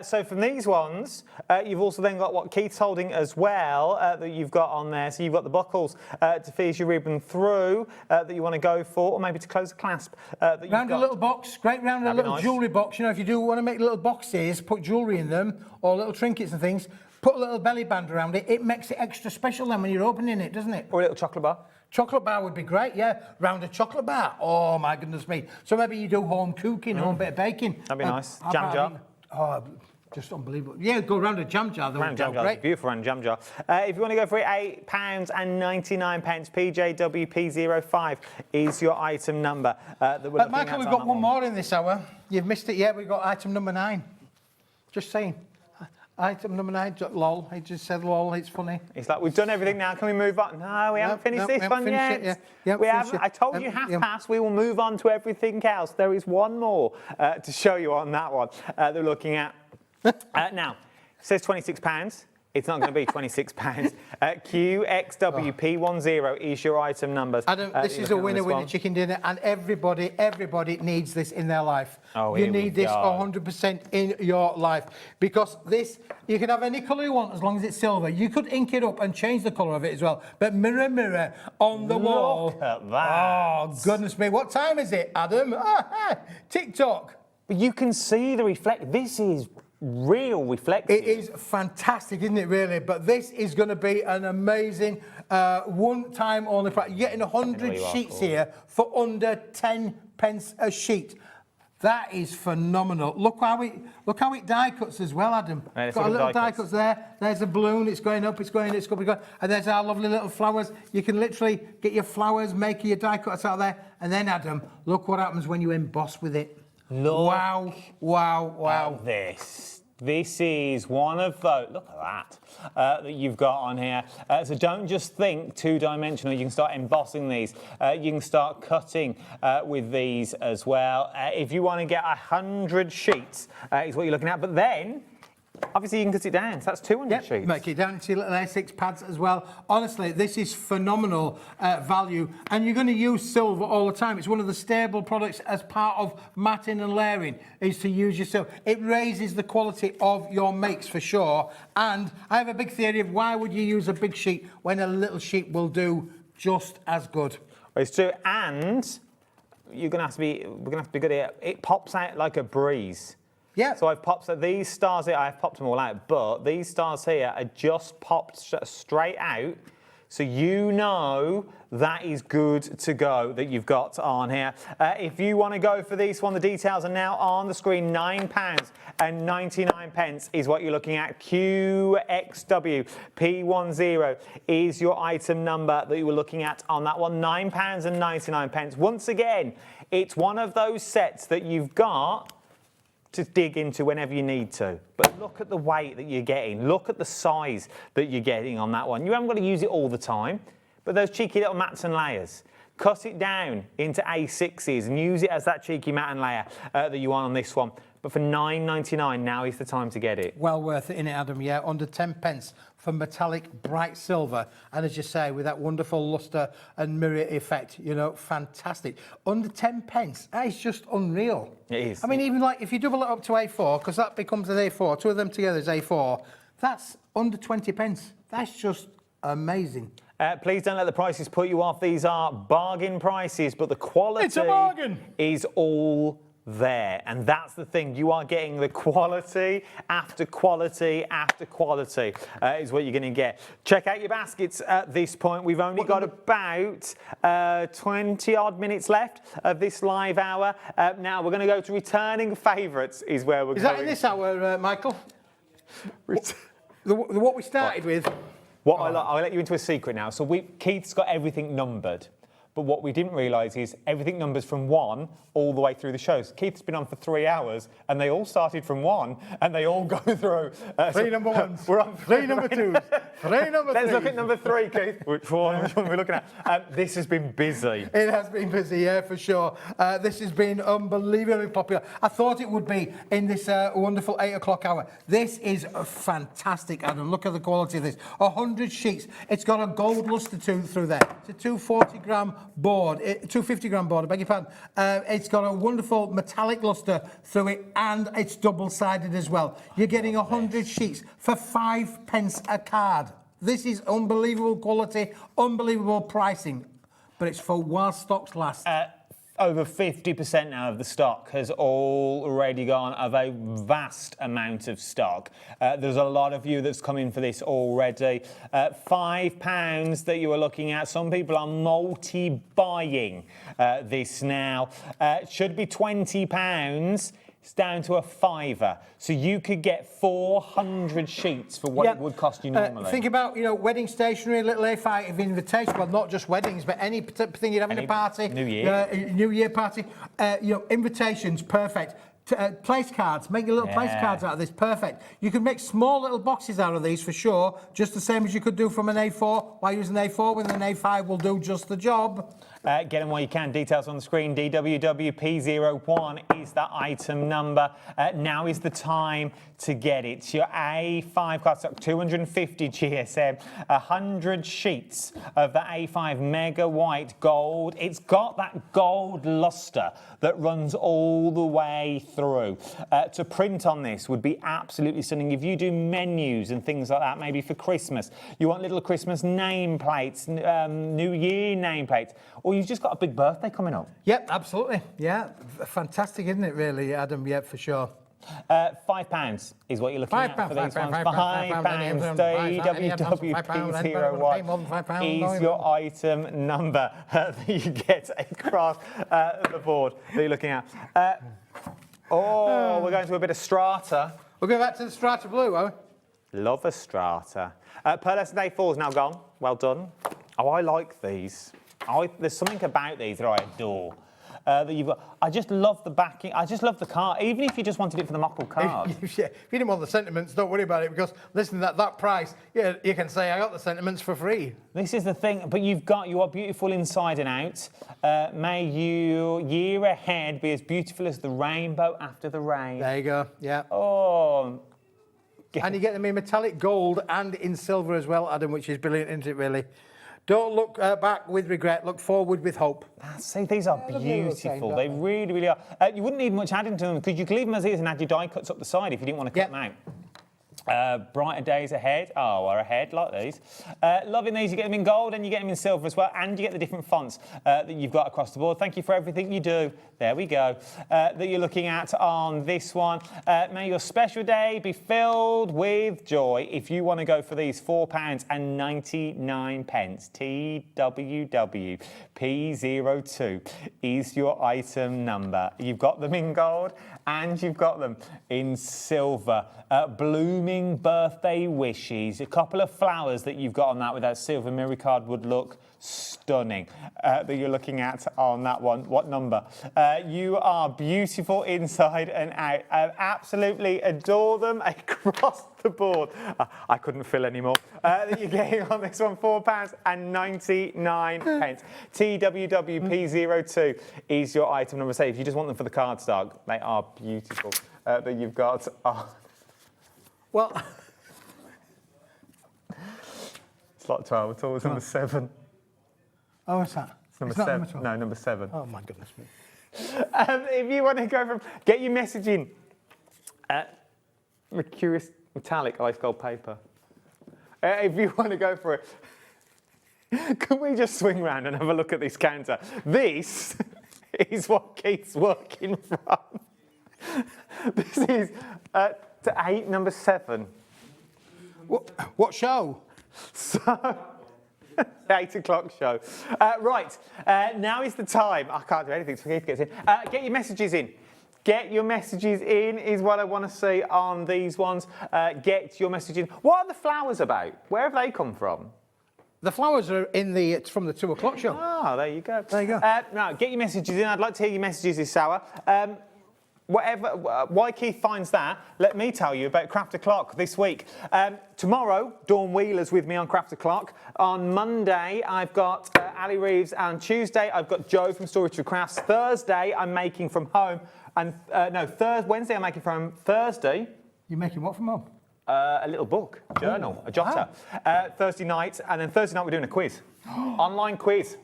So from these ones, you've also then got what Keith's holding as well that you've got on there. So you've got the buckles to feed your ribbon through that you want to go for, or maybe to close the clasp. Round a little box, great round a little jewellery box. You know, if you do want to make little boxes, put jewellery in them, or little trinkets and things, put a little belly band around it. It makes it extra special then when you're opening it, doesn't it? Or a little chocolate bar. Chocolate bar would be great, yeah. Round a chocolate bar. Oh, my goodness me. So maybe you do home cooking, home bit of baking. That'd be nice. Jam jar. Oh, just unbelievable. Yeah, go round a jam jar. Round jam jar. Beautiful round jam jar. If you want to go for it, £8.99. PJWP05 is your item number that we're looking Michael, at. we've got one more in this hour. You've missed it yet. We've got item number 9. Just saying. Item number 9, lol. He just said lol, it's funny. It's like, we've done everything now, can we move on? No, we haven't finished this one yet. We haven't. I told you half past, we will move on to everything else. There is one more to show you on that one that we're looking at. Now, it says £26. It's not going to be £26. QXWP10 is your item numbers. Adam, this is a winner chicken dinner, and everybody needs this in their life. Oh, you need this 100% in your life, because this, you can have any colour you want as long as it's silver. You could ink it up and change the colour of it as well. But mirror, mirror on the wall. Look at that. Oh, goodness me. What time is it, Adam? TikTok. But you can see the reflect. This is real reflective. It is fantastic, isn't it, really? But this is going to be an amazing one-time only price. You're getting 100 sheets here for under 10 pence a sheet. That is phenomenal. Look how it die cuts as well, Adam. Right, Got a little die cuts there. There's a balloon. It's going up. It's going. It's going. And there's our lovely little flowers. You can literally get your flowers, make your die cuts out there, and then Adam, look what happens when you emboss with it. Look wow! Wow! Wow! At this. This is one of those, look at that you've got on here. So don't just think two-dimensional, you can start embossing these. You can start cutting with these as well. If you want to get 100 sheets is what you're looking at, but then obviously you can cut it down, so that's 200 sheets. Make it down into your little A6 pads as well. Honestly, this is phenomenal value, and you're going to use silver all the time. It's one of the stable products as part of matting and layering, is to use your silver. It raises the quality of your makes for sure, and I have a big theory of why would you use a big sheet when a little sheet will do just as good. It's true, and we're going to have to be good here. It pops out like a breeze. Yeah. So I've popped these stars here. I've popped them all out, but these stars here are just popped straight out, so you know that is good to go that you've got on here. If you want to go for this one, the details are now on the screen. £9.99 is what you're looking at. QXW P10 is your item number that you were looking at on that one. £9.99. Once again, it's one of those sets that you've got to dig into whenever you need to. But look at the weight that you're getting. Look at the size that you're getting on that one. You haven't got to use it all the time, but those cheeky little mats and layers, cut it down into A6s and use it as that cheeky mat and layer that you want on this one. But for £9.99, now is the time to get it. Well worth it, innit, Adam? Yeah, under 10 pence for metallic bright silver. And as you say, with that wonderful lustre and mirror effect, you know, fantastic. Under 10 pence, that is just unreal. It is. I mean, even like if you double it up to A4, because that becomes an A4, two of them together is A4, that's under 20 pence. That's just amazing. Please don't let the prices put you off. These are bargain prices, but the quality It's a bargain. Is all there, and that's the thing. You are getting the quality after quality after quality is what you're going to get. Check out your baskets at this point. We've only got about 20 odd minutes left of this live hour. Now we're going to go to returning favourites is where we're going. Is that in this hour, Michael? What we started with? I'll let you into a secret now. So Keith's got everything numbered. But what we didn't realise is everything numbers from 1 all the way through the shows. Keith's been on for 3 hours, and they all started from 1, and they all go through. 3 number 1s. We're on 3 number 2s. 3 number 3s. Let's look at number 3, Keith. Which one are we looking at? This has been busy. It has been busy, yeah, for sure. This has been unbelievably popular. I thought it would be in this wonderful 8 o'clock hour. This is fantastic, Adam. Look at the quality of this. 100 sheets. It's got a gold lustre through there. It's a 240-gram board, 250-gram board, I beg your pardon. It's got a wonderful metallic lustre through it, and it's double-sided as well. You're getting 100 sheets for 5 pence a card. This is unbelievable quality, unbelievable pricing, but it's for while stocks last. Over 50% now of the stock has already gone, of a vast amount of stock. There's a lot of you that's come in for this already. £5 that you are looking at. Some people are multi-buying this now. It should be £20. It's down to a £5. So you could get 400 sheets for what it would cost you normally. Think about, you know, wedding stationery, little A5 of invitation. Well, not just weddings, but any thing you're having a party. New Year. New Year party. You know, invitations, perfect. Place cards, make your little place cards out of this, perfect. You can make small little boxes out of these for sure, just the same as you could do from an A4. Why use an A4 when an A5 will do just the job? Get them while you can. Details on the screen. DWWP01 is that item number. Now is the time to get it. It's your A5 card stock, 250 GSM, 100 sheets of the A5 Mega White Gold. It's got that gold lustre that runs all the way through. To print on this would be absolutely stunning. If you do menus and things like that, maybe for Christmas, you want little Christmas nameplates, New Year nameplates, or you've just got a big birthday coming up. Yep, absolutely. Yeah, fantastic, isn't it, really, Adam? Yep, for sure. £5 is what you're looking at for these ones. £5. DWWP01 is your item number that you get across the board that you're looking at. Oh, we're going to a bit of strata. We'll go back to the strata blue, are we? Love a strata. Pearlescent Day 4 is now gone. Well done. Oh, I like these. There's something about these that I adore. That you've got. I just love the backing. I just love the card. Even if you just wanted it for the mockled card. If you didn't want the sentiments, don't worry about it, because listen, that price, yeah, you can say I got the sentiments for free. This is the thing, but you are beautiful inside and out. May you year ahead be as beautiful as the rainbow after the rain. There you go. Yeah. Oh. And you get them in metallic gold and in silver as well, Adam, which is brilliant, isn't it, really? Don't look back with regret, look forward with hope. See, these are beautiful. They really, really are. You wouldn't need much adding to them, because you could leave them as is and add your die cuts up the side if you didn't want to cut them out. Brighter days ahead. Oh, we're ahead, like these. Loving these. You get them in gold and you get them in silver as well, and you get the different fonts that you've got across the board. Thank you for everything you do. There we go. That you're looking at on this one. May your special day be filled with joy. If you want to go for these, £4.99. TWW P02 is your item number. You've got them in gold and you've got them in silver. Blooming birthday wishes. A couple of flowers that you've got on that with that silver mirror card would look stunning. That you're looking at on that one. What number? You are beautiful inside and out. I absolutely adore them across the board. I couldn't fill any more. That you're getting on this one, £4.99. TWWP02 is your item number. Say, if you just want them for the cardstock, they are beautiful. That you've got. Well, slot 12 at all. It's number 7. Oh, what's that? It's number It's not 7. number 12. No, number 7. Oh, my goodness me. If you want to go from, get your message in. Mercurius metallic ice gold paper. If you want to go for it, can we just swing round and have a look at this counter? This is what Keith's working from. This is to 8, number 7. What show? So, 8 o'clock show. Right, now is the time. I can't do anything so Keith gets in. Get your messages in. Get your messages in is what I want to see on these ones. Get your message in. What are the flowers about? Where have they come from? The flowers are it's from the 2 o'clock show. Oh, there you go. There you go. Now, get your messages in. I'd like to hear your messages this hour. Why Keith finds that, let me tell you about Craft O'Clock this week. Tomorrow, Dawn Wheeler's with me on Craft O'Clock. On Monday, I've got Ali Reeves. And Tuesday, I've got Joe from Story True Crafts. Thursday, I'm making from home. And Wednesday, I'm making from Thursday. You're making what from home? A little book, journal, a jotter. Wow. Thursday night, and then Thursday night, we're doing a quiz. Online quiz.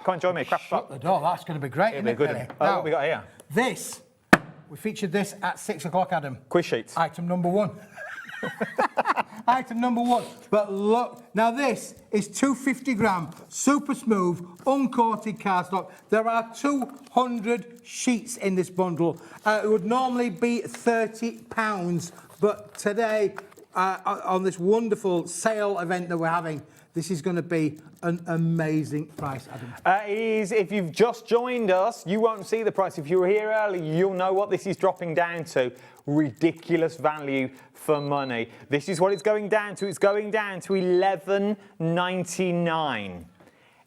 Come and join me, Craft O'Clock. Shut the door, that's going to be great, It'll be a good one. Now, What have we got here? This. We featured this at 6 o'clock, Adam. Quiz sheets. Item number 1. Item number 1. But look, now this is 250-gram, super smooth, uncoated cardstock. There are 200 sheets in this bundle. It would normally be £30, but today, on this wonderful sale event that we're having, this is going to be an amazing price, Adam. It is. If you've just joined us, you won't see the price. If you were here early, you'll know what this is dropping down to. Ridiculous value for money. This is what it's going down to. It's going down to $11.99.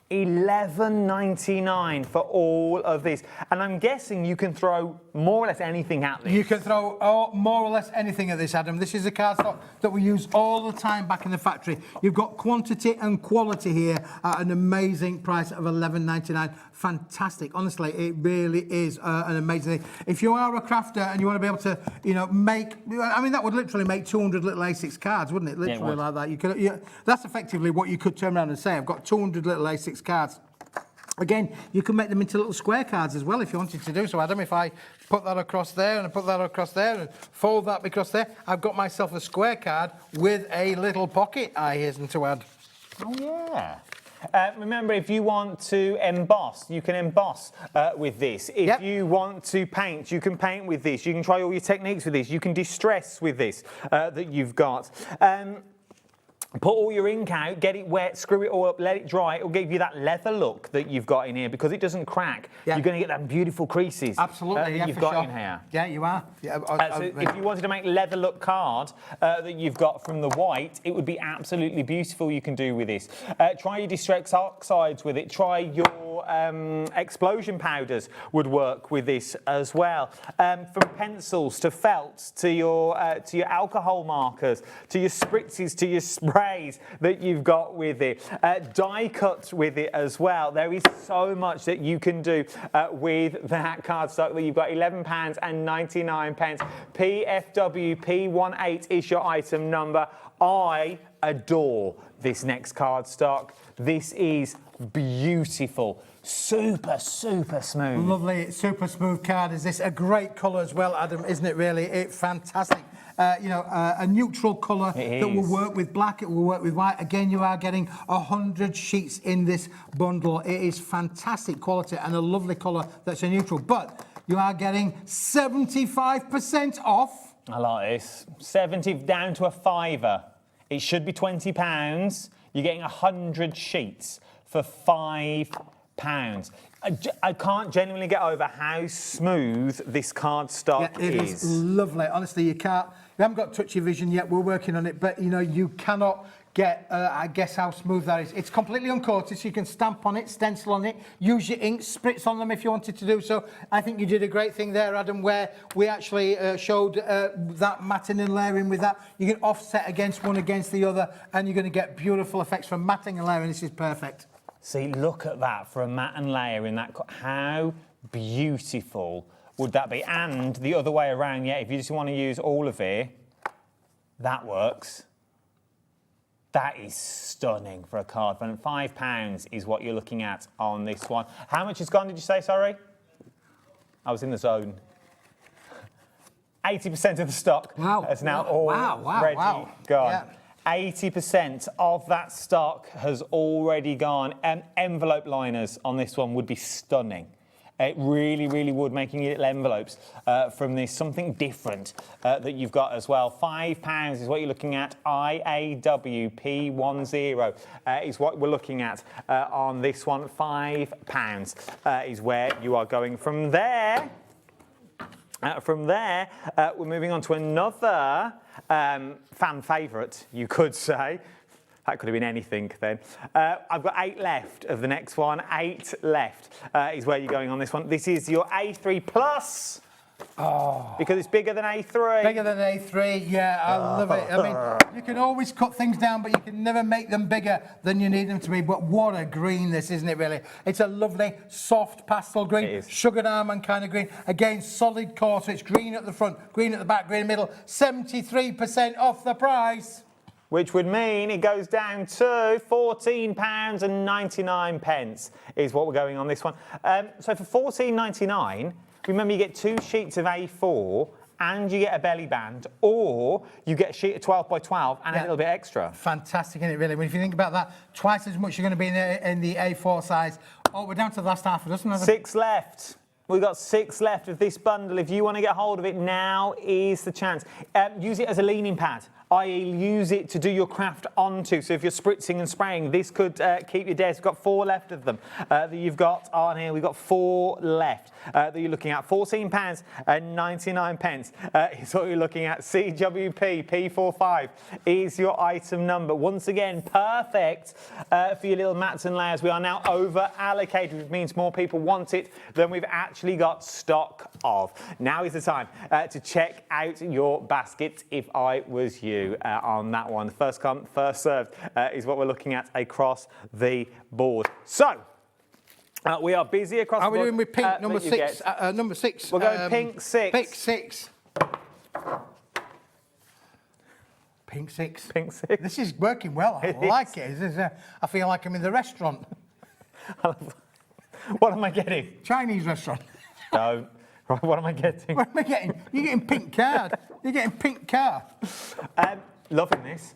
$11.99 for all of this. And I'm guessing you can throw more or less anything at this. You can throw more or less anything at this, Adam. This is a cardstock that we use all the time back in the factory. You've got quantity and quality here at an amazing price of $11.99. Fantastic. Honestly, it really is an amazing thing. If you are a crafter and you want to be able to, make... I mean, that would literally make 200 little A6 cards, wouldn't it? Literally, yeah, like that. You could. That's effectively what you could turn around and say. I've got 200 little A6 cards. Again, you can make them into little square cards as well if you wanted to do so, Adam. If I put that across there and I put that across there and fold that across there, I've got myself a square card with a little pocket, I hasten to add. Oh, yeah. Remember, if you want to emboss, you can emboss with this. If you want to paint, you can paint with this. You can try all your techniques with this. You can distress with this that you've got. Put all your ink out, get it wet, screw it all up, let it dry. It'll give you that leather look that you've got in here because it doesn't crack. Yeah. You're going to get that beautiful creases. Absolutely, that yeah, you've for got sure. in here. Yeah, you are. Yeah, So if you wanted to make leather look card that you've got from the white, it would be absolutely beautiful. You can do with this. Try your distress oxides with it. Try your explosion powders would work with this as well. From pencils to felts to your alcohol markers to your spritzes to your sprays that you've got with it. Die cuts with it as well. There is so much that you can do with that cardstock that you've got. £11.99. PFW P18 is your item number. I adore this next cardstock. This is beautiful. Super, super smooth. Lovely, super smooth card. Is this a great colour as well, Adam? Isn't it really? It's fantastic. A neutral colour that will work with black, it will work with white. Again, you are getting 100 sheets in this bundle. It is fantastic quality and a lovely colour that's a neutral. But you are getting 75% off. I like this. 70 down to a £5. It should be £20. You're getting 100 sheets for £5. I can't genuinely get over how smooth this cardstock It is lovely. Honestly, you haven't got touchy vision yet. We're working on it, but you cannot get, I guess, how smooth that is. It's completely uncoated, so you can stamp on it, stencil on it, use your ink, spritz on them if you wanted to do so. I think you did a great thing there, Adam, where we actually showed that matting and layering with that. You can offset against one against the other, and you're going to get beautiful effects from matting and layering. This is perfect. See, look at that for a matte and layer in that. How beautiful would that be? And the other way around, yeah, if you just want to use all of it, that works. That is stunning for a card. And £5 is what you're looking at on this one. How much has gone, did you say, sorry? I was in the zone. 80% of the stock has now already gone. Yeah. 80% of that stock has already gone. Envelope liners on this one would be stunning. It really, really would, making little envelopes from this, something different that you've got as well. £5 is what you're looking at. IAW P10 is what we're looking at on this one. £5 is where you are going from there. We're moving on to another fan favourite, you could say. That could have been anything then. I've got 8 left of the next one. 8 left is where you're going on this one. This is your A3 Plus. Oh. Because it's bigger than A3. Bigger than A3, yeah, I love it. I mean, you can always cut things down, but you can never make them bigger than you need them to be. But what a green this, isn't it, really? It's a lovely, soft pastel green, sugared almond kind of green. Again, solid core, so it's green at the front, green at the back, green in the middle. 73% off the price. Which would mean it goes down to £14.99 is what we're going on this one. So for £14.99, remember you get 2 sheets of A4 and you get a belly band, or you get a sheet of 12 by 12 and a little bit extra. Fantastic, isn't it, really? When if you think about that, twice as much you're going to be in the A4 size. Oh, we're down to the last half a dozen. 6 left. We've got 6 left of this bundle. If you want to get hold of it, now is the chance. Use it as a leaning pad, i.e. use it to do your craft onto. So if you're spritzing and spraying, this could keep your desk. We've got 4 left of them that you've got on here. We've got 4 left that you're looking at. £14.99 is what you're looking at. CWP P45 is your item number. Once again, perfect for your little mats and layers. We are now over allocated, which means more people want it than we've actually got stock of. Now is the time to check out your baskets if I was you on that one. First come, first served is what we're looking at across the board. So, we are busy across the board. Are we doing with pink, number 6? Number 6. We're going pink 6. Pink 6. Pink 6. Pink 6. This is working well. I like it. I feel like I'm in the restaurant. What am I getting? Chinese restaurant. No. Right, what am I getting? What am I getting? You're getting pink card. You're getting pink car. Loving this.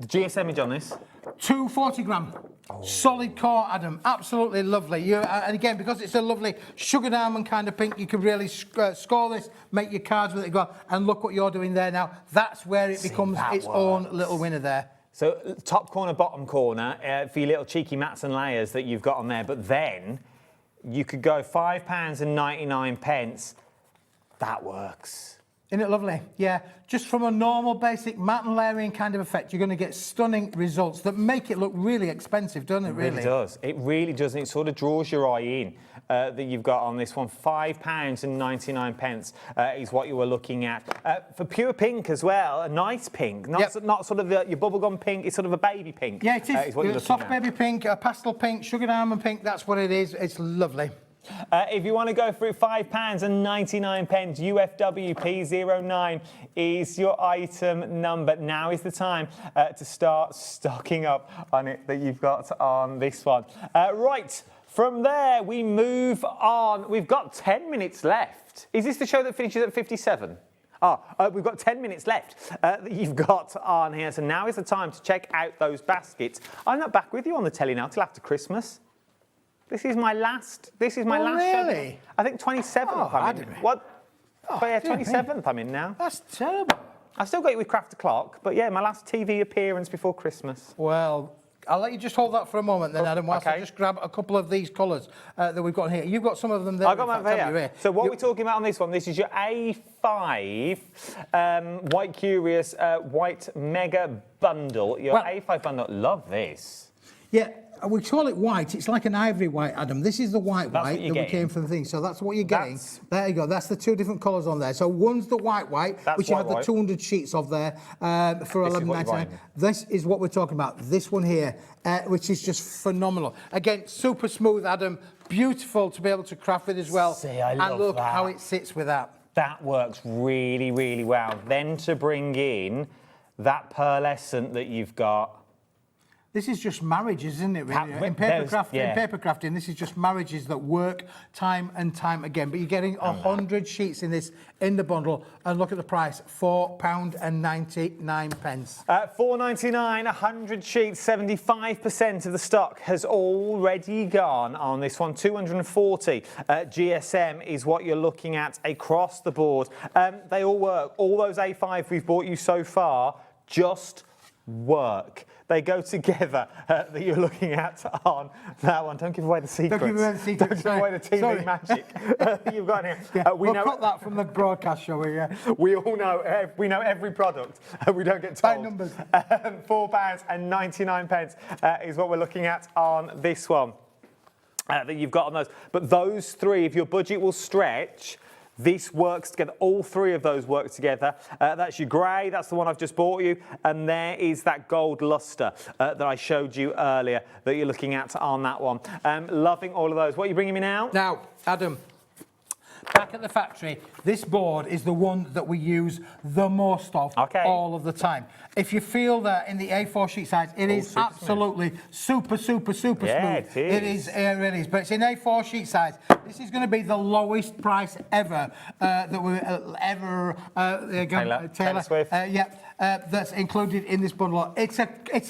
GS image on this. 240 gram. Oh. Solid core, Adam. Absolutely lovely. And again, because it's a lovely sugared almond kind of pink, you could really score this, make your cards with it go. And look what you're doing there now. That's where it becomes its own little winner there. So top corner, bottom corner for your little cheeky mats and layers that you've got on there. But then you could go £5.99. That works. Isn't it lovely? Yeah, just from a normal basic mat and layering kind of effect, you're going to get stunning results that make it look really expensive, doesn't it, really? It really does. It really does. And it sort of draws your eye in that you've got on this one. £5.99 is what you were looking at. For pure pink as well, a nice pink. Not sort of your bubblegum pink, it's sort of a baby pink. Yeah, it is. What you're Soft looking at. baby pink, a pastel pink, sugar diamond pink, that's what it is. It's lovely. If you want to go through £5.99, UFW P09 is your item number. Now is the time to start stocking up on it that you've got on this one. Right, from there we move on. We've got 10 minutes left. Is this the show that finishes at 57? We've got 10 minutes left that you've got on here. So now is the time to check out those baskets. I'm not back with you on the telly now till after Christmas. This is my last show. Really? I think 27th I'm in. What? But yeah, 27th I'm in now. That's terrible. I've still got you with Craft O'Clock, but yeah, my last TV appearance before Christmas. Well, I'll let you just hold that for a moment then, Adam, whilst I just grab a couple of these colours that we've got here. You've got some of them there. I've got them here. So what we're talking about on this one, this is your A5 White Curious White Mega Bundle. Your A5 bundle. Love this. Yeah. We call it white. It's like an ivory white, Adam. This is the white that we came from the thing. So that's what you're getting. There you go. That's the two different colours on there. So one's the white, which you have the 200 sheets of there for £11.99. This is what we're talking about. This one here, which is just phenomenal. Again, super smooth, Adam. Beautiful to be able to craft with as well. See, I love and look that. how it sits with that. That works really, really well. Then to bring in that pearlescent that you've got. This is just marriages, isn't it, really? In paper crafting, this is just marriages that work time and time again. But you're getting 100 sheets in this, in the bundle. And look at the price, £4.99. £4.99, 100 sheets, 75% of the stock has already gone on this one. 240 GSM is what you're looking at across the board. They all work. All those A5 we've bought you so far just work. They go together that you're looking at on that one. Don't give away the secrets. Don't give away the secrets. Don't give away the TV magic that you've got here. We'll cut that from the broadcast show here. We all know, we know every product. We don't get told. By numbers. £4.99 is what we're looking at on this one that you've got on those. But those three, if your budget will stretch, this works together. All three of those work together. That's your grey. That's the one I've just bought you. And there is that gold lustre that I showed you earlier that you're looking at on that one. Loving all of those. What are you bringing me now? Now, Adam, back at the factory, this board is the one that we use the most of all of the time. If you feel that in the A4 sheet size, it is absolutely super smooth. It is. It is. But it's in A4 sheet size. This is going to be the lowest price ever that we Taylor Swift. that's included in this bundle. It's a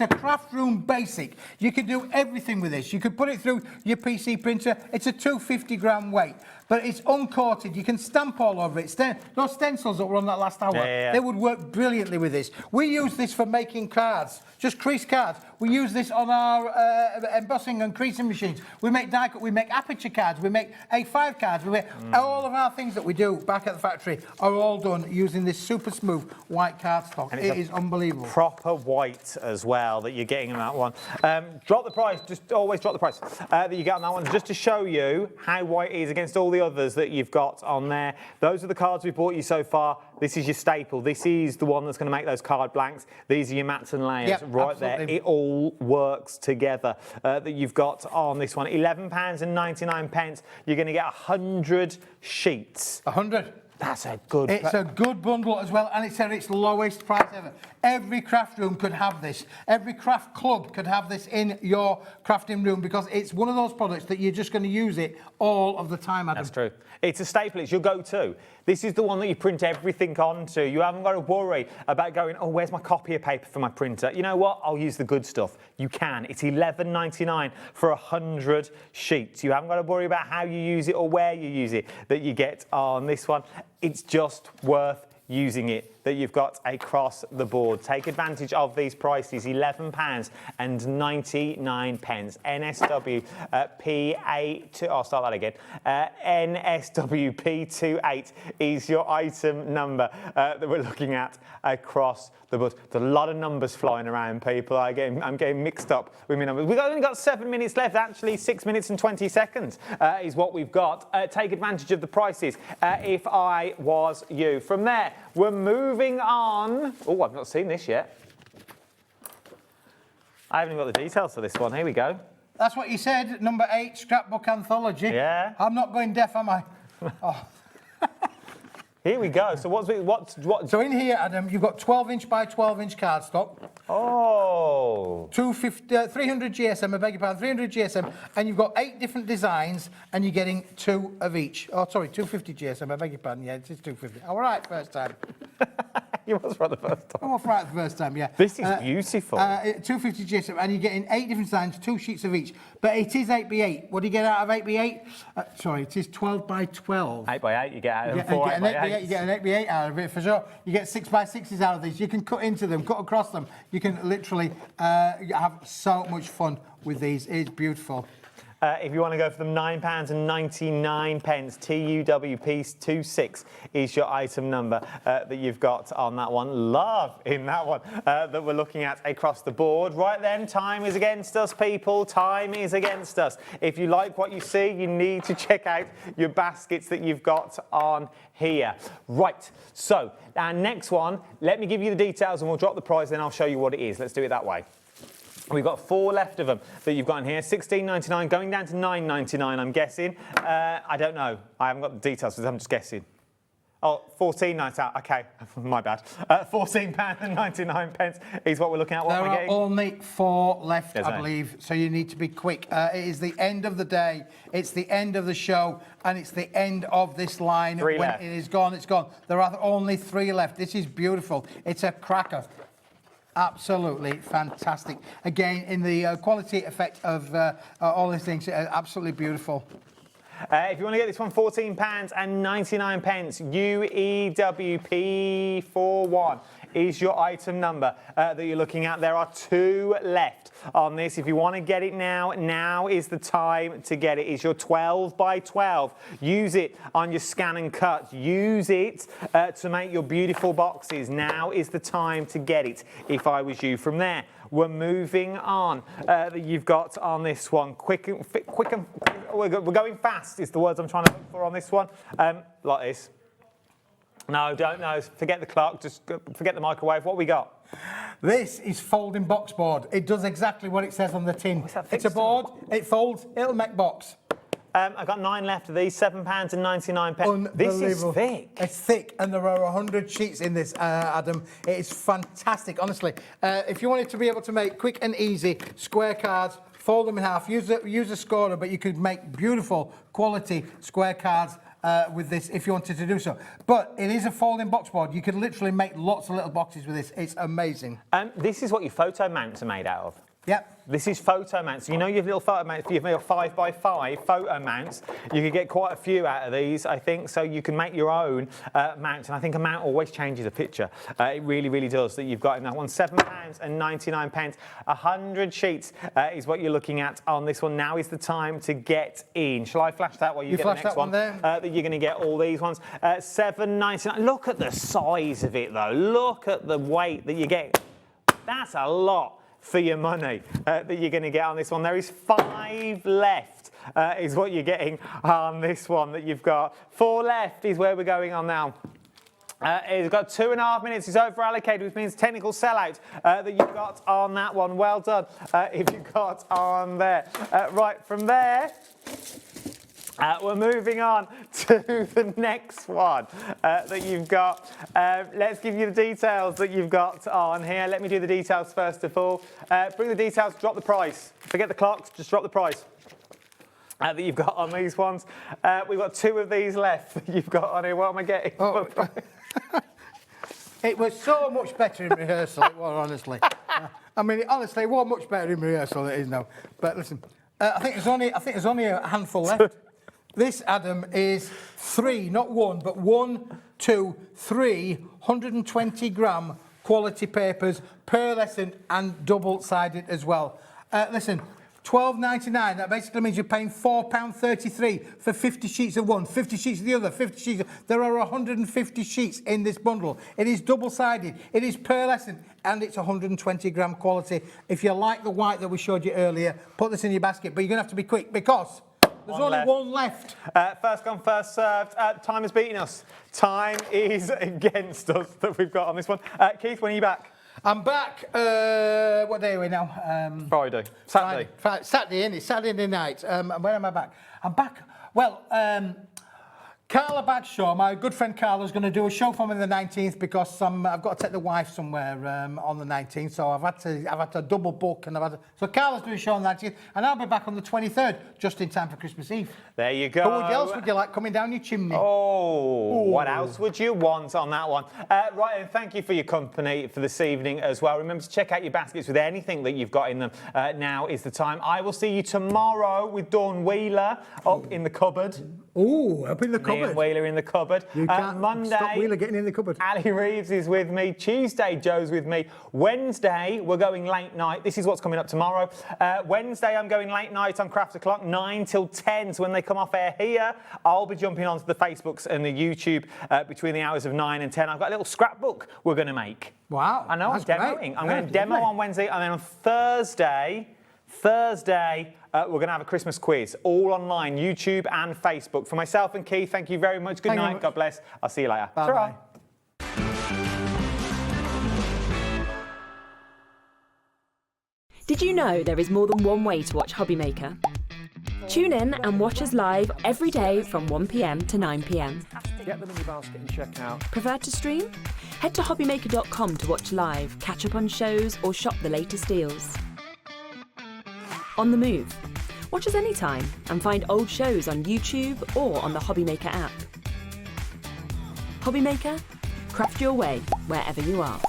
craft room basic. You can do everything with this. You could put it through your PC printer. It's a 250 gram weight, but it's uncoated. You can stamp all over it. Those stencils that were on that last hour, they would work brilliantly with this. We use this for making cards, just crease cards. We use this on our embossing and creasing machines. We make die cut, we make aperture cards, we make A5 cards. We make all of our things that we do back at the factory are all done using this super smooth white cardstock. It is unbelievable. Proper white as well that you're getting on that one. Drop the price, just always drop the price that you get on that one, just to show you how white it is against all the others that you've got on there. Those are the cards we've bought you so far. This is your staple. This is the one that's going to make those card blanks. These are your mats and layers right there. It all works together that you've got on this one. £11.99. You're going to get 100 sheets. 100. That's a good... It's a good bundle as well, and it's at its lowest price ever. Every craft room could have this. Every craft club could have this in your crafting room because it's one of those products that you're just going to use it all of the time, Adam. That's true. It's a staple. It's your go-to. This is the one that you print everything onto. You haven't got to worry about going, oh, where's my copier paper for my printer? You know what? I'll use the good stuff. You can. It's £11.99 for 100 sheets. You haven't got to worry about how you use it or where you use it that you get on this one. It's just worth using it that you've got across the board. Take advantage of these prices, £11.99. NSW P8, I'll start that again. NSW P28 is your item number that we're looking at across the board. There's a lot of numbers flying around, people. I'm getting mixed up with my numbers. We've only got 7 minutes left, actually 6 minutes and 20 seconds is what we've got. Take advantage of the prices if I was you. From there, we're moving on. Oh, I've not seen this yet. I haven't even got the details for this one. Here we go. That's what you said, number 8, scrapbook anthology. Yeah. I'm not going deaf, am I? Oh. Here we go. So what? So in here, Adam, you've got 12-inch by 12-inch cardstock. Oh. 300 GSM, I beg your pardon, 300 GSM, and you've got 8 different designs, and you're getting 2 of each. Oh, sorry, 250 GSM, I beg your pardon. Yeah, it is 250. All right, first time. You was right the first time. I was right the first time, yeah. This is beautiful. 250 GSM, and you're getting 8 different designs, 2 sheets of each. But it is 8x8. What do you get out of 8x8? Sorry, it is 12 by 12. 8x8, you get out of them. 4 8x8. You get an 8x8 out of it, for sure. You get 6x6s out of these. You can cut into them, cut across them. You can literally have so much fun with these. It's beautiful. If you want to go for them, £9.99, TUWP26 is your item number that you've got on that one. Love in that one that we're looking at across the board. Right then, time is against us, people. Time is against us. If you like what you see, you need to check out your baskets that you've got on here. Right, so our next one, let me give you the details and we'll drop the price, then I'll show you what it is. Let's do it that way. We've got 4 left of them that you've got in here. £16.99 going down to £9.99, I'm guessing. I don't know. I haven't got the details, so I'm just guessing. Oh, £14.99. Okay, my bad. £14.99 is what we're looking at. What there am I getting? There are only 4 left, I believe, so you need to be quick. It is the end of the day. It's the end of the show, and it's the end of this line. 3 when left. It is gone, it's gone. There are only 3 left. This is beautiful. It's a cracker. Absolutely fantastic. Again, in the quality effect of all these things, absolutely beautiful. If you want to get this one, £14.99, UEWP41 is your item number that you're looking at. There are 2 left on this. If you want to get it now, now is the time to get it. It's your 12 by 12. Use it on your scan and cut. Use it to make your beautiful boxes. Now is the time to get it, if I was you. From there, we're moving on. That you've got on this one. We're going fast is the words I'm trying to look for on this one. Like this. No, don't know. Forget the clock. Just forget the microwave. What we got? This is folding box board. It does exactly what it says on the tin. It's a board. It folds. It'll make box. I've got 9 left of these. £7.99. This is thick. It's thick, and there are 100 sheets in this, Adam. It is fantastic, honestly. If you wanted to be able to make quick and easy square cards, fold them in half. Use a scorer, but you could make beautiful quality square cards with this if you wanted to do so. But it is a folding box board. You could literally make lots of little boxes with this. It's amazing. This is what your photo mounts are made out of. Yep. This is photo mounts. You know your little photo mounts, you've made a 5x5 photo mounts. You could get quite a few out of these, I think, so you can make your own mount. And I think a mount always changes a picture. It really, really does, that you've got in that one. £7.99. 100 sheets is what you're looking at on this one. Now is the time to get in. Shall I flash that while you get the next one? There. That you're going to get all these ones. £7.99. Look at the size of it, though. Look at the weight that you get. That's a lot for your money that you're going to get on this one. There is 5 left is what you're getting on this one that you've got. 4 left is where we're going on now. It's got 2.5 minutes. It's over allocated, which means technical sellout that you've got on that one. Well done if you got on there. Right, from there, we're moving on to the next one that you've got. Let's give you the details that you've got on here. Let me do the details first of all. Bring the details, drop the price. Forget the clocks, just drop the price. That you've got on these ones. We've got 2 of these left that you've got on here. What am I getting? Oh. It was so much better in rehearsal, it was, honestly. I mean, honestly, it was much better in rehearsal than it is now. But listen, I think there's only a handful left. This, Adam, is 3, not 1, but 1, 2, 3 120 gram quality papers, pearlescent and double-sided as well. Listen, £12.99, that basically means you're paying £4.33 for 50 sheets of one, 50 sheets of the other, 50 sheets There are 150 sheets in this bundle. It is double-sided, it is pearlescent, and it's 120 gram quality. If you like the white that we showed you earlier, put this in your basket, but you're going to have to be quick because there's only one left. First come, first served. Time is beating us. Time is against us that we've got on this one. Keith, when are you back? I'm back. What day are we now? Friday. Saturday. Saturday, isn't it? Saturday night. When am I back? I'm back. Well, Carla Bagshaw, my good friend Carla, is going to do a show for me on the 19th because I've got to take the wife somewhere on the 19th, so I've had to double book, and so Carla's doing a show on the 19th, and I'll be back on the 23rd, just in time for Christmas Eve. There you go. What else would you like coming down your chimney? Oh, what else would you want on that one? Right, and thank you for your company for this evening as well. Remember to check out your baskets with anything that you've got in them. Now is the time. I will see you tomorrow with Dawn Wheeler up in the cupboard. Oh, up in the cupboard. Ian Wheeler in the cupboard. You can't Monday, stop Wheeler getting in the cupboard. Ali Reeves is with me. Tuesday, Joe's with me. Wednesday, we're going late night. This is what's coming up tomorrow. Wednesday, I'm going late night on Craft O'Clock, 9 till 10. So when they come off air here, I'll be jumping onto the Facebooks and the YouTube between the hours of 9 and 10. I've got a little scrapbook we're going to make. Wow. I know, I'm demoing. Great. I'm going to demo on Wednesday, and then on Thursday, we're going to have a Christmas quiz, all online, YouTube and Facebook. For myself and Keith, thank you very much. Good night. God bless. I'll see you later. Bye-bye. Did you know there is more than one way to watch Hobbymaker? Tune in and watch us live every day from 1 p.m. to 9 p.m. Get them in your basket and check out. Prefer to stream? Head to hobbymaker.com to watch live, catch up on shows, or shop the latest deals. On the move. Watch us anytime and find old shows on YouTube or on the Hobbymaker app. Hobbymaker, craft your way wherever you are.